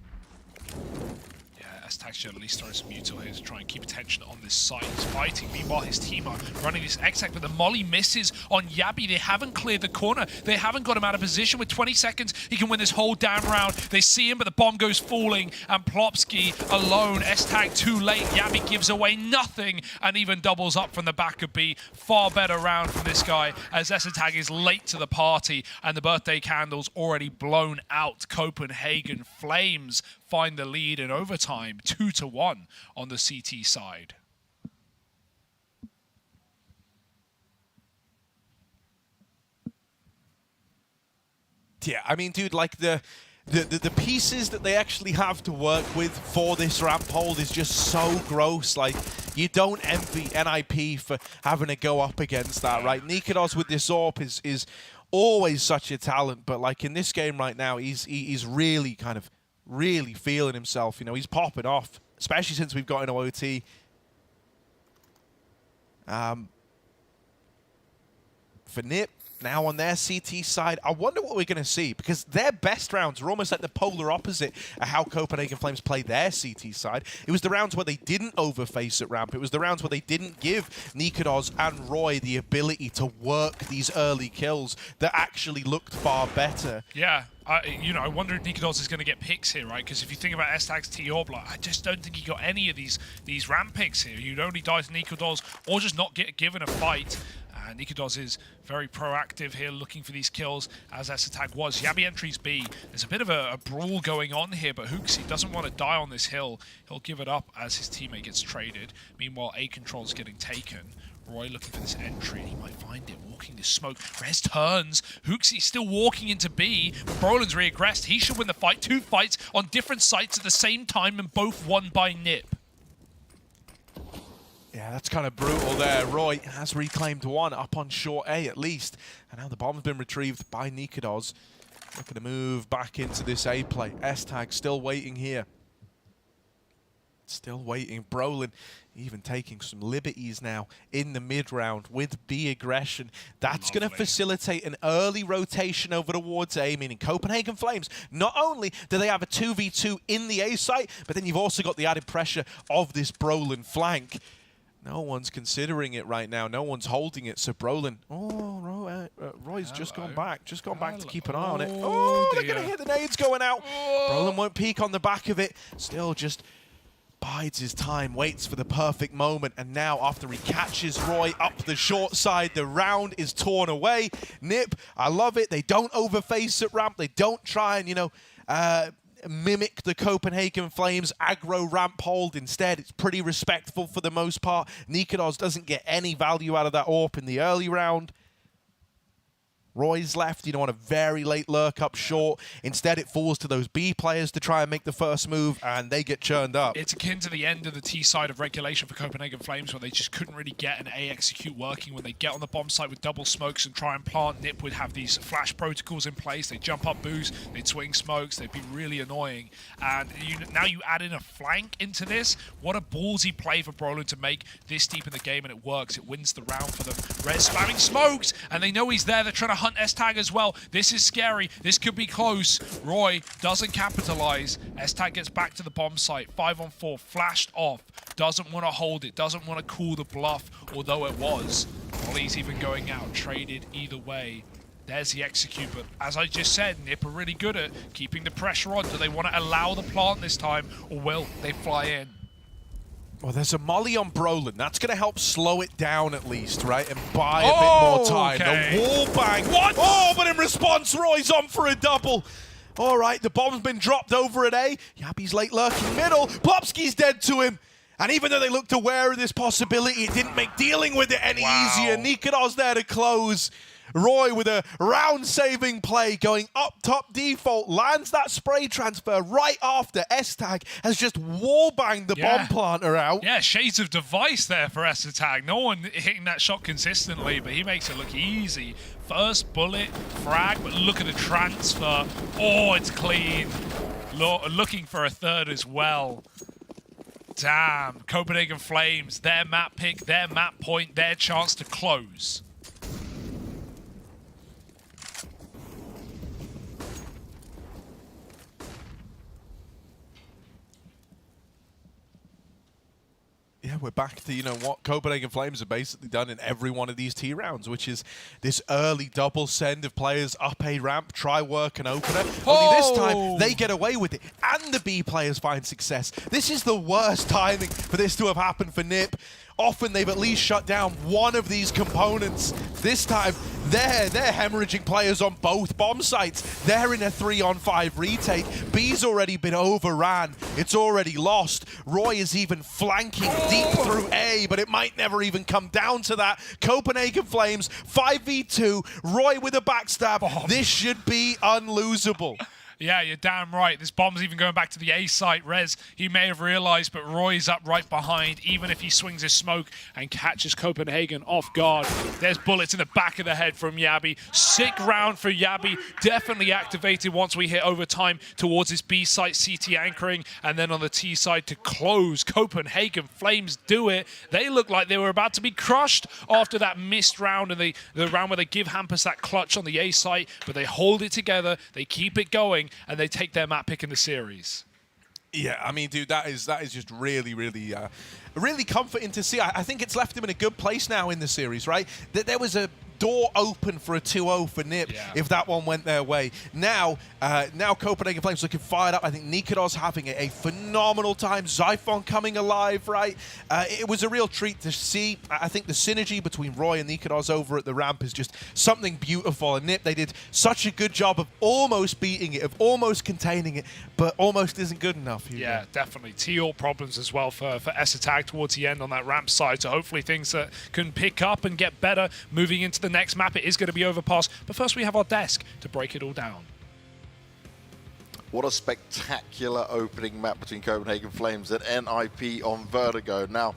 S-Tag should at least throw some util here to try and keep attention on this side. He's fighting. Meanwhile, his team are running this X-Tag, but the molly misses on Yabi. They haven't cleared the corner. They haven't got him out of position. With 20 seconds, he can win this whole damn round. They see him, but the bomb goes falling, and Plopsky alone. S-Tag too late. Yabi gives away nothing and even doubles up from the back of B. Far better round from this guy, as S-Tag is late to the party, and the birthday candle's already blown out. Copenhagen Flames find the lead in overtime, 2-1 on the CT side. Yeah, I mean, dude, like the pieces that they actually have to work with for this ramp hold is just so gross. Like, you don't envy NIP for having to go up against that, right? Nikodos with this AWP is always such a talent, but like in this game right now, he's really kind of really feeling himself. You know, he's popping off, especially since we've got an OT. For NiP, now on their CT side, I wonder what we're going to see, because their best rounds are almost like the polar opposite of how Copenhagen Flames play their CT side. It was the rounds where they didn't overface at ramp. It was the rounds where they didn't give Nikodos and Roy the ability to work these early kills that actually looked far better. Yeah. I wonder if Nikodos is going to get picks here, right? Because if you think about S-Tag's T-Orb, like, I just don't think he got any of these ramp picks here. You'd only die to Nikodos or just not get given a fight. Nikodos is very proactive here, looking for these kills, as S-Tag was. Yabi entries B. There's a bit of a brawl going on here, but Hooksy doesn't want to die on this hill. He'll give it up as his teammate gets traded. Meanwhile, A control's getting taken. Roy looking for this entry, and he might find it, walking this smoke. Rez turns. Hooksy still walking into B, but Brolin's re-aggressed. He should win the fight. 2 fights on different sites at the same time, and both won by NiP. Yeah, that's kind of brutal there. Roy has reclaimed 1 up on short A at least. And now the bomb's been retrieved by Nikodos. Looking to move back into this A play. S-Tag still waiting here. Still waiting. Brolin even taking some liberties now in the mid-round with B aggression. That's going to facilitate an early rotation over towards A, meaning Copenhagen Flames, not only do they have a 2v2 in the A site, but then you've also got the added pressure of this Brolin flank. No one's considering it right now. No one's holding it. So Brolin, Roy's just gone back. Just gone back to keep an eye on it. Oh, they're going to hear the nades going out. Brolin won't peek on the back of it. Still just bides his time, waits for the perfect moment, and now after he catches Roy up the short side, the round is torn away. NiP, I love it. They don't overface at ramp. They don't try and, you know, mimic the Copenhagen Flames aggro ramp hold. Instead, it's pretty respectful for the most part. Nikodos doesn't get any value out of that AWP in the early round. Roy's left, you know, on a very late lurk up short. Instead, it falls to those B players to try and make the first move, and they get churned up. It's akin to the end of the T side of regulation for Copenhagen Flames, where they just couldn't really get an A execute working. When they get on the bomb site with double smokes and try and plant, NiP would have these flash protocols in place. They'd jump up boost, they'd swing smokes, they'd be really annoying. And now you add in a flank into this. What a ballsy play for Brolin to make this deep in the game, and it works. It wins the round for them. Rez spamming smokes, and they know he's there. They're trying to hunt S-Tag as well. This is scary. This could be close. Roy doesn't capitalize. S-Tag gets back to the bomb site. 5-on-4, flashed off. Doesn't want to hold it. Doesn't want to call the bluff, although it was. Ollie's even going out. Traded either way. There's the execute, but as I just said, NiP are really good at keeping the pressure on. Do they want to allow the plant this time, or will they fly in? Well, there's a molly on Brolin. That's going to help slow it down at least, right? And buy a bit more time. Okay. The wall bang. What? Oh, but in response, Roy's on for a double. All right, the bomb's been dropped over at A. Yabi's late lurking middle. Plopsky's dead to him. And even though they looked aware of this possibility, it didn't make dealing with it any easier. Nikodos there to close. Roy with a round-saving play going up top default, lands that spray transfer right after S-Tag has just wall-banged the bomb planter out. Yeah, shades of device there for S-Tag. No one hitting that shot consistently, but he makes it look easy. First bullet, frag, but look at the transfer. Oh, it's clean. Looking for a third as well. Damn, Copenhagen Flames, their map pick, their map point, their chance to close. Yeah, we're back to, you know, what Copenhagen Flames have basically done in every one of these T rounds, which is this early double send of players up a ramp, try work and opener. Only this time, they get away with it, and the B players find success. This is the worst timing for this to have happened for NiP. Often they've at least shut down one of these components. This time, they're hemorrhaging players on both bomb sites. They're in a 3-on-5 retake. B's already been overran. It's already lost. Roy is even flanking deep through A, but it might never even come down to that. Copenhagen Flames, 5v2. Roy with a backstab. This should be unlosable. Yeah, you're damn right. This bomb's even going back to the A site. Rez, he may have realized, but Roy's up right behind, even if he swings his smoke and catches Copenhagen off guard. There's bullets in the back of the head from Yabi. Sick round for Yabi. Definitely activated once we hit overtime towards his B site, CT anchoring, and then on the T side to close. Copenhagen Flames do it. They look like they were about to be crushed after that missed round, and the round where they give Hampus that clutch on the A site, but they hold it together, they keep it going, and they take their map pick in the series. Yeah, I mean, dude, that is just really, really, really comforting to see. I think it's left him in a good place now in the series, right? That there was a door open for a 2-0 for NiP if that one went their way. Now Copenhagen Flames looking fired up. I think Nikodos having a phenomenal time. Zyphon coming alive, right? It was a real treat to see. I think the synergy between Roy and Nikodos over at the ramp is just something beautiful. And NiP, they did such a good job of almost beating it, of almost containing it, but almost isn't good enough. Yeah, definitely. Teal problems as well for S-Attack towards the end on that ramp side. So hopefully things can pick up and get better moving into the next map. It is going to be Overpass. But first we have our desk to break it all down. What a spectacular opening map between Copenhagen Flames and NIP on Vertigo. Now,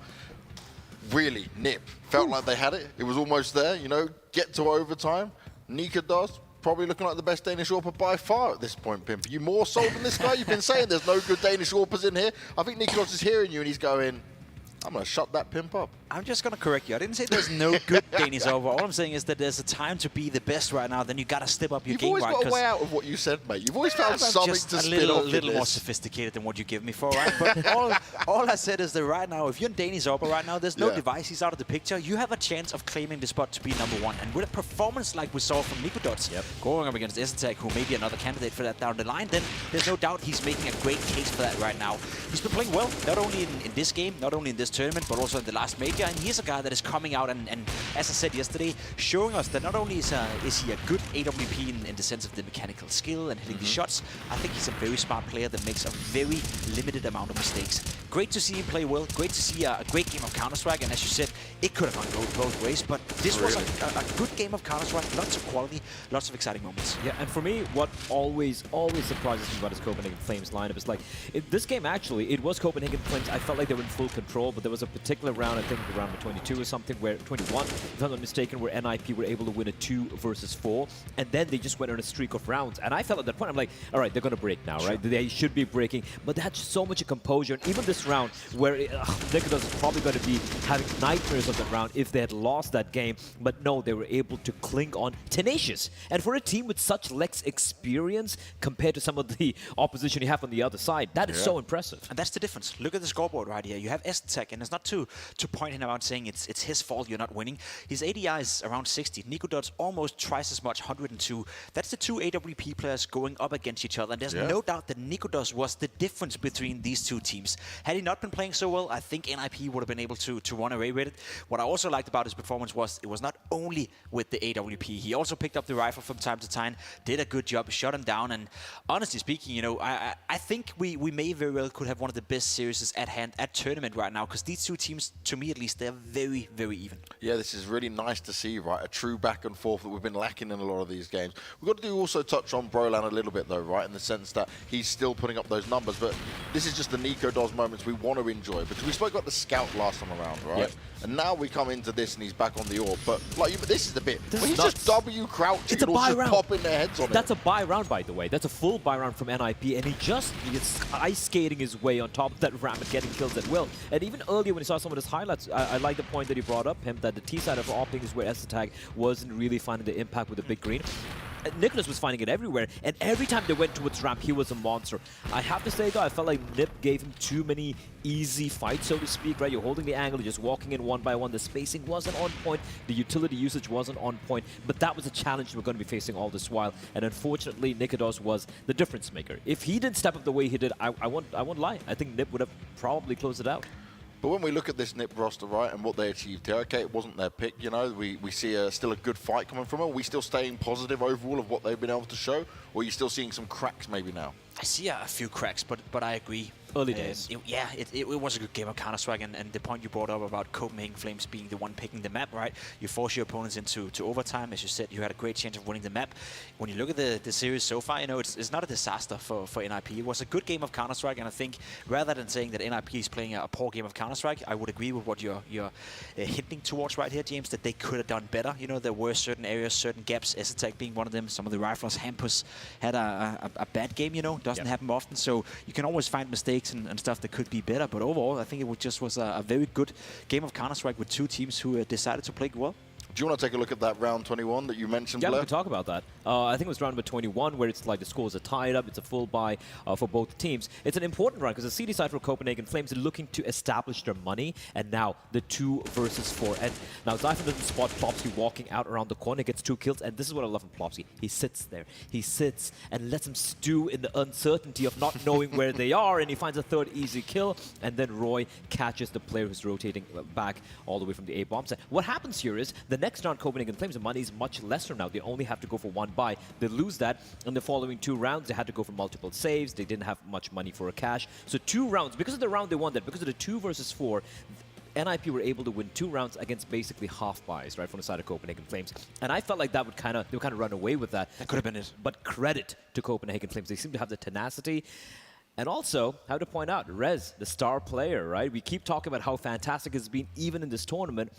really, NiP felt like they had it. It was almost there, you know, get to overtime. Nikodos probably looking like the best Danish AWPer by far at this point, Pimp. Are you more sold than this guy? You've been saying there's no good Danish AWPers in here. I think Nikodos is hearing you and he's going, I'm going to shut that Pimp up. I'm just going to correct you. I didn't say there's no good Danish AWPer. All I'm saying is that there's a time to be the best right now. Then you got to step up your game. You've always got a way out of what you said, mate. You've always found something to spin off. A little more sophisticated than what you give me for, right? But all I said is that right now, if you're in Danish AWPer right now, there's no devices out of the picture. You have a chance of claiming the spot to be #1. And with a performance like we saw from Nikodos, going up against S-Attack, who may be another candidate for that down the line, then there's no doubt he's making a great case for that right now. He's been playing well, not only in this game, not only in this tournament, but also in the last major. And he's a guy that is coming out and as I said yesterday, showing us that not only is he a good AWP in the sense of the mechanical skill and hitting the shots, I think he's a very smart player that makes a very limited amount of mistakes. Great to see him play well, great to see a great game of Counter-Strike, and as you said, it could have gone both ways, but this was a good game of Counter-Strike, lots of quality, lots of exciting moments. Yeah, and for me, what always surprises me about his Copenhagen Flames lineup is like, this game actually, it was Copenhagen Flames, I felt like they were in full control, but there was a particular round, I think around 22 or something, where 21, if I'm not mistaken, where NIP were able to win a 2 versus 4, and then they just went on a streak of rounds. And I felt at that point, I'm like, all right, they're going to break now, right? They should be breaking, but they had so much composure. And even this round, where Nikodos is probably going to be having nightmares of that round if they had lost that game, but no, they were able to cling on tenacious. And for a team with such less experience compared to some of the opposition you have on the other side, that is so impressive. And that's the difference. Look at the scoreboard right here. You have S-Tech, and it's not to point him out saying it's his fault you're not winning. His ADI is around 60. Nikodos almost twice as much, 102. That's the two AWP players going up against each other. And there's no doubt that Nikodos was the difference between these two teams. Had he not been playing so well, I think NIP would have been able to run away with it. What I also liked about his performance was it was not only with the AWP. He also picked up the rifle from time to time, did a good job, shut him down. And honestly speaking, you know, I think we may very well could have one of the best series at hand at tournament right now, because these two teams, to me at least, they're very, very even. Yeah, this is really nice to see, right? A true back and forth that we've been lacking in a lot of these games. We've got to also touch on Brolan a little bit, though, right? In the sense that he's still putting up those numbers, but this is just the Nikodos moments we want to enjoy, because we spoke about the scout last time around, right? Yep. And now we come into this and he's back on the orb, but like this is the bit where he's just W crouching and also just popping their heads on it. That's a buy round, by the way. That's a full buy round from NIP, and he is ice skating his way on top of that ramp and getting kills at will. And even earlier when you saw some of his highlights, I like the point that he brought up, him, that the T side of opting is where S-Attack wasn't really finding the impact with the big green. Nicholas was finding it everywhere, and every time they went towards ramp, he was a monster. I have to say, though, I felt like NiP gave him too many easy fights, so to speak, right? You're holding the angle, you're just walking in one by one. The spacing wasn't on point, the utility usage wasn't on point, but that was a challenge we're going to be facing all this while, and unfortunately, Nikodos was the difference maker. If he didn't step up the way he did, I won't lie, I think NiP would have probably closed it out. But when we look at this NiP roster, right, and what they achieved here, okay, it wasn't their pick, you know, we see still a good fight coming from them. Are we still staying positive overall of what they've been able to show, or are you still seeing some cracks maybe now? I see a few cracks, but I agree. Early days. It was a good game of Counter-Strike, and the point you brought up about Copenhagen Flames being the one picking the map, right? You force your opponents into overtime. As you said, you had a great chance of winning the map. When you look at the series so far, you know, it's not a disaster for NIP. It was a good game of Counter-Strike, and I think rather than saying that NIP is playing a poor game of Counter-Strike, I would agree with what you're hinting towards right here, James, that they could have done better. You know, there were certain areas, certain gaps, Attack being one of them. Some of the riflers, Hampus, had a bad game, you know, doesn't happen often, so you can always find mistakes and stuff that could be better, but overall I think it just was a very good game of Counter-Strike with two teams who decided to play well. Do you want to take a look at that round 21 that you mentioned, Yeah, Blair? we can talk about that. I think it was round number 21 where it's like the scores are tied up. It's a full buy for both teams. It's an important round because the CD side for Copenhagen Flames are looking to establish their money, and now the 2 versus 4. And now Zyphon doesn't spot Plopsky walking out around the corner, gets 2 kills, and this is what I love from Plopsky. He sits there. He sits and lets him stew in the uncertainty of not knowing where they are, and he finds a 3rd easy kill, and then Roy catches the player who's rotating back all the way from the A-bomb side. What happens here is the next round Copenhagen Flames, the money is much lesser now. They only have to go for 1 buy. They lose that. In the following 2 rounds, they had to go for multiple saves. They didn't have much money for a cash. So 2 rounds, because of the round they won that, because of the 2 versus 4, NIP were able to win 2 rounds against basically half buys, right, from the side of Copenhagen Flames. And I felt like that would they would kind of run away with that. That could have been it. But credit to Copenhagen Flames. They seem to have the tenacity. And also, I have to point out, Rez, the star player, right? We keep talking about how fantastic it's been even in this tournament.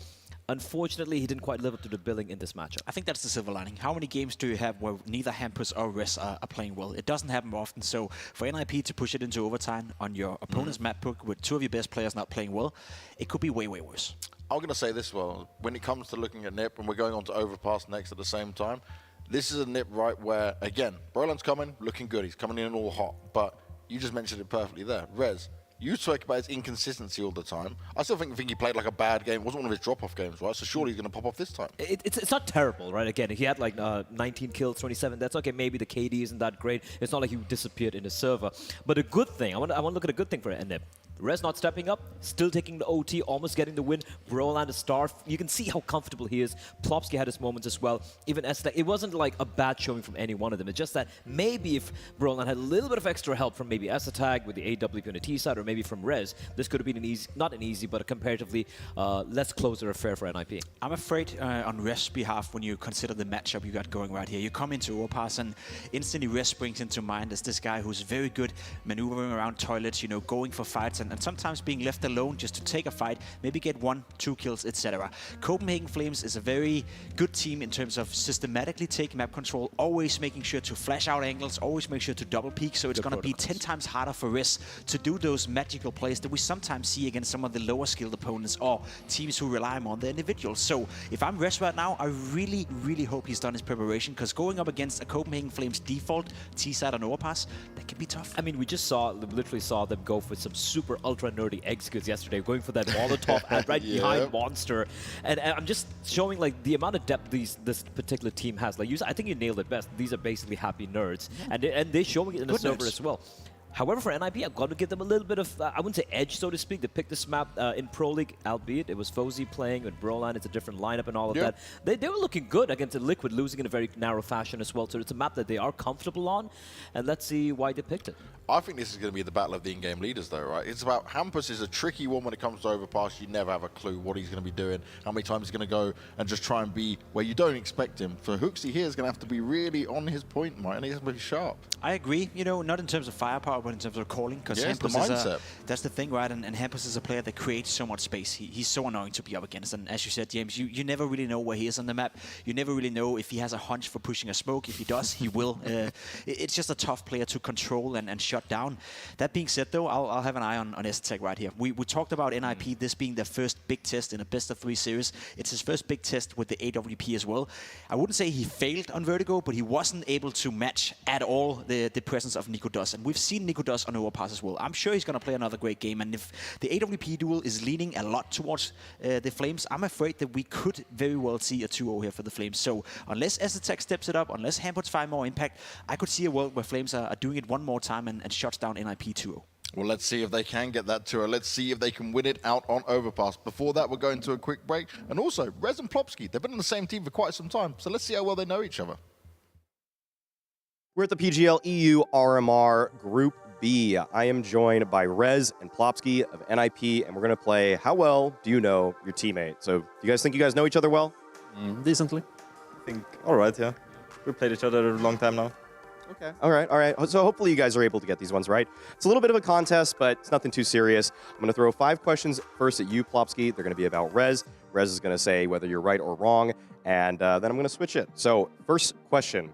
Unfortunately, he didn't quite live up to the billing in this matchup. I think that's the silver lining. How many games do you have where neither Hampus or Rez are playing well? It doesn't happen often, so for NIP to push it into overtime on your opponent's map book with 2 of your best players not playing well, it could be way, way worse. I'm going to say this, when it comes to looking at NIP, and we're going on to Overpass next at the same time, this is a NIP right where, again, Brolan's coming, looking good. He's coming in all hot, but you just mentioned it perfectly there. Rez, you talk about his inconsistency all the time. I still think he played like a bad game. It wasn't one of his drop-off games, right? So surely he's going to pop off this time. It's not terrible, right? Again, he had like 19 kills, 27. That's okay. Maybe the KD isn't that great. It's not like he disappeared in the server. But a good thing, I want to look at a good thing for NIP. Rez not stepping up, still taking the OT, almost getting the win. Brolan, the star. You can see how comfortable he is. Plopsky had his moments as well. Even Estek, it wasn't like a bad showing from any one of them. It's just that maybe if Brolan had a little bit of extra help from maybe Estek with the AWP on the T side, or maybe from Rez, this could have been an easy, not an easy, but a comparatively less closer affair for NIP. I'm afraid on Rez's behalf when you consider the matchup you got going right here. You come into Overpass and instantly Rez springs into mind as this guy who's very good maneuvering around toilets, you know, going for fights and sometimes being left alone just to take a fight, maybe get 1, 2 kills, etc. Copenhagen Flames is a very good team in terms of systematically taking map control, always making sure to flash out angles, always make sure to double peek, so it's going to be 10 times harder for Rez to do those magical plays that we sometimes see against some of the lower skilled opponents or teams who rely on the individuals. So if I'm Rez right now, I really, really hope he's done his preparation, because going up against a Copenhagen Flames default T-side on Overpass, that can be tough. I mean, we just literally saw them go for some super ultra nerdy executes yesterday, going for that Molotov and right behind Monster. And I'm just showing like the amount of depth this particular team has. Like I think you nailed it best. These are basically happy nerds, and they're showing it in the server as well. However, for NIP, I've got to give them a little bit of, I wouldn't say edge, so to speak. They picked this map in Pro League, albeit it was Fozy playing with Brolan. It's a different lineup and all of that. They were looking good against Liquid, losing in a very narrow fashion as well. So it's a map that they are comfortable on, and let's see why they picked it. I think this is going to be the battle of the in-game leaders, though, right? It's about Hampus is a tricky one when it comes to Overpass. You never have a clue what he's going to be doing, how many times he's going to go and just try and be where you don't expect him. For Hooksy here is going to have to be really on his point, right? And he's going to be sharp. I agree, you know, not in terms of firepower, but in terms of calling. Because Hampus that's the thing, right? And Hampus is a player that creates so much space. He's so annoying to be up against. And as you said, James, you never really know where he is on the map. You never really know if he has a hunch for pushing a smoke. If he does, he will. It's just a tough player to control and shut down. That being said, though, I'll have an eye on Asetek right here. We talked about NIP, this being their first big test in a best-of-3 series. It's his first big test with the AWP as well. I wouldn't say he failed on Vertigo, but he wasn't able to match at all the presence of Nico Doss. And we've seen Nico Doss on Overpass as well. I'm sure he's going to play another great game. And if the AWP duel is leaning a lot towards the Flames, I'm afraid that we could very well see a 2-0 here for the Flames. So unless Asetek steps it up, unless Hampus finds more impact, I could see a world where Flames are doing it one more time and shuts down NIP 2-0. Well, let's see if they can get that 2-0. Let's see if they can win it out on Overpass. Before that, we're going to a quick break. And also, Rez and Plopsky, they've been on the same team for quite some time. So let's see how well they know each other. We're at the PGL EU RMR Group B. I am joined by Rez and Plopsky of NIP, and we're going to play How Well Do You Know Your Teammate? So, do you guys think you guys know each other well? Decently. I think, all right, yeah. We played each other a long time now. Okay. All right. So hopefully you guys are able to get these ones right. It's a little bit of a contest, but it's nothing too serious. I'm going to throw 5 questions first at you, Plopsky. They're going to be about Rez. Rez is going to say whether you're right or wrong, and then I'm going to switch it. So, first question.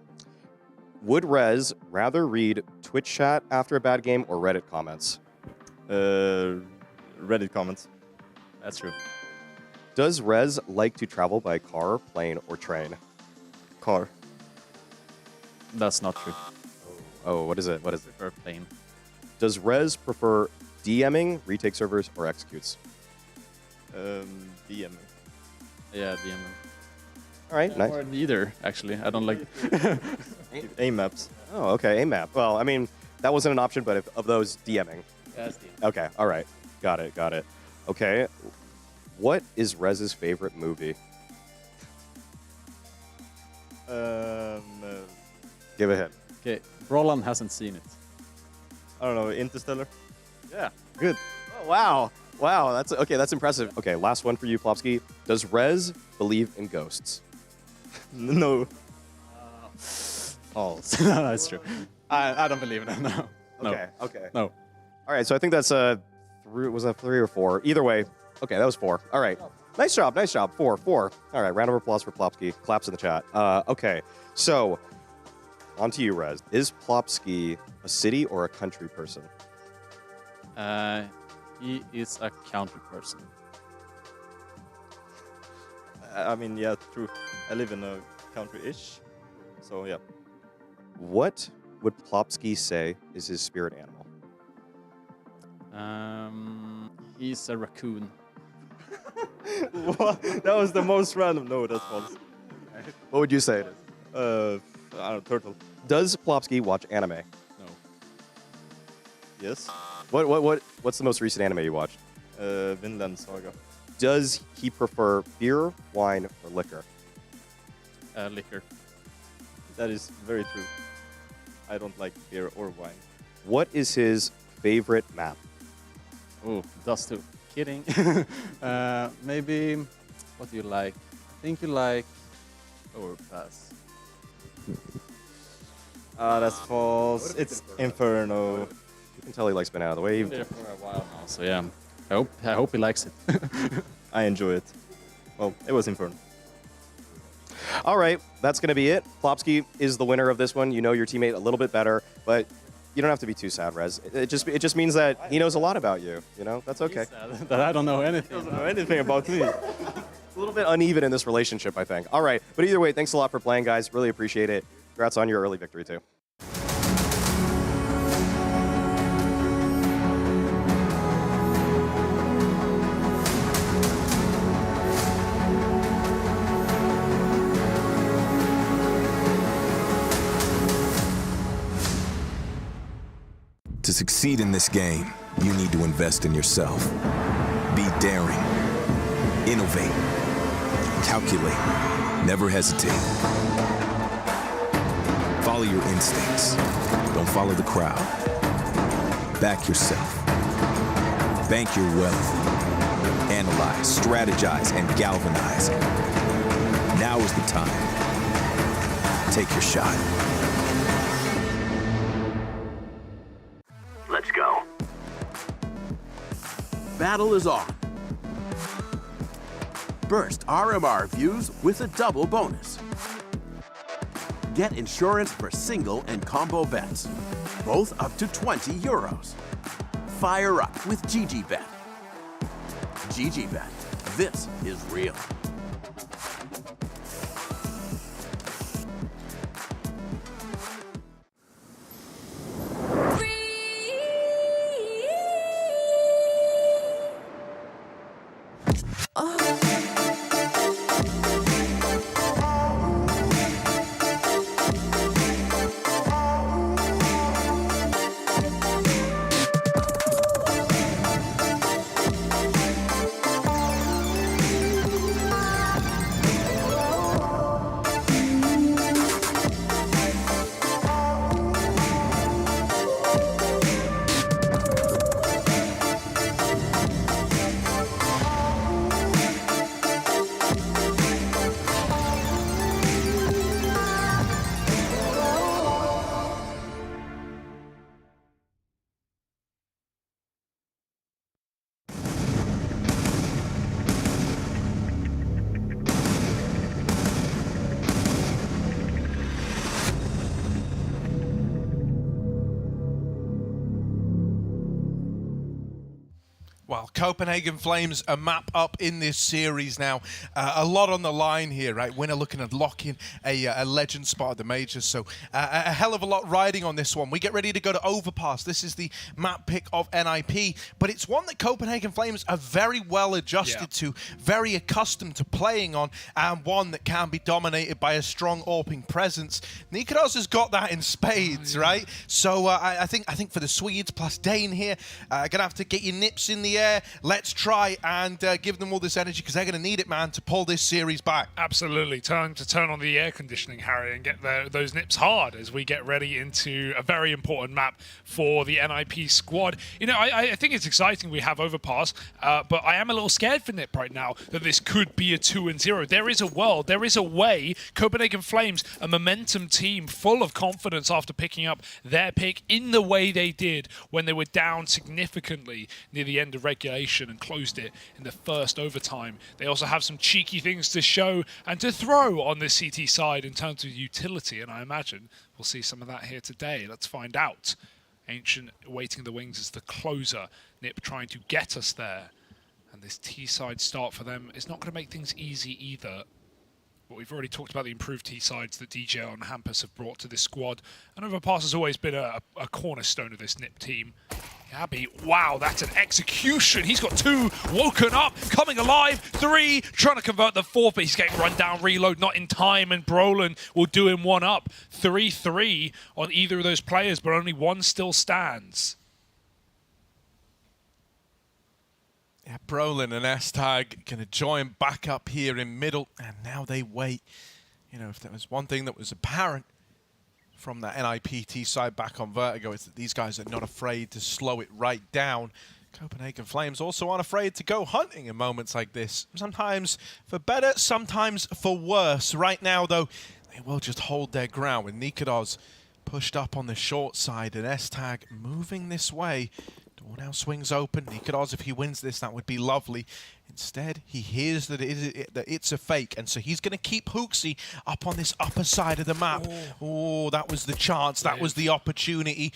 Would Rez rather read Twitch chat after a bad game or Reddit comments? Reddit comments. That's true. Does Rez like to travel by car, plane, or train? Car. That's not true. Oh, what is it? What is it? Prefer plane. Does Rez prefer DMing, retake servers, or executes? DMing. Yeah, DMing. All right, nice. Or neither, actually. I don't like aim maps. Oh, okay, aim map. Well, I mean, that wasn't an option, but of those, DMing. Yeah, it's DMing. Okay, all right. Got it. Okay. What is Rez's favorite movie? Give a hint. Okay, Roland hasn't seen it. I don't know, Interstellar? Yeah, good. Oh, wow, that's impressive. Okay, last one for you, Plopsky. Does Rez believe in ghosts? No. False. That's true. I don't believe in them, no. Okay. No. All right, so I think that's was that 3 or 4? Either way, okay, that was 4. All right. Nice job. 4. All right, round of applause for Plopsky. Claps in the chat. Okay, so on to you, Rez. Is Plopsky a city or a country person? He is a country person. I mean, yeah, true. I live in a country-ish, so yeah. What would Plopsky say is his spirit animal? He's a raccoon. What? That was the most random. No, that's false. What would you say it is? I don't know, turtle. Does Plopsky watch anime? No. Yes. What's the most recent anime you watched? Vinland Saga. Does he prefer beer, wine, or liquor? Liquor. That is very true. I don't like beer or wine. What is his favorite map? Oh, Dust 2. Kidding. Maybe, what do you like? I think you like Overpass. That's false. It's Inferno. You can tell he likes been out of the way. Been there for a while now, so yeah. I hope he likes it. I enjoy it. Well, it was Inferno. All right, that's going to be it. Plopsky is the winner of this one. You know your teammate a little bit better, but you don't have to be too sad, Rez. It just means that he knows a lot about you. You know, that's okay. That I don't know anything. He doesn't know anything about me. It's a little bit uneven in this relationship, I think. All right, but either way, thanks a lot for playing, guys. Really appreciate it. Congrats on your early victory, too. To succeed in this game, you need to invest in yourself. Be daring. Innovate. Calculate. Never hesitate. Follow your instincts. Don't follow the crowd. Back yourself. Bank your wealth. Analyze, strategize, and galvanize. Now is the time. Take your shot. Let's go. Battle is on. Burst RMR views with a double bonus. Get insurance for single and combo bets, both up to 20 euros. Fire up with GGBet. GGBet, this is real. Well, Copenhagen Flames a map up in this series now. A lot on the line here, right? Winner looking at locking a legend spot at the majors. So a hell of a lot riding on this one. We get ready to go to Overpass. This is the map pick of NIP, but it's one that Copenhagen Flames are very well adjusted to, very accustomed to playing on, and one that can be dominated by a strong AWPing presence. Nikodos has got that in spades, right? So I think for the Swedes plus Dane here, gonna have to get your nips in the air. Let's try and give them all this energy because they're going to need it, man, to pull this series back. Absolutely. Time to turn on the air conditioning, Harry, and get those nips hard as we get ready into a very important map for the NIP squad. You know, I think it's exciting we have Overpass, but I am a little scared for Nip right now that this could be a 2-0. There is a world, there is a way. Copenhagen Flames, a momentum team full of confidence after picking up their pick in the way they did when they were down significantly near the end of regulation and closed it in the first overtime. They also have some cheeky things to show and to throw on the CT side in terms of utility, and I imagine we'll see some of that here today. Let's find out. Ancient waiting in the wings as the closer. Nip trying to get us there. And this T-side start for them is not going to make things easy either. But we've already talked about the improved T-sides that DJL and Hampus have brought to this squad. And Overpass has always been a cornerstone of this Nip team. Gabby, wow, that's an execution. He's got 2 woken up, coming alive, 3, trying to convert the 4th, but he's getting run down, reload, not in time, and Brolin will do him 1 up. 3-3 on either of those players, but only 1 still stands. Yeah, Brolin and S-Tag going to join back up here in middle, and now they wait. You know, if there was one thing that was apparent from that NIPT side back on Vertigo, it's that these guys are not afraid to slow it right down. Copenhagen Flames also aren't afraid to go hunting in moments like this. Sometimes for better, sometimes for worse. Right now, though, they will just hold their ground with Nikodos pushed up on the short side and S-Tag moving this way. Door now swings open. Nikodos, if he wins this, that would be lovely. Instead, he hears that it's a fake, and so he's going to keep Hooksy up on this upper side of the map. Oh, that was the chance. That was the opportunity.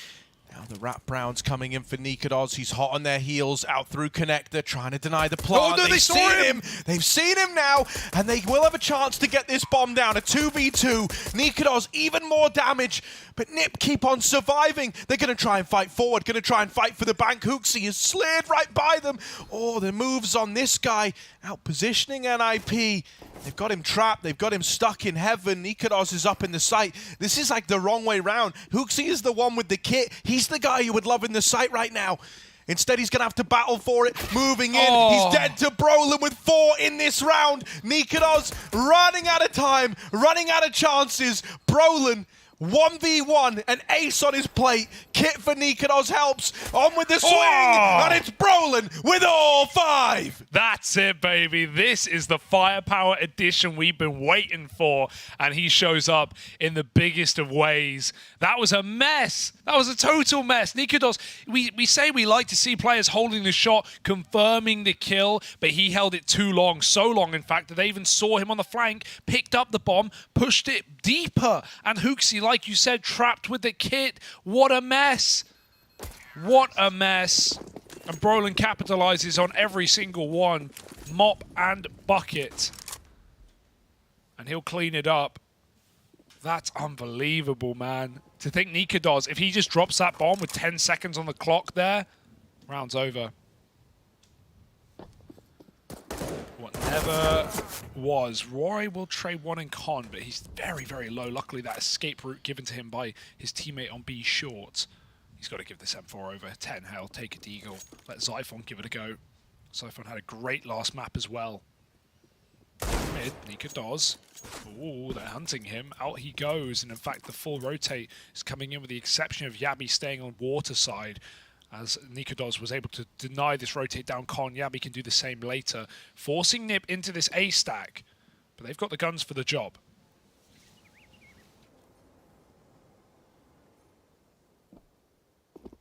Now the Rat Browns coming in for Nikodos. He's hot on their heels, out through connector, trying to deny the plant. Oh, no, They've seen him! They've seen him now, and they will have a chance to get this bomb down. A 2v2. Nikodos, even more damage, but Nip keep on surviving. They're going to try and fight forward, going to try and fight for the bank. Hooksy has slid right by them. Oh, the moves on this guy, out positioning NIP. They've got him trapped. They've got him stuck in heaven. Nikodos is up in the site. This is like the wrong way round. Hooksy is the one with the kit. He's the guy you would love in the site right now. Instead, he's going to have to battle for it. Moving in. Oh. He's dead to Brolin with 4 in this round. Nikodos running out of time, running out of chances. Brolin 1v1, an ace on his plate. Kit for Nikodos helps. On with the swing, and it's Brolin with all 5. That's it, baby. This is the firepower edition we've been waiting for, and he shows up in the biggest of ways. That was a mess. That was a total mess. Nikodos, we say we like to see players holding the shot, confirming the kill, but he held it too long, so long, in fact, that they even saw him on the flank, picked up the bomb, pushed it deeper, and Hooksy, like you said, trapped with the kit. What a mess. What a mess. And Brolin capitalizes on every single one. Mop and bucket. And he'll clean it up. That's unbelievable, man. To think Nikodos, if he just drops that bomb with 10 seconds on the clock there, round's over. What never was. Roy will trade 1 in con, but he's very, very low. Luckily, that escape route given to him by his teammate on B short. He's got to give this M4 over. 10 hell, take a deagle. Let Zyphon give it a go. Zyphon had a great last map as well. Mid, Nikodos. Ooh, they're hunting him. Out he goes, and in fact, the full rotate is coming in with the exception of Yabi staying on water side. As Nikodos was able to deny this rotate down con, Yabi can do the same later, forcing Nip into this A stack. But they've got the guns for the job.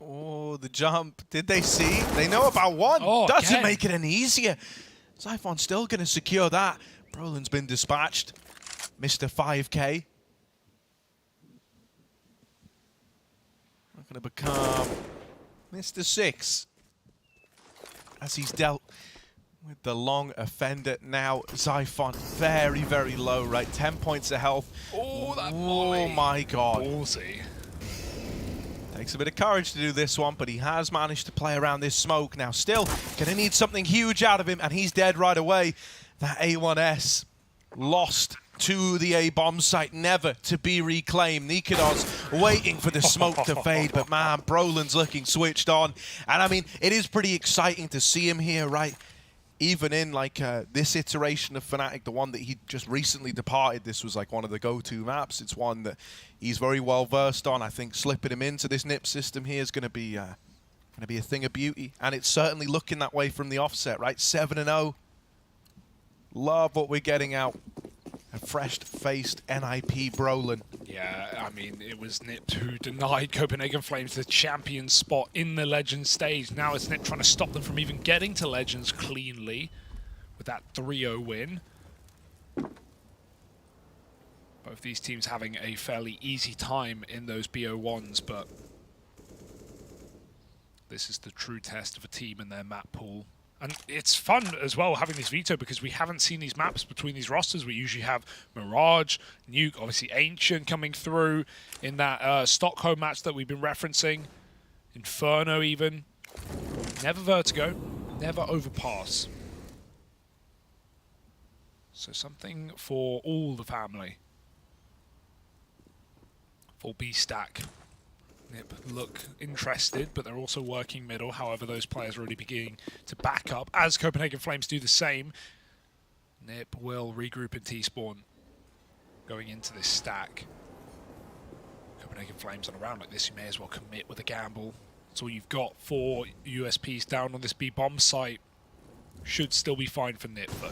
Oh, the jump. Did they see? They know about 1. Oh, doesn't again. make it any easier. Zyphon's still going to secure that. Brolin's been dispatched. Mr. 5K. Not going to become Mr. 6. as he's dealt with the long offender now. Zyphon very, very low, right? 10 points of health. Oh, that Oh my god. Ballsy. Takes a bit of courage to do this one, but he has managed to play around this smoke. Now still gonna need something huge out of him, and he's dead right away. That A1S lost to the A-bomb site, never to be reclaimed. Nikodos waiting for the smoke to fade, but man, Brolin's looking switched on. And I mean, it is pretty exciting to see him here, right? Even in like this iteration of Fnatic, the one that he just recently departed, this was like one of the go-to maps. It's one that he's very well versed on. I think slipping him into this NIP system here is going to be a thing of beauty, and it's certainly looking that way from the offset, right? 7-0. Love what we're getting out. A fresh-faced NIP Brolin. Yeah, I mean, it was NIP who denied Copenhagen Flames the champion spot in the Legends stage. Now it's NIP trying to stop them from even getting to Legends cleanly with that 3-0 win. Both these teams having a fairly easy time in those BO1s, but this is the true test of a team and their map pool. And it's fun as well having this veto because we haven't seen these maps between these rosters. We usually have Mirage, Nuke, obviously Ancient coming through in that Stockholm match that we've been referencing. Inferno even. Never Vertigo, never Overpass. So something for all the family. Full B stack. NIP look interested, but they're also working middle. However, those players are already beginning to back up. As Copenhagen Flames do the same, NIP will regroup in T-spawn going into this stack. Copenhagen Flames on a round like this, you may as well commit with a gamble. That's all you've got. 4 USPs down on this B-bomb site. Should still be fine for NIP, though.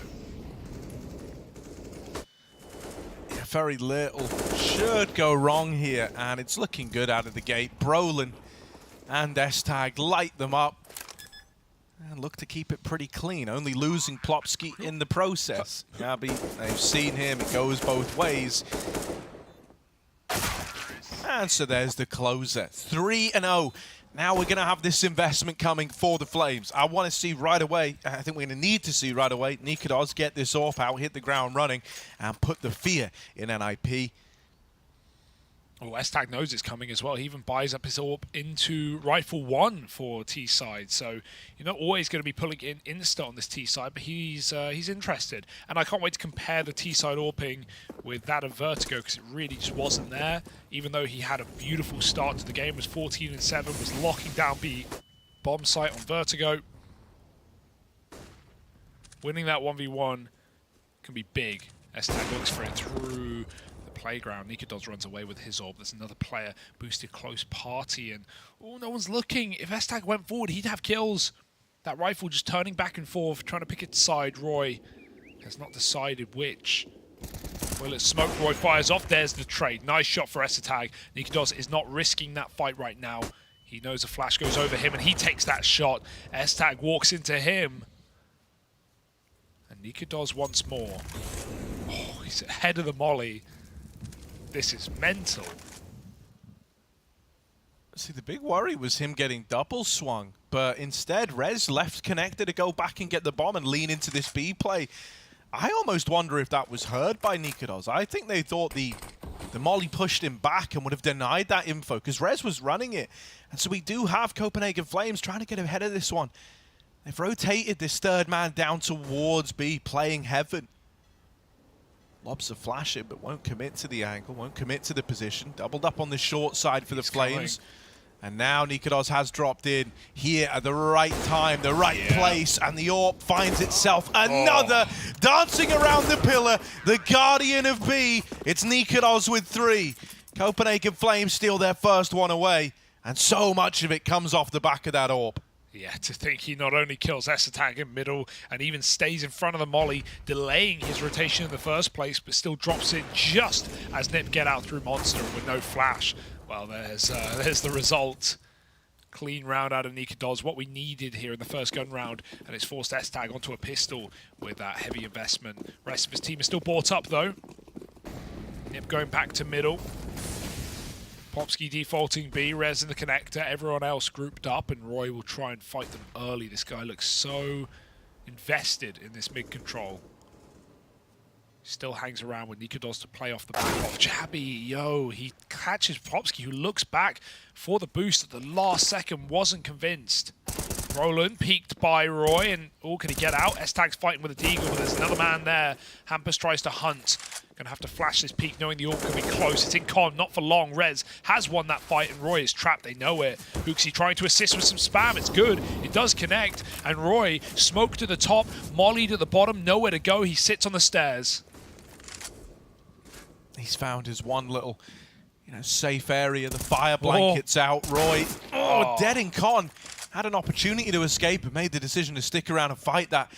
Very little should go wrong here, and it's looking good out of the gate. Brolin and S-Tag light them up and look to keep it pretty clean, only losing Plopsky in the process. Gabby, they've seen him, it goes both ways. And so there's the closer, 3-0. Now we're going to have this investment coming for the Flames. I want to see right away, I think we're going to need to see right away, Nikodos get this off out, hit the ground running, and put the fear in NIP. Oh, S-Tag knows it's coming as well. He even buys up his AWP into Rifle 1 for T-side. So you're not always going to be pulling in Insta on this T-side, but he's interested. And I can't wait to compare the T-side AWPing with that of Vertigo, because it really just wasn't there. Even though he had a beautiful start to the game, was 14-7, was locking down B bomb site on Vertigo. Winning that 1v1 can be big. S-Tag looks for it through playground. Nikodos runs away with his AWP. There's another player boosted close party, and oh, no one's looking. If S-Tag went forward, he'd have kills. That rifle just turning back and forth, trying to pick its side. Roy has not decided which. Will it smoke? Roy fires off. There's the trade. Nice shot for S-Tag. Nikodos is not risking that fight right now. He knows a flash goes over him, and he takes that shot. S-Tag walks into him. And Nikodos once more. Oh, he's ahead of the molly. This is mental. See, the big worry was him getting double swung, but instead Rez left connected to go back and get the bomb and lean into this B play. I almost wonder if that was heard by Nikodos. I think they thought the molly pushed him back and would have denied that info because Rez was running it. And so we do have Copenhagen Flames trying to get ahead of this one. They've rotated this third man down towards B, playing heaven. Lobs a flash it, but won't commit to the angle, won't commit to the position. Doubled up on the short side for the Flames. And now Nikodos has dropped in here at the right time, the right place, and the AWP finds itself another dancing around the pillar, the guardian of B. It's Nikodos with 3. Copenhagen Flames steal their first one away, and so much of it comes off the back of that AWP. Yeah, to think he not only kills S-Tag in middle and even stays in front of the molly, delaying his rotation in the first place, but still drops in just as NIP get out through Monster with no flash. Well, there's the result. Clean round out of Nikodos, what we needed here in the first gun round, and it's forced S-Tag onto a pistol with that heavy investment. Rest of his team is still bought up, though. NIP going back to middle. Popsky defaulting B, Rez in the connector, everyone else grouped up, and Roy will try and fight them early. This guy looks so invested in this mid control. Still hangs around with Nikodos to play off the back of Jabby. Yo, he catches Popsky, who looks back for the boost at the last second, wasn't convinced. Roland peeked by Roy, and can he get out? S-Tag's fighting with a Deagle, but there's another man there. Hampus tries to hunt. Gonna have to flash this peek, knowing the orb could be close. It's in con, not for long. Rez has won that fight, and Roy is trapped. They know it. Hooksy trying to assist with some spam. It's good. It does connect, and Roy smoked to the top, mollied at the bottom, nowhere to go. He sits on the stairs. He's found his one little, safe area. The fire blanket's out. Roy, dead in con. Had an opportunity to escape and made the decision to stick around and fight that.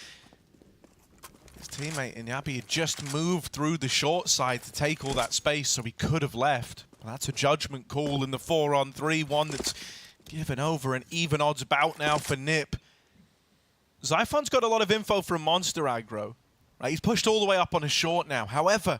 His teammate Inyabi had just moved through the short side to take all that space, so he could have left. But that's a judgment call in the 4-on-3, one that's given over, an even odds bout now for Nip. Zyphon's got a lot of info from Monster Aggro. Right? He's pushed all the way up on a short now. However,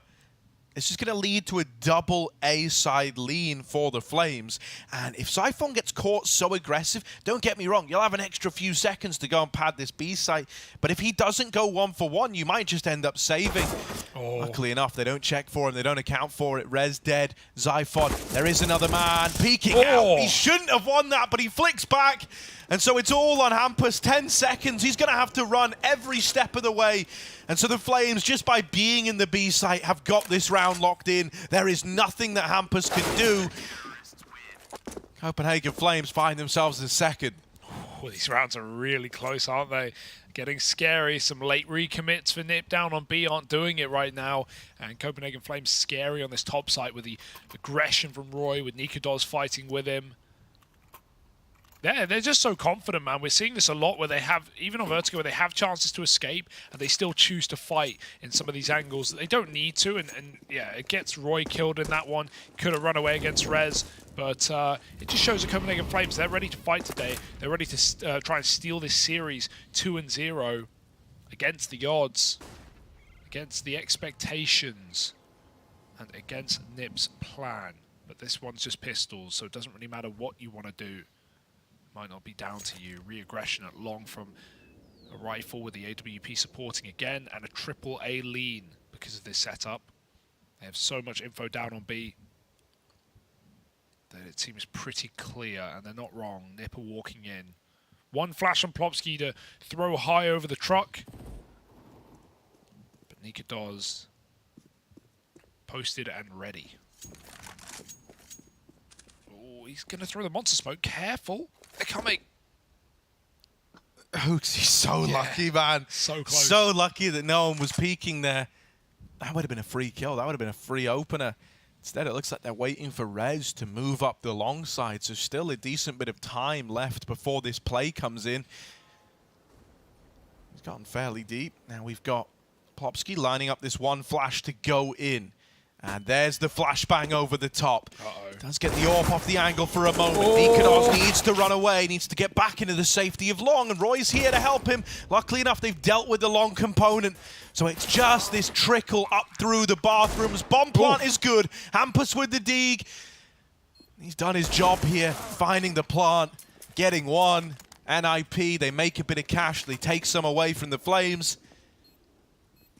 it's just going to lead to a double A-side lean for the Flames. And if Zyphon gets caught so aggressive, don't get me wrong, you'll have an extra few seconds to go and pad this B site. But if he doesn't go 1-for-1, you might just end up saving. Luckily enough, they don't check for him. They don't account for it. Rez dead. Zyphon, there is another man peeking out. He shouldn't have won that, but he flicks back. And so it's all on Hampus. 10 seconds. He's going to have to run every step of the way. And so the Flames, just by being in the B site, have got this round locked in. There is nothing that Hampus can do. Copenhagen Flames find themselves in second. These rounds are really close, aren't they? Getting scary. Some late recommits for Nip down on B aren't doing it right now. And Copenhagen Flames scary on this top site with the aggression from Roy, with Nikodos fighting with him. Yeah, they're just so confident, man. We're seeing this a lot where they have, even on Vertigo, where they have chances to escape and they still choose to fight in some of these angles that they don't need to. And yeah, it gets Roy killed in that one. Could have run away against Rez, but it just shows the Copenhagen Flames, they're ready to fight today. They're ready to try and steal this series 2-0 against the odds, against the expectations, and against Nip's plan. But this one's just pistols, so it doesn't really matter what you want to do. Might not be down to you. Re-aggression at long from a rifle with the AWP supporting again, and a triple A lean because of this setup. They have so much info down on B that it seems pretty clear, and they're not wrong. Nipper walking in. One flash on Plopsky to throw high over the truck. But Nikodos posted and ready. Oh, he's going to throw the monster smoke. Careful. They're coming. Hooks, he's so lucky, man. So close. So lucky that no one was peeking there. That would have been a free kill. That would have been a free opener. Instead, it looks like they're waiting for Rez to move up the long side. So still a decent bit of time left before this play comes in. He's gotten fairly deep. Now we've got Plopsky lining up this one flash to go in. And there's the flashbang over the top. Does get the AWP off the angle for a moment. Nikodos needs to run away, needs to get back into the safety of long, and Roy's here to help him. Luckily enough, they've dealt with the long component. So it's just this trickle up through the bathrooms. Bomb plant is good. Hampus with the Deeg. He's done his job here, finding the plant, getting one. NIP, they make a bit of cash. They take some away from the Flames.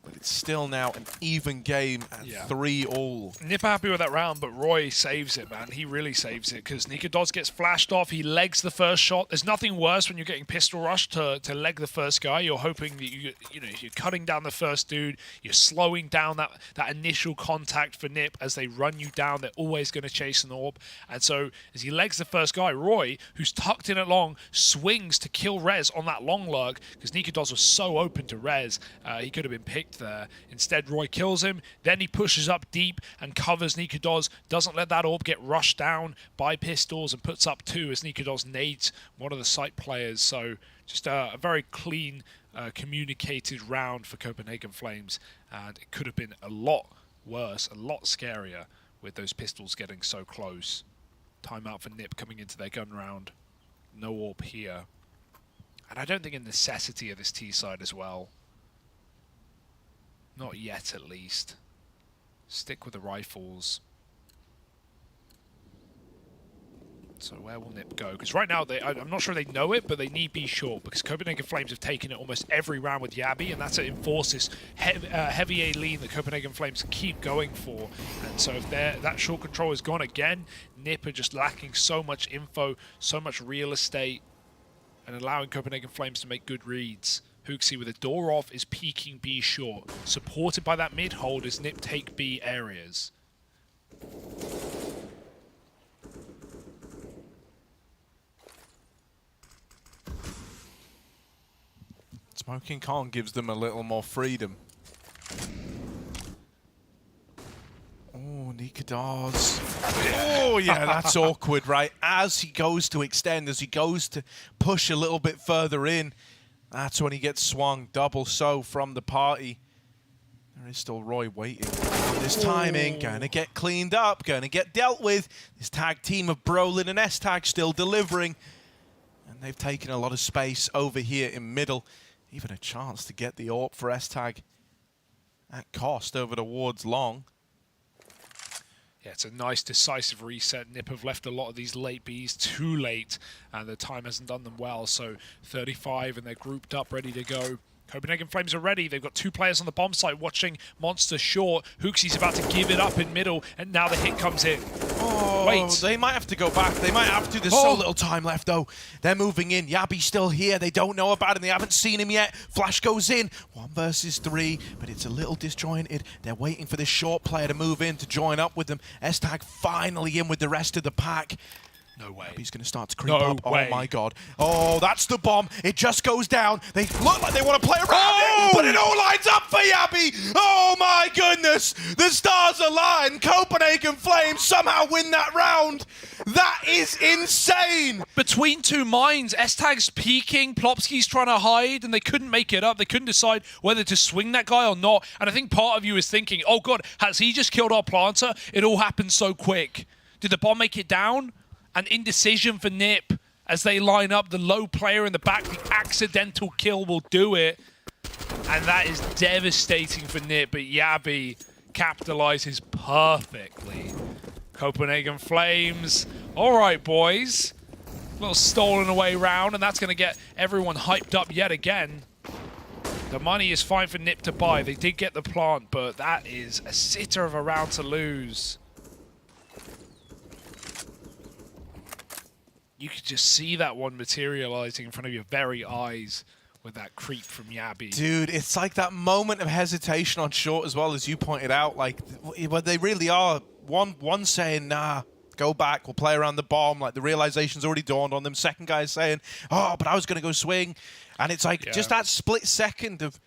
But it's still now an even game at 3-all. Nip happy with that round, but Roy saves it, man. He really saves it because Nikodos gets flashed off. He legs the first shot. There's nothing worse when you're getting pistol rushed to leg the first guy. You're hoping that you're cutting down the first dude. You're slowing down that initial contact for Nip as they run you down. They're always going to chase an orb. And so as he legs the first guy, Roy, who's tucked in at long, swings to kill Rez on that long lurk because Nikodos was so open to Rez. He could have been picked there. Instead, Roy kills him. Then he pushes up deep and covers Nikodos. Doesn't let that orb get rushed down by pistols and puts up 2 as Nikodos nades one of the site players. So just a very clean, communicated round for Copenhagen Flames. And it could have been a lot worse, a lot scarier with those pistols getting so close. Timeout for Nip coming into their gun round. No orb here. And I don't think a necessity of this T side as well. Not yet, at least. Stick with the rifles. So where will Nip go? Because right now, I'm not sure they know it, but they need B short because Copenhagen Flames have taken it almost every round with Yabi, and that's to enforce this heavy A lean that Copenhagen Flames keep going for. And so if that short control is gone again, Nip are just lacking so much info, so much real estate, and allowing Copenhagen Flames to make good reads. Hooksy with a door off is peeking B short, supported by that mid hold as Nip take B areas. Smoking Kong gives them a little more freedom. Oh, Nikadars. Oh, yeah, that's awkward, right? As he goes to extend, as he goes to push a little bit further in, that's when he gets swung double so from the party. There is still Roy waiting. This timing, gonna get cleaned up, gonna get dealt with. This tag team of Brolin and S-Tag still delivering. And they've taken a lot of space over here in middle. Even a chance to get the AWP for S-Tag at cost over towards long. Yeah, it's a nice decisive reset. Nip have left a lot of these late Bs too late, and the time hasn't done them well. So 35, and they're grouped up, ready to go. Copenhagen Flames are ready. They've got 2 players on the bomb site watching Monster short. Hooksy's about to give it up in middle, and now the hit comes in. Oh, wait. They might have to go back. They might have to. There's so little time left, though. They're moving in. Yabi's still here. They don't know about him. They haven't seen him yet. Flash goes in. 1 versus 3, but it's a little disjointed. They're waiting for this short player to move in to join up with them. S-Tag finally in with the rest of the pack. No way. He's going to start to creep up. Oh, my God. Oh, that's the bomb. It just goes down. They look like they want to play around it, but it all lines up for Yabi. Oh, my goodness. The stars align. Copenhagen Flames somehow win that round. That is insane. Between 2 mines, S-Tag's peeking, Plopsky's trying to hide, and they couldn't make it up. They couldn't decide whether to swing that guy or not. And I think part of you is thinking, oh, God, has he just killed our planter? It all happened so quick. Did the bomb make it down? An indecision for Nip as they line up. The low player in the back, the accidental kill will do it. And that is devastating for Nip, but Yabi capitalizes perfectly. Copenhagen Flames. All right, boys. A little stolen away round, and that's going to get everyone hyped up yet again. The money is fine for Nip to buy. They did get the plant, but that is a sitter of a round to lose. You could just see that one materializing in front of your very eyes with that creep from Yabi. Dude, it's like that moment of hesitation on short as well, as you pointed out. Like, but they really are. One saying, nah, go back, we'll play around the bomb. Like, the realization's already dawned on them. Second guy saying, oh, but I was going to go swing. And it's like just that split second of,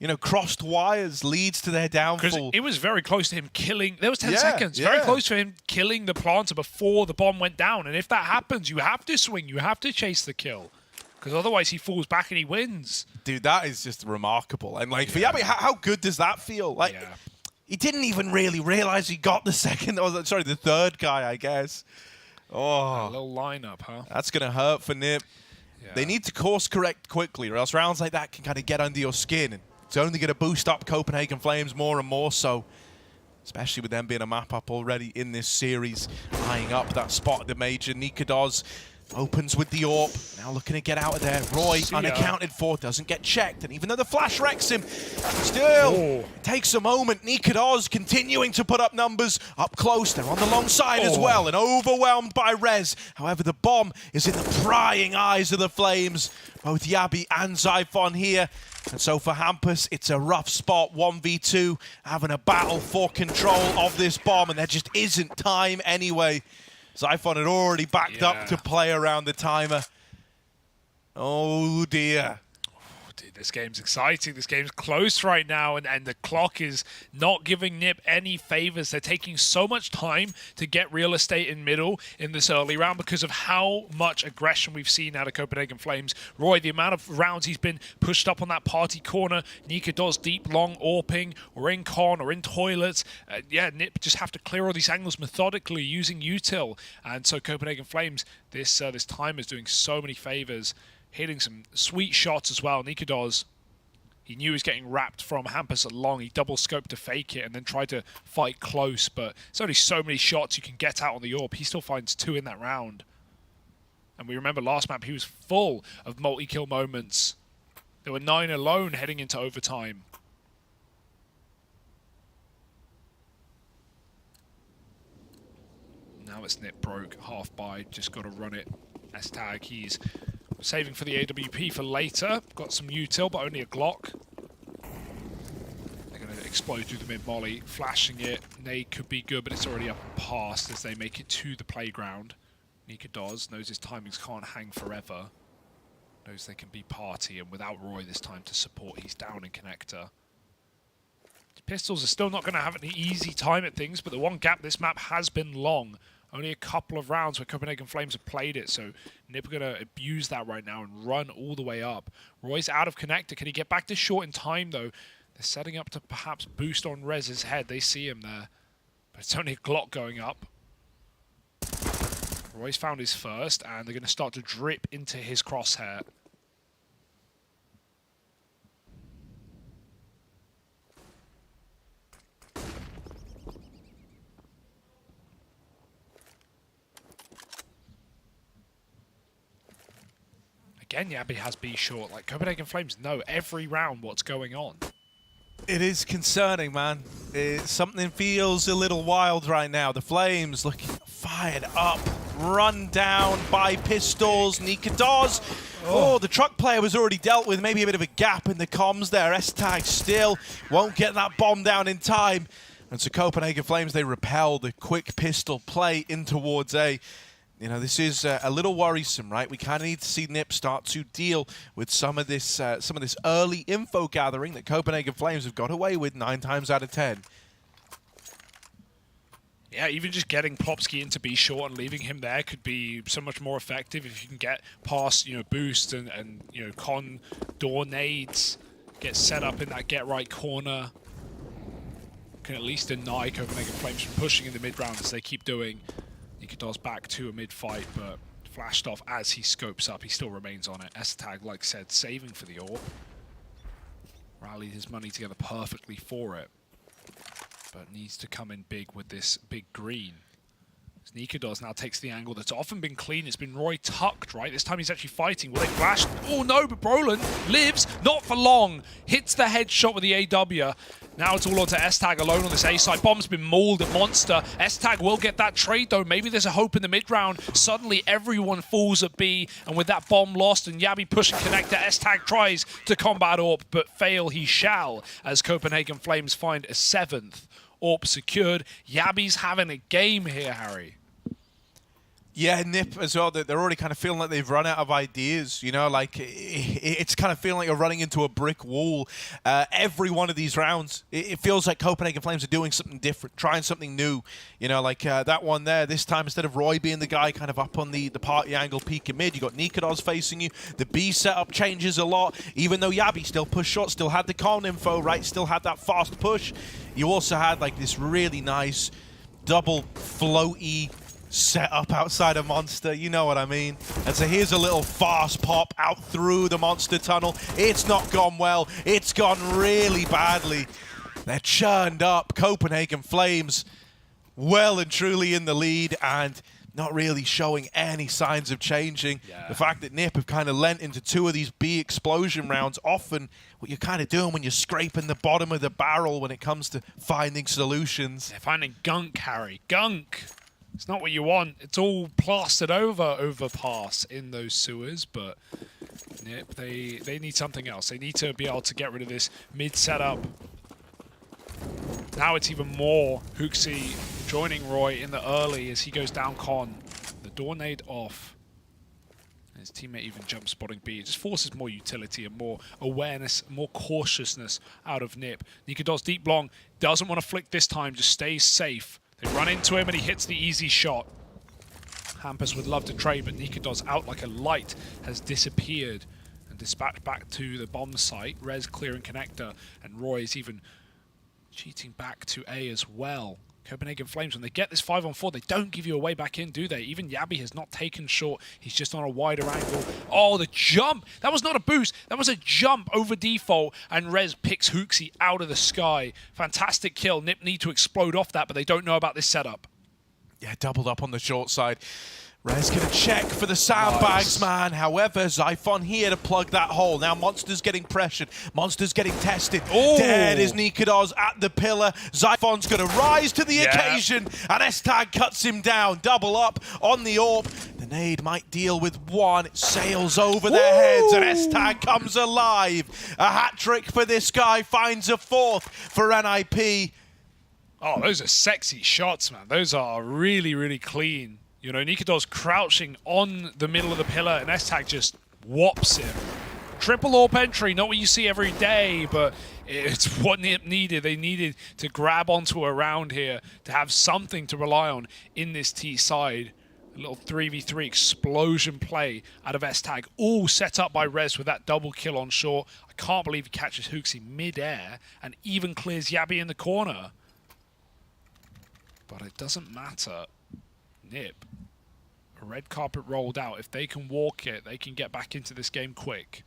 you know, crossed wires leads to their downfall. Because it was very close to him killing. There was 10 seconds. Very close to him killing the planter before the bomb went down. And if that happens, you have to swing. You have to chase the kill. Because otherwise he falls back and he wins. Dude, that is just remarkable. And like, for Yabi, how good does that feel? Like, he didn't even really realize he got the the third guy, I guess. Oh. A little lineup, huh? That's going to hurt for Nip. Yeah. They need to course correct quickly, or else rounds like that can kind of get under your skin. And it's only going to boost up Copenhagen Flames more and more so, especially with them being a map up already in this series, eyeing up that spot at the major. Nikadars opens with the AWP, now looking to get out of there. Roy, unaccounted for, doesn't get checked, and even though the flash wrecks him, still it takes a moment. Nikadars continuing to put up numbers up close. They're on the long side as well, and overwhelmed by Rez. However, the bomb is in the prying eyes of the Flames. Both Yabi and Zyphon here. And so for Hampus, it's a rough spot, 1v2, having a battle for control of this bomb, and there just isn't time anyway. Zyphon had already backed up to play around the timer. Oh dear. Dude, this game's exciting. This game's close right now, and the clock is not giving Nip any favors. They're taking so much time to get real estate in middle in this early round because of how much aggression we've seen out of Copenhagen Flames. Roy, the amount of rounds he's been pushed up on that party corner. Nika does deep, long AWPing, or in con, or in toilets. Nip just have to clear all these angles methodically using util. And so Copenhagen Flames, this time is doing so many favors. Hitting some sweet shots as well. Nikadors He knew he was getting wrapped from Hampus long. He double scoped to fake it and then tried to fight close, but there's only so many shots you can get out on the AWP. He still finds 2 in that round. And we remember last map, he was full of multi-kill moments. There were 9 alone heading into overtime. Now it's Nip broke, half by, just got to run it. S-Tag, he's saving for the AWP for later. Got some util, but only a Glock. They're going to explode through the mid-molly, flashing it. Nade could be good, but it's already up and past as they make it to the playground. Nika does, knows his timings can't hang forever. Knows they can be party, and without Roy this time to support, he's down in connector. Pistols are still not going to have an easy time at things, but the one gap this map has been long. Only a couple of rounds where Copenhagen Flames have played it, so Nip are going to abuse that right now and run all the way up. Roy's out of connector. Can he get back to short in time, though? They're setting up to perhaps boost on Rez's head. They see him there. But it's only a Glock going up. Roy's found his first, and they're going to start to drip into his crosshair. Again, Yabi has B short. Like, Copenhagen Flames know every round what's going on. It is concerning, man. Something feels a little wild right now. The Flames looking fired up, run down by pistols. Nika does. Oh, the truck player was already dealt with. Maybe a bit of a gap in the comms there. S-Tag still won't get that bomb down in time. And so Copenhagen Flames, they repel the quick pistol play in towards A. You know, this is a little worrisome, right? We kind of need to see Nip start to deal with some of this early info gathering that Copenhagen Flames have got away with 9 times out of 10. Yeah, even just getting Plopsky into B short and leaving him there could be so much more effective if you can get past, you know, boost and you know, con door nades, get set up in that get right corner. Can at least deny Copenhagen Flames from pushing in the mid round as they keep doing. Nikador's back to a mid-fight, but flashed off as he scopes up. He still remains on it. S-Tag, like I said, saving for the AWP. Rallied his money together perfectly for it, but needs to come in big with this big green. Nikadors now takes the angle that's often been clean. It's been Roy tucked, right? This time he's actually fighting. Will they flash? Oh no, but Brolin lives, not for long. Hits the headshot with the AW. Now it's all on to S-Tag alone on this A side. Bomb's been mauled at Monster. S-Tag will get that trade though. Maybe there's a hope in the mid round. Suddenly everyone falls at B, and with that bomb lost and Yabi pushing connector, S-Tag tries to combat AWP, but fail he shall as Copenhagen Flames find a 7th. AWP secured. Yabi's having a game here, Harry. Yeah, Nip as well. They're already kind of feeling like they've run out of ideas. You know, like it's kind of feeling like you're running into a brick wall. Every one of these rounds, it feels like Copenhagen Flames are doing something different, trying something new. You know, like that one there. This time, instead of Roy being the guy kind of up on the party angle, peeking mid, you got Nikados facing you. The B setup changes a lot. Even though Yabi still pushed short, still had the con info, right? Still had that fast push. You also had like this really nice double floaty set up outside of Monster, you know what I mean? And so here's a little fast pop out through the Monster tunnel. It's not gone well. It's gone really badly. They're churned up. Copenhagen Flames well and truly in the lead and not really showing any signs of changing. Yeah. The fact that Nip have kind of lent into 2 of these B explosion rounds, often what you're kind of doing when you're scraping the bottom of the barrel when it comes to finding solutions. They're finding gunk, Harry. Gunk! It's not what you want. It's all plastered overpass in those sewers, but Nip, they need something else. They need to be able to get rid of this mid setup. Now it's even more Hooksy joining Roy in the early as he goes down con. The door nade off. His teammate even jump spotting B. It just forces more utility and more awareness, more cautiousness out of Nip. Nikados deep long, doesn't want to flick this time, just stays safe. They run into him and he hits the easy shot. Hampus would love to trade, but Nikados out like a light has disappeared and dispatched back to the bomb site. Rez clearing connector, and Roy is even cheating back to A as well. Copenhagen Flames, when they get this 5-on-4, they don't give you a way back in, do they? Even Yabi has not taken short. He's just on a wider angle. Oh, the jump! That was not a boost. That was a jump over default, and Rez picks Hooksy out of the sky. Fantastic kill. Nip need to explode off that, but they don't know about this setup. Yeah, doubled up on the short side. Rez gonna check for the sandbags, man. However, Xiphon here to plug that hole. Now Monster's getting pressured. Monster's getting tested. Ooh. Dead is Nikodos at the pillar. Xiphon's gonna rise to the occasion, and S-Tag cuts him down. Double up on the AWP. The nade might deal with one. It sails over their heads, and S-Tag comes alive. A hat-trick for this guy. Finds a fourth for NIP. Oh, those are sexy shots, man. Those are really, really clean. You know, Nikodos crouching on the middle of the pillar, and S-Tag just whops him. Triple AWP entry, not what you see every day, but it's what Nip needed. They needed to grab onto a round here to have something to rely on in this T side. A little 3v3 explosion play out of S-Tag, all set up by Rez with that double kill on short. I can't believe he catches Hooksy mid-air and even clears Yabi in the corner. But it doesn't matter. Nip, a red carpet rolled out. If they can walk it, they can get back into this game quick.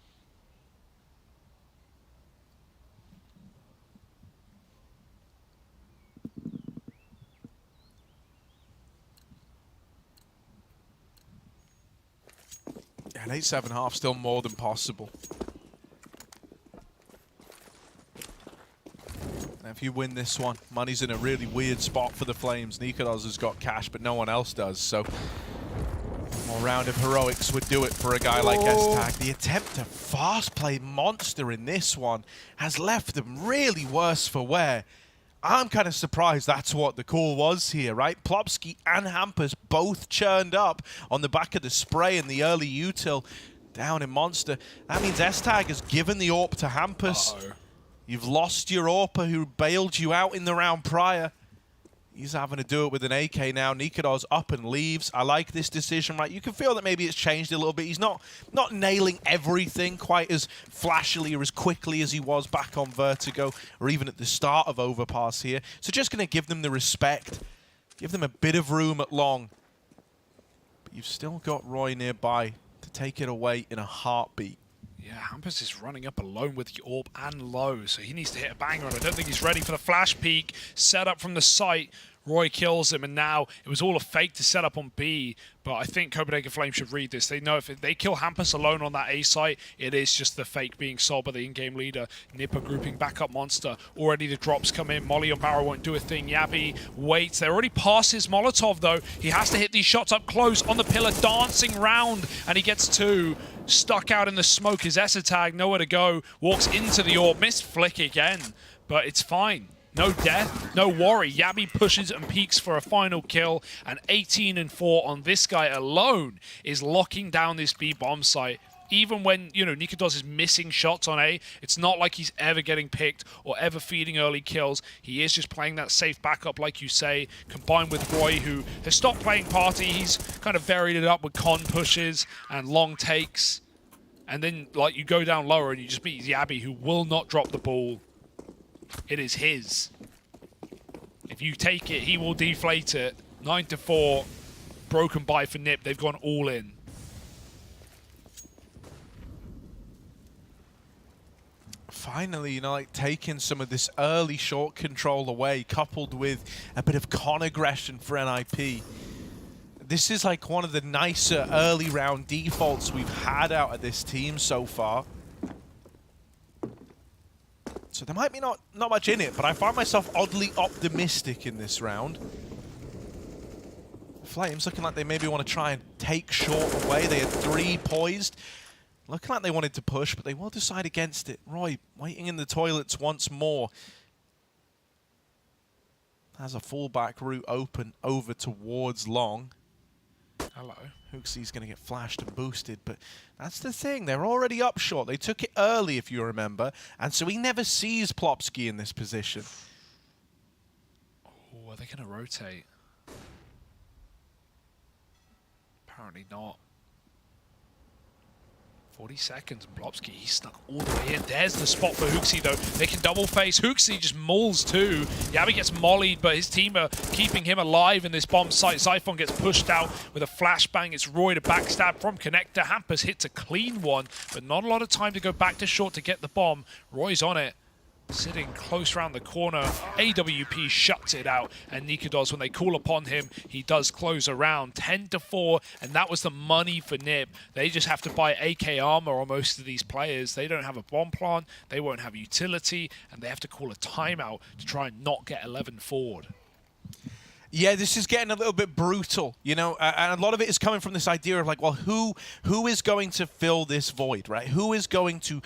Yeah, an 8-7-half still more than possible. If you win this one, money's in a really weird spot for the Flames. Nikodos has got cash, but no one else does, so more round of heroics would do it for a guy like S-Tag. The attempt to fast play Monster in this one has left them really worse for wear. I'm kind of surprised that's what the call was here, right? Plopsky and Hampus both churned up on the back of the spray in the early util down in Monster. That means S-Tag has given the AWP to Hampus. You've lost your AWPer who bailed you out in the round prior. He's having to do it with an AK now. Nikodos up and leaves. I like this decision, right? You can feel that maybe it's changed a little bit. He's not nailing everything quite as flashily or as quickly as he was back on Vertigo or even at the start of Overpass here. So just going to give them the respect. Give them a bit of room at long. But you've still got Roy nearby to take it away in a heartbeat. Yeah, Hampus is running up alone with the AWP and low, so he needs to hit a banger, and I don't think he's ready for the flash peek. Set up from the site, Roy kills him, and now it was all a fake to set up on B, but I think Copenhagen Flames should read this. They know if they kill Hampus alone on that A site, it is just the fake being sold by the in-game leader. Nipper grouping back up Monster. Already the drops come in. Molly on Barrow won't do a thing. Yabi waits. They're already past his Molotov, though. He has to hit these shots up close on the pillar, dancing round, and he gets two. Stuck out in the smoke is S-Tag, nowhere to go. Walks into the AWP, missed flick again, but it's fine. No death, no worry. Yabi pushes and peaks for a final kill, and 18-4 on this guy alone is locking down this B bomb site. Even when, you know, Nikodos is missing shots on A, it's not like he's ever getting picked or ever feeding early kills. He is just playing that safe backup, like you say, combined with Roy, who has stopped playing party. He's kind of varied it up with con pushes and long takes. And then, like, you go down lower and you just meet Yabi, who will not drop the ball. It is his. If you take it, he will deflate it. 9-4, broken by for Nip. They've gone all in. Finally, you know, like taking some of this early short control away, coupled with a bit of con aggression for NIP. This is like one of the nicer early round defaults we've had out of this team so far. So there might be not much in it, but I find myself oddly optimistic in this round. Flames looking like they maybe want to try and take short away. They had 3 poised. Looking like they wanted to push, but they will decide against it. Roy waiting in the toilets once more. Has a fallback route open over towards long. Hello. Hooksy's going to get flashed and boosted, but that's the thing. They're already up short. They took it early, if you remember, and so he never sees Plopsky in this position. Oh, are they going to rotate? Apparently not. 40 seconds, and Blobsky, he snuck all the way in. There's the spot for Hooksy, though. They can double face. Hooksy just mauls too. Yabi gets mollied, but his team are keeping him alive in this bomb site. Zyphon gets pushed out with a flashbang. It's Roy to backstab from connector. Hampus hits a clean one, but not a lot of time to go back to short to get the bomb. Roy's on it. Sitting close around the corner, AWP shuts it out, and Nikodos, when they call upon him, he does close around 10-4, and that was the money for Nip. They just have to buy AK armor on most of these players. They don't have a bomb plant, they won't have utility, and they have to call a timeout to try and not get 11 forward. Yeah, this is getting a little bit brutal, you know, and a lot of it is coming from this idea of like, well, who is going to fill this void, right? Who is going to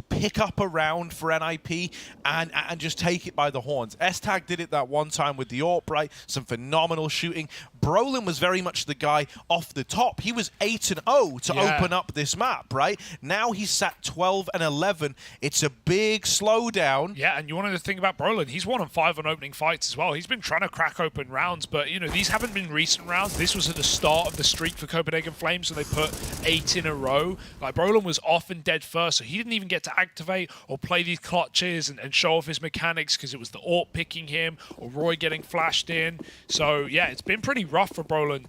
pick up a round for NIP and just take it by the horns? S-Tag did it that one time with the AWP, right? Some phenomenal shooting. Brolin was very much the guy off the top. He was 8-0 to open up this map, right? Now he's sat 12-11. It's a big slowdown. Yeah, and you wanted to think about Brolin. He's 1-5 on opening fights as well. He's been trying to crack open rounds, but, you know, these haven't been recent rounds. This was at the start of the streak for Copenhagen Flames, so they put 8 in a row. Like, Brolin was often dead first, so he didn't even get to activate or play these clutches and show off his mechanics because it was the AWP picking him or Roy getting flashed in. So, yeah, it's been pretty rough for Brolin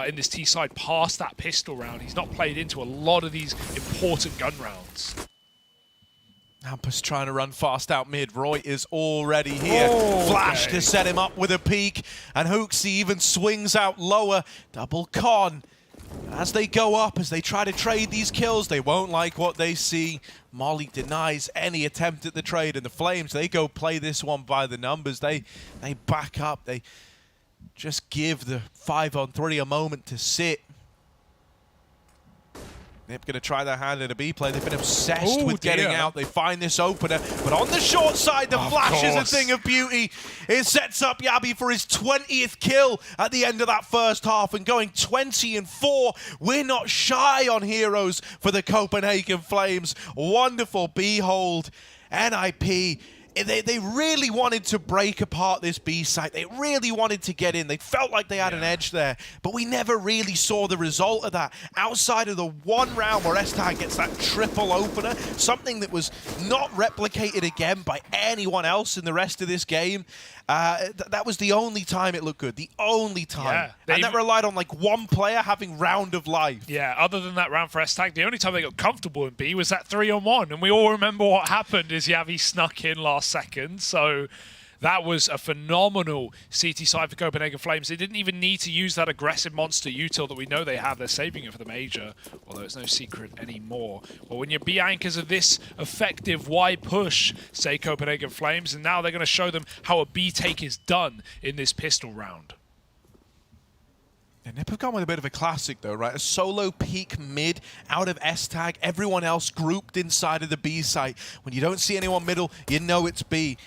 in this T side past that pistol round. He's not played into a lot of these important gun rounds. Hampus trying to run fast out mid. Roy is already here. Flash to set him up with a peek. And Hooksy even swings out lower. Double con. As they go up, as they try to trade these kills, they won't like what they see. Molly denies any attempt at the trade. And the Flames, they go play this one by the numbers. They back up. They just give the 5-on-3 a moment to sit. Nip going to try their hand in a B play. They've been obsessed with getting out. They find this opener. But on the short side, the flash is a thing of beauty. It sets up Yabi for his 20th kill at the end of that first half. And going 20-4, we're not shy on heroes for the Copenhagen Flames. Wonderful behold. NIP. They really wanted to break apart this B site. They really wanted to get in. They felt like they had an edge there, but we never really saw the result of that. Outside of the one round where S-Tag gets that triple opener, something that was not replicated again by anyone else in the rest of this game. That was the only time it looked good. The only time. Yeah, and that relied on like one player having round of life. Yeah, other than that round for S-Tag, the only time they got comfortable in B was that 3-on-1. And we all remember what happened is Yavi snuck in last second. So that was a phenomenal CT side for Copenhagen Flames. They didn't even need to use that aggressive monster util that we know they have. They're saving it for the major, although it's no secret anymore. But when your B anchors are this effective, why push, say Copenhagen Flames? And now they're going to show them how a B take is done in this pistol round. And Nip have gone with a bit of a classic though, right? A solo peek mid out of S-Tag, everyone else grouped inside of the B site. When you don't see anyone middle, you know it's B.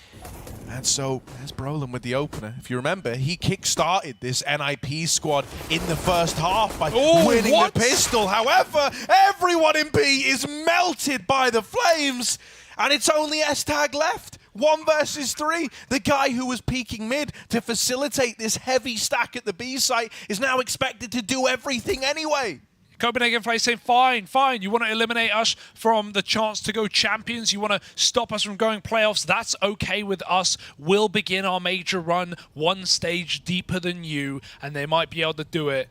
And so, there's Brolin with the opener. If you remember, he kick-started this NIP squad in the first half by winning the pistol. However, everyone in B is melted by the Flames, and it's only S-Tag left. 1 versus 3. The guy who was peeking mid to facilitate this heavy stack at the B site is now expected to do everything anyway. Copenhagen Flames saying, fine, you want to eliminate us from the chance to go champions, you want to stop us from going playoffs, that's okay with us. We'll begin our major run 1 stage deeper than you, and they might be able to do it.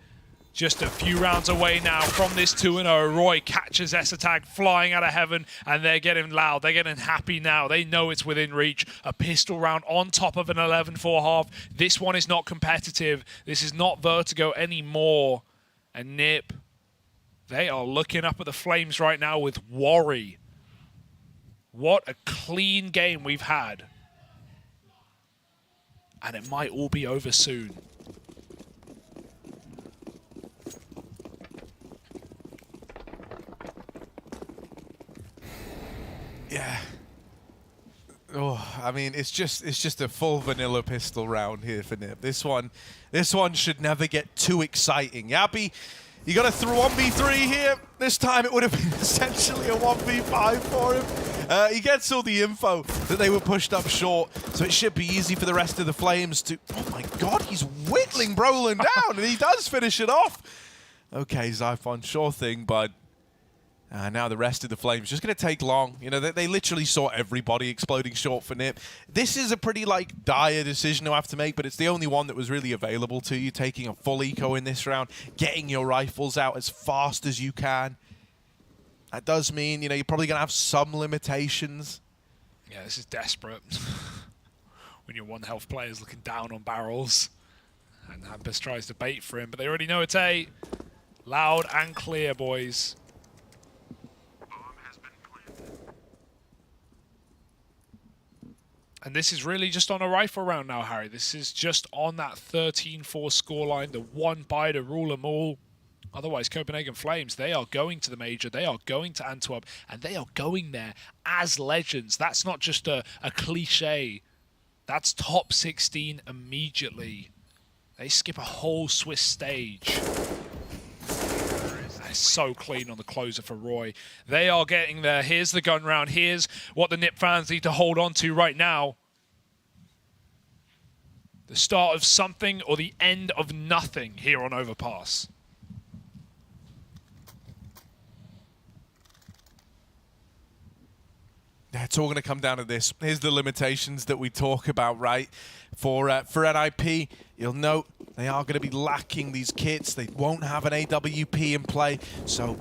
Just a few rounds away now from this 2-0. Roy catches S-Tag flying out of heaven, and they're getting loud. They're getting happy now. They know it's within reach. A pistol round on top of an 11-4 half. This one is not competitive. This is not Vertigo anymore. And Nip, they are looking up at the Flames right now with worry. What a clean game we've had. And it might all be over soon. Yeah. Oh, I mean, it's just a full vanilla pistol round here for Nip. This one should never get too exciting. Yabi, you got a 1v3 here. This time it would have been essentially a 1v5 for him. He gets all the info that they were pushed up short, so it should be easy for the rest of the Flames to... Oh my god, he's whittling Brolin down, and he does finish it off. Okay, Zyphon, sure thing, bud. Now the rest of the Flames just going to take long. You know, they literally saw everybody exploding short for Nip. This is a pretty, like, dire decision to have to make, but it's the only one that was really available to you, taking a full eco in this round, getting your rifles out as fast as you can. That does mean, you know, you're probably going to have some limitations. Yeah, this is desperate. When your 1 health player is looking down on barrels. And Hampus tries to bait for him, but they already know it's A. Loud and clear, boys. And this is really just on a rifle round now, Harry. This is just on that 13-4 scoreline, the 1 buy to rule them all. Otherwise, Copenhagen Flames, they are going to the major, they are going to Antwerp, and they are going there as legends. That's not just a cliche. That's top 16 immediately. They skip a whole Swiss stage. They're so clean on the closer for Roy. They are getting there. Here's the gun round. Here's what the Nip fans need to hold on to right now. The start of something or the end of nothing here on Overpass. It's all going to come down to this. Here's the limitations that we talk about, right? For NIP, you'll note they are going to be lacking these kits. They won't have an AWP in play, so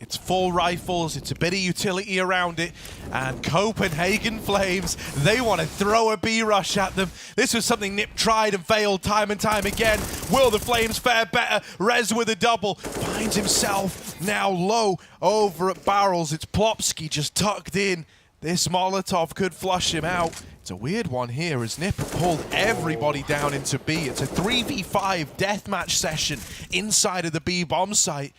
it's full rifles. It's a bit of utility around it. And Copenhagen Flames, they want to throw a B-rush at them. This was something Nip tried and failed time and time again. Will the Flames fare better? Rez with a double. Finds himself now low over at barrels. It's Plopsky just tucked in. This Molotov could flush him out. It's a weird one here as Nip pulled everybody down into B. It's a 3v5 deathmatch session inside of the B bomb site.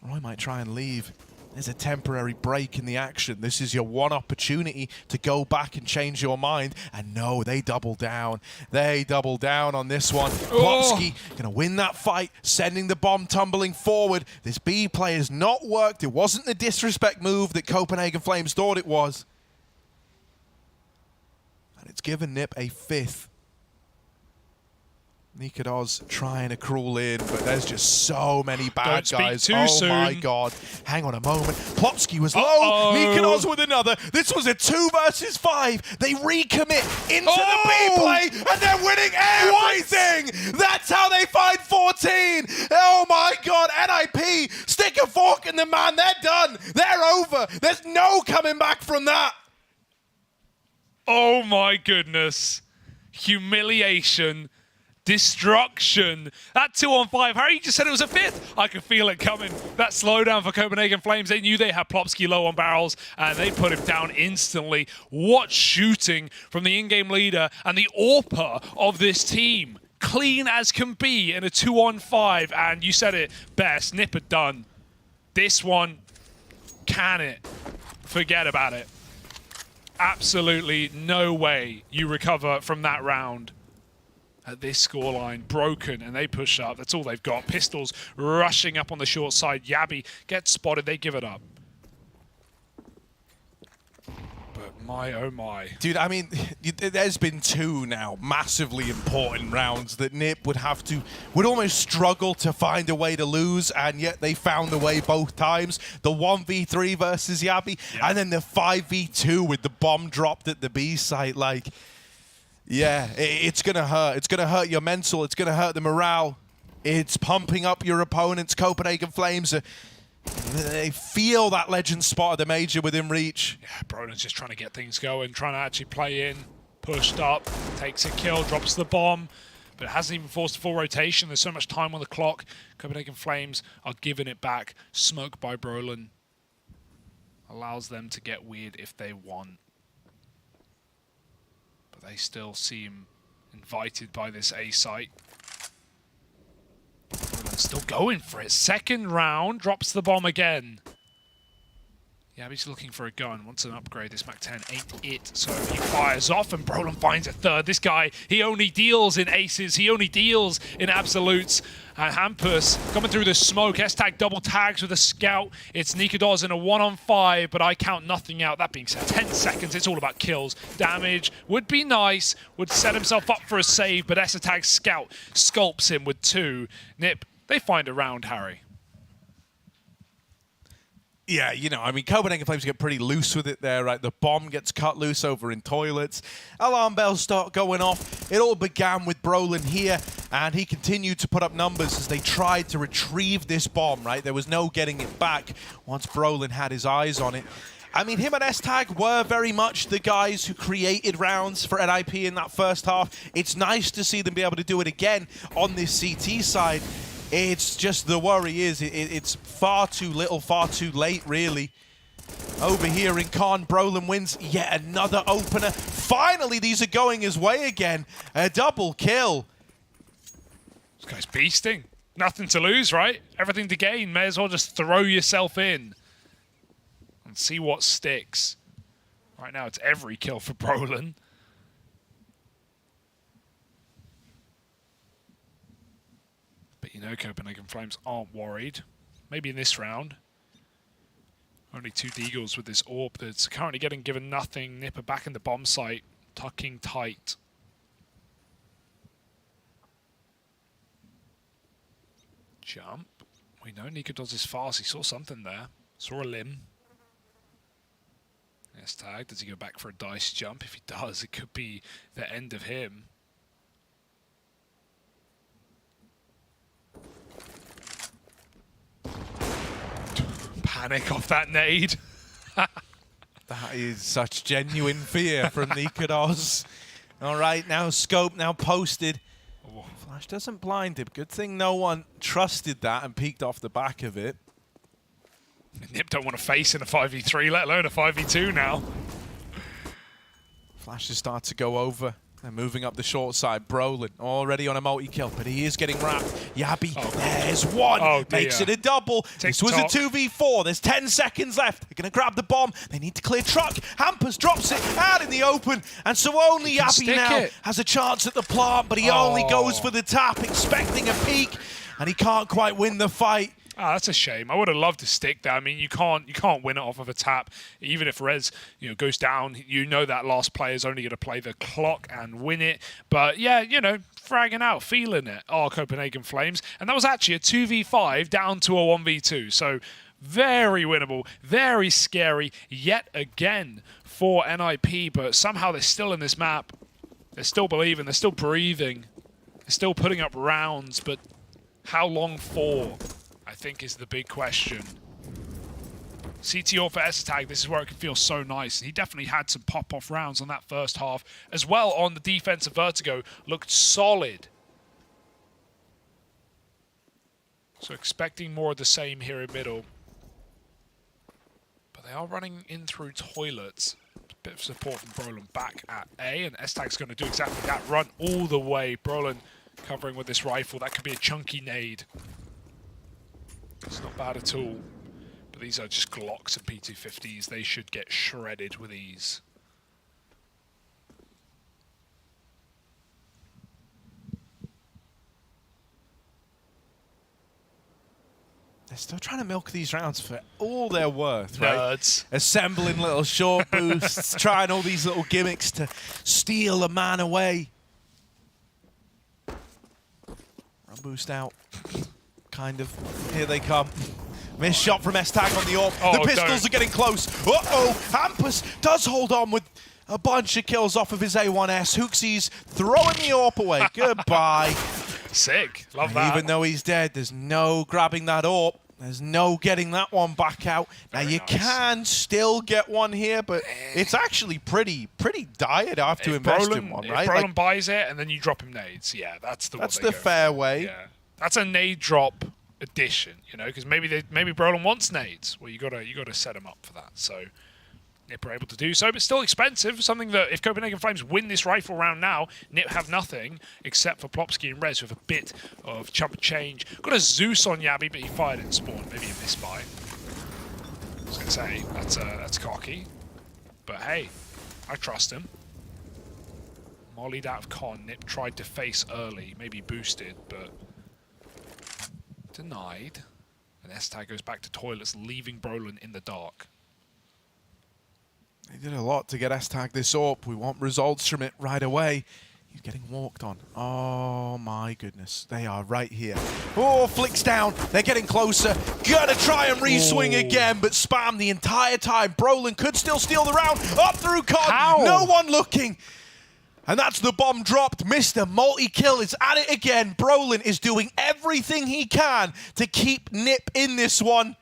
Roy might try and leave. There's a temporary break in the action. This is your one opportunity to go back and change your mind. And no, they double down. They double down on this one. Plopsky gonna win that fight, sending the bomb tumbling forward. This B play has not worked. It wasn't the disrespect move that Copenhagen Flames thought it was. And it's given Nip a 5th. Nikadoz trying to crawl in, but there's just so many bad guys. Oh my god. Hang on a moment. Plopsky was low. Nikadoz with another. This was a 2 versus 5. They recommit into the B play, and they're winning everything. That's how they find 14. Oh my god. NIP, stick a fork in the man. They're done. They're over. There's no coming back from that. Oh my goodness. Humiliation. Destruction. That 2-on-5. Harry, you just said it was a 5th. I could feel it coming. That slowdown for Copenhagen Flames. They knew they had Plopsky low on barrels, and they put him down instantly. What shooting from the in-game leader and the AWPer of this team. Clean as can be in a 2-on-5. And you said it best. Nip are done. This one, can it? Forget about it. Absolutely no way you recover from that round. At this scoreline, broken, and they push up. That's all they've got. Pistols rushing up on the short side. Yabi gets spotted. They give it up. But my, oh my. Dude, I mean, there's been 2 now massively important rounds that Nip would almost struggle to find a way to lose, and yet they found a way both times. The 1v3 versus Yabi, and then the 5v2 with the bomb dropped at the B site. Like, yeah, it's going to hurt. It's going to hurt your mental. It's going to hurt the morale. It's pumping up your opponents. Copenhagen Flames, they feel that legend spot at the major within reach. Yeah, Broden's just trying to get things going, trying to actually play in. Pushed up, takes a kill, drops the bomb, but it hasn't even forced a full rotation. There's so much time on the clock. Copenhagen Flames are giving it back. Smoke by Brolin allows them to get weird if they want. They still seem invited by this A site. Still going for it. Second round, drops the bomb again. Yeah, he's looking for a gun. Wants an upgrade. This MAC-10 ain't it. So he fires off and Brolin finds a 3rd. This guy, he only deals in aces. He only deals in absolutes. And Hampus coming through the smoke. S-tag double tags with a scout. It's Nikadoz in a 1-on-5, but I count nothing out. That being said, 10 seconds. It's all about kills. Damage would be nice. Would set himself up for a save, but S-tag scout sculpts him with 2. Nip, they find a round, Harry. Yeah, you know, I mean, Copenhagen Flames get pretty loose with it there, right? The bomb gets cut loose over in toilets. Alarm bells start going off. It all began with Brolin here, and he continued to put up numbers as they tried to retrieve this bomb, right? There was no getting it back once Brolin had his eyes on it. I mean, him and S-Tag were very much the guys who created rounds for NIP in that first half. It's nice to see them be able to do it again on this CT side. It's just the worry is it's far too little, far too late, really. Over here in Con, Brolin wins yet another opener. Finally, these are going his way again. A double kill. This guy's beasting. Nothing to lose, right? Everything to gain. May as well just throw yourself in and see what sticks. Right now, it's every kill for Brolin. But you know, Copenhagen Flames aren't worried. Maybe in this round. Only 2 Deagles with this AWP that's currently getting given nothing. Nipper back in the bomb site, tucking tight. Jump. We know Nikodos is fast. He saw something there. Saw a limb. S-Tag. Does he go back for a dice jump? If he does, it could be the end of him. Panic off that nade. That is such genuine fear from Nikodos. All right, now scope, now posted. Oh. Flash doesn't blind him. Good thing no one trusted that and peeked off the back of it. Nip don't want to face in a 5v3, let alone a 5v2 now. Flashes start to go over. They're moving up the short side. Brolin already on a multi-kill, but he is getting wrapped. Yabi, there's one. Makes it a double. This was a 2v4. There's 10 seconds left. They're going to grab the bomb. They need to clear truck. Hampers drops it out in the open. And so only Yabi now has a chance at the plant, but he only goes for the tap, expecting a peek. And he can't quite win the fight. Ah, that's a shame. I would have loved to stick there. I mean, you can't win it off of a tap. Even if Rez, goes down, you know that last player is only going to play the clock and win it. But yeah, fragging out, feeling it. Oh, Copenhagen Flames, and that was actually a 2v5 down to a 1v2. So very winnable, very scary yet again for NIP. But somehow they're still in this map. They're still believing. They're still breathing. They're still putting up rounds. But how long for? I think is the big question. CTO for S-Tag, this is where it can feel so nice. He definitely had some pop-off rounds on that first half. As well on the defensive Vertigo, looked solid. So expecting more of the same here in middle. But they are running in through toilets. A bit of support from Brolin back at A, and S-Tag's going to do exactly that. Run all the way. Brolin covering with this rifle. That could be a chunky nade. It's not bad at all, but these are just Glocks and P250s. They should get shredded with ease. They're still trying to milk these rounds for all they're worth, right? Nerds. Assembling little short boosts, trying all these little gimmicks to steal a man away. Run boost out. Kind of. Here they come. Missed shot from S-Tag on the AWP. The pistols are getting close. Uh-oh. Hampus does hold on with a bunch of kills off of his A1S. Hooksy's throwing the AWP away. Goodbye. Sick. Love that. Even though he's dead, there's no grabbing that AWP. There's no getting that one back out. Now, you can still get one here, but it's actually pretty dire to have to invest in one, right? If Brolin buys it and then you drop him nades, yeah, that's the fair way. Yeah. That's a nade drop addition, because maybe Brolin wants nades. Well, you gotta set him up for that. So Nip are able to do so, but still expensive. Something that if Copenhagen Flames win this rifle round now, Nip have nothing except for Plopsky and Rez with a bit of chump change. Got a Zeus on Yabi, but he fired in spawn. Maybe a misbuy. I was gonna say that's cocky, but hey, I trust him. Mollied out of con. Nip tried to face early, maybe boosted, but denied. And S-Tag goes back to toilets, leaving Brolin in the dark. They did a lot to get S-Tag this AWP. We want results from it right away. He's getting walked on. Oh my goodness. They are right here. Oh, flicks down. They're getting closer. Gonna try and re-swing again, but spam the entire time. Brolin could still steal the round. Up through Cog. How? No one looking. And that's the bomb dropped. Mr. Multi-Kill is at it again. Brolin is doing everything he can to keep Nip in this one.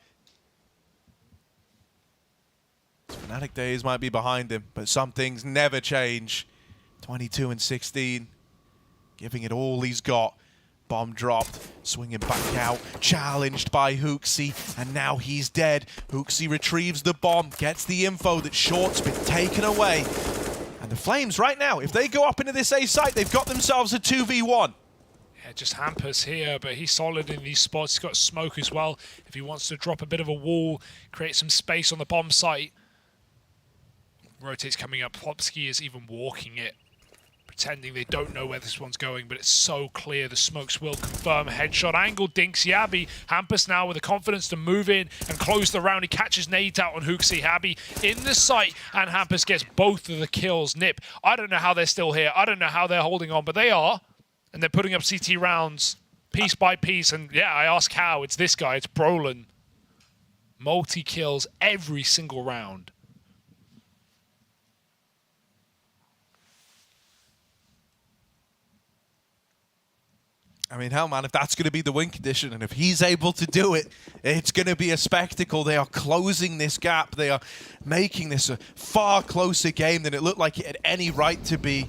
Fnatic days might be behind him, but some things never change. 22 and 16, giving it all he's got. Bomb dropped, swinging back out, challenged by Hooksy, and now he's dead. Hooksy retrieves the bomb, gets the info that Short's been taken away. And the Flames right now, if they go up into this A site, they've got themselves a 2v1. Yeah, just Hampus here, but he's solid in these spots. He's got smoke as well. If he wants to drop a bit of a wall, create some space on the bomb site. Rotate's coming up. Plopsky is even walking it, pretending they don't know where this one's going, but it's so clear. The smokes will confirm. Headshot angle, dinks Yabi. Hampus now with the confidence to move in and close the round. He catches nades out on Hooksy. Yabi in the sight, and Hampus gets both of the kills. Nip, I don't know how they're still here. I don't know how they're holding on, but they are. And they're putting up CT rounds piece by piece. And yeah, I ask how. It's this guy. It's Brolin. Multi-kills every single round. I mean, hell, man, if that's going to be the win condition, and if he's able to do it, it's going to be a spectacle. They are closing this gap. They are making this a far closer game than it looked like it had any right to be.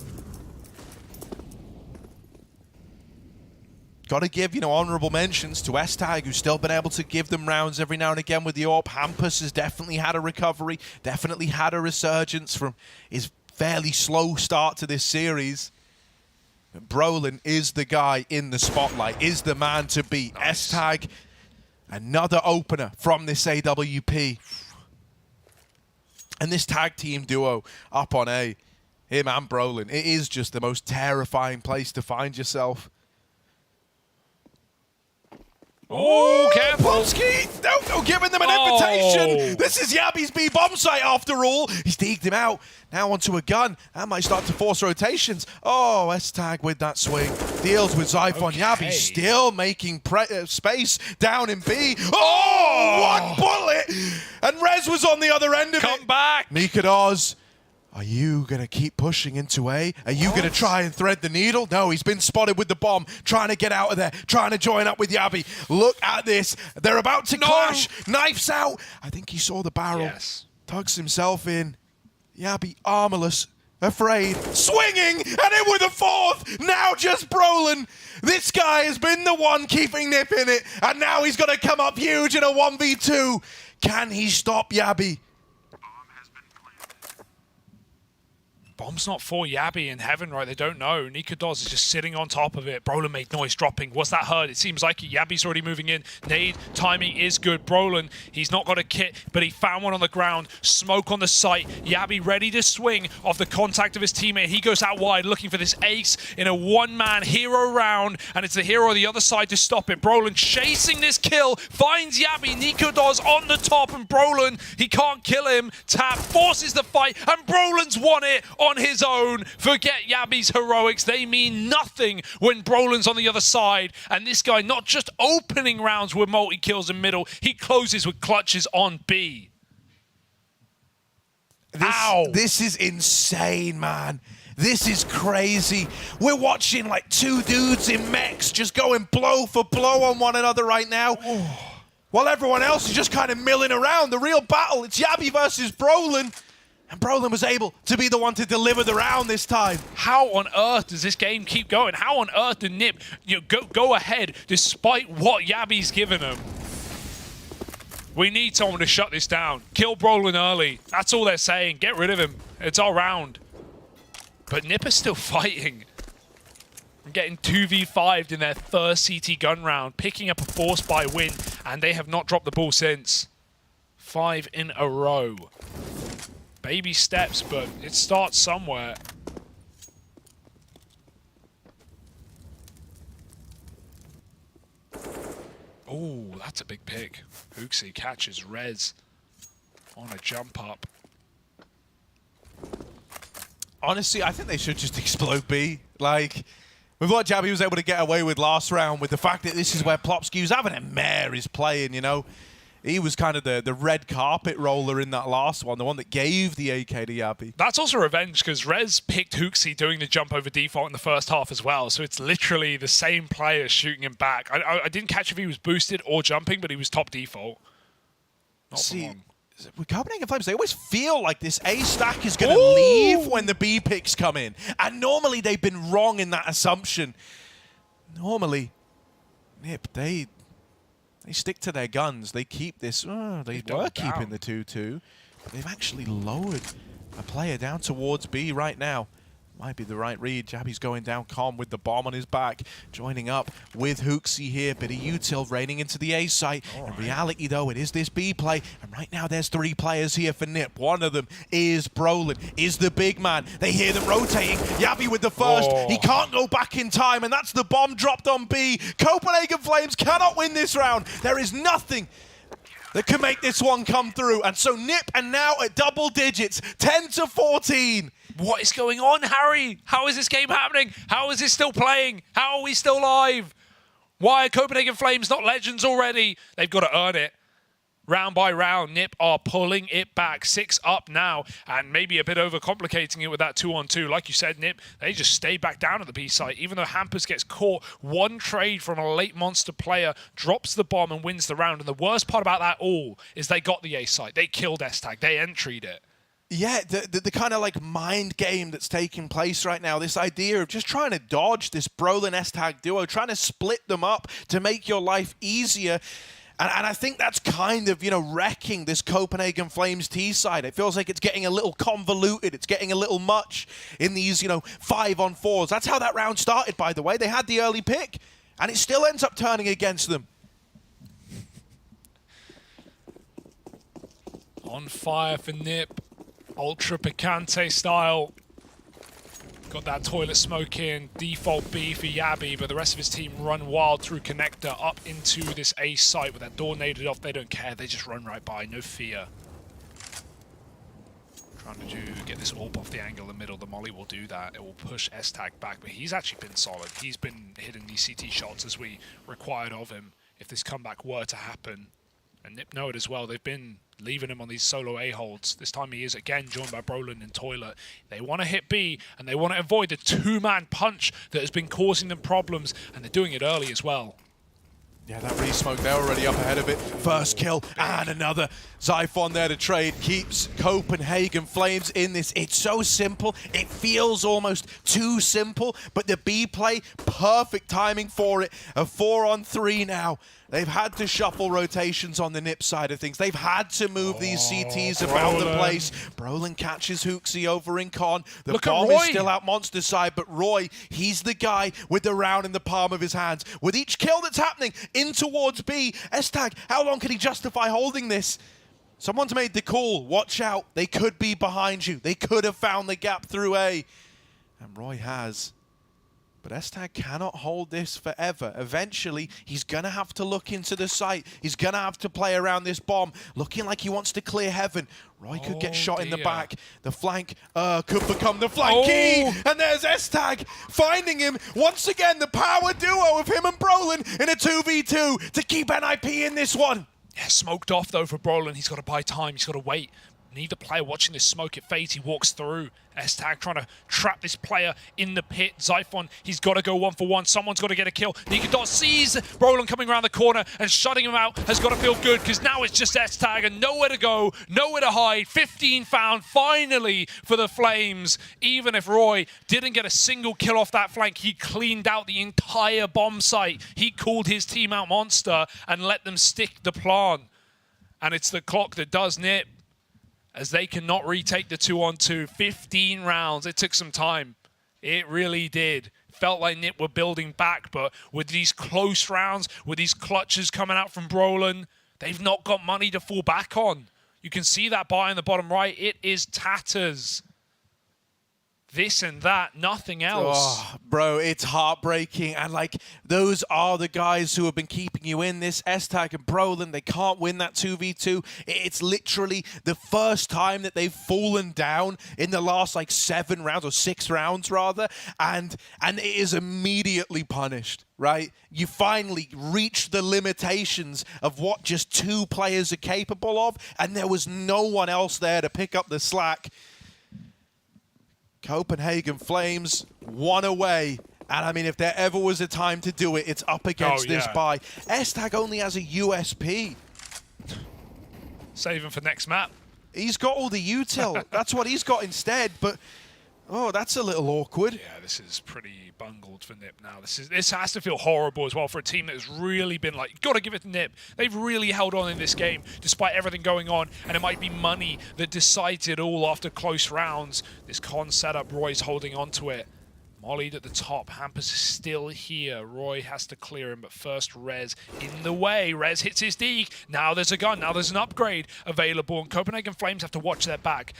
Got to give, honorable mentions to S-Tag, who's still been able to give them rounds every now and again with the AWP. Hampus has definitely had a recovery, definitely had a resurgence from his fairly slow start to this series. Brolin is the guy in the spotlight, is the man to beat. Nice. S-Tag, another opener from this AWP. And this tag team duo up on A, him and Brolin, it is just the most terrifying place to find yourself. Oh, careful! Plopsky! No, giving them an invitation! This is Yabi's B bomb site after all! He's deked him out. Now onto a gun. That might start to force rotations. Oh, S-Tag with that swing. Deals with Zyphon. Okay. Yabi still making space down in B. Oh! One bullet! And Rez was on the other end of it. Come back! Nikados. Are you going to keep pushing into A? Are you going to try and thread the needle? No, he's been spotted with the bomb, trying to get out of there, trying to join up with Yabi. Look at this. They're about to clash. Knifes out. I think he saw the barrel. Yes. Tugs himself in. Yabi armorless, afraid, swinging, and in with a fourth. Now just Brolin. This guy has been the one keeping Nip in it, and now he's going to come up huge in a 1v2. Can he stop Yabi? Bomb's not for Yabi in heaven, right? They don't know. Nikados is just sitting on top of it. Brolin made noise dropping. Was that heard? It seems like Yabi's already moving in. Nade, timing is good. Brolin, he's not got a kit, but he found one on the ground. Smoke on the site. Yabi ready to swing off the contact of his teammate. He goes out wide looking for this ace in a one-man hero round, and it's the hero on the other side to stop it. Brolin chasing this kill, finds Yabi. Nikados on the top, and Brolin, he can't kill him. Tap forces the fight, and Brolin's won it on his own. Forget Yabi's heroics. They mean nothing when Brolin's on the other side. And this guy not just opening rounds with multi-kills in middle, he closes with clutches on B. This is insane, man. This is crazy. We're watching like two dudes in mechs just going blow for blow on one another right now. While everyone else is just kind of milling around. The real battle, it's Yabi versus Brolin. And Brolin was able to be the one to deliver the round this time. How on earth does this game keep going? How on earth did Nip go ahead despite what Yabi's given him? We need someone to shut this down. Kill Brolin early. That's all they're saying. Get rid of him. It's our round. But Nip is still fighting. Getting 2v5'd in their first CT gun round. Picking up a force buy win. And they have not dropped the ball since. 5 in a row. Baby steps, but it starts somewhere. Oh, that's a big pick. Hooksy catches Rez on a jump up. Honestly, I think they should just explode B. Like, with what Jabby was able to get away with last round, with the fact that this is where Plopsky's having a mare is playing, you know. He was kind of the red carpet roller in that last one, the one that gave the AK to Yabby. That's also revenge because Rez picked Hooksy doing the jump over default in the first half as well. So it's literally the same player shooting him back. I didn't catch if he was boosted or jumping, but he was top default. Not See, with Copenhagen Flames, they always feel like this A stack is going to leave when the B picks come in. And normally they've been wrong in that assumption. Normally, Nip, they stick to their guns. They keep this. They were keeping the 2-2. But they've actually lowered a player down towards B right now. Might be the right read. Jabby's going down calm with the bomb on his back. Joining up with Hooksy here. Bit of util raining into the A site. In reality, though, it is this B play. And right now, there's 3 players here for Nip. One of them is Brolin, is the big man. They hear them rotating. Yabby with the first. He can't go back in time. And that's the bomb dropped on B. Copenhagen Flames cannot win this round. There is nothing that can make this one come through. And so Nip are now at double digits, 10-14. What is going on, Harry? How is this game happening? How is this still playing? How are we still live? Why are Copenhagen Flames not legends already? They've got to earn it. Round by round, Nip are pulling it back. 6 up now, and maybe a bit overcomplicating it with that 2-on-2. Like you said, Nip, they just stay back down at the B site. Even though Hampers gets caught, one trade from a late monster player drops the bomb and wins the round. And the worst part about that all is they got the A site. They killed S-Tag. They entried it. Yeah, the kind of like mind game that's taking place right now, this idea of just trying to dodge this Brolin S-Tag duo, trying to split them up to make your life easier. And I think that's kind of, you know, wrecking this Copenhagen Flames T side. It feels like it's getting a little convoluted. It's getting a little much in these, you know, 5-on-4s. That's how that round started, by the way. They had the early pick, and it still ends up turning against them. On fire for Nip. Ultra Picante style. Got that toilet smoke in. Default B for Yabby, but the rest of his team run wild through connector up into this A site with that door naded off. They don't care. They just run right by. No fear. Trying to get this AWP off the angle in the middle. The molly will do that. It will push S-Tag back, but he's actually been solid. He's been hitting these CT shots as we required of him if this comeback were to happen. And Nip know it as well. They've been leaving him on these solo A-holds. This time he is again joined by Brolin and Toilet. They want to hit B, and they want to avoid the 2-man punch that has been causing them problems, and they're doing it early as well. Yeah, that re-smoke, they're already up ahead of it. First kill and another. Zyphon there to trade keeps Copenhagen Flames in this. It's so simple. It feels almost too simple, but the B play, perfect timing for it. A 4-on-3 now. They've had to shuffle rotations on the Nip side of things. They've had to move these CTs about the place. Brolin catches Hooksy over in con. The bomb is still out Monster side, but Roy, he's the guy with the round in the palm of his hands. With each kill that's happening in towards B, S-Tag, how long can he justify holding this? Someone's made the call. Watch out. They could be behind you. They could have found the gap through A. And Roy has. But S-Tag cannot hold this forever. Eventually, he's going to have to look into the site. He's going to have to play around this bomb, looking like he wants to clear heaven. Roy could get shot in the back. The flank could become the flanky. And there's S-Tag finding him. Once again, the power duo of him and Brolin in a 2v2 to keep NIP in this one. Yeah, smoked off though for Brolin. He's got to buy time. He's got to wait. Neither player watching this smoke. It fades. He walks through. S-Tag trying to trap this player in the pit. Zyphon, he's got to go 1-for-1. Someone's got to get a kill. Nikadot sees Brolin coming around the corner and shutting him out. Has got to feel good because now it's just S-Tag and nowhere to go, nowhere to hide. 15 found finally for the Flames. Even if Roy didn't get a single kill off that flank, he cleaned out the entire bomb site. He called his team out monster and let them stick the plan. And it's the clock that does Nip, as they cannot retake the 2-on-2. 15 rounds. It took some time. It really did. Felt like Nip were building back, but with these close rounds, with these clutches coming out from Brolin, they've not got money to fall back on. You can see that buy in the bottom right. It is tatters. this and that, nothing else. Oh, bro, it's heartbreaking. And, like, those are the guys who have been keeping you in this. S-Tag and Brolin, they can't win that 2v2. It's literally the first time that they've fallen down in the last, like, 7 rounds, or 6 rounds, rather. And it is immediately punished, right? You finally reach the limitations of what just 2 players are capable of, and there was no one else there to pick up the slack. Copenhagen Flames, 1 away. And I mean, if there ever was a time to do it, it's up against this buy. S-Tag only has a USP. Save him for next map. He's got all the util. That's what he's got instead, but oh, that's a little awkward. Yeah, this is pretty bungled for Nip now. This has to feel horrible as well for a team that has really been like, got to give it to Nip. They've really held on in this game despite everything going on, and it might be money that decides it all after close rounds. This con setup, Roy's holding on to it. Mollied at the top, Hampus is still here. Roy has to clear him, but first Rez in the way. Rez hits his deke. Now there's a gun, now there's an upgrade available, and Copenhagen Flames have to watch their back.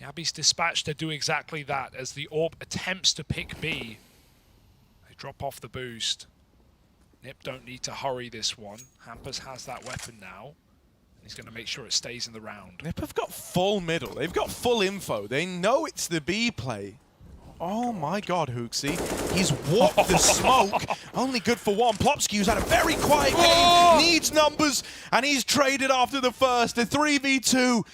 Yabi's dispatched to do exactly that as the AWP attempts to pick B. They drop off the boost. Nip don't need to hurry this one. Hampus has that weapon now. He's going to make sure it stays in the round. Nip have got full middle. They've got full info. They know it's the B play. Oh my God, Hooksy. He's walked the smoke. Only good for 1. Plopsky's had a very quiet game. Needs numbers. And he's traded after the first. A 3v2.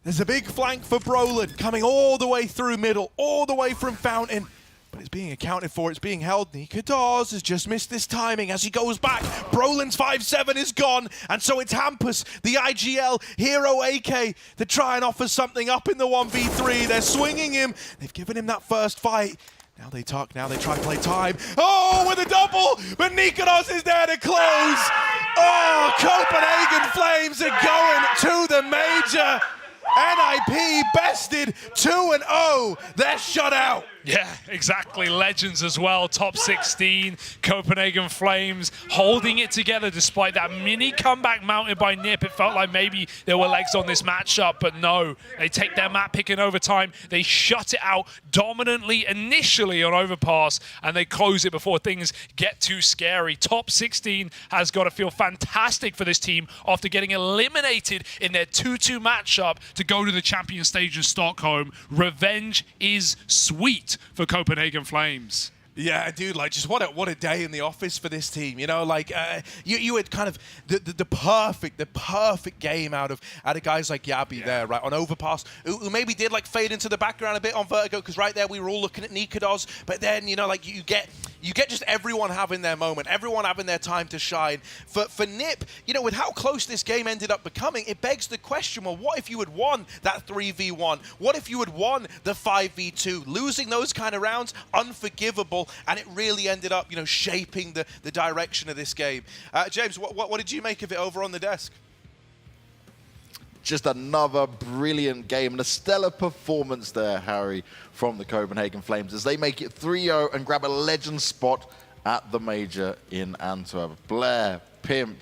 There's a big flank for Brolin coming all the way through middle, all the way from Fountain. But it's being accounted for, it's being held. Nikadaz has just missed this timing as he goes back. Brolin's 5-7 is gone, and so it's Hampus, the IGL hero AK, to try and offer something up in the 1v3. They're swinging him. They've given him that first fight. Now they tuck, now they try to play time. Oh, with a double, but Nikadaz is there to close. Oh, Copenhagen Flames are going to the major. NIP bested 2-0. They're shut out. Yeah, exactly. Legends as well. Top 16. Copenhagen Flames holding it together despite that mini comeback mounted by Nip. It felt like maybe there were legs on this matchup, but no. They take their map pick in overtime. They shut it out dominantly initially on overpass, and they close it before things get too scary. Top 16 has got to feel fantastic for this team after getting eliminated in their 2-2 matchup to go to the champion stage of Stockholm. Revenge is sweet for Copenhagen Flames. Yeah, dude, like, just what a day in the office for this team, you know, like, you had kind of the perfect game out of guys like Yabi there, right, on overpass, who maybe did, like, fade into the background a bit on Vertigo, because right there we were all looking at Nikadaz, but then, you know, like, you get just everyone having their moment, everyone having their time to shine. For Nip, you know, with how close this game ended up becoming, it begs the question, well, what if you had won that 3v1? What if you had won the 5v2? Losing those kind of rounds, unforgivable. And it really ended up, you know, shaping the direction of this game. James, what did you make of it over on the desk? Just another brilliant game and a stellar performance there, Harry, from the Copenhagen Flames as they make it 3-0 and grab a legend spot at the major in Antwerp. Blair, Pimp,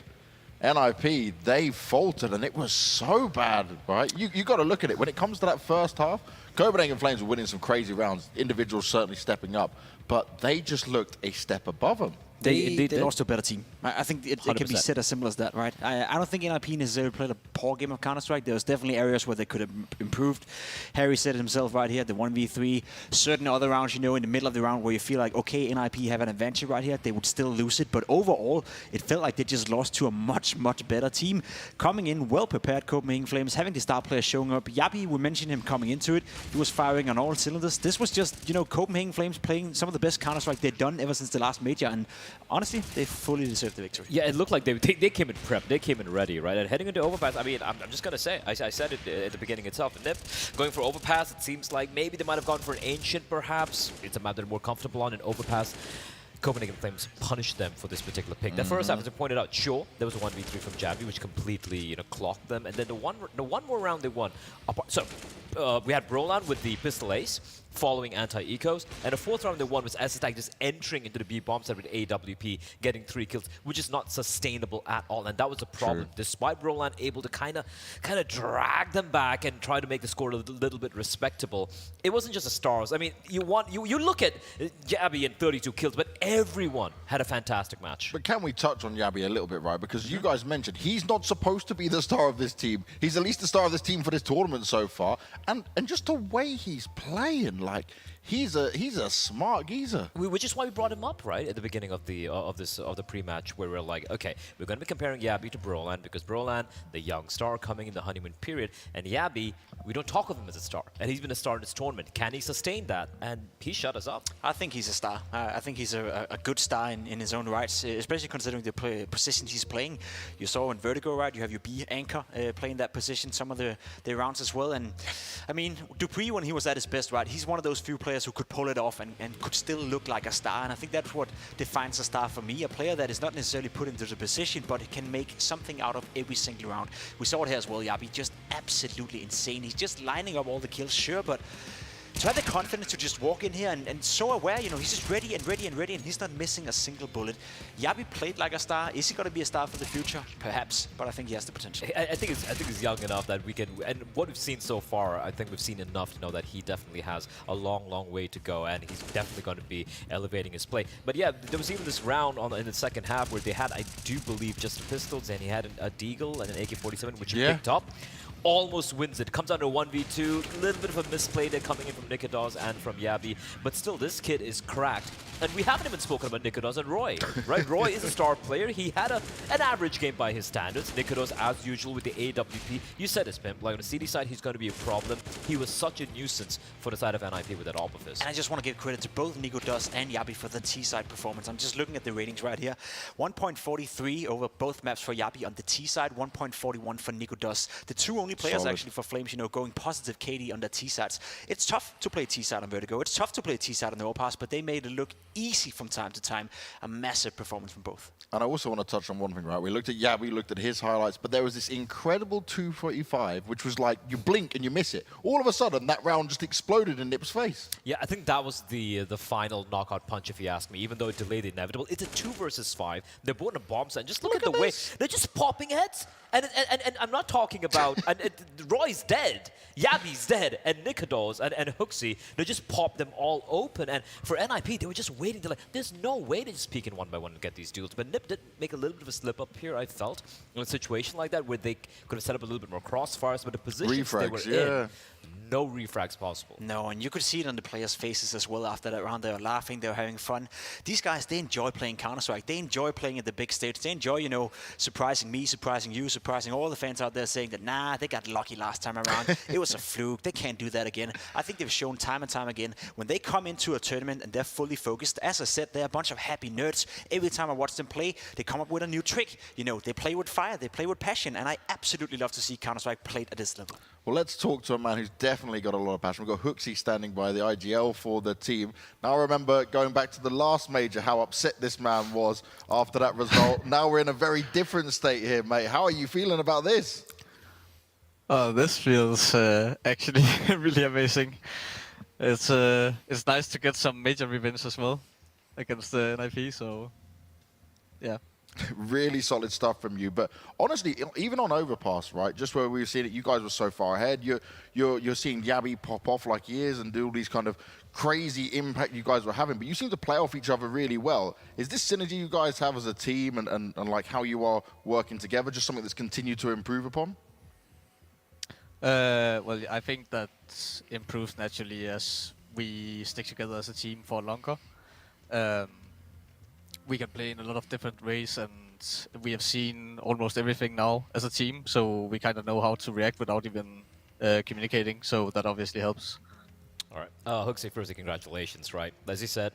NIP, they faltered, and it was so bad, right? You got to look at it. When it comes to that first half, Copenhagen Flames were winning some crazy rounds, individuals certainly stepping up, but they just looked a step above them. They lost to a better team. I think it can be said as simple as that, right? I don't think NIP necessarily played a poor game of Counter-Strike. There was definitely areas where they could have improved. Harry said it himself right here, the 1v3. Certain other rounds, you know, in the middle of the round where you feel like, okay, NIP have an advantage right here, they would still lose it. But overall, it felt like they just lost to a much, much better team. Coming in, well-prepared Copenhagen Flames, having the star players showing up. Yabi, we mentioned him coming into it. He was firing on all cylinders. This was just, you know, Copenhagen Flames playing some of the best Counter-Strike they've done ever since the last major. And honestly, they fully deserved the victory. Yeah, it looked like they came in prep, they came in ready, right? And heading into overpass, I mean, I'm just going to say, I said it at the beginning itself, Nip going for overpass, it seems like maybe they might have gone for an ancient, perhaps. It's a map they're more comfortable on in overpass. Copenhagen Flames punished them for this particular pick. The first half, as I pointed out, sure, there was a 1v3 from Javi, which completely, you know, clocked them. And then the one more round they won. So we had Brolan with the pistol ace. following anti-ecos. And the fourth round they won was SSTAG just entering into the B bomb site with AWP, getting 3 kills, which is not sustainable at all. And that was a problem. Despite Roland able to kind of drag them back and try to make the score a little bit respectable, it wasn't just the stars. I mean, you look at Yabby and 32 kills, but everyone had a fantastic match. But can we touch on Yabby a little bit, right? Because you guys mentioned he's not supposed to be the star of this team. He's at least the star of this team for this tournament so far. And just the way he's playing, like, he's a smart geezer. Which is why we brought him up, right, at the beginning of the pre-match, where we're like, okay, we're going to be comparing Yabby to Broland, because Broland, the young star coming in the honeymoon period, and Yabby, we don't talk of him as a star, and he's been a star in this tournament. Can he sustain that? And he shut us up. I think he's a star. I think he's a good star in his own rights, especially considering the positions he's playing. You saw in Vertigo, right? You have your B anchor playing that position some of the rounds as well. And I mean, Dupree, when he was at his best, right, he's one of those few players who could pull it off and could still look like a star. And I think that's what defines a star for me. A player that is not necessarily put into the position, but can make something out of every single round. We saw it here as well. Yabby just absolutely insane. He's just lining up all the kills, sure, but to have the confidence to just walk in here and so aware, you know, he's just ready and ready and ready, and he's not missing a single bullet. Yabby played like a star. Is he going to be a star for the future? Perhaps, but I think he has the potential. I think he's young enough that we can, and what we've seen so far, I think we've seen enough to know that he definitely has a long, long way to go, and he's definitely going to be elevating his play. But yeah, there was even this round in the second half where they had, I do believe, just the pistols, and he had a Deagle and an AK-47, which he picked up. Almost wins it. Comes under 1v2. A little bit of a misplay there coming in from Nikodos and from Yabby. But still, this kid is cracked. And we haven't even spoken about Nikodos and Roy, right? Roy is a star player. He had an average game by his standards. Nikodos, as usual, with the AWP. You said this, Pimp. Like on the CD side, he's going to be a problem. He was such a nuisance for the side of NIP with that AWP of his. And I just want to give credit to both Nikodos and Yabby for the T-side performance. I'm just looking at the ratings right here. 1.43 over both maps for Yabby on the T-side, 1.41 for Nikodos. The two only players actually for Flames, you know, going positive KD on the T-sides. It's tough to play T-side on Vertigo. It's tough to play T-side on the Overpass, but they made it look easy from time to time. A massive performance from both. And I also want to touch on one thing, right? We looked at Yabby, we looked at his highlights, but there was this incredible 245, which was like, you blink and you miss it. All of a sudden, that round just exploded in Nip's face. Yeah, I think that was the final knockout punch, if you ask me, even though it delayed the inevitable. It's a 2 versus 5. They're both in a bomb site. Just look at the way they're just popping heads. And I'm not talking about... Roy's dead, Yabby's dead, and Nikodos and Hooksy, they just popped them all open. And for NIP, they were just waiting. They're like, there's no way to just peek in one by one and get these duels. But Nip did make a little bit of a slip up here, I felt, in a situation like that where they could have set up a little bit more crossfires, but the positions they were in, no refrags possible. No, and you could see it on the players' faces as well after that round. They were laughing, they were having fun. These guys, they enjoy playing Counter-Strike. They enjoy playing at the big stage. They enjoy, you know, surprising me, surprising you, surprising all the fans out there saying that, nah, they got lucky last time around. It was a fluke. They can't do that again. I think they've shown time and time again, when they come into a tournament and they're fully focused, as I said, they're a bunch of happy nerds. Every time I watch them play, they come up with a new trick. You know, they play with fire, they play with passion, and I absolutely love to see Counter-Strike played at this level. Well, let's talk to a man who's definitely got a lot of passion. We've got Hooksy standing by, the IGL for the team. Now, I remember going back to the last major, how upset this man was after that result. Now we're in a very different state here, mate. How are you feeling about this? This feels actually really amazing. It's nice to get some major revenge as well against the NIP, so yeah. Really solid stuff from you, but honestly, even on Overpass, right, just where we were seeing it, you guys were so far ahead. You're seeing Yabby pop off like he is and do all these kind of crazy impact you guys were having, but you seem to play off each other really well. Is this synergy you guys have as a team and like how you are working together just something that's continued to improve upon? Well, I think that improves naturally as we stick together as a team for longer. We can play in a lot of different ways, and we have seen almost everything now as a team, so we kind of know how to react without even communicating, so that obviously helps. All right. Hooksy, firstly, congratulations, right? As you said,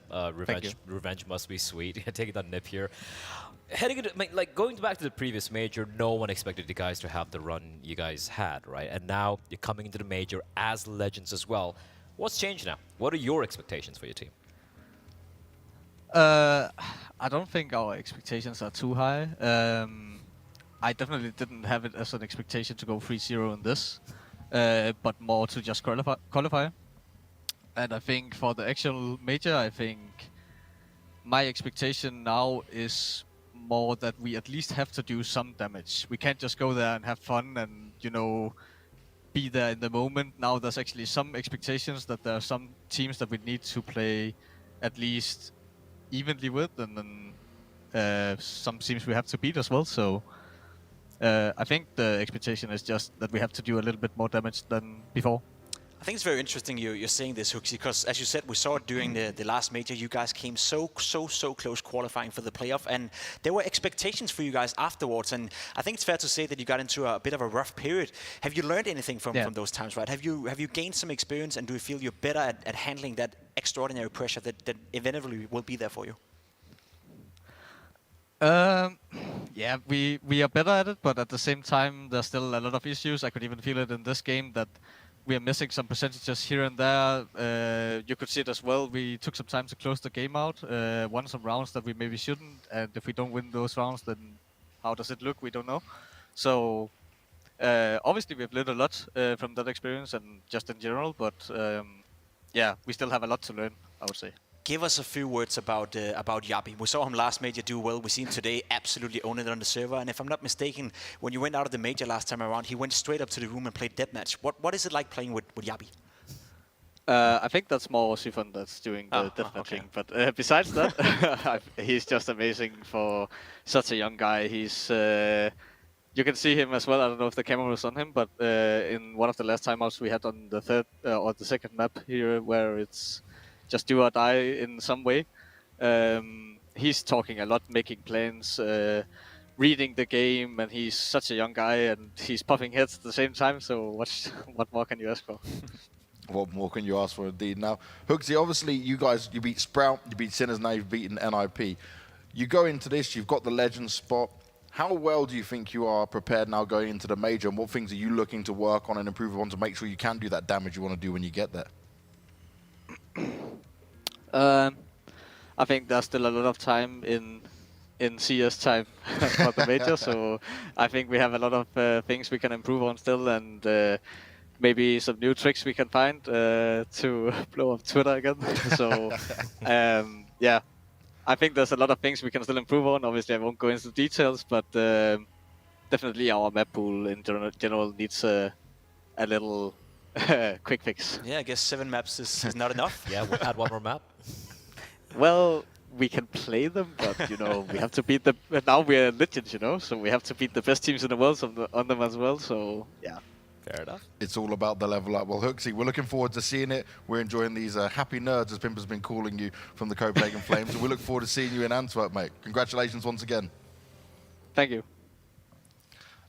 revenge must be sweet. Take it on Nip here. Heading into, like, going back to the previous major, no one expected you guys to have the run you guys had, right? And now you're coming into the major as legends as well. What's changed now? What are your expectations for your team? I don't think our expectations are too high. I definitely didn't have it as an expectation to go 3-0 in this, but more to just qualify. And I think for the actual major, I think my expectation now is more that we at least have to do some damage. We can't just go there and have fun and, you know, be there in the moment. Now there's actually some expectations that there are some teams that we need to play at least evenly with, and then some teams we have to beat as well. So I think the expectation is just that we have to do a little bit more damage than before. I think it's very interesting you're saying this, Huxi, because as you said, we saw it during the last major. You guys came so close qualifying for the playoff, and there were expectations for you guys afterwards. And I think it's fair to say that you got into a bit of a rough period. Have you learned anything from those times, right? Have you gained some experience, and do you feel you're better at handling that extraordinary pressure that inevitably will be there for you? Yeah, we are better at it, but at the same time, there's still a lot of issues. I could even feel it in this game that we are missing some percentages here and there. You could see it as well. We took some time to close the game out, won some rounds that we maybe shouldn't, and if we don't win those rounds, then how does it look? We don't know. So obviously we've learned a lot from that experience and just in general, but yeah, we still have a lot to learn, I would say. Give us a few words about Yabi. We saw him last major do well. We see him today absolutely own it on the server. And if I'm not mistaken, when you went out of the major last time around, he went straight up to the room and played deathmatch. What is it like playing with Yabi? I think that's more Sifon that's doing the deathmatching. But besides that, he's just amazing for such a young guy. He's you can see him as well. I don't know if the camera was on him, but in one of the last timeouts we had on the third or the second map here, where it's just do or die in some way. He's talking a lot, making plans, reading the game, and he's such a young guy, and he's popping heads at the same time, so what more can you ask for? What more can you ask for, indeed? Now, Huxi, obviously you beat Sprout, you beat Sinners, now you've beaten NIP. You go into this, you've got the legend spot. How well do you think you are prepared now going into the major, and what things are you looking to work on and improve on to make sure you can do that damage you want to do when you get there? I think there's still a lot of time in CS time for the major, so I think we have a lot of things we can improve on still, and maybe some new tricks we can find to blow up Twitter again. So yeah, I think there's a lot of things we can still improve on. Obviously, I won't go into details, but definitely our map pool in general needs a little quick fix. Yeah, I guess 7 maps is not enough. Yeah, we'll add one more map. Well, we can play them, but you know, we have to beat them. Now we're legends, you know, so we have to beat the best teams in the world on them as well. So yeah, fair enough. It's all about the level up. Well, Huxi, we're looking forward to seeing it. We're enjoying these happy nerds, as Pimper's been calling you, from the Copenhagen Flames, and we look forward to seeing you in Antwerp, mate. Congratulations once again. Thank you.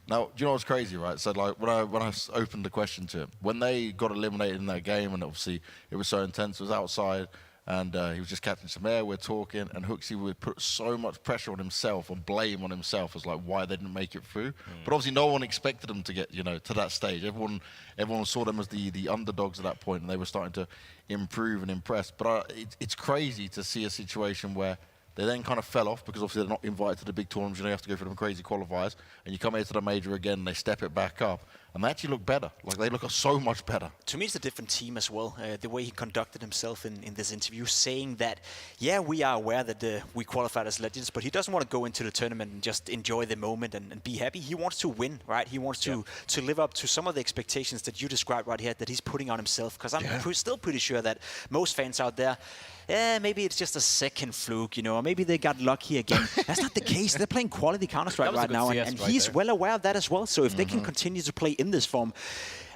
Now, do you know what's crazy, right? So, like, when I opened the question to him, when they got eliminated in that game, and obviously it was so intense, it was outside, and he was just catching some air, we're talking, and Huxi would put so much pressure on himself and blame on himself as like why they didn't make it through. But obviously no one expected them to get, you know, to that stage. Everyone saw them as the underdogs at that point, and they were starting to improve and impress. But it's crazy to see a situation where they then kind of fell off because obviously they're not invited to the big tournaments. You know, you have to go through them crazy qualifiers, and you come here to the major again, and they step it back up, and they actually look better. Like, they look so much better. To me, it's a different team as well. The way he conducted himself in this interview, saying that, yeah, we are aware that we qualified as legends, but he doesn't want to go into the tournament and just enjoy the moment and be happy. He wants to win, right? He wants to live up to some of the expectations that you described right here, that he's putting on himself. Because I'm still pretty sure that most fans out there, maybe it's just a second fluke, you know, or maybe they got lucky again. That's not the case. They're playing quality Counter-Strike right now, and he's well aware of that as well. So if they can continue to play in this form,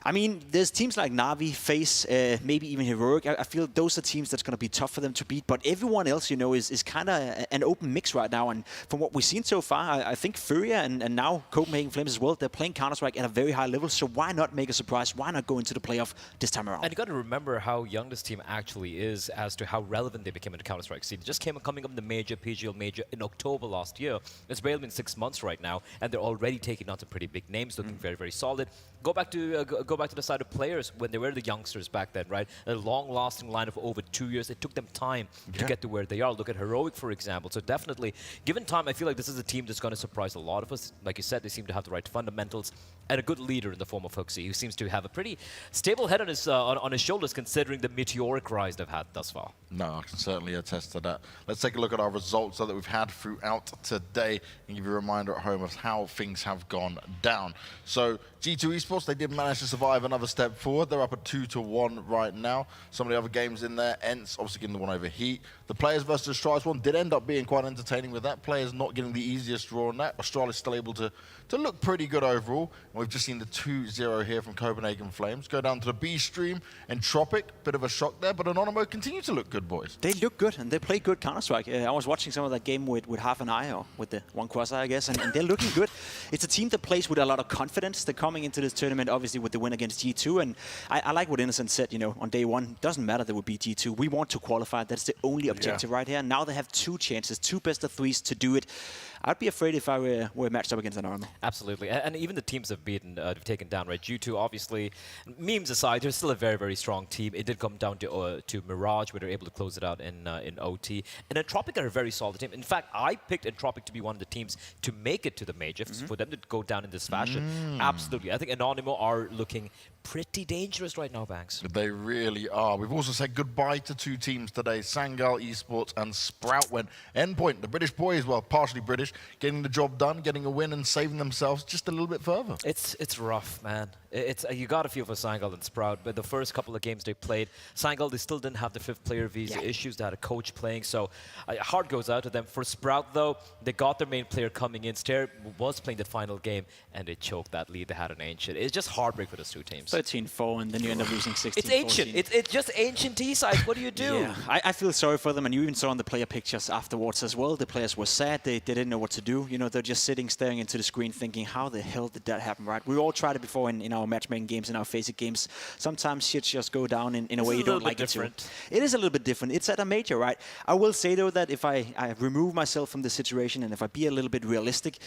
I mean, there's teams like Na'Vi, FaZe, maybe even Heroic. I feel those are teams that's going to be tough for them to beat. But everyone else, you know, is kind of an open mix right now. And from what we've seen so far, I think Furia and now Copenhagen Flames as well, they're playing Counter-Strike at a very high level. So why not make a surprise? Why not go into the playoff this time around? And you got to remember how young this team actually is as to how relevant they became in the Counter-Strike scene. They just coming up in the major, PGL major in October last year. It's barely been 6 months right now, and they're already taking on some pretty big names, looking very, very solid. Go back to the side of players when they were the youngsters back then, right? A long-lasting line of over 2 years. It took them time to get to where they are. Look at Heroic, for example. So definitely, given time, I feel like this is a team that's going to surprise a lot of us. Like you said, they seem to have the right fundamentals. and a good leader in the form of Hooksy, who seems to have a pretty stable head on his shoulders, considering the meteoric rise they've had thus far. No, I can certainly attest to that. Let's take a look at our results that we've had throughout today and give you a reminder at home of how things have gone down. So G2 Esports, they did manage to survive another step forward. They're up at 2-1 right now. Some of the other games in there, ENCE obviously getting the one over Heat. The Players versus Astralis one did end up being quite entertaining with that. Players not getting the easiest draw on that. Astralis still able to look pretty good overall. And we've just seen the 2-0 here from Copenhagen Flames. Go down to the B stream, Entropic, bit of a shock there, but Anonymo continue to look good, boys. They look good, and they play good Counter-Strike. I was watching some of that game with half an eye, or with the one cross eye, I guess, and they're looking good. It's a team that plays with a lot of confidence. They're coming into this tournament, obviously, with the win against G2, and I like what Innocent said, you know, on day one. Doesn't matter that we beat G2. We want to qualify. That's the only objective right here. Now they have 2 chances, 2 best-of-3s to do it. I'd be afraid if I were matched up against an Anonymo. Absolutely, and even the teams have beaten, have taken down, right? G2, obviously, memes aside, they're still a very, very strong team. It did come down to Mirage, where they're able to close it out in OT. And Entropic are a very solid team. In fact, I picked Entropic to be one of the teams to make it to the major, for them to go down in this fashion. Absolutely. I think Anonymo are looking pretty dangerous right now, Banks. They really are. We've also said goodbye to 2 teams today, Sangal Esports and Sprout went Endpoint, the British boys, well, partially British, getting the job done, getting a win and saving themselves just a little bit further. It's rough, man. You got to feel for Sangal and Sprout, but the first couple of games they played, Sangal, they still didn't have the 5th player visa issues. They had a coach playing, so heart goes out to them. For Sprout, though, they got their main player coming in. Stair was playing the final game, and they choked that lead they had an Ancient. It's just heartbreak for those 2 teams. 13-4, and then you end up losing 16-14. It's Ancient. It's just Ancient T-sides. What do you do? Yeah, I feel sorry for them, and you even saw on the player pictures afterwards as well. The players were sad. They didn't know what to do. You know, they're just sitting, staring into the screen, thinking, how the hell did that happen, right? We all tried it before in our matchmaking games, in our FACEIT games. Sometimes shit just go down in a way you don't like it to. It is a little bit different. It's at a major, right? I will say, though, that if I remove myself from the situation and if I be a little bit realistic,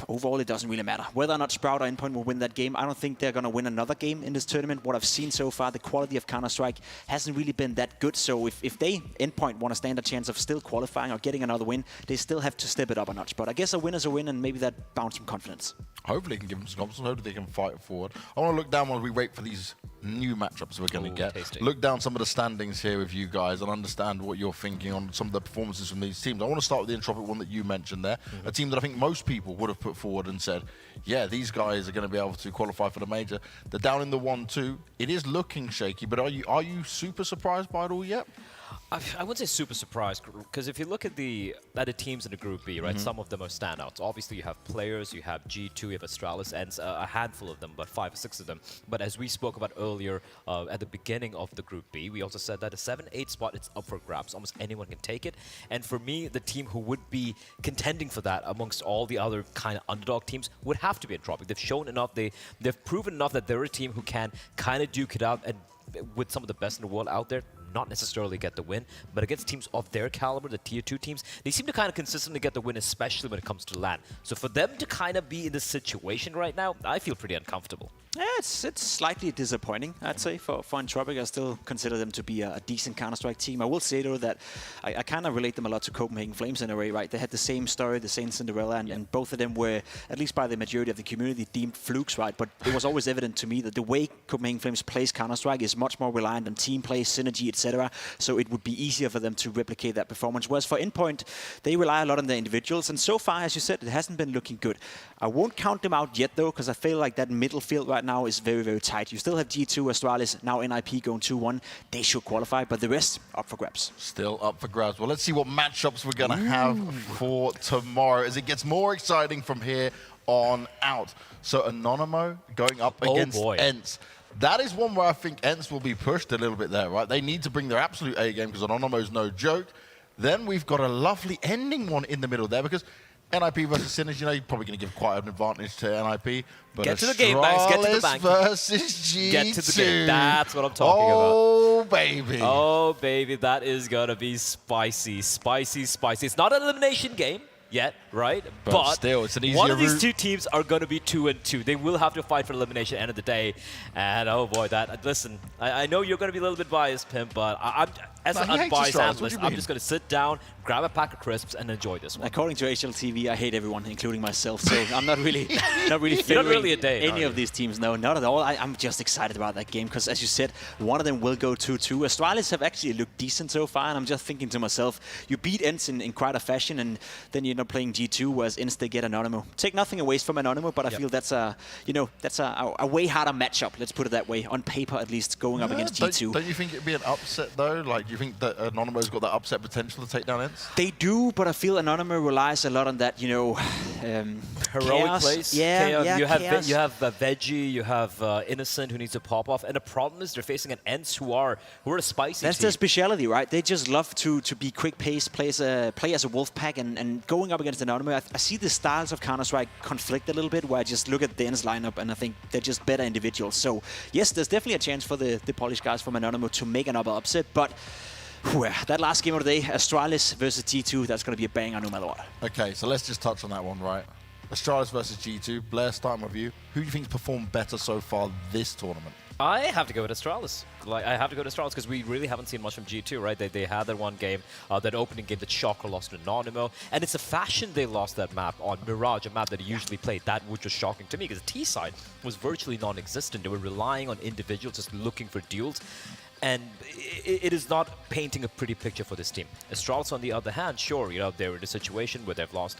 overall, it doesn't really matter. Whether or not Sprout or Endpoint will win that game, I don't think they're going to win another game in this tournament. What I've seen so far, the quality of Counter-Strike hasn't really been that good. So if they, Endpoint, want to stand a chance of still qualifying or getting another win, they still have to step it up a notch. But I guess a win is a win, and maybe that bounce some confidence. Hopefully, it can give them some confidence. Hopefully, they can fight forward. I want to look down while we wait for these new matchups we're going to get. Tasty. Look down some of the standings here with you guys and understand what you're thinking on some of the performances from these teams. I want to start with the Entropic one that you mentioned there, a team that I think most people would have put forward and said, yeah, these guys are going to be able to qualify for the major. They're down in the 1-2. It is looking shaky, but are you super surprised by it all yet? I wouldn't say super surprised, because if you look at the teams in the Group B, right, some of them are standouts. Obviously, you have players, you have G2, you have Astralis, and a handful of them, about 5 or 6 of them. But as we spoke about earlier, at the beginning of the Group B, we also said that a 7-8 spot, it's up for grabs. Almost anyone can take it. And for me, the team who would be contending for that amongst all the other kind of underdog teams would have to be Entropic. They've shown enough, they've proven enough that they're a team who can kind of duke it out, and with some of the best in the world out there, not necessarily get the win, but against teams of their caliber, the tier 2 teams, they seem to kind of consistently get the win, especially when it comes to LAN. So for them to kind of be in this situation right now, I feel pretty uncomfortable. Yeah, it's slightly disappointing, I'd say, for Entropic. I still consider them to be a decent Counter-Strike team. I will say, though, that I kind of relate them a lot to Copenhagen Flames in a way, right? They had the same story, the same Cinderella, and both of them were, at least by the majority of the community, deemed flukes, right? But it was always evident to me that the way Copenhagen Flames plays Counter-Strike is much more reliant on team play, synergy, etc. So it would be easier for them to replicate that performance. Whereas for Endpoint, they rely a lot on their individuals. And so far, as you said, it hasn't been looking good. I won't count them out yet, though, because I feel like that middle field right now is very, very tight. You still have G2, Astralis, now NIP going 2-1. They should qualify, but the rest, up for grabs. Still up for grabs. Well, let's see what matchups we're going to have for tomorrow as it gets more exciting from here on out. So Anonymo going up against ENCE. That is one where I think ENCE will be pushed a little bit there, right? They need to bring their absolute A game because Anonymo's no joke. Then we've got a lovely ending one in the middle there because NIP versus Synergy, you know, you're probably going to give quite an advantage to NIP. But get to the game, Banks. Get to the bank. Versus G2. Get to the game. That's what I'm talking about. Oh, baby. Oh, baby. That is going to be spicy. Spicy, spicy. It's not an elimination game yet, right? But still, it's an easier one of these route. 2 teams are going to be 2-2. They will have to fight for elimination at the end of the day. And oh boy, listen, I know you're going to be a little bit biased, Pimp, but as an he hates unbiased Astralis. What do analyst, you I'm mean? just going to sit down, grab a pack of crisps, and enjoy this one. According to HLTV, I hate everyone, including myself. So I'm not really, not really You're not favoring really a Dane, any are of you? these teams. No, not at all. I'm just excited about that game because, as you said, one of them will go 2-2. Astralis have actually looked decent so far, and I'm just thinking to myself, you beat Ents in quite a fashion, and then you end up playing G2, whereas Ents they get Anonymous. Take nothing away from Anonymous, but I feel that's a way harder matchup. Let's put it that way, on paper at least, going up against G2. Don't you think it'd be an upset though? Like, do you think that Anonymous got that upset potential to take down Ents? They do, but I feel Anonymous relies a lot on that, Heroic chaos. plays. Yeah, chaos. chaos. You have Veggie, you have Innocent who needs to pop off, and the problem is they're facing an Ents who are a spicy That's team. their speciality, right? They just love to be quick-paced, play as a wolf pack, and going up against Anonymous, I see the styles of Counter-Strike conflict a little bit, where I just look at the Ents lineup, and I think they're just better individuals. So, yes, there's definitely a chance for the Polish guys from Anonymous to make another upset, but that last game of the day, Astralis versus G2, that's going to be a banger no matter what. Okay, so let's just touch on that one, right? Astralis versus G2. Blair, starting with you. Who do you think's performed better so far this tournament? I have to go with Astralis. I have to go with Astralis because we really haven't seen much from G2, right? They had that one game, that opening game that Shocker lost to Anonymous, and it's a fashion they lost that map on Mirage, a map that he usually played. That was just shocking to me because the T side was virtually non-existent. They were relying on individuals just looking for duels. And it is not painting a pretty picture for this team. Astralis, on the other hand, sure, they were in a situation where they've lost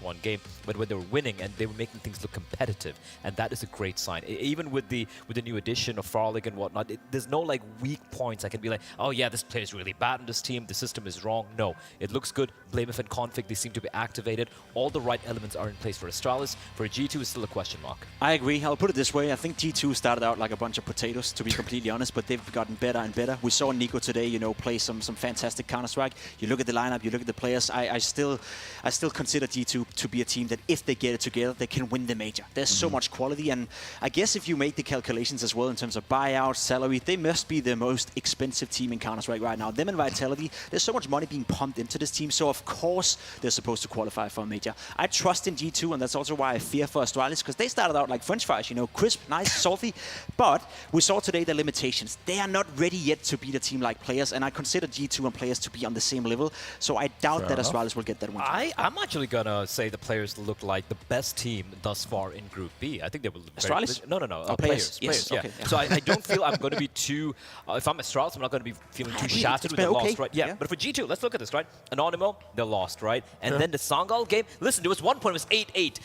one game, but when they were winning and they were making things look competitive, and that is a great sign. Even with the new addition of Frolic and whatnot, there's no weak points. I can be like, oh yeah, this player is really bad in this team. The system is wrong. No, it looks good. Blamef and Config, they seem to be activated. All the right elements are in place for Astralis. For G2, it's still a question mark. I agree. I'll put it this way. I think G2 started out like a bunch of potatoes, to be completely honest, but they've gotten better and better. We saw Nico today, play some fantastic Counter-Strike. You look at the lineup, you look at the players. I still consider G2 to be a team that if they get it together, they can win the major. There's so much quality, and I guess if you make the calculations as well in terms of buyout, salary, they must be the most expensive team in Counter-Strike right now. Them and Vitality, there's so much money being pumped into this team, so of course they're supposed to qualify for a major. I trust in G2, and that's also why I fear for Astralis, because they started out like French fries, crisp, nice, salty, but we saw today the limitations. They are not ready yet to beat a team like Players, and I consider G2 and Players to be on the same level, so I doubt that Astralis will get that one. I'm actually going to say the Players look like the best team thus far in Group B. I think they will... Astralis? No. Players. Yes, Okay. yeah. So I don't feel I'm going to be too... if I'm Astralis, I'm not going to be feeling too shattered with the loss, right? Yeah, but for G2, let's look at this, right? Anonymous, they lost, right? And then the Songal game, listen, there was one point, it was 8-8.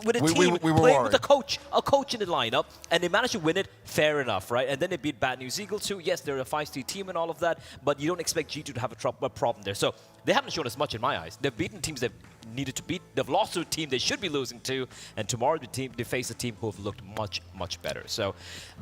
With a team we playing worried. with a coach in the lineup, and they managed to win it, fair enough, right? And then they beat Bad News Eagle too. Yes, they're a feisty team and all of that, but you don't expect G2 to have a problem there. So they haven't shown us much in my eyes. They've beaten teams they've needed to beat. They've lost to a team they should be losing to, and tomorrow they face a team who have looked much, much better. So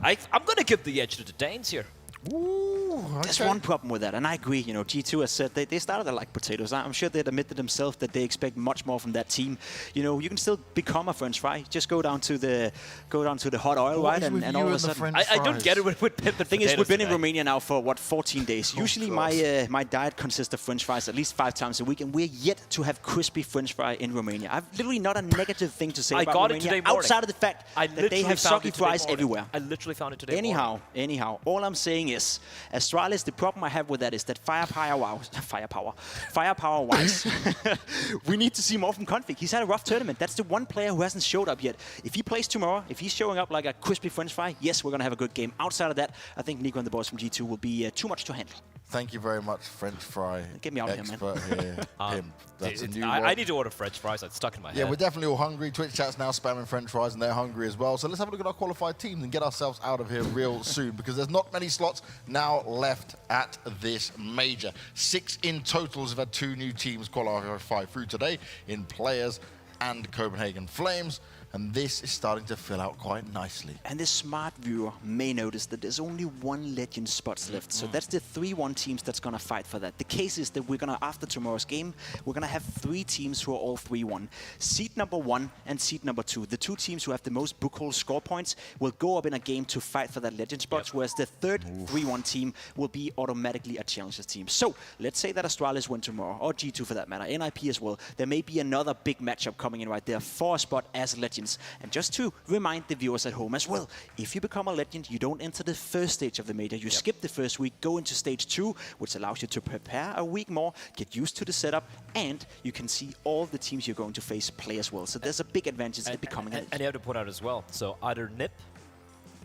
I'm going to give the edge to the Danes here. Ooh, okay. There's one problem with that, and I agree. G2 has said they started like potatoes. I'm sure they'd admit to themselves that they expect much more from that team. You can still become a French fry. Just go down to the hot oil, right? And all of a sudden, I don't get it with Pip. The thing is, we've been in Romania now for 14 days. Usually, my diet consists of French fries at least 5 times a week, and we're yet to have crispy French fry in Romania. I've literally not a negative thing to say about Romania today morning. outside of the fact that they have soggy fries everywhere. I literally found it today. Anyhow, all I'm saying is, Astralis, the problem I have with that is that firepower-wise, we need to see more from Config. He's had a rough tournament. That's the one player who hasn't showed up yet. If he plays tomorrow, if he's showing up like a crispy French fry, yes, we're going to have a good game. Outside of that, I think Nico and the boys from G2 will be too much to handle. Thank you very much, French fry Get me out of here, man. here. Him. That's a new I need to order French fries. That's stuck in my head. Yeah, we're definitely all hungry. Twitch chat's now spamming French fries, and they're hungry as well. So let's have a look at our qualified teams and get ourselves out of here real soon, because there's not many slots now left at this major. 6 in total have had 2 new teams qualify through today in Players and Copenhagen Flames. And this is starting to fill out quite nicely. And the smart viewer may notice that there's only 1 legend spots left. So that's the 3-1 teams that's going to fight for that. The case is that we're going to, after tomorrow's game, we're going to have 3 teams who are all 3-1. Seed number 1 and seed number 2. The 2 teams who have the most bookhole score points will go up in a game to fight for that legend spots, whereas the third 3-1 team will be automatically a challenges team. So let's say that Astralis win tomorrow, or G2 for that matter, NIP as well. There may be another big matchup coming in right there for a spot as legend. Legends. And just to remind the viewers at home as well, if you become a Legend, you don't enter the first stage of the major. You skip the first week, go into stage 2, which allows you to prepare a week more, get used to the setup, and you can see all the teams you're going to face play as well. So there's a big advantage in becoming a Legend. And you have to point out as well, so either NiP,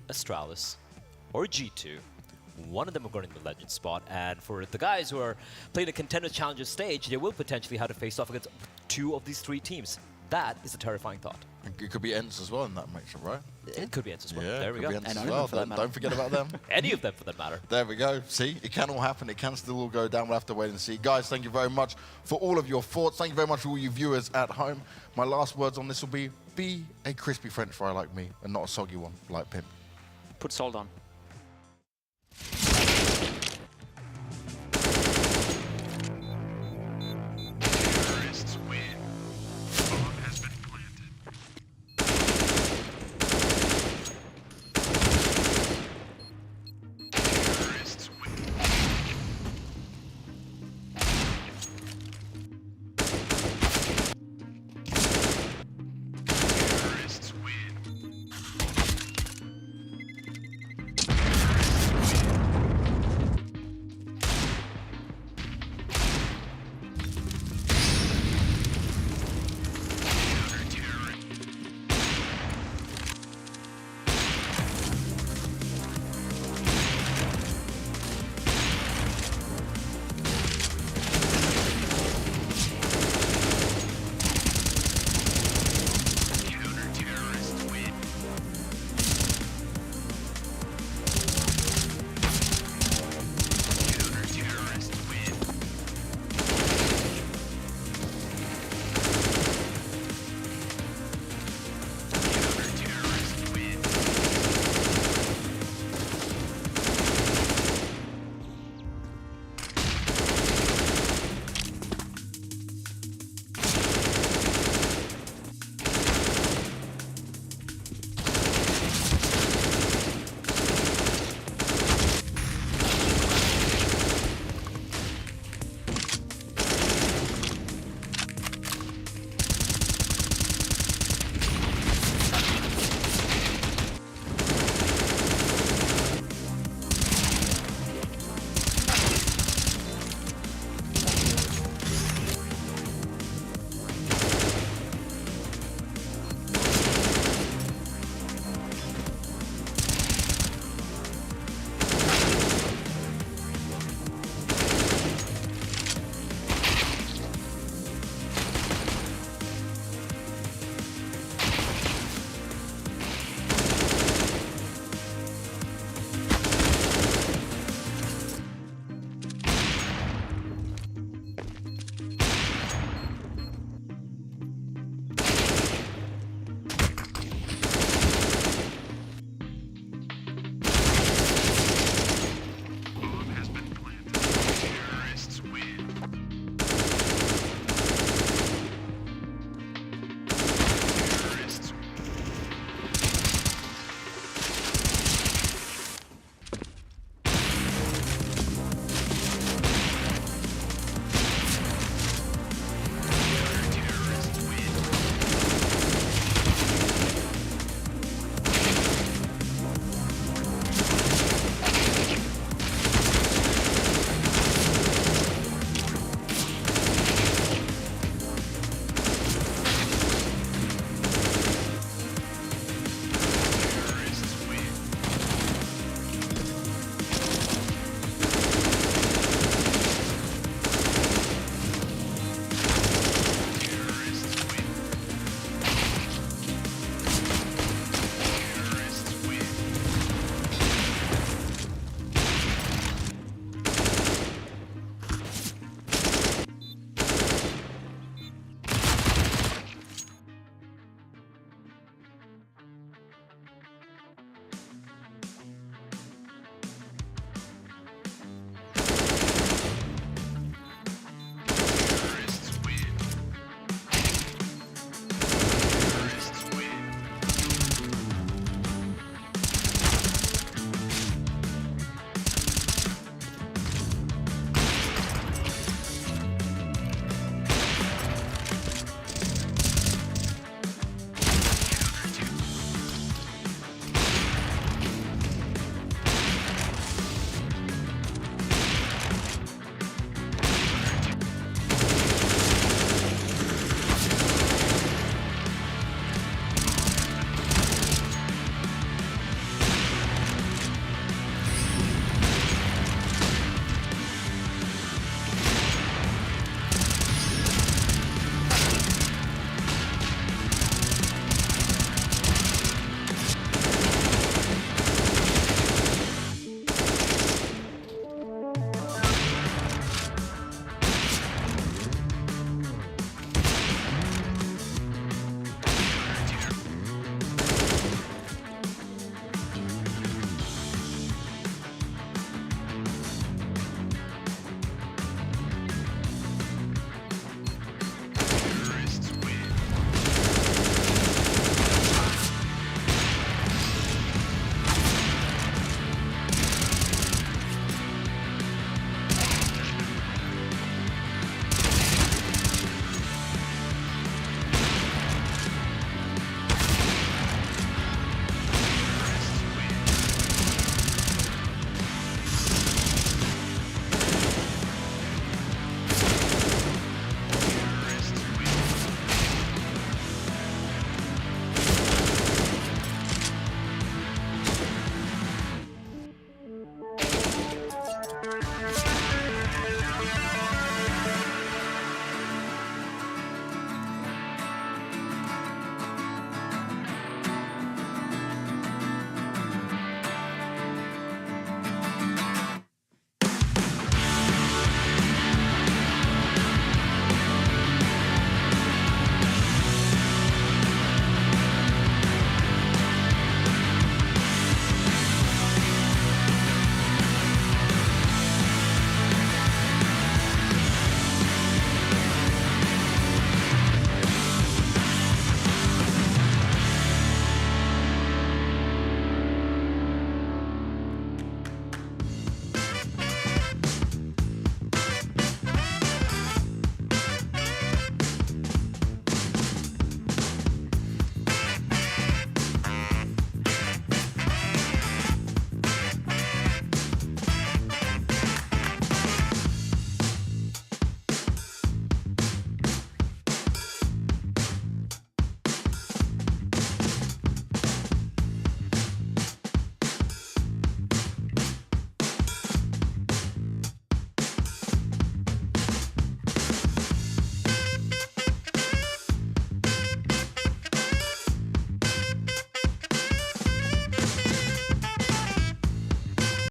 Astralis, or G2, one of them are going to the Legend spot, and for the guys who are playing the Contender Challenger stage, they will potentially have to face off against 2 of these 3 teams. That is a terrifying thought. It could be Ents as well in that matchup, right? It could be Ents as well. Yeah, there we go. And as well. Don't forget about them. Any of them, for that matter. There we go. See, it can all happen. It can still all go down. We'll have to wait and see. Guys, thank you very much for all of your thoughts. Thank you very much for all you viewers at home. My last words on this will be a crispy French fry like me and not a soggy one like Pimp. Put salt on.